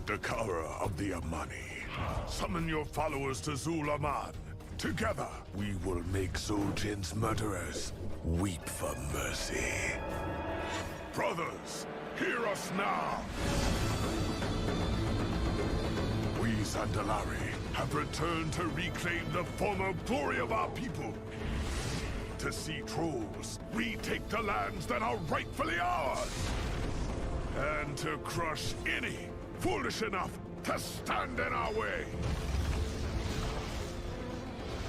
Dakara of the Amani, summon your followers to Zul-Aman. Together, we will make Zul'Jin's murderers weep for mercy. Brothers, hear us now! We Zandalari have returned to reclaim the former glory of our people. To see trolls retake the lands that are rightfully ours. And to crush any foolish enough to stand in our way.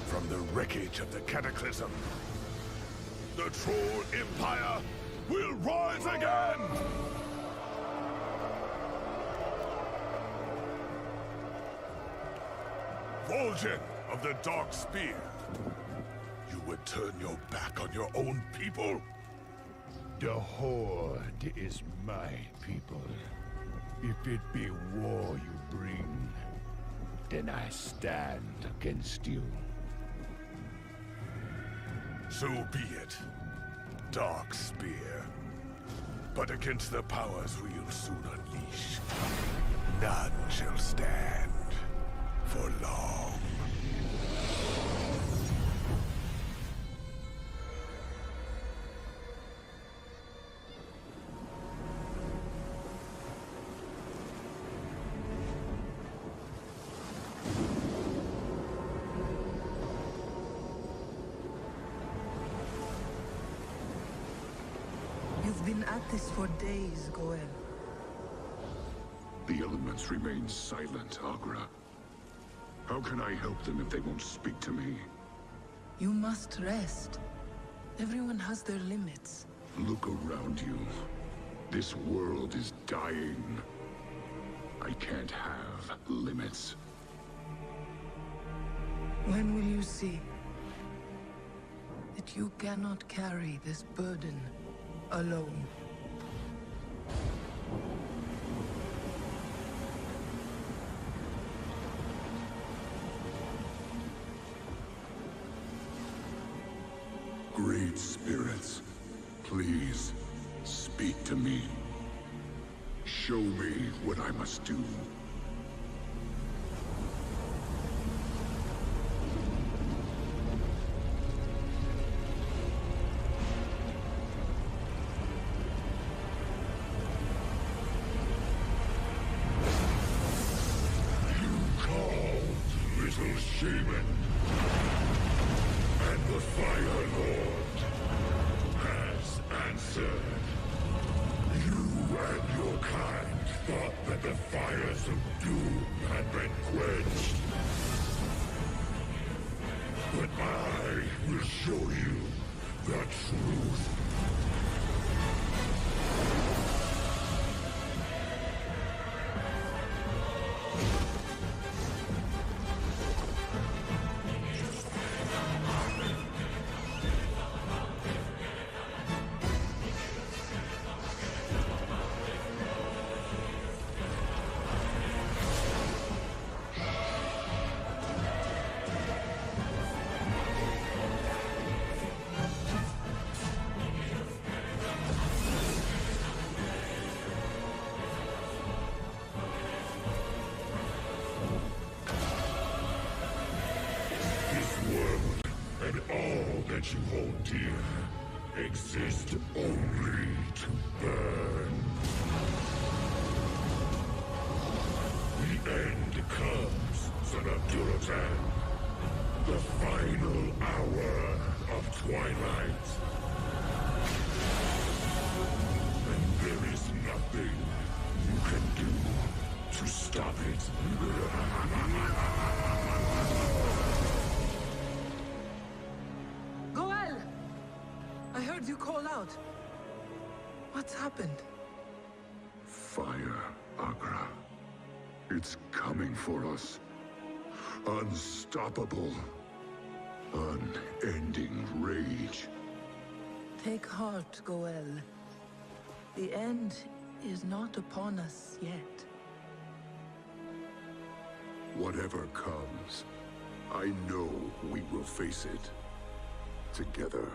From the wreckage of the Cataclysm, the Troll Empire will rise again! Vol'jin of the Dark Spear, you would turn your back on your own people? The Horde is my people. If it be war you bring, then I stand against you. So be it, Dark Spear. But against the powers we'll soon unleash, none shall stand for long. You've been at this for days, Goel. The elements remain silent, Agra. How can I help them if they won't speak to me? You must rest. Everyone has their limits. Look around you. This world is dying. I can't have limits. When will you see that you cannot carry this burden alone? Great spirits, please speak to me. Show me what I must do. Little shaman, and the Fire Lord has answered. You and your kind thought that the fires of doom had been quenched. But I will show you the truth. And all that you hold dear exist only to burn. The end comes, son of Duratan. The final hour of twilight. And there is nothing you can do to stop it. Goel! I heard you call out. What's happened? Fire, Agra. It's coming for us. Unstoppable. Unending rage. Take heart, Goel. The end is not upon us yet. Whatever comes, I know we will face it. Together.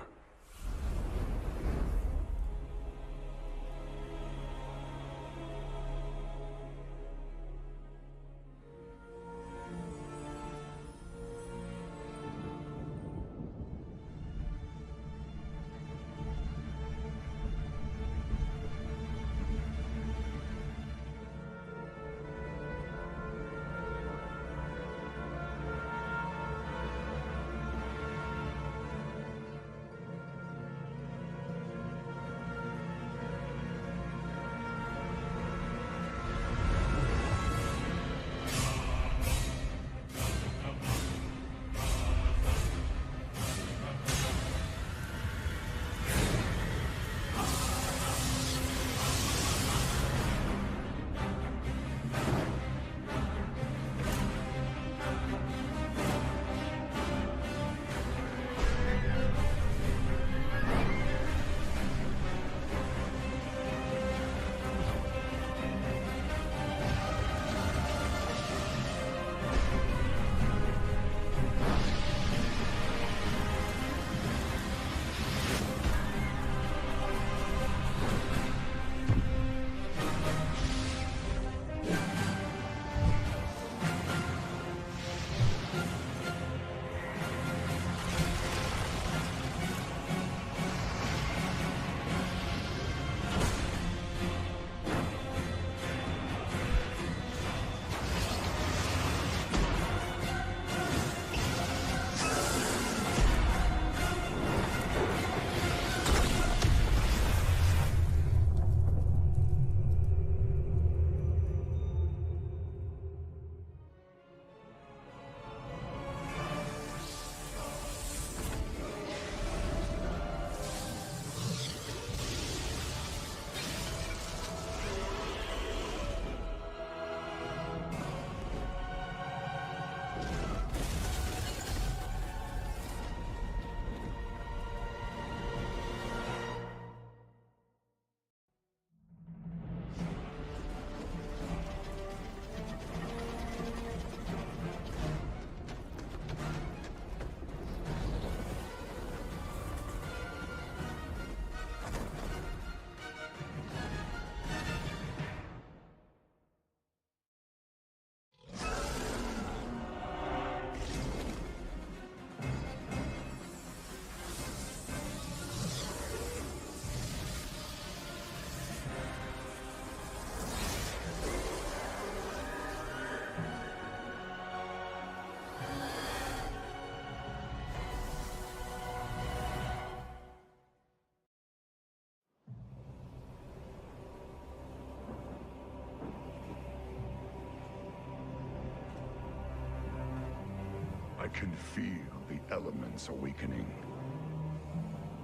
I can feel the elements awakening,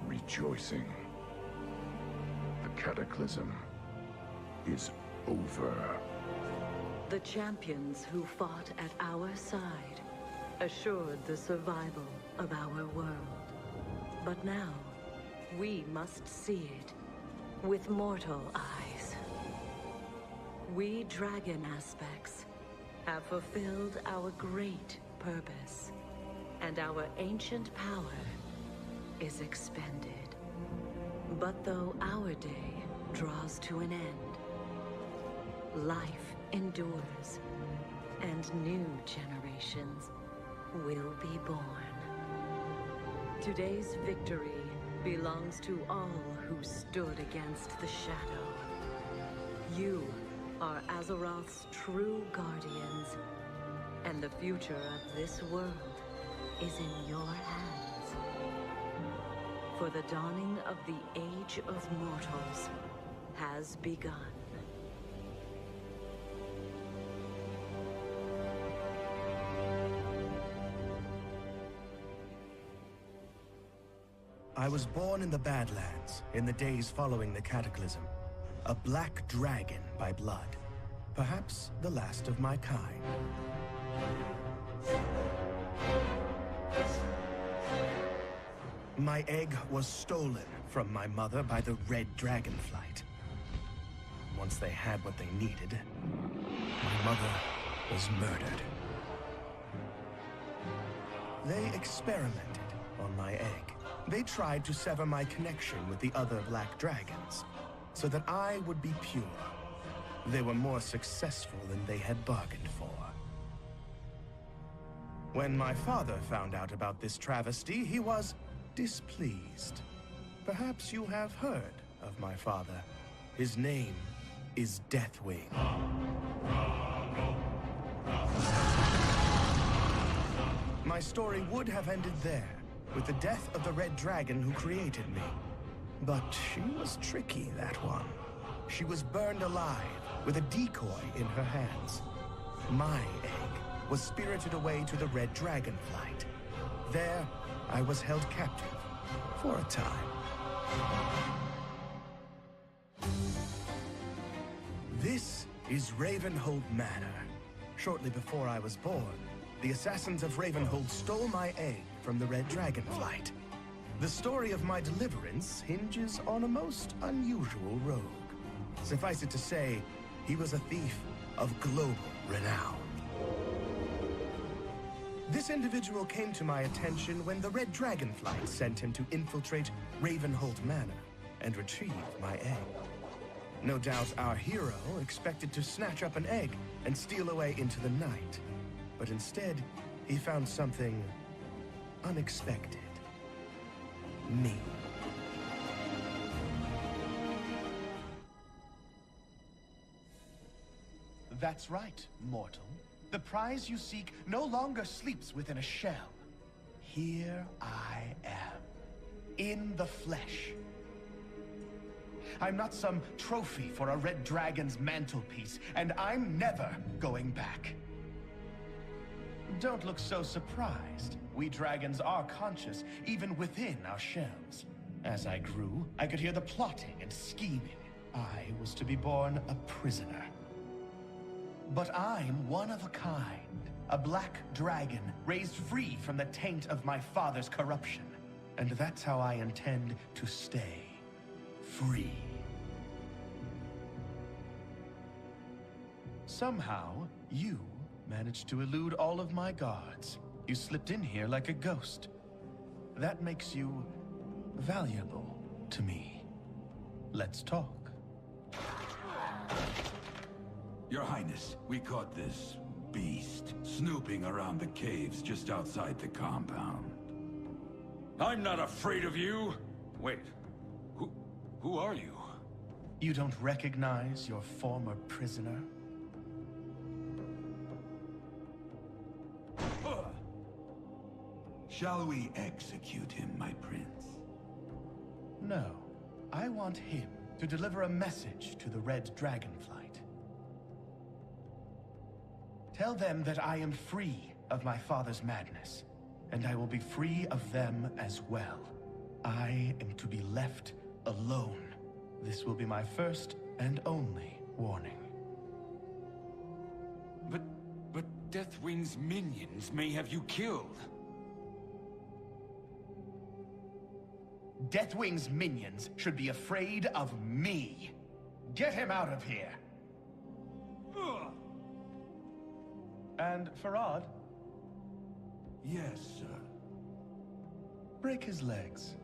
rejoicing. The cataclysm is over. The champions who fought at our side assured the survival of our world. But now, we must see it with mortal eyes. We dragon aspects have fulfilled our great purpose, and our ancient power is expended. But though our day draws to an end, life endures, and new generations will be born. Today's victory belongs to all who stood against the shadow. You are Azeroth's true guardians, and the future of this world is in your hands. For the dawning of the Age of Mortals has begun. I was born in the Badlands in the days following the Cataclysm. A black dragon by blood. Perhaps the last of my kind. My egg was stolen from my mother by the Red Dragonflight. Once they had what they needed, my mother was murdered. They experimented on my egg. They tried to sever my connection with the other black dragons, so that I would be pure. They were more successful than they had bargained for. When my father found out about this travesty, he was displeased. Perhaps you have heard of my father. His name is Deathwing. My story would have ended there, with the death of the Red Dragon who created me. But she was tricky, that one. She was burned alive, with a decoy in her hands. My egg was spirited away to the Red Dragonflight. There, I was held captive, for a time. This is Ravenhold Manor. Shortly before I was born, the assassins of Ravenhold stole my egg from the Red Dragonflight. The story of my deliverance hinges on a most unusual rogue. Suffice it to say, he was a thief of global renown. This individual came to my attention when the Red Dragonflight sent him to infiltrate Ravenhold Manor and retrieve my egg. No doubt our hero expected to snatch up an egg and steal away into the night. But instead, he found something unexpected. Me. That's right, mortal. The prize you seek no longer sleeps within a shell. Here I am, in the flesh. I'm not some trophy for a red dragon's mantelpiece, and I'm never going back. Don't look so surprised. We dragons are conscious, even within our shells. As I grew, I could hear the plotting and scheming. I was to be born a prisoner. But I'm one of a kind. A black dragon, raised free from the taint of my father's corruption. And that's how I intend to stay. Free. Somehow, you managed to elude all of my guards. You slipped in here like a ghost. That makes you valuable to me. Let's talk. Your Highness, we caught this beast snooping around the caves just outside the compound. I'm not afraid of you! Wait, who are you? You don't recognize your former prisoner? Shall we execute him, my prince? No. I want him to deliver a message to the Red Dragonflight. Tell them that I am free of my father's madness, and I will be free of them as well. I am to be left alone. This will be my first and only warning. But Deathwing's minions may have you killed. Deathwing's minions should be afraid of me. Get him out of here! And Farad? Yes, sir. Break his legs.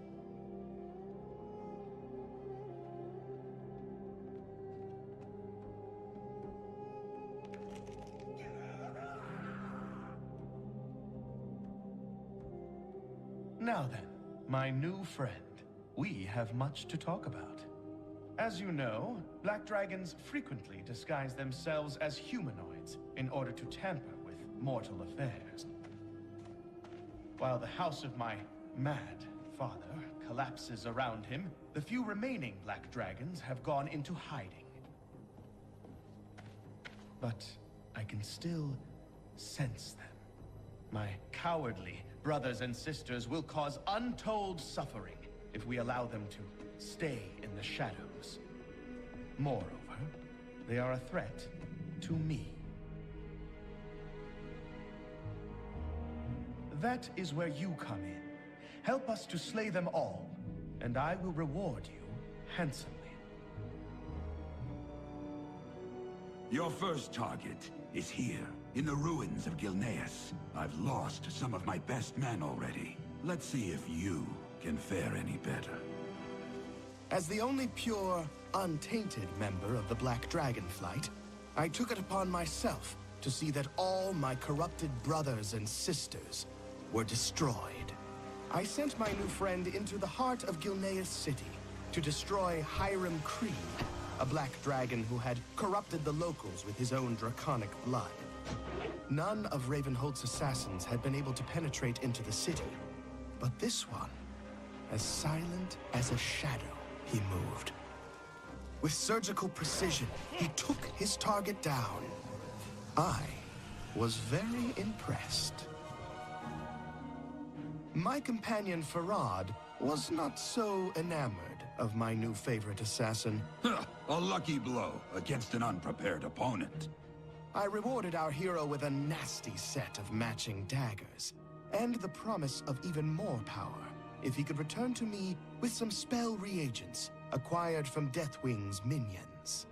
Now then, my new friend, we have much to talk about. As you know, black dragons frequently disguise themselves as humanoids in order to tamper with mortal affairs. While the house of my mad father collapses around him, the few remaining black dragons have gone into hiding. But I can still sense them. My cowardly brothers and sisters will cause untold suffering if we allow them to stay in the shadows. Moreover, they are a threat to me. That is where you come in. Help us to slay them all, and I will reward you handsomely. Your first target is here, in the ruins of Gilneas. I've lost some of my best men already. Let's see if you can fare any better. As the only pure, untainted member of the Black Dragon Flight, I took it upon myself to see that all my corrupted brothers and sisters were destroyed. I sent my new friend into the heart of Gilneas City to destroy Hiram Creed, a black dragon who had corrupted the locals with his own draconic blood. None of Ravenholt's assassins had been able to penetrate into the city, but this one, as silent as a shadow, he moved. With surgical precision, he took his target down. I was very impressed. My companion Farad was not so enamored of my new favorite assassin. A lucky blow against an unprepared opponent. I rewarded our hero with a nasty set of matching daggers, and the promise of even more power if he could return to me with some spell reagents acquired from Deathwing's minions.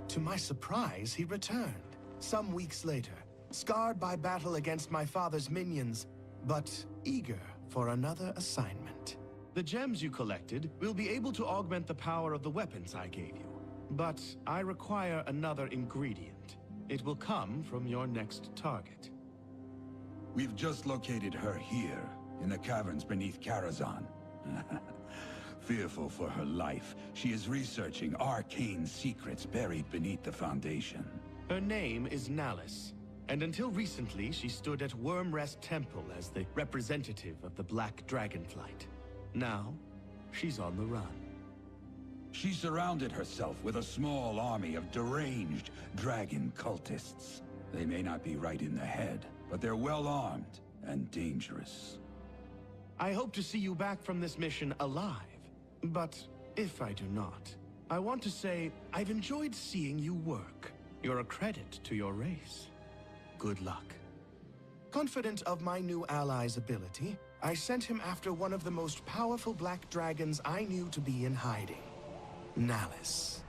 To my surprise, he returned, some weeks later, scarred by battle against my father's minions, but eager for another assignment. The gems you collected will be able to augment the power of the weapons I gave you, but I require another ingredient. It will come from your next target. We've just located her here, in the caverns beneath Karazhan. Fearful for her life, she is researching arcane secrets buried beneath the Foundation. Her name is Nallis, and until recently she stood at Wormrest Temple as the representative of the Black Dragon Flight. Now, she's on the run. She surrounded herself with a small army of deranged dragon cultists. They may not be right in the head, but they're well armed and dangerous. I hope to see you back from this mission alive. But if I do not, I want to say I've enjoyed seeing you work. You're a credit to your race. Good luck. Confident of my new ally's ability, I sent him after one of the most powerful black dragons I knew to be in hiding, Nallis.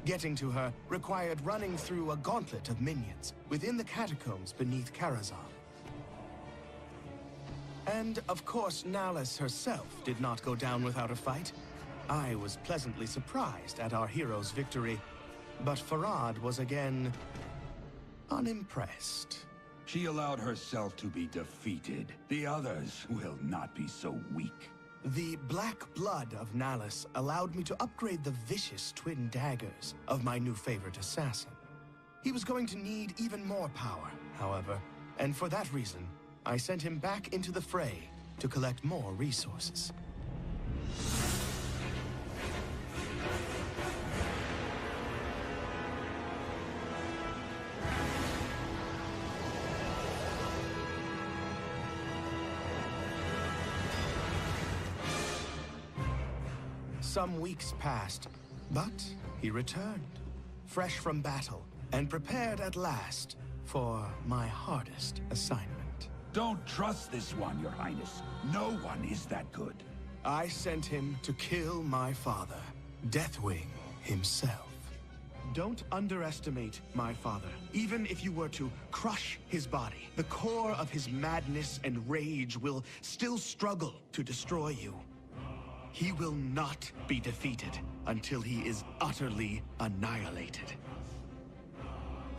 Getting to her required running through a gauntlet of minions within the catacombs beneath Karazhan. And, of course, Nallis herself did not go down without a fight. I was pleasantly surprised at our hero's victory, but Farad was again unimpressed. She allowed herself to be defeated. The others will not be so weak. The black blood of Nallis allowed me to upgrade the vicious twin daggers of my new favorite assassin. He was going to need even more power, however, and for that reason, I sent him back into the fray to collect more resources. Some weeks passed, but he returned, fresh from battle, and prepared at last for my hardest assignment. Don't trust this one, Your Highness. No one is that good. I sent him to kill my father, Deathwing himself. Don't underestimate my father. Even if you were to crush his body, the core of his madness and rage will still struggle to destroy you. He will not be defeated until he is utterly annihilated.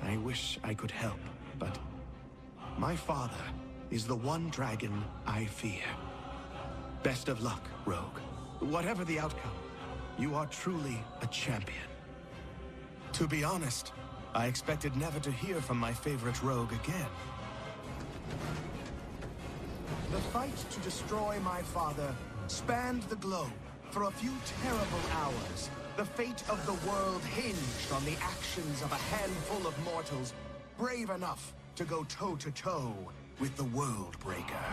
I wish I could help, but my father is the one dragon I fear. Best of luck, Rogue. Whatever the outcome, you are truly a champion. To be honest, I expected never to hear from my favorite rogue again. The fight to destroy my father spanned the globe for a few terrible hours. The fate of the world hinged on the actions of a handful of mortals brave enough to go toe-to-toe with the World Breaker.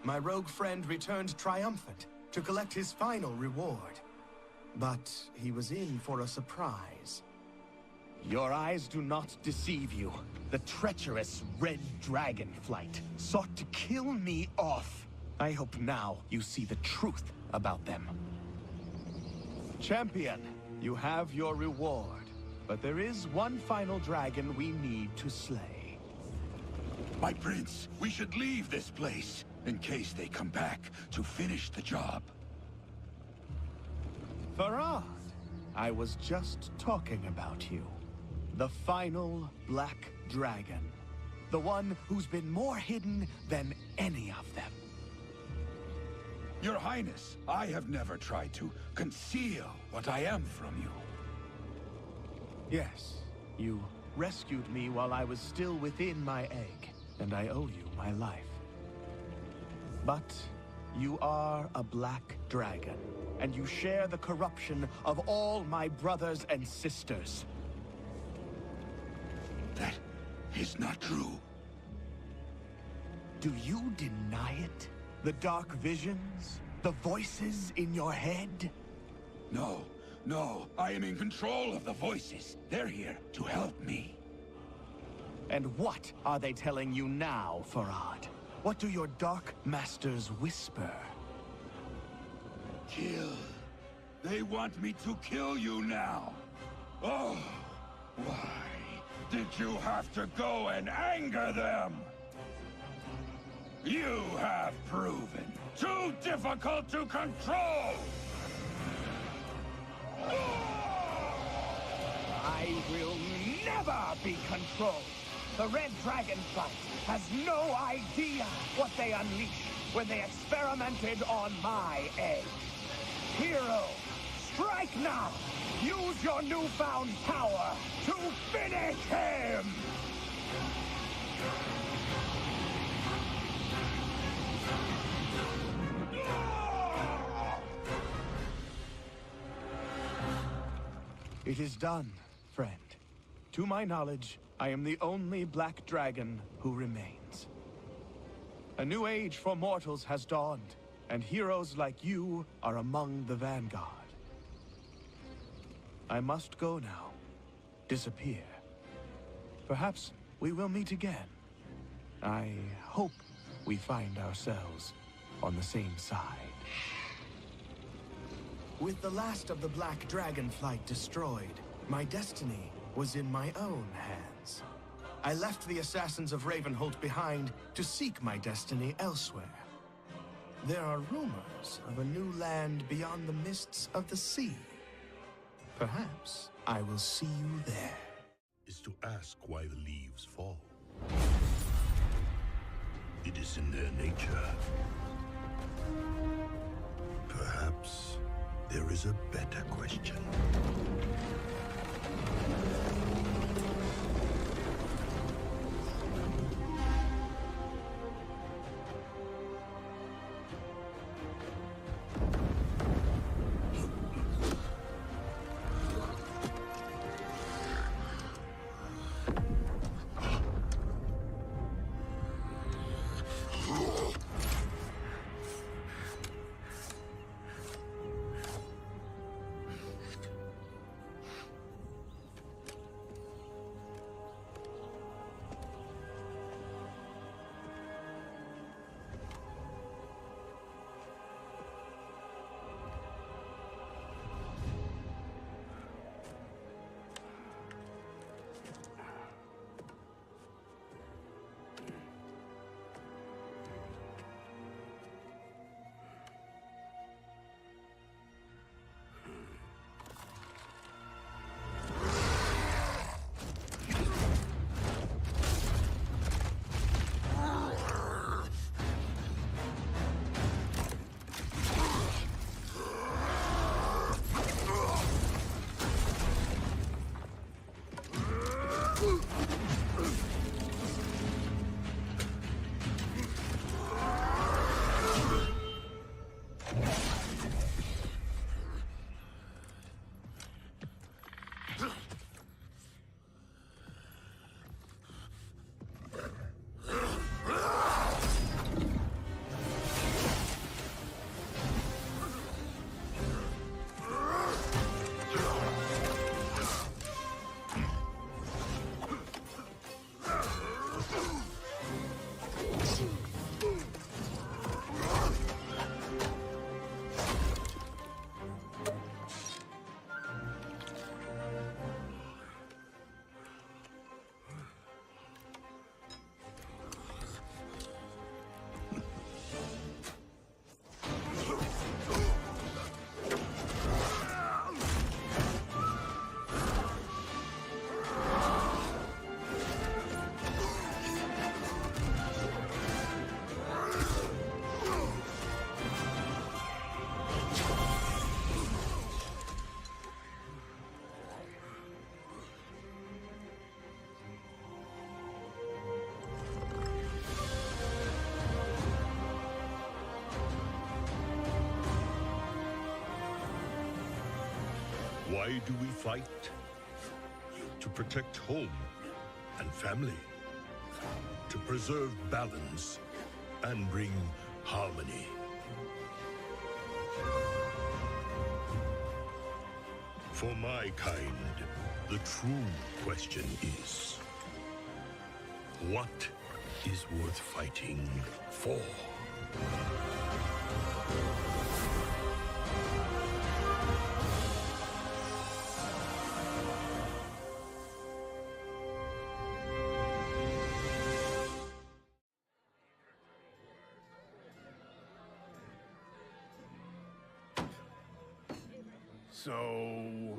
My rogue friend returned triumphant to collect his final reward. But he was in for a surprise. Your eyes do not deceive you. The treacherous Red Dragonflight sought to kill me off. I hope now you see the truth about them. Champion, you have your reward. But there is one final dragon we need to slay. My prince, we should leave this place in case they come back to finish the job. Farad, I was just talking about you. The final Black Dragon. The one who's been more hidden than any of them. Your Highness, I have never tried to conceal what I am from you. Yes, you rescued me while I was still within my egg, and I owe you my life. But you are a black dragon, and you share the corruption of all my brothers and sisters. That is not true. Do you deny it? The dark visions? The voices in your head? No, no, I am in control of the voices. They're here to help me. And what are they telling you now, Farad? What do your dark masters whisper? Kill. They want me to kill you now. Oh, why did you have to go and anger them? You have proven too difficult to control! I will never be controlled! The Red Dragonflight has no idea what they unleashed when they experimented on my egg. Hero, strike now! Use your newfound power to finish him! It is done, friend. To my knowledge, I am the only black dragon who remains. A new age for mortals has dawned, and heroes like you are among the vanguard. I must go now. Disappear. Perhaps we will meet again. I hope we find ourselves on the same side. With the last of the Black Dragonflight destroyed, my destiny was in my own hands. I left the assassins of Ravenholt behind to seek my destiny elsewhere. There are rumors of a new land beyond the mists of the sea. Perhaps I will see you there. Is to ask why the leaves fall. It is in their nature. Perhaps there is a better question. Why do we fight? To protect home and family. To preserve balance and bring harmony. For my kind, the true question is, what is worth fighting for? So...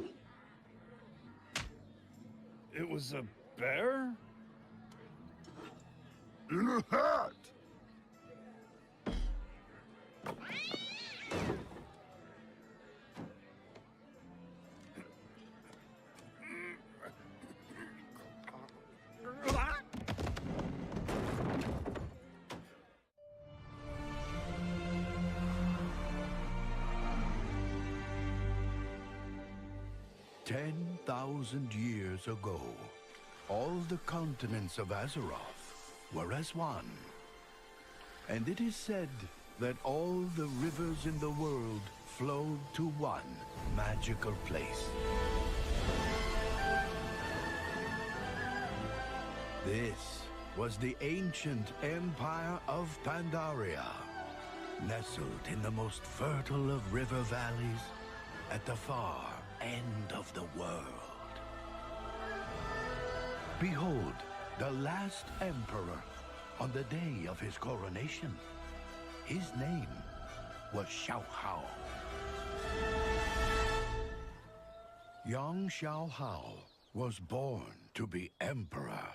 it was a bear? In a hat! 10,000 years ago, all the continents of Azeroth were as one. And it is said that all the rivers in the world flowed to one magical place. This was the ancient Empire of Pandaria, nestled in the most fertile of river valleys at the far end of the world. Behold, the last emperor on the day of his coronation. His name was Xiaohao. Young Xiaohao was born to be emperor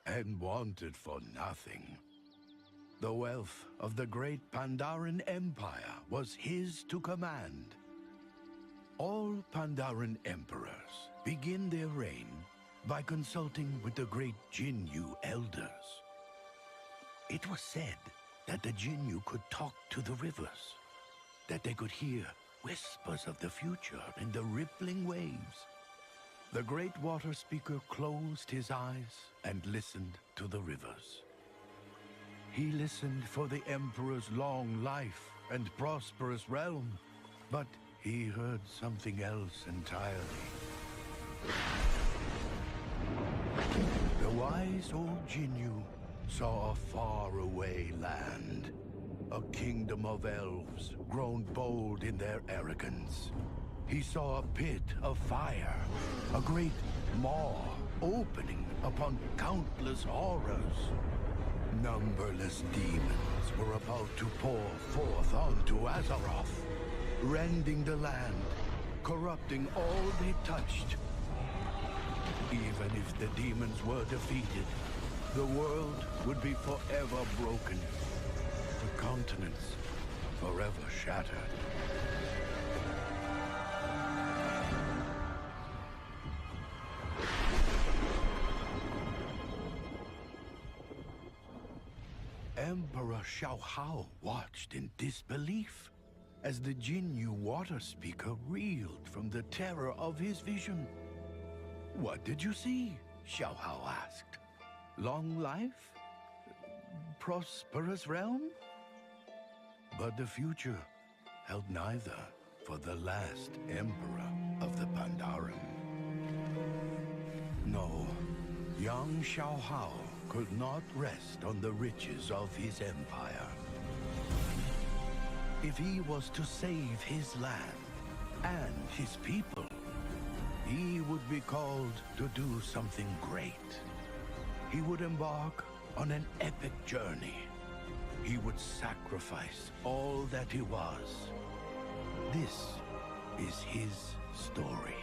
and wanted for nothing. The wealth of the great Pandaren Empire was his to command. All Pandaren emperors begin their reign by consulting with the great Jinyu elders. It was said that the Jinyu could talk to the rivers, that they could hear whispers of the future in the rippling waves. The great water speaker closed his eyes and listened to the rivers. He listened for the Emperor's long life and prosperous realm, but he heard something else entirely. The wise old Jinyu saw a faraway land, a kingdom of elves grown bold in their arrogance. He saw a pit of fire, a great maw opening upon countless horrors. Numberless demons were about to pour forth onto Azeroth, rending the land, corrupting all they touched. Even if the demons were defeated, the world would be forever broken, the continents forever shattered. Emperor Xiaohao watched in disbelief as the Jinyu water speaker reeled from the terror of his vision. "What did you see?" Xiaohao asked. "Long life? Prosperous realm?" But the future held neither for the last emperor of the Pandaren. No, young Xiaohao could not rest on the riches of his empire. If he was to save his land and his people, he would be called to do something great. He would embark on an epic journey. He would sacrifice all that he was. This is his story.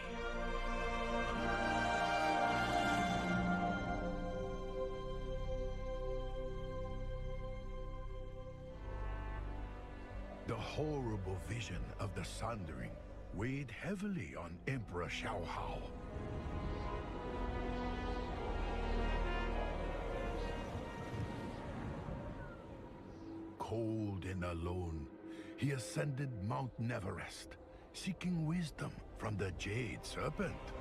The horrible vision of the Sundering weighed heavily on Emperor Xiaohao. Cold and alone, he ascended Mount Everest, seeking wisdom from the Jade Serpent.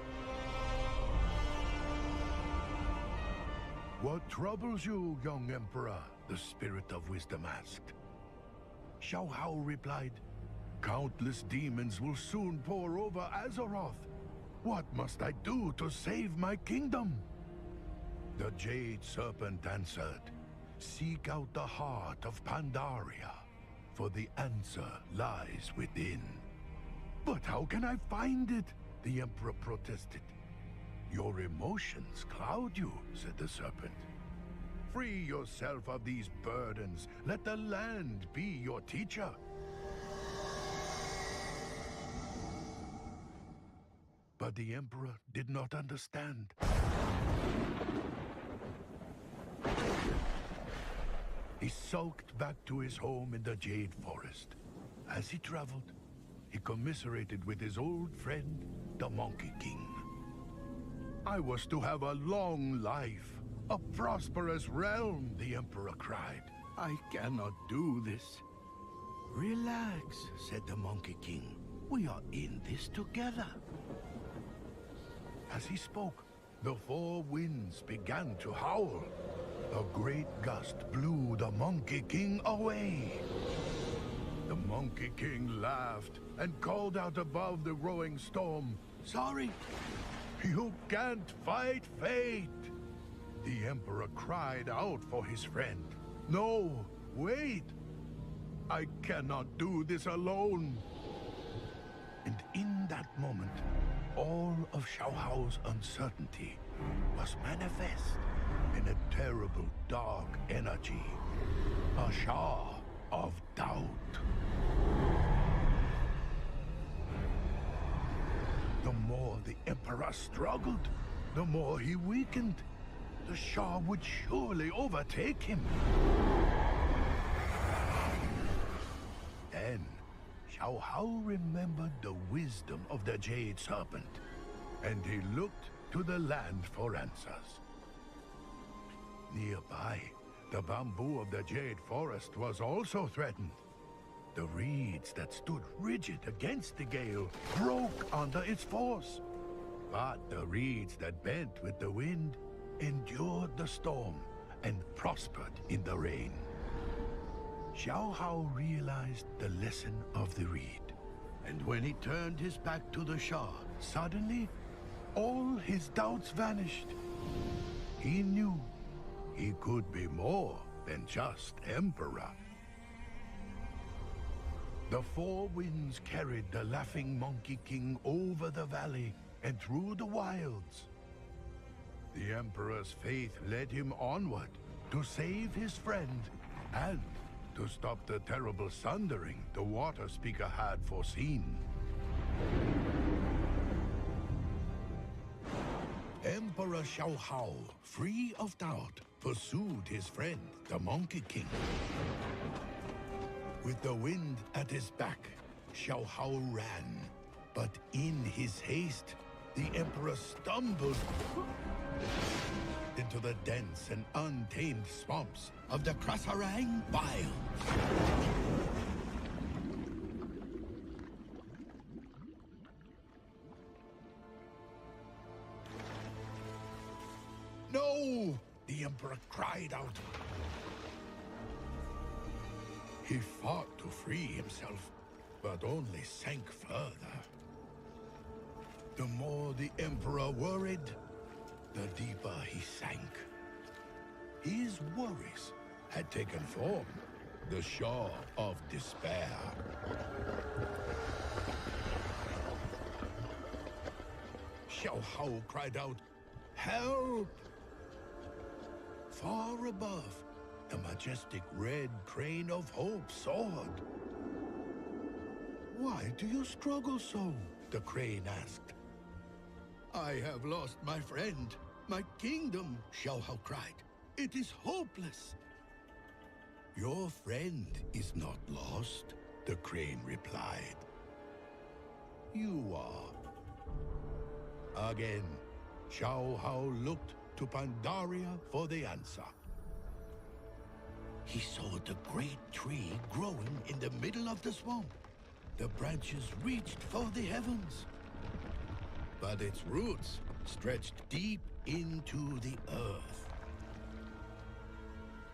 "What troubles you, young Emperor?" the Spirit of Wisdom asked. Xiaohao replied, "Countless demons will soon pour over Azeroth. What must I do to save my kingdom?" The Jade Serpent answered, "Seek out the heart of Pandaria, for the answer lies within." "But how can I find it?" the Emperor protested. "Your emotions cloud you," said the serpent. "Free yourself of these burdens. Let the land be your teacher." But the Emperor did not understand. He sulked back to his home in the Jade Forest. As he traveled, he commiserated with his old friend, the Monkey King. "I was to have a long life, a prosperous realm," the Emperor cried. "I cannot do this." "Relax," said the Monkey King. "We are in this together." As he spoke, the four winds began to howl. A great gust blew the Monkey King away. The Monkey King laughed and called out above the growing storm, "Sorry, you can't fight fate." The Emperor cried out for his friend. "No, wait! I cannot do this alone." And in that moment, all of Xiaohao's uncertainty was manifest in a terrible dark energy, a Sha of doubt. The more the Emperor struggled, the more he weakened. The Sha would surely overtake him. Then, Xiao Hao remembered the wisdom of the Jade Serpent, and he looked to the land for answers. Nearby, the bamboo of the Jade Forest was also threatened. The reeds that stood rigid against the gale broke under its force. But the reeds that bent with the wind endured the storm and prospered in the rain. Xiao Hao realized the lesson of the reed, and when he turned his back to the Shah, suddenly, all his doubts vanished. He knew he could be more than just Emperor. The four winds carried the laughing Monkey King over the valley and through the wilds. The Emperor's faith led him onward to save his friend and to stop the terrible sundering the Water Speaker had foreseen. Emperor Xiao Hao, free of doubt, pursued his friend, the Monkey King. With the wind at his back, Xiao Hao ran. But in his haste, the Emperor stumbled into the dense and untamed swamps of the Krasarang Wild. No! The Emperor cried out. He fought to free himself, but only sank further. The more the Emperor worried, the deeper he sank. His worries had taken form, the Shah of Despair. Xiao Hao cried out, "Help!" Far above, the majestic red crane of hope soared. "Why do you struggle so?" the crane asked. "I have lost my friend, my kingdom," Xiao Hao cried. "It is hopeless." "Your friend is not lost," the crane replied. "You are." Again, Xiao Hao looked to Pandaria for the answer. He saw the great tree growing in the middle of the swamp. The branches reached for the heavens, but its roots stretched deep into the earth.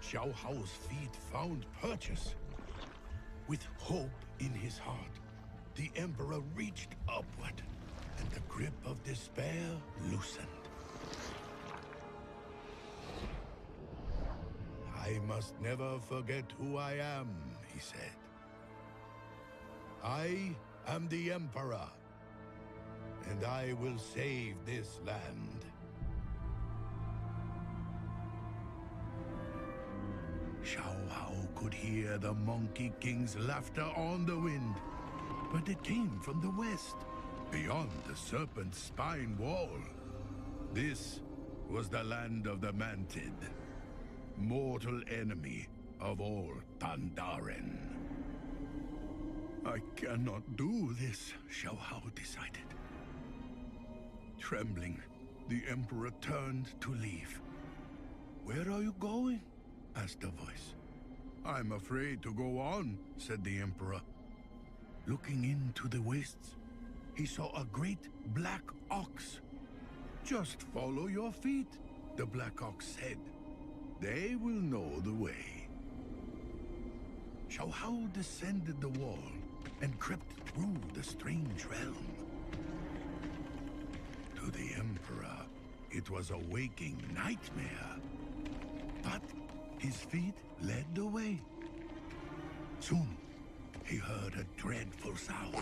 Xiao Hao's feet found purchase. With hope in his heart, the Emperor reached upward, and the grip of despair loosened. "I must never forget who I am," he said. "I am the Emperor, and I will save this land." Xiao Hao could hear the Monkey King's laughter on the wind, but it came from the west, beyond the serpent's spine wall. This was the land of the Mantid, mortal enemy of all Pandaren. "I cannot do this," Xiao Hao decided. Trembling, the Emperor turned to leave. "Where are you going?" asked a voice. "I'm afraid to go on," said the Emperor. Looking into the wastes, he saw a great black ox. "Just follow your feet," the black ox said. "They will know the way." Xiao Hao descended the wall and crept through the strange realm. To the Emperor, it was a waking nightmare. But his feet led the way. Soon, he heard a dreadful sound.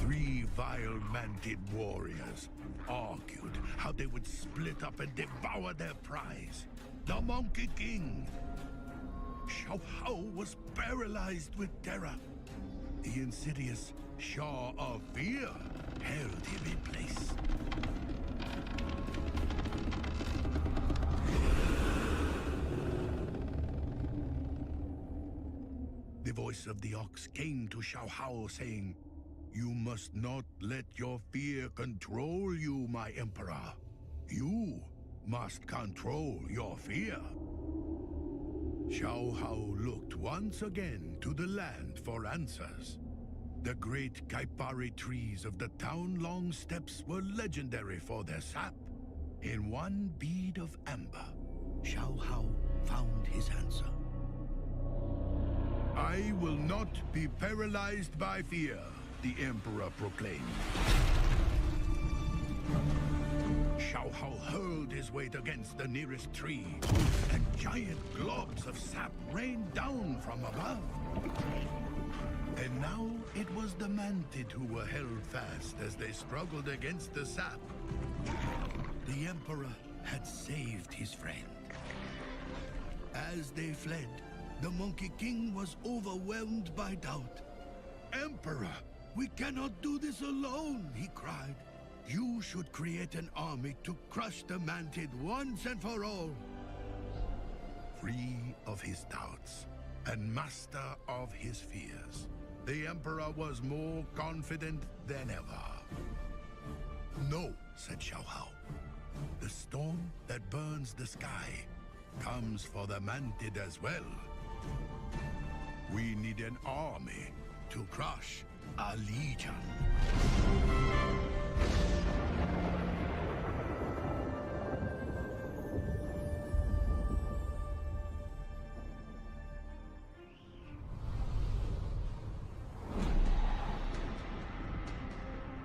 Three vile Mantid warriors argued how they would split up and devour their prize, the Monkey King. Xiao Hao was paralyzed with terror. The insidious Shah of Fear held him in place. voice of the ox came to Xiao Hao, saying, "You must not let your fear control you, my emperor. You must control your fear." Xiao Hao looked once again to the land for answers. The great Kaipari trees of the town-long steppes were legendary for their sap. In one bead of amber, Xiao Hao found his answer. "I will not be paralyzed by fear," the Emperor proclaimed. Xiao Hao hurled his weight against the nearest tree, and giant globs of sap rained down from above. And now it was the Mantid who were held fast as they struggled against the sap. The Emperor had saved his friend. As they fled, the Monkey King was overwhelmed by doubt. "Emperor, we cannot do this alone," he cried. "You should create an army to crush the Mantid once and for all." Free of his doubts and master of his fears, the Emperor was more confident than ever. "No," said Xiao Hao. "The storm that burns the sky comes for the Mantid as well. We need an army to crush a legion."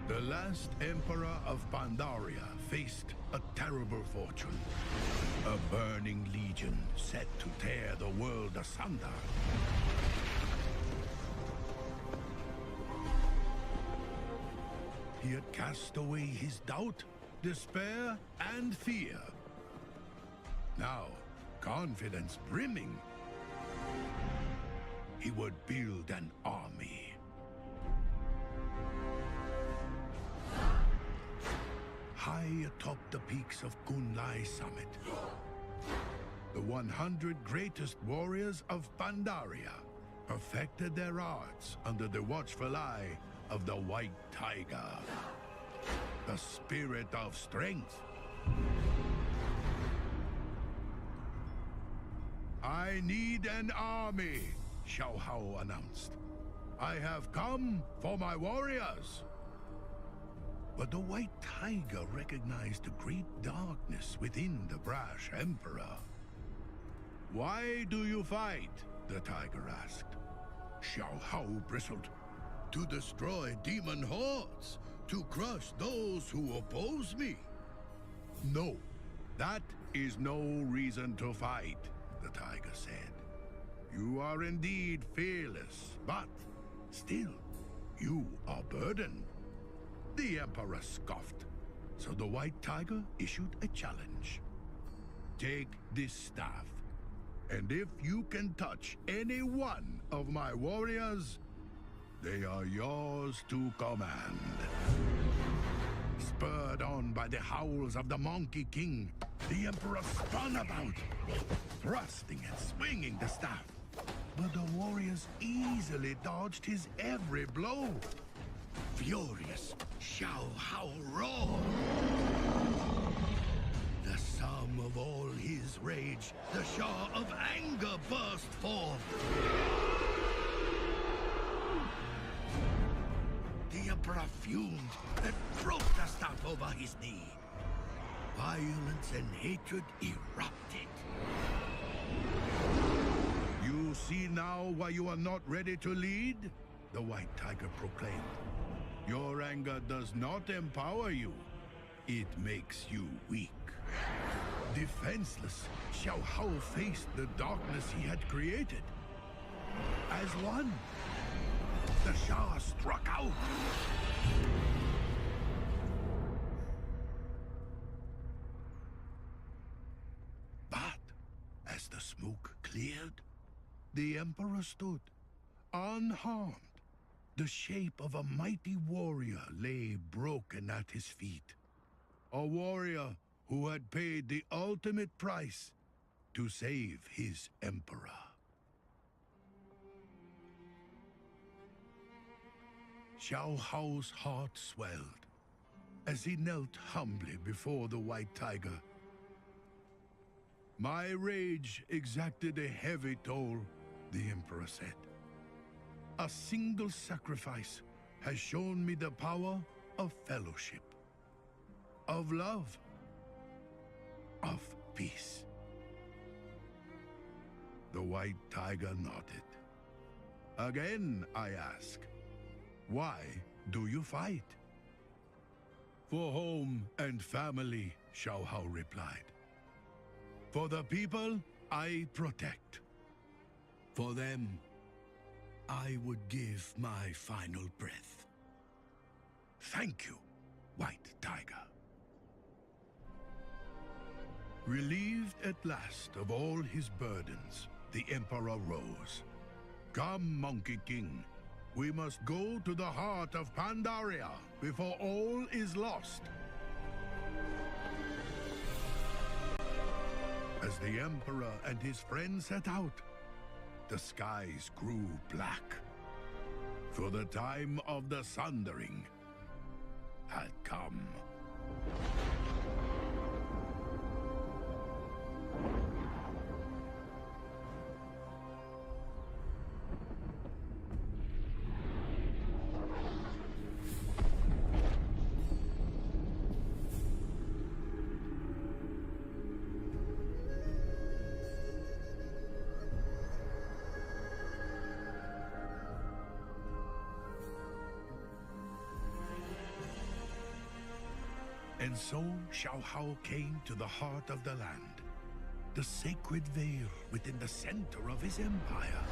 The last Emperor of Pandaria faced a terrible fortune. A burning legion set to tear the world asunder. He had cast away his doubt, despair, and fear. Now, confidence brimming, he would build an army. High atop the peaks of Kunlai Summit, the 100 greatest warriors of Pandaria perfected their arts under the watchful eye of the White Tiger, the spirit of strength. "I need an army," Xiao Hao announced. "I have come for my warriors." But the White Tiger recognized the great darkness within the brash Emperor. "Why do you fight?" the Tiger asked. Xiao Hao bristled. "To destroy demon hordes, to crush those who oppose me." "No, that is no reason to fight," the Tiger said. "You are indeed fearless, but still, you are burdened." The Emperor scoffed, so the White Tiger issued a challenge. "Take this staff, and if you can touch any one of my warriors, they are yours to command." Spurred on by the howls of the Monkey King, the Emperor spun about, thrusting and swinging the staff. But the warriors easily dodged his every blow. Furious, Xiao Hao roared. The sum of all his rage, the Shah of anger burst forth. The Emperor fumed and broke the staff over his knee. Violence and hatred erupted. "You see now why you are not ready to lead?" the White Tiger proclaimed. "Your anger does not empower you. It makes you weak." Defenseless, Xiao Hao faced the darkness he had created. As one, the Shah struck out. But as the smoke cleared, the Emperor stood, unharmed. The shape of a mighty warrior lay broken at his feet. A warrior who had paid the ultimate price to save his Emperor. Xiao Hao's heart swelled as he knelt humbly before the white tiger. My rage exacted a heavy toll, the Emperor said. A single sacrifice has shown me the power of fellowship, of love, of peace. The white tiger nodded. Again, I ask, why do you fight? For home and family, Xiao Hao replied. For the people, I protect. For them, I would give my final breath. Thank you, White Tiger. Relieved at last of all his burdens, the Emperor rose. Come, Monkey King. We must go to the heart of Pandaria before all is lost. As the Emperor and his friends set out, the skies grew black. For the time of the Sundering had come. And so Xiao Hao came to the heart of the land, the sacred veil within the center of his empire.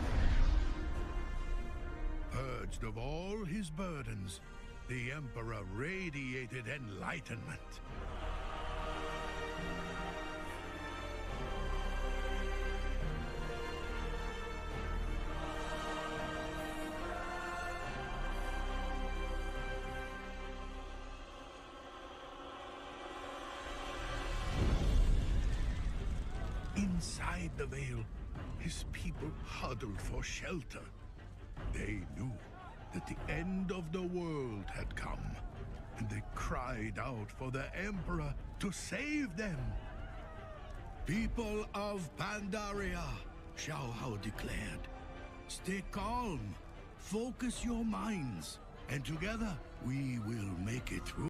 Purged of all his burdens, the Emperor radiated enlightenment. Inside the veil, his people huddled for shelter. They knew that the end of the world had come, and they cried out for the Emperor to save them. People of Pandaria, Xiao Hao declared, stay calm, focus your minds, and together we will make it through.